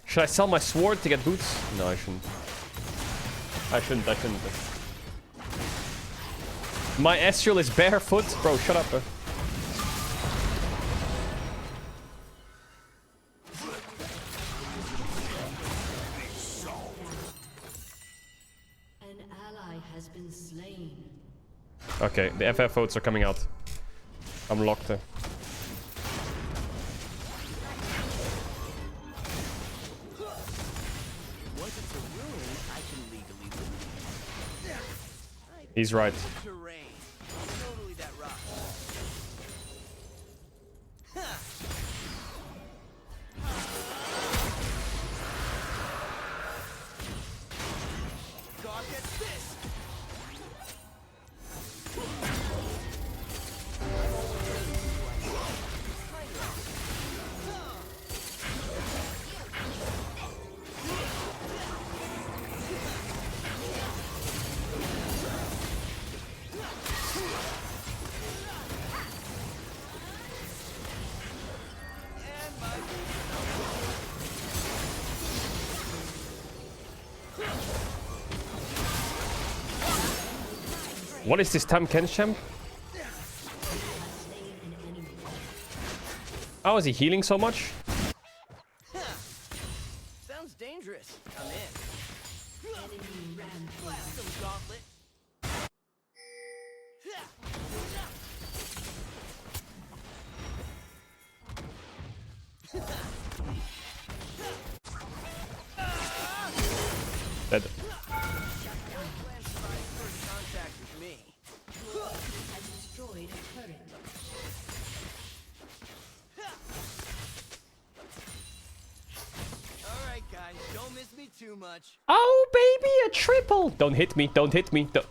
Should I sell my sword to get boots? No, I shouldn't. I shouldn't. My Ezreal is barefoot? Bro, shut up, bro. Okay, the FF votes are coming out. I'm locked. He's right. What is this Tam Kensham? How is he healing so much? Sounds dangerous. I'm in. Blast him, gauntlet. Dead. Don't miss me too much. Oh, baby, a triple! Don't hit me, don't hit me. Don't.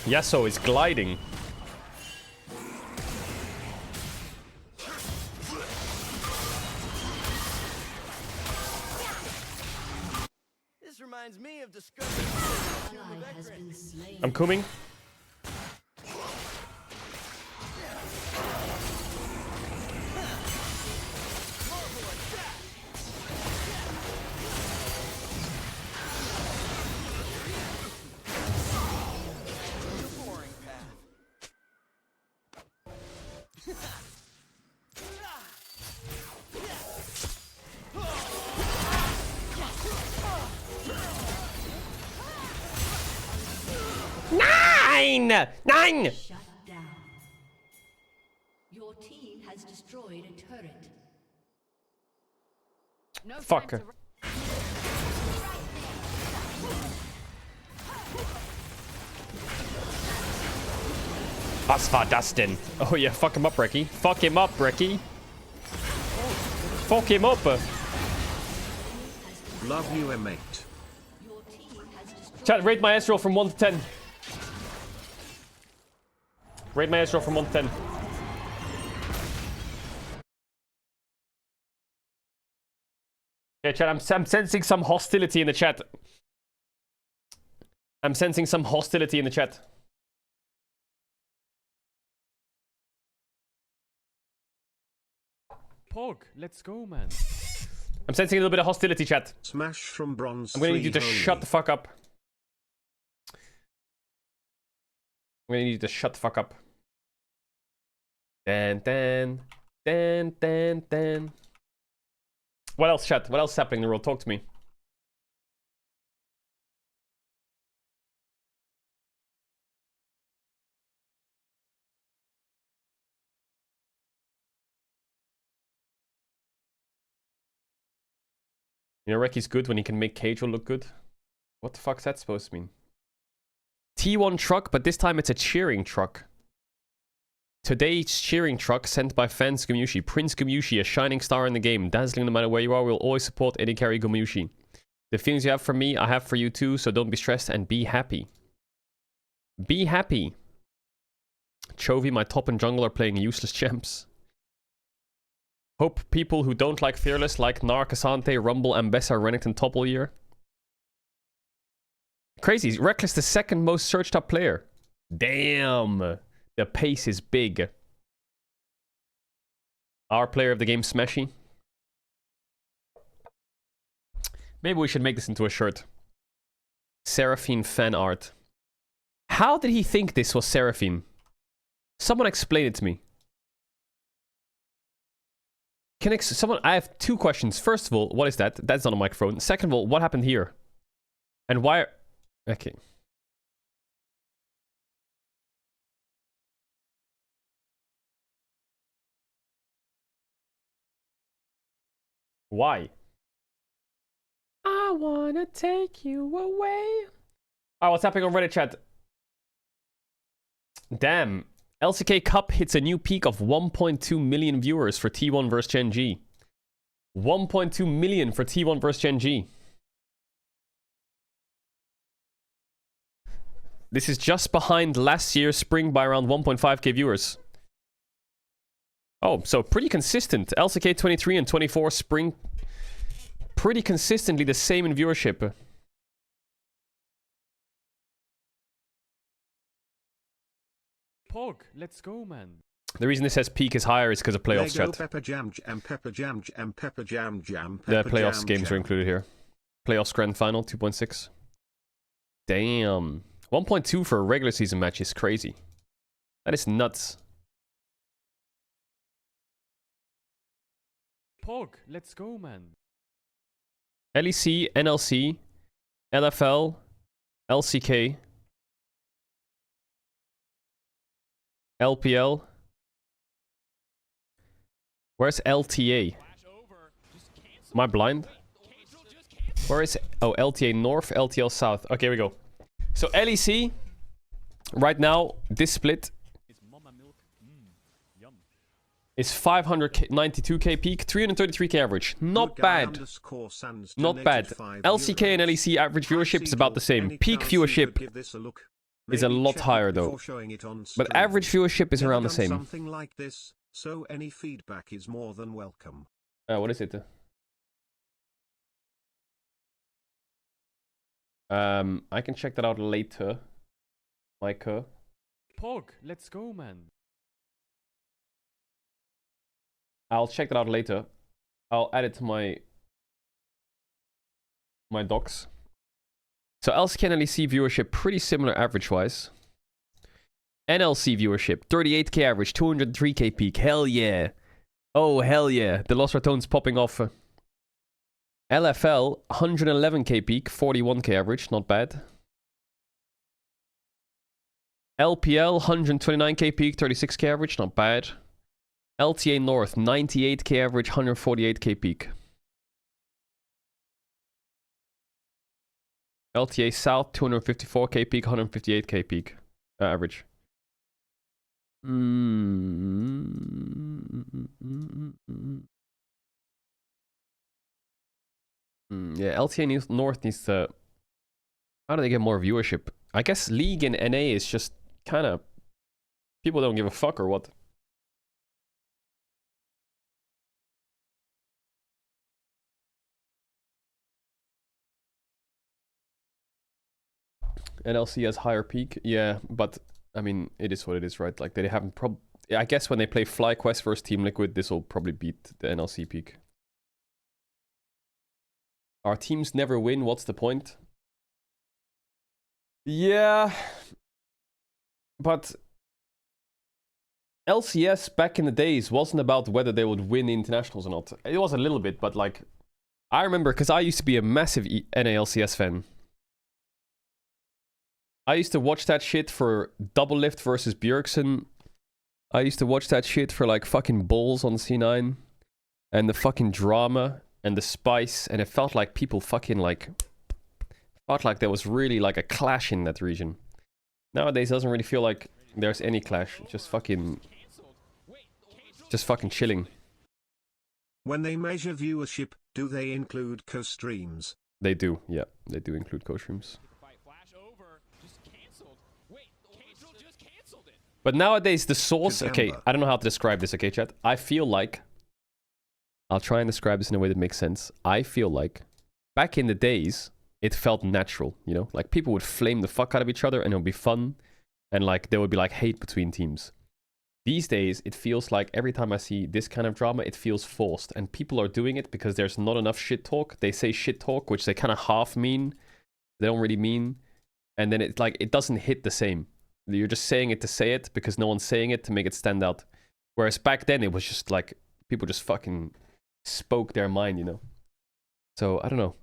Yasuo is gliding. This reminds me of discovering I'm coming. Nine! Nine! Shut down. Your team has destroyed a turret. No Fuck. time to Was war das denn? Oh yeah, fuck him up, Ricky. Fuck him up, Ricky. Fuck him up. Love you, mate. Chat, rate my Ezreal from 1 to 10. Rate my Ezreal from 1 to 10. Yeah, chat, I'm sensing some hostility in the chat. I'm sensing some hostility in the chat. Pog, let's go, man. I'm sensing a little bit of hostility, chat. Smash from bronze. I'm gonna need you to shut the fuck up. I'm gonna need you to shut the fuck up. Dan. What else, chat? What else is happening in the world? Talk to me. You know, Reki's good when he can make Caedrel look good. What the fuck's that supposed to mean? T1 truck, but this time it's a cheering truck. Today's cheering truck sent by fans Gumushi. Prince Gumushi, a shining star in the game. Dazzling no matter where you are, we'll always support AD carry Gumushi. The feelings you have for me, I have for you too, so don't be stressed and be happy. Be happy. Chovy, my top and jungle are playing useless champs. Hope people who don't like Fearless like Nar, Cassante, Rumble, Ambessa, Renekton top all year. Crazy. Reckless, the second most searched up player. Damn. The pace is big. Our player of the game, Smashy. Maybe we should make this into a shirt. Seraphine fan art. How did he think this was Seraphine? Someone explain it to me. I have two questions. First of all, what is that? That's not a microphone. Second of all, what happened here? And why... Okay. Why? I wanna take you away. Oh, what's happening on Reddit chat? Damn. LCK Cup hits a new peak of 1.2 million viewers for T1 vs Gen G. 1.2 million for T1 vs Gen G. This is just behind last year's spring by around 1.5k viewers. Oh, so pretty consistent. LCK 23 and 24 spring, pretty consistently the same in viewership. Pog, let's go, man. The reason this says peak is higher is because of playoffs, chat. Pepper jam jam, pepper jam jam, pepper jam jam. The playoffs games are included here. Playoffs grand final 2.6. Damn. 1.2 for a regular season match is crazy. That is nuts. Pog, let's go, man. LEC, NLC, LFL, LCK, LPL. Where's LTA? Am I blind? Where is... Oh, LTA North, LTL South. Okay, here we go. So LEC, right now, this split is 592k peak, 333k average. Not bad. Not bad. LCK and LEC average viewership is about the same. Peak viewership is a lot higher though. But average viewership is around the same. Something like this, so any feedback is more than welcome. What is it? I can check that out later. Micah. Pog, let's go, man. I'll check that out later. I'll add it to my docs. So LCK and LEC viewership pretty similar average-wise. NLC viewership 38k average, 203k peak. Hell yeah! Oh hell yeah! The Lost Ratone's popping off. LFL 111k peak, 41k average, not bad. LPL 129k peak, 36k average, not bad. LTA North, 98k average, 148k peak. LTA South, 254k peak, 158k peak. Average. Yeah, LTA North needs to... How do they get more viewership? I guess League and NA is just kind of... People don't give a fuck or what? NLC has higher peak. Yeah, but... I mean, it is what it is, right? Like, they haven't I guess when they play FlyQuest versus Team Liquid, this will probably beat the NLC peak. Our teams never win, what's the point? Yeah... But... LCS back in the days wasn't about whether they would win internationals or not. It was a little bit, but like... I remember, because I used to be a massive NALCS fan. I used to watch that shit for Double Lift versus Bjergsen. I used to watch that shit for like fucking Bulls on C9. And the fucking drama and the spice. And it felt like people fucking like... Felt like there was really like a clash in that region. Nowadays it doesn't really feel like there's any clash. Just fucking chilling. When they measure viewership, do they include co-streams? They do, yeah. They do include co-streams. But nowadays the source... Okay, I don't know how to describe this, okay, chat? I feel like... I'll try and describe this in a way that makes sense. I feel like... Back in the days, it felt natural, you know? Like, people would flame the fuck out of each other and it would be fun. And, like, there would be, like, hate between teams. These days, it feels like every time I see this kind of drama, it feels forced. And people are doing it because there's not enough shit talk. They say shit talk, which they kind of half mean. They don't really mean. And then it's like, it doesn't hit the same. You're just saying it to say it because no one's saying it to make it stand out. Whereas back then, it was just like, people just fucking spoke their mind, you know? So, I don't know.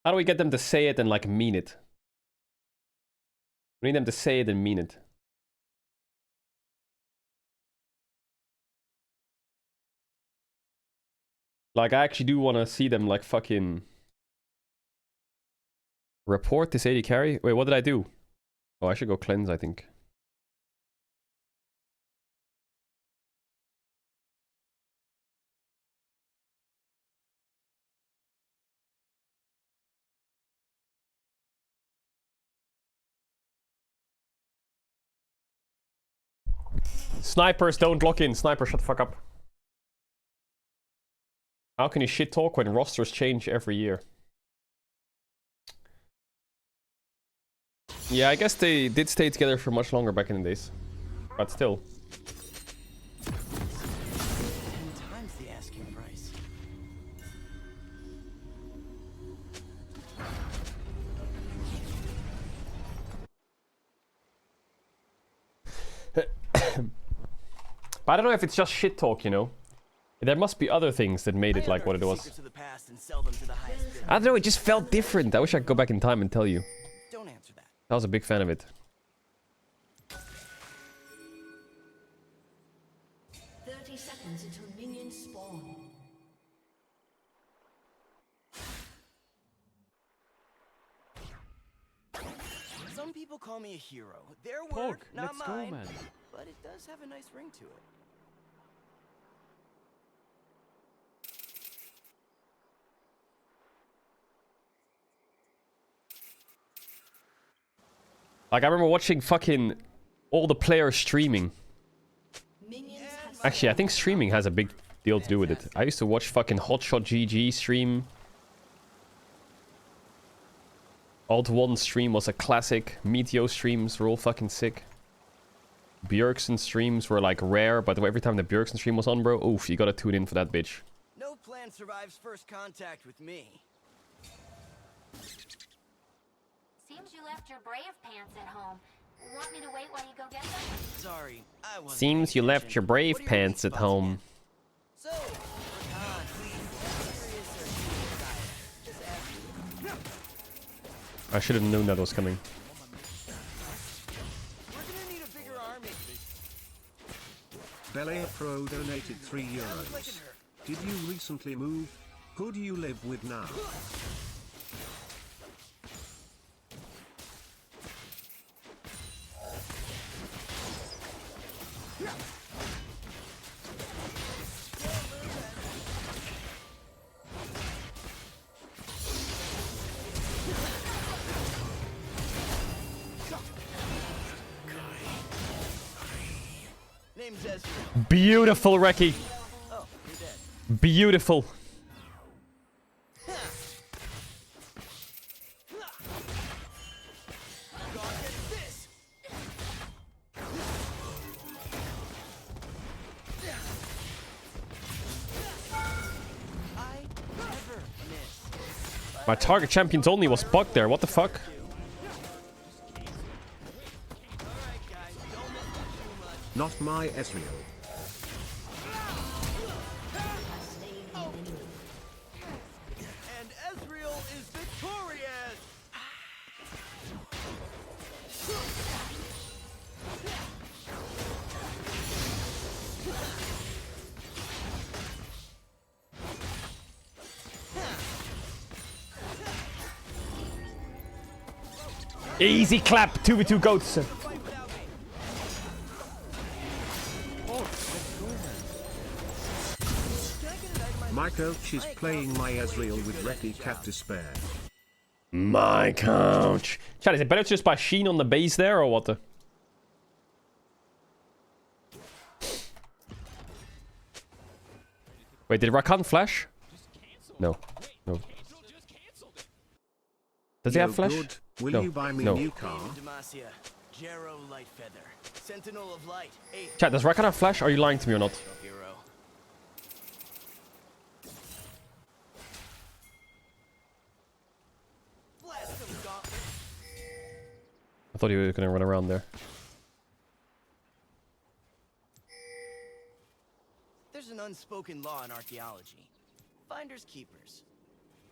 How do we get them to say it and, like, mean it? We need them to say it and mean it. Like, I actually do want to see them, like, fucking... Report this 80 carry? Wait, what did I do? Oh, I should go cleanse, I think. Snipers don't lock in. Sniper, shut the fuck up. How can you shit talk when rosters change every year? Yeah, I guess they did stay together for much longer back in the days. But still. Times the asking price. But I don't know if it's just shit talk, you know? There must be other things that made it like what it was. I don't know, it just felt different. I wish I could go back in time and tell you. Don't answer that. I was a big fan of it. 30 seconds until minions spawn. Some people call me a hero. Their Pog, word, not let's go, mine. man. But it does have a nice ring to it. Like, I remember watching fucking all the players streaming. Actually, I think streaming has a big deal to do with it. I used to watch fucking Hotshot GG stream. Alt 1 stream was a classic. Meteo streams were all fucking sick. Bjergsen streams were like rare, but every time the Bjergsen stream was on, bro, oof, you gotta tune in for that bitch. No plan survives first contact with me. Seems you left your brave pants at home. Want me to wait while you go get them? Sorry, I wasn't. Seems you left your brave pants at home. So, I should have known that was coming. Belair Pro donated €3. Did you recently move? Who do you live with now? Name's Ezra. Beautiful, Reki. Oh, you're dead. Beautiful. My target champions only was bugged there. What the fuck? Not my Ezreal. And Ezreal is victorious! Easy clap. 2v2 goats. My coach is playing my Ezreal with Reki Cat Despair. My coach. Chat, is it better to just buy Sheen on the base there or what the? Wait, did Rakan flash? No. No. Does he have flash? Good. Will no. you buy me no. a new car? Demacia, Jero Lightfeather, Sentinel of Light, 8th Chat, does Rakan have flash? Are you lying to me or not? hero. Blast them, Gauntlet. I thought he was gonna run around there. There's an unspoken law in archaeology. Finders keepers.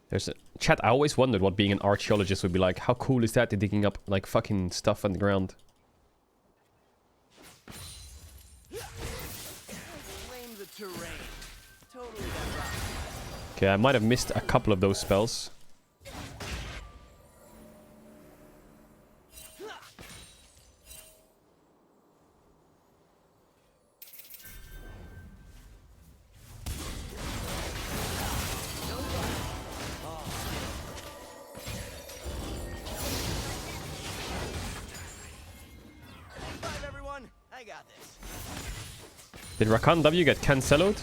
There's a chat. I always wondered what being an archaeologist would be like. How cool is that? They're digging up like fucking stuff on the ground. Claim the terrain. Totally that rock. Okay, I might have missed a couple of those spells. Revive everyone. I got this. Did Rakan W get cancelled?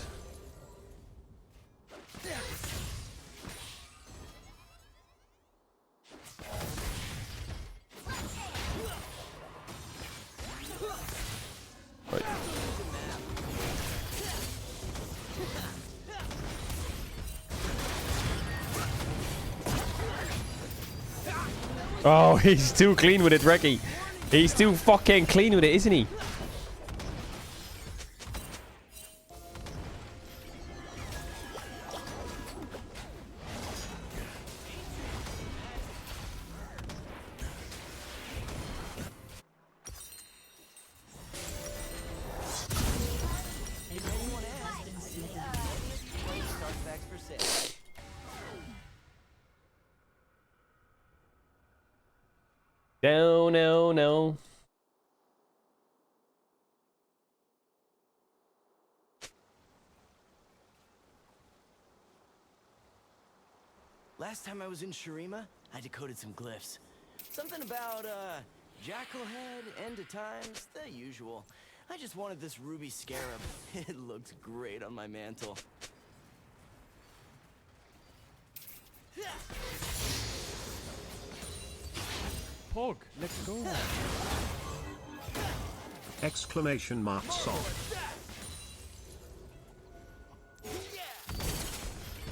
Right. Oh, he's too clean with it, Reki. He's too fucking clean with it, isn't he? No, no, no. Last time I was in Shurima, I decoded some glyphs. Something about, jackal head, end of times, the usual. I just wanted this ruby scarab. It looks great on my mantle. Pog, let's go. Exclamation mark song.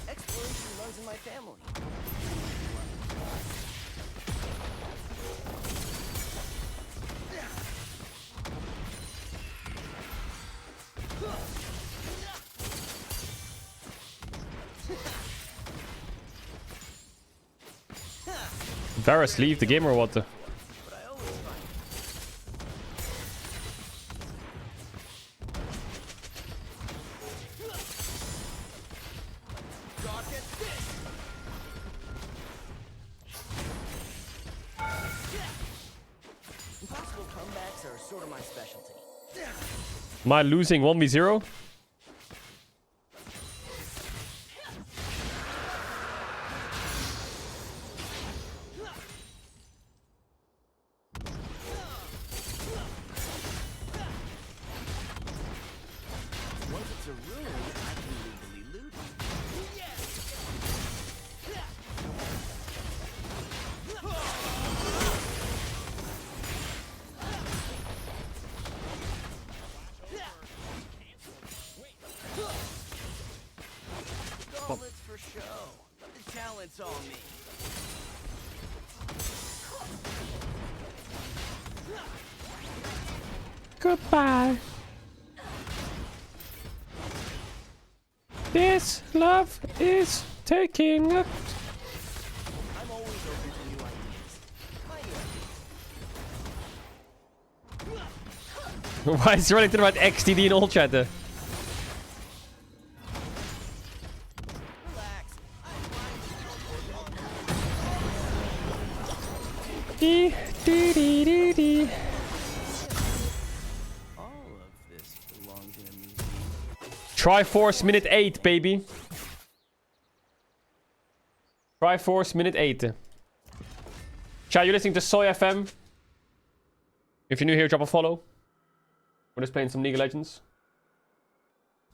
Exploration runs in my family. Varus leave the game or what? are sort of my specialty. Am I losing 1v0? Once it's a ruin, I can legally loot it. Gauntlets for show. The talent's on me. Goodbye. This love is taking a... I'm always open to new ideas. Why is he running to the right XTD in all chatter? Dee, dee, dee, dee, dee. All of this belongs in a museum. Triforce minute 8, baby. Triforce minute 8. Chat, you're listening to Soy FM. If you're new here, drop a follow. We're just playing some League of Legends.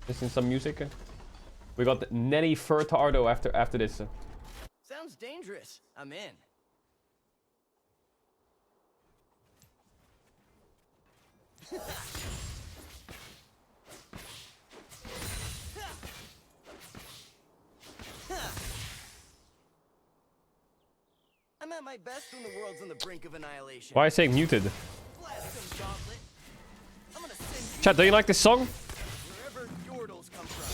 Listening to some music. We got Nelly Furtado after this. Sounds dangerous. I'm in. I'm at my best when the world's on the brink of annihilation. Why are you saying muted? Blast them, Gauntlet. I'm gonna send you Chat, do you like this song? wherever Yordles come from.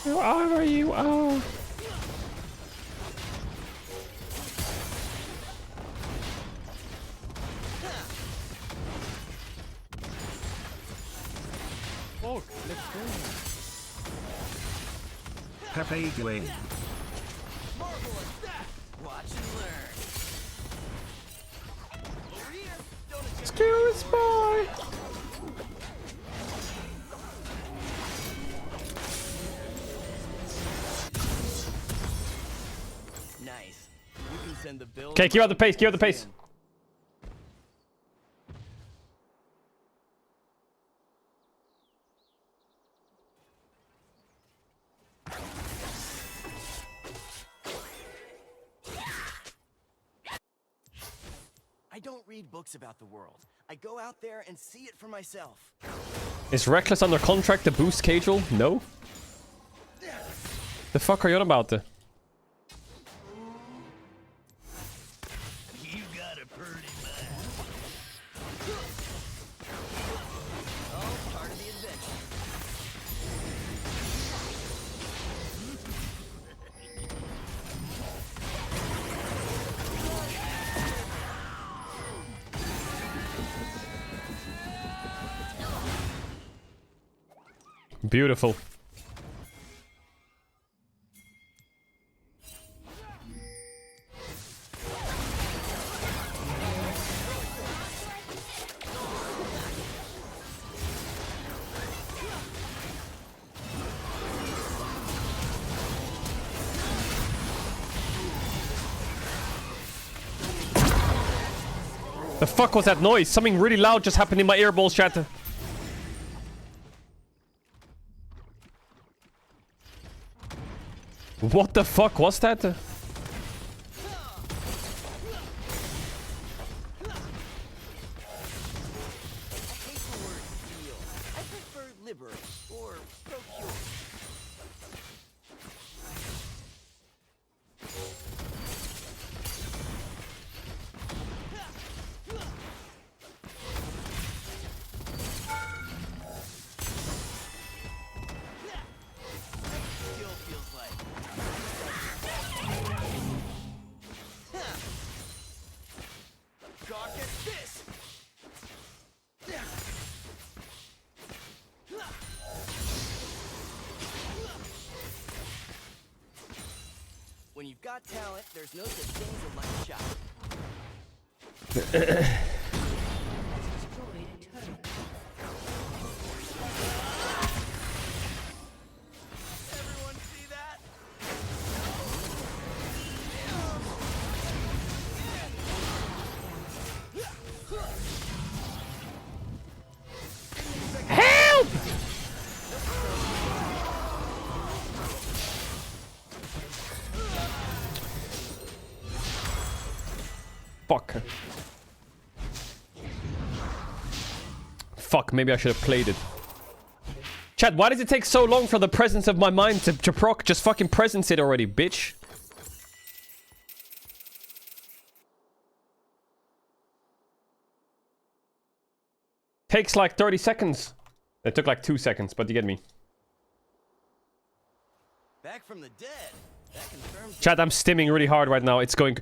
Wherever you are. Pog, let's go. Pepe Gwyn. Marvelous. Watch and learn. Over here. Don't attempt Excuse me. Nice. You can send the bill. Okay, keep up the pace, keep up the pace. I don't read books about the world. I go out there and see it for myself. Is Reckless under contract to boost Caedrel? No. The fuck are you on about? You got a pretty man. Oh, part of the adventure. Beautiful. The fuck was that noise? Something really loud just happened in my earballs, chat. What the fuck was that? I hate the word steal. I prefer liberate or procure. Skill feels like. gawk at this! When you've got talent, there's no such thing as a lucky shot. Everyone see that? Help! Fuck. Fuck, maybe I should have played it. Chat, why does it take so long for the presence of my mind to proc? Just fucking presence it already, bitch. Takes like 30 seconds. It took like 2 seconds, but you get me. Back from the dead. That confirms. Chat, I'm stimming really hard right now. It's going...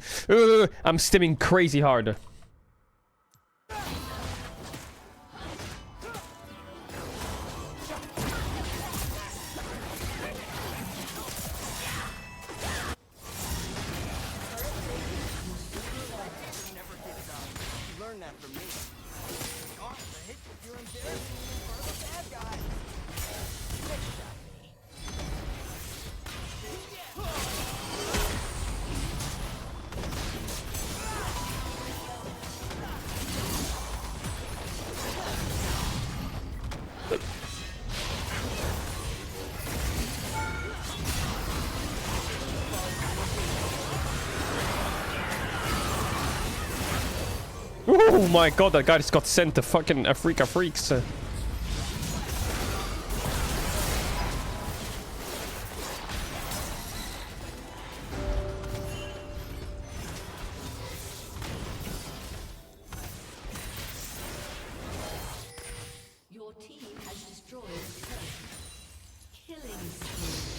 I'm stimming crazy hard. Learn that from me. Off the hit if you're embarrassing in front of a bad guy. Next shot, Oh my god, that guy just got sent to fucking Africa Freaks. Your team has destroyed a turret. Killing spree.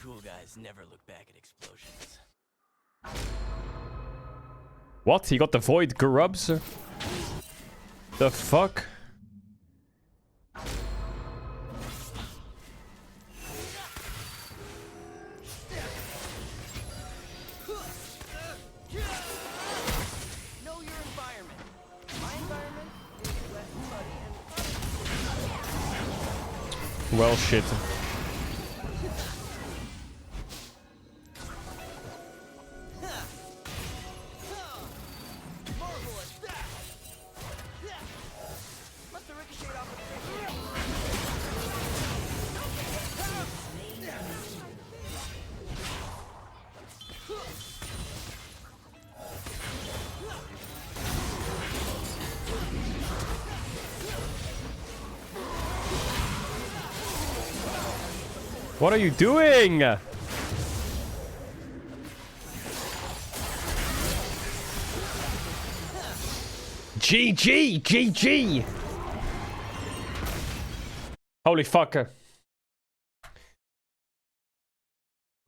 Cool guys never look back at explosions. What? He got the void grubs? The fuck? Know your environment. My environment is less muddy and Well, shit. marvelous. Must have ricocheted off the What are you doing? GG! GG! Holy fuck.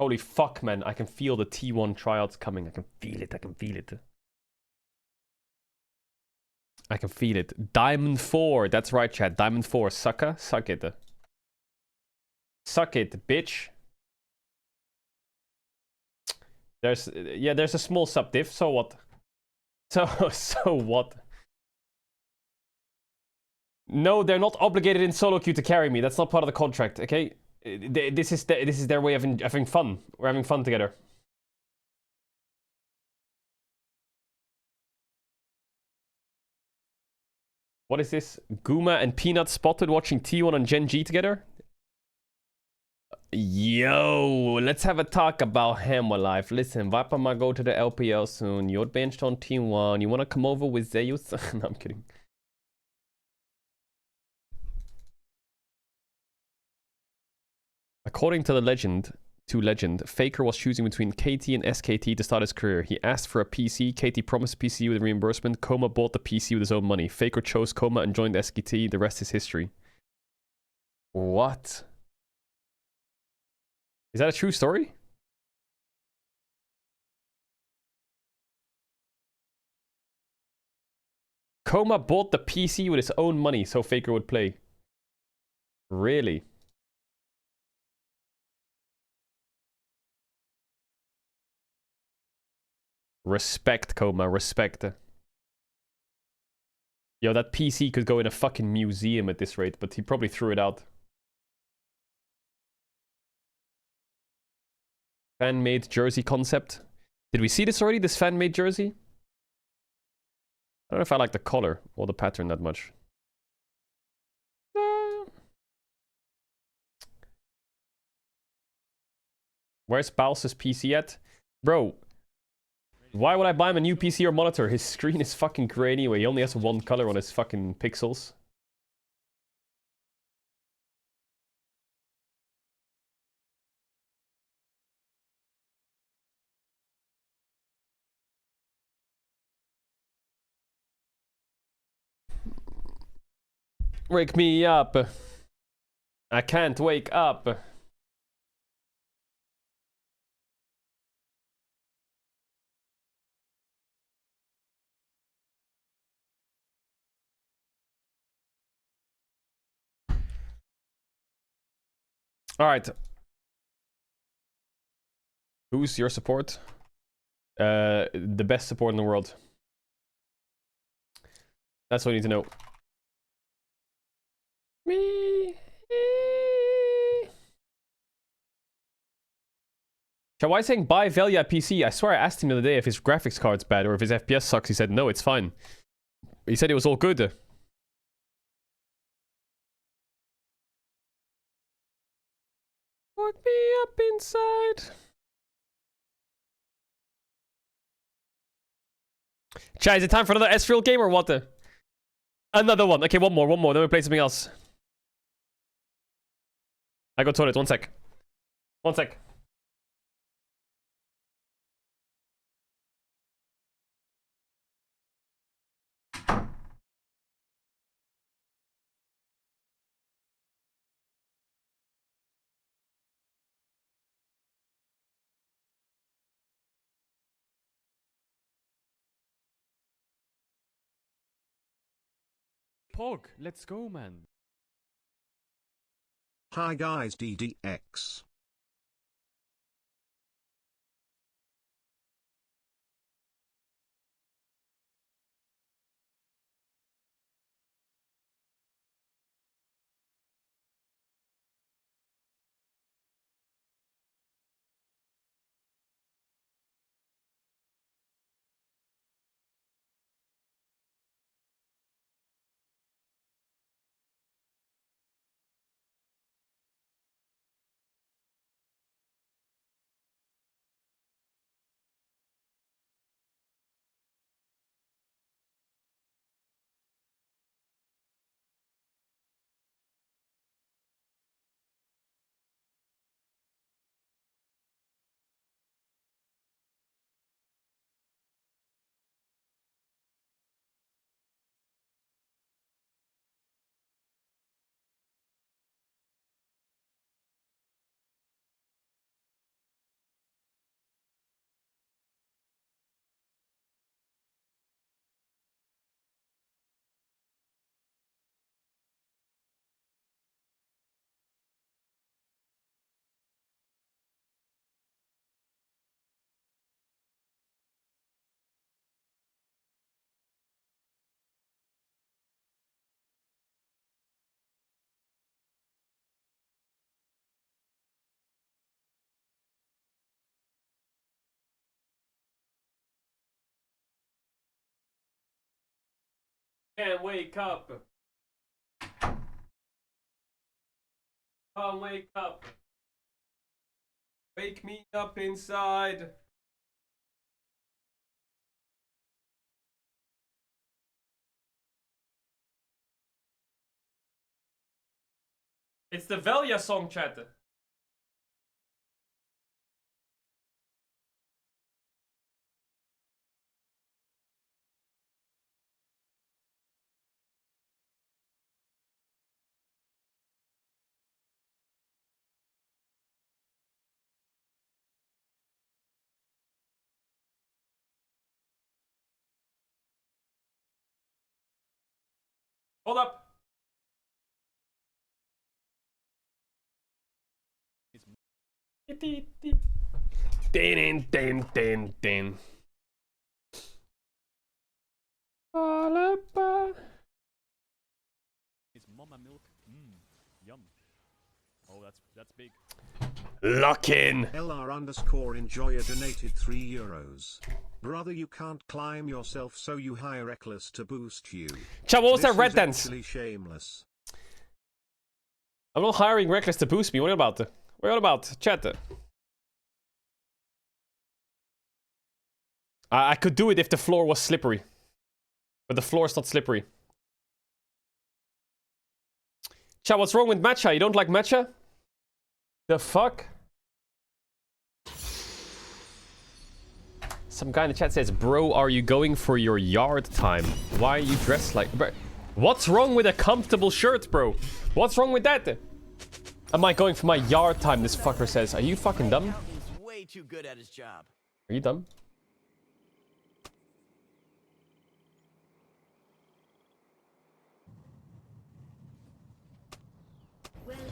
Holy fuck, man. I can feel the T1 tryouts coming. I can feel it. I can feel it. I can feel it. Diamond 4. That's right, chat. Diamond 4. Sucker. Suck it. Suck it, bitch. There's a small sub diff. So what? So what? No, they're not obligated in solo queue to carry me. That's not part of the contract, okay? This is their way of having fun. We're having fun together. What is this? Guma and Peanut spotted watching T1 and Gen G together? Yo, let's have a talk about Hammer Life. Listen, Viper might go to the LPL soon. You're benched on Team 1. You wanna come over with Zeus? No, I'm kidding. According to legend, Faker was choosing between KT and SKT to start his career. He asked for a PC. KT promised a PC with reimbursement. Koma bought the PC with his own money. Faker chose Koma and joined SKT. The rest is history. What? Is that a true story? Coma bought the PC with his own money so Faker would play. Really? Respect, Coma, respect. Yo, that PC could go in a fucking museum at this rate, but he probably threw it out. Fan-made jersey concept. Did we see this already, this fan-made jersey? I don't know if I like the color or the pattern that much. Where's Balsa's PC at? Bro, why would I buy him a new PC or monitor? His screen is fucking grey anyway. He only has one color on his fucking pixels. Wake me up. I can't wake up. Alright. Who's your support? The best support in the world. That's what you need to know. Me. Why saying buy Velia PC? I swear I asked him the other day if his graphics card's bad or if his FPS sucks. He said no, it's fine. He said it was all good. Lock me up inside. Chat, is it time for another Ezreal game or what? Another one. Okay, one more. Then we play something else. I go toilet. 1 sec. 1 sec. Pog, let's go, man. Hi guys, DDX. Can't wake up. Can't wake up. Wake me up inside. It's the Velia song, chat. Hold up. Din, din, din, din. Is mama milk? Yum. Oh, that's big. Lock in. LR_enjoyer donated €3. Brother, you can't climb yourself, so you hire Reckless to boost you. Chat, what was that red is dance? actually shameless. I'm not hiring Reckless to boost me. What about? What about? Chat. I could do it if the floor was slippery. But the floor is not slippery. Chat, what's wrong with matcha? You don't like matcha? The fuck? Some guy in the chat says, bro, are you going for your yard time? Why are you dressed like... Bro, what's wrong with a comfortable shirt, bro? What's wrong with that? Am I going for my yard time, this fucker says. Are you fucking dumb? Way too good at his job. Are you dumb?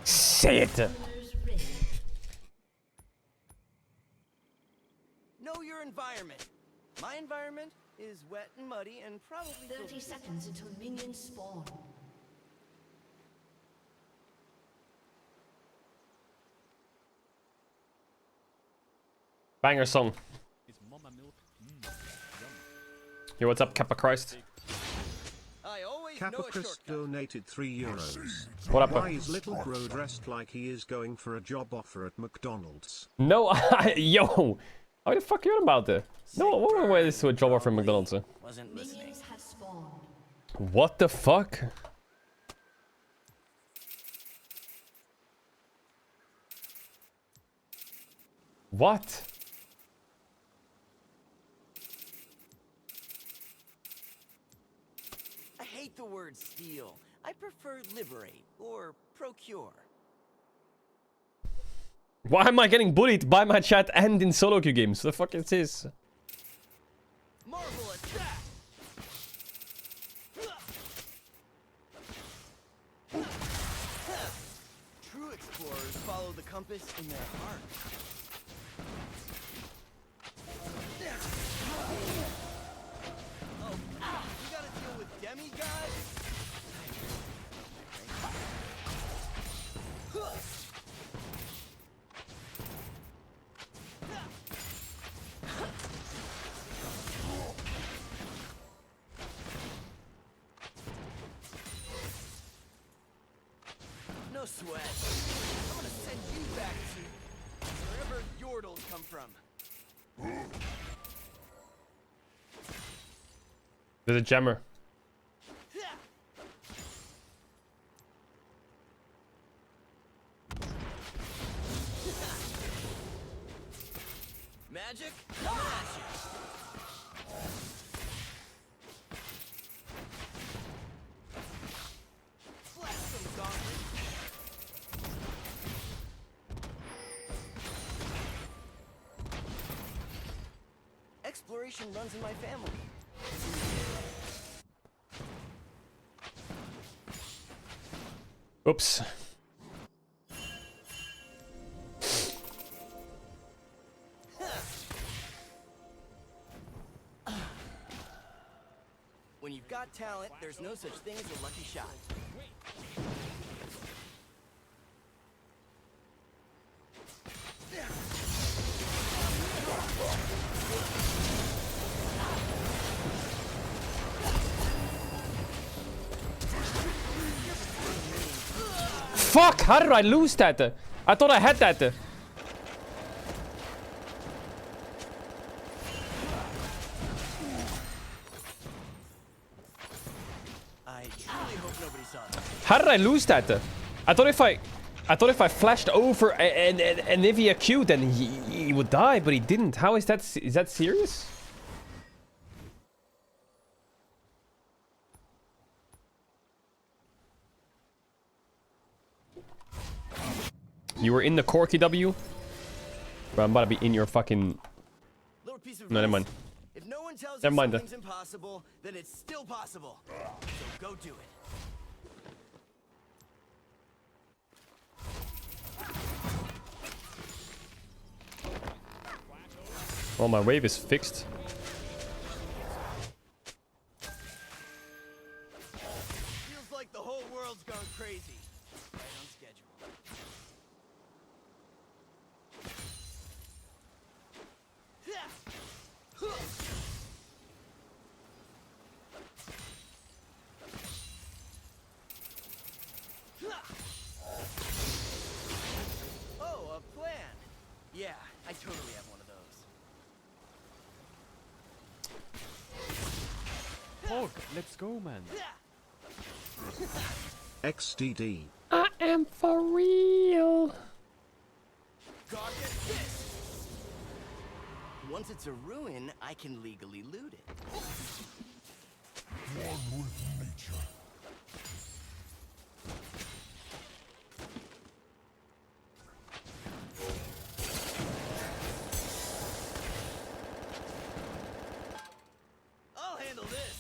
Say it! Know your environment. My environment is wet and muddy and probably 30 seconds until minions spawn. Banger song. Is mama milk? Yum. Yo, what's up, Kappa Christ? Kappa Chris donated €3. What up? Why is little bro dressed like he is going for a job offer at McDonald's? No, yo! How the fuck are you on about that? No, what way is to a job offer at McDonald's? Wasn't listening. What the fuck? What? I hate the word steal. I prefer liberate or procure. Why am I getting bullied by my chat and in solo queue games? What the fuck is this? Marvel attack! True explorers follow the compass in their heart. Oh, you gotta deal with demigods? No sweat. I'm gonna send you back to wherever Yordles come from. There's a jammer. Magic? Coming at you. Flash some gauntlets. Exploration runs in my family. Oops. When you've got talent, there's no such thing as a lucky shot. Fuck! How did I lose that? I thought I had that. I truly hope nobody saw that. How did I lose that? I thought if I flashed over and Nivea Q, then he would die, but he didn't. How is that? Is that serious? You were in the Corky W? Bro, I'm about to be in your fucking... Little piece of No, never mind. If no one tells Never you mind. something's impossible, then it's still possible. So go do it. Well, my wave is fixed. Feels like the whole world's gone crazy. Right on schedule. Oh, a plan. Yeah, I totally have one of those. Oh, let's go, man. XDD. I am for real. God, get this. Once it's a ruin, I can legally loot it. One with nature. I'll handle this.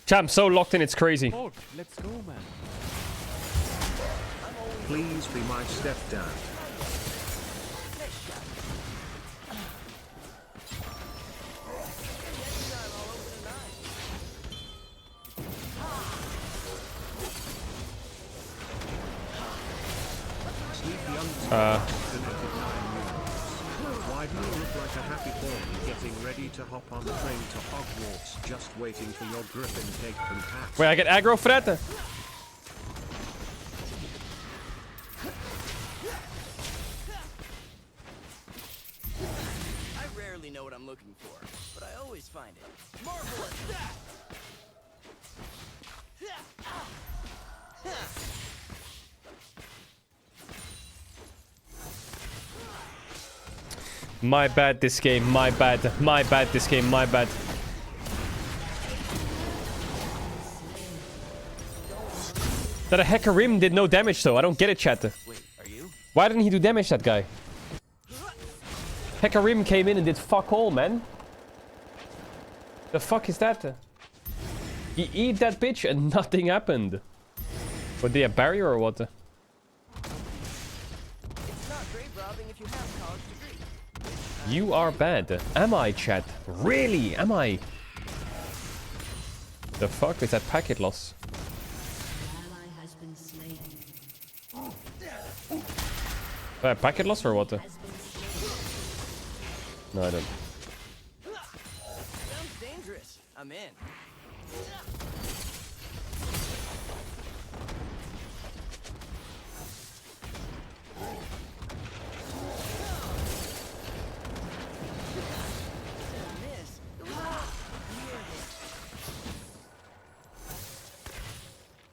Chat, I'm so locked in, it's crazy. Oh, let's go, man. Please be my stepdad. Why do you look like a happy boy getting ready to hop on the train to Hogwarts, just waiting for your griffin cape and hat? Wait, I get aggro for that? I rarely know what I'm looking for, but I always find it. Marvelous! My bad this game, my bad. My bad this game, my bad. That a Hecarim did no damage though, I don't get it, chat. Wait, are you? Why didn't he do damage, that guy? Hecarim came in and did fuck all, man. The fuck is that? He eat that bitch and nothing happened. Were they a barrier or what? It's not grave robbing if you have a college degree. You are bad. Am I, chat? Really? Am I? The fuck is that packet loss? Packet loss or what? No, I don't. Sounds dangerous. I'm in.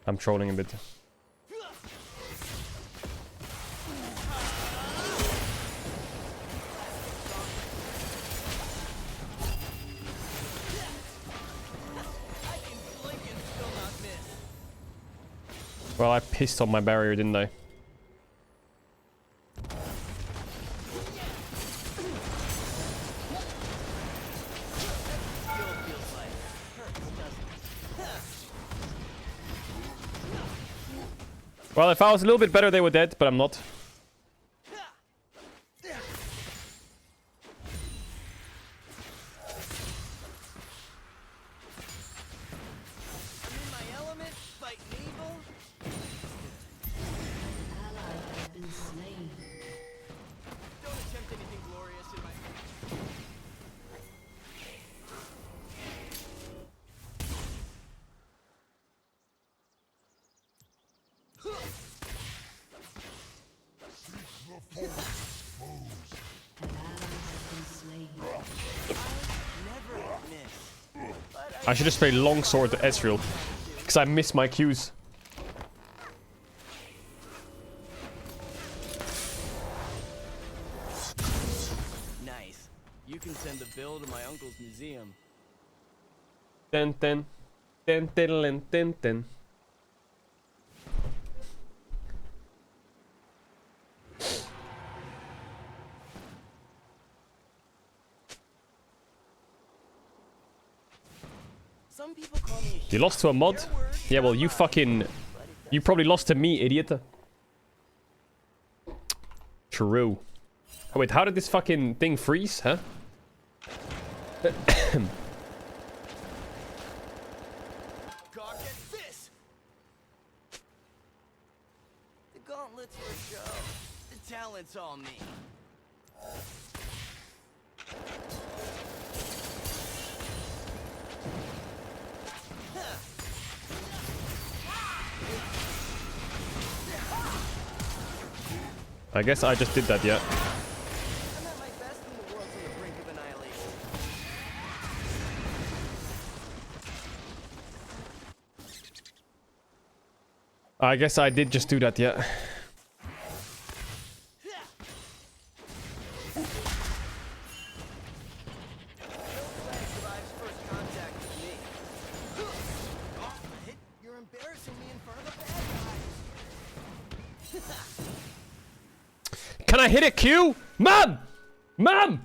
I'm trolling a bit. Well, I pissed on my barrier, didn't I? Well, if I was a little bit better, they were dead, but I'm not. I should just play longsword to Ezreal, because I miss my Qs. Nice. You can send the bill to my uncle's museum. Ten ten, ten ten ten ten. Some people call You lost to a mod? Yeah, well, you fucking... You probably lost to me, idiot. True. Oh, wait, how did this fucking thing freeze, huh? God, get this! The gauntlet's for show. The talent's all me. I guess I just did that, yeah. I'm at my best when the world's on the brink of annihilation. I guess I did just do that, yeah. You're embarrassing me in front of the bad guys. Can I hit a Q? Mom! Mom!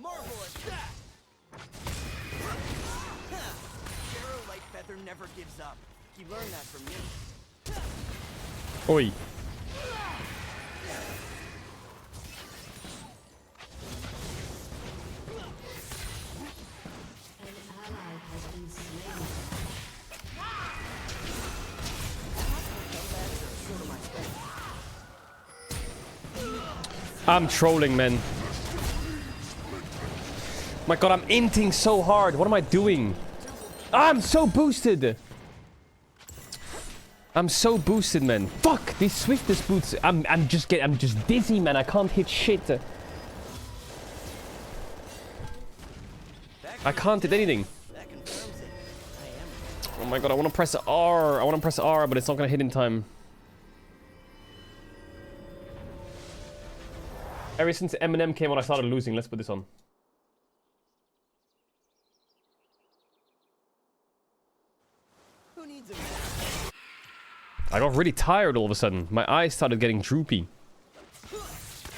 Marvelous that! Arrow like Feather never gives up. You learned that from me. Oi. I'm trolling, man. My god, I'm inting so hard. What am I doing? I'm so boosted. I'm so boosted, man. Fuck these swiftest boots. I'm just dizzy, man. I can't hit shit. I can't hit anything. Oh my god, I want to press R. I want to press R, but it's not gonna hit in time. Ever since Eminem came on, I started losing. Let's put this on. Who needs a I got really tired all of a sudden. My eyes started getting droopy.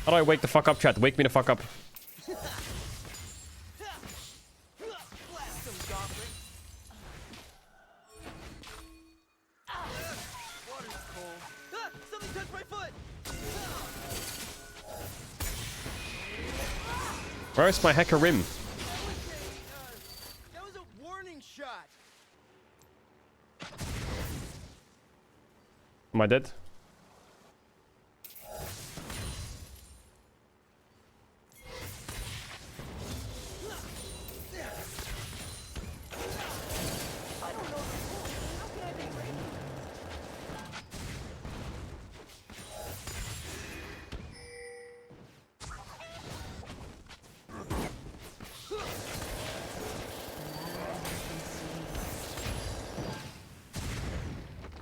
How do I wake the fuck up, chat? Wake me the fuck up. Where's my hacker rim? That was a warning shot. Am I dead?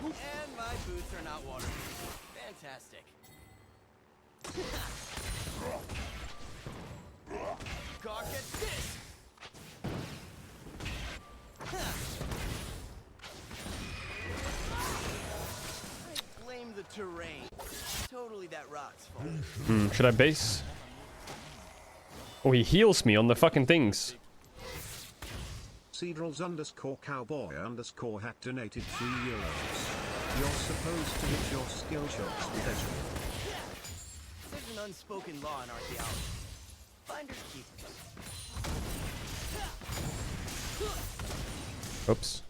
And my boots are not waterproof. Fantastic. God, get this! I blame the terrain. Totally that rock's fault. Should I base? Oh, he heals me on the fucking things. Caedrel's _cowboy_ hat donated €3. You're supposed to hit your skill shots with Ezreal. There's an unspoken law in archaeology. Finders keepers. Oops.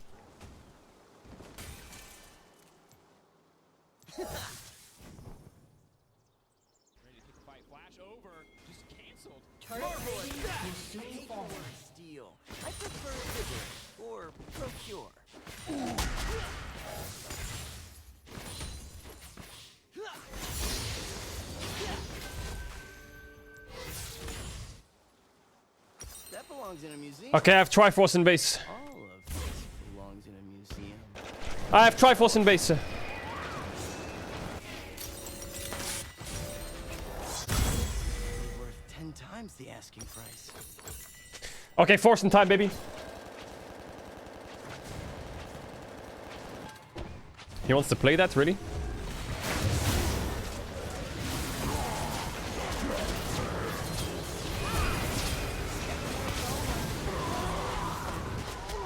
Steel. I prefer vigor or procure. That belongs in a museum. Okay, I have Triforce in base. All of this belongs in a museum. I have Triforce in base. Worth 10 times the asking price. Okay, force in time, baby. He wants to play that, really?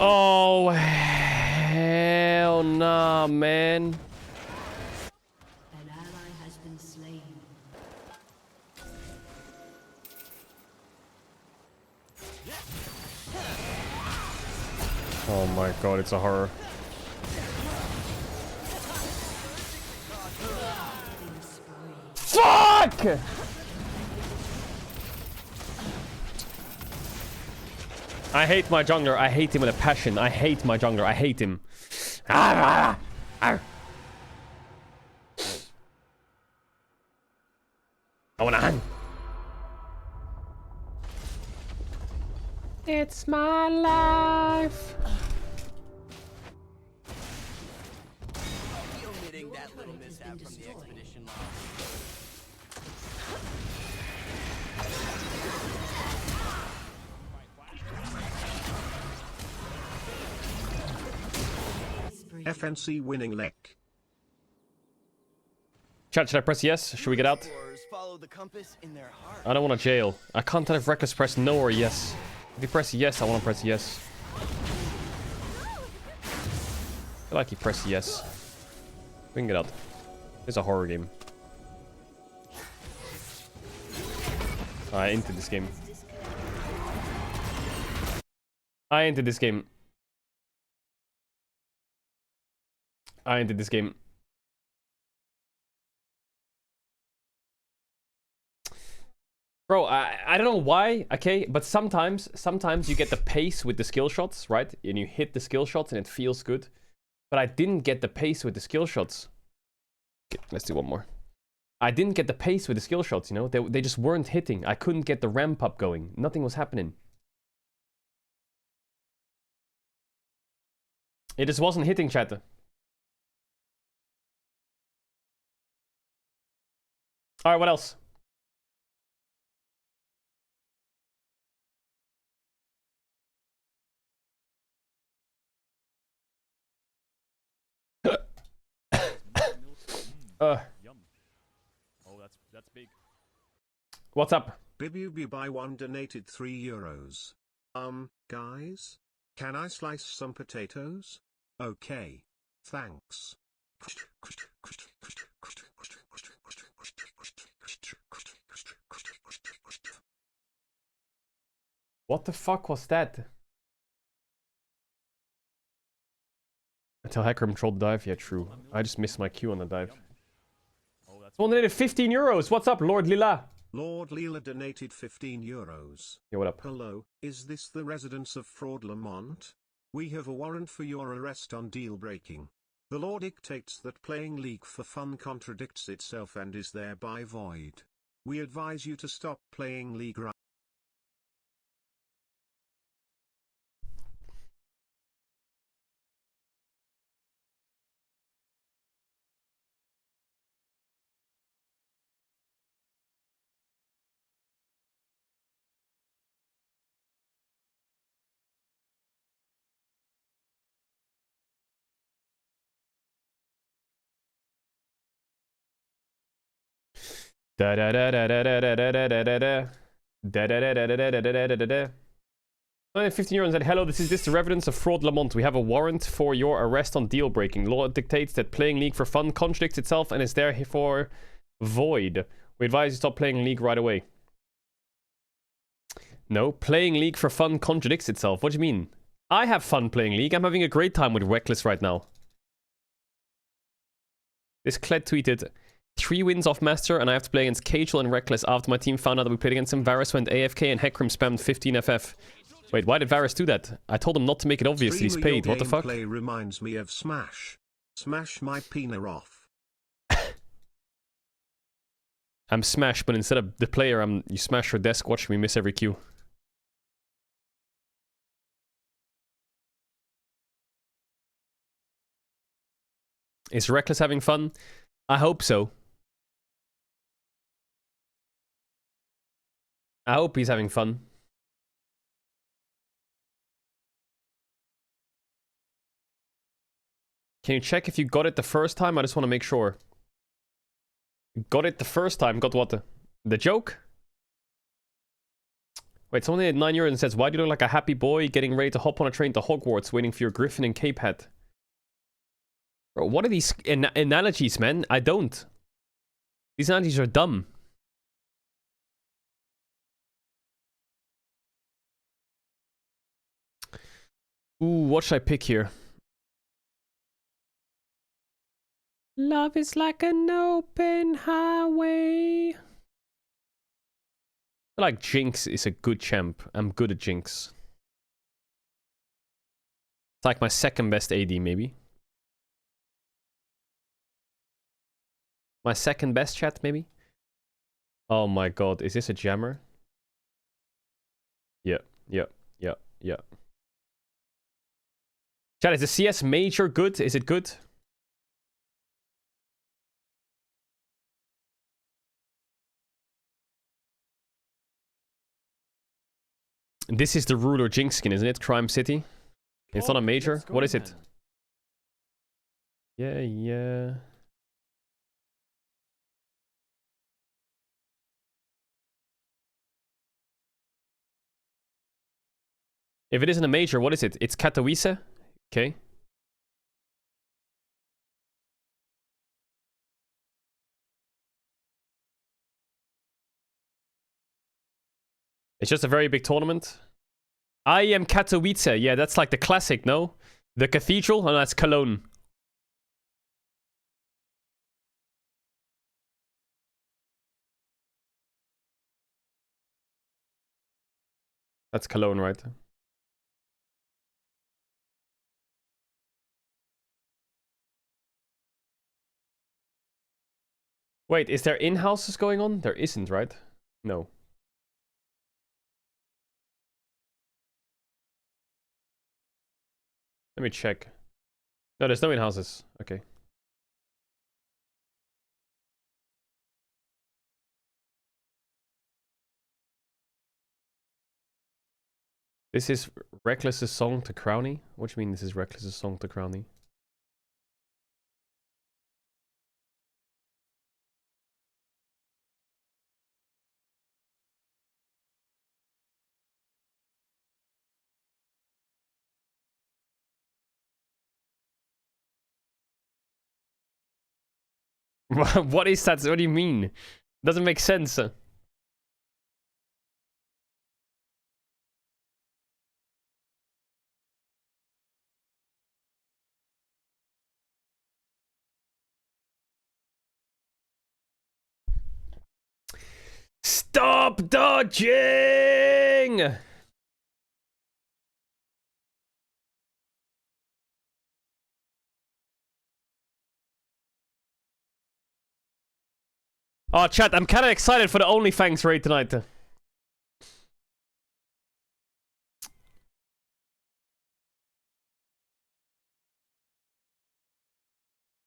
Oh, hell nah, man. An ally has been slain. Oh my god, it's a horror. Fuck! I hate my jungler. I hate him with a passion. I hate my jungler. I hate him. I wanna hang. It's my life. Omitting that little mishap from the expedition log. FNC winning leg. Chat, should I press yes? Should we get out? Follow the compass in their heart. I don't want to jail. I can't tell if Reckless press no or yes. If you press yes, I want to press yes. I feel like you press yes. We can get out. It's a horror game. I entered this game. I entered this game. I entered this game. Bro, I don't know why, okay? But sometimes you get the pace with the skill shots, right? And you hit the skill shots and it feels good. But I didn't get the pace with the skill shots. Okay, let's do one more. I didn't get the pace with the skill shots, you know? They just weren't hitting. I couldn't get the ramp up going. Nothing was happening. It just wasn't hitting, chat. Alright, what else? Yum. Oh, that's big. What's up? Bibubi by 1 donated €3. Guys? Can I slice some potatoes? Okay. Thanks. What the fuck was that? Until Hecarim trolled the dive? Yeah, true. I just missed my cue on the dive. Someone donated €15. What's up, Lord Lila? Lord Leela donated €15. Yeah, what up? Hello, is this the residence of Fraud Lamont? We have a warrant for your arrest on deal breaking. The law dictates that playing League for fun contradicts itself and is thereby void. We advise you to stop playing League right. Da da da da da da da da da da da da da da da da da da da. 15 said, hello, this is the residence of Fraud Lamont. We have a warrant for your arrest on deal breaking. Law dictates that playing League for fun contradicts itself and is therefore void. We advise you stop playing League right away. No, playing League for fun contradicts itself. What do you mean? I have fun playing League. I'm having a great time with Reckless right now. This Kled tweeted, 3 wins off Master, and I have to play against Caedrel and Reckless after my team found out that we played against him. Varus went AFK and Hecarim spammed 15 FF. Wait, why did Varus do that? I told him not to make it obvious that he's paid. What the fuck? Play reminds me of Smash. Smash my pina off. I'm Smash, but instead of the player, you smash your desk watching me miss every cue. Is Reckless having fun? I hope so. I hope he's having fun. Can you check if you got it the first time? I just want to make sure. Got it the first time. Got what? The joke? Wait, someone at €9 and says, why do you look like a happy boy getting ready to hop on a train to Hogwarts waiting for your Griffin and Cape hat? Bro, what are these analogies, man? I don't. These analogies are dumb. Ooh, what should I pick here? Love is like an open highway. I feel like Jinx is a good champ. I'm good at Jinx. It's like my second best AD, maybe. My second best chat, maybe? Oh my god, is this a jammer? Yeah. Chat, is the CS Major good? Is it good? This is the Ruler Jinx skin, isn't it? Crime City? It's not a major? What is it? Yeah. If it isn't a major, what is it? It's Katowice? Okay. It's just a very big tournament. I am Katowice. Yeah, that's like the classic, no? The Cathedral? Oh, no, that's Cologne. That's Cologne, right? Wait, is there in-houses going on? There isn't, right? No. Let me check. No, there's no in-houses. Okay. This is Reckless's song to Crowny? What do you mean this is Reckless's song to Crowny? What is that? What do you mean? Doesn't make sense. Stop dodging! Oh, chat, I'm kind of excited for the OnlyFans raid tonight.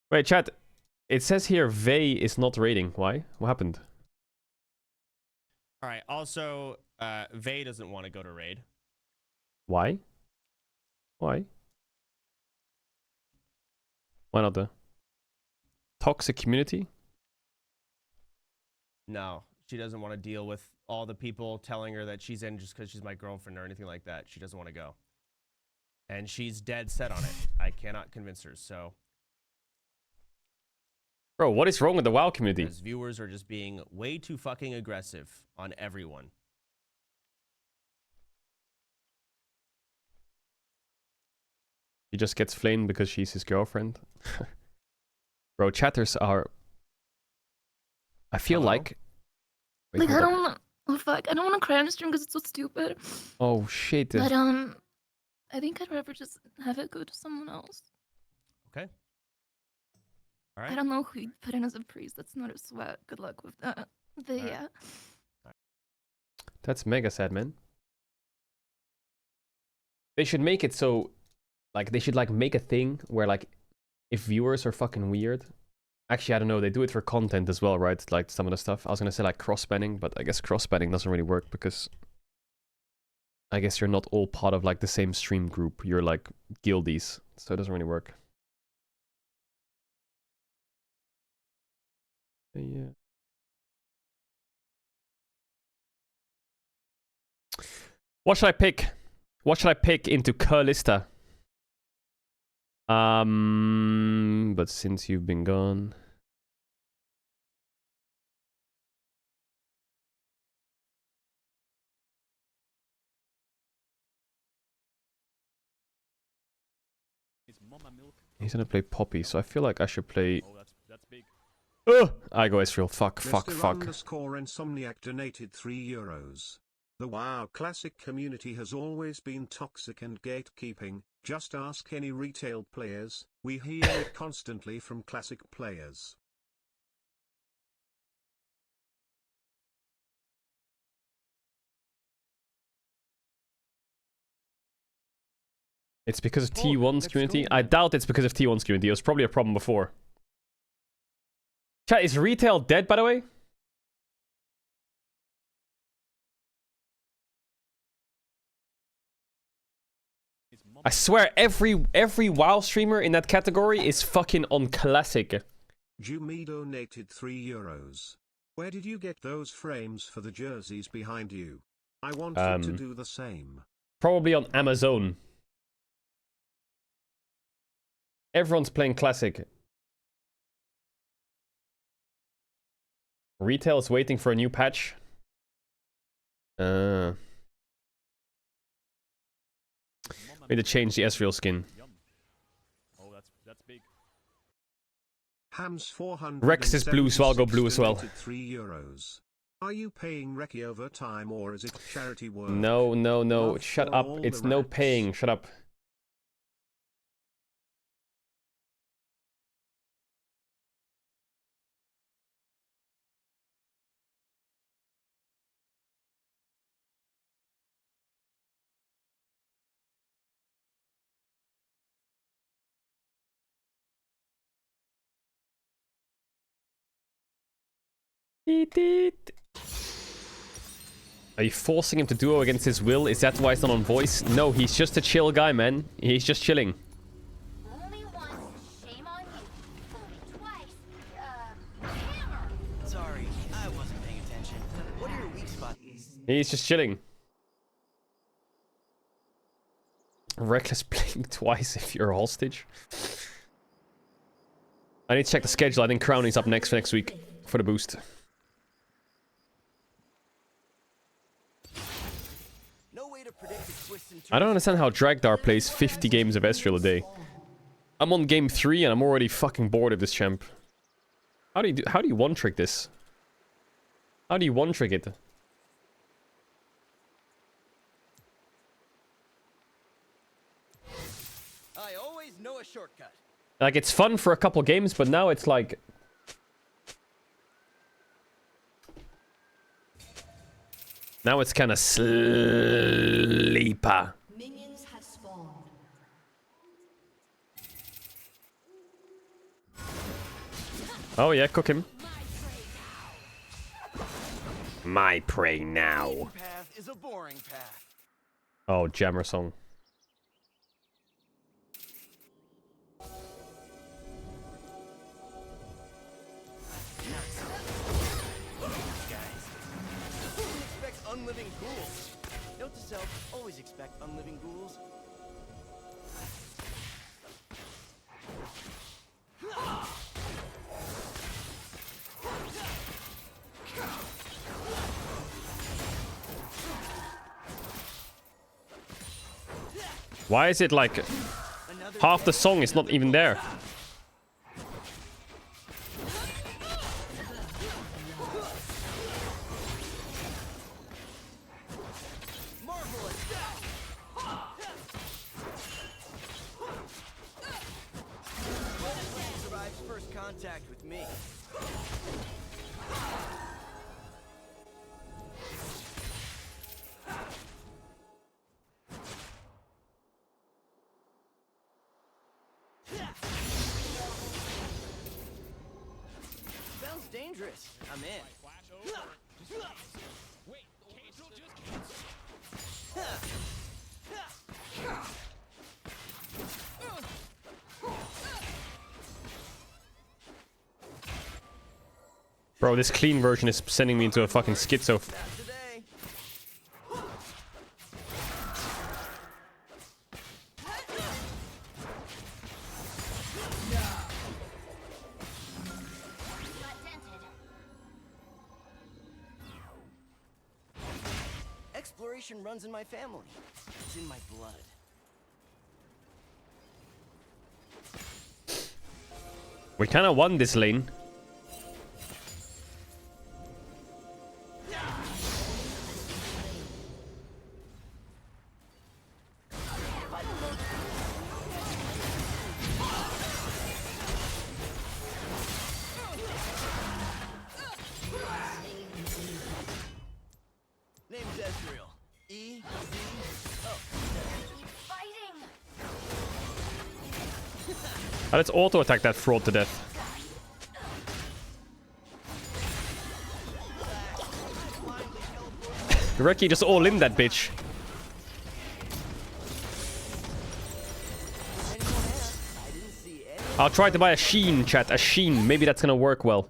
Wait, chat. It says here Vey is not raiding. Why? What happened? Alright, also, Vey doesn't want to go to raid. Why? Why? Why not the toxic community? No, she doesn't want to deal with all the people telling her that she's in just because she's my girlfriend or anything like that. She doesn't want to go. And she's dead set on it. I cannot convince her, so... Bro, what is wrong with the WoW community? Because viewers are just being way too fucking aggressive on everyone. He just gets flamed because she's his girlfriend. Bro, chatters are... I feel like... Wait, Like, I hold don't on. want to... Oh, fuck. I don't want to cry on the stream because it's so stupid. Oh, shit. But, I think I'd rather just have it go to someone else. Okay. All right. I don't know who you'd put in as a priest. That's not a sweat. Good luck with that. But, yeah. That's mega sad, man. They should make it so... Like, they should, like, make a thing where, like, if viewers are fucking weird... Actually, I don't know. They do it for content as well, right? Like, some of the stuff. I was gonna say, like, cross-banning, but I guess cross-banning doesn't really work because... I guess you're not all part of, like, the same stream group. You're, like, guildies. So it doesn't really work. Yeah. What should I pick? What should I pick into Kalista? But since you've been gone... He's gonna play Poppy, so I feel like I should play... Oh, that's big. I go Ezreal. Fuck. Mr. Insomniac donated €3. The WoW Classic community has always been toxic and gatekeeping. Just ask any retail players. We hear it constantly from Classic players. It's because of T1's community? I doubt it's because of T1's community. It was probably a problem before. Chat, is retail dead, by the way? I swear, every WoW streamer in that category is fucking on Classic. Jumi donated €3. Where did you get those frames for the jerseys behind you? I want you to do the same. Probably on Amazon. Everyone's playing Classic. Retail is waiting for a new patch. Need to change the Ezreal skin. Oh, that's big. Hams 400. Rex is blue, so I'll go blue as well. €3. Are you paying Reki over time or is it charity work? No. Shut up. It's no paying. Shut up. Are you forcing him to duo against his will? Is that why he's not on voice? No, he's just a chill guy, man. He's just chilling. Only once, shame on you. Only twice. Hammer. Sorry, I wasn't paying attention. What are your weak spots? He's just chilling. Reckless playing twice if you're a hostage. I need to check the schedule. I think Crowning's up next for next week for the boost. I don't understand how Dragdar plays 50 games of Ezreal a day. I'm on game 3 and I'm already fucking bored of this champ. How do you one-trick this? How do you one-trick it? I always know a shortcut. Like, it's fun for a couple games, but now it's like... Now it's kind of sleeper. Minions have spawned. Oh yeah, cook him. My prey now. Path is a boring path. Oh, Jammer song. Unliving ghouls. Note to self, always expect unliving ghouls. Why is it like half the song is not even there? Contact with me. Sounds dangerous. I'm in. Wait, Caedrel just canceled. Bro, this clean version is sending me into a fucking schizo. Aggression runs in my family. It's in my blood. We kind of won this lane. Name's Ezreal. E. Z. Oh. Keep fighting. Let's auto attack that fraud to death. Reki just all in that bitch. I'll try to buy a Sheen, chat. A Sheen. Maybe that's gonna work well.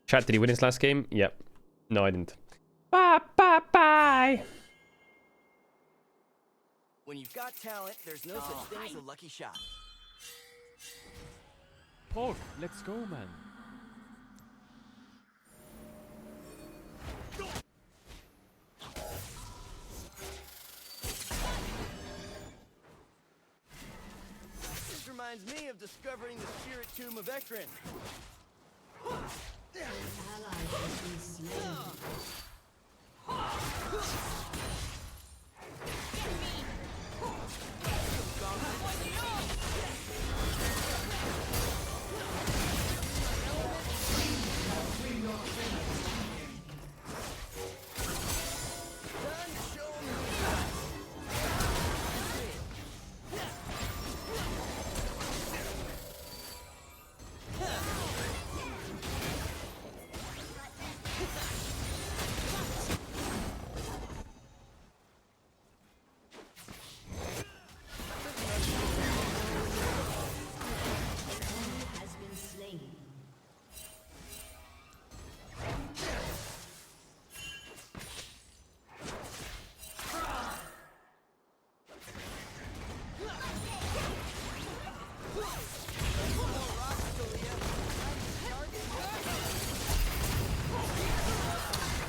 Chat, did he win his last game? Yep. No, I didn't. Bye, bye, bye. When you've got talent, there's no such thing as a lucky shot. Oh, let's go, man. This reminds me of discovering the spirit tomb of Ekron.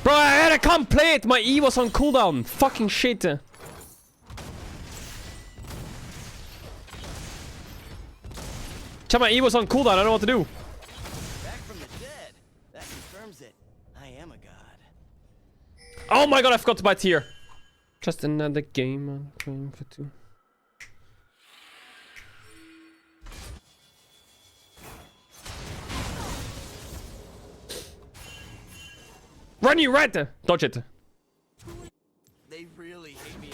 Bro, I had to come play it. My E was on cooldown. Fucking shit. Chat, my E was on cooldown. I don't know what to do. Back from the dead. That confirms it. I am a god. Oh my god, I forgot to buy tier. Just another game. I'm playing for 2. Run, you rat! Dodge it. They really hate me in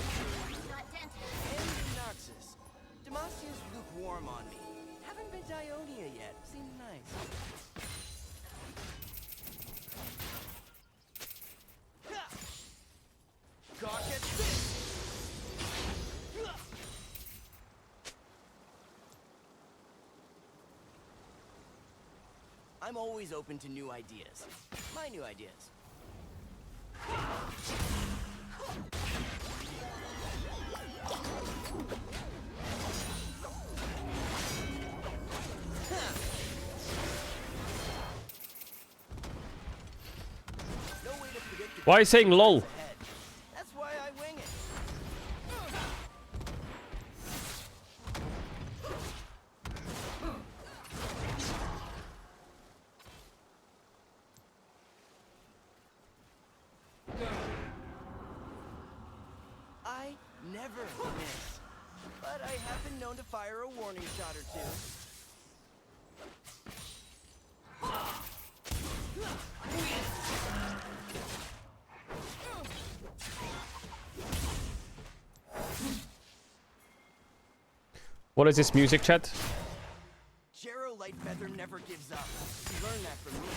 and Noxus. Demasia's lukewarm on me. Haven't been to Ionia yet. Seemed nice. Gawk at this! I'm always open to new ideas. My new ideas. Why are you saying lol? That's why I wing it. I never miss, but I have been known to fire a warning shot or two. What is this music, chat? Jero Lightfeather never gives up. You learned that from me.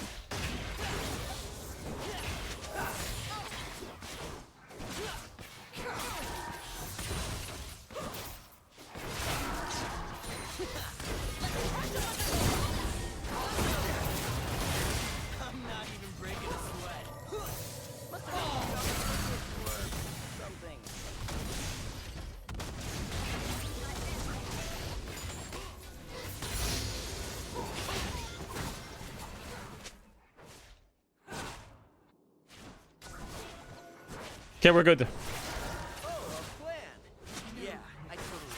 I'm not even breaking a sweat. Must have been or something. Okay, we're good. Oh, a plan. Yeah, I totally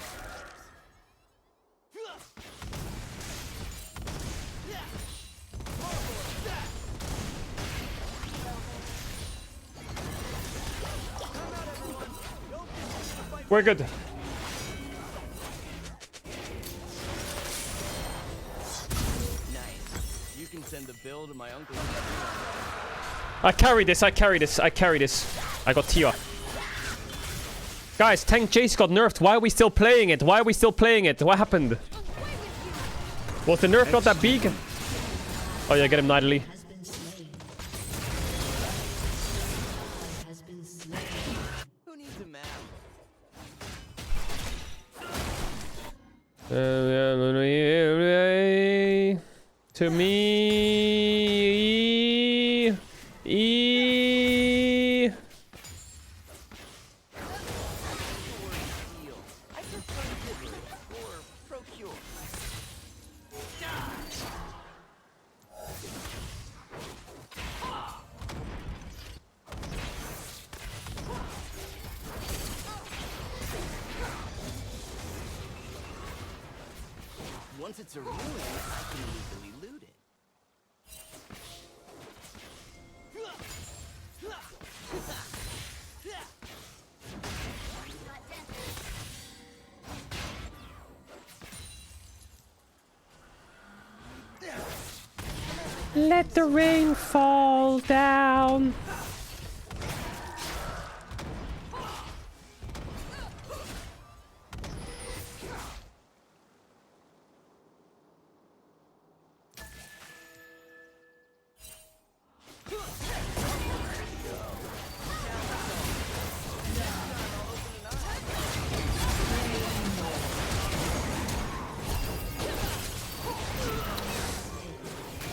We're good. Nice. You can send the bill to my uncle. I carry this, I carry this, I carry this. I got Tia. Guys, Tank Jace got nerfed. Why are we still playing it? Why are we still playing it? What happened? Was the nerf not that big? Oh yeah, get him Nightly. Who needs a map? To me. I prefer delivery or procure. Once it's a ruin, I can legally loot it. Let the rain fall down.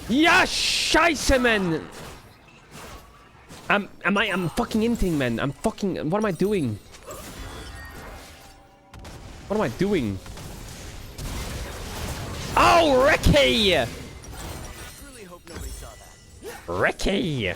Ja, scheiße, man! I'm fucking inting, man. I'm fucking... What am I doing? What am I doing? Oh, Ricky! Really hope nobody saw that. Ricky!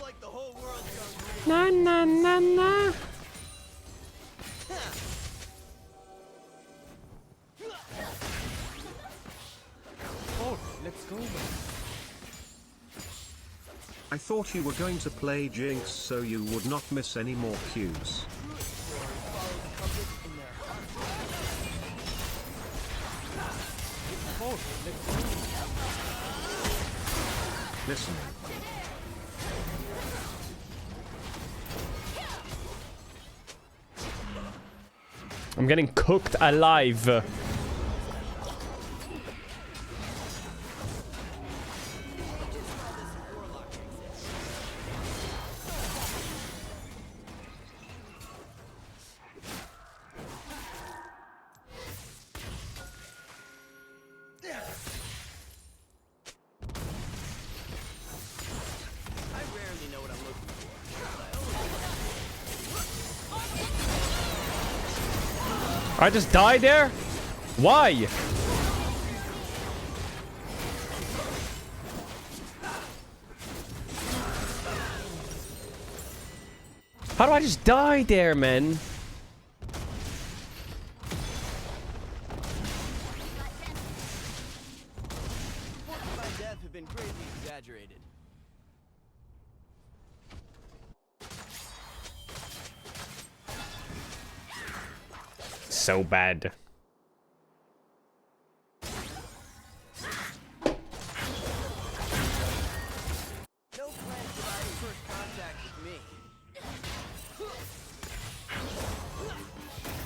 Like the whole world's gone Na na na na. Oh, let's go. I thought you were going to play Jinx so you would not miss any more cues. Oh, let's go. Listen. I'm getting cooked alive. I rarely know what I'm looking for. I just died there? Why? How do I just die there, man? Reports of my death have been greatly exaggerated. So bad. No plan providing first contact with me.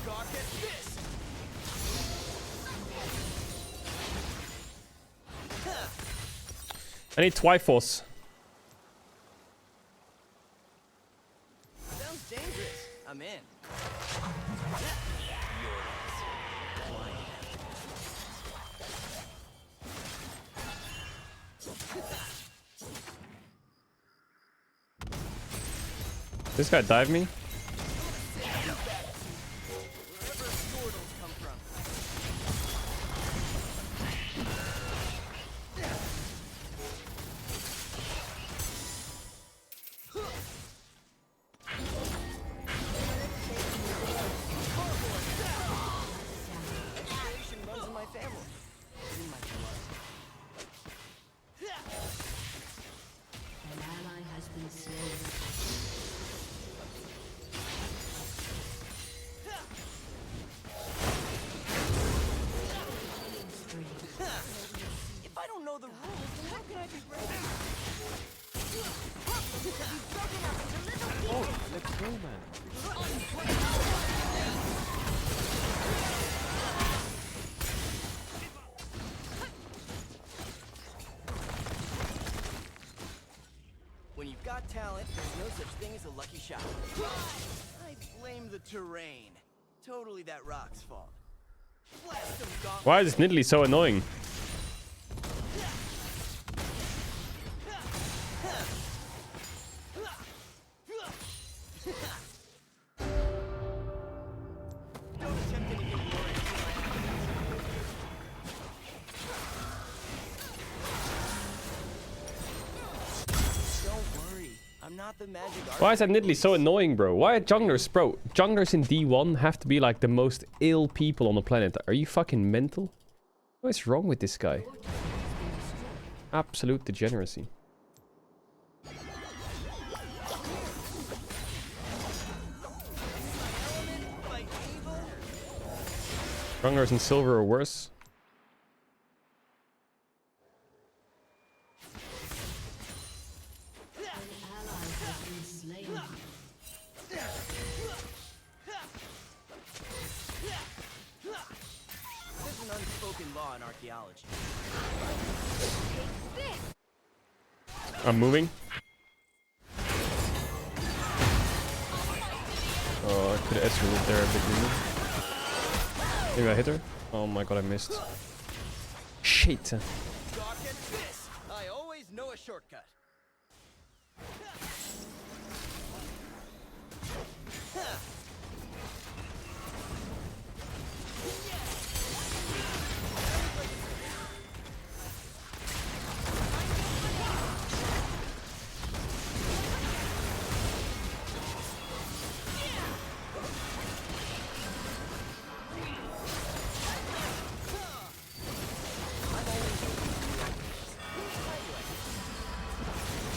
God, get this! I need Twyforce. Sounds dangerous. I'm in. This guy dived me. Runs in my family. It's in my blood. An ally has been slain. If I don't know the rules, then how can I be brave? Oh, let's go, man. When you've got talent, there's no such thing as a lucky shot. I blame the terrain. Totally that rock's fault. Blast them, gauntlet. Why is Nidalee so annoying? Don't attempt anything glorious. Don't worry. I'm not the magic artist. Why is that Nidalee so annoying, bro? Why are junglers, bro? Junglers in D1 have to be like the most ill people on the planet. Are you fucking mental? What is wrong with this guy? Absolute degeneracy. Junglers in silver are worse. There's an unspoken law in archaeology. I'm moving. Oh, I could have escalated there a bit more. Maybe I hit her? Oh my god, I missed. Shit. Gawk at this! I always know a shortcut.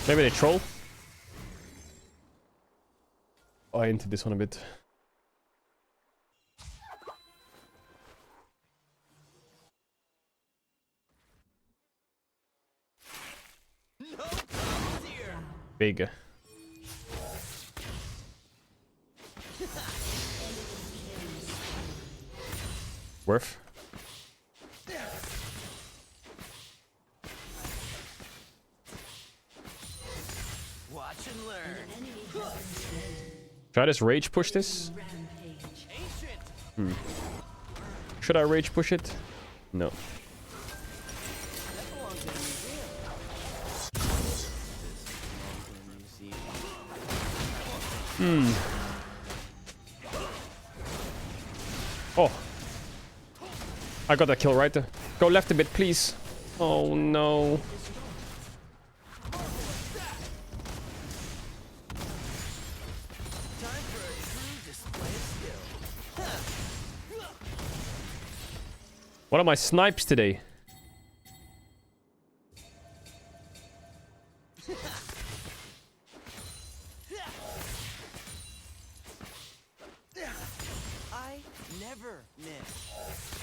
Maybe they troll? Oh, I into this one a bit. Big. Worth. Watch and learn. Try this rage push this? Should I rage push it? No. Oh. I got that kill right there. Go left a bit, please. Oh no. What are my snipes today? I never miss,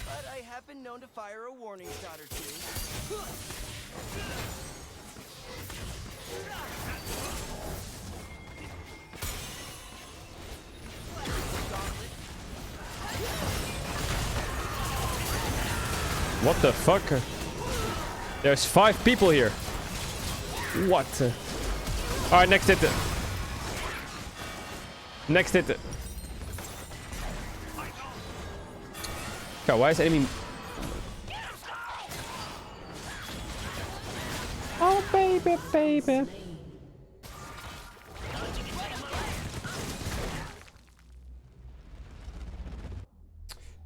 but I have been known to fire a warning shot or two. What the fuck? There's 5 people here. What? Alright, next hit. Next hit. God, why is enemy... Oh, baby, baby.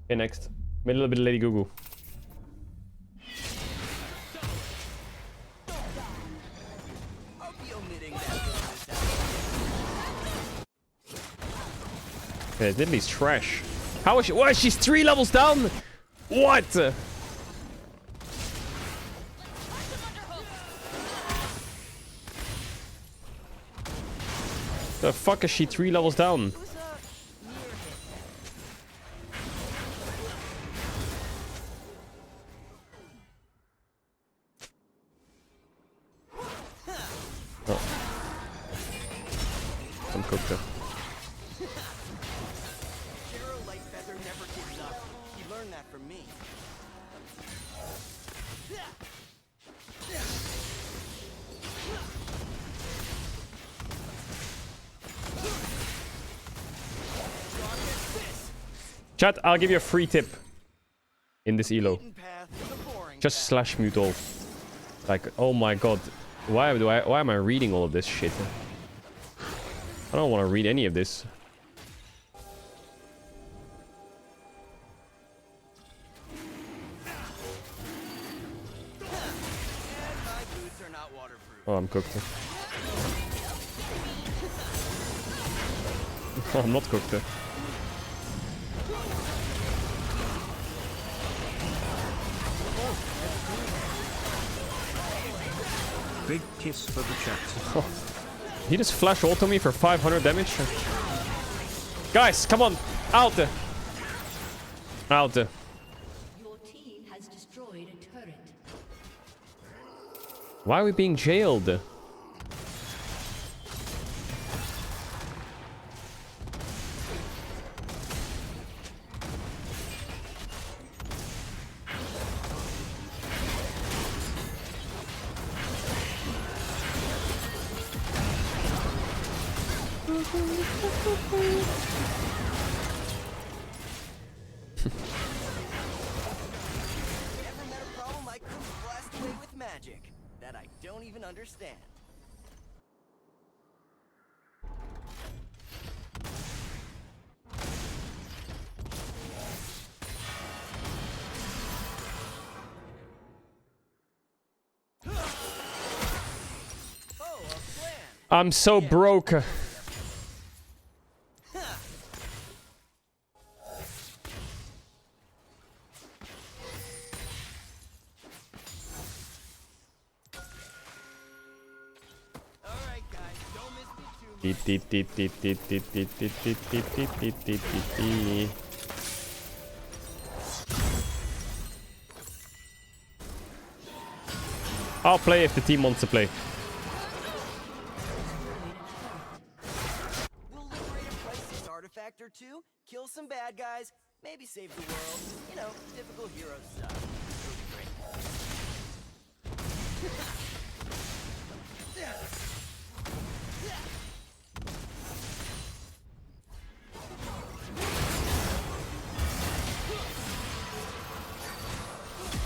Okay, next. Made a little bit of Lady Gugu. Okay, Diddley's trash. How is she? What? She's 3 levels down? What? The fuck is she 3 levels down? Oh. I'm cooked up. Chat, I'll give you a free tip in this elo. Just slash mute all. Like, oh my god. Why am I reading all of this shit? I don't want to read any of this. Oh, I'm cooked. I'm not cooked. Big kiss for the chat. He just flash ult me for 500 damage. Guys, come on. Out. Out. Your team has destroyed a turret. Why are we being jailed? Understand. I'm so broke. I'll play if the team wants to play. We'll liberate a crisis artifact or two, kill some bad guys, maybe save the world. You know, typical hero stuff. It'll be great.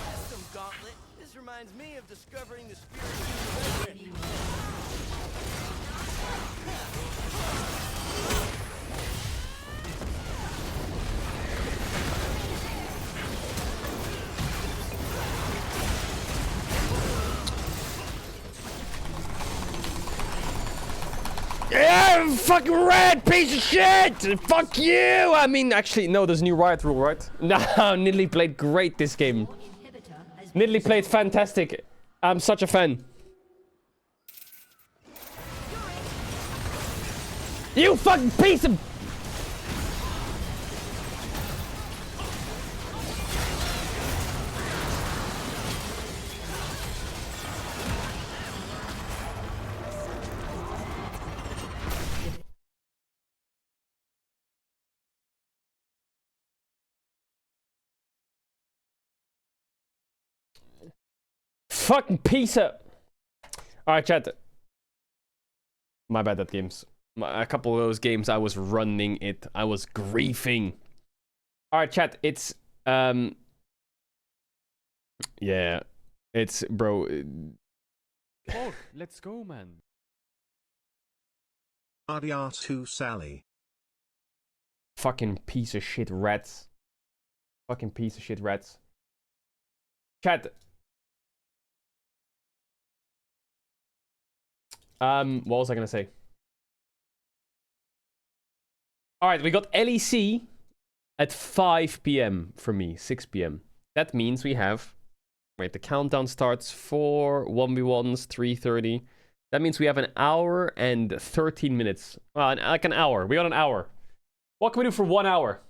Custom gauntlet. This reminds me of discovering the spirit of the Yeah, fucking red piece of shit! Fuck you! I mean, actually, no, there's a new riot rule, right? No, Nidalee played great this game. Nidalee played fantastic. I'm such a fan. You fucking piece of... Fucking piece of... Alright, chat. My bad at games. A couple of those games, I was running it. I was griefing. Alright, chat. It's... Yeah. It's... Bro... Oh, let's go, man. RDR2 Sally. Fucking piece of shit rats. Fucking piece of shit rats. Chat. What was I gonna say? Alright, we got LEC at 5 p.m. for me, 6 p.m. That means we have... Wait, the countdown starts 4 1v1s, 3:30. That means we have an hour and 13 minutes. Like an hour. We got an hour. What can we do for 1 hour?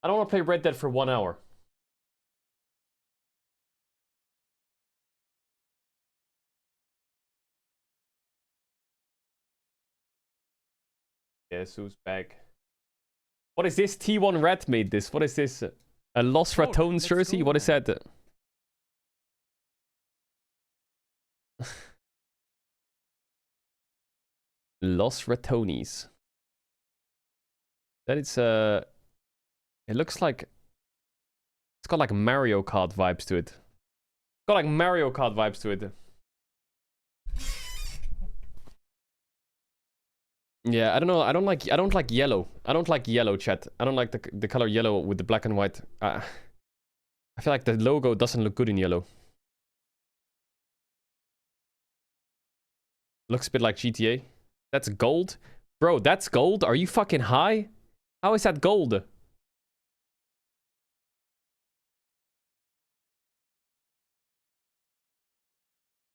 I don't want to play Red Dead for 1 hour. Yes, who's back? What is this? T1 Red made this. What is this? A Los Ratones jersey? What is that? Los Ratones. That is it looks like it's got like Mario Kart vibes to it. It's got like Mario Kart vibes to it. Yeah, I don't know. I don't like yellow. I don't like yellow, chat. I don't like the color yellow with the black and white. I feel like the logo doesn't look good in yellow. Looks a bit like GTA. That's gold? Bro, that's gold? Are you fucking high? How is that gold?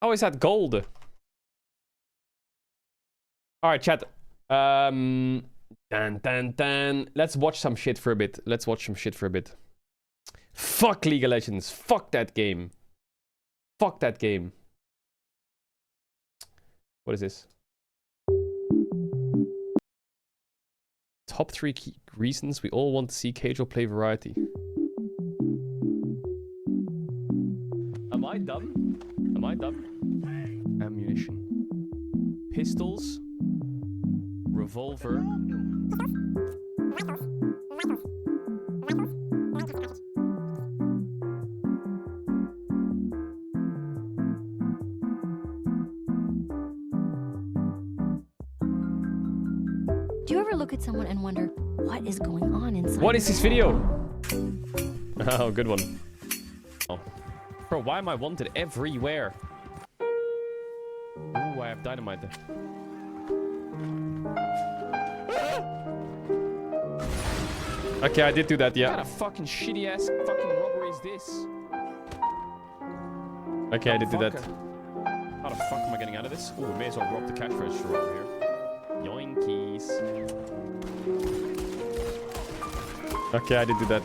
How is that gold? Alright, chat. Let's watch some shit for a bit. Fuck League of Legends. Fuck that game. Fuck that game. What is this? Top 3 key reasons we all want to see Caedrel play variety. Am I dumb? Ammunition. Pistols. Revolver. Do you ever look at someone and wonder what is going on inside? What is this video? Oh, good one. Oh. Bro, why am I wanted everywhere? Ooh, I have dynamite. Okay, I did do that, yeah. What kind of fucking shitty ass fucking robbery is this? Okay, I did do that. How the fuck am I getting out of this? Oh, we may as well rob the cash register over here. Yoinkies. Okay, I did do that.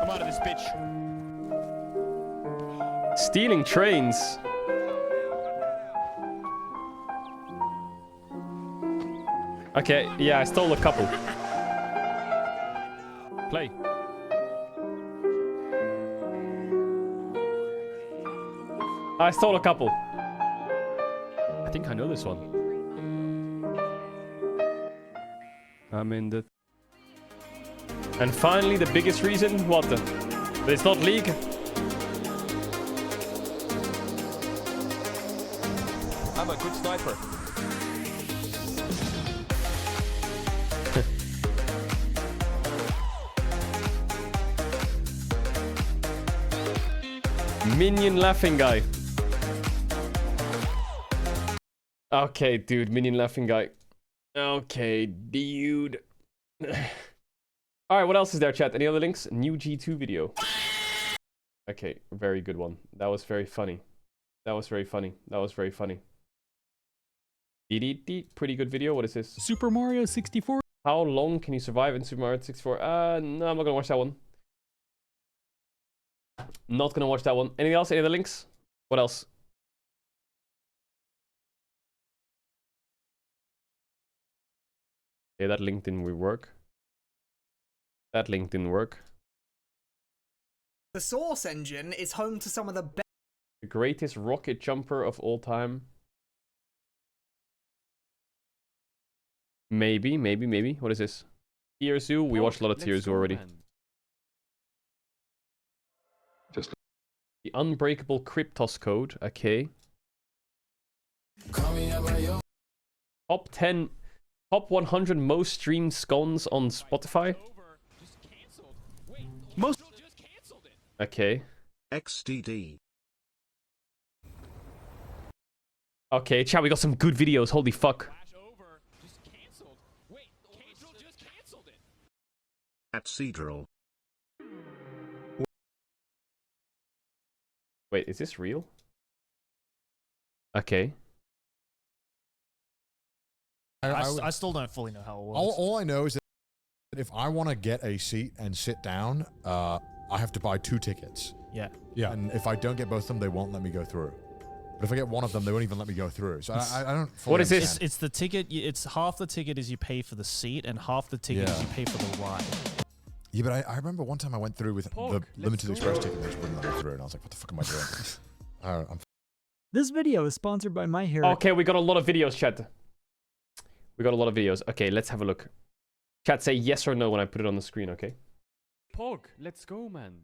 I'm out of this bitch. Stealing trains. Okay, yeah, I stole a couple. Play. I stole a couple. I think I know this one. I'm in the... And finally, the biggest reason, what the... But it's not League. I'm a good sniper. Minion laughing guy. Okay, dude, minion laughing guy. Okay, dude. Alright, what else is there, chat? Any other links? New G2 video. Okay, very good one. That was very funny. Pretty good video. What is this? Super Mario 64. How long can you survive in Super Mario 64? No, I'm not gonna watch that one. Not gonna watch that one. Anything else? Any other links? What else? Okay, that link didn't work. The Source engine is home to some of the best. The greatest rocket jumper of all time. Maybe. What is this? Tier Zoo? We watched a lot of Tier Zoo already. The Unbreakable Cryptos code. Okay. Top 10, top 100 most streamed scones on Spotify. Most. Okay. XDD. Okay, chat, we got some good videos. Holy fuck. At Caedrel. Wait, is this real? Okay. I still don't fully know how it works. All I know is that if I want to get a seat and sit down, I have to buy 2 tickets. Yeah. Yeah. And if I don't get both of them, they won't let me go through. But if I get one of them, they won't even let me go through. So I don't fully What is this? understand. It's the ticket. It's half the ticket is you pay for the seat, and half the ticket is you pay for the ride. Yeah, but I remember one time I went through with the limited express ticket and they just wouldn't let me through. And I was like, what the fuck am I doing? This video is sponsored by My Hero. Okay, we got a lot of videos, chat. We got a lot of videos. Okay, let's have a look. Chat, say yes or no when I put it on the screen, okay? Pog, let's go, man.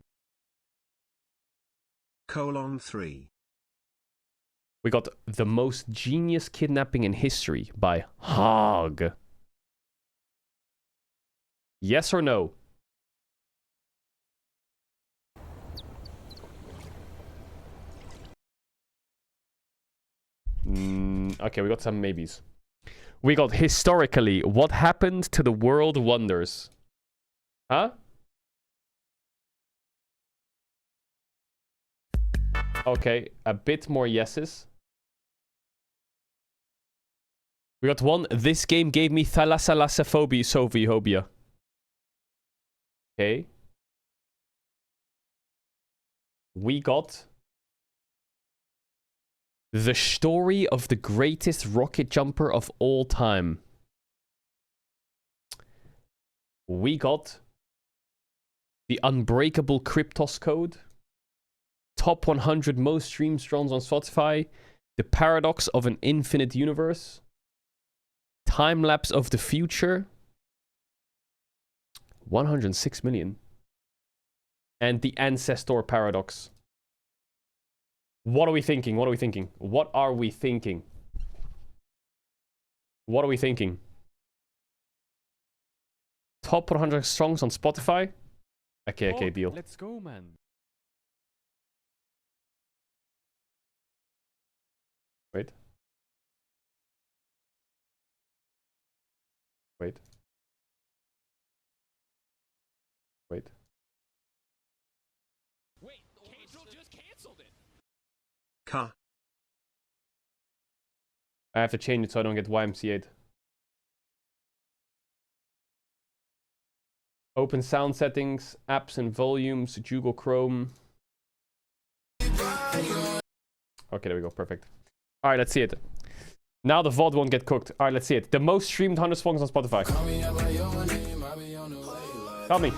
:3. We got The Most Genius Kidnapping in History by Hog. Yes or no? Okay, we got some maybes. We got Historically, What Happened to the World Wonders? Huh? Okay, a bit more yeses. We got one. This game gave me thalassalassophobia. Okay. We got The Story of the Greatest Rocket Jumper of All Time. We got The Unbreakable Cryptos Code. Top 100 most streamed songs on Spotify. The Paradox of an Infinite Universe. Time Lapse of the Future. 106 million. And The Ancestor Paradox. What are we thinking? What are we thinking? What are we thinking? What are we thinking? Top 100 songs on Spotify? Okay, okay, deal. Let's go, man. Wait. Wait. Wait. Wait, Caedrel just canceled it. Ka. I have to change it so I don't get YMCA'd. Open sound settings, apps and volumes, Google Chrome. Okay, there we go, perfect. Alright, let's see it. Now the VOD won't get cooked. Alright, let's see it. The most streamed 100 songs on Spotify. Tell me.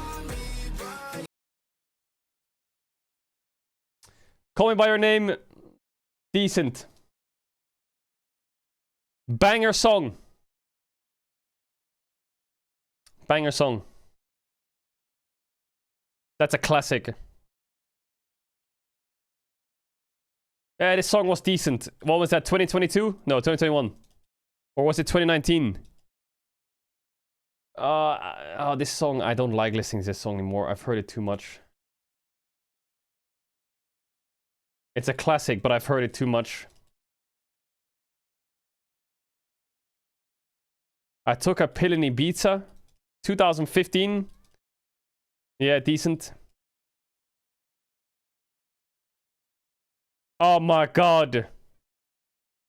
Call Me By Your Name. Decent. Banger song. Banger song. That's a classic. Yeah, this song was decent. What was that, 2022? No, 2021. Or was it 2019? This song, I don't like listening to this song anymore. I've heard it too much. It's a classic, but I've heard it too much. I Took a Pill in Ibiza. 2015. Yeah, decent. Oh my god.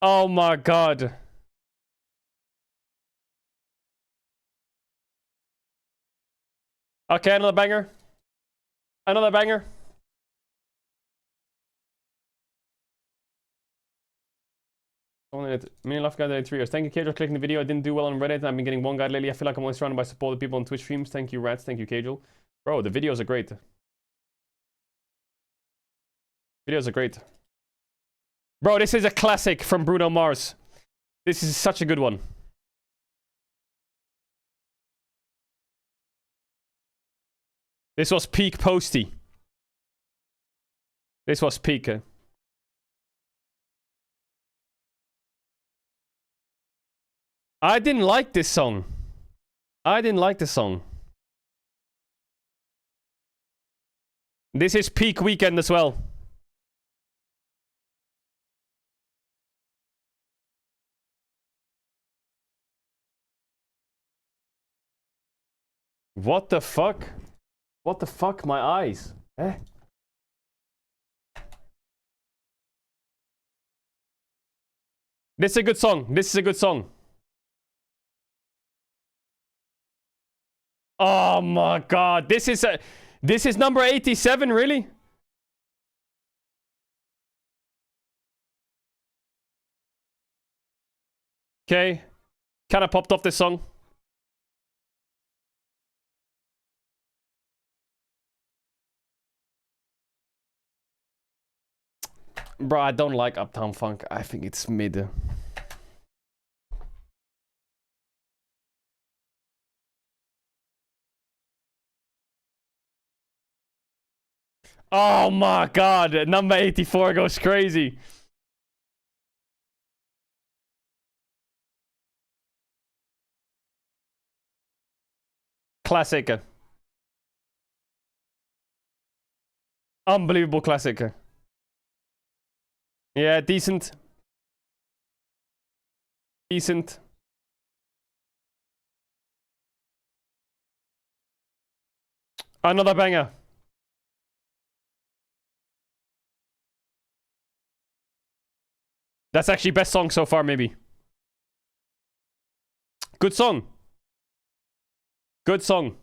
Oh my god. Okay, another banger. Another banger. Only at Mini Love Guide 3 years. Thank you, Caedrel, for clicking the video. I didn't do well on Reddit. I've been getting one guide lately. I feel like I'm always surrounded by supportive people on Twitch streams. Thank you, Rats. Thank you, Caedrel. Bro, the videos are great. Videos are great. Bro, this is a classic from Bruno Mars. This is such a good one. This was peak Posty. This was peak. I didn't like this song. I didn't like this song. This is peak weekend as well. What the fuck? What the fuck? My eyes. Eh? This is a good song. This is a good song. Oh my god. This is number 87, really? Okay. Kind of popped off this song. Bro, I don't like Uptown Funk. I think it's mid. Oh my god, number 84 goes crazy. Classic. Unbelievable classic. Yeah, decent. Decent. Another banger. That's actually best song so far, maybe. Good song. Good song.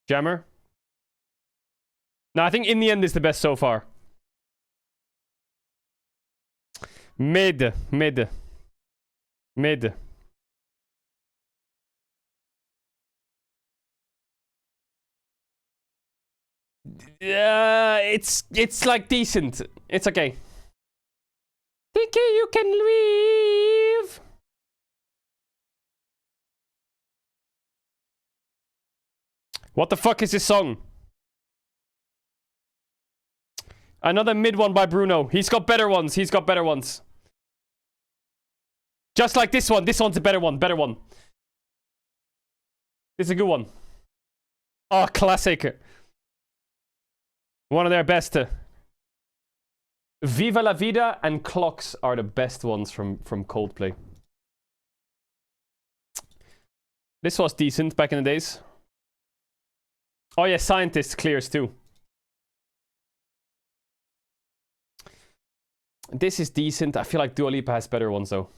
Jammer? No, I think In the End is the best so far. Mid. Mid. Mid. Yeah, it's like decent. It's okay. Think you can leave. What the fuck is this song? Another mid one by Bruno. He's got better ones. He's got better ones. Just like this one. This one's a better one. Better one. This is a good one. Oh, classic. One of their best. Viva la Vida and Clocks are the best ones from Coldplay. This was decent back in the days. Oh yeah, Scientist clears too. This is decent. I feel like Dua Lipa has better ones though.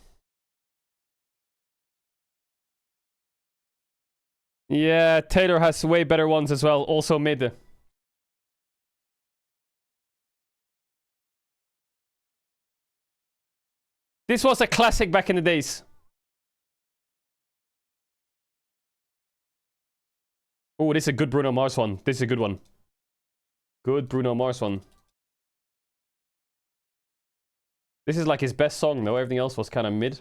Yeah, Taylor has way better ones as well. Also mid. This was a classic back in the days. Oh, this is a good Bruno Mars one. This is a good one. Good Bruno Mars one. This is like his best song though. Everything else was kind of mid.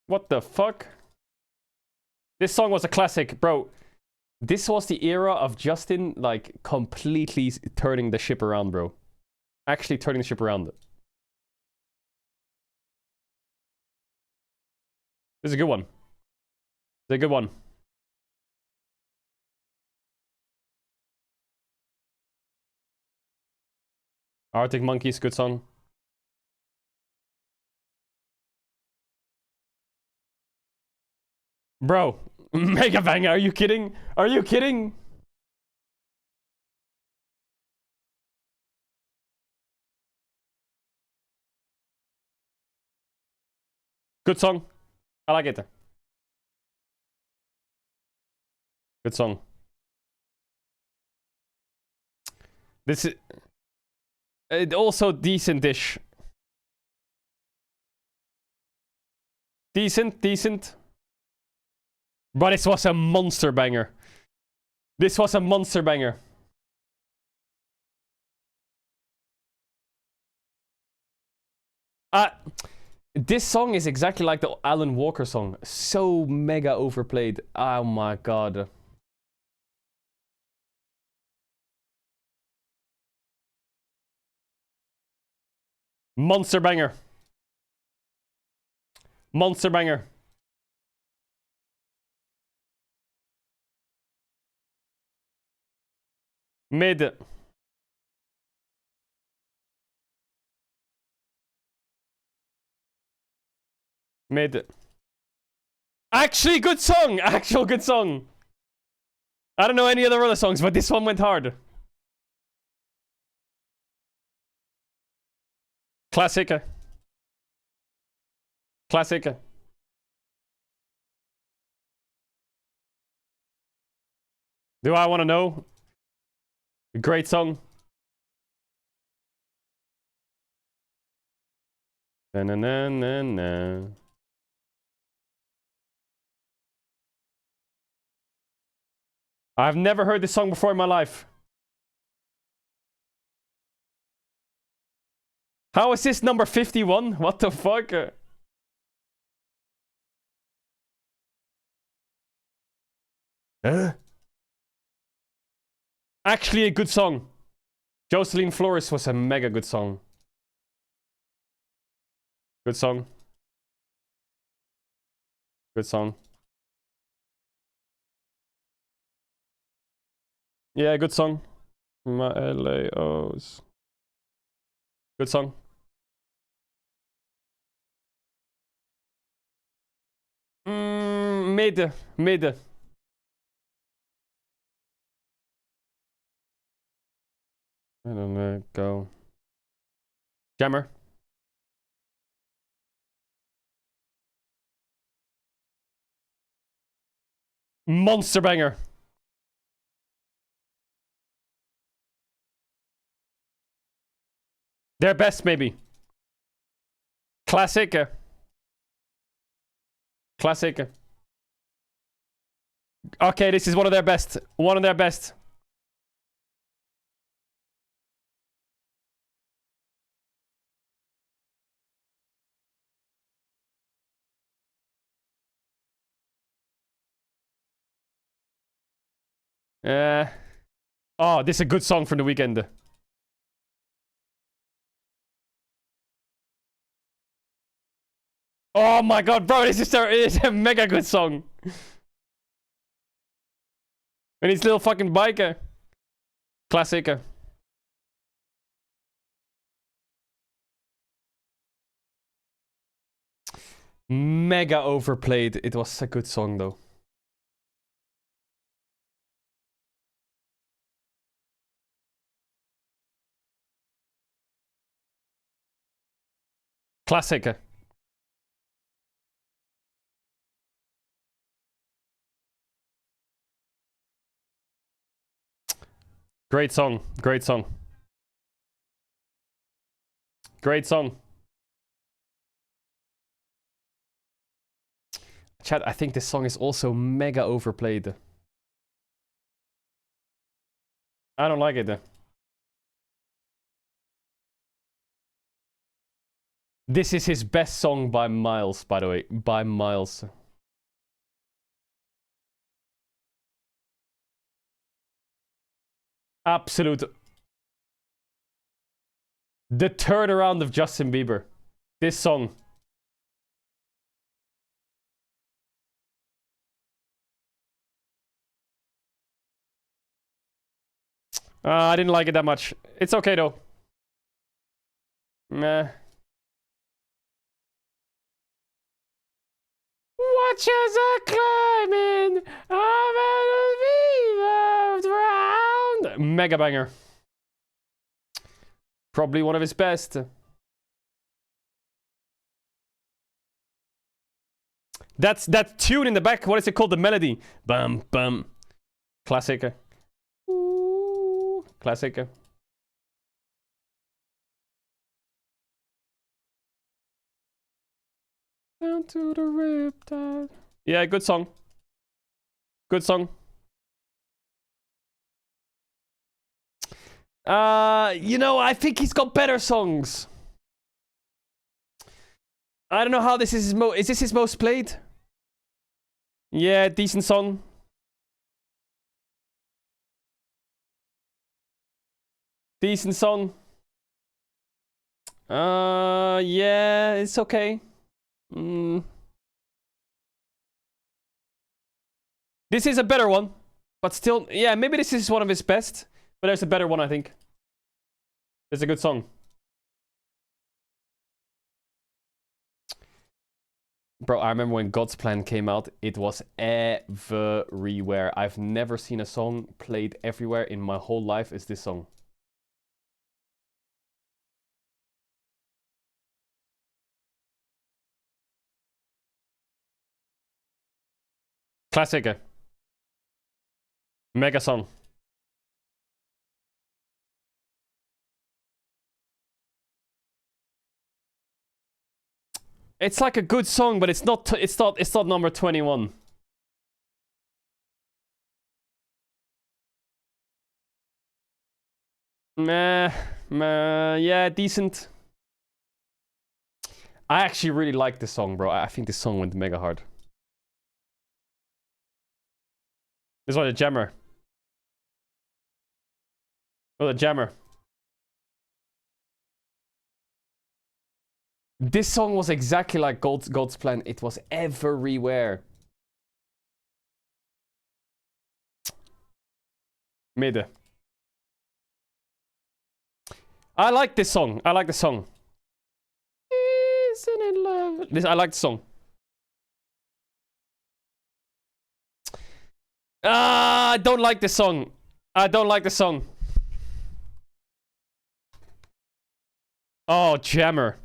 What the fuck? This song was a classic, bro. This was the era of Justin, like, completely turning the ship around, bro. Actually turning the ship around. This is a good one. This is a good one. Arctic Monkeys, good song. Bro, mega banger, are you kidding? Are you kidding? Good song. I like it. Good song. This is also decent-ish. Decent. But this was a monster banger. This was a monster banger. This song is exactly like the Alan Walker song. So mega overplayed. Oh my god. Monster banger. Monster banger. Mid. Mid. Actually, good song! Actual good song! I don't know any other songs, but this one went hard. Classic. Classic. Do I want to know? Great song. Na na na na na. I've never heard this song before in my life. How is this number 51? What the fuck? Actually a good song. Jocelyn Flores was a mega good song. Good song. Good song. Yeah, good song. My LAOs. Good song. Mid. Mid. I don't know. Go. Jammer. Monster banger. Their best, maybe. Classic. Classic. Okay, this is one of their best. One of their best. Oh, this is a good song from the weekend. Oh my god, bro, this is a mega good song. And his little fucking biker. Classic. Mega overplayed. It was a good song though. Classic. Great song. Great song. Great song. Chat, I think this song is also mega overplayed. I don't like it. This is his best song by miles, by the way. By miles. Absolute. The turnaround of Justin Bieber. This song. I didn't like it that much. It's okay though. Meh. Watch as I climbing, I'm gonna be loved round. Mega banger. Probably one of his best. That's that tune in the back. What is it called? The melody. Bum bum. Classic. Ooh. Classic. Down to the riptide. Yeah, good song. Good song. You know, I think he's got better songs. I don't know how this is his is this his most played? Yeah, decent song. Decent song. Yeah, it's okay. This is a better one, but still, yeah, maybe this is one of his best, but there's a better one, I think. It's a good song. Bro, I remember when God's Plan came out, it was everywhere. I've never seen a song played everywhere in my whole life as this song. Classic. Mega song. It's like a good song, but it's not number 21. Yeah, decent. I actually really like this song, bro. I think this song went mega hard. This was a jammer. Oh, a jammer. This song was exactly like God's Plan. It was everywhere. Mid. I like this song. I like the song. Isn't it love? I like the song. I don't like this song. I don't like the song. Oh, jammer.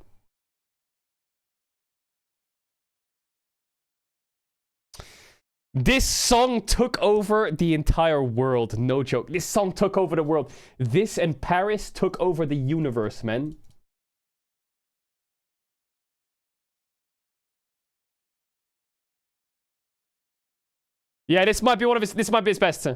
This song took over the entire world. No joke. This song took over the world. This and Paris took over the universe, man. Yeah, this might be one of his. This might be his best.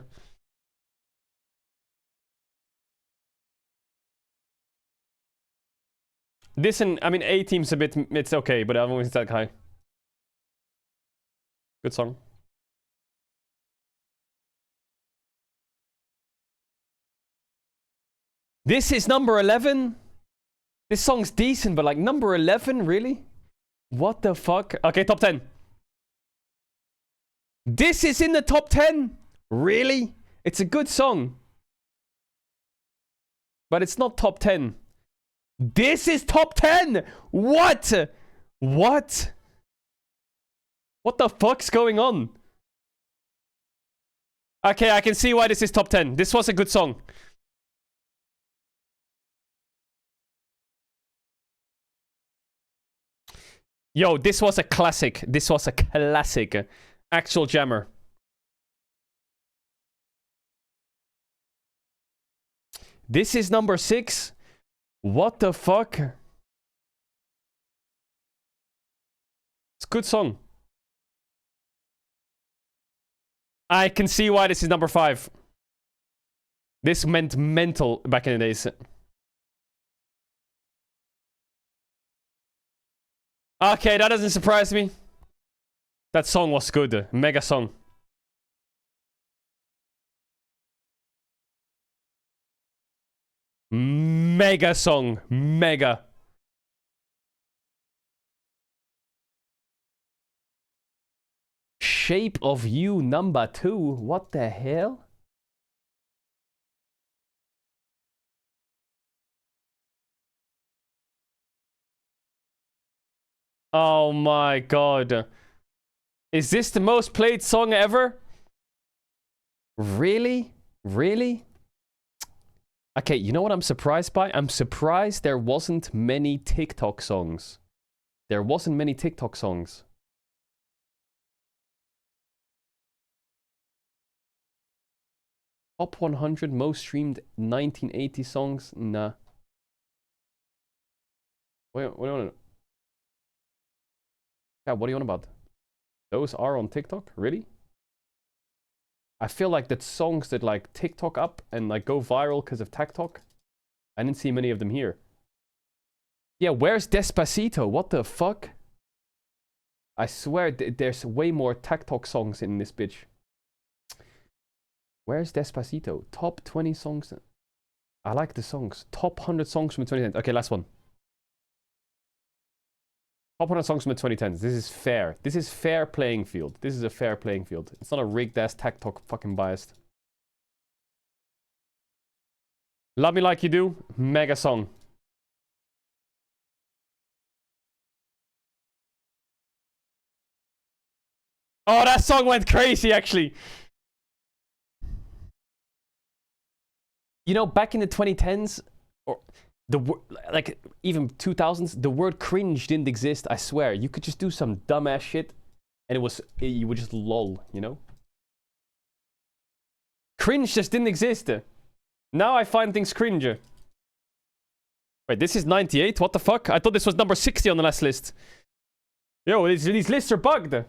This and I mean, A-Team's a bit. It's okay, but I don't think it's that high. Good song. This is number 11. This song's decent, but like number 11, really? What the fuck? Okay, top 10. This is in the top 10? Really? It's a good song. But it's not top 10. This is top 10! What? What? What the fuck's going on? Okay, I can see why this is top 10. This was a good song. Yo, this was a classic. This was a classic. Actual jammer. This is number 6. What the fuck? It's a good song. I can see why this is number 5. This meant mental back in the days. Okay, that doesn't surprise me. That song was good. Mega song. Mega song. Mega. Shape of You number 2. What the hell? Oh my god. Is this the most played song ever? Really? Really? Okay, you know what I'm surprised by? I'm surprised there wasn't many TikTok songs. There wasn't many TikTok songs. Top 100 most streamed 1980 songs? Nah. Wait. Yeah, what are you on about? Those are on TikTok? Really? I feel like that songs that like TikTok up and like go viral because of TikTok. I didn't see many of them here. Yeah, where's Despacito? What the fuck? I swear there's way more TikTok songs in this bitch. Where's Despacito? Top 20 songs. I like the songs. Top 100 songs from the 2010s. Okay, last one. Top 100 songs from the 2010s. This is fair. This is fair playing field. This is a fair playing field. It's not a rigged ass TikTok fucking biased. Love Me Like You Do. Mega song. Oh, that song went crazy, actually. You know, back in the 2010s, or like even 2000s, the word cringe didn't exist. I swear, you could just do some dumbass shit, and you would just lol. You know, cringe just didn't exist. Now I find things cringe. Wait, this is 98. What the fuck? I thought this was number 60 on the last list. Yo, these lists are bugged.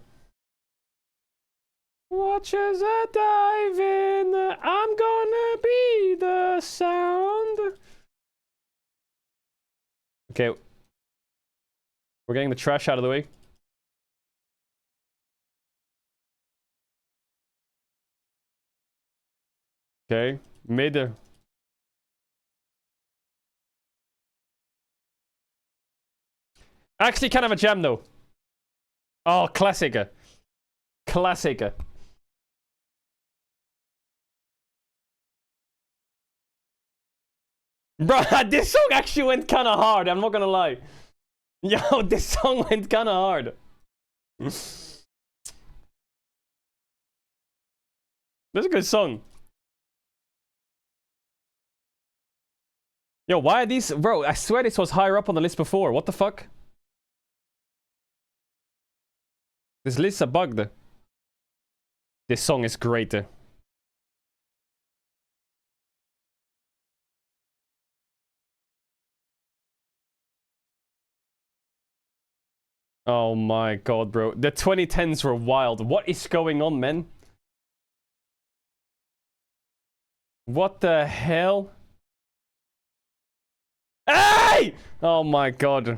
Watch as I dive in, I'm gonna be the sound. Okay. We're getting the trash out of the way. Okay, mid. Actually, kind of a jam though. Oh, classic. Classic. Bro, this song actually went kind of hard, I'm not gonna lie. Yo, this song went kind of hard. That's a good song. Yo, why are these... Bro, I swear this was higher up on the list before. What the fuck? This list's are bugged. This song is great. Oh my god, bro. The 2010s were wild. What is going on, man? What the hell? Hey! Oh my god.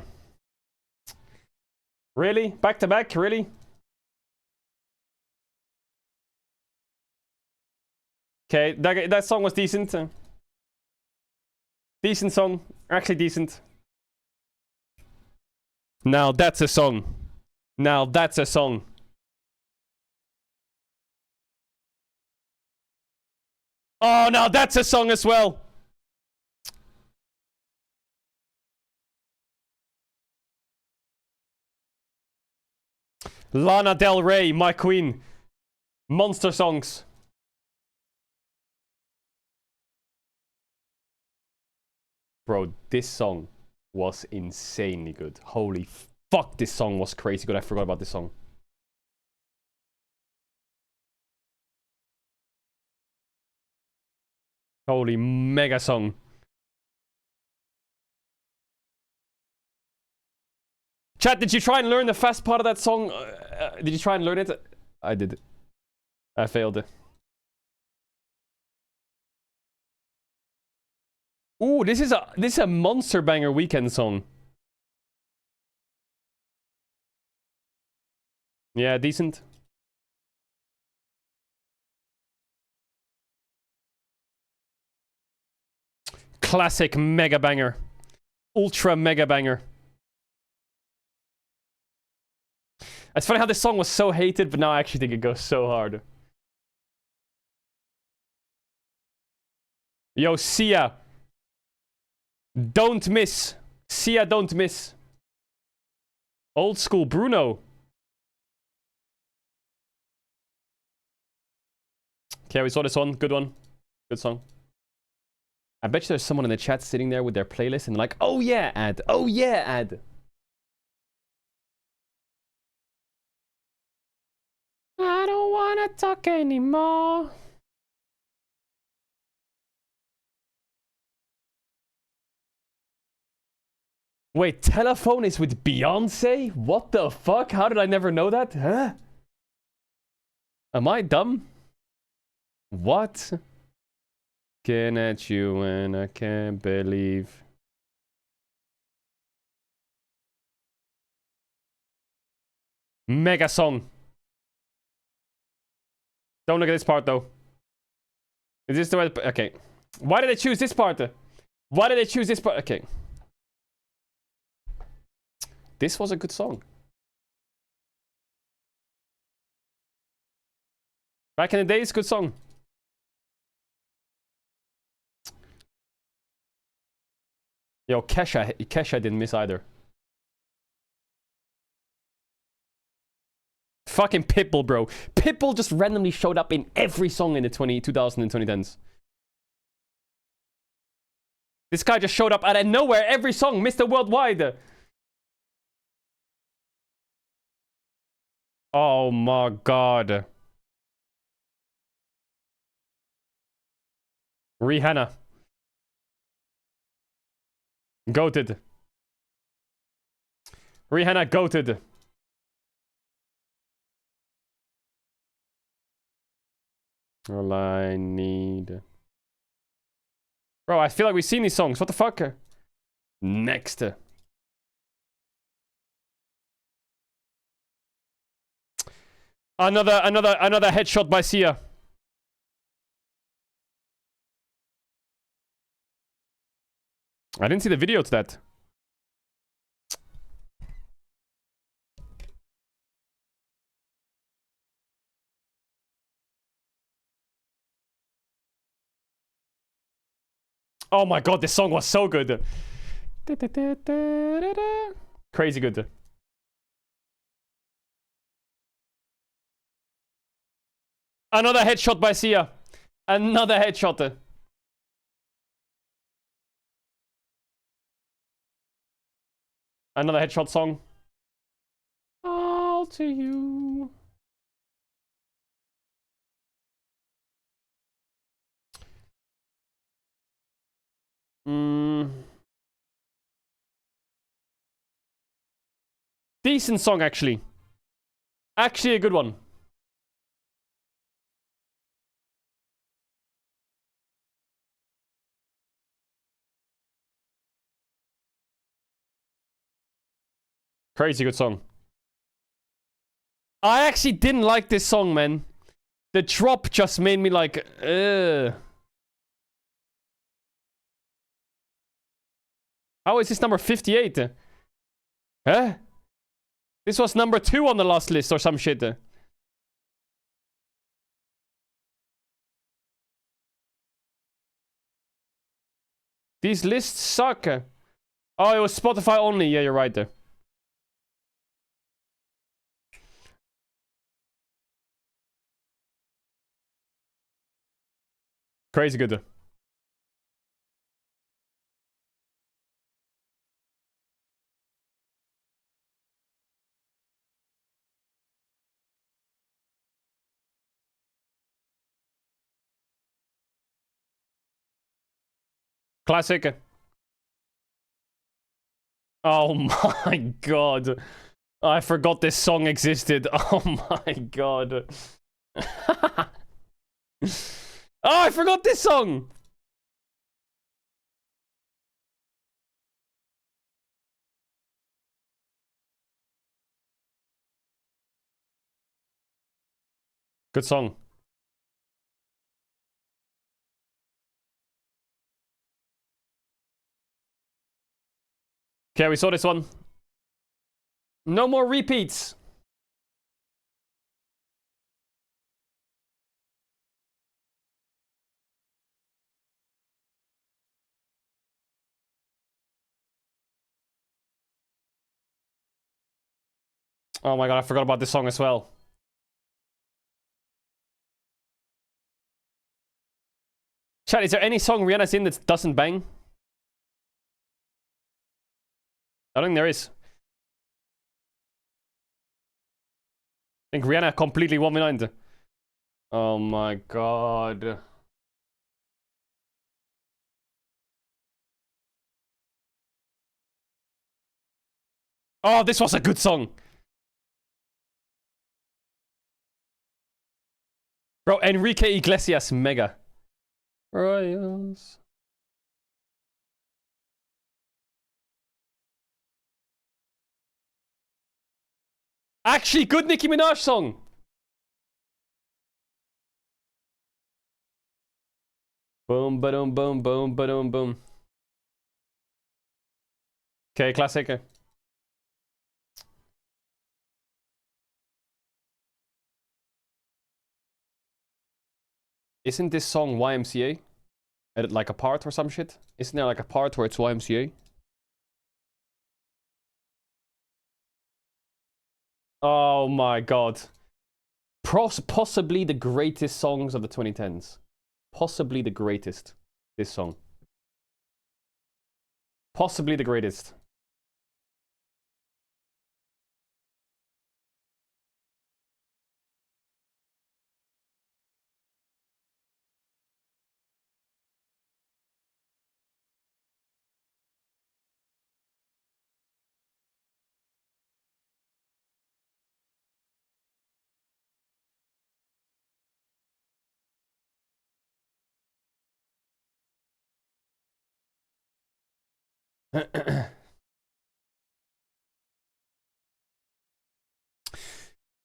Really? Back to back? Really? Okay, that song was decent. Decent song. Actually decent. Now that's a song. Now that's a song. Oh, now that's a song as well. Lana Del Rey, my queen. Monster songs. Bro, this song was insanely good. Holy fuck, this song was crazy good. I forgot about this song. Holy mega song. Chat, did you try and learn the fast part of that song? Did you try and learn it? I did. I failed. Ooh, this is a monster banger weekend song. Yeah, decent. Classic mega banger. Ultra mega banger. It's funny how this song was so hated, but now I actually think it goes so hard. Yo, Sia. Don't miss. Sia, don't miss. Old school Bruno. Okay, we saw this one. Good one. Good song. I bet you there's someone in the chat sitting there with their playlist and like, oh yeah, ad. Oh yeah, ad. I don't wanna talk anymore. Wait, Telephone is with Beyonce? What the fuck? How did I never know that? Huh? Am I dumb? What? Looking at you and I can't believe. Mega song. Don't look at this part though. Is this the right? Okay. Why did they choose this part? Why did they choose this part? Okay. This was a good song. Back in the days, good song. Yo, Kesha didn't miss either. Fucking Pitbull, bro. Pitbull just randomly showed up in every song in the 2000s and 2010s. This guy just showed up out of nowhere, every song, Mr. Worldwide. Oh my god. Rihanna. Goated. Rihanna goated. All I need. Bro, I feel like we've seen these songs. What the fuck? Next. Another headshot by Sia. I didn't see the video to that. Oh my god, this song was so good. Crazy good. Another headshot by Sia. Another headshot. Another headshot song. All to you. Decent song, actually. Actually a good one. Crazy good song. I actually didn't like this song, man. The drop just made me like, How is this number 58? Huh? This was number 2 on the last list or some shit. These lists suck. Oh, it was Spotify only. Yeah, you're right there. Crazy good. Classic. Oh my god. I forgot this song existed. Oh my god. Oh, I forgot this song. Good song. Okay, we saw this one. No more repeats. Oh my god, I forgot about this song as well. Chat, is there any song Rihanna's in that doesn't bang? I don't think there is. I think Rihanna completely 1v9'd. Oh my god. Oh, this was a good song. Bro, Enrique Iglesias, mega. Royals. Actually, good Nicki Minaj song. Boom, ba-dum, boom, boom, ba-dum, boom. Okay, classic. Isn't this song YMCA? Like a part or some shit? Isn't there like a part where it's YMCA? Oh my god. Possibly the greatest songs of the 2010s. Possibly the greatest. This song. Possibly the greatest.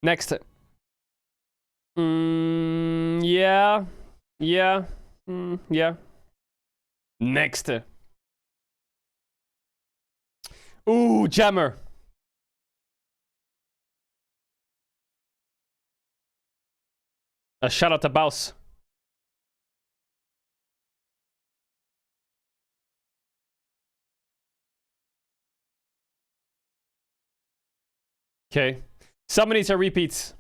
Next. Yeah. Yeah. Yeah. Next. Ooh, Jammer. A shout out to Baus. Okay. Some of these are repeats.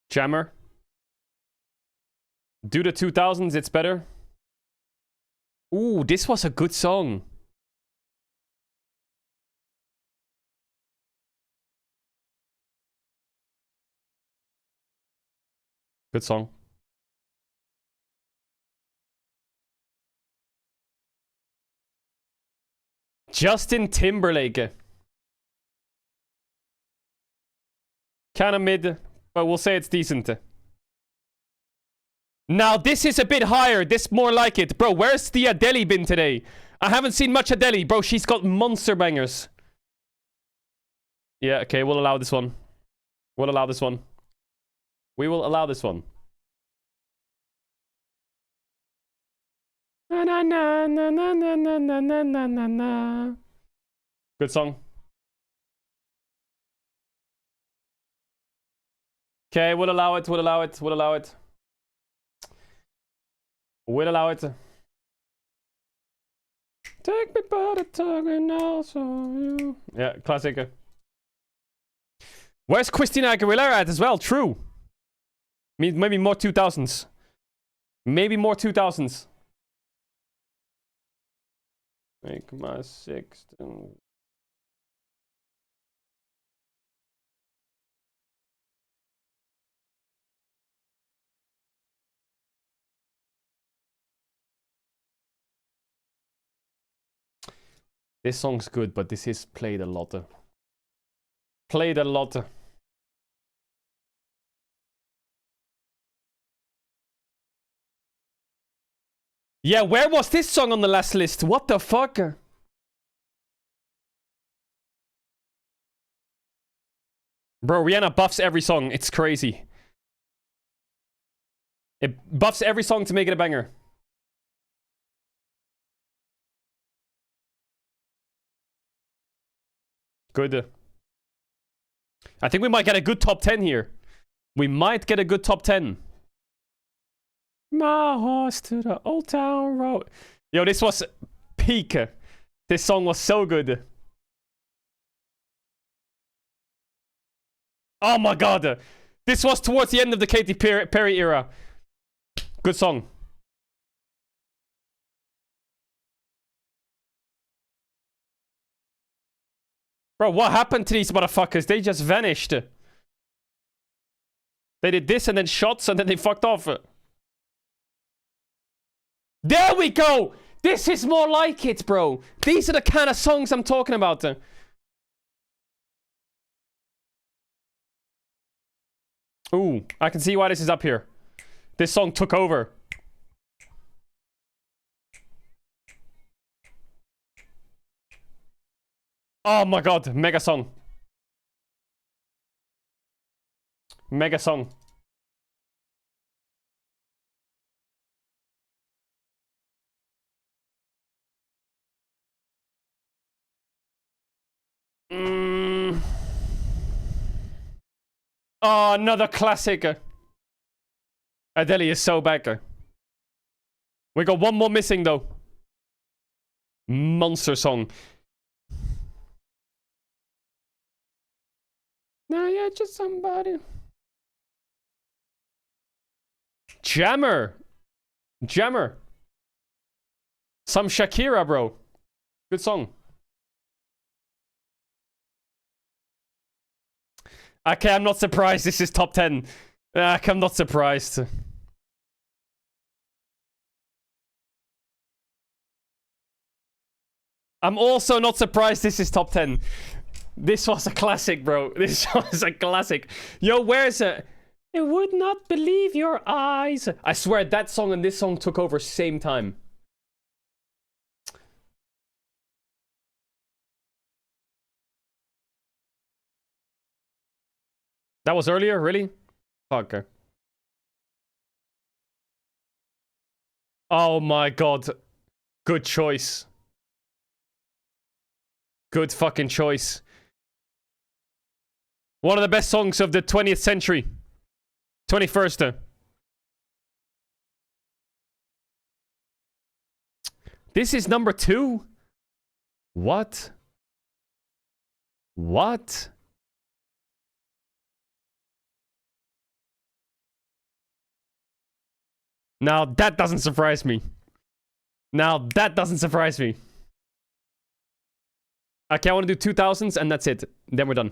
Jammer. Do the 2000s, it's better. Ooh, this was a good song. Good song. Justin Timberlake. Kinda mid, but we'll say it's decent. Now this is a bit higher. This more like it. Bro, where's the Adele been today? I haven't seen much Adele. Bro, she's got monster bangers. Yeah, okay, we'll allow this one. We'll allow this one. We will allow this one. Na na na na na na na na na na na. Good song. Okay, we'll allow it, we'll allow it, we'll allow it. We'll allow it. Take me by the tongue and also you. Yeah, classic. Where's Christina Aguilera at as well? True. Maybe more 2000s. Maybe more 2000s. Make my sixth and... This song's good, but this is played a lot. Played a lot. Yeah, where was this song on the last list? What the fuck? Bro, Rihanna buffs every song. It's crazy. It buffs every song to make it a banger. Good. I think we might get a good top 10 here. We might get a good top 10. My horse to the old town road. Yo, this was peak. This song was so good. Oh my god. This was towards the end of the Katy Perry era. Good song. Bro, what happened to these motherfuckers? They just vanished. They did this and then shots and then they fucked off. There we go! This is more like it, bro. These are the kind of songs I'm talking about. Ooh, I can see why this is up here. This song took over. Oh my god, mega song. Mega song. Oh, another classic. Adele is so back. We got one more missing though. Monster song. Now you're just somebody. Jammer. Jammer. Some Shakira, bro. Good song. Okay, I'm not surprised this is top 10. I'm not surprised. I'm also not surprised this is top 10. This was a classic, bro. This was a classic. Yo, where's it? I would not believe your eyes. I swear that song and this song took over same time. That was earlier, really? Fuck. Oh my god. Good choice. Good fucking choice. One of the best songs of the 20th century. 21st. This is number 2? What? What? Now that doesn't surprise me. Now that doesn't surprise me. Okay, I want to do 2000s and that's it. Then we're done.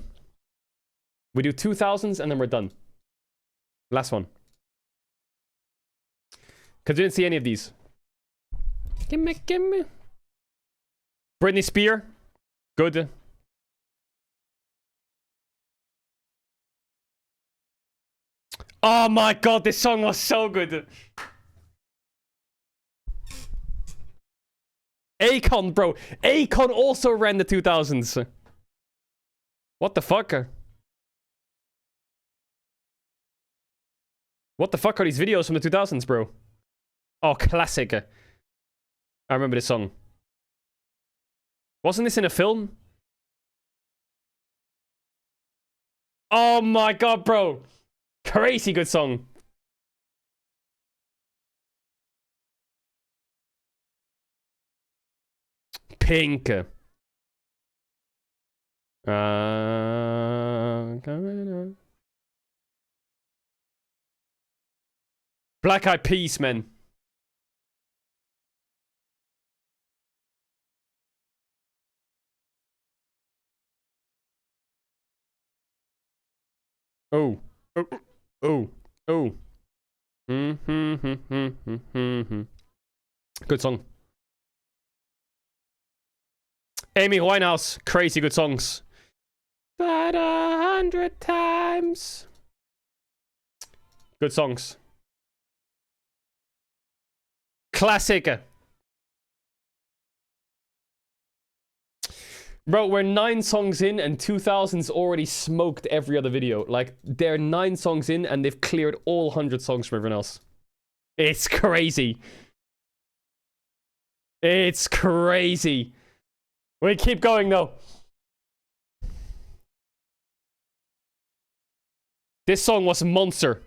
We do 2000s and then we're done. Last one. Because we didn't see any of these. Gimme, gimme. Britney Spears. Good. Oh my god, this song was so good. Akon, bro. Akon also ran the 2000s. What the fuck? What the fuck are these videos from the 2000s, bro? Oh, classic. I remember this song. Wasn't this in a film? Oh my god, bro. Crazy good song. Pink. Black Eyed Peas, man. Oh. Oh. Oh. Oh. Good song. Amy Winehouse. Crazy good songs. But 100 times. Good songs. Classic. Bro, we're 9 songs in and 2000's already smoked every other video. Like, they're 9 songs in and they've cleared all 100 songs from everyone else. It's crazy. It's crazy. We keep going though. This song was monster.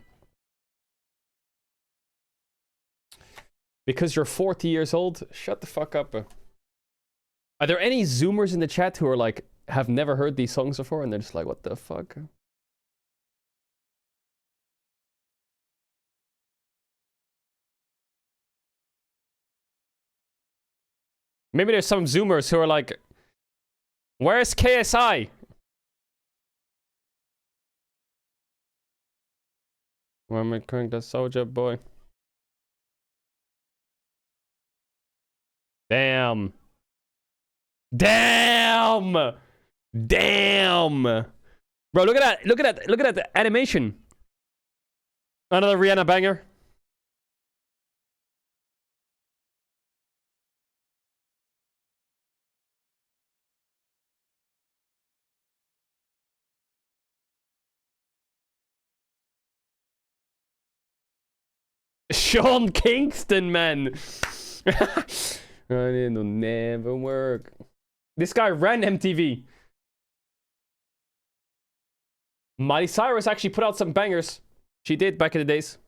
Because you're 40 years old? Shut the fuck up. Are there any Zoomers in the chat who are like, have never heard these songs before and they're just like, what the fuck? Maybe there's some Zoomers who are like, where's KSI? Why am I crank that soldier boy? Damn. Damn! Damn! Bro, look at that. Look at that. Look at that animation. Another Rihanna banger. Sean Kingston, man. It'll never work. This guy ran MTV. Miley Cyrus actually put out some bangers. She did back in the days.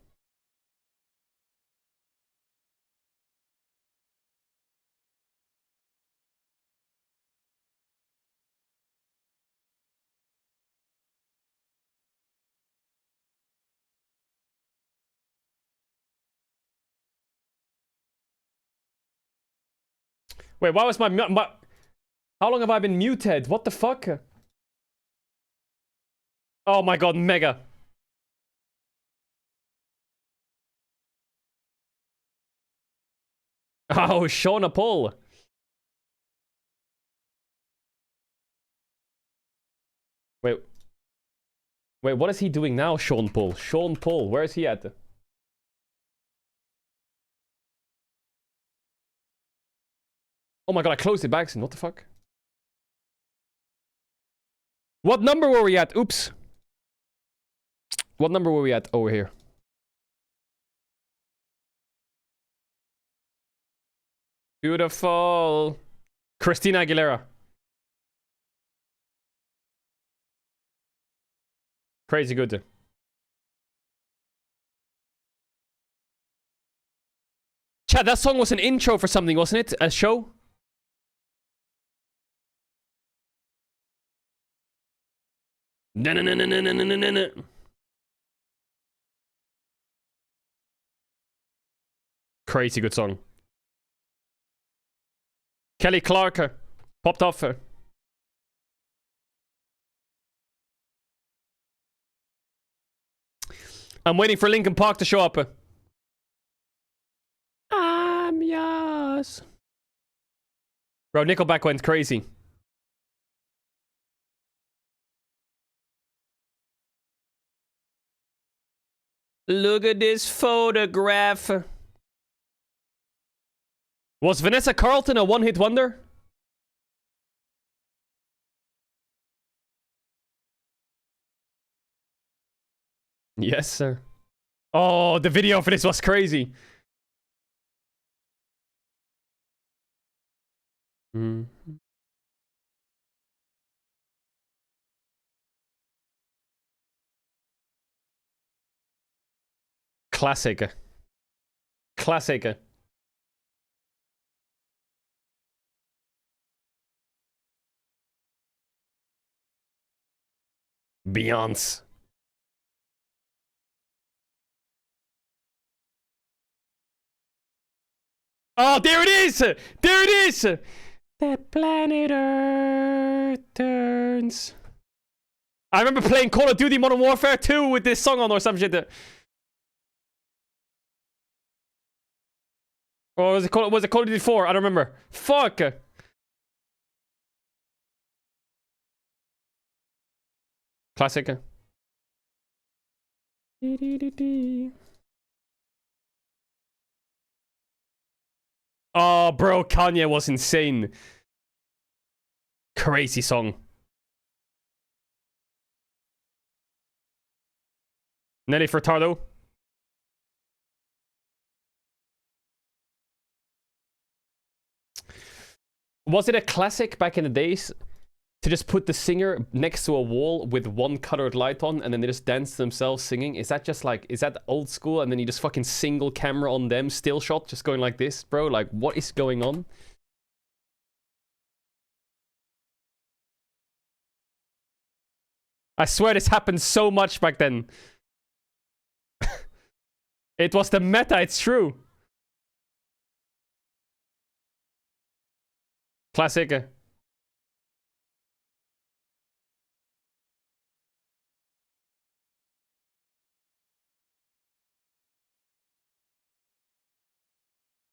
Wait, why was my... How long have I been muted? What the fuck? Oh my god, mega. Oh, Sean Paul. Wait. Wait, what is he doing now, Sean Paul? Sean Paul, where is he at? Oh my god, I closed it by accident. What the fuck? What number were we at? Oops. What number were we at? Over here. Beautiful. Christina Aguilera. Crazy good. Chat, that song was an intro for something, wasn't it? A show? No. Crazy good song. Kelly Clark popped off. I'm waiting for Linkin Park to show up. I'm yours. Bro, Nickelback went crazy. Look at this photograph. Was Vanessa Carlton a one-hit wonder? Yes, sir. Oh, the video for this was crazy. Classic. Classic. Beyonce. Oh, there it is! There it is! That planet Earth turns. I remember playing Call of Duty Modern Warfare 2 with this song on or some shit. Or was it Call of Duty 4? I don't remember. Fuck! Classic. Oh, bro, Kanye was insane. Crazy song. Nelly Furtado. Was it a classic back in the days to just put the singer next to a wall with one colored light on and then they just dance to themselves singing? Is that just like, is that old school and then you just fucking single camera on them, still shot, just going like this, bro? Like, what is going on? I swear this happened so much back then. It was the meta, it's true. Classic.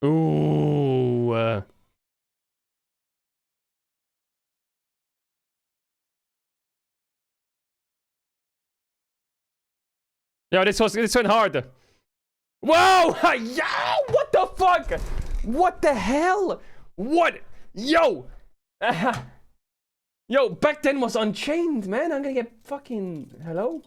Ooh. Yo, this went hard. Whoa! Yo! What the fuck? What the hell? What? Yo! Yo, back then was Unchained, man. I'm gonna get fucking... Hello?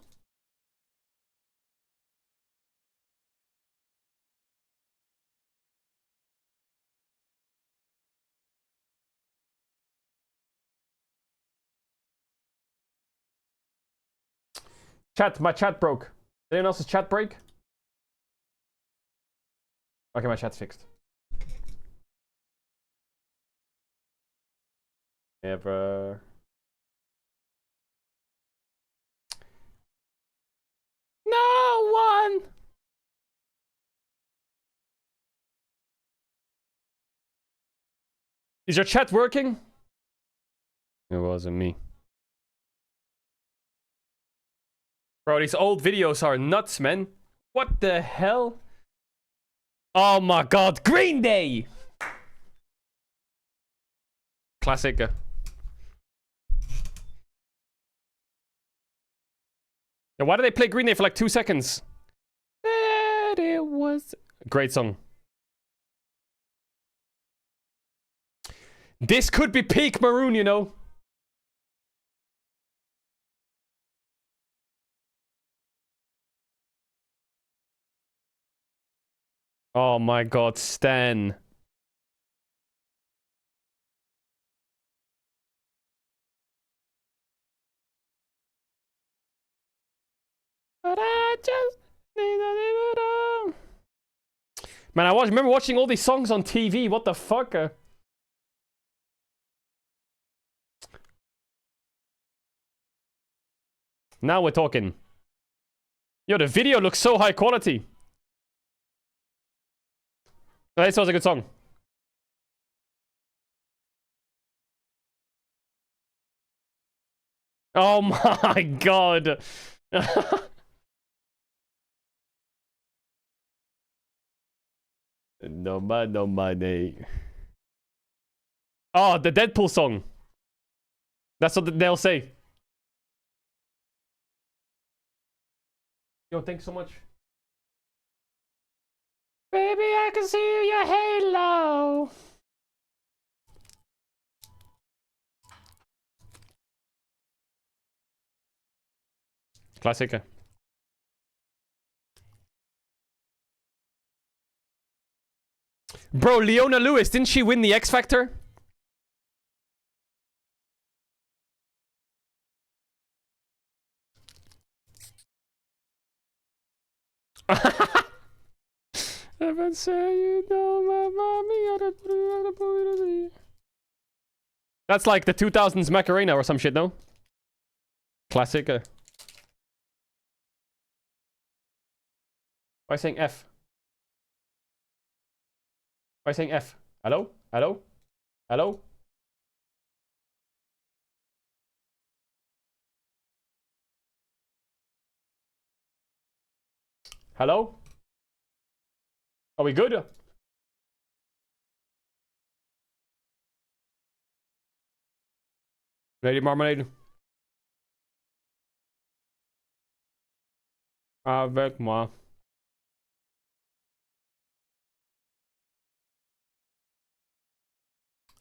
Chat, my chat broke. Did anyone else's chat break? Okay, my chat's fixed. Never. No one! Is your chat working? It wasn't me. Bro, these old videos are nuts, man. What the hell? Oh my god, Green Day! Classic. Yeah, why did they play Green Day for like 2 seconds? That it was... Great song. This could be peak Maroon, you know? Oh my god, Stan. But I just need to leave it all. Man, I remember watching all these songs on TV. What the fuck? Now we're talking. Yo, the video looks so high quality. This was a good song. Oh my god. No money. Oh, the Deadpool song. That's what they'll say. Yo, thanks so much. Baby, I can see your halo. Classic. Bro, Leona Lewis, didn't she win the X Factor? That's like the 2000s Macarena or some shit, no? Classic. Why are you saying F? Why are you saying F? Hello? Hello? Hello? Hello? Are we good? Lady Marmalade. Avec moi.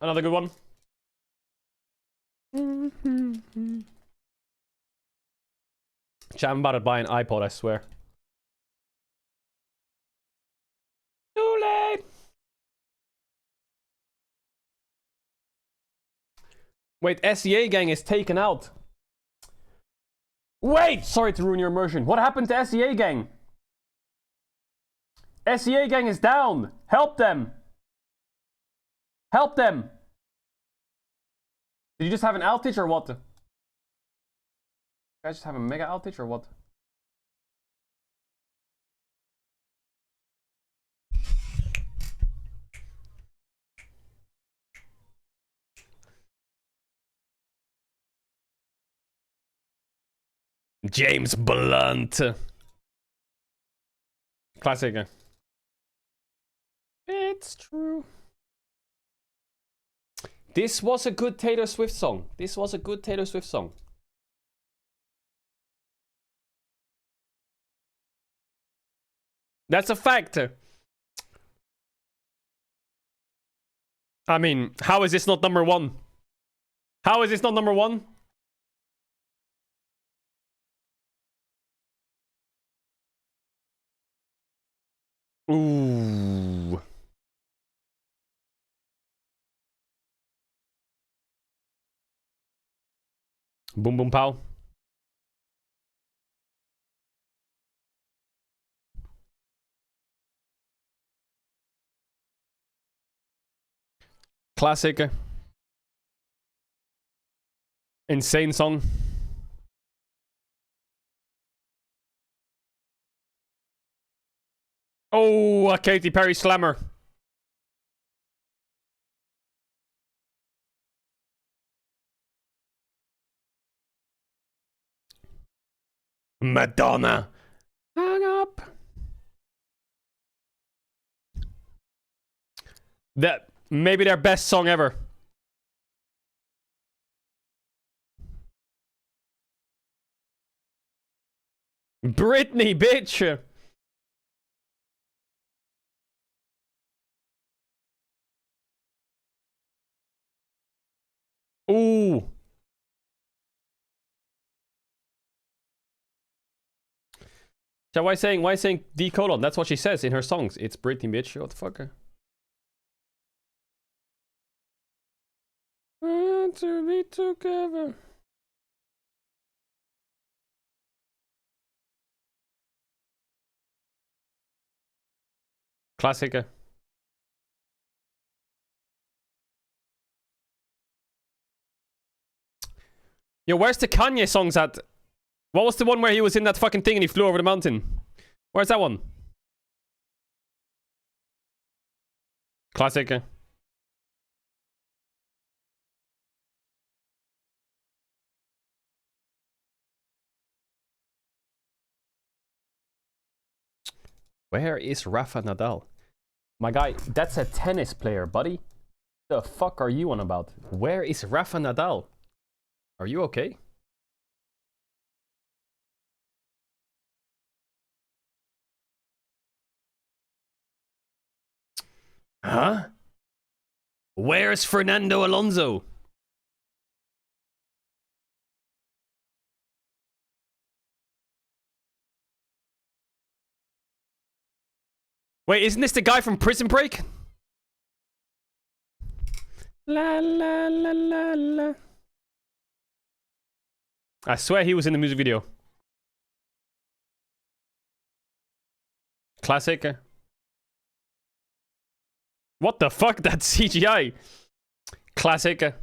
Another good one. Chat, I'm about to buy an iPod, I swear. Too late! Wait, SEA gang is taken out. Wait! Sorry to ruin your immersion. What happened to SEA gang? SEA gang is down. Help them. Help them. Did you just have an outage or what? Did you guys just have a mega outage or what? James Blunt. Classic. It's true. This was a good Taylor Swift song. This was a good Taylor Swift song. That's a fact. I mean, how is this not number one? How is this not number one? Ooh. Boom boom pow. Classic. Insane song. Oh, a Katy Perry slammer. Madonna. Hang up. That maybe their best song ever. Britney, bitch. Ooh. So why saying D colon? That's what she says in her songs. It's Britney, bitch. What the fuck? To be together. Classic. Yo, where's the Kanye songs at? What was the one where he was in that fucking thing and he flew over the mountain? Where's that one? Classic. Where is Rafa Nadal? My guy, that's a tennis player, buddy. The fuck are you on about? Where is Rafa Nadal? Are you okay? Huh? Where's Fernando Alonso? Wait, isn't this the guy from Prison Break? La la la la la. I swear he was in the music video. Classic. What the fuck? That's CGI. Classic.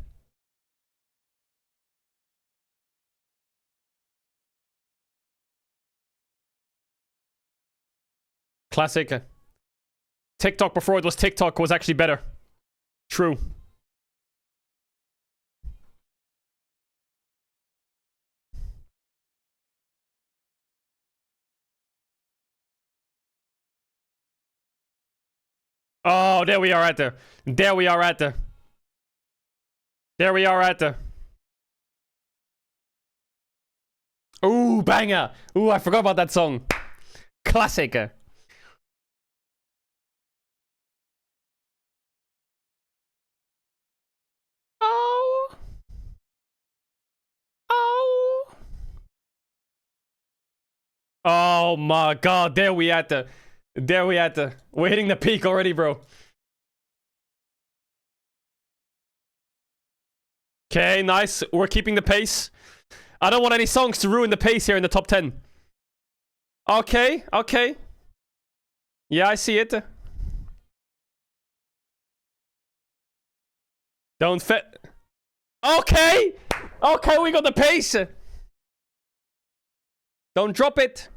Classic. TikTok before it was TikTok was actually better. True. Oh, there we are right there. There we are right there. There we are right there. Ooh, banger. Ooh, I forgot about that song. Classic. Oh. Oh. Oh my god, there we at the. There we at the. We're hitting the peak already, bro. Okay, nice. We're keeping the pace. I don't want any songs to ruin the pace here in the top 10. Okay, okay. Yeah, I see it. Don't fit. Okay! Okay, we got the pace. Don't drop it.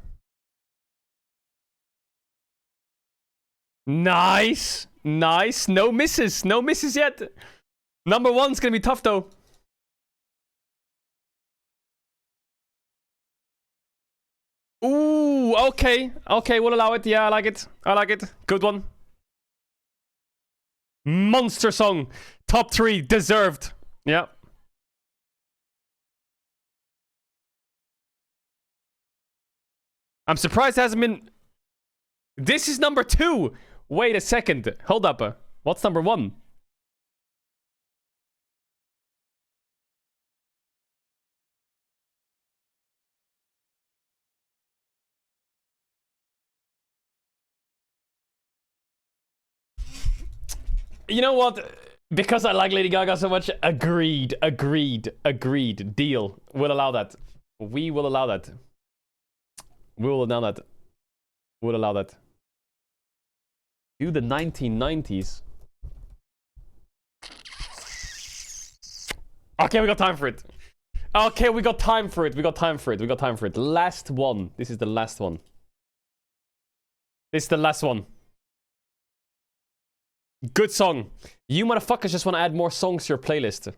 Nice. Nice. No misses. No misses yet. Number one's gonna be tough, though. Ooh, okay. Okay, we'll allow it. Yeah, I like it. I like it. Good one. Monster song. Top 3. Deserved. Yeah. I'm surprised it hasn't been... This is number 2. Wait a second. Hold up. What's number 1? You know what? Because I like Lady Gaga so much, agreed, agreed, agreed. Deal. We'll allow that. We will allow that. We will allow that. We'll allow that. Do the 1990s. Okay, we got time for it. Okay, we got time for it. We got time for it. We got time for it. Last one. This is the last one. This is the last one. Good song. You motherfuckers just want to add more songs to your playlist.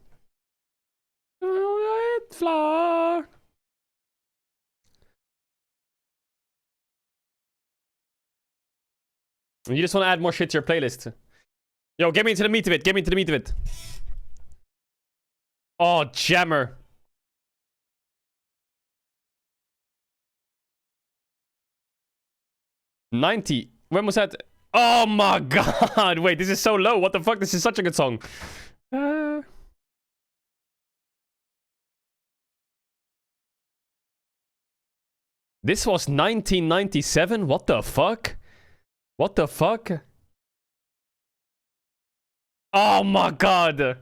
Flower. You just want to add more shit to your playlist. Yo, get me into the meat of it. Get me into the meat of it. Oh, jammer. $90. When was that? Oh my god. Wait, this is so low. What the fuck? This is such a good song. This was 1997? What the fuck? What the fuck? Oh my god.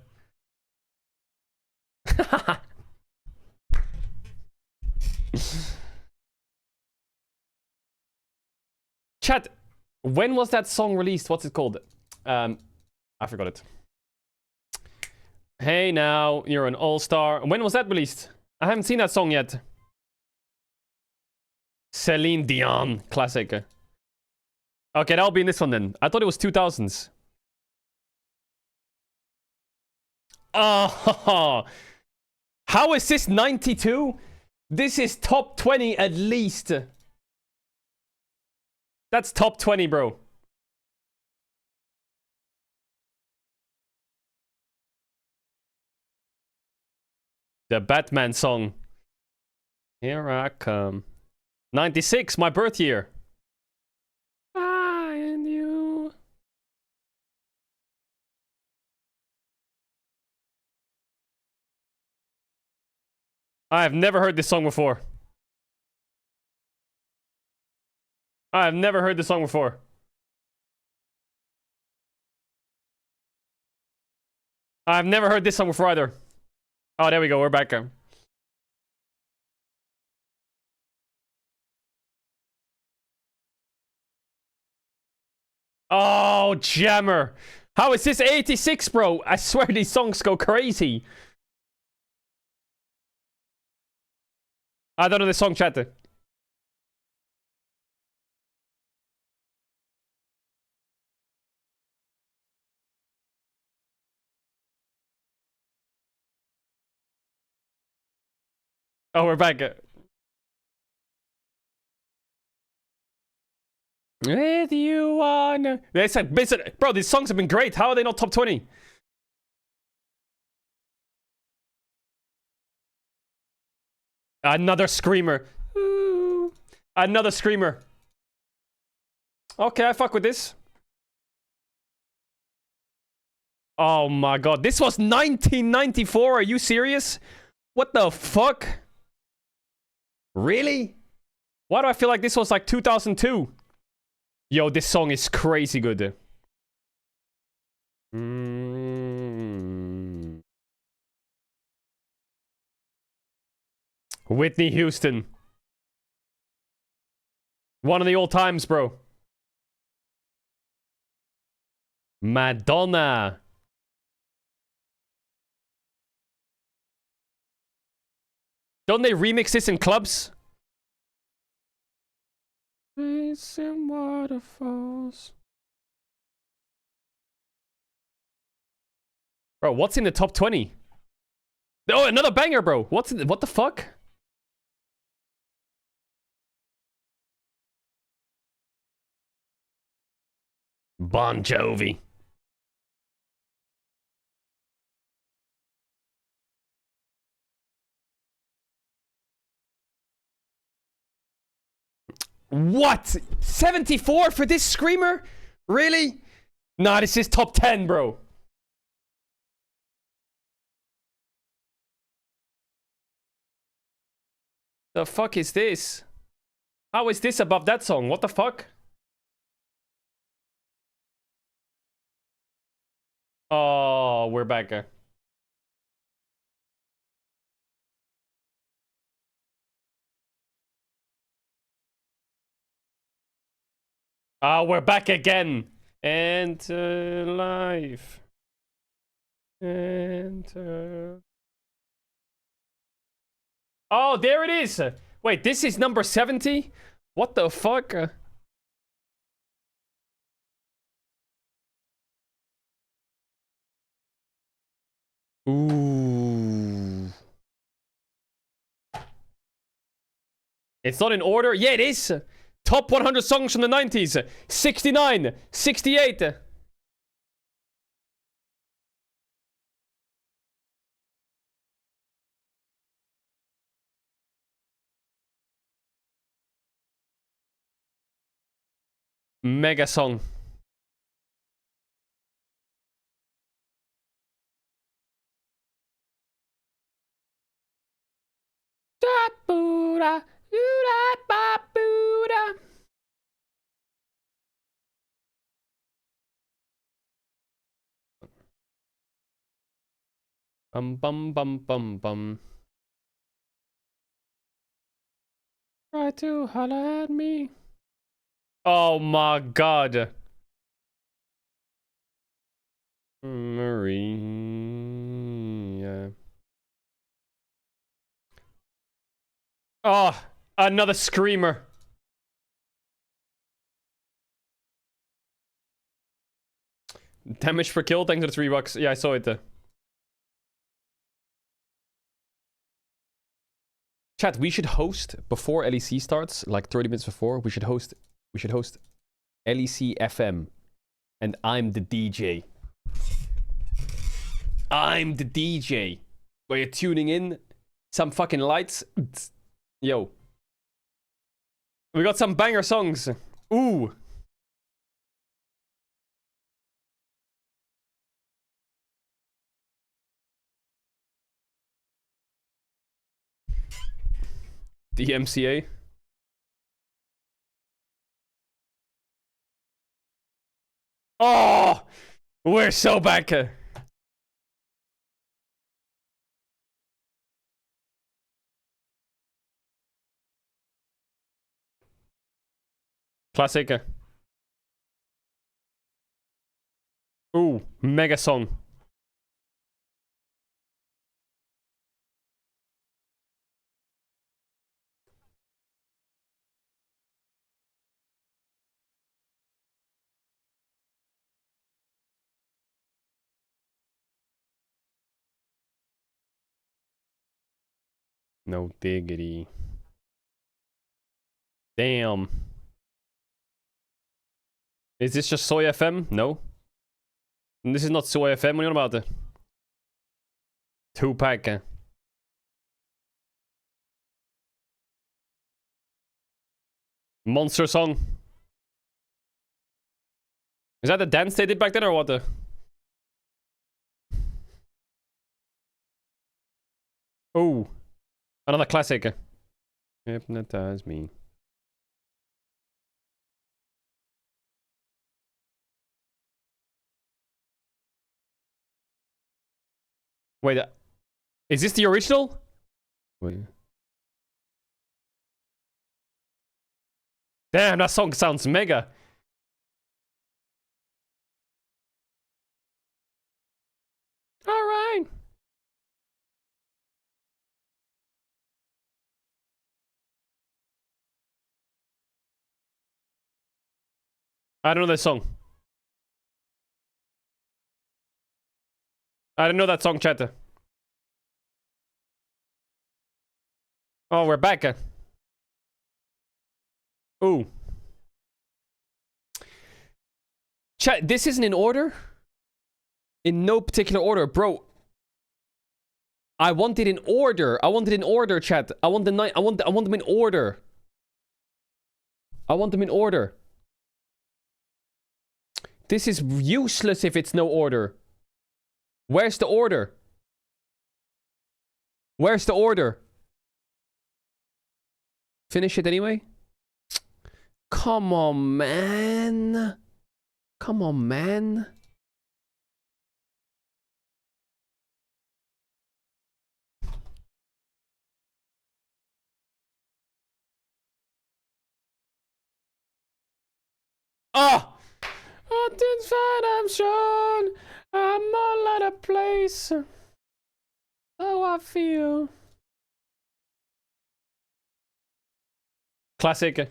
Chat, when was that song released? What's it called? I forgot it. Hey now, you're an all-star. When was that released? I haven't seen that song yet. Celine Dion, classic. Okay, that'll be in this one then. I thought it was 2000s. Oh, how is this 92? This is top 20 at least. That's top 20, bro. The Batman song. Here I come. 96, my birth year. I and you. I have never heard this song before. I have never heard this song before. I've never heard this song before either. Oh, there we go. We're back. Oh, jammer. How is this 86, bro? I swear these songs go crazy. I don't know the song, chat. Oh, we're back. With you on. It's like, bro, these songs have been great. How are they not top 20? Another screamer. Ooh. Another screamer. Okay, I fuck with this. Oh my god. This was 1994. Are you serious? What the fuck? Really? Why do I feel like this was like 2002? Yo, this song is crazy good. Whitney Houston. One of the old times, bro. Madonna. Don't they remix this in clubs? Ice and waterfalls. Bro, what's in the top 20? Oh, another banger, bro. What the fuck? Bon Jovi. What? 74 for this screamer? Really? Nah, this is top 10, bro. The fuck is this? How is this above that song? What the fuck? Oh, we're back. We're back again. And life. And Oh, there it is. Wait, this is number 70? What the fuck? Ooh. It's not in order? Yeah, it is. Top 100 songs from the 90s. 69, 68. Mega song. Bum bum bum bum bum. Try to holler at me. Oh my god. Maria. Oh, another screamer. Damage per kill, thanks to the $3. Yeah, I saw it. Chat, we should host before LEC starts, like 30 minutes before. We should host LEC FM, and I'm the DJ. I'm the DJ. Where you're tuning in, some fucking lights. Yo, we got some banger songs. Ooh. DMCA. Oh, we're so back. Classic. Ooh, mega song. No diggity. Damn. Is this just Soy FM? No. This is not Soy FM. What are you on about? Two-pack. Monster song. Is that the dance they did back then or what? Oh. Another classic. Hypnotize me. Wait, is this the original? Wait. Damn, that song sounds mega. All right. I don't know that song. I didn't know that song, chat. Oh, we're back. Ooh. Chat, this isn't in order? In no particular order, bro. I want it in order. I want it in order, chat. I want them in order. I want them in order. This is useless if it's no order. Where's the order? Where's the order? Finish it anyway? Come on, man. Come on, man. Oh! I did find I'm shown. I'm all out of place. Oh, I feel. Classic.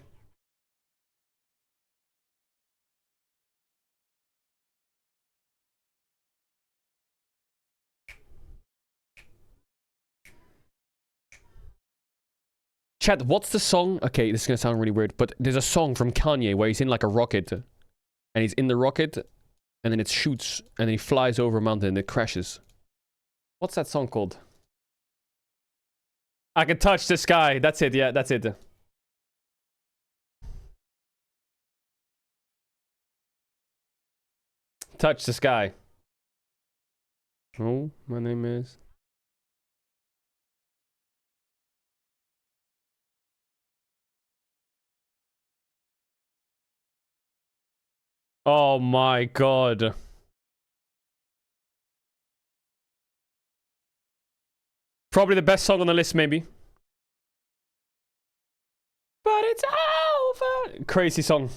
Chat, what's the song? Okay, this is gonna sound really weird, but there's a song from Kanye where he's in like a rocket, and he's in the rocket, and then it shoots, and then he flies over a mountain and it crashes. What's that song called? I can touch the sky. That's it, yeah, that's it. Touch the sky. Oh, my name is... Oh my god. Probably the best song on the list, maybe. But it's over. Crazy song.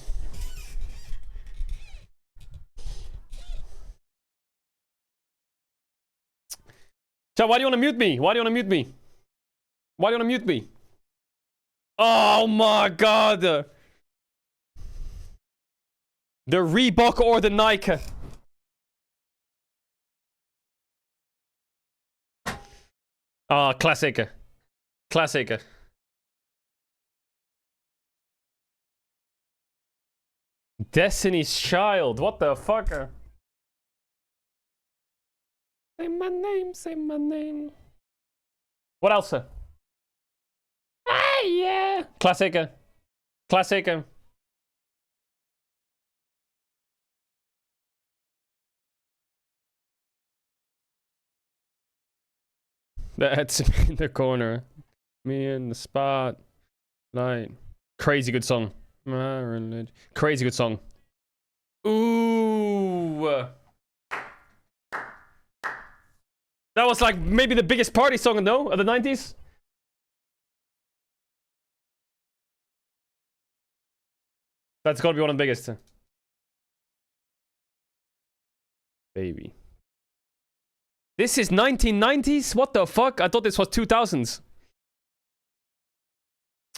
Chat, why do you want to mute me? Why do you want to mute me? Why do you want to mute me? Oh my god. The Reebok or the Nike. Ah, classic. Classic. Destiny's Child. What the fuck? Say my name, say my name. What else? Ah, yeah. Classic. Classic. That's in the corner. Me in the spot. Light. Crazy good song. Crazy good song. Ooh. That was like maybe the biggest party song, no? Of the 90s? That's gotta be one of the biggest. Baby. This is 1990s? What the fuck? I thought this was 2000s.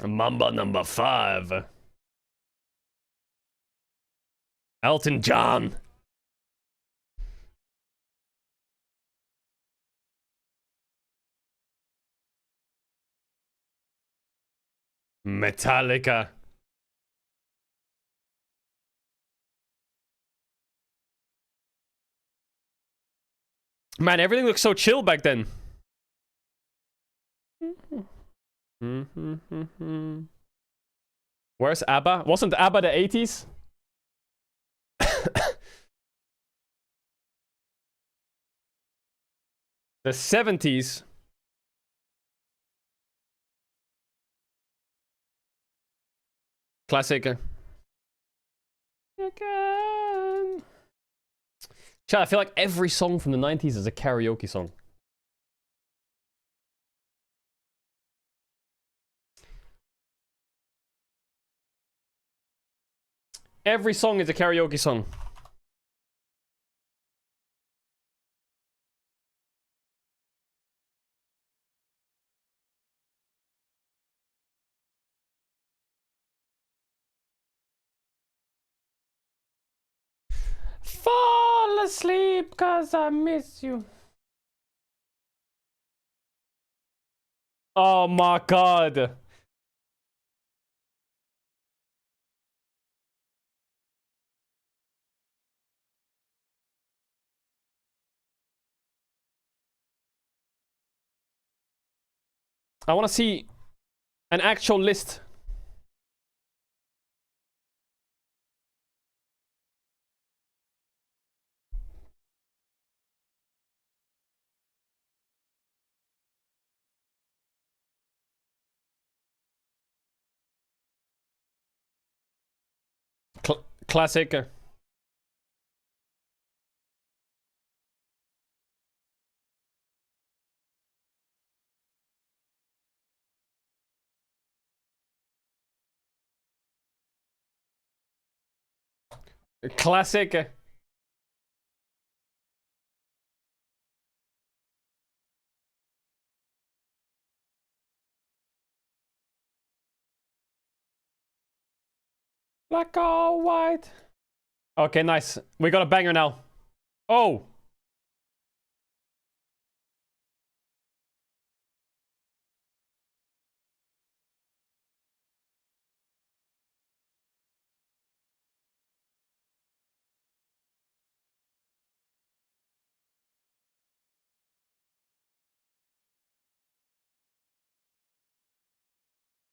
Mamba number 5. Elton John. Metallica. Man, everything looks so chill back then. Where's ABBA? Wasn't ABBA the 80s? The 70s. Classic. Again. Chat, I feel like every song from the 90s is a karaoke song. Every song is a karaoke song. Fall asleep 'cause I miss you. Oh my god. I want to see an actual list. Classic. Classic. Black or white. Okay, nice. We got a banger now. Oh!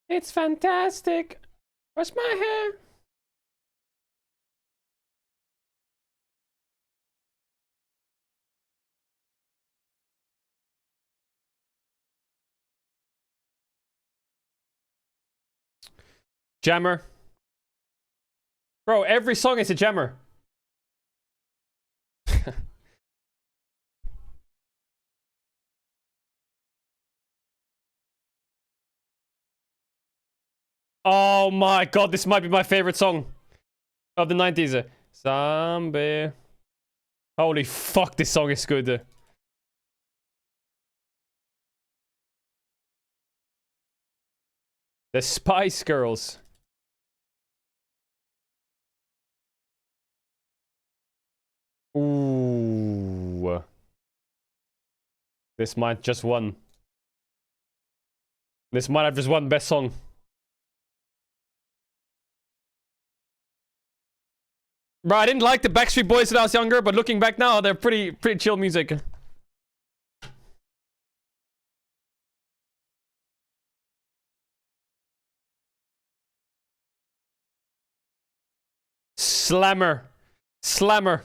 It's fantastic. Where's my hair? Jammer. Bro, every song is a jammer. Oh my god, this might be my favorite song of the 90s. Zombie. Holy fuck, this song is good. The Spice Girls. Ooh. This might just won. This might have just won best song. Bro, I didn't like the Backstreet Boys when I was younger, but looking back now, they're pretty chill music. Slammer. Slammer.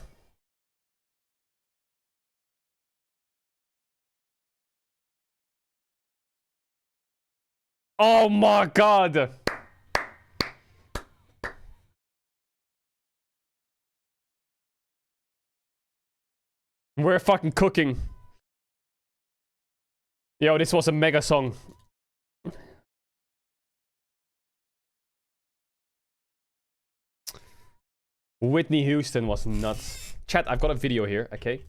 Oh my god. We're fucking cooking. Yo, this was a mega song. Whitney Houston was nuts. Chat, I've got a video here, okay?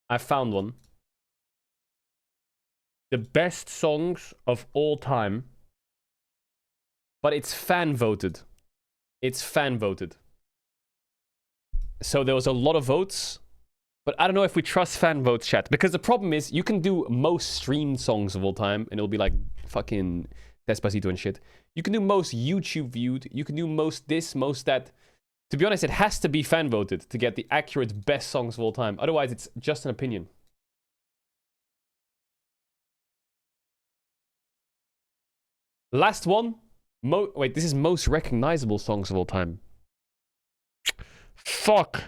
I found one. The best songs of all time. But it's fan voted. It's fan voted. So there was a lot of votes. But I don't know if we trust fan votes, chat. Because the problem is, you can do most streamed songs of all time, and it'll be like fucking Despacito and shit. You can do most YouTube viewed. You can do most this, most that. To be honest, it has to be fan voted to get the accurate best songs of all time. Otherwise, it's just an opinion. Last one. Wait, this is most recognizable songs of all time. Fuck.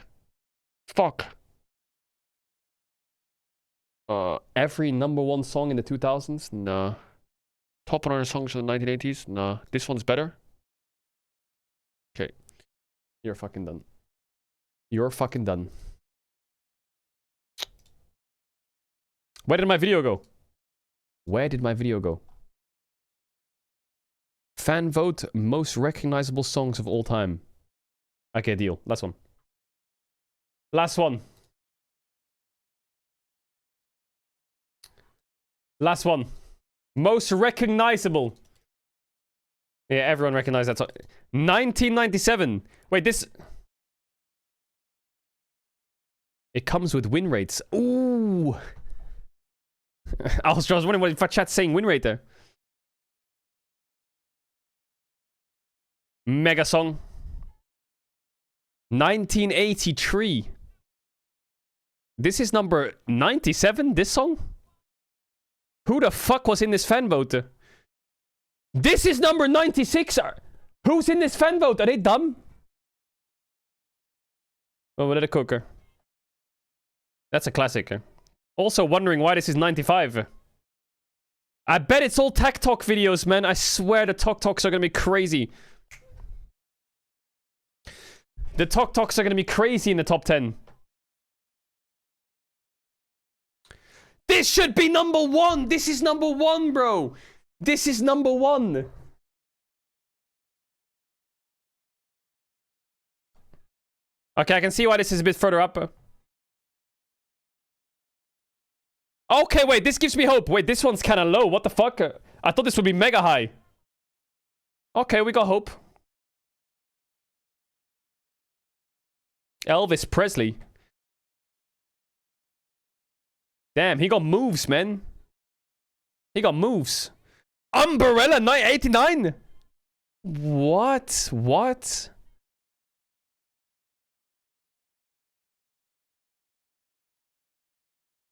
Fuck. Every #1 song in the 2000s? Nah. Top 100 songs of the 1980s? Nah. This one's better? Okay. You're fucking done. You're fucking done. Where did my video go? Where did my video go? Fan vote most recognizable songs of all time. Okay, deal. Last one. Last one. Last one. Most recognizable. Yeah, everyone recognized that song. 1997. Wait, this... It comes with win rates. Ooh. I was wondering what chat's saying win rate there. Mega song. 1983. This is number 97, this song? Who the fuck was in this fan vote? This is number 96. Who's in this fan vote? Are they dumb? Oh, let it cooker. That's a classic. Also wondering why this is 95. I bet it's all Tech Talk videos, man. I swear the Talk Talks are gonna be crazy. The Talk Talks are gonna be crazy in the top 10. This should be #1! This is #1, bro! This is #1! Okay, I can see why this is a bit further up. Okay, wait, this gives me hope. Wait, this one's kind of low. What the fuck? I thought this would be mega high. Okay, we got hope. Elvis Presley. Damn, he got moves, man. He got moves. Umbrella 989. What? What?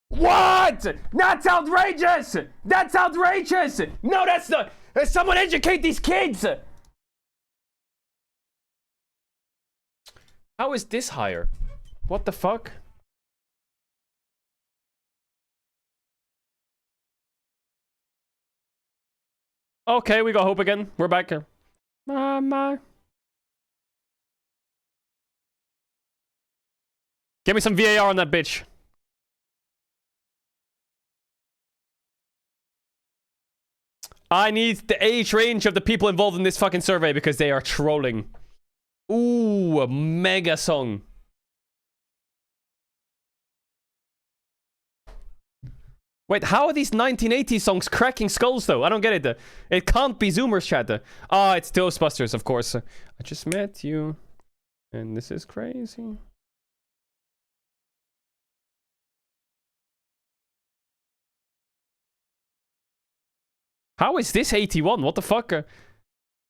What? That's outrageous! That's outrageous! No, that's not. Someone educate these kids! How is this higher? What the fuck? Okay, we got hope again. We're back. Mama. Give me some VAR on that bitch. I need the age range of the people involved in this fucking survey because they are trolling. Ooh, a mega song. Wait, how are these 1980s songs cracking skulls though? I don't get it. It can't be Zoomers chat. Ah, it's Ghostbusters, of course. I just met you. And this is crazy. How is this 81? What the fuck?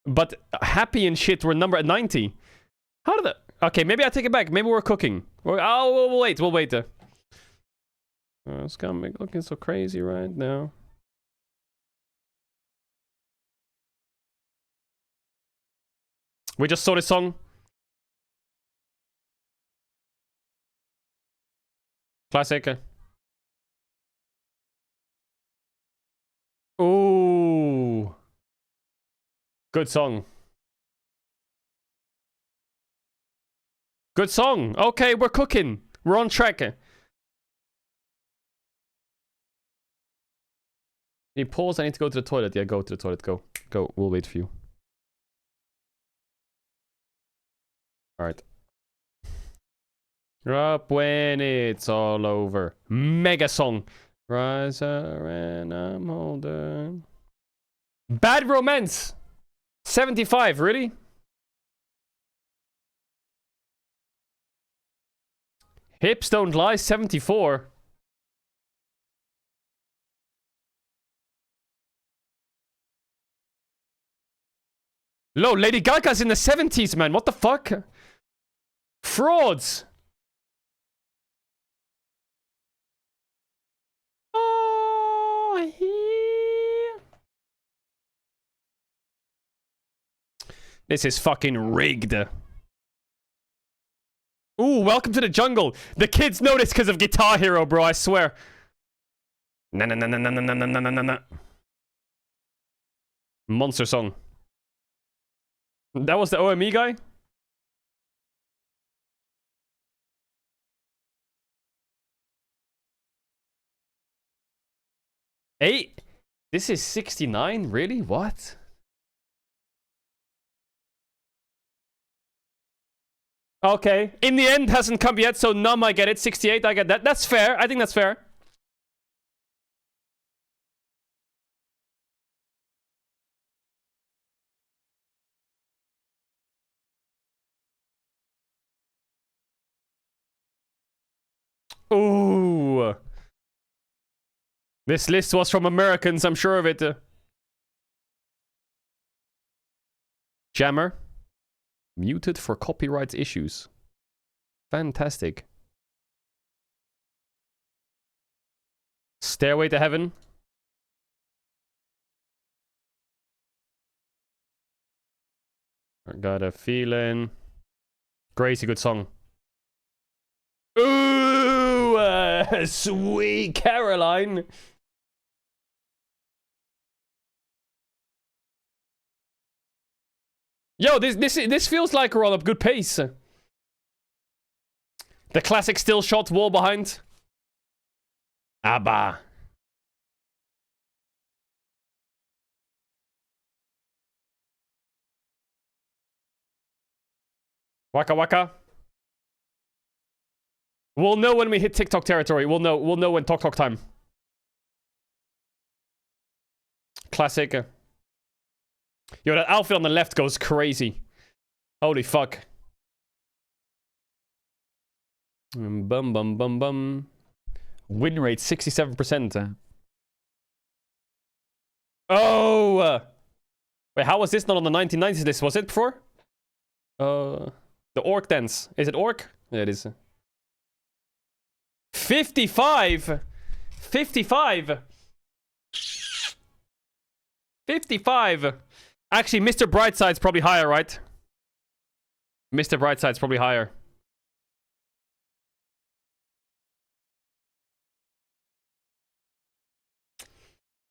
But Happy and shit were number 90. How did that... Okay, maybe I take it back. Maybe we're cooking. Oh, we'll wait. We'll wait. It's gonna make looking so crazy right now. We just saw this song. Classic. Ooh. Good song. Good song. Okay, we're cooking. We're on track. You pause, I need to go to the toilet. Yeah, go to the toilet. Go. Go. We'll wait for you. Alright. Up when it's all over. Mega song. Rise when I'm older. Bad Romance. 75, really? Hips Don't Lie, 74. Lo, Lady Gaga's in the 70s, man. What the fuck? Frauds. Oh, this is fucking rigged. Ooh, welcome to the jungle. The kids know this because of Guitar Hero, bro. I swear. Na na na na na na na na na na. Monster song. That was the OME guy? Eight? This is 69? Really? What? Okay. In the end, hasn't come yet, so Num, I get it. 68, I get that. That's fair. I think that's fair. Ooh. This list was from Americans, I'm sure of it. Jammer. Muted for copyright issues. Fantastic. Stairway to Heaven. I got a feeling. Gracie, good song. Ooh, Sweet Caroline. Yo, this feels like we're on a good pace. The classic still shot, wall behind. ABBA. Waka Waka. We'll know when we hit TikTok territory. We'll know when Talk time. Classic. Yo, that outfit on the left goes crazy. Holy fuck. Bum bum bum bum. Win rate 67%. Oh! Wait, how was this not on the 1990s list? Was it before? The orc dance. Is it orc? Yeah, it is. 55! 55! 55! Actually, Mr. Brightside's probably higher, right? Mr. Brightside's probably higher.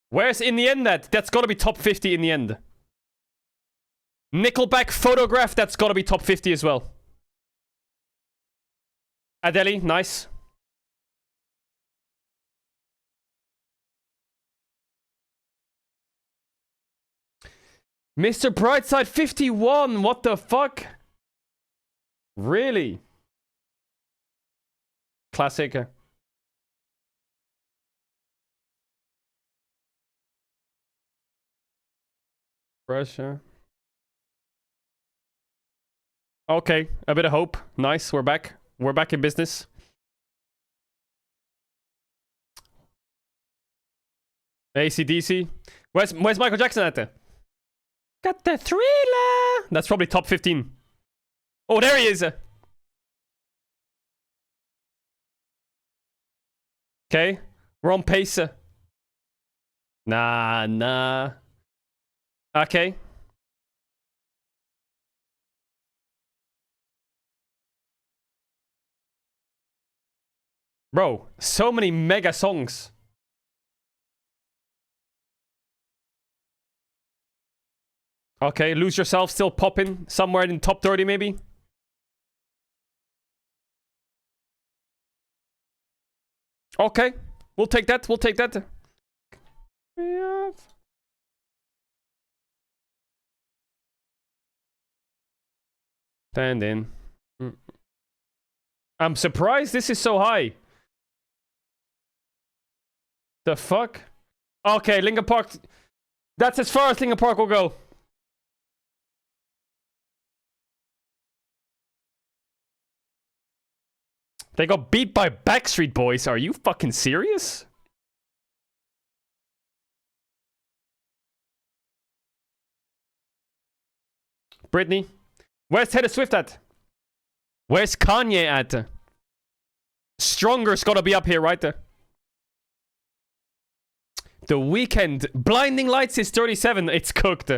Where's In the End that? That's gotta be top 50 in the end. Nickelback Photograph, that's gotta be top 50 as well. Adele, nice. Mr. Brightside 51, what the fuck? Really? Classic. Pressure. Okay, a bit of hope. Nice, we're back. We're back in business. AC/DC. Where's Michael Jackson at? Got the Thriller. That's probably top 15. Oh, there he is. Okay, we're on pace. Nah. Okay. Bro, so many mega songs. Okay, Lose Yourself still popping somewhere in top 30 maybe. Okay, we'll take that. We'll take that. Stand in. I'm surprised this is so high. The fuck? Okay, Linkin Park. That's as far as Linkin Park will go. They got beat by Backstreet Boys. Are you fucking serious? Britney. Where's Taylor Swift at? Where's Kanye at? Stronger's gotta be up here, right there. The Weeknd. Blinding Lights is 37. It's cooked.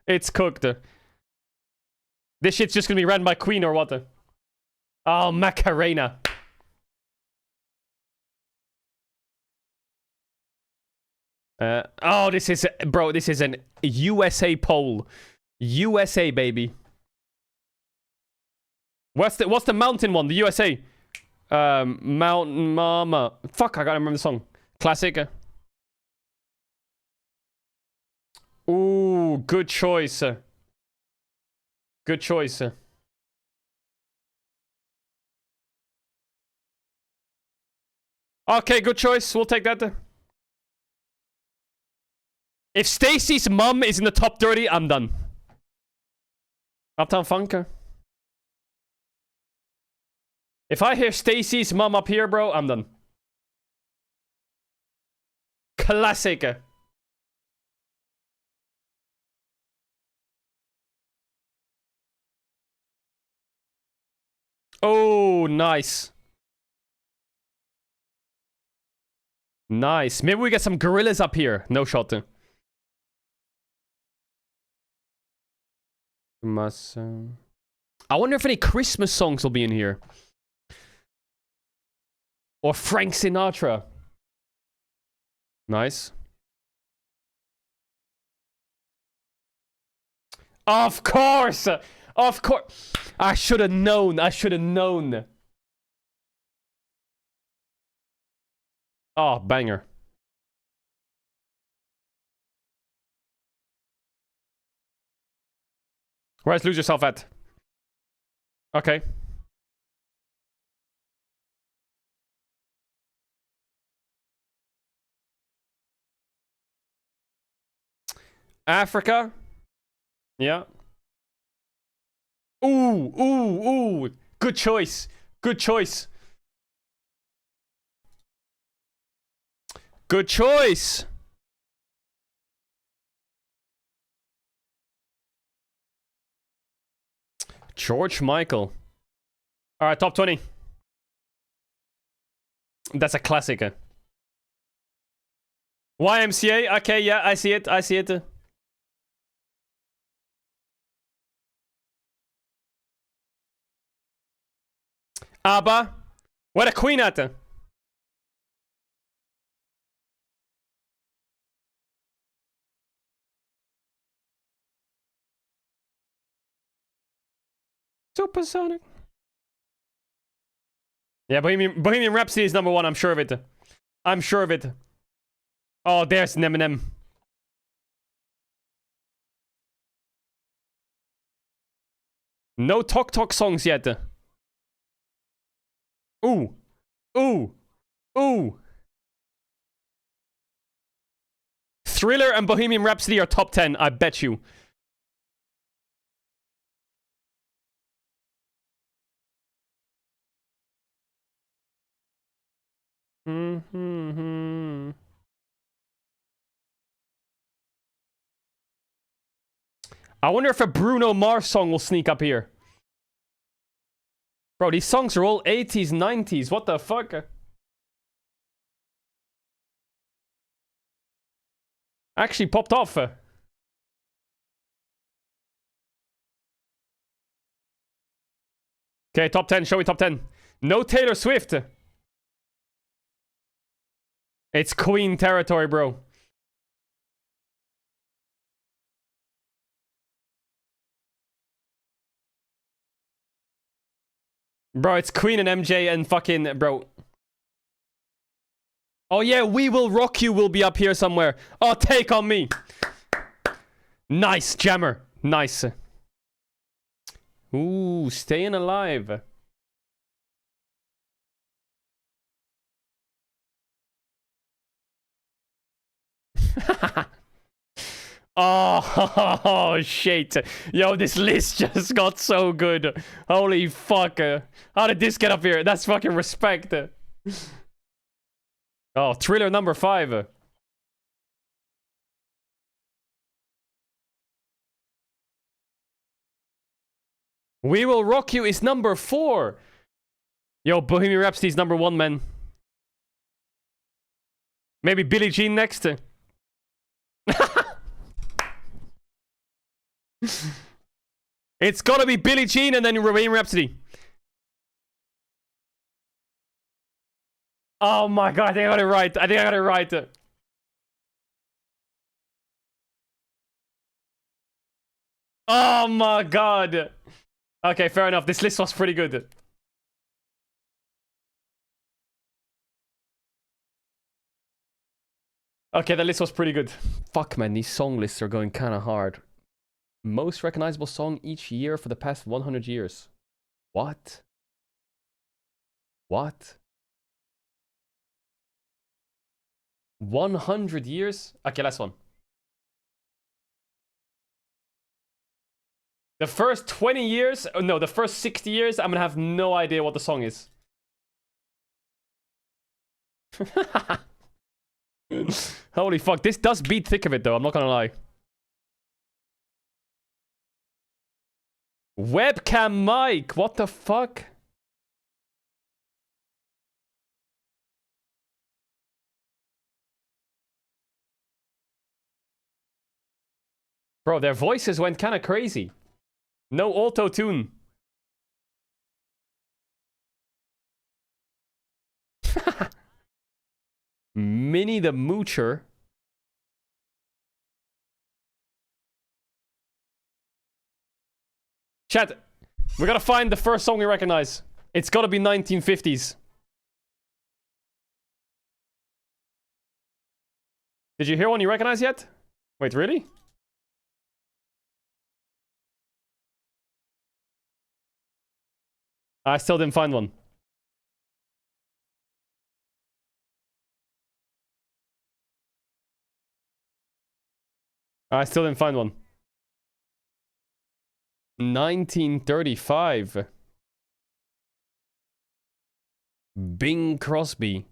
It's cooked. This shit's just gonna be ran by Queen or what? Oh, Macarena. Oh, this is... Bro, this is an USA poll. USA, baby. What's the mountain one? The USA. Mountain Mama. Fuck, I gotta remember the song. Classic. Ooh, good choice. Good choice. Okay, good choice. We'll take that. If Stacy's mum is in the top 30, I'm done. Uptown Funk. If I hear Stacy's mum up here, bro, I'm done. Classic. Oh, nice. Nice. Maybe we get some gorillas up here. No shot. I wonder if any Christmas songs will be in here. Or Frank Sinatra. Nice. Of course! Of course! I should have known. I should have known. Oh, banger. Where's Lose Yourself at? Okay. Africa. Yeah. Ooh. Good choice. Good choice. Good choice. George Michael. All right, top 20. That's a classic. YMCA. Okay, yeah, I see it. I see it. ABBA. Where the Queen at? Supersonic. Yeah, Bohemian Rhapsody is number 1. I'm sure of it. I'm sure of it. Oh, there's Eminem. No Tok Tok songs yet. Ooh. Ooh. Ooh. Thriller and Bohemian Rhapsody are top 10, I bet you. I wonder if a Bruno Mars song will sneak up here. Bro, these songs are all 80s, 90s. What the fuck? Actually popped off. Okay, top 10. Show me top 10. No Taylor Swift. It's Queen territory, bro. Bro, it's Queen and MJ and fucking... Bro. Oh yeah, We Will Rock You will be up here somewhere. Oh, Take On Me. Nice, Jammer. Nice. Ooh, Staying Alive. Oh, shit. Yo, this list just got so good. Holy fuck. How did this get up here? That's fucking respect. Oh, Thriller number 5. We Will Rock You is number 4. Yo, Bohemian Rhapsody is number 1, man. Maybe Billie Jean next. It's gotta be Billie Jean and then Bohemian Rhapsody. Oh my god, I think I got it right. I think I got it right. Oh my god. Okay, fair enough. This list was pretty good. Okay, the list was pretty good. Fuck, man, these song lists are going kind of hard. Most recognizable song each year for the past 100 years. What? What? 100 years? Okay, last one. The first 20 years, oh, no, the first 60 years, I'm gonna have no idea what the song is. Holy fuck, this does beat Thick of It though, I'm not gonna lie. Webcam mic, what the fuck? Bro, their voices went kind of crazy. No auto-tune. Minnie the Moocher. Chat, we gotta find the first song we recognize. It's gotta be 1950s. Did you hear one you recognize yet? Wait, really? I still didn't find one. I still didn't find one. 1935. Bing Crosby.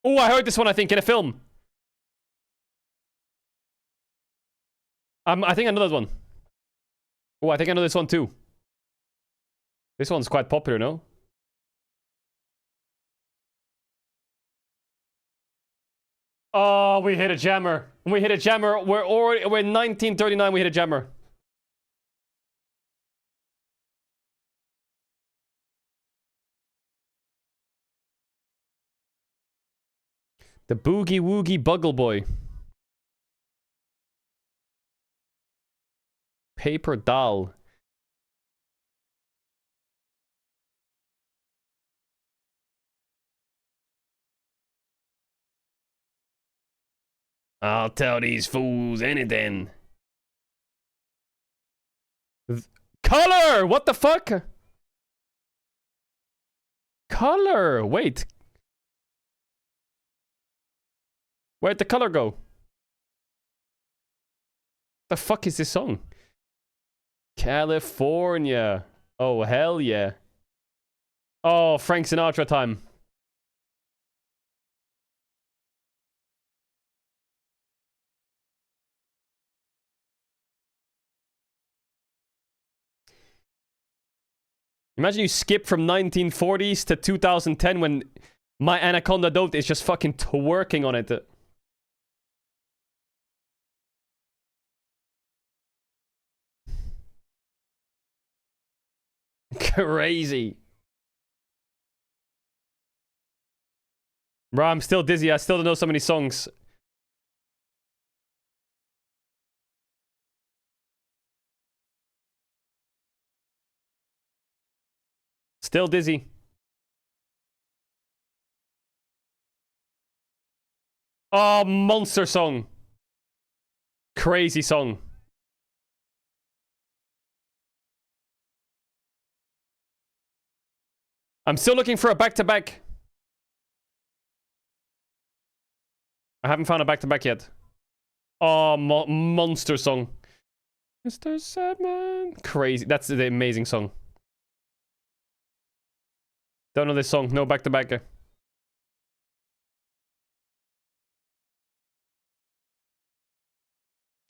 Oh, I heard this one, I think, in a film. I think I know that one. Oh, I think I know this one too. This one's quite popular, no? Oh, we hit a jammer. We hit a jammer. We're in 1939. We hit a jammer. The Boogie Woogie Buggle Boy. Paper doll. I'll tell these fools anything. Color! What the fuck? Color! Wait. Where'd the color go? The fuck is this song? California. Oh, hell yeah. Oh, Frank Sinatra time. Imagine you skip from 1940s to 2010 when my Anaconda Dote is just fucking twerking on it. Crazy. Bro, I'm still dizzy. I still don't know so many songs. Still dizzy. Oh, monster song. Crazy song. I'm still looking for a back-to-back. I haven't found a back-to-back yet. Oh, monster song. Mr. Sadman. Crazy. That's the amazing song. Don't know this song. No back-to-back.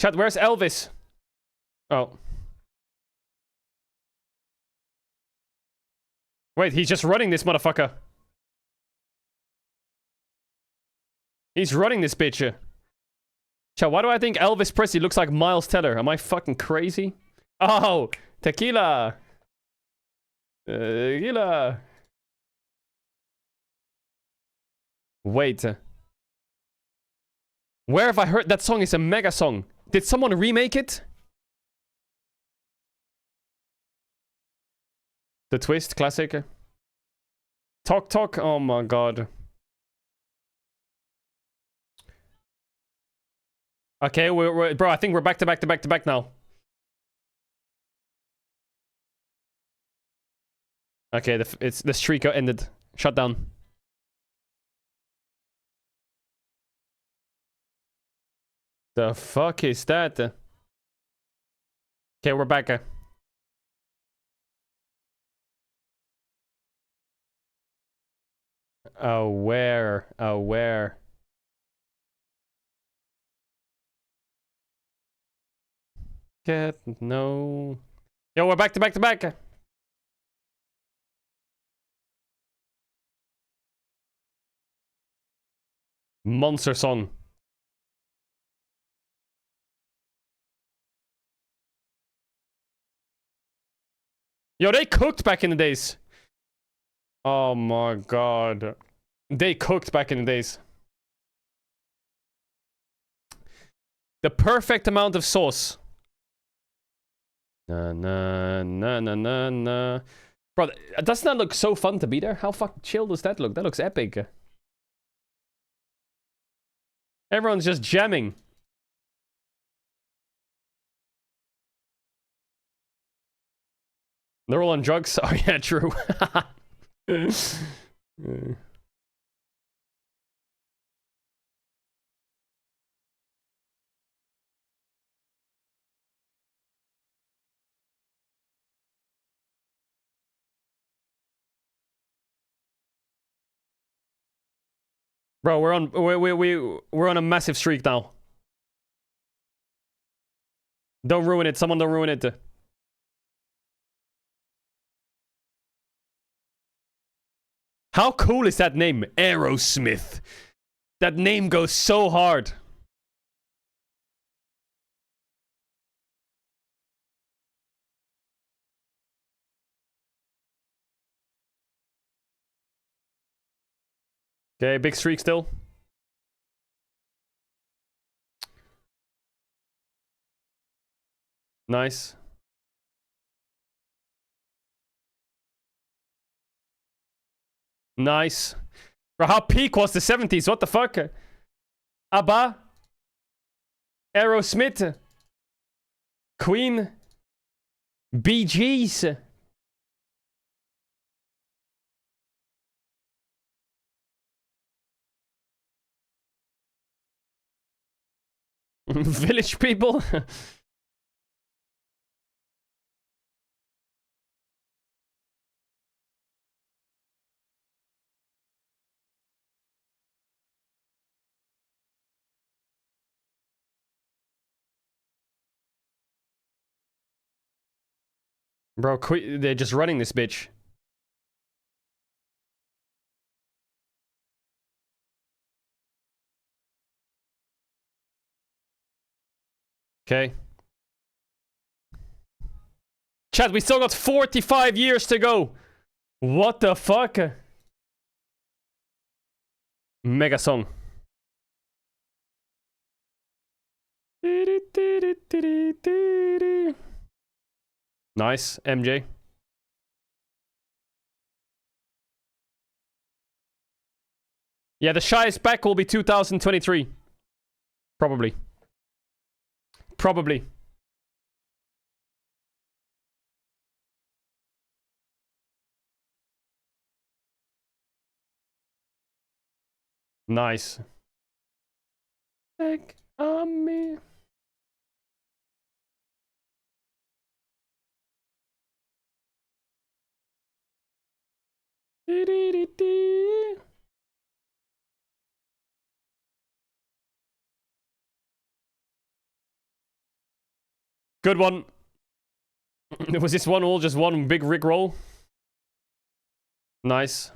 Chat, where's Elvis? Oh. Wait, he's just running this motherfucker. He's running this bitch. Chat, why do I think Elvis Presley looks like Miles Teller? Am I fucking crazy? Oh, tequila. Tequila. Wait. Where have I heard that song? Is a mega song. Did someone remake it? The Twist classic. Talk Talk. Oh my god. Okay, bro, I think we're back to back now. Okay, the streak ended. Shut down. The fuck is that? Okay, we're back. Where? Where? Get no. Yo, we're back to back. Monster song. Yo, they cooked back in the days. Oh my god. They cooked back in the days. The perfect amount of sauce. Na na na na na na. Bro, doesn't that look so fun to be there? How fucking chill does that look? That looks epic. Everyone's just jamming. They're all on drugs? Oh yeah, true. Bro, we're on a massive streak now. Don't ruin it. Someone don't ruin it. How cool is that name? Aerosmith. That name goes so hard. Okay, big streak still. Nice. Nice. Bro, how peak was the 70s? What the fuck? ABBA? Aerosmith? Queen? Bee Gees? Village People? Bro, they're just running this bitch. Okay. Chat, we still got 45 years to go. What the fuck? Mega song. Nice, MJ. Yeah, the shyest back will be 2023. Probably. Probably. Nice. Take on me. Good one. Was this one all just one big Rick roll? Nice.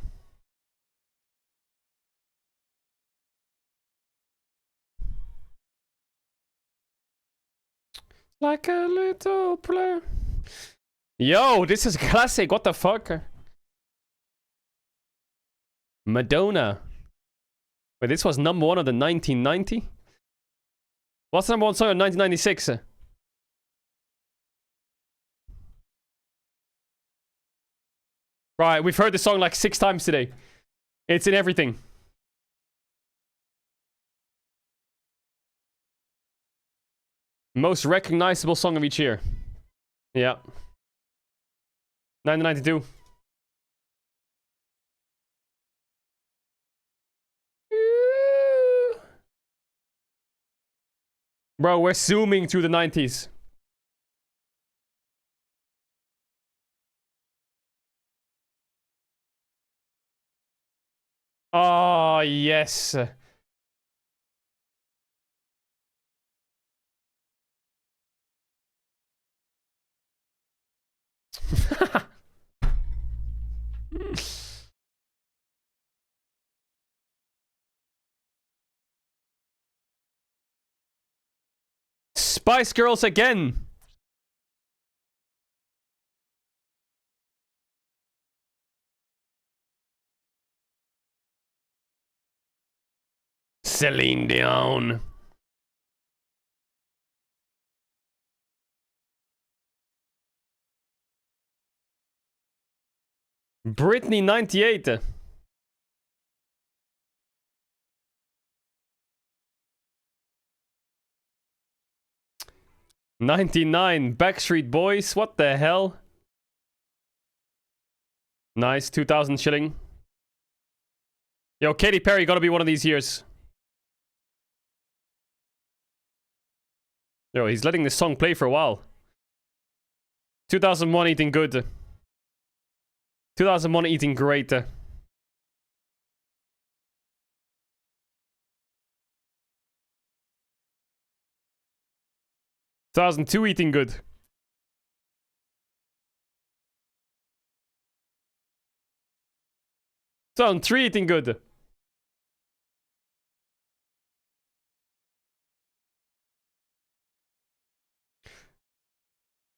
Like a little player. Yo, this is classic. What the fuck? Madonna. Wait, this was number one of the 1990? What's the number one song in 1996? Right, we've heard this song like 6 times today. It's in everything. Most recognizable song of each year. Yeah. 1992. Bro, we're zooming through the 90s. Oh, yes. Spice Girls again. Celine Dion. Britney 98. '99 Backstreet Boys. What the hell? Nice, 2,000 shilling. Yo, Katy Perry gotta be one of these years. Yo, he's letting this song play for a while. 2001 eating good. 2001 eating great. 2002 eating good. 2003 eating good.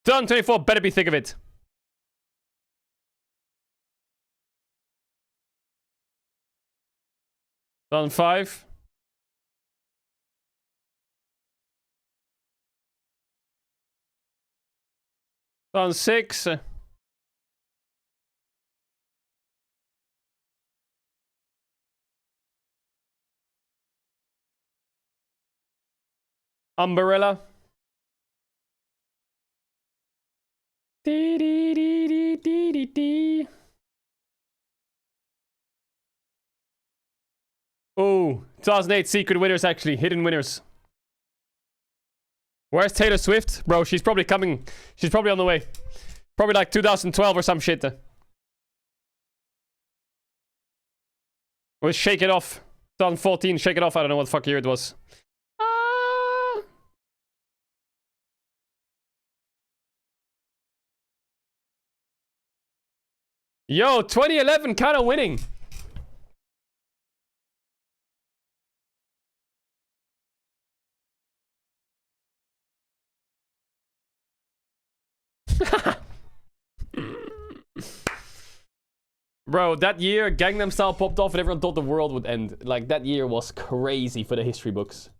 2024 better be thick of it. 2005. 2006. Umbrella. Dee dee dee dee dee dee dee. Oh, 2008 secret winners actually, hidden winners. Where's Taylor Swift? Bro, she's probably coming. She's probably on the way. Probably like 2012 or some shit. Or Shake It Off. 2014, Shake It Off. I don't know what the fuck year it was. Yo, 2011 kind of winning. Bro, that year Gangnam Style popped off and everyone thought the world would end. Like, that year was crazy for the history books.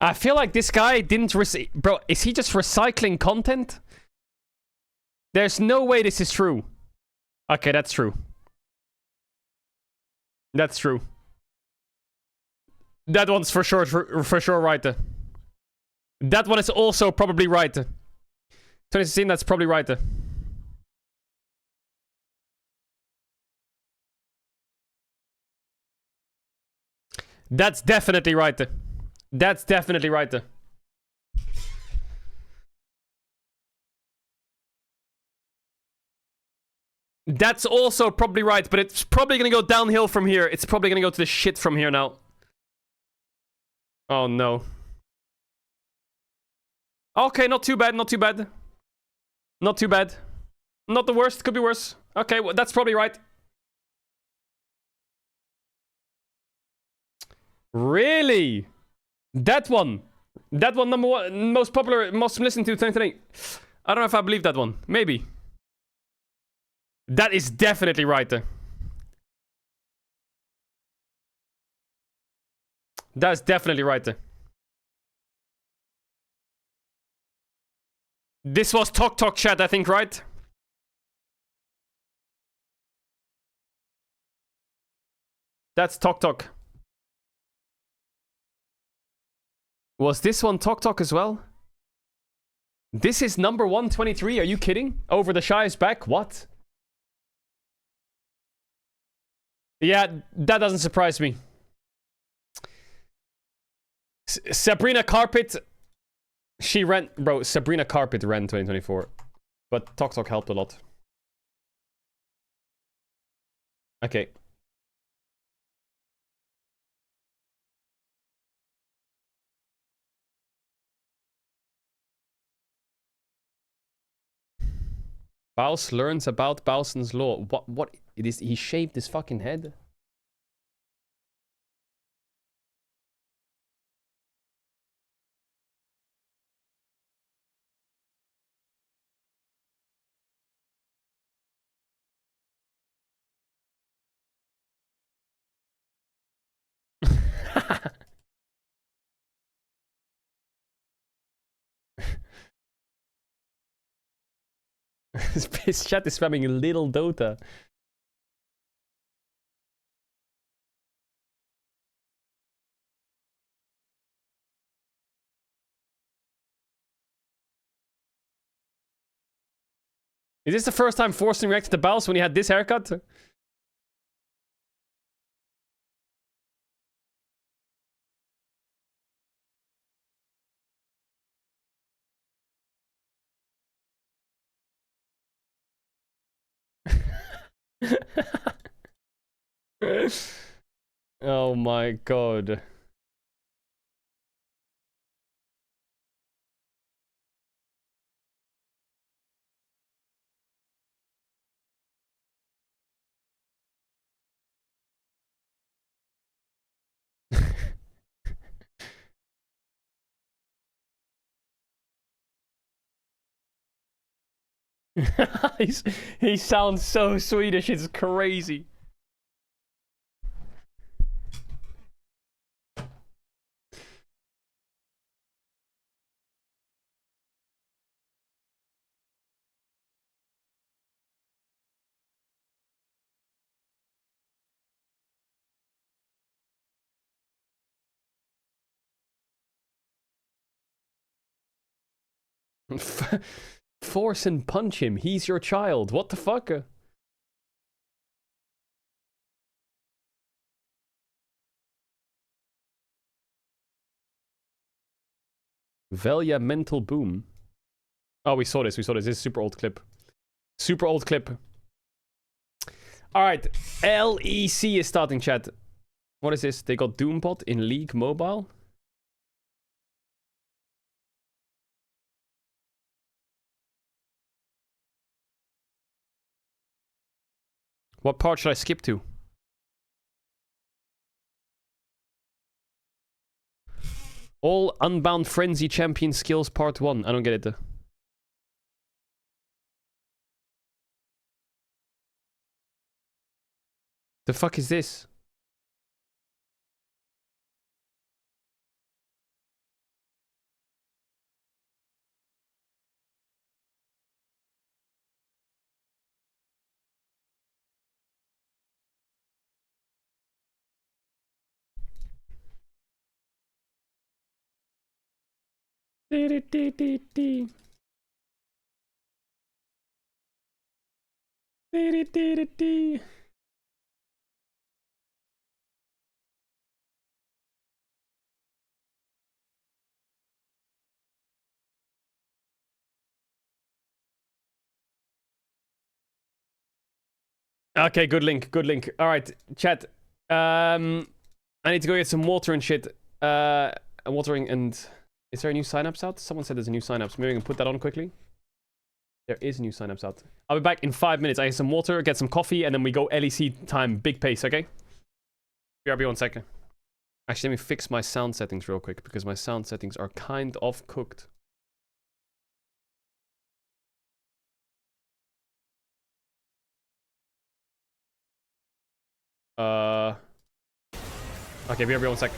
I feel like this guy didn't bro, is he just recycling content? There's no way this is true. Okay, that's true. That's true. That one's for sure right. That one is also probably right. 2016, that's probably right. That's definitely right. That's definitely right. That's also probably right, but it's probably gonna go downhill from here. It's probably gonna go to the shit from here now. Oh no. Okay, not too bad, not too bad. Not too bad. Not the worst, could be worse. Okay, well, that's probably right. Really? That one, number one, most popular, most listened to 2020. I don't know if I believe that one. Maybe. That is definitely right. That's definitely right. This was Talk chat, I think, right? That's Talk. Was this one Talk as well? This is number 123. Are you kidding? Over the Shy's back? What? Yeah, that doesn't surprise me. Sabrina Carpet. She ran... Bro, Sabrina Carpet ran 2024. But Talk helped a lot. Okay. Baus learns about Bowson's law. What it is? He shaved his fucking head? His chat is spamming little Dota. Is this the first time Forsen reacted to Baus when he had this haircut? Oh my god. He sounds so Swedish, it's crazy. Force and punch him. He's your child. What the fuck? Velia mental boom. Oh, we saw this. We saw this. This is super old clip. Super old clip. All right. LEC is starting, chat. What is this? They got Doombot in League Mobile. What part should I skip to? All Unbound Frenzy Champion Skills Part 1. I don't get it. The fuck is this? Okay, good link, good link. All right, chat. I need to go get some water and shit. Watering and... Is there a new signups out? Someone said there's a new signups. Maybe I can put that on quickly. There is a new signups out. I'll be back in 5 minutes. I get some water, get some coffee, and then we go LEC time. Big pace, okay? BRB 1 second. Actually, let me fix my sound settings real quick, because my sound settings are kind of cooked. Okay, BRB 1 sec.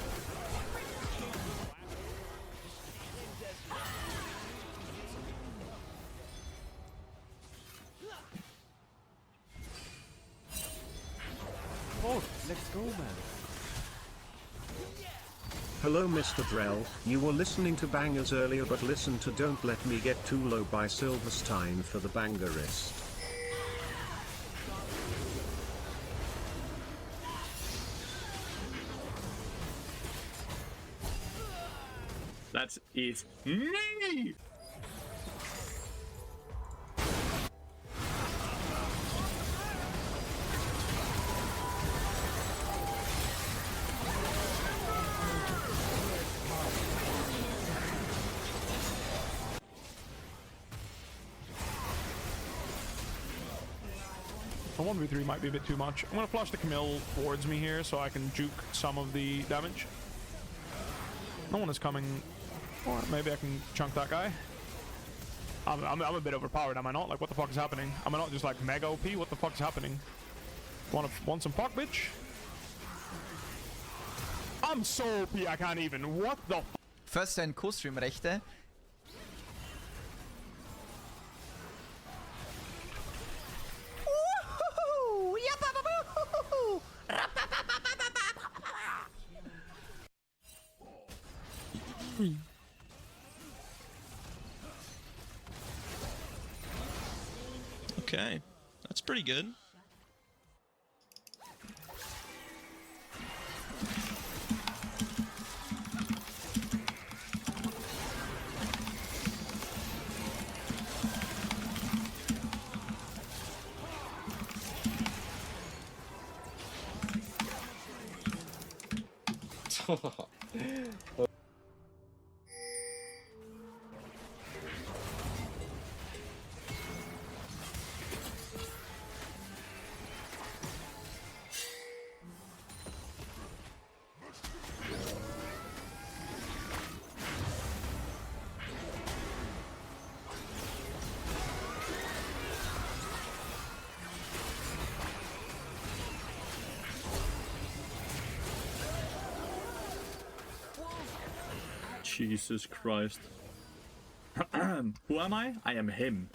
Oh, let's go, man. Hello, Mr. Drell. You were listening to bangers earlier, but listen to Don't Let Me Get Too Low by Silverstein for the bangerist. That is me! The 1v3 might be a bit too much. I'm gonna flush the Camille towards me here so I can juke some of the damage. No one is coming. Or maybe I can chunk that guy. I'm a bit overpowered, am I not? Like, what the fuck is happening? Am I not just like mega OP? What the fuck is happening? Want some fuck, bitch? I'm so OP, I can't even. What the f— First ein Co-Stream-Rechte. Okay, that's pretty good. Jesus Christ. Who am I? I am him.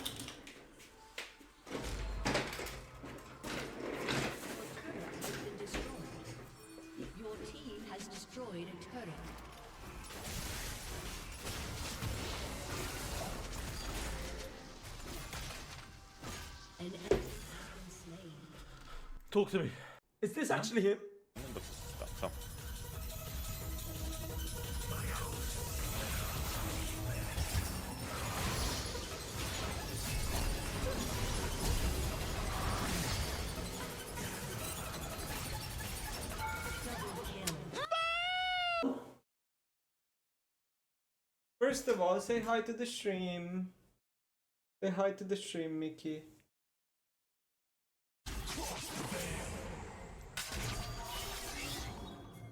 Your team has destroyed a turret. An enemy has been slain. Talk to me. Is this actually him? First of all, say hi to the stream. Say hi to the stream, Mickey.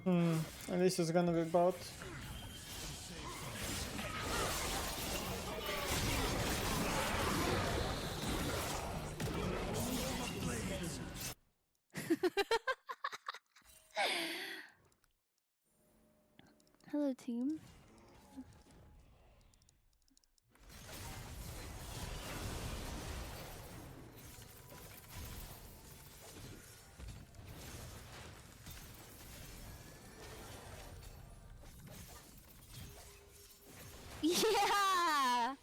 At least it's gonna be bot. Hello, team. Yeah.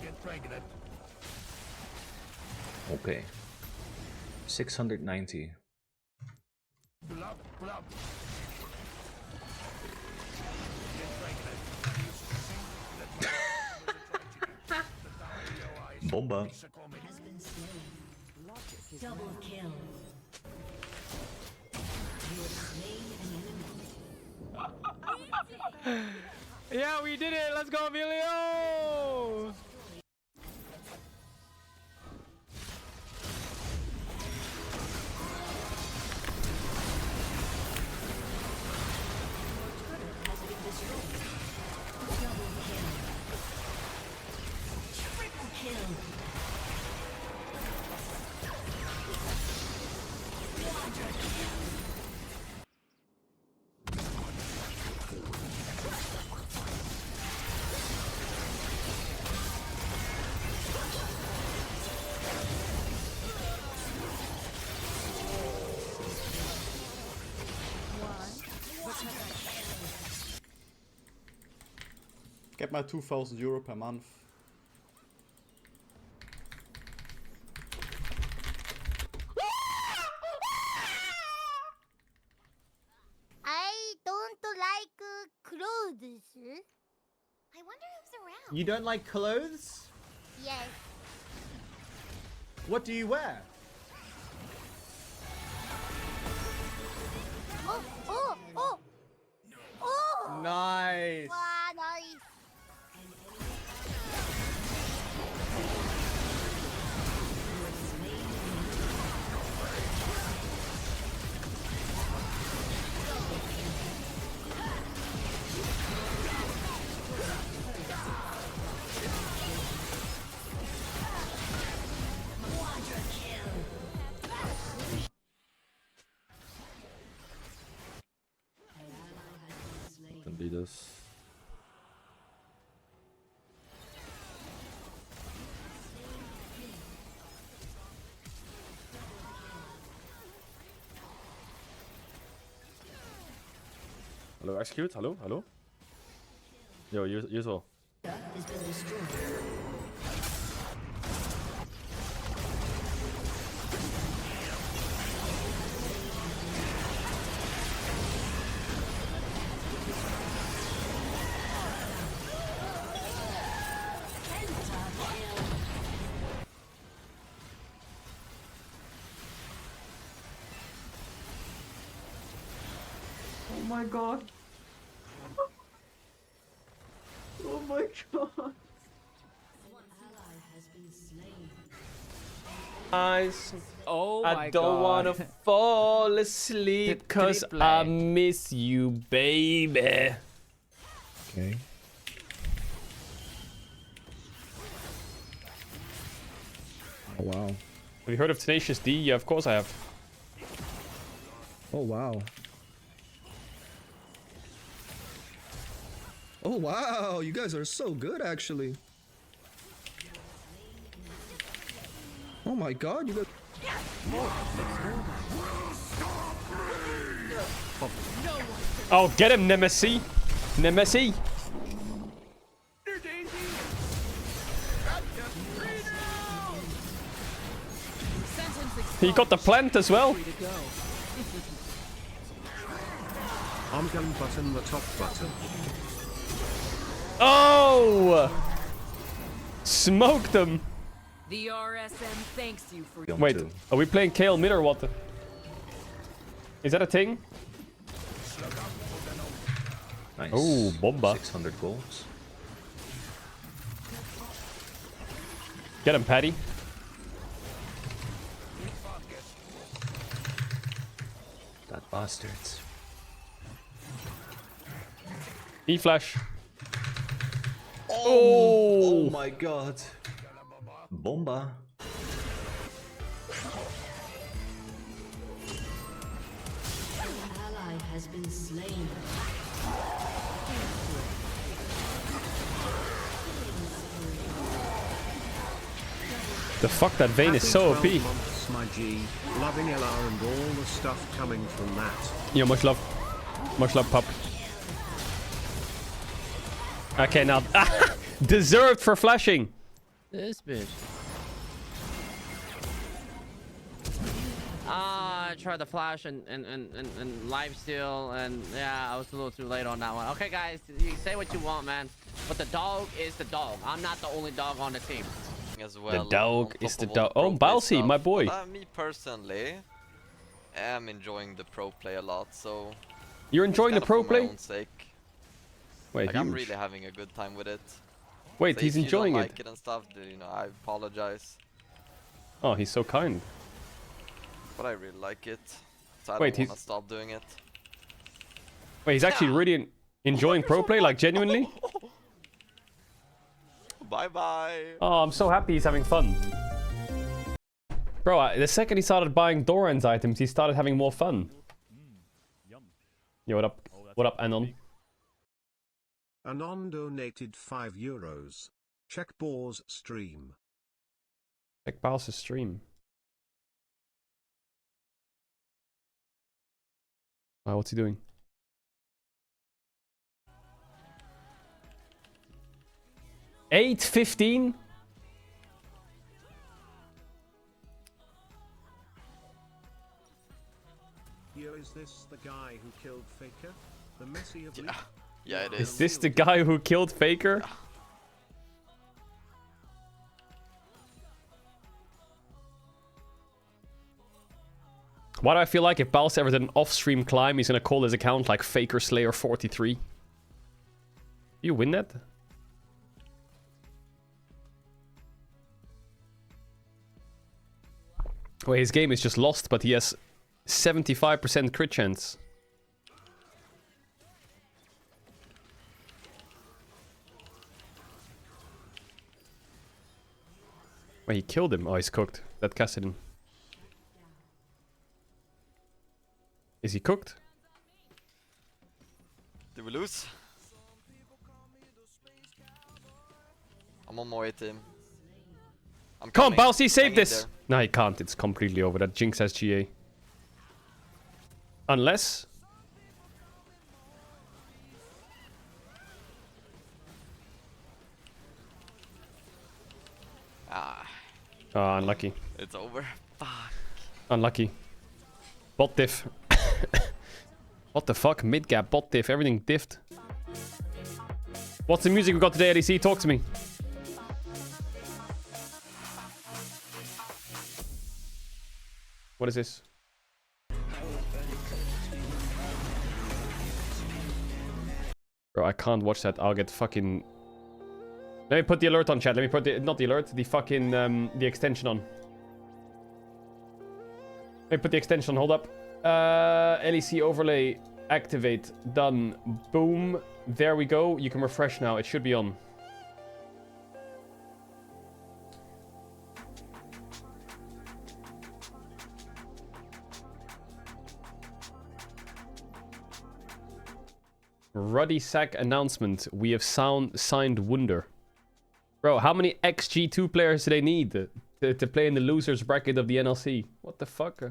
Get pregnant. Okay. 690. Pull up, pull up. Bomba. Has been slain. Double kill. You have slain an enemy. Yeah, we did it! Let's go, Emilio! Has been destroyed. Double kill. Triple kill. Quadra kill. Get my 2,000 euro per month. I don't like clothes. I wonder who's around. You don't like clothes? Yes. What do you wear? Oh, oh, oh. Oh. Nice. Wow, nice. Can be this. Hallo, execute, hallo, hallo? Yo, Yuzo. Has been destroyed. my god. Oh my god. Eyes. Oh I don't wanna fall asleep cause I miss you, baby. Okay. Oh wow. Have you heard of Tenacious D? Yeah, of course I have. Oh wow. Oh wow, you guys are so good actually. Oh my god, you guys. Oh, get him, Nemesis! Nemesis! He got the plant as well. Arm gun button, the top button. Oh! Smoked them. The RSM thanks you for your Wait, are we playing Kale mid or what? Is that a thing? Nice. Oh, bomba. 600 goals. Get him, Patty. That bastards. E-flash. Oh my god. Bomba. Ally has been slain. The fuck, that Vayne is so OP. Months, my G. Loving LR and all the stuff coming from that. Yeah, much love. Much love, pup. Okay, now... Deserved for flashing. This bitch. I tried to flash and live steal, and yeah, I was a little too late on that one. Okay, guys, you can say what you want, man, but the dog is the dog. I'm not the only dog on the team. As well, the dog is the dog. Oh, Balsi, my boy. Me personally am enjoying the pro play a lot, so... You're enjoying the pro play? For my own sake. Wait, like, I'm really having a good time with it. Wait, so he's enjoying it. it. If you don't like it and stuff, then, you know, I apologize. Oh, he's so kind. But I really like it, so I Wait, don't want to stop doing it. Wait, he's actually really enjoying pro play, like genuinely? Bye bye. Oh, I'm so happy he's having fun. Bro, the second he started buying Doran's items, he started having more fun. Yo, what up? What up, Anon? Anon donated €5. Check Boar's stream. Check Bal's stream. Wow, what's he doing? $8.15? Yo, is this the guy who killed Faker? The Messi of Yeah, it is. Is this the guy who killed Faker? Yeah. Why do I feel like if Bal's ever did an off-stream climb, he's gonna call his account like Faker Slayer 43? You win that? Wait, his game is just lost, but he has 75% crit chance. Wait, he killed him. Oh, he's cooked. That Caedrel. Is he cooked? Did we lose? I'm on my way, team. Come on, Balsi, save this! No, he can't. It's completely over. That Jinx has GA. Unless... Oh, unlucky. It's over. Fuck. Unlucky. Bot diff. What the fuck? Mid gap, bot diff, everything diffed. What's the music we got today, ADC? Talk to me. What is this? Bro, I can't watch that. I'll get fucking... Let me put the alert on, chat. Let me put the... Not the alert. The fucking... the extension on. Let me put the extension on. Hold up. LEC overlay. Activate. Done. Boom. There we go. You can refresh now. It should be on. Ruddy Sack announcement. We have signed Wunder. Bro, how many XG2 players do they need to play in the losers bracket of the NLC? What the fuck?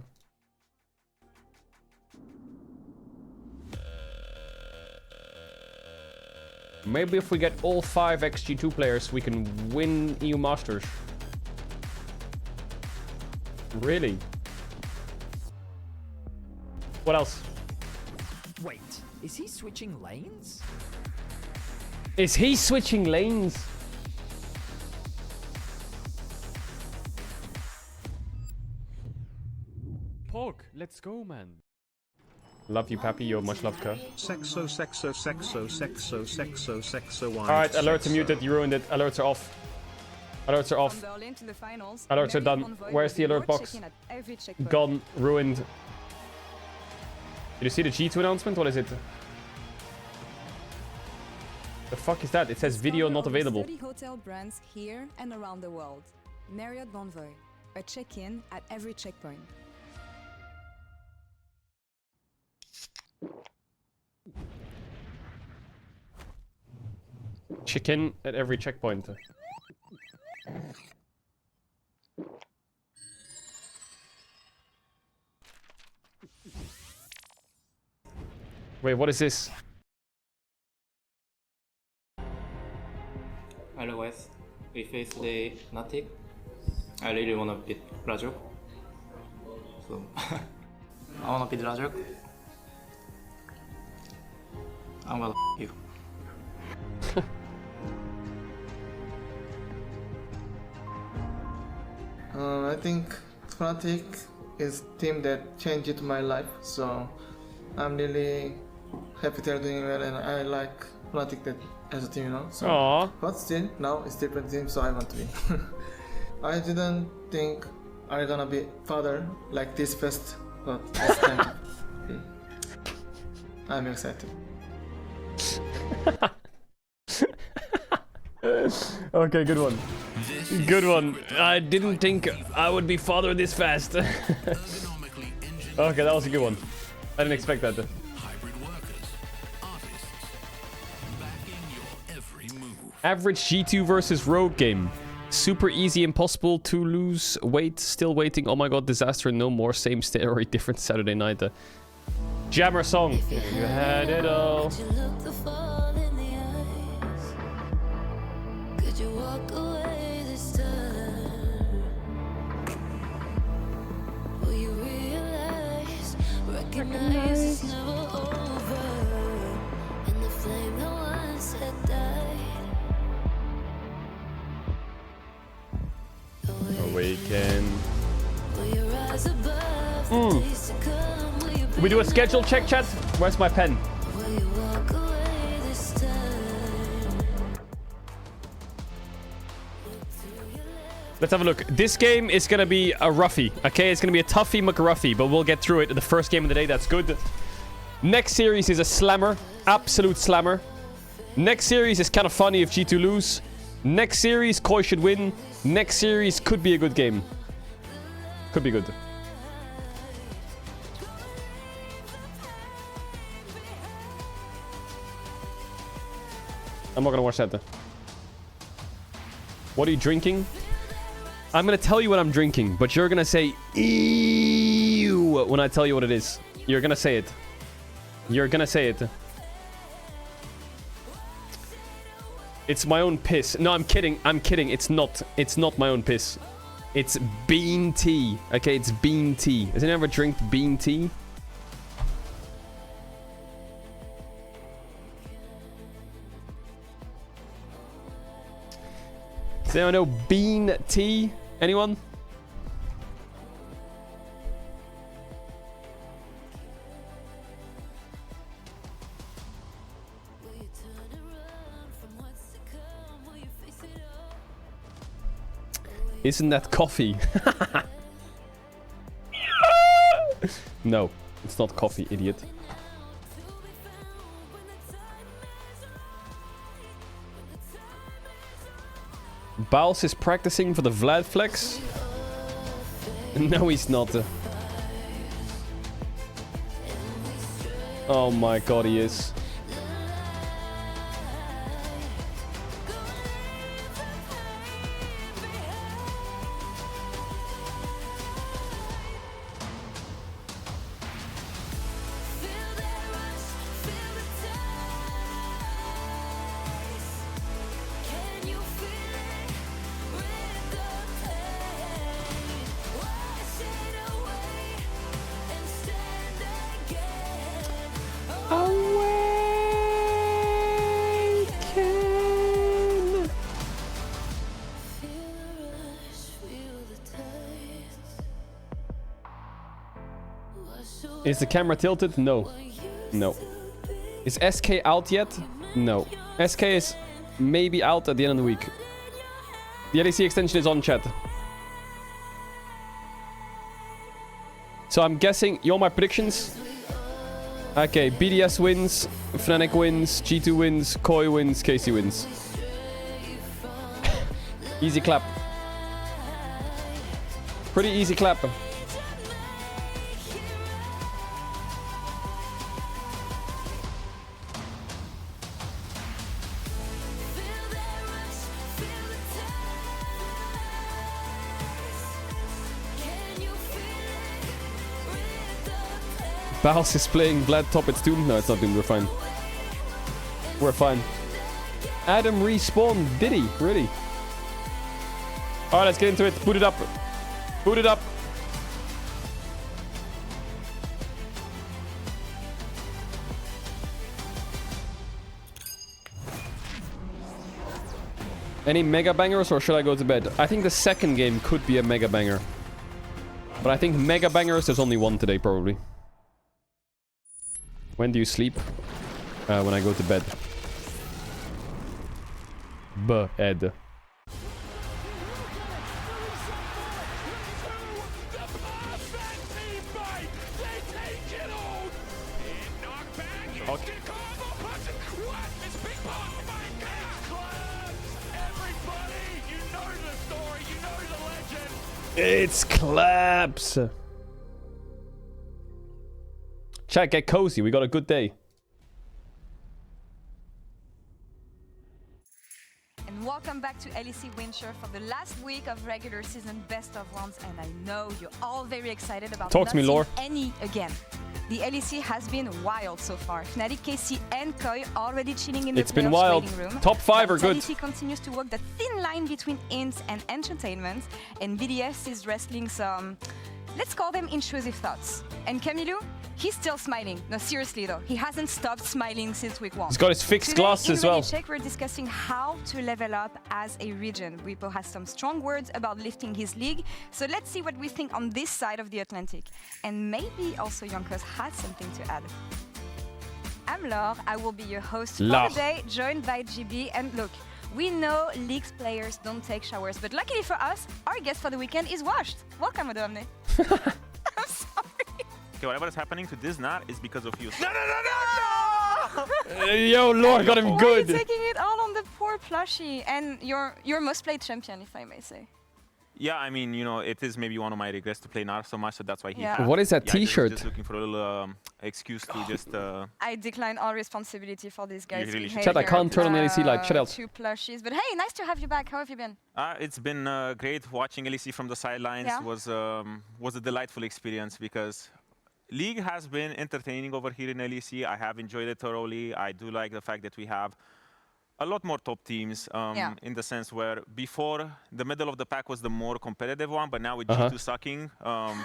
Maybe if we get all 5 XG2 players, we can win EU Masters. Really? What else? Wait, is he switching lanes? Is he switching lanes? Pog, let's go, man. Love you, Pappy. You're much loved, Kerr. Sexo. Alright, alerts are muted. You ruined it. Alerts are off. Alerts are off. Alerts are done. Where's the alert box? Gone. Ruined. Did you see the G2 announcement? What is it? The fuck is that? It says video not available. 30 hotel brands here and around the world. Marriott Bonvoy. A check-in at every checkpoint. Chicken at every checkpoint. Wait, what is this? Hello guys, we face today Fnatic. I really wanna beat Rajok. So I wanna beat Rajok. I'm gonna you. I think Fnatic is team that changed my life, so I'm really happy they're doing well, and I like Fnatic that as a team, you know. So, aww. But still, now it's different team, so I want to win. I didn't think I'm gonna be father like this fast, but this time I'm excited. Okay, good one. Good one. I didn't think I would be father this fast. Okay, that was a good one. I didn't expect that. Average G2 versus Rogue game. Super easy, impossible to lose. Wait, still waiting. Oh my god, disaster. No more. Same steroid, different Saturday night. Jammer song. You had it all. You walk away this time? Will you recognize it's never over, and the flame that once had died. Awaken. Will you rise above the days to come? Will you We do a schedule check, chat. Where's my pen? Will you walk away this time? Let's have a look. This game is going to be a roughie, okay? It's going to be a toughie McRuffie, but we'll get through it. The first game of the day, that's good. Next series is a slammer. Absolute slammer. Next series is kind of funny if G2 lose. Next series, Koi should win. Next series could be a good game. Could be good. I'm not going to watch that, though. What are you drinking? I'm gonna tell you what I'm drinking, but you're gonna say ew when I tell you what it is. You're gonna say it. You're gonna say it. It's my own piss. No, I'm kidding. I'm kidding. It's not. It's not my own piss. It's bean tea. Okay, it's bean tea. Has anyone ever drank bean tea? Does anyone know bean tea? Anyone? Isn't that coffee? No, it's not coffee, idiot. Bowles is practicing for the Vlad flex? No, he's not. Oh my god, he is. Is the camera tilted? No. No. Is SK out yet? No. SK is maybe out at the end of the week. The LEC extension is on, chat. So I'm guessing, you want my predictions? Okay, BDS wins, Fnatic wins, G2 wins, Koi wins, Casey wins. Easy clap. Pretty easy clap. Bowles is playing Vlad top, it's Doom. No, it's not Doom, we're fine. We're fine. Adam respawned, did he? Really? Alright, let's get into it. Boot it up. Boot it up. Any mega bangers or should I go to bed? I think the second game could be a mega banger. But I think mega bangers, there's only one today probably. When do you sleep? When I go to bed. Bed. It's claps. Chat, get cozy. We got a good day. And welcome back to LEC Winter for the last week of regular season best of ones. And I know you're all very excited about Talk to me, Lore. any again. The LEC has been wild so far. Fnatic, Casey, and Koi already chilling in the It's been wild. waiting room. Top 5 are good. LEC continues to walk the thin line between int and entertainment, and BDS is wrestling some, let's call them intrusive thoughts. And Camilo, he's still smiling. No, seriously though, he hasn't stopped smiling since week 1. He's got his fixed Today, glasses as in well. Check, we're discussing how to level up as a region. Repo has some strong words about lifting his league, so let's see what we think on this side of the Atlantic. And maybe also Yonkos has something to add. I'm Laure, I will be your host for Laure. the day, joined by GB. And look, we know League's players don't take showers, but luckily for us, our guest for the weekend is washed. Welcome, Odomne. I'm sorry. Okay, whatever is happening to this knot is because of you. Yo, Lord got him Why good. are you taking it all on the poor plushie? And your most played champion, if I may say. Yeah, I mean, you know, it is maybe one of my regrets to play Nar so much, so that's why he. Yeah. What is that T-shirt? Just looking for a little excuse to just. I decline all responsibility for these guys. really should. Chat, I can't turn on the LEC light. Shut out. 2 plushies, but hey, nice to have you back. How have you been? It's been great watching LEC from the sidelines. Yeah. Was a delightful experience because League has been entertaining over here in LEC. I have enjoyed it thoroughly. I do like the fact that we have a lot more top teams in the sense where before the middle of the pack was the more competitive one, but now with G2 sucking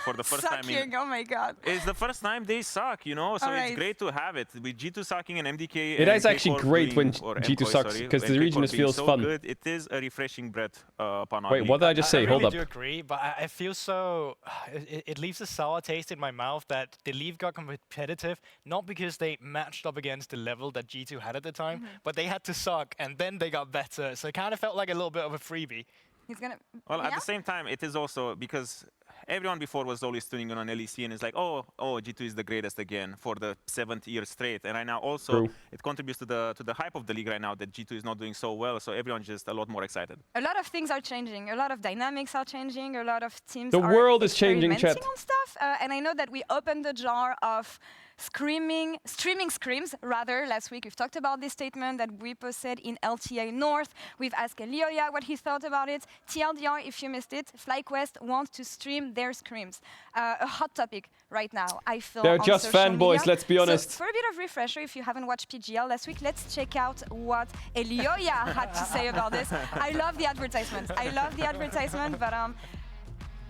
for the first time. Oh my god. It's the first time they suck, you know, so All it's right. great to have it. With G2 sucking and MDK. It and is actually K4 great when doing- or G2 MKOI, sucks, sorry, 'cause the and region K4 just being feels so fun. Good. It is a refreshing breath upon our Wait, what did I just say? Hold up. I do agree, but I feel so... It leaves a sour taste in my mouth that the League got competitive, not because they matched up against the level that G2 had at the time, but they had to suck, and then they got better. So it kind of felt like a little bit of a freebie. He's gonna. Well, at the same time, it is also because everyone before was always tuning in on LEC and it's like, oh, G2 is the greatest again for the 7th year straight. And right now also it contributes to the hype of the league right now that G2 is not doing so well. So everyone's just a lot more excited. A lot of things are changing. A lot of dynamics are changing. A lot of teams The are world is changing, chat. experimenting on stuff. And I know that we opened the jar of streaming scrims rather last week. We've talked about this statement that we posted in LTA North. We've asked Elioya what he thought about it. TLDR, if you missed it, FlyQuest wants to stream their scrims. A hot topic right now, I feel. They're on just social fanboys, media. let's be honest. So for a bit of refresher, if you haven't watched PGL last week, let's check out what Elioya had to say about this. I love the advertisement. I love the advertisement, but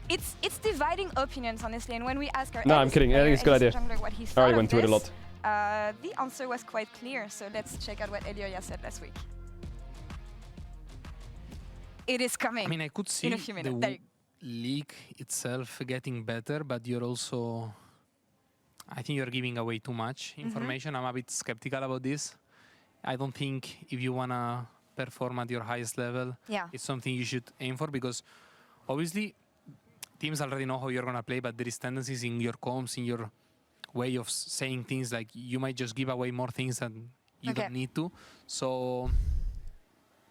it's dividing opinions, honestly. And when we ask our I'm kidding. I think it's a good idea. What he I already went through it a lot. The answer was quite clear. So let's check out what Elioya said last week. It is coming. I mean, I could see in a few minutes. the league itself getting better, but you're also, I think you're giving away too much information. I'm a bit skeptical about this. I don't think if you want to perform at your highest level, it's something you should aim for, because obviously teams already know how you're going to play, but there is tendencies in your comms, in your way of saying things, like you might just give away more things than you don't need to. So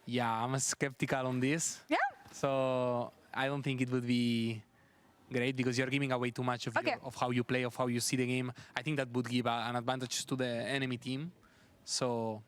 yeah, I'm skeptical on this. Yeah. So I don't think it would be great, because you're giving away too much of, of how you play, of how you see the game. I think that would give an advantage to the enemy team. So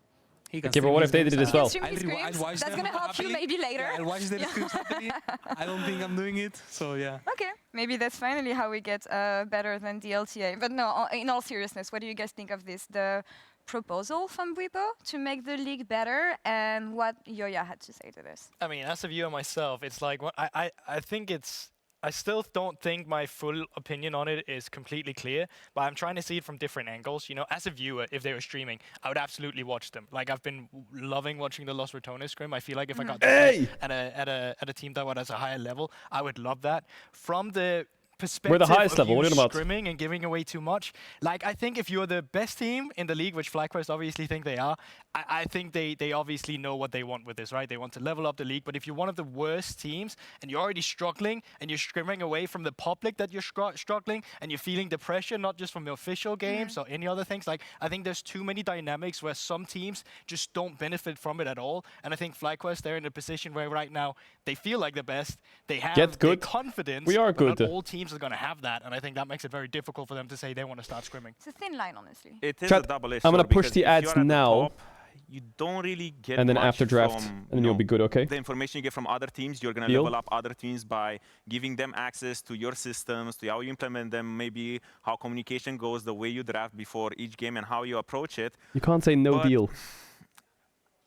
okay, but what if they did it as well? That's going to help you maybe later. Yeah, I'll watch the scrims happily. I don't think I'm doing it, so yeah. Okay, maybe that's finally how we get better than the LTA. But no, in all seriousness, what do you guys think of this? The proposal from Bwipo to make the league better, and what Yoya had to say to this? I mean, as a viewer myself, it's like, I think it's, I still don't think my full opinion on it is completely clear, but I'm trying to see it from different angles. You know, as a viewer, if they were streaming, I would absolutely watch them. Like, I've been loving watching the Los Ratones scrim. I feel like if I got at a team that was at a higher level, I would love that. From the perspective we're the highest level. What are you about? Scrimming and giving away too much. Like, I think if you're the best team in the league, which FlyQuest obviously think they are, I think they obviously know what they want with this, right? They want to level up the league. But if you're one of the worst teams and you're already struggling and you're scrimming away from the public that you're struggling and you're feeling the pressure, not just from the official games or any other things, like, I think there's too many dynamics where some teams just don't benefit from it at all. And I think FlyQuest, they're in a position where right now they feel like the best. They have the confidence. We are good. Not all teams are going to have that, and I think that makes it very difficult for them to say they want to start scrimming. It's a thin line, honestly. It is a double-edged I'm going sword, to push the because if ads you're at the now. top, you don't really get and then much after draft, from, and then you'll be good, okay? The information you get from other teams, you're going to level up other teams by giving them access to your systems, to how you implement them, maybe how communication goes, the way you draft before each game, and how you approach it. You can't say no deal.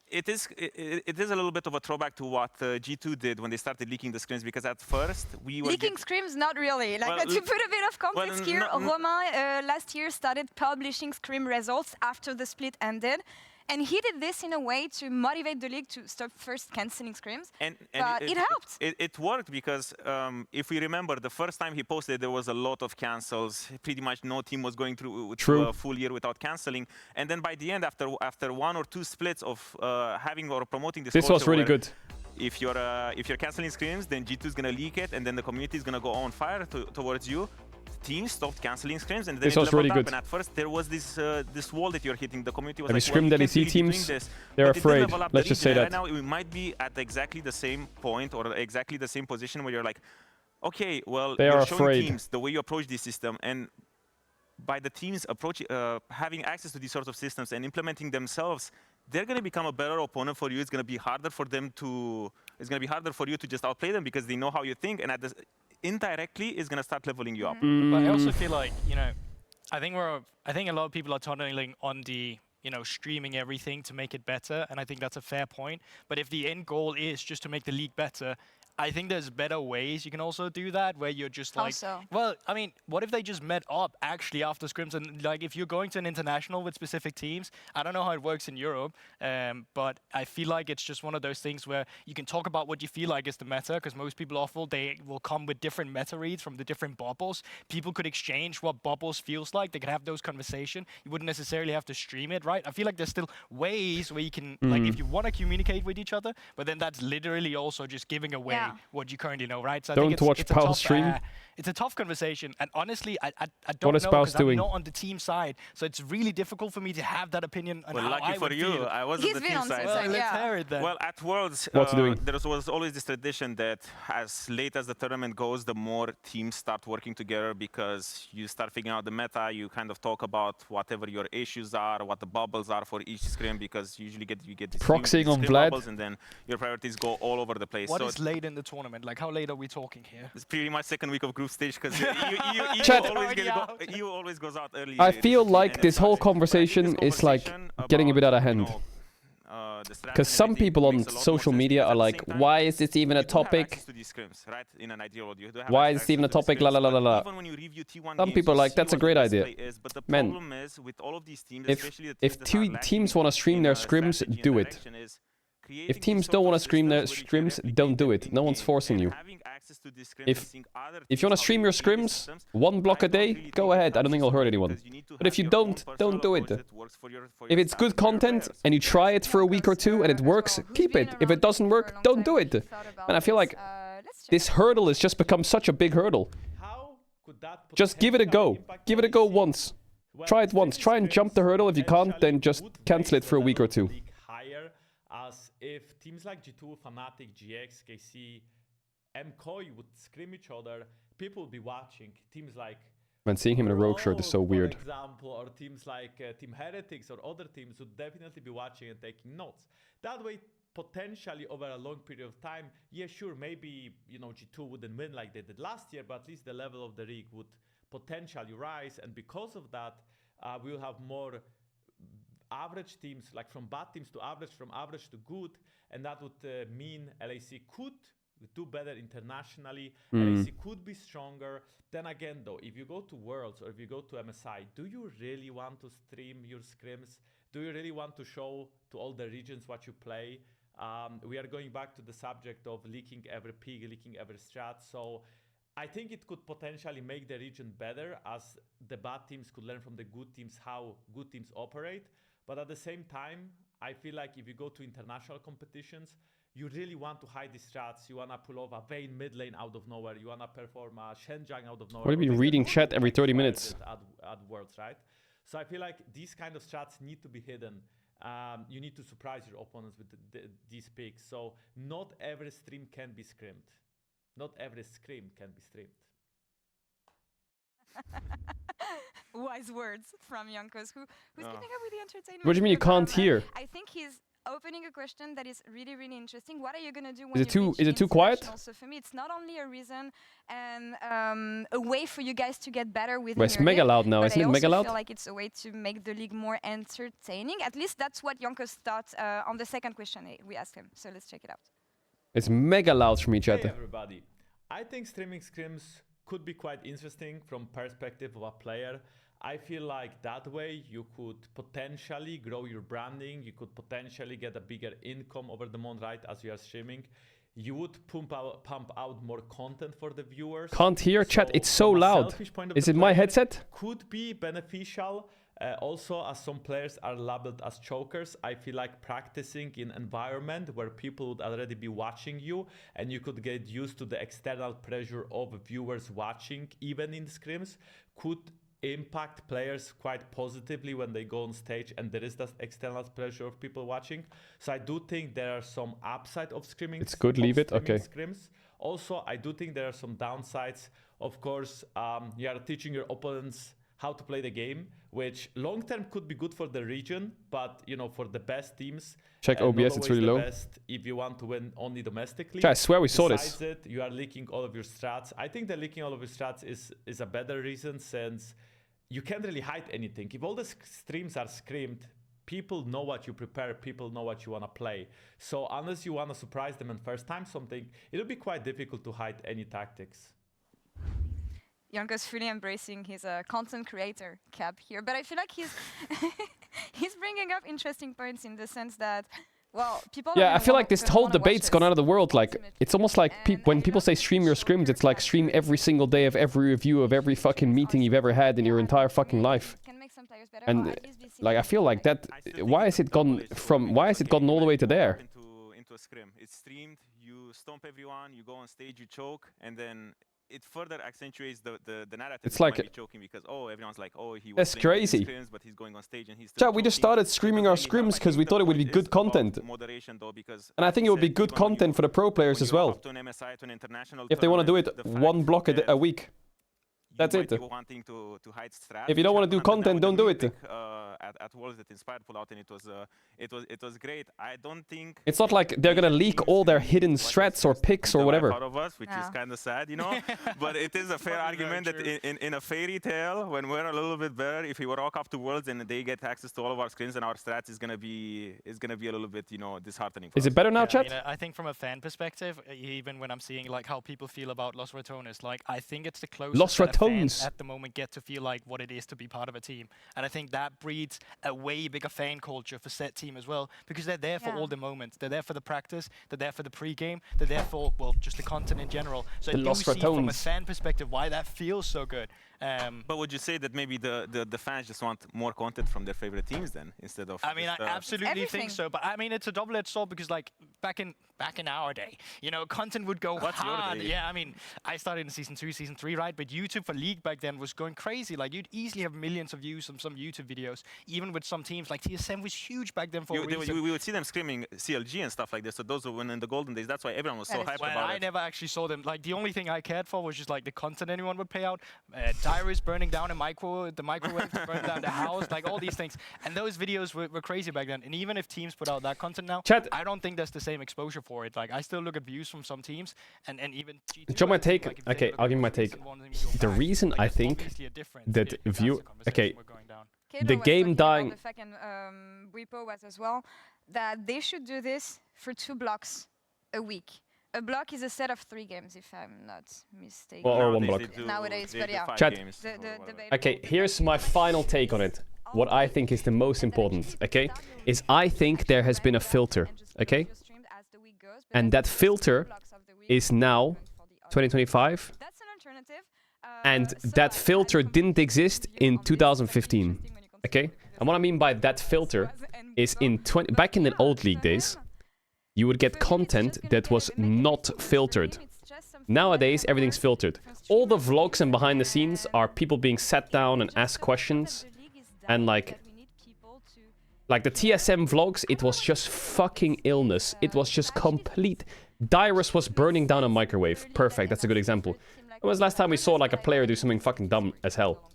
It is a little bit of a throwback to what G2 did when they started leaking the scrims, because at first we were leaking scrims, not really. Like, to put a bit of context here, Romain last year started publishing scrim results after the split ended. And he did this in a way to motivate the league to stop first cancelling scrims. But it helped. It worked, because if we remember, the first time he posted, there was a lot of cancels. Pretty much no team was going through a full year without canceling. And then by the end, after 1 or 2 splits of having or promoting this was really good. If you're canceling scrims, then G2 is going to leak it, and then the community is going to go on fire towards you. Teams stopped canceling scrims, and then this was really good. And at first there was this wall that you're hitting. The community was like, scrimmed LEC teams, they're afraid. Let's just say that. Right now we might be at exactly the same point or exactly the same position where you're like, okay, well, you're showing teams the way you approach this system, and by the teams having access to these sorts of systems and implementing themselves, they're going to become a better opponent for you. It's going to be harder for them to. It's going to be harder for you to just outplay them, because they know how you think, and indirectly is going to start leveling you up. But I also feel like, you know, I think a lot of people are tunneling on the, you know, streaming everything to make it better, and I think that's a fair point. But if the end goal is just to make the league better, I think there's better ways you can also do that, where you're just like, well, I mean, what if they just met up actually after scrims? And like, if you're going to an international with specific teams, I don't know how it works in Europe, but I feel like it's just one of those things where you can talk about what you feel like is the meta, because most people they will come with different meta reads from the different bubbles. People could exchange what bubbles feels like. They could have those conversations. You wouldn't necessarily have to stream it, right? I feel like there's still ways where you can, like, if you want to communicate with each other, but then that's literally also just giving away what you currently know, right? So I Don't think watch it's a Pal's tough, stream. it's a tough conversation, and honestly, I What don't is know Paus because I'm doing? not on the team side, so it's really difficult for me to have that opinion on Well, how lucky I for would you, feel. I was on the team side. Well, let's hear it then. Well, at Worlds, What's he doing? there was always this tradition that as late as the tournament goes, the more teams start working together because you start figuring out the meta, you kind of talk about whatever your issues are, what the bubbles are for each scrim, because usually you get these Proxying on scrim Vlad. bubbles, and then your priorities go all over the place. What so is late in the tournament? Like, how late are we talking here? it's pretty much second week of group stage because Chat. EU always goes out early. I feel like this whole conversation is like getting a bit out of hand. Because some people on social media are like, why is this even a topic? Why is this even a topic? La la la la la. Some people are like, that's a great idea. Man, if two teams want to stream their scrims, do it. If teams don't want to stream their scrims, don't do it. No one's forcing you. If you want to stream your scrims, 1 block a day, go ahead. I don't think it'll hurt anyone. But if you don't do it. If it's good content and you try it for a week or two and it works, keep it. If it doesn't work, don't do it. And I feel like this hurdle has just become such a big hurdle. Just give it a go. Give it a go once. Try it once. Try and jump the hurdle. If you can't, then just cancel it for a week or two. As if teams like G2, Fnatic, GX, KC, MKOI would scrim each other, people would be watching. Teams like Man, seeing him in a rogue shirt is so weird. For example, or teams like Team Heretics or other teams would definitely be watching and taking notes. That way, potentially over a long period of time, yeah, sure, maybe, you know, G2 wouldn't win like they did last year, but at least the level of the league would potentially rise. And because of that, we'll have more average teams, like from bad teams to average, from average to good, and that would mean LAC could do better internationally. LAC could be stronger. Then again, though, if you go to Worlds or if you go to MSI, do you really want to stream your scrims? Do you really want to show to all the regions what you play? We are going back to the subject of leaking every pig, leaking every strat. So I think it could potentially make the region better, as the bad teams could learn from the good teams how good teams operate. But at the same time, I feel like if you go to international competitions, you really want to hide these strats. You want to pull off a Vayne mid lane out of nowhere. You want to perform a Shenjang out of nowhere. What have you been reading chat every 30 minutes? At Worlds, right? So I feel like these kind of strats need to be hidden. You need to surprise your opponents with these picks. So not every stream can be scrimmed. Not every scrim can be streamed. Wise words from Yonkos, who's keeping up with the entertainment. What do you mean you can't hear? I think he's opening a question that is really, really interesting. What are you going to do when is it too quiet? So for me, it's not only a reason and a way for you guys to get better with Well, it's mega loud now, isn't it? Mega loud? I feel like it's a way to make the league more entertaining. At least that's what Yonkos thought on the second question we asked him. So let's check it out. It's mega loud from each other. Hey everybody. I think streaming scrims could be quite interesting from perspective of a player. I feel like that way you could potentially grow your branding. You could potentially get a bigger income over the month, right? As you are streaming, you would pump out more content for the viewers. Can't hear chat. It's so loud. Is it my headset? Could be beneficial. Also, as some players are labeled as chokers, I feel like practicing in environment where people would already be watching you, and you could get used to the external pressure of viewers watching, even in scrims, could impact players quite positively when they go on stage and there is that external pressure of people watching. So I do think there are some upside of scrimming. It's good, leave it, okay. Scrims. Also, I do think there are some downsides. Of course, you are teaching your opponents how to play the game, which long term could be good for the region, but you know, for the best teams, check OBS, it's really low. Best if you want to win only domestically. I swear we saw this. Besides it, you are leaking all of your strats. I think that leaking all of your strats is a better reason, since you can't really hide anything. If all the streams are screamed, people know what you prepare, people know what you want to play. So unless you want to surprise them and first time something, it'll be quite difficult to hide any tactics. Yonkos fully embracing his content creator cap here, but I feel like he's he's bringing up interesting points in the sense that, well, people. Yeah, I feel like this whole debate's gone out of the world. Like, it's almost like when people say stream your scrims, it's like stream every single day of every review of every fucking meeting you've ever had in your entire fucking life. And like, I feel like that. Why has it gone all the way to there? to a scrim. It's streamed, you stomp everyone, you go on stage, you choke, and then it further accentuates the narrative. It's like choking because everyone's like, he was that's crazy. Scrims, but he's going on stage and he's still Chat, we just started streaming our scrims because we thought it would be good content. Moderation, though, because And I think it would be good content for the pro players as well. If they want to do it one block a week. That's it. Wanting to hide strats, if you don't want to do content, don't do it. At Worlds that inspired Pullout, and it was great. I don't think it's not like they're gonna leak all their hidden strats or picks or whatever. Out of us, which is kind of sad, you know. But it is a fair argument that in a fairy tale, when we're a little bit better, if we walk up to Worlds and they get access to all of our screens and our strats, is gonna be a little bit, disheartening. Is it better now, chat? I think from a fan perspective, even when I'm seeing like how people feel about Los Ratones, like I think it's the closest at the moment get to feel like what it is to be part of a team, and I think that breeds a way bigger fan culture for said team as well, because they're there for all the moments, they're there for the practice, they're there for the pre-game, they're there for just the content in general. So I do see from a fan perspective why that feels so good. But would you say that maybe the fans just want more content from their favorite teams then, instead of? I mean, I absolutely think so, but I mean it's a double-edged sword because like back in our day, content would go hard. Yeah, I mean, I started in season 2, season 3, right? But YouTube for League back then was going crazy. Like you'd easily have millions of views on some YouTube videos, even with some teams. Like TSM was huge back then for a reason. We would see them screaming CLG and stuff like this. So those were in the golden days. That's why everyone was so hyped about it. I never actually saw them. Like the only thing I cared for was just like the content anyone would pay out. Tyrus burning down the microwave burning down the house, like all these things. And those videos were crazy back then. And even if teams put out that content now, I don't think there's the same exposure for it. Like I still look at views from some teams, and even. Show my take. Like, okay, I'll give you my take. The reason I think that the game dying. The second repo was as well that they should do this for 2 blocks a week. A block is a set of 3 games, if I'm not mistaken. Or 1 block. Nowadays, but yeah. Chat. Okay, here's my final take on it. What I think is the most important, okay, is I think there has been a filter, okay? And that filter is now 2025. And that filter didn't exist in 2015, okay? And what I mean by that filter is back in the old League days, you would get content that was not filtered. Nowadays, everything's filtered. All the vlogs and behind the scenes are people being sat down and asked questions. And like the TSM vlogs, it was just fucking illness. It was just complete. Dyrus was burning down a microwave. Perfect, that's a good example. When was the last time we saw like a player do something fucking dumb as hell?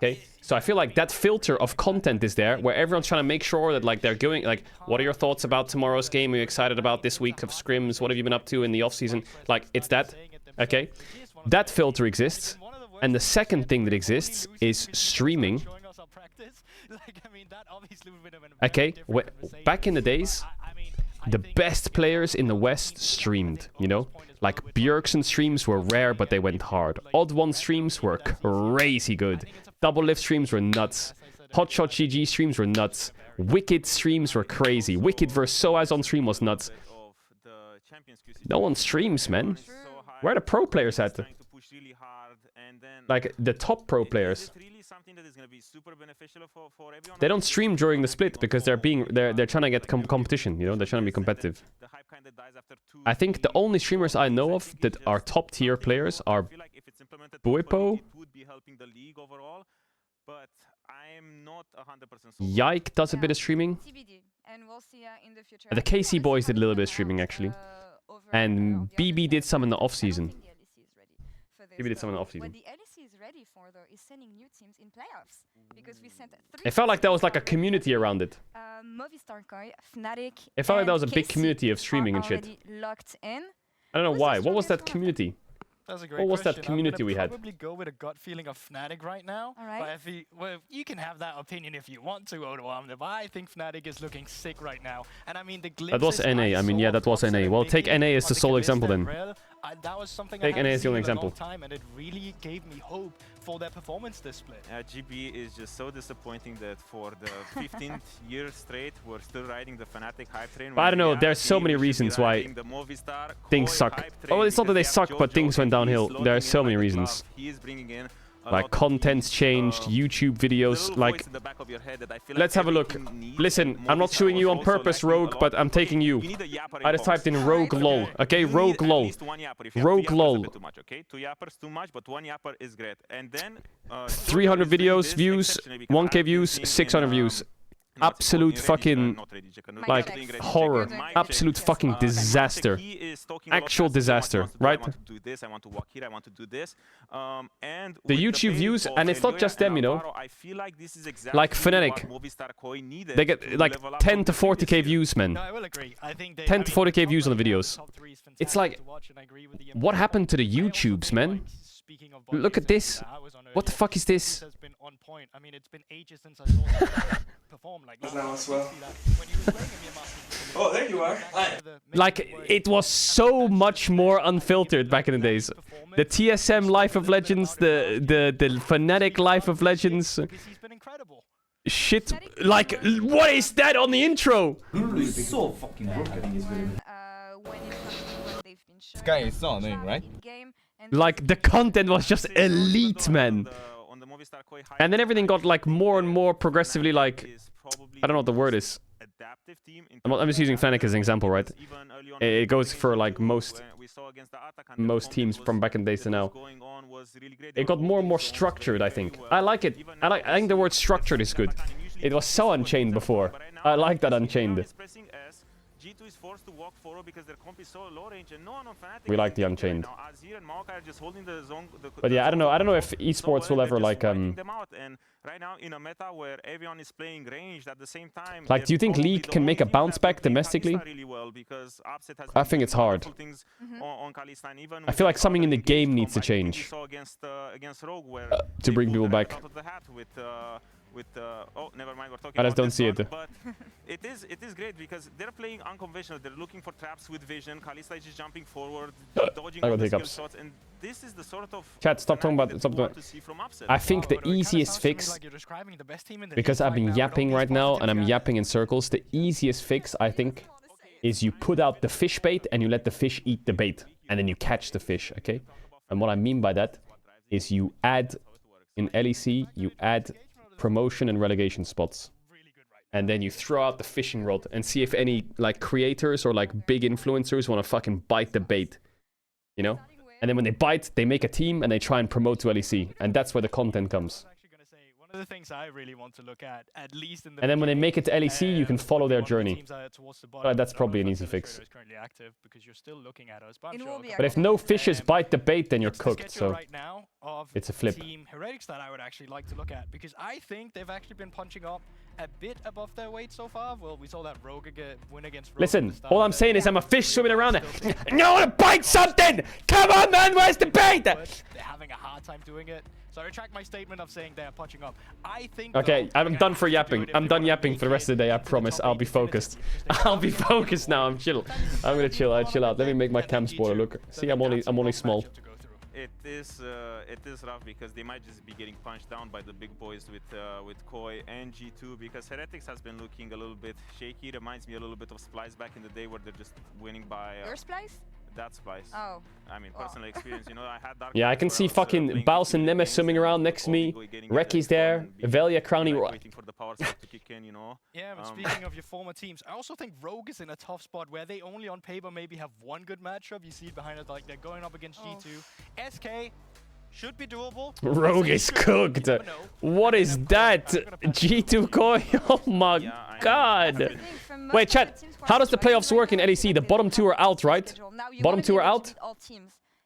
Okay, so I feel like that filter of content is there, where everyone's trying to make sure that like they're going like, what are your thoughts about tomorrow's game? Are you excited about this week of scrims? What have you been up to in the off season? Like, it's that. Okay, that filter exists, and the second thing that exists is streaming. Okay, back in the days, the best players in the West streamed, Like, Bjergsen streams were rare, but they went hard. Odd One streams were crazy good. Double Lift streams were nuts. Hotshot GG streams were nuts. Wicked streams were crazy. Wicked vs Soaz on stream was nuts. No one streams, man. Where are the pro players at? Like, the top pro players. They don't stream during the split because they're trying to get competition, They're trying to be competitive. I think the only streamers I know of that are top tier players are Buipo, Yike does a bit of streaming. The KC boys did a little bit of streaming actually. And BB did some in the off season. BB did some in the off season. It felt like there was like a community around it. It felt like there was a big community of streaming and shit. I don't know why. What was that community? That's a great What was question. that community we had? I'm probably go with a gut feeling of Fnatic right now. All right. But you can have that opinion if you want to, Odoamne, but I think Fnatic is looking sick right now. And I mean, the glimpses That was NA. I mean, yeah, that was NA. Well, take NA as the sole example then. That was something Take NA as the only example. Time, and it really gave me hope for their performance this split. GB is just so disappointing that for the 15th year straight, we're still riding the Fnatic hype train. But I don't know, there's so many reasons why things suck. Oh, it's not that they suck, but things went downhill. There are so many reasons. He is bringing in Like content's changed, YouTube videos, like... Let's have a look. Listen, I'm not showing you on purpose, Rogue, but I'm taking you. I just typed in Rogue LOL, okay? Rogue LOL. Rogue LOL. 300 videos, views, 1k views, 600 views. Absolute fucking, like, horror. Absolute fucking disaster. Actual disaster, right? The YouTube views, and it's not just them, you know. Like Fnatic. They get like 10 to 40k views, man. 10 to 40k views on the videos. It's like, what happened to the YouTubes, man? Look at this. What the fuck is this? I mean, it's been ages since I saw perform like that. Now as well. Oh, there you are. Hi. Like, it was so much more unfiltered back in the days. The TSM Life of Legends, the Fnatic Life of Legends. Shit, like, what is that on the intro? Lulu is so fucking broken. This guy is so annoying, right? Like, the content was just elite, man. And then everything got, like, more and more progressively, like... I don't know what the word is. I'm just using Fnatic as an example, right? It goes for, like, most teams from back in the days to now. It got more and more structured, I think. I like it. I think the word structured is good. It was so Unchained before. I like that Unchained. We like the Unchained. But yeah, I don't know. I don't know if esports will ever like like, do you think League can make a bounce back domestically? I think it's hard. I feel like something in the game needs to change to bring people back. Oh, never mind, we're talking I just don't see it. But it is great because they're playing unconventional. They're looking for traps with vision. Kalista is just jumping forward, dodging all the skill shots, and this is the sort of chat. Stop talking about. I think the easiest fix, because I've been yapping right now and I'm yapping in circles. The easiest fix, I think, is you put out the fish bait and you let the fish eat the bait, and then you catch the fish. Okay, and what I mean by that is you add in LEC, you add promotion and relegation spots, and then you throw out the fishing rod and see if any like creators or like big influencers want to fucking bite the bait, you know, and then when they bite, they make a team and they try and promote to LEC, and that's where the content comes. One of the things I really want to look at least in the and then when they make it to LEC, you can follow their journey. That's probably an easy fix. But if no fishes bite the bait, then you're cooked. So it's a flip. Team Heretics that I would actually like to look at, because I think they've actually been punching up a bit above their weight so far. Well, we saw that Rogue win against Rogue. Listen, all I'm saying is I'm a fish swimming around there. No one to bite something! Come on, man, where's the bait? They're having a hard time doing it. So I retract my statement of saying they're punching up. I think. Okay, I'm done for yapping. I'm done yapping for the rest of the day. I promise. I'll be focused. I'll be focused now. I'm chill. I'm gonna chill. I'll chill out. Let me make my cam spoiler. Look, see, I'm only small. It is rough because they might just be getting punched down by the big boys with Koi and G2, because Heretics has been looking a little bit shaky. Reminds me a little bit of Splice back in the day where they're just winning by. Your Splice? That Splice. Oh. I mean, personal experience, you know, I had Dark. Yeah, I can see fucking Baus and Nemes swimming around next to me. Reki's there. Velia, Crowny. Waiting for the power to kick in, you know. Yeah, but speaking of your former teams, I also think Rogue is in a tough spot where they only on paper maybe have one good matchup. You see it behind it, like they're going up against G2. SK should be doable. Rogue is cooked. What is that? G2 Koi? Oh my god. Wait, chat. How does the playoffs work in LEC? The bottom two are out, right? Bottom two are out?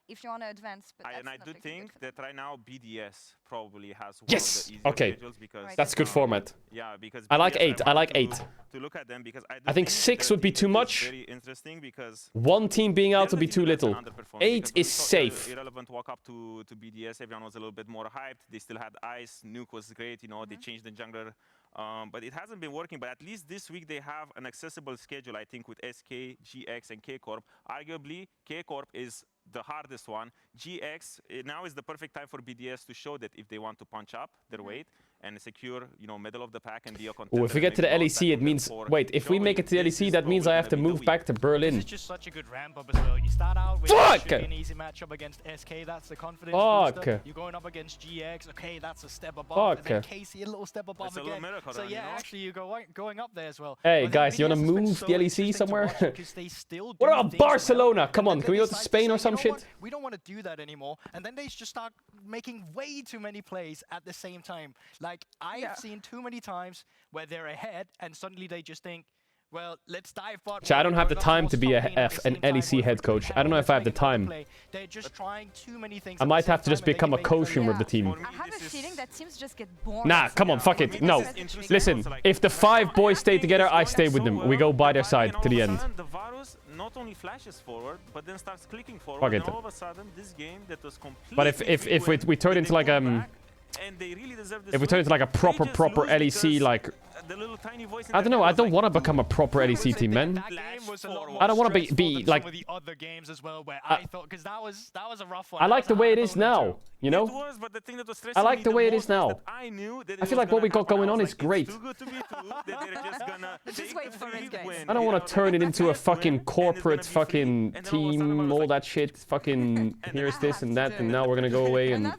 If you want to advance, but I do think that right now BDS probably has one yes. of the easier Okay, because that's good format. Yeah, because I like 8. I like 8. To look at them, because I think 6 would be too much. Very interesting because one team being out would be too little. 8 is safe. Irrelevant walk up to BDS. Everyone was a little bit more hyped. They still had Ice. Nuke was great. You know, they changed the jungler. But it hasn't been working. But at least this week they have an accessible schedule, I think, with SK, GX, and K Corp. Arguably, K Corp is the hardest one. GX now is the perfect time for BDS to show that if they want to punch up their weight. and secure, you know, middle of the pack and be a Oh, if we get to the LEC, it means... Wait, if we make it to the LEC, that means I have to move back to Berlin. This is just such a good ramp up as well. You start out with an easy matchup against SK, that's the confidence booster. You're going up against GX, okay, that's a step above. And then KC, a little step above again. So yeah, actually you're going up there as well. Hey guys, you wanna move the LEC somewhere? What about Barcelona? Come on, can we go to Spain or some shit? We don't want to do that anymore. And then they just start making way too many plays at the same time. Like, I've seen too many times where they're ahead and suddenly they just think, well, let's dive bot. I don't have the time to be an LEC head coach. I don't know if I have the time. They're just trying too many things. I might have to just become a co-streamer of the team. I have a feeling that teams just get bored. Nah, come on, fuck it. No. Listen, if the 5 boys stay together, I stay with them. We go by their side to the end. The Varus not only flashes forward, but then starts clicking forward. Fuck it. And all of a sudden, this game that was completely... But if we turn into like if we turn into like a proper LEC, like I don't know, I don't want to become a proper LEC team, man. I don't want to be like I like the way it is now, you know? I like the way it is now. I feel like what we got going on is great. I don't want to turn it into a fucking corporate fucking team, all that shit. Fucking here's this and that, and now we're gonna go away and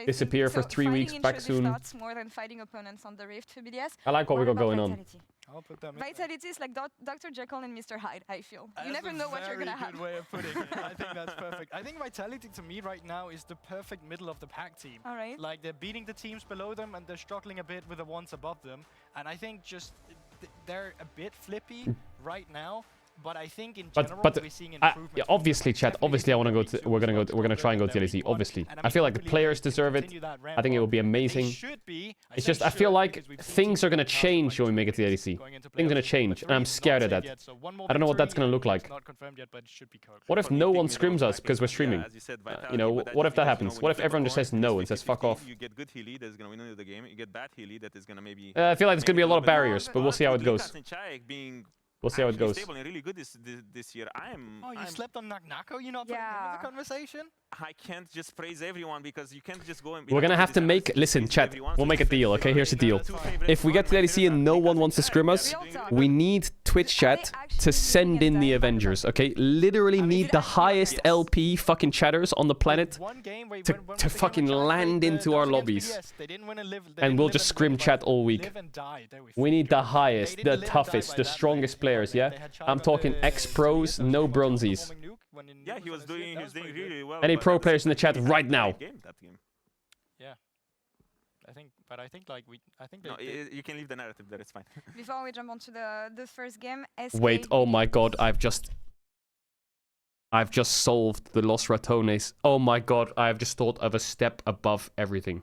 disappear for 3 weeks, back soon. More than fighting opponents on the Rift for BDS. I like what we got going on. I'll put them Vitality is like Dr. Jekyll and Mr. Hyde, I feel. You never know what you're gonna have. That's a very good way of putting it. I think that's perfect. I think Vitality to me right now is the perfect middle of the pack team. All right. Like they're beating the teams below them and they're struggling a bit with the ones above them. And I think just they're a bit flippy right now. But I think in general we're seeing improvement. Obviously, chat. Obviously, I want to go to. We're gonna try and go to LEC. Obviously, I feel like the players deserve it. I think it will be amazing. It's just I feel like things are gonna change when we make it to the LEC. Things are gonna change, and I'm scared of that. I don't know what that's gonna look like. What if no one scrims us because we're streaming? You know, what if that happens? What if everyone just says no and says fuck off? You get good Healy that's gonna win the game. You get bad Healy that is gonna maybe. I feel like there's gonna be a lot of barriers, but we'll see how it goes. We'll see how it goes. Stable and really good this year. Oh, you slept on Nako? You're not putting him in the conversation? I can't just praise everyone because you can't just go and... We're gonna have to make... Listen, chat. We'll make a deal, okay? Here's the deal. If we get to the LEC and no one wants to scrim us, we need Twitch chat to send in the Avengers, okay? Literally need the highest LP fucking chatters on the planet to fucking land into our lobbies. And we'll just scrim chat all week. We need the highest, the toughest, the strongest players, yeah? I'm talking ex-pros, no bronzies. Yeah, he was doing really well. Any pro players in the chat right now? Yeah. I think like no, you can leave the narrative there, it's fine. Before we jump onto the first game, wait, oh my god, I've just solved the Los Ratones. Oh my god, I've just thought of a step above everything.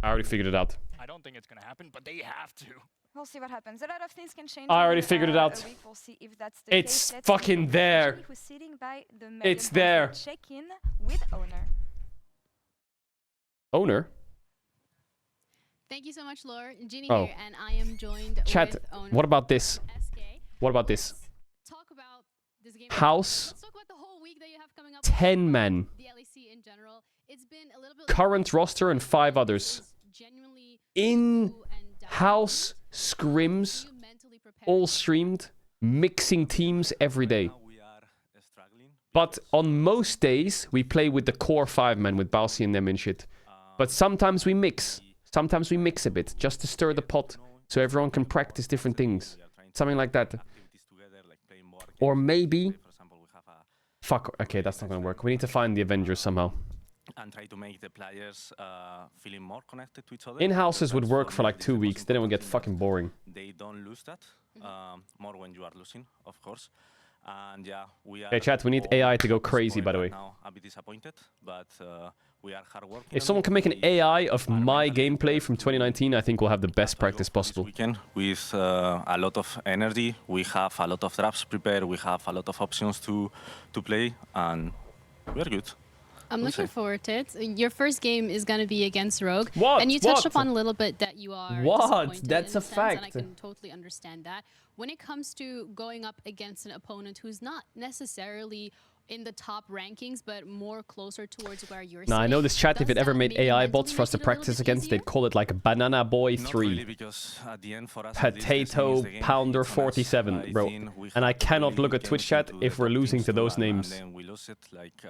I already figured it out. I don't think it's gonna happen, but they have to. We'll see what happens. A lot of things can change. I already figured it out. We'll see if that's the it's fucking there. It's there. Check in with Owner. Owner? Thank you so much, Laura. Ginny here, and I am joined chat, with Owner. What about this? What about this? Talk about this game. House. Let's talk about the whole week that you have coming up. 10 men. The LEC in general. It's been a little bit current roster and 5 others. In-house scrims, all streamed, mixing teams every day. But on most days, we play with the core 5 men with Balsi and them and shit. But sometimes we mix. Sometimes we mix a bit, just to stir the pot, so everyone can practice different things. Something like that. Or maybe... Fuck, okay, that's not gonna work. We need to find the Avengers somehow. And try to make the players feeling more connected to each other. In-houses would work for like 2 weeks, then it would get fucking boring. They don't lose that, more when you are losing, of course. And yeah, we are... Hey chat, we need AI to go crazy, by the way. Now a bit disappointed, but we are hard working. If someone can make an AI of my gameplay from 2019, I think we'll have the best practice possible. Weekend with a lot of energy, we have a lot of drafts prepared, we have a lot of options to play, and we are good. I'm looking forward to it. Your first game is going to be against Rogue. What? And you touched upon a little bit that you are disappointed That's a fact. And I can totally understand that. When it comes to going up against an opponent who's not necessarily in the top rankings, but more closer towards where you're Now, I know this chat, if it ever made maybe AI mentally bots for us to make it a little practice bit against, easier? they'd call it like Banana Boy Not 3. really, because at the end for us, at least, the thing is Potato the game Pounder is on us. 47, I bro. think we And I have cannot really look good at Twitch games chat into the if we're top losing teams to too, those and names. then we lose it. Like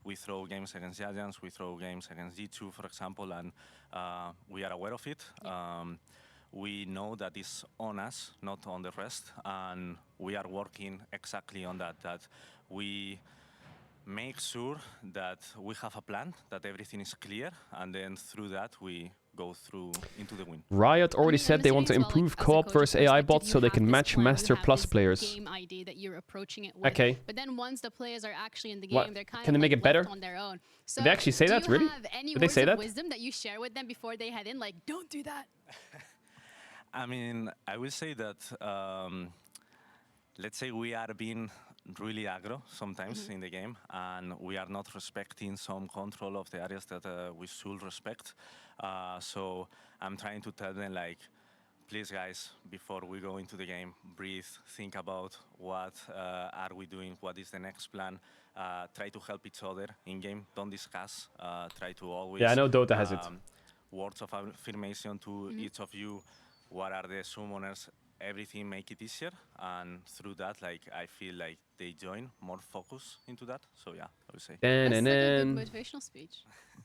we throw games against Giants, we throw games against G2, for example, and we are aware of it. We know that it's on us, not on the rest, and we are working exactly on that. That we make sure that we have a plan, that everything is clear, and then through that we go through into the win. Riot already said they want to improve co-op versus AI bots so they can match Master Plus players. Game ID that you're approaching it with. Okay. But then once the players are actually in the What? game, they're kind Can of they make like it better? left on their own. So Did they actually say that? Do you Really? have any Did they words say of that? wisdom that you share with them before they head in? Like, don't do that. I mean, I will say that, let's say we are being really aggro sometimes in the game, and we are not respecting some control of the areas that we should respect. So I'm trying to tell them, like, please, guys, before we go into the game, breathe, think about what are we doing, what is the next plan. Try to help each other in game. Don't discuss. Try to always. Yeah, I know Dota has it. Words of affirmation to each of you. What are the summoners? Everything make it easier, and through that, like, I feel like they join more focus into that. So yeah, I would say. That's like a good motivational speech.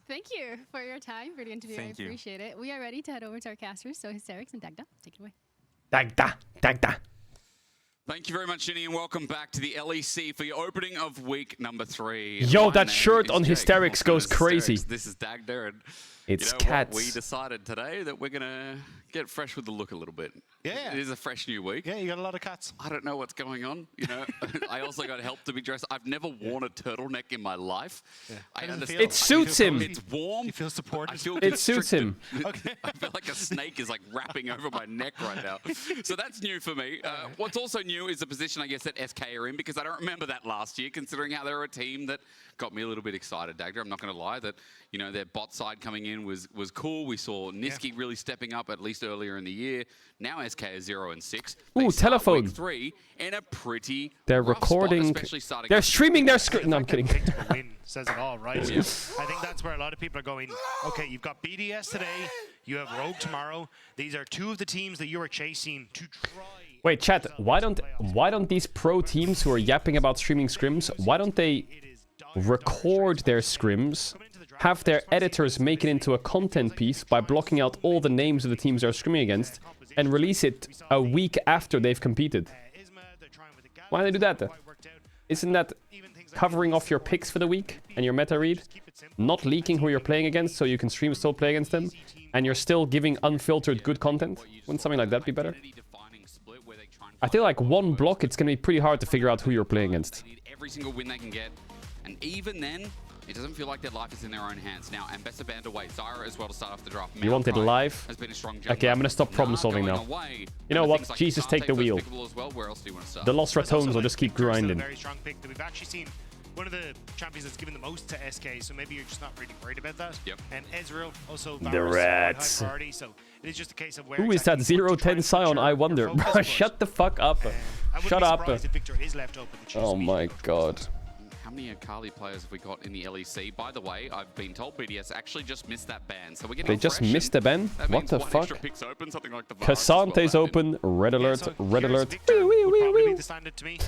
Thank you for your time for the interview. Thank I you. appreciate it. We are ready to head over to our casters. So Hysterics and Dagda, take it away. Dagda. Thank you very much, Jenny, and welcome back to the LEC for your opening of week number 3. Yo, My that name shirt is on Jake. Hysterics Welcome goes to Hysterics. crazy. This is Dagda, and It's you know cats. what? We decided today that we're gonna get fresh with the look a little bit. Yeah. It is a fresh new week. Yeah, you got a lot of cats. I don't know what's going on. You know, I also got help to be dressed. I've never worn a turtleneck in my life. Yeah. I understand. It suits him. It's warm. You feel supported? I feel It suits him. Okay. I feel like a snake is like wrapping over my neck right now. So that's new for me. What's also new is the position I guess that SK are in, because I don't remember that last year, considering how they were a team that got me a little bit excited, Dagda. I'm not going to lie that, you know, their bot side coming in was cool. We saw Niski really stepping up at least earlier in the year. Now SK is 0-6. Ooh, telephone. Week 3 in a pretty They're rough recording. spot, especially starting They're up. streaming their script. No, I'm kidding. Win says it all, right? Oh, yeah. I think that's where a lot of people are going, okay, you've got BDS today, you have Rogue tomorrow. These are two of the teams that you are chasing to try. Wait, chat. Why don't these pro teams who are yapping about streaming scrims? Why don't they record their scrims, have their editors make it into a content piece by blocking out all the names of the teams they're scrimming against, and release it a week after they've competed? Why do they do that? Isn't that covering off your picks for the week and your meta read? Not leaking who you're playing against so you can still play against them, and you're still giving unfiltered good content? Wouldn't something like that be better? I feel like one block, it's going to be pretty hard to figure out who you're playing against. Every single win they can get, and even then, it doesn't feel like their life is in their own hands. Now, Ambessa banned away. Zyra as well to start off the draft. You want it live? Has been a strong Okay, I'm going to stop problem solving now. You know what? Jesus, take the wheel. Well. Where else do you want to start? The Lost Ratones will just keep grinding. Very strong pick that we've actually seen. One of the champions that's given the most to SK, so maybe you're just not really worried about that. Yep. And Ezreal also The Rats. high priority, so it is just a case of where Who is that 010 Scion? I wonder. Shut the fuck up. Shut up. If Victor is left open to choose Oh my god. How many Akali players have we got in the LEC? By the way, I've been told BDS actually just missed that ban, so we're getting They just missed the ban? That What means the one fuck? extra pick's open, something like the Varus as well, Cassante's that open. Red alert. Red alert. Victor would probably be the standard to me,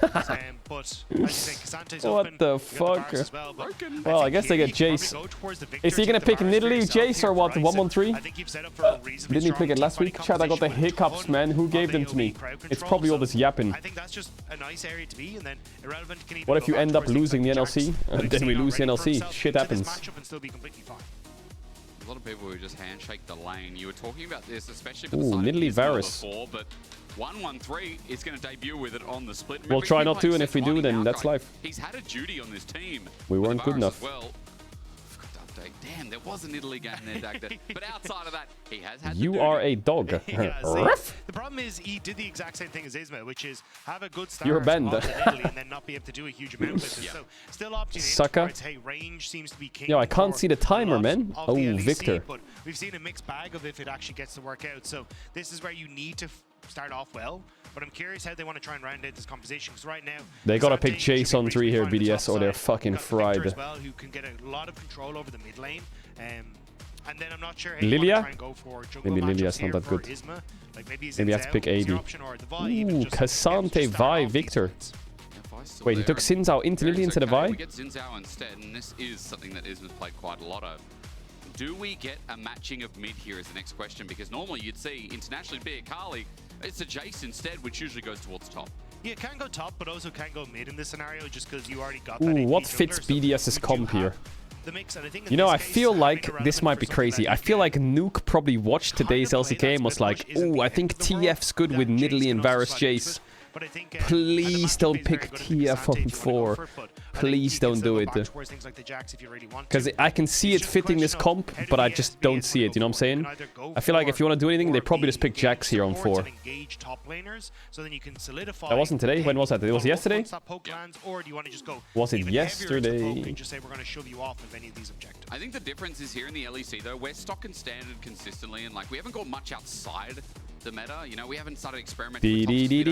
but as you say, Cassante's What open. the We got fuck? Varus as well, but Well, I guess they get Jace. Is he gonna pick Nidalee, Jace, or what? 113? Didn't he pick it last week? Chat, I got the hiccups, man. Who gave them to me? It's probably all this yapping. I think that's just a nice area to be, and then Irrelevant can even What if go you back end up towards losing the things NLC? like And then we lose the Jackson, NLC. Shit into this happens. matchup and still be completely fine. A lot of people who just handshake the lane. You were talking about this, especially for the Ooh, side of Nidalee Ismail Varus. before, but 113 is going to debut with it on the split. We'll Remember, try he's been not to, playing and if we do, Set then 20 that's now, life. He's had a duty on this team. We with weren't good Varus enough. as well. Forgot to update. Damn, there was an Italy game there, Dagda. But outside of that, he has had You are a dog. Yeah, Ruff. the problem is he did the exact same thing as Ismail, which is have a good start You're banned. off in Italy and then not be able to do a huge amount with it. So still opting in Sucker. towards, hey, range seems to be king. Yo, I can't for see the timer, a lot man. of Oh, the LEC, Victor. But we've seen a mixed bag of if it actually gets to work out. So this is where you need to start off well. But I'm curious how they want to try and round out this composition, because right now They gotta pick Caedrel Jace on 3 here, on the BDS, top or they're side. fucking Got the Victor fried. as well, who can get a lot of control over the mid lane. And then I'm not sure how you Lilia? want to try and go for jungle Maybe matchups Lilia's not here that for good. Isma. Like maybe Maybe I have to pick Zenzel is an 80. option, or the Vi even Ooh, just Cassante Vi Victor. Wait, he took Xin Zhao into Lily instead of Vi? We get Xin Zhao instead, and this is something that Isma's played quite a lot of. Do we get a matching of mid here is the next question, because normally you'd see internationally be Akali, it's a Jace instead, which usually goes towards top. Yeah, can go top, but also can go mid in this scenario, just because you already got that. Ooh, AP what jungler, fits so BDS's comp here? the mix, and I think in You know, this I case, feel having like Irrelevant this might for be something crazy. like I feel like Nuke probably watched today's LCK and was like, ooh, I think TF's good with Nidalee and Varus Jace. But I think, Please don't pick TF on 4. Please don't do it. Because I can see it fitting this comp, but I just don't see it, you know what I'm saying? I feel like if you want to do anything, they probably just pick Jax here on 4. That wasn't today? When was that? It was yesterday? Was it yesterday? I think the difference is here in the LEC though, we're stock and standard consistently, and like we haven't got much outside the meta. You know, we haven't started experimenting with top speed.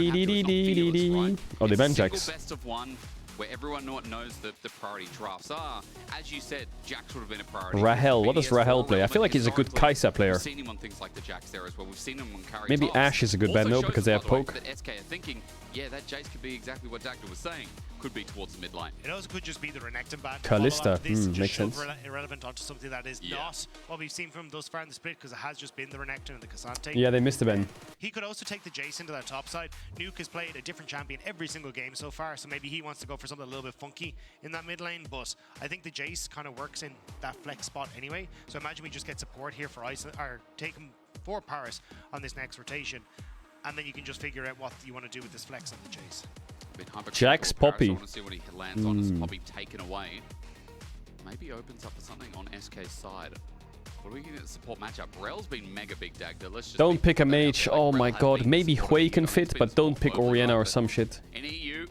Oh, they banned Single Jax. best of one, where everyone knows the priority drafts are. As you said, Jax would have been a priority. Rahel, what does Rahel play? I feel like he's a good Kai'Sa player. We've seen him on things like the Jax there as well. We've seen him on carry Maybe tops. Ashe is a good Also ban though, shows because they us, have by the way, poke. that SK are thinking, yeah, that Jace could be exactly what Dagda was saying. Could be towards the mid lane. It also could just be the Renekton ban. Kalista, makes shove sense. Irrelevant onto something that is not what we've seen from thus far in the split, because it has just been the Renekton and the Cassante. Yeah, they missed the ban. He could also take the Jace into that top side. Nuke has played a different champion every single game so far, so maybe he wants to go for something a little bit funky in that mid lane, but I think the Jace kind of works in that flex spot anyway. So imagine we just get support here for or take him for Paris on this next rotation, and then you can just figure out what you want to do with this flex on the Jace. Jax Poppy. I want to see what he lands on as Poppy taken away. Maybe opens up for something on SK's side. What are we getting at the support matchup? Rel's been mega big Dagda. Let's just Don't pick a mage. Oh my god. Maybe Hui can fit, but don't pick Orianna or some shit.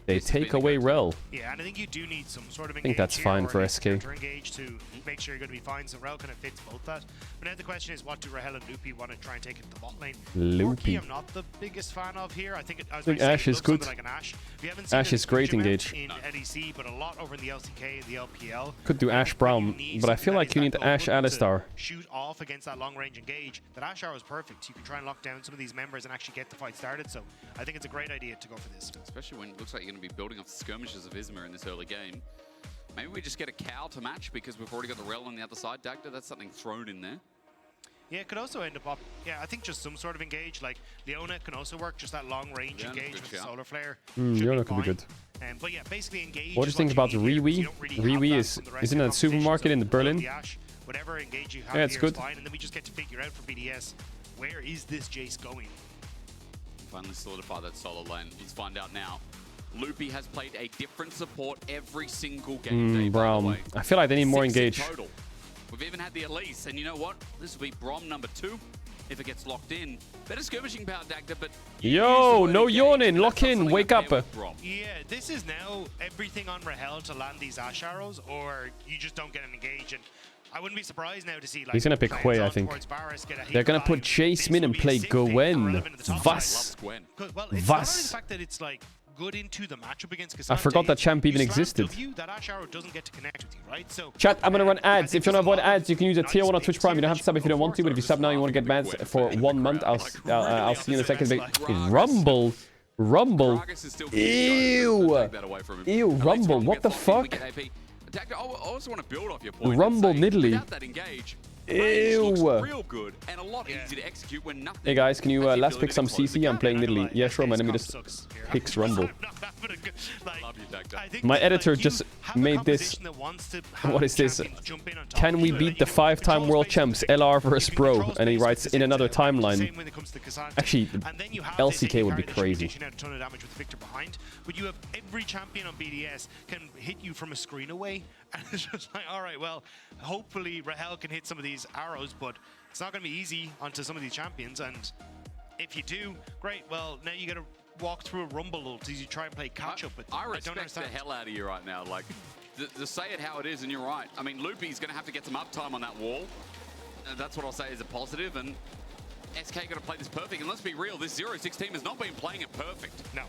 They take away Rel. Yeah, and I think you do need some sort of I think that's fine for SK. Engage to make sure you're going to be fine. So Rel kind of fits both that. But now the question is, what do Rahel and Loopy want to try and take into the bot lane? Loopy. I'm not the biggest fan of here. I think Ashe is good. like an Ashe. We haven't seen Ashe is great engage. in LEC, but a lot over in the LCK and the LPL. Could do Ashe Brown, but I feel like you need Ashe Alistar. Shoot off against that long range engage. That Ashe Arrow is perfect. You can try and lock down some of these members and actually get the fight started. So I think it's a great idea to go for this. Especially when it looks like you're going to be building off the skirmishes of Isma in this early game. Maybe we just get a cow to match because we've already got the Rel on the other side. Dagda, that's something thrown in there. Yeah, it could also end up, yeah, I think just some sort of engage, like Leona can also work, just that long range engage with the Solar Flare. Leona could be good. But yeah, basically engage. What do you think about Riwi? Riwi is in a supermarket in Berlin. Whatever engage you have yeah, it's good. Fine, and then we just get to figure out for BDS, where is this Jace going? Finally solidify that solo lane. Let's find out now. Loopy has played a different support every single game day, Brown. by the way. I feel like they need more 6 engage. in total. We've even had the Elise, and you know what? This will be Brom number 2 if it gets locked in. Better skirmishing power, Dagda, but... Yo, no yawning. Lock in. Wake up. Yeah, this is now everything on Rahel to land these Ashe Arrows, or you just don't get an engage. And I wouldn't be surprised now to see, like, he's gonna pick Hui, I think. They're gonna put Jace mid and play Gwen. Was. Well, it's not only the fact that it's like good into the matchup against Cassante. I forgot that champ even existed. That Ashe Arrow doesn't get to connect with you, right? So Chat, I'm gonna run ads. If you want to avoid ads, you can use a tier 1 on Twitch Prime. You don't have to sub if you don't want to, but if you sub now, you want to get bans for 1 month. I'll see you in a second. Rumble. Rumble. Ew. Ew, Rumble. What the fuck? Dagda, I also want to build off your point. Rumble Nidalee. Without that engage, ew. Real good and a lot easier to execute when nothing. Hey guys, can you last pick some CC? I'm playing Nidalee. Yeah, sure. My enemy just picks Rumble. My editor just made this. What is this? Can we beat the 5-time world champs LR vs Bro? And he writes in another timeline. Actually, LCK would be crazy. But you have every champion on BDS can hit you from a screen away. And it's just like, all right, well, hopefully Rahel can hit some of these arrows, but it's not going to be easy onto some of these champions. And if you do, great. Well, now you got to walk through a rumble as you try and play catch up. But I don't respect understand. the hell out of you right now. Like, to say it how it is, and you're right. I mean, Loopy's going to have to get some uptime on that wall. That's what I'll say is a positive. And SK got to play this perfect. And let's be real, this 0-6 team has not been playing it perfect. No.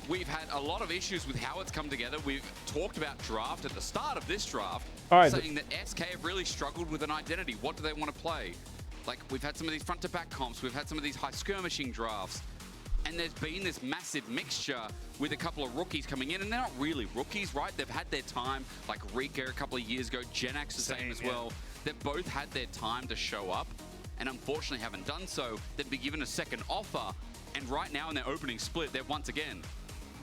We've had a lot of issues with how it's come together. We've talked about draft at the start of this draft, saying that SK have really struggled with an identity. What do they want to play? Like, we've had some of these front-to-back comps. We've had some of these high skirmishing drafts. And there's been this massive mixture with a couple of rookies coming in. And they're not really rookies, right? They've had their time. Like Rika a couple of years ago. Genax the same as well. They've both had their time to show up. And unfortunately haven't done so. They've been given a second offer. And right now in their opening split, they're once again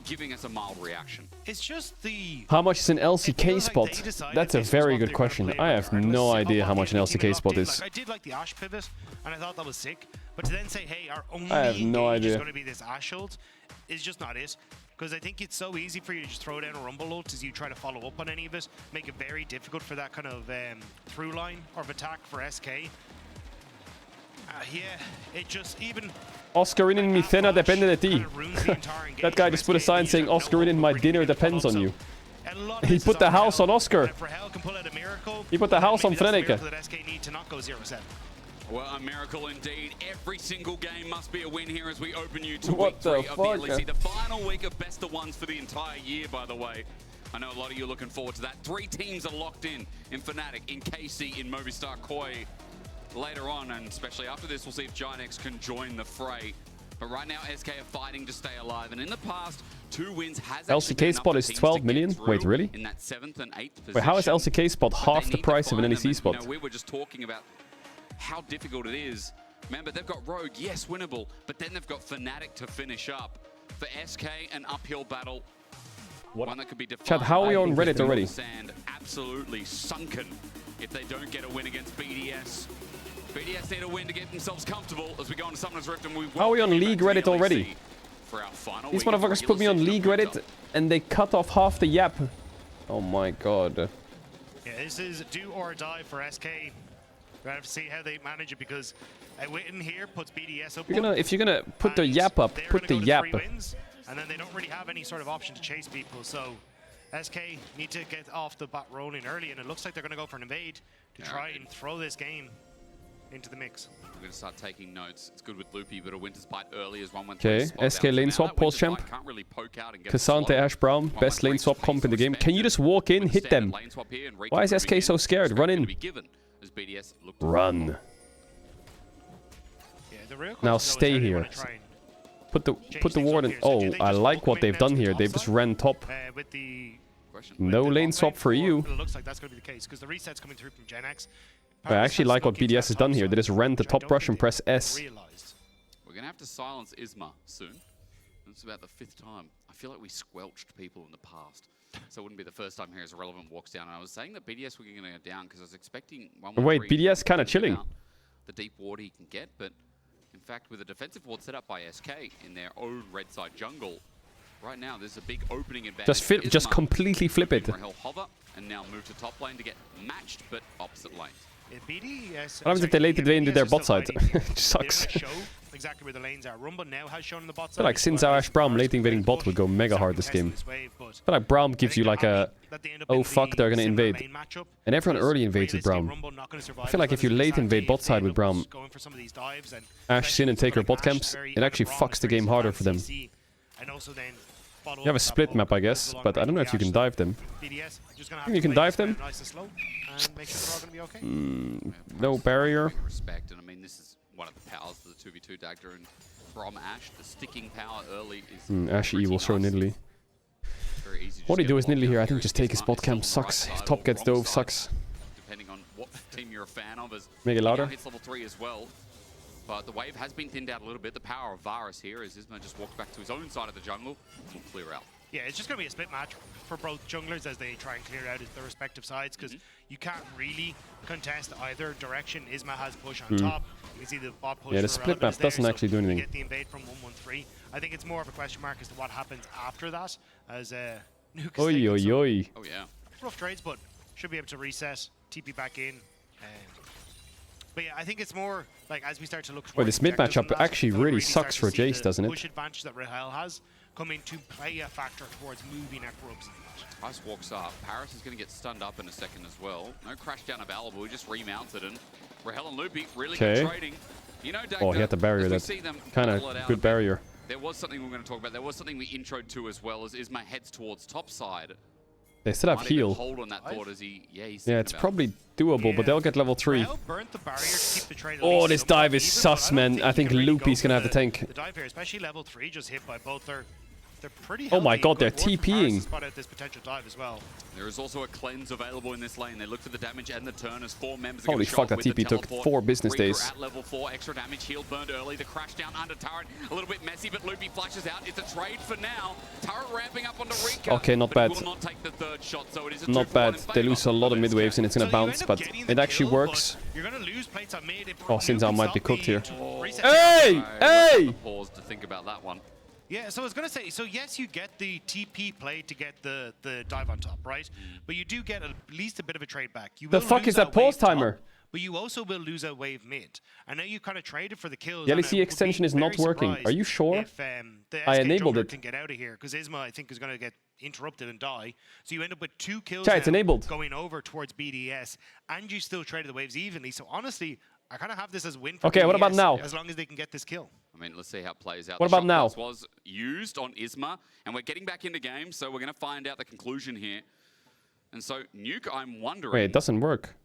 giving us a mild reaction. It's just the... How much is an LCK spot? That's a very good question. I have no idea how much an LCK spot is. I did like the Ashe pivot, and I thought that was sick. But to then say, hey, our only I have no engage is idea. going to be this Ashe ult is just not it. Because I think it's so easy for you to just throw down a Rumble ult as you try to follow up on any of it. Make it very difficult for that kind of through line of attack for SK. Yeah, it just even... Oscarinin mi cena depende de ti. That guy just put a sign saying, Oscarinin, my dinner depends on you. He put the house on Oscar. He put the house on Freneke. Well, a miracle indeed. Every single game must be a win here as we open you to What week the 3 of fuck? the LEC. The final week of best of ones for the entire year, by the way. I know a lot of you are looking forward to that. 3 teams are locked in Fnatic, in KC, in Movistar Koi. Later on, and especially after this, we'll see if Giant can join the fray. But right now, SK are fighting to stay alive. And in the past, 2 wins has actually been LCK enough spot for is teams 12 to get million? through Wait, really? in that 7th and 8th position. Wait, how is LCK spot But half they the need to price of an find NEC them, and, spot? you know, we were just talking about how difficult it is. Remember, they've got Rogue, yes, winnable, but then they've got Fnatic to finish up. For SK, an uphill battle. One that could be defined. Chad, how are we on Reddit already? Sand absolutely sunken if they don't get a win against BDS. BDS need a win to get themselves comfortable as we go on to Summoner's Rift, and we How are we on League Reddit already? for our final These week of motherfuckers put me on regular League season Reddit and they cut off half the yap. Oh my god. Yeah, this is do or die for SK. We're going to have to see how they manage it because Witten here puts BDS up. If you're gonna put the yap up, put the yap. And then they don't really have any sort of option to chase people. So SK need to get off the bat rolling early, and it looks like they're going to go for an invade to try and throw this game into the mix. We're going to start taking notes. It's good with Loopy, but a Winter's Bite early as 1-1-3. Okay, SK lane swap, pulse champ. Cassante, Ash Brown, best lane swap comp in the game. Can you just walk in, hit them? Why is SK so scared? Run in. Run. Now stay here. Put the ward in. Oh, I like what they've done here. They've just ran top. No lane swap for you. It looks like that's going to be the case because the reset's coming through from Genax. I actually like what BDS has done here. They just ran the top brush and press S. We're going to have to silence Isma soon. It's about the 5th time. I feel like we squelched people in the past. So it wouldn't be the first time here as Irrelevant walks down. And I was saying that BDS were going to go down because I was expecting 1-1-3 Wait, BDS kind of chilling. The deep ward he can get, but in fact, with a defensive ward set up by SK in their own red side jungle, right now there's a big opening advantage. Just completely flip it. He'll hover and now move to top lane to get matched, but opposite lanes. What happens if they late the into their bot side? It sucks. Exactly where the lanes are. Rumba now has shown the bot I feel like since our Ash Braum late invading bot would go mega hard this game. I feel like Braum gives you like a, oh fuck, they're gonna invade. And everyone early invades with Braum. I feel like if you late invade bot side with Braum, Ash Sin and take her bot camps, it actually fucks the game harder for them. You have a split map, I guess, but I don't know if you can dive them. You can dive them? No barrier. Respect, and I mean this is one of the powers of the 2v2 Dagger and Brom Ash. The sticking power early is Ash E will show Nidalee. What do you do with Nidalee here? I think just take his bot camp. Sucks. If top gets dove, sucks. Depending on what team you're a fan of, as make it louder. Hits level 3 as well. But the wave has been thinned out a little bit. The power of Varus here as Isma just walks back to his own side of the jungle. Will clear out. Yeah, it's just going to be a split match for both junglers as they try and clear out their respective sides because you can't really contest either direction. Isma has push on top. You can see the bot push. Yeah, the split map doesn't actually do anything. Get the invade from 1-1-3. I think it's more of a question mark as to what happens after that as Nuke Oi, oi, oi. Oh, yeah. Rough trades, but should be able to reset, TP back in. But yeah, I think it's more like as we start to look. Wait, this mid matchup actually really sucks for Jace, doesn't it? Push advantage that Rahel has coming to play a factor towards moving at Grubs. Ice walks up. Paris is going to get stunned up in a second as well. No crash down available. He just remounted and Rahel and Loopy really good trading. You know, Dagda, Oh, he had the barrier. as we That see them kind battle it of out good a bit, barrier. There was something we we're going to talk about. There was something we introed to as well, as Isma heads towards top side. They still have Might even heal. hold on that thought as he, he's Yeah, it's about probably doable, but they'll get level 3. Burnt the barrier to keep the trade at Oh, least this somewhat dive is even, sus, but I don't man. I think you can really Loopy's go gonna for have the tank. The dive here, especially level 3, just hit by both. They're pretty Oh my healthy. god, they're Good work from Paris TPing. to spot out this potential dive as well. There is also a cleanse available in this lane. They look for the damage and the turn as 4 members Holy fuck, that TP took 4 business Reaper days. at level 4, extra damage, healed, burned early. The crash down under turret, a little bit messy, but Loopy flashes out. It's a trade for now. Turret ramping up onto Rika. Okay, not but bad. He will not take the 3rd shot, so it is a Not 2-for-1 bad. in They favor lose a lot of of mid waves and it's gonna bounce, but it actually works. You're gonna lose plates on mid. Oh, Sinzao might be cooked here. Reset Hey! Hey! Pause to think about that one. Yeah, so I was going to say, so yes, you get the TP play to get the dive on top, right? But you do get at least a bit of a trade back. You The will fuck lose is that pause wave top, timer? but you also will lose a wave mid. I know you kind of traded for the kills. The and I LEC would extension be is not very working. surprised Are you sure? If, the I SK enabled jungler it. can get out of here, because Isma, I think, is going to get interrupted and die. So you end up with 2 kills Chat, it's now enabled. going over towards BDS, and you still traded the waves evenly. So honestly, I kind of have this as a win for Okay, BDS, what about now? as long as they can get this kill. I mean, let's see how it plays out. What The about now? shot was used on Isma, and we're getting back into game, so we're going to find out the conclusion here. And so, Nuke, I'm wondering... Wait, it doesn't work.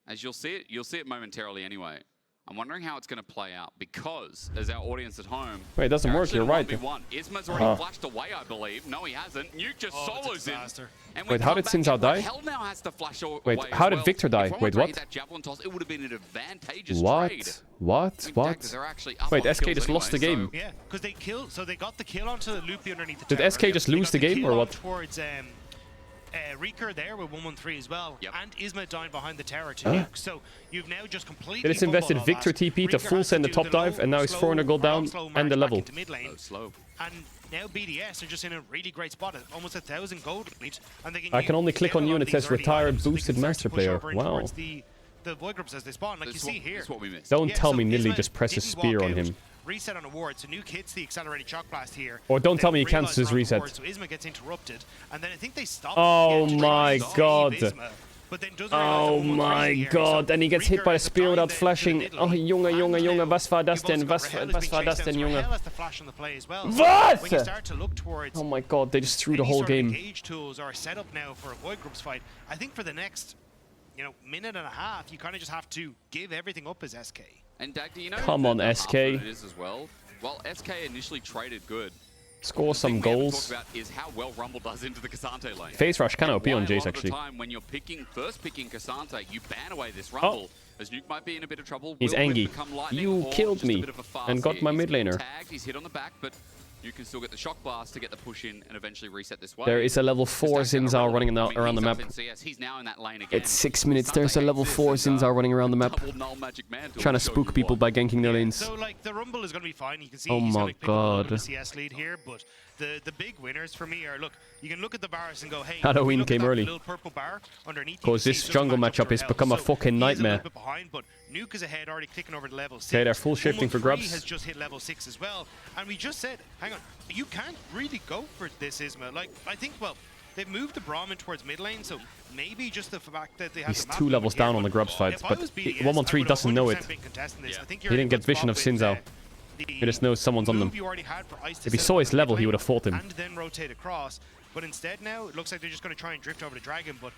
As you'll see it momentarily anyway. I'm wondering how it's going to play out, because, as our audience at home... Wait, it doesn't they're work, actually you're in a right. 1v1. Isma's already flashed away, I believe. No, he hasn't. Nuke just solos in. And Wait, how did Sinzao die? Hell now has to flash away Wait, as how did well. Victor die? If Wait, 113 what? hit that javelin toss, it would have been an advantageous What? trade. What? What? They're actually up Wait, on SK kills just lost the anyway, game. Yeah, because they killed, so they got the kill onto the Loopy underneath the Did tower. SK just They lose got the game, kill or on what? Towards Reeker there with 113 as well, and Isma dying behind the tower to Huh? Nuke. So you've now just completely. They just invested fumbled all Victor that. TP to Reeker full has send the do top dive, low, and now he's slow, 400 gold down round slow and march the back level. into mid lane. And now BDS are just in a really great spot, at almost 1,000 gold lead, and they can I can only click on you and it says retired boosted master player. Wow. The void groups as they spawn, like you see here. Don't Yeah, tell so me Nidalee Isma just presses didn't spear walk on out, him. Reset on a ward, so Nuke hits the accelerated shock blast here. Or don't They tell me he realize cancels his they're on the reset. ward, so Isma gets interrupted, and then I think they stop. Oh yeah, my trying to god. save Isma, but then doesn't Oh realize that my 113 here, god. so And he gets hit Reeker by the at the spear time without to flashing. Nidalee. Oh, Junge, was war das denn? Was Rahel has war been das chased denn, down, so Junge? Rahel has to flash on the play as well. So Was? when you start to look towards Oh my god, they just threw the any whole sort of game. engage tools are set up now for a void groups fight, I think for the next, minute and a half, you kind of just have to give everything up as SK. And Dagda, you know, Come on, the half SK. of it is as well. Well, SK initially traded good. Score The some thing we haven't goals. talked about is how well Rumble does into the Cassante lane. Phase rush kind of OP And on why Jace, a lot actually. of the time when you're first picking Cassante, you ban away this Rumble. As Nuke might be in a bit of trouble. He's Will Whip angry. become lightning, You or killed just a me bit of a farce and got here. my He's mid laner. Tagged, he's hit on the back, but you can still get the shock blast to get the push in and eventually reset this way. There is a level 4 Sinzao running around the map. He's now in that lane again. It's 6 minutes. There's a level 4 Sinzao running around the map. Trying to spook people by ganking their lanes. So like the Rumble is going to be fine. You can see Oh he's my going to pick up a little bit god. of CS lead here, but the big winners for me are, look, you can look at the bars and go, hey, Halloween look at came that early. little purple bar underneath. Because this jungle matchup has become a fucking nightmare. Behind, but Nuke is ahead, already clicking over to level 6. Okay, they're full shifting for 113 grubs. has just hit level 6 as well, and we just said, hang on, you can't really go for this, Isma. Like, I think, well, they've moved the Brahmin towards mid lane, so maybe just the fact that they have He's the map 2 levels movement here, down on the grubs fight, if I but was BDS, 113 I would doesn't know 100% it. been contesting this. I think He you're in didn't a get good vision of spot with, Sinzao. He just knows someone's on them. move you already had for Ice to If he set saw up his on the level, mid he lane, would have fought him. and then rotate across. But instead now, it looks like they're just going to try and drift over to Dragon, but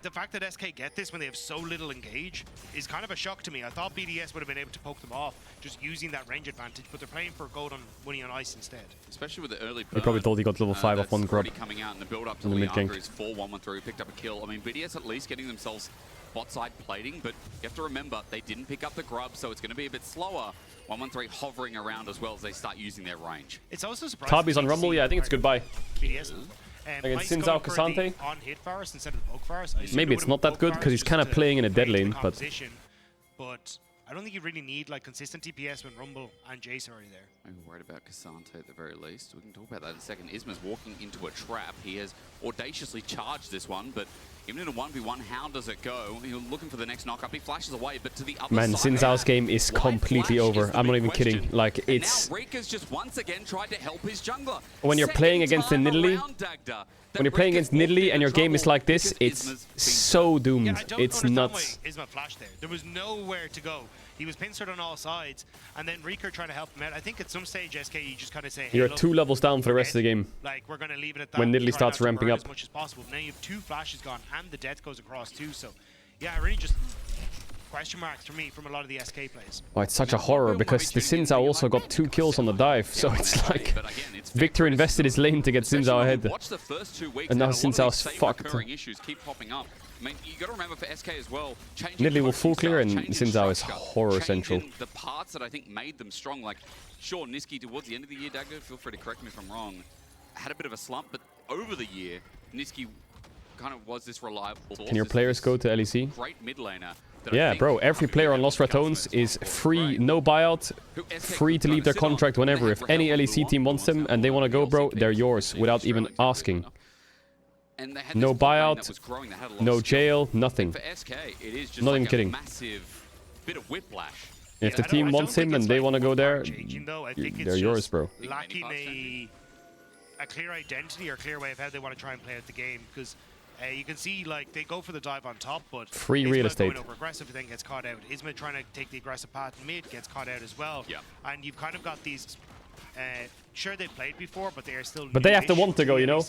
the fact that SK get this when they have so little engage is kind of a shock to me. I thought BDS would have been able to poke them off just using that range advantage, but they're playing for gold on money on ice instead. Especially with the early He probably thought he got level 5 off one grub. Coming out in the build up to in the mid gank. Liaka is 4-1-1-3, picked up a kill. I mean, BDS at least getting themselves bot side plating, but you have to remember they didn't pick up the grub, so it's going to be a bit slower. 1-1-3 hovering around as well as they start using their range. It's also surprising. Tabi's on Rumble, yeah, I think it's goodbye. BDS. Against Ice Sinzao going for the Cassante. on-hit Varus instead of the poke Varus. I assume Maybe it it's would've not been that poke good Varus because he's just kind of to playing in a dead create the lane, but composition, but I don't think you really need like consistent TPS when Rumble and Jace are already there. I'm worried about Cassante at the very least. We can talk about that in a second. Isma's walking into a trap. He has audaciously charged this one, but even in a 1v1, how does it go? He's looking for the next knock-up. He flashes away, but to the other man, side. Sinzao's game is completely over. I'm not even kidding. Like, And it's... now Rika's just once again tried to help his jungler. When you're playing against the Nidalee, when you're playing against Nidalee and your game is like this, it's so doomed. Yeah, I don't it's understand nuts. why Isma flashed there. There was nowhere to go. he was pincered on all sides, and then Reeker trying to help him out. I think at some stage, SK, you just kind of say, hey, You're look, 2 levels down for the rest of the game. like, we're going to leave it at that. When Nidalee try starts not to ramping burn up. as much as possible. Now you have 2 flashes gone, and the death goes across too. So, yeah, really just question marks for me from a lot of the SK plays. Oh, it's such a horror because the Xin Zhao also got 2 kills on the dive, so it's like Victor invested his lane to get Xin Zhao ahead, and now Xin Zhao's fucked. Issues keep popping up. I mean, you got to remember for SK as well. Nidalee will full clear, and Xin Zhao is horror central. The parts that I think made them strong, like sure, Niski towards the end of the year, Dagger, feel free to correct me if I'm wrong, had a bit of a slump, but over the year, Niski kind of was this reliable. Can your players go to LEC? Great mid laner. Yeah, bro, every player on Lost Ratones is free, no buyout, free to leave their contract whenever. If any LEC team wants them and they want to go, bro, they're yours without even asking. No buyout, no jail, nothing. For SK, it is just Not even like kidding. a massive bit of whiplash. If the team wants him and they want to go there, they're yours, bro. Lacking a clear identity or clear way of how they want to try and play out the game, because you can see like they go for the dive on top, but free real estate. Going over aggressive, then gets caught out. Isma trying to take the aggressive path mid, gets caught out as well. Yeah. And you've kind of got these. Sure, they played before, but they are still. But they have to want to go, you know.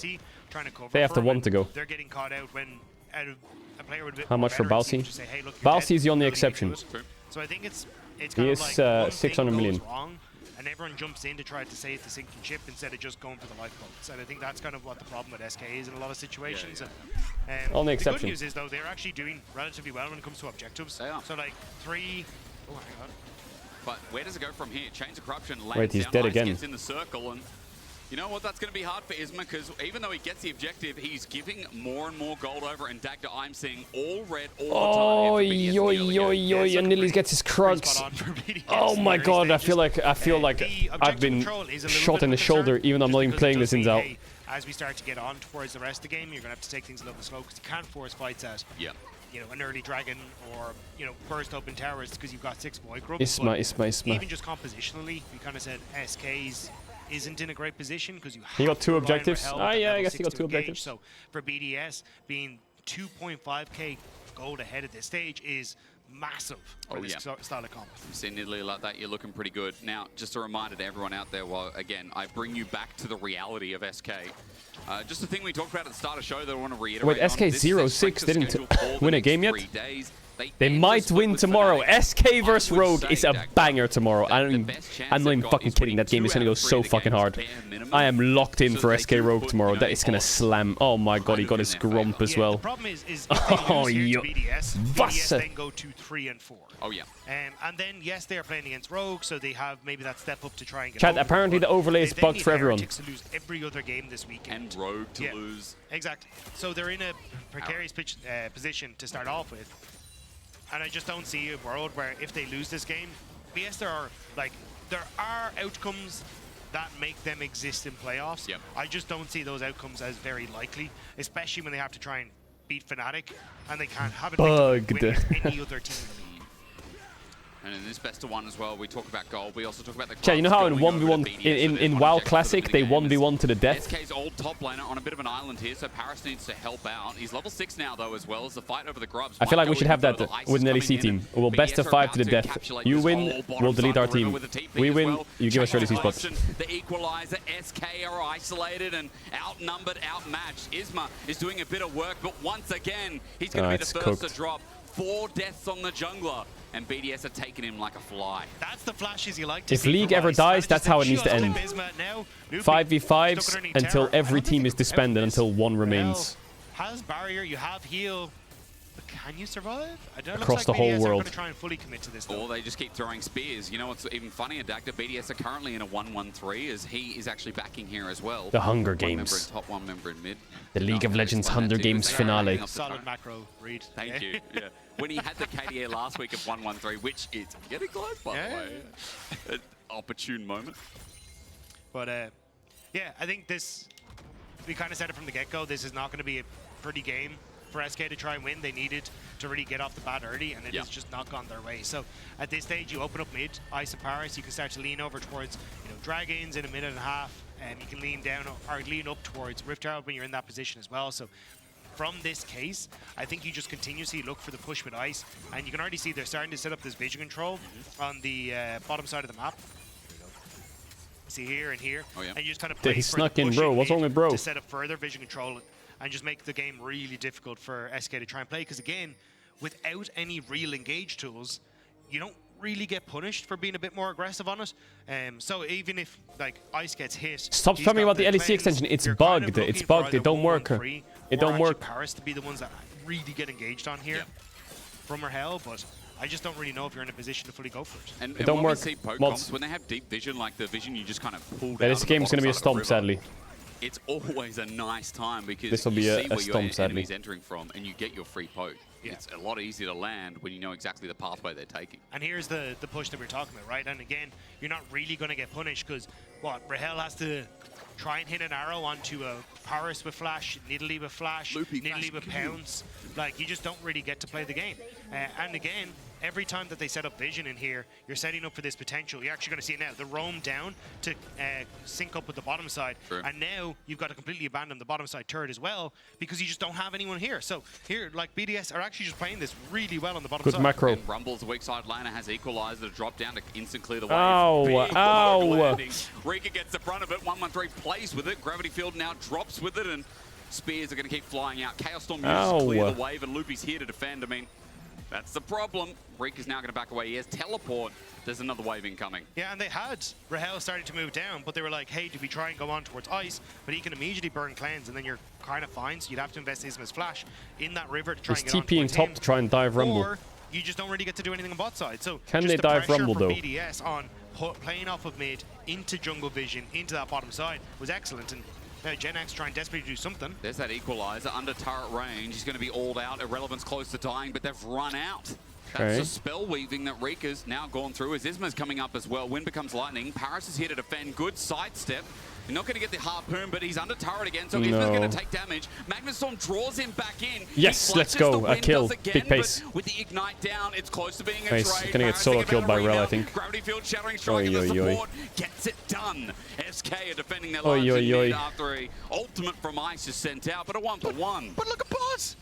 Trying to cover They have to want to go. They're getting caught out when out of a player with a bit How more much for veteran team Balsi? just say, hey, look, you're Balsi dead, is the only leave it to exception. us. So I think it's He kind is of like one 600 thing million. goes wrong, and everyone jumps in to try to save the sinking ship instead of just going for the lifeboats. And I think that's kind of what the problem with SK is in a lot of situations. Only The exception. good news is though they're actually doing relatively well when it comes to objectives. They are. So like 3. Oh my god. But where does it go from here? Chains of Corruption lands Wait, he's down, dead Ice again. gets in the circle, and you know what? That's going to be hard for Isma, because even though he gets the objective, he's giving more and more gold over. And Dagda, I'm seeing all red all the time. Oi, oi, oi, oi, and Nidalee gets his Krugs. Oh my god, I feel like I've been shot in the shoulder, even though I'm not even playing this Xin Zhao. As we start to get on towards the rest of the game, you're going to have to take things a little bit slow, because you can't force fights at you know, an early dragon or, you know, burst open towers because you've got 6 boy grubs. Isma. Even just compositionally, we kind of said SK's isn't in a great position because you He got 2 to rely on objectives. Rahel Ah, at yeah, I level guess he 6 got to 2 engage. objectives. So for BDS, being 2.5k gold ahead at this stage is massive for this style of comp. You see Nidalee like that, you're looking pretty good. Now, just a reminder to everyone out there, while again, I bring you back to the reality of SK. Just a thing we talked about at the start of the show that I want to reiterate. Wait, SK 06 didn't win a game yet? They might win tomorrow. SK vs Rogue is a banger tomorrow. I'm not even fucking kidding. That game is gonna go so fucking hard. I am locked in for SK Rogue tomorrow. That is gonna slam. Oh my god, he got his grump as well. The problem is if they lose here to BDS then go to 3 and 4. Oh yeah. And then yes, they are playing against Rogue, so they have maybe that step up to try and get Chat, over, apparently the overlay is they bugged need for everyone. Heretics to lose every other game this weekend. And Rogue to lose. Exactly. So they're in a precarious position to start off with. And I just don't see a world where if they lose this game, yes, there are outcomes that make them exist in playoffs. Yep. I just don't see those outcomes as very likely, especially when they have to try and beat Fnatic, and they can't have it Bugged. win any other team. And in this best of 1 as well, we talk about gold. We also talk about the Chat, you know how in Grubs going over 1v1 to BDS, so in there's one WoW objective Classic for the they game. 1v1 to the death? SK's old top laner on a bit of an island here, so Paris needs to help out. He's level 6 now, though, as well as the fight over the Grubs. I feel like we should have that with an LEC team. We'll best of 5 to the death. You win, we'll delete our team. We win, you give us early C spots. The equalizer, SK are isolated and outnumbered, outmatched. Isma is doing a bit of work, but once again, he's going to be the first to drop. 4 deaths on the jungler, and BDS are taking him like a fly. That's the flashes you like to If see League from ever Ice. dies, that's how it needs to Just end. Isma now. Luffy 5v5s stuck underneath until tower. every team is disbanded, until 1 remains. Has barrier, you have heal. But can you survive? I don't know. Across Looks like the whole BDS world. are going to try and fully commit to this. Or they just keep throwing spears. You know what's even funnier, Dagda? BDS are currently in a 1-1-3, as he is actually backing here as well. The Hunger One member Games. in top, 1 member in mid. The League of Legends Hunger Games finale. Solid macro read. Thank you. Yeah. When he had the KDA last week of 1-1-3, which is getting close, by the way. An opportune moment. But yeah, I think this, we kind of said it from the get-go, this is not going to be a pretty game for SK to try and win. They needed to really get off the bat early, and it has just not gone their way. So at this stage, you open up mid, Ice of Paris, you can start to lean over towards, you know, Dragons in a minute and a half, and you can lean down or lean up towards Rift Herald when you're in that position as well. So from this case, I think you just continuously look for the push with ice, and you can already see they're starting to set up this vision control on the bottom side of the map. See here and here, and you just kind of play He for snuck the in, push bro. What's wrong with bro? to set up further vision control and just make the game really difficult for SK to try and play. Because again, without any real engage tools, you don't really get punished for being a bit more aggressive on it. So even if like ice gets hit, Stop spamming about the LEC extension. It's bugged. It's bugged. It don't work. It don't work. Paris to be the ones that really get engaged on here from Rahel, but I just don't really know if you're in a position to fully go for it. And it don't when work. we see poke comps, when they have deep vision, like the vision you just kind of pulled Yeah, out this of game's the gonna be a bottom side stomp, of the river, sadly. It's always a nice time because This will be you a see where stomp, your sadly. enemy's entering from and you get your free poke. It's a lot easier to land when you know exactly the pathway they're taking. And here's the push that we're talking about, right? And again, you're not really going to get punished because, what, Rahel has to try and hit an arrow onto a Paris with flash, Nidalee with flash, Nidalee with pounce. Like, you just don't really get to play the game. And again, every time that they set up vision in here, you're setting up for this potential. You're actually going to see it now, the roam down to sync up with the bottom side. And now you've got to completely abandon the bottom side turret as well because you just don't have anyone here. So here, like, BDS are actually just playing this really well on the bottom Good side. macro. And Rumble's weak side laner has equalizer to drop down to instant clear the wave. Ow, Big ow. poke landing. Rika gets the front of it. 113 plays with it. Gravity Field now drops with it, and spears are going to keep flying out. Chaos Storm uses to clear the wave, and Loopy's here to defend. I mean, that's the problem. Rika's now going to back away. He has teleport. There's another wave incoming. Yeah, and they had Rahel starting to move down, but they were like, hey, do we try and go on towards ice? But he can immediately burn cleanse, and then you're kind of fine, so you'd have to invest Isma's flash in that river to try He's and get on TPing towards top him. to try and dive Rumble. Or you just don't really get to do anything on bot side. So Can just they the dive pressure Rumble, from though? BDS on playing off of mid into jungle vision into that bottom side was excellent. And now Gen X trying desperately to do something. There's that equalizer under turret range. He's going to be alled out. Irrelevance close to dying, but they've run out. That's the spell weaving that Rika's now gone through as Isma's coming up as well. Wind becomes lightning. Paris is here to defend. Good sidestep. You're not going to get the harpoon, but he's under turret again, so Isma's going to take damage. Magnustorm draws him back in. Yes, let's go. A kill. Big pace. With the ignite down, it's close to being a Nice. trade. Gonna get solo killed by Rel, I think. Gravity Field Shattering Strike in the support. Gets it done. SK are defending their lives in mid after a ultimate from Ice is sent out, but a 1-for-1. But look at bots!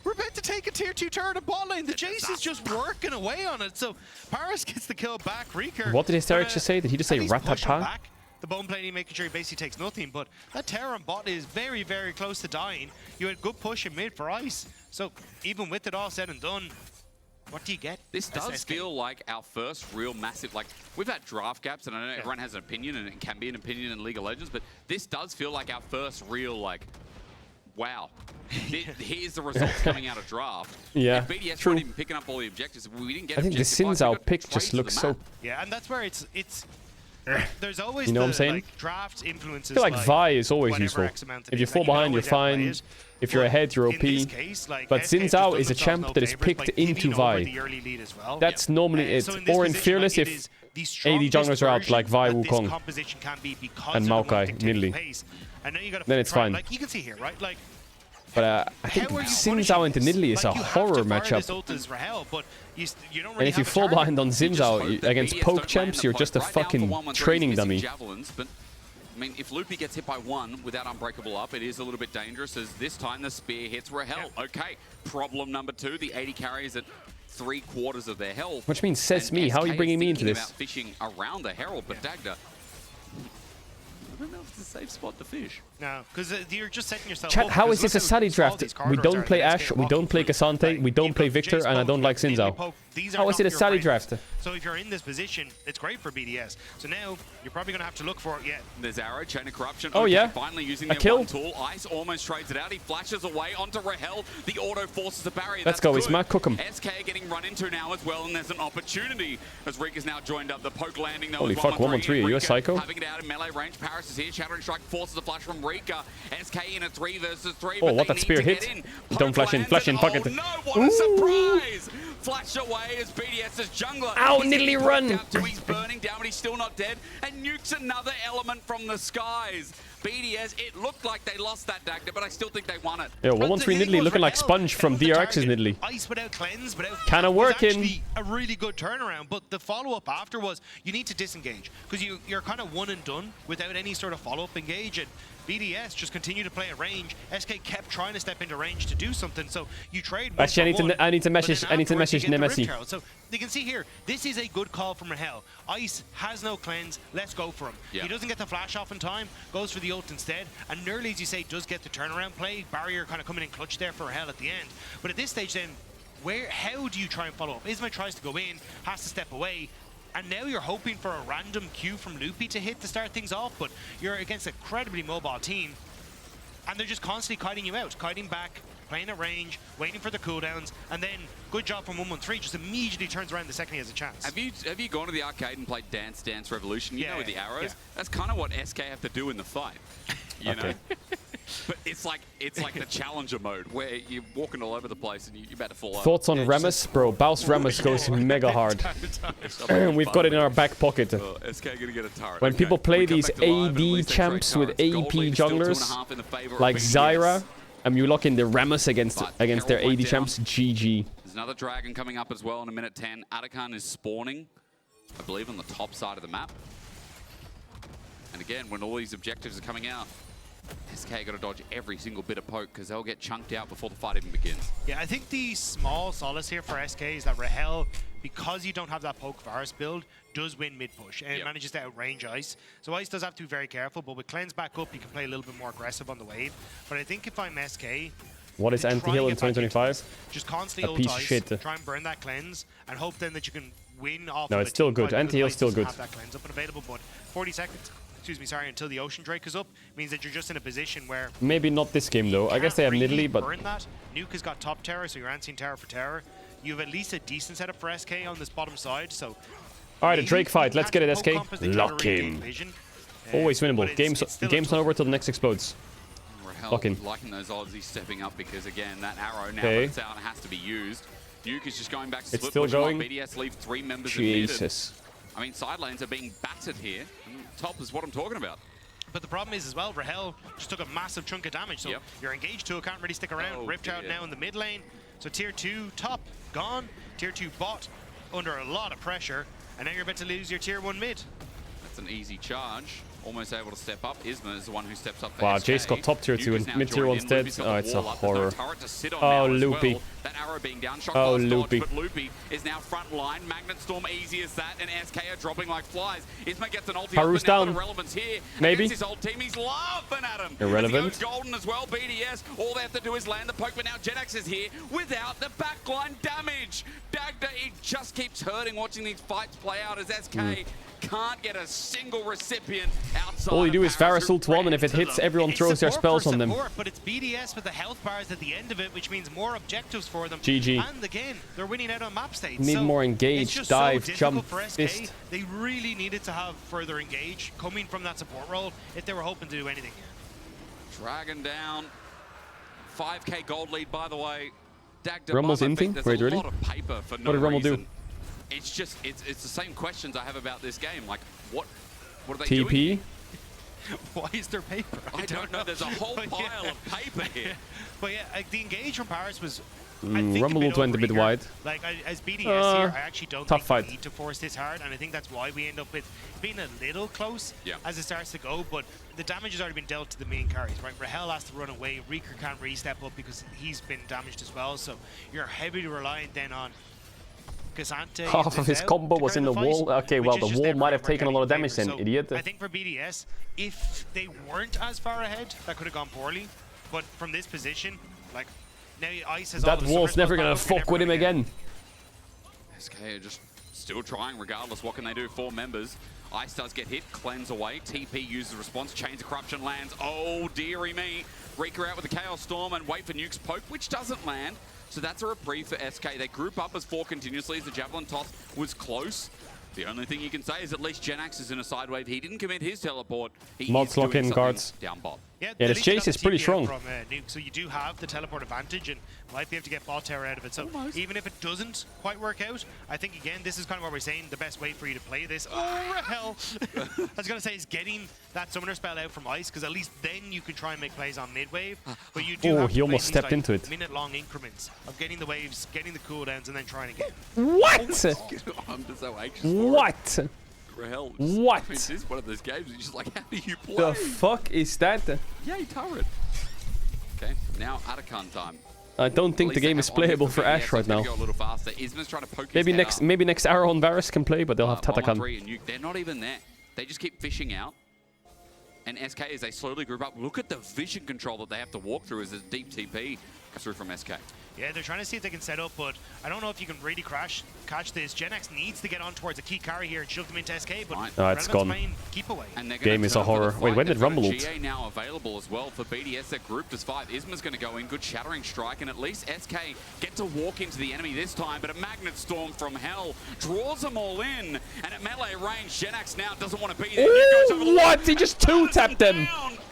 We're about to take a tier 2 turret at bot lane. The Jace is just working away on it. So Paris gets the kill back. Rika. What did Hysterics just say? Did he just say Ratata? The bone plating making sure he basically takes nothing, but that Terror on bot is very, very close to dying. You had good push in mid for Ice. So even with it all said and done, what do you get? This does feel like our first real massive, like, we've had draft gaps, and I know everyone has an opinion, and it can be an opinion in League of Legends, but this does feel like our first real, like, wow. Here's the results coming out of draft. Yeah, and BDS true. weren't even picking up all the objectives. We didn't get I think the objective Sinzao five, pick just looks so... Yeah, and that's where it's there's always You know the, what I'm saying? like, draft influences. I feel like Vi is always useful. If you fall behind, you're fine. If you're ahead, you're OP. But Sinzao is a champ that is picked into Vi. That's normally it. Or in Fearless, if AD junglers are out, like Vi, Wukong, and Maokai, Nidalee, then it's fine. Like you can see here, right? Like, but I think Sinzao into Nidalee is a horror matchup. And if you fall behind on Sinzao against poke champs, you're just a fucking training dummy. But I mean, if Loopy gets hit by one without Unbreakable up, it is a little bit dangerous, as this time the spear hits Rahel. Okay, problem number 2, the 80 carries at 3/4 of their health. Which means, says me, how are you bringing me into this? About fishing around the Herald, but Dagda, I don't know if it's a safe spot to fish. No, because you're just setting yourself Chat, up. how is this a Sadi draft? We don't play Ashe, we don't play Cassante, we don't play Victor, and I don't like Sinzao. How is it a Sadi draft? So if you're in this position, it's great for BDS. So now you're probably going to have to look for it. Yeah. There's Arrow, Chain of Corruption. Oh, yeah. Finally using A their kill. one tool. Ice almost trades it out. He flashes away onto Rahel. The auto forces the barrier. Let's go, Isma, cook him. SK getting run into now as well, and there's an opportunity as Rika's now joined up. The poke landing though. Holy fuck, 1-1-3, are you a psycho? Having it out in melee range. Paris is here. Shattering Strike forces a flash from Rika. SK in a 3 versus 3. Oh, what, that spear hit? Don't flash in, pocket. Oh no, what a surprise! Flash away as BDS's jungler. Ow, Nidalee, run! He's burning down, but he's still not dead. And nukes another element from the skies. BDS, it looked like they lost that Dagda, but I still think they won it. Yeah, 113 Nidalee looking like Sponge from DRX's Nidalee. Ice without cleanse, Kind of working. Actually a really good turnaround, but the follow-up after was you need to disengage because you're kind of one and done without any sort of follow-up engage, and BDS just continued to play at range. SK kept trying to step into range to do something, so you trade. Actually, I need to message Nemesi. So you can see here, this is a good call from Rahel. Ice has no cleanse. Let's go for him. Yeah. He doesn't get the flash off in time, goes for the ult instead, and Nerly, as you say, does get the turnaround play. Barrier kind of coming in clutch there for Rahel at the end. But at this stage then, how do you try and follow up? Isma tries to go in, has to step away, and now you're hoping for a random Q from Loopy to hit to start things off, but you're against an incredibly mobile team, and they're just constantly kiting you out, kiting back, playing at range, waiting for the cooldowns, and then good job from 113, just immediately turns around the second he has a chance. Have you gone to the arcade and played Dance Dance Revolution? You know, with the arrows? Yeah. That's kind of what SK have to do in the fight. You know? But it's like the challenger mode where you're walking all over the place and you're about to fall over. Thoughts on Rammus? Bro, Baus Rammus goes mega hard. We've got it in our back pocket. SK gonna get a turret. When people play these AD champs with AP junglers like Zyra, and you lock in the Rammus against their AD champs, GG. There's another dragon coming up as well in a minute 10. Atakan is spawning, I believe, on the top side of the map. And again, when all these objectives are coming out, SK got to dodge every single bit of poke because they'll get chunked out before the fight even begins. Yeah, I think the small solace here for SK is that Rahel, because you don't have that poke Varus build, does win mid push and manages to outrange Ice. So Ice does have to be very careful, but with cleanse back up, you can play a little bit more aggressive on the wave. But I think if I'm SK, what is anti-heal in 2025? just constantly ult Ice, try and burn that cleanse, and hope then that you can win off. No, it's still good. Anti-heal's still good. Have that cleanse up and available, but 40 seconds. Excuse me, sorry, until the Ocean Drake is up, means that you're just in a position where... Maybe not this game, though. I guess they have Nidalee, but... burn that. Nuke has got top tower, so you're answering tower for tower. You have at least a decent setup for SK on this bottom side, so... Alright, a Drake fight. Let's get it, SK. Lock in. Always winnable. Game's not over till the next explodes. Lock in. Liking those odds, he's stepping up because, again, that arrow now that it's out has to be used. Nuke is just going back to split push while BDS leave 3 members Jesus. I mean, side lanes are being battered here. Top is what I'm talking about. But the problem is as well, Rahel just took a massive chunk of damage, so your engaged tool can't really stick around. Ripped out now in the mid lane. So tier 2 top, gone. Tier 2 bot, under a lot of pressure. And now you're about to lose your tier 1 mid. That's an easy charge. Almost able to step up. Isma is the one who steps up. Wow, Jace got top tier 2 and mid tier 1 instead. Oh, it's a horror. Oh, Loopy. That arrow being down. Oh, Loopy. But Loopy is now front line. Magnet Storm easy as that, and SK are dropping like flies. Isma gets an ulti. Haru's down. Relevance here. Maybe. His old team, he's laughing at him. Irrelevant. Golden as well. BDS. All they have to do is land the poke, but now Genax is here without the backline damage. Dagda, it just keeps hurting watching these fights play out as SK can't get a single recipient outside. All you do is Varus ult 1, and if it hits, everyone throws their spells on them. But it's BDS with the health bars at the end of it, which means more objectives for them. GG. And again, they're winning out on map states. Need more engage, dive, jump, for SK. fist. They really needed to have further engage coming from that support role if they were hoping to do anything here. Dragon down. 5k gold lead, by the way. Dagda, Rumble's in thing? Wait, really? Lot of paper for no what did Rumble reason. do? It's just, it's the same questions I have about this game. Like, what are they TP? doing? Why is there paper? I don't know. There's a whole pile of paper here. But yeah, like, the engage from Paris was... Rumble went a bit wide. Like, as BDS here, I actually don't think fight. we need to force this hard, and I think that's why we end up with being a little close as it starts to go, but the damage has already been dealt to the main carries, right? Rahel has to run away, Reeker can't really step up because he's been damaged as well, so you're heavily reliant then on half of his combo was in the wall. Okay, well, the wall might have taken a lot of damage then, idiot. I think for BDS, if they weren't as far ahead, that could have gone poorly. But from this position, like, now Ice has that wall's never gonna fuck with him again. SK are just still trying regardless. What can they do? 4 members. Ice does get hit, cleanse away. TP uses response, Chains of Corruption lands. Oh, dearie me. Reeker out with the Chaos Storm and wait for Nuke's poke, which doesn't land. So that's a reprieve for SK. They group up as 4 continuously as the Javelin toss was close. The only thing you can say is at least Genax is in a side wave. He didn't commit his teleport. He Mods lock in guards. Down bot. Yeah, this at least you chase got is the pretty TP strong. From, Nuke, so you do have the teleport advantage and might be able to get bot tower out of it. So even if it doesn't quite work out, I think again this is kind of what we're saying. The best way for you to play this, hell, I was gonna say is getting that summoner spell out from ice, because at least then you can try and make plays on mid wave. But you do have he to almost play stepped these, into like, it. minute-long increments of getting the waves, getting the cooldowns, and then trying again. What? I'm just so anxious. What? Rahel, What? This is one of those games. You're just like, how do you play? The fuck is that? Yay, turret. Okay, now Atakan time. I don't think the game is playable for Ashe right now. Go a little faster. Isma's trying to poke Maybe his head up. maybe next Arrow on Varus can play, but they'll have Bomb on Tatakan. 3 and Nuke. They're not even there. They just keep fishing out. And SK, as they slowly group up, look at the vision control that they have to walk through as a deep TP goes through from SK. Yeah, they're trying to see if they can set up, but I don't know if you can really catch this. GenX needs to get on towards a key carry here and shove them into SK, but it's gone. Keep away. And Game is a horror. Wait, when did Rumble ult? GA now available as well for BDS. They're grouped as 5. Isma's going to go in. Good shattering strike, and at least SK get to walk into the enemy this time, but a magnet storm from hell draws them all in, and at melee range, GenX now doesn't want to be there. Ooh, what? He just two-tapped them.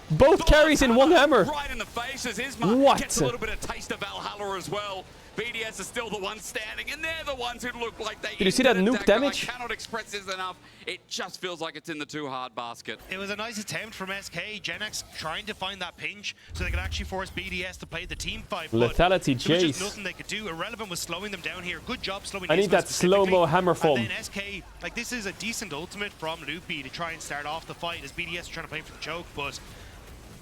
Both carries in one hammer. Right in the face as Isma gets a little bit of taste of Valhalla as well. BDS is still the ones standing, and they're the ones who look like they. Did you see that nuke damage? I cannot express this enough. It just feels like it's in the too hard basket. It was a nice attempt from SK. GenX trying to find that pinch so they could actually force BDS to play the team fight. Lethality There was just Jace. nothing they could do. Irrelevant was slowing them down here. Good job slowing. I need Isma that slow-mo hammer form. And then SK, like this is a decent ultimate from Loopy to try and start off the fight as BDS is trying to play for the choke, but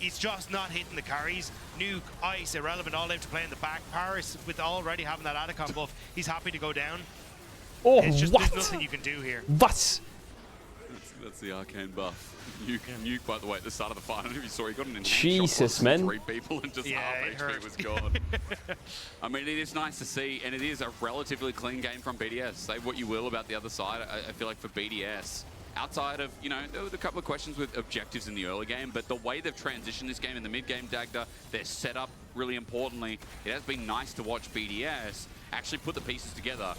he's just not hitting the carries. Nuke, Ice, Irrelevant all out to play in the back. Paris, with already having that Atacon buff, he's happy to go down. Oh, it's just, what? There's nothing you can do here. What? That's the arcane buff. Nuke, by the way, at the start of the fight, I don't know if you saw, he got an enhanced Jesus, shot man. 3 people and just half HP was gone. I mean, it is nice to see, and it is a relatively clean game from BDS. Say what you will about the other side. I feel like for BDS, outside of, you know, there were a couple of questions with objectives in the early game, but the way they've transitioned this game in the mid-game, Dagda, their setup, really importantly, it has been nice to watch BDS actually put the pieces together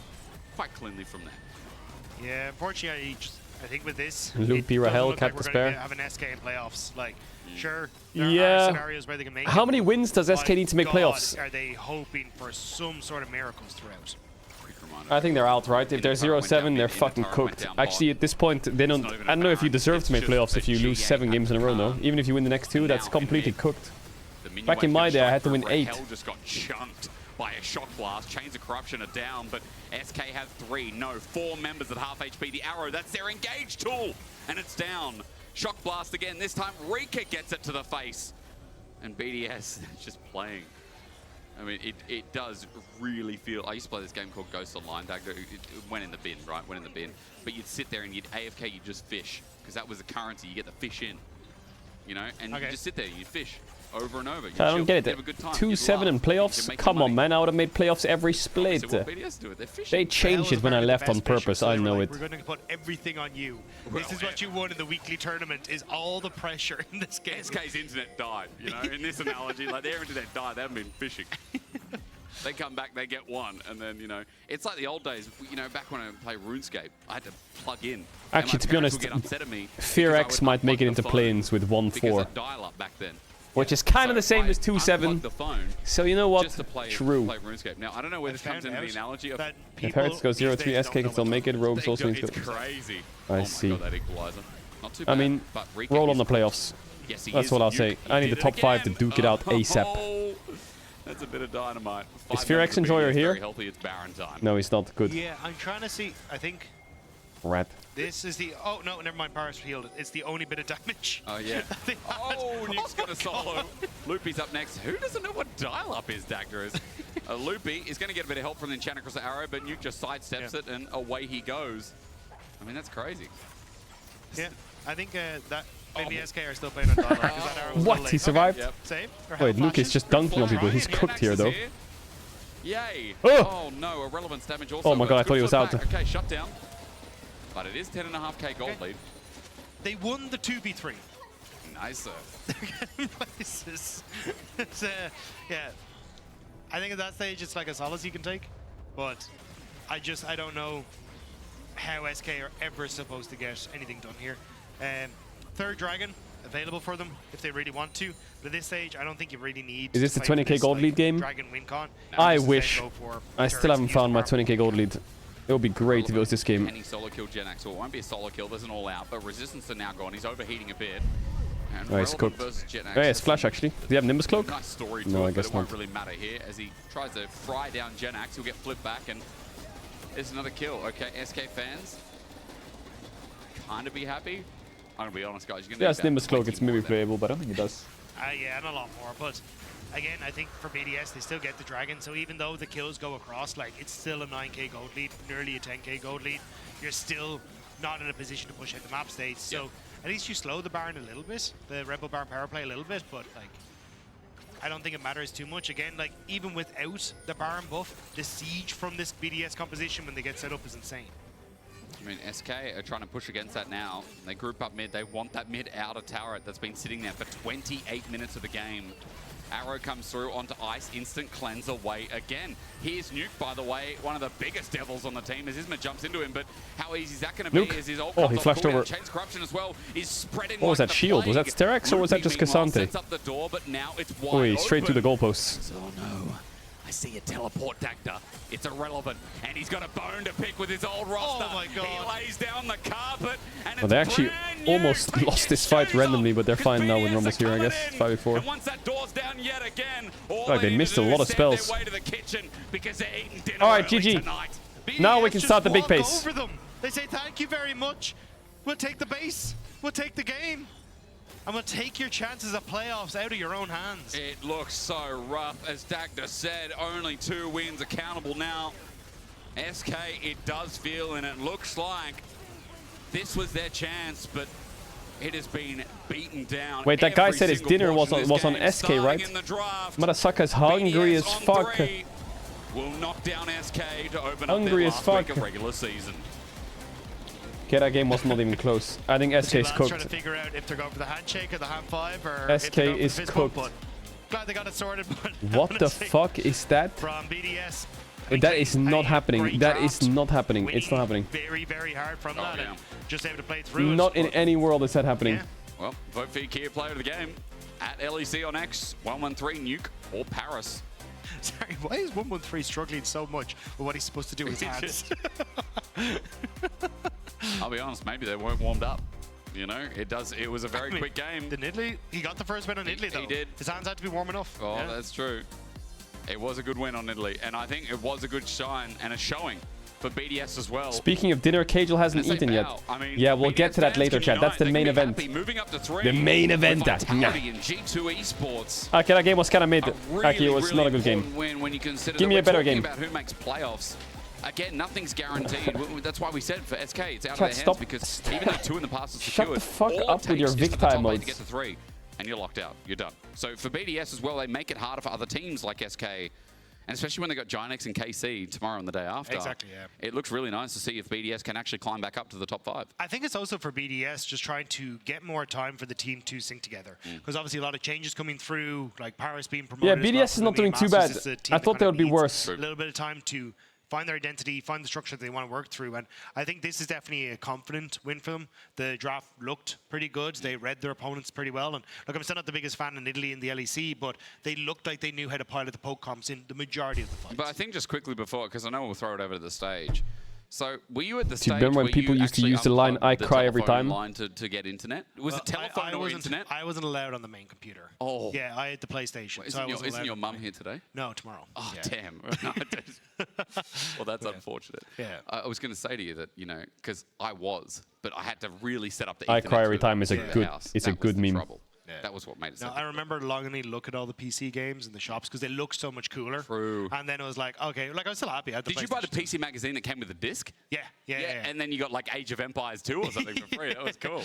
quite cleanly from there. Yeah, unfortunately, I think with this, Loopy, Rahel, Cat we're Despair. going to have an SK in playoffs. Like, sure, there Yeah. are scenarios where they can make How it, many wins does but SK need to make God, playoffs? Are they hoping for some sort of miracles throughout? I think they're out, right? If they're 0-7, they're fucking cooked. Actually, at this point, they don't. I don't know if you deserve to make playoffs if you lose 7 games in a row, no? Even if you win the next 2, that's completely cooked. Back in my day, I had to win 8. Hell just got chunked by a shock blast. Chains of Corruption are down, but SK have 3, no, 4 members at half HP. The arrow, that's their engage tool, and it's down. Shock blast again. This time, Rika gets it to the face, and BDS is just playing. I mean, it does really feel... I used to play this game called Ghost Online. It went in the bin, right? Went in the bin. But you'd sit there and you'd AFK, you'd just fish. Because that was the currency. You get the fish in. You know? And you just sit there and you'd fish over and over. I don't get it. 2-7 in playoffs? Come on, man. I would have made playoffs every split. They changed it when I left on purpose. I know it. We're going to put everything on you. This is what you won in the weekly tournament, is all the pressure in this game. SK's internet died, you know? In this analogy, like their internet died. They haven't been fishing. They come back, they get 1, and then, you know, it's like the old days, you know, back when I played RuneScape, I had to plug in. Actually, to be honest, FearX might make it into play-ins with 1-4. Dial-up back then. Which is kind of the same as 2-7. So you know what? Just to play, True. Play RuneScape. Now, I don't know where this comes into the analogy of... If Hertz goes 0-3, SK can still make it. Rogues also need to It's crazy. I see. God, that equalizer. Not too bad, I mean, but Rika roll on is- the playoffs. Yes, he That's is. what I'll You- say. he I need did the it top 5 to again. duke it out ASAP. Oh, that's a bit of dynamite. Is 5 FearX members of Enjoyer BDS here? Very healthy. It's Baron time. No, he's not. Good. Yeah, I'm trying to see. I think Rat. this is the... Oh, no, never mind. Paris healed it. It's the only bit of damage. Oh, yeah. Oh, Nuke's going to solo. Loopy's up next. Who doesn't know what dial-up is, Dagda is? Loopy is going to get a bit of help from the enchanter across the arrow, but Nuke just sidesteps it, and away he goes. I mean, that's crazy. Yeah, I think that maybe SK are still playing on dial-up. 'cause that arrow was a little What? late. He survived? Okay. Save. Or Wait, hell Luke is flashes. just dunking on people. He's cooked here, though. Yay! Oh! Oh no, irrelevance damage also. Oh my god, I works. thought he Good was flip out. back. Okay, shut down. But it is 10.5k gold lead. They won the 2v3. Nice. They're getting places. It's, yeah. I think at that stage it's like a solace you can take, but I don't know how SK are ever supposed to get anything done here. Third dragon, available for them if they really want to. But at this stage, I don't think you really need. Is this the to play for 20k this, gold like, lead game? Dragon win con. I Just wish. go for I still turrets, haven't use found my farm. 20k gold lead. It would be great if it was this game. Any solo kill Genax, or it won't be a solo kill, there's an all out, but Resistance are now gone. He's overheating a bit. And Oh, he's Relevant cooked. versus Genax Oh, yeah, it's has Flash actually. Do you have Nimbus Cloak? Nice story to No, it, I guess but it won't not. really matter here as he tries to fry down Genax. He'll get flipped back, and there's another kill. Okay, SK fans, kind of be happy. I'm gonna be honest, guys. You're gonna Yeah, need it's about Nimbus Cloak. 20 It's more maybe of them. playable, but I don't think it does. Yeah, and a lot more. But again, I think for BDS, they still get the Dragon. So even though the kills go across, like, it's still a 9k gold lead, nearly a 10k gold lead. You're still not in a position to push out the map stage. So at least you slow the Baron a little bit, the Rebel Baron power play a little bit. But like, I don't think it matters too much. Again, like, even without the Baron buff, the siege from this BDS composition when they get set up is insane. I mean, SK are trying to push against that now. They group up mid. They want that mid outer turret that's been sitting there for 28 minutes of the game. Arrow comes through onto Ice, instant cleanse away again. Here's Nuke, by the way, one of the biggest devils on the team as Isma jumps into him, but how easy is that going to be? Nuke. As his ult Oh, comes he off flashed cooldown. over. Chains Corruption as well is spreading What was like that the shield? Was that plague. Sterex or was that just Lupi, meanwhile, Cassante? sets up the door, but now it's wide Oi, straight through the open. goalposts. Oh no. I see a teleport Dagda. It's irrelevant. And he's got a bone to pick with his old roster. Oh my God. He lays down the carpet and Well, they actually almost lost this fight randomly, but they're fine now when Rumbles here, I guess. 5v4. and once that door's down yet again, all Like, they need missed to a do lot is of send their spells. way to the kitchen because they're eating dinner All right, early GG. tonight. Now we BDS can just start the big walk pace. over them. They say, thank you very much. We'll take the base. We'll take the game. And we'll take your chances of playoffs out of your own hands. It looks so rough. As Dagda said, only 2 wins accountable now. SK, it does feel, and it looks like this was their chance, but it has been beaten down. Wait, that guy every said his single dinner portion was of on this SK, game. right? Starting in the draft, Motherfucker's hungry BDS as on fuck. 3 will knock down SK to open Hungry up as their last week fuck. of regular season. Okay, that game was not even close. I think SK is Trying cooked. to figure out if they're going for the handshake or the hand 5 or if SK they're going for the is fist bump, cooked. but glad they got it sorted. But What the fuck is that? from BDS, That is not happening. great That is draft, not happening. It's not happening. very, very hard from Oh, that. yeah. And just able to play through it. Not in any world is that happening. Yeah. Well, vote for your key player of the game at LEC on X, 113 Nuke or Paris. Sorry, why is 113 struggling so much with what he's supposed to do with his hands? I'll be honest, maybe they weren't warmed up. You know, it was a very quick game. The Nidley, he got the first win on Italy though. He did. His hands had to be warm enough. Oh, Yeah. that's true. It was a good win on Italy, and I think it was a good shine and a showing for BDS as well. Speaking of dinner, Caedrel hasn't As they eaten yet. bow, I mean, Yeah, we'll BDS get to that fans later, can chat. That's unite. the They main can be event. happy. Moving up to 3. The main event. With Vitality in G2 Esports. Okay, that game was kind of mid. Really, Actually, it was really not a good game. important win when you consider Give that me we're a better talking game. about who makes playoffs. Again, nothing's guaranteed. That's why we said for SK, it's out Chat, of their stop. hands because even though 2 in the past is Shut secured, the fuck all it up with your takes is for the Victime top 8 modes. to get to 3, and you're locked out. You're done. So for BDS as well, they make it harder for other teams like SK. And especially when they got Ginex and KC tomorrow and the day after. Exactly, yeah. It looks really nice to see if BDS can actually climb back up to the top 5. I think it's also for BDS just trying to get more time for the team to sync together. Because obviously a lot of changes coming through, like Paris being promoted. Yeah, as well BDS is from not the doing too Masters. bad. It's a team I that thought kind they of would be needs worse. A little bit of time to find their identity, find the structure that they want to work through. And I think this is definitely a confident win for them. The draft looked pretty good. They read their opponents pretty well. And look, I'm still not the biggest fan in Italy in the LEC, but they looked like they knew how to pilot the poke comps in the majority of the fights. But I think just quickly before, because I know we'll throw it over to the stage. So were you at the Do you stage remember when where people you used to actually use the line, unplugged "I cry every telephone time"? line to get internet? Was it telephone or internet? I wasn't allowed on the main computer. Oh. Yeah, I had the PlayStation. Well, so I isn't wasn't allowed your on mum the here today? No, tomorrow. Oh, Yeah. damn. Well, that's unfortunate. Yeah. I was going to say to you that, you know, because I was, but I had to really set up the I Ethernet cry every through time is a the good. house. It's a That was good the meme. trouble. That was what made it so No, I remember longingly look at all the PC games in the shops because they look so much cooler. True. And then it was like, okay, like I was still happy. I had the Did you buy the PlayStation. PC magazine that came with a disc? Yeah. And then you got like Age of Empires 2 or something for free. That was cool.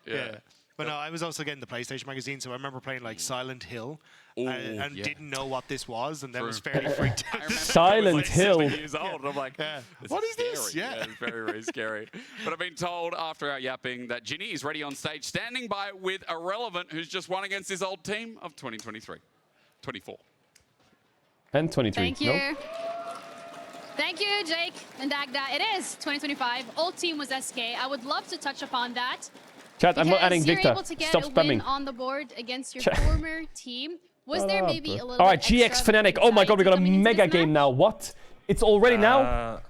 Yeah. But no, I was also getting the PlayStation magazine, so I remember playing like Silent Hill and yeah. didn't know what this was, and then was True. fairly freaked out. I remember Silent I was like Hill. 7 years old, and I'm like, Yeah. this What is this? scary. Yeah. It's very, very scary. But I've been told after our yapping that Ginny is ready on stage, standing by with Irrelevant, who's just won against his old team of 2023. 24. And 23. Thank you. No? Thank you, Jake and Dagda. It is 2025. Old team was SK. I would love to touch upon that. Chat, I'm not adding Because Victor. you're able to get Stop a spamming. win on the board against your former team. Was there maybe a little Alright, bit GX extra Fnatic. Oh my god, we got a anxiety coming into mega this game match? now. What? It's already now?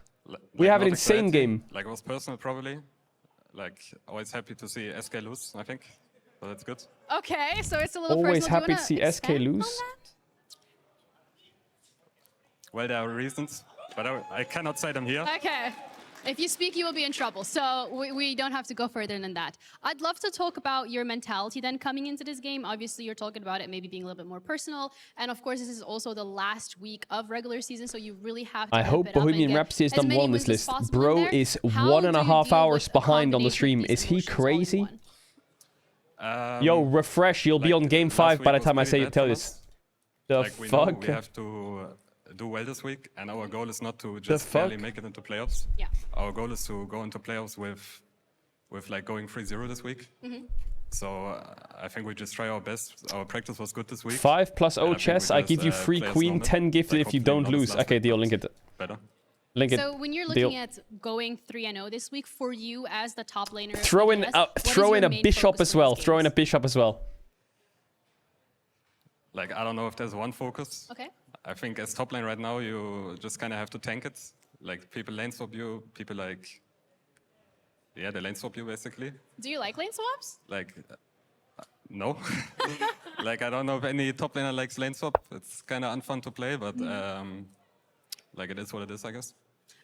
We have an insane game. Like, it was personal, probably. Like, always happy to see SK lose, I think. So that's good. Okay, so it's a little Always personal. happy to see SK lose. Well, there are reasons, but I cannot say them here. Okay. If you speak, you will be in trouble. So we don't have to go further than that. I'd love to talk about your mentality then coming into this game. Obviously, you're talking about it maybe being a little bit more personal. And of course, this is also the last week of regular season, so you really have to I hope Bohemian Rhapsody is number 1 on this list. Bro is 1.5 hours behind on the stream. Is he crazy? Yo, refresh. You'll be on game 5 by the time I tell this. The Like, we fuck? have to do well this week, and our goal is not to just barely make it into playoffs. Yeah. Our goal is to go into playoffs with like going 3-0 this week. So I think we just try our best. Our practice was good this week. 5 plus and O I think chess. we I just, give you free play as queen, normal. 10 gifted Like, if you hopefully don't not as lose. last Okay, week, deal. but Link it. Better. Link it. So when you're Deal. looking at going 3-0 this week, for you as the top laner, of Throw in, VS, what is throw your in a main bishop focus as for well. these Throw in a games? bishop as well. Like, I don't know if there's one focus. Okay. I think as top lane right now, you just kind of have to tank it. Like, people lane swap you, people like... Yeah, they lane swap you, basically. Do you like lane swaps? Like, no. Like, I don't know if any top laner likes lane swap. It's kind of unfun to play, but like, it is what it is, I guess.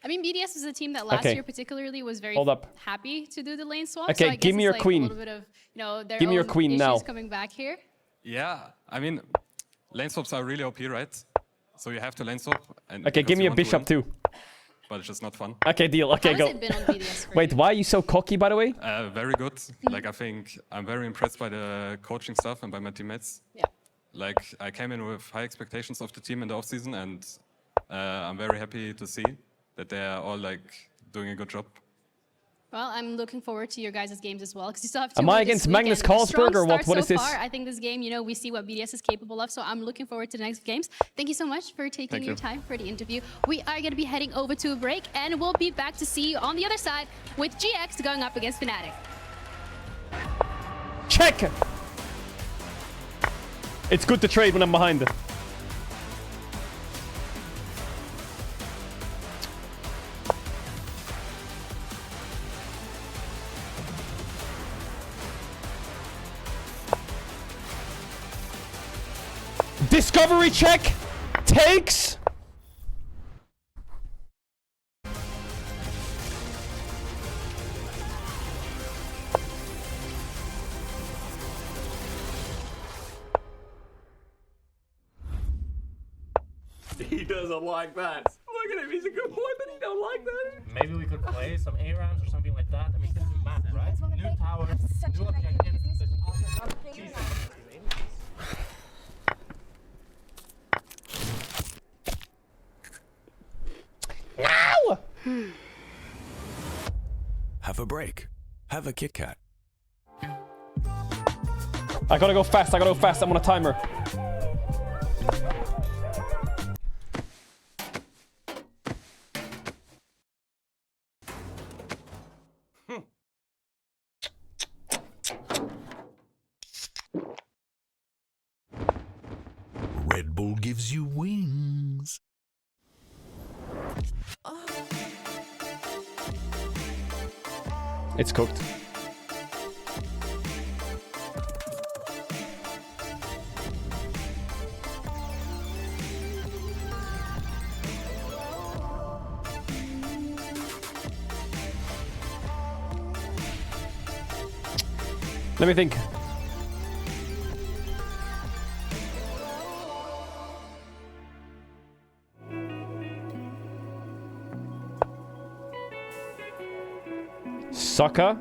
I mean, BDS is a team that last year particularly was very Hold up. happy to do the lane swap. Okay, so I give guess me it's your like queen. A little bit of, you know, their Give me your own queen issues now. coming back here. Yeah, I mean, lane swaps are really OP, right? So you have to lane swap. And Okay, because give me you a want to bishop win, too. But it's just not fun. Okay, deal. Okay, How go. has it been on BDS for Wait, you? why are you so cocky, by the way? Very good. Like, I think I'm very impressed by the coaching stuff and by my teammates. Yeah. Like, I came in with high expectations of the team in the offseason, and I'm very happy to see that they are all, like, doing a good job. Well, I'm looking forward to your guys' games as well, because you still have 2 Am more I this against weekend. Magnus A strong Carlsberg or what? start What is so this? far. I think this game, you know, we see what BDS is capable of, so I'm looking forward to the next games. Thank you so much for taking your time for the interview. We are going to be heading over to a break, and we'll be back to see you on the other side with GX going up against Fnatic. Check! It's good to trade when I'm behind. Discovery check takes. He doesn't like that. Look at him, he's a good boy, but he don't like that. Maybe we could play some A rounds or something like that. I mean, this is map, right? New tower, new objective. Ow! Have a break. Have a Kit Kat. I gotta go fast. I gotta go fast. I'm on a timer. Red Bull gives you wings. It's cooked. Let me think. Soccer.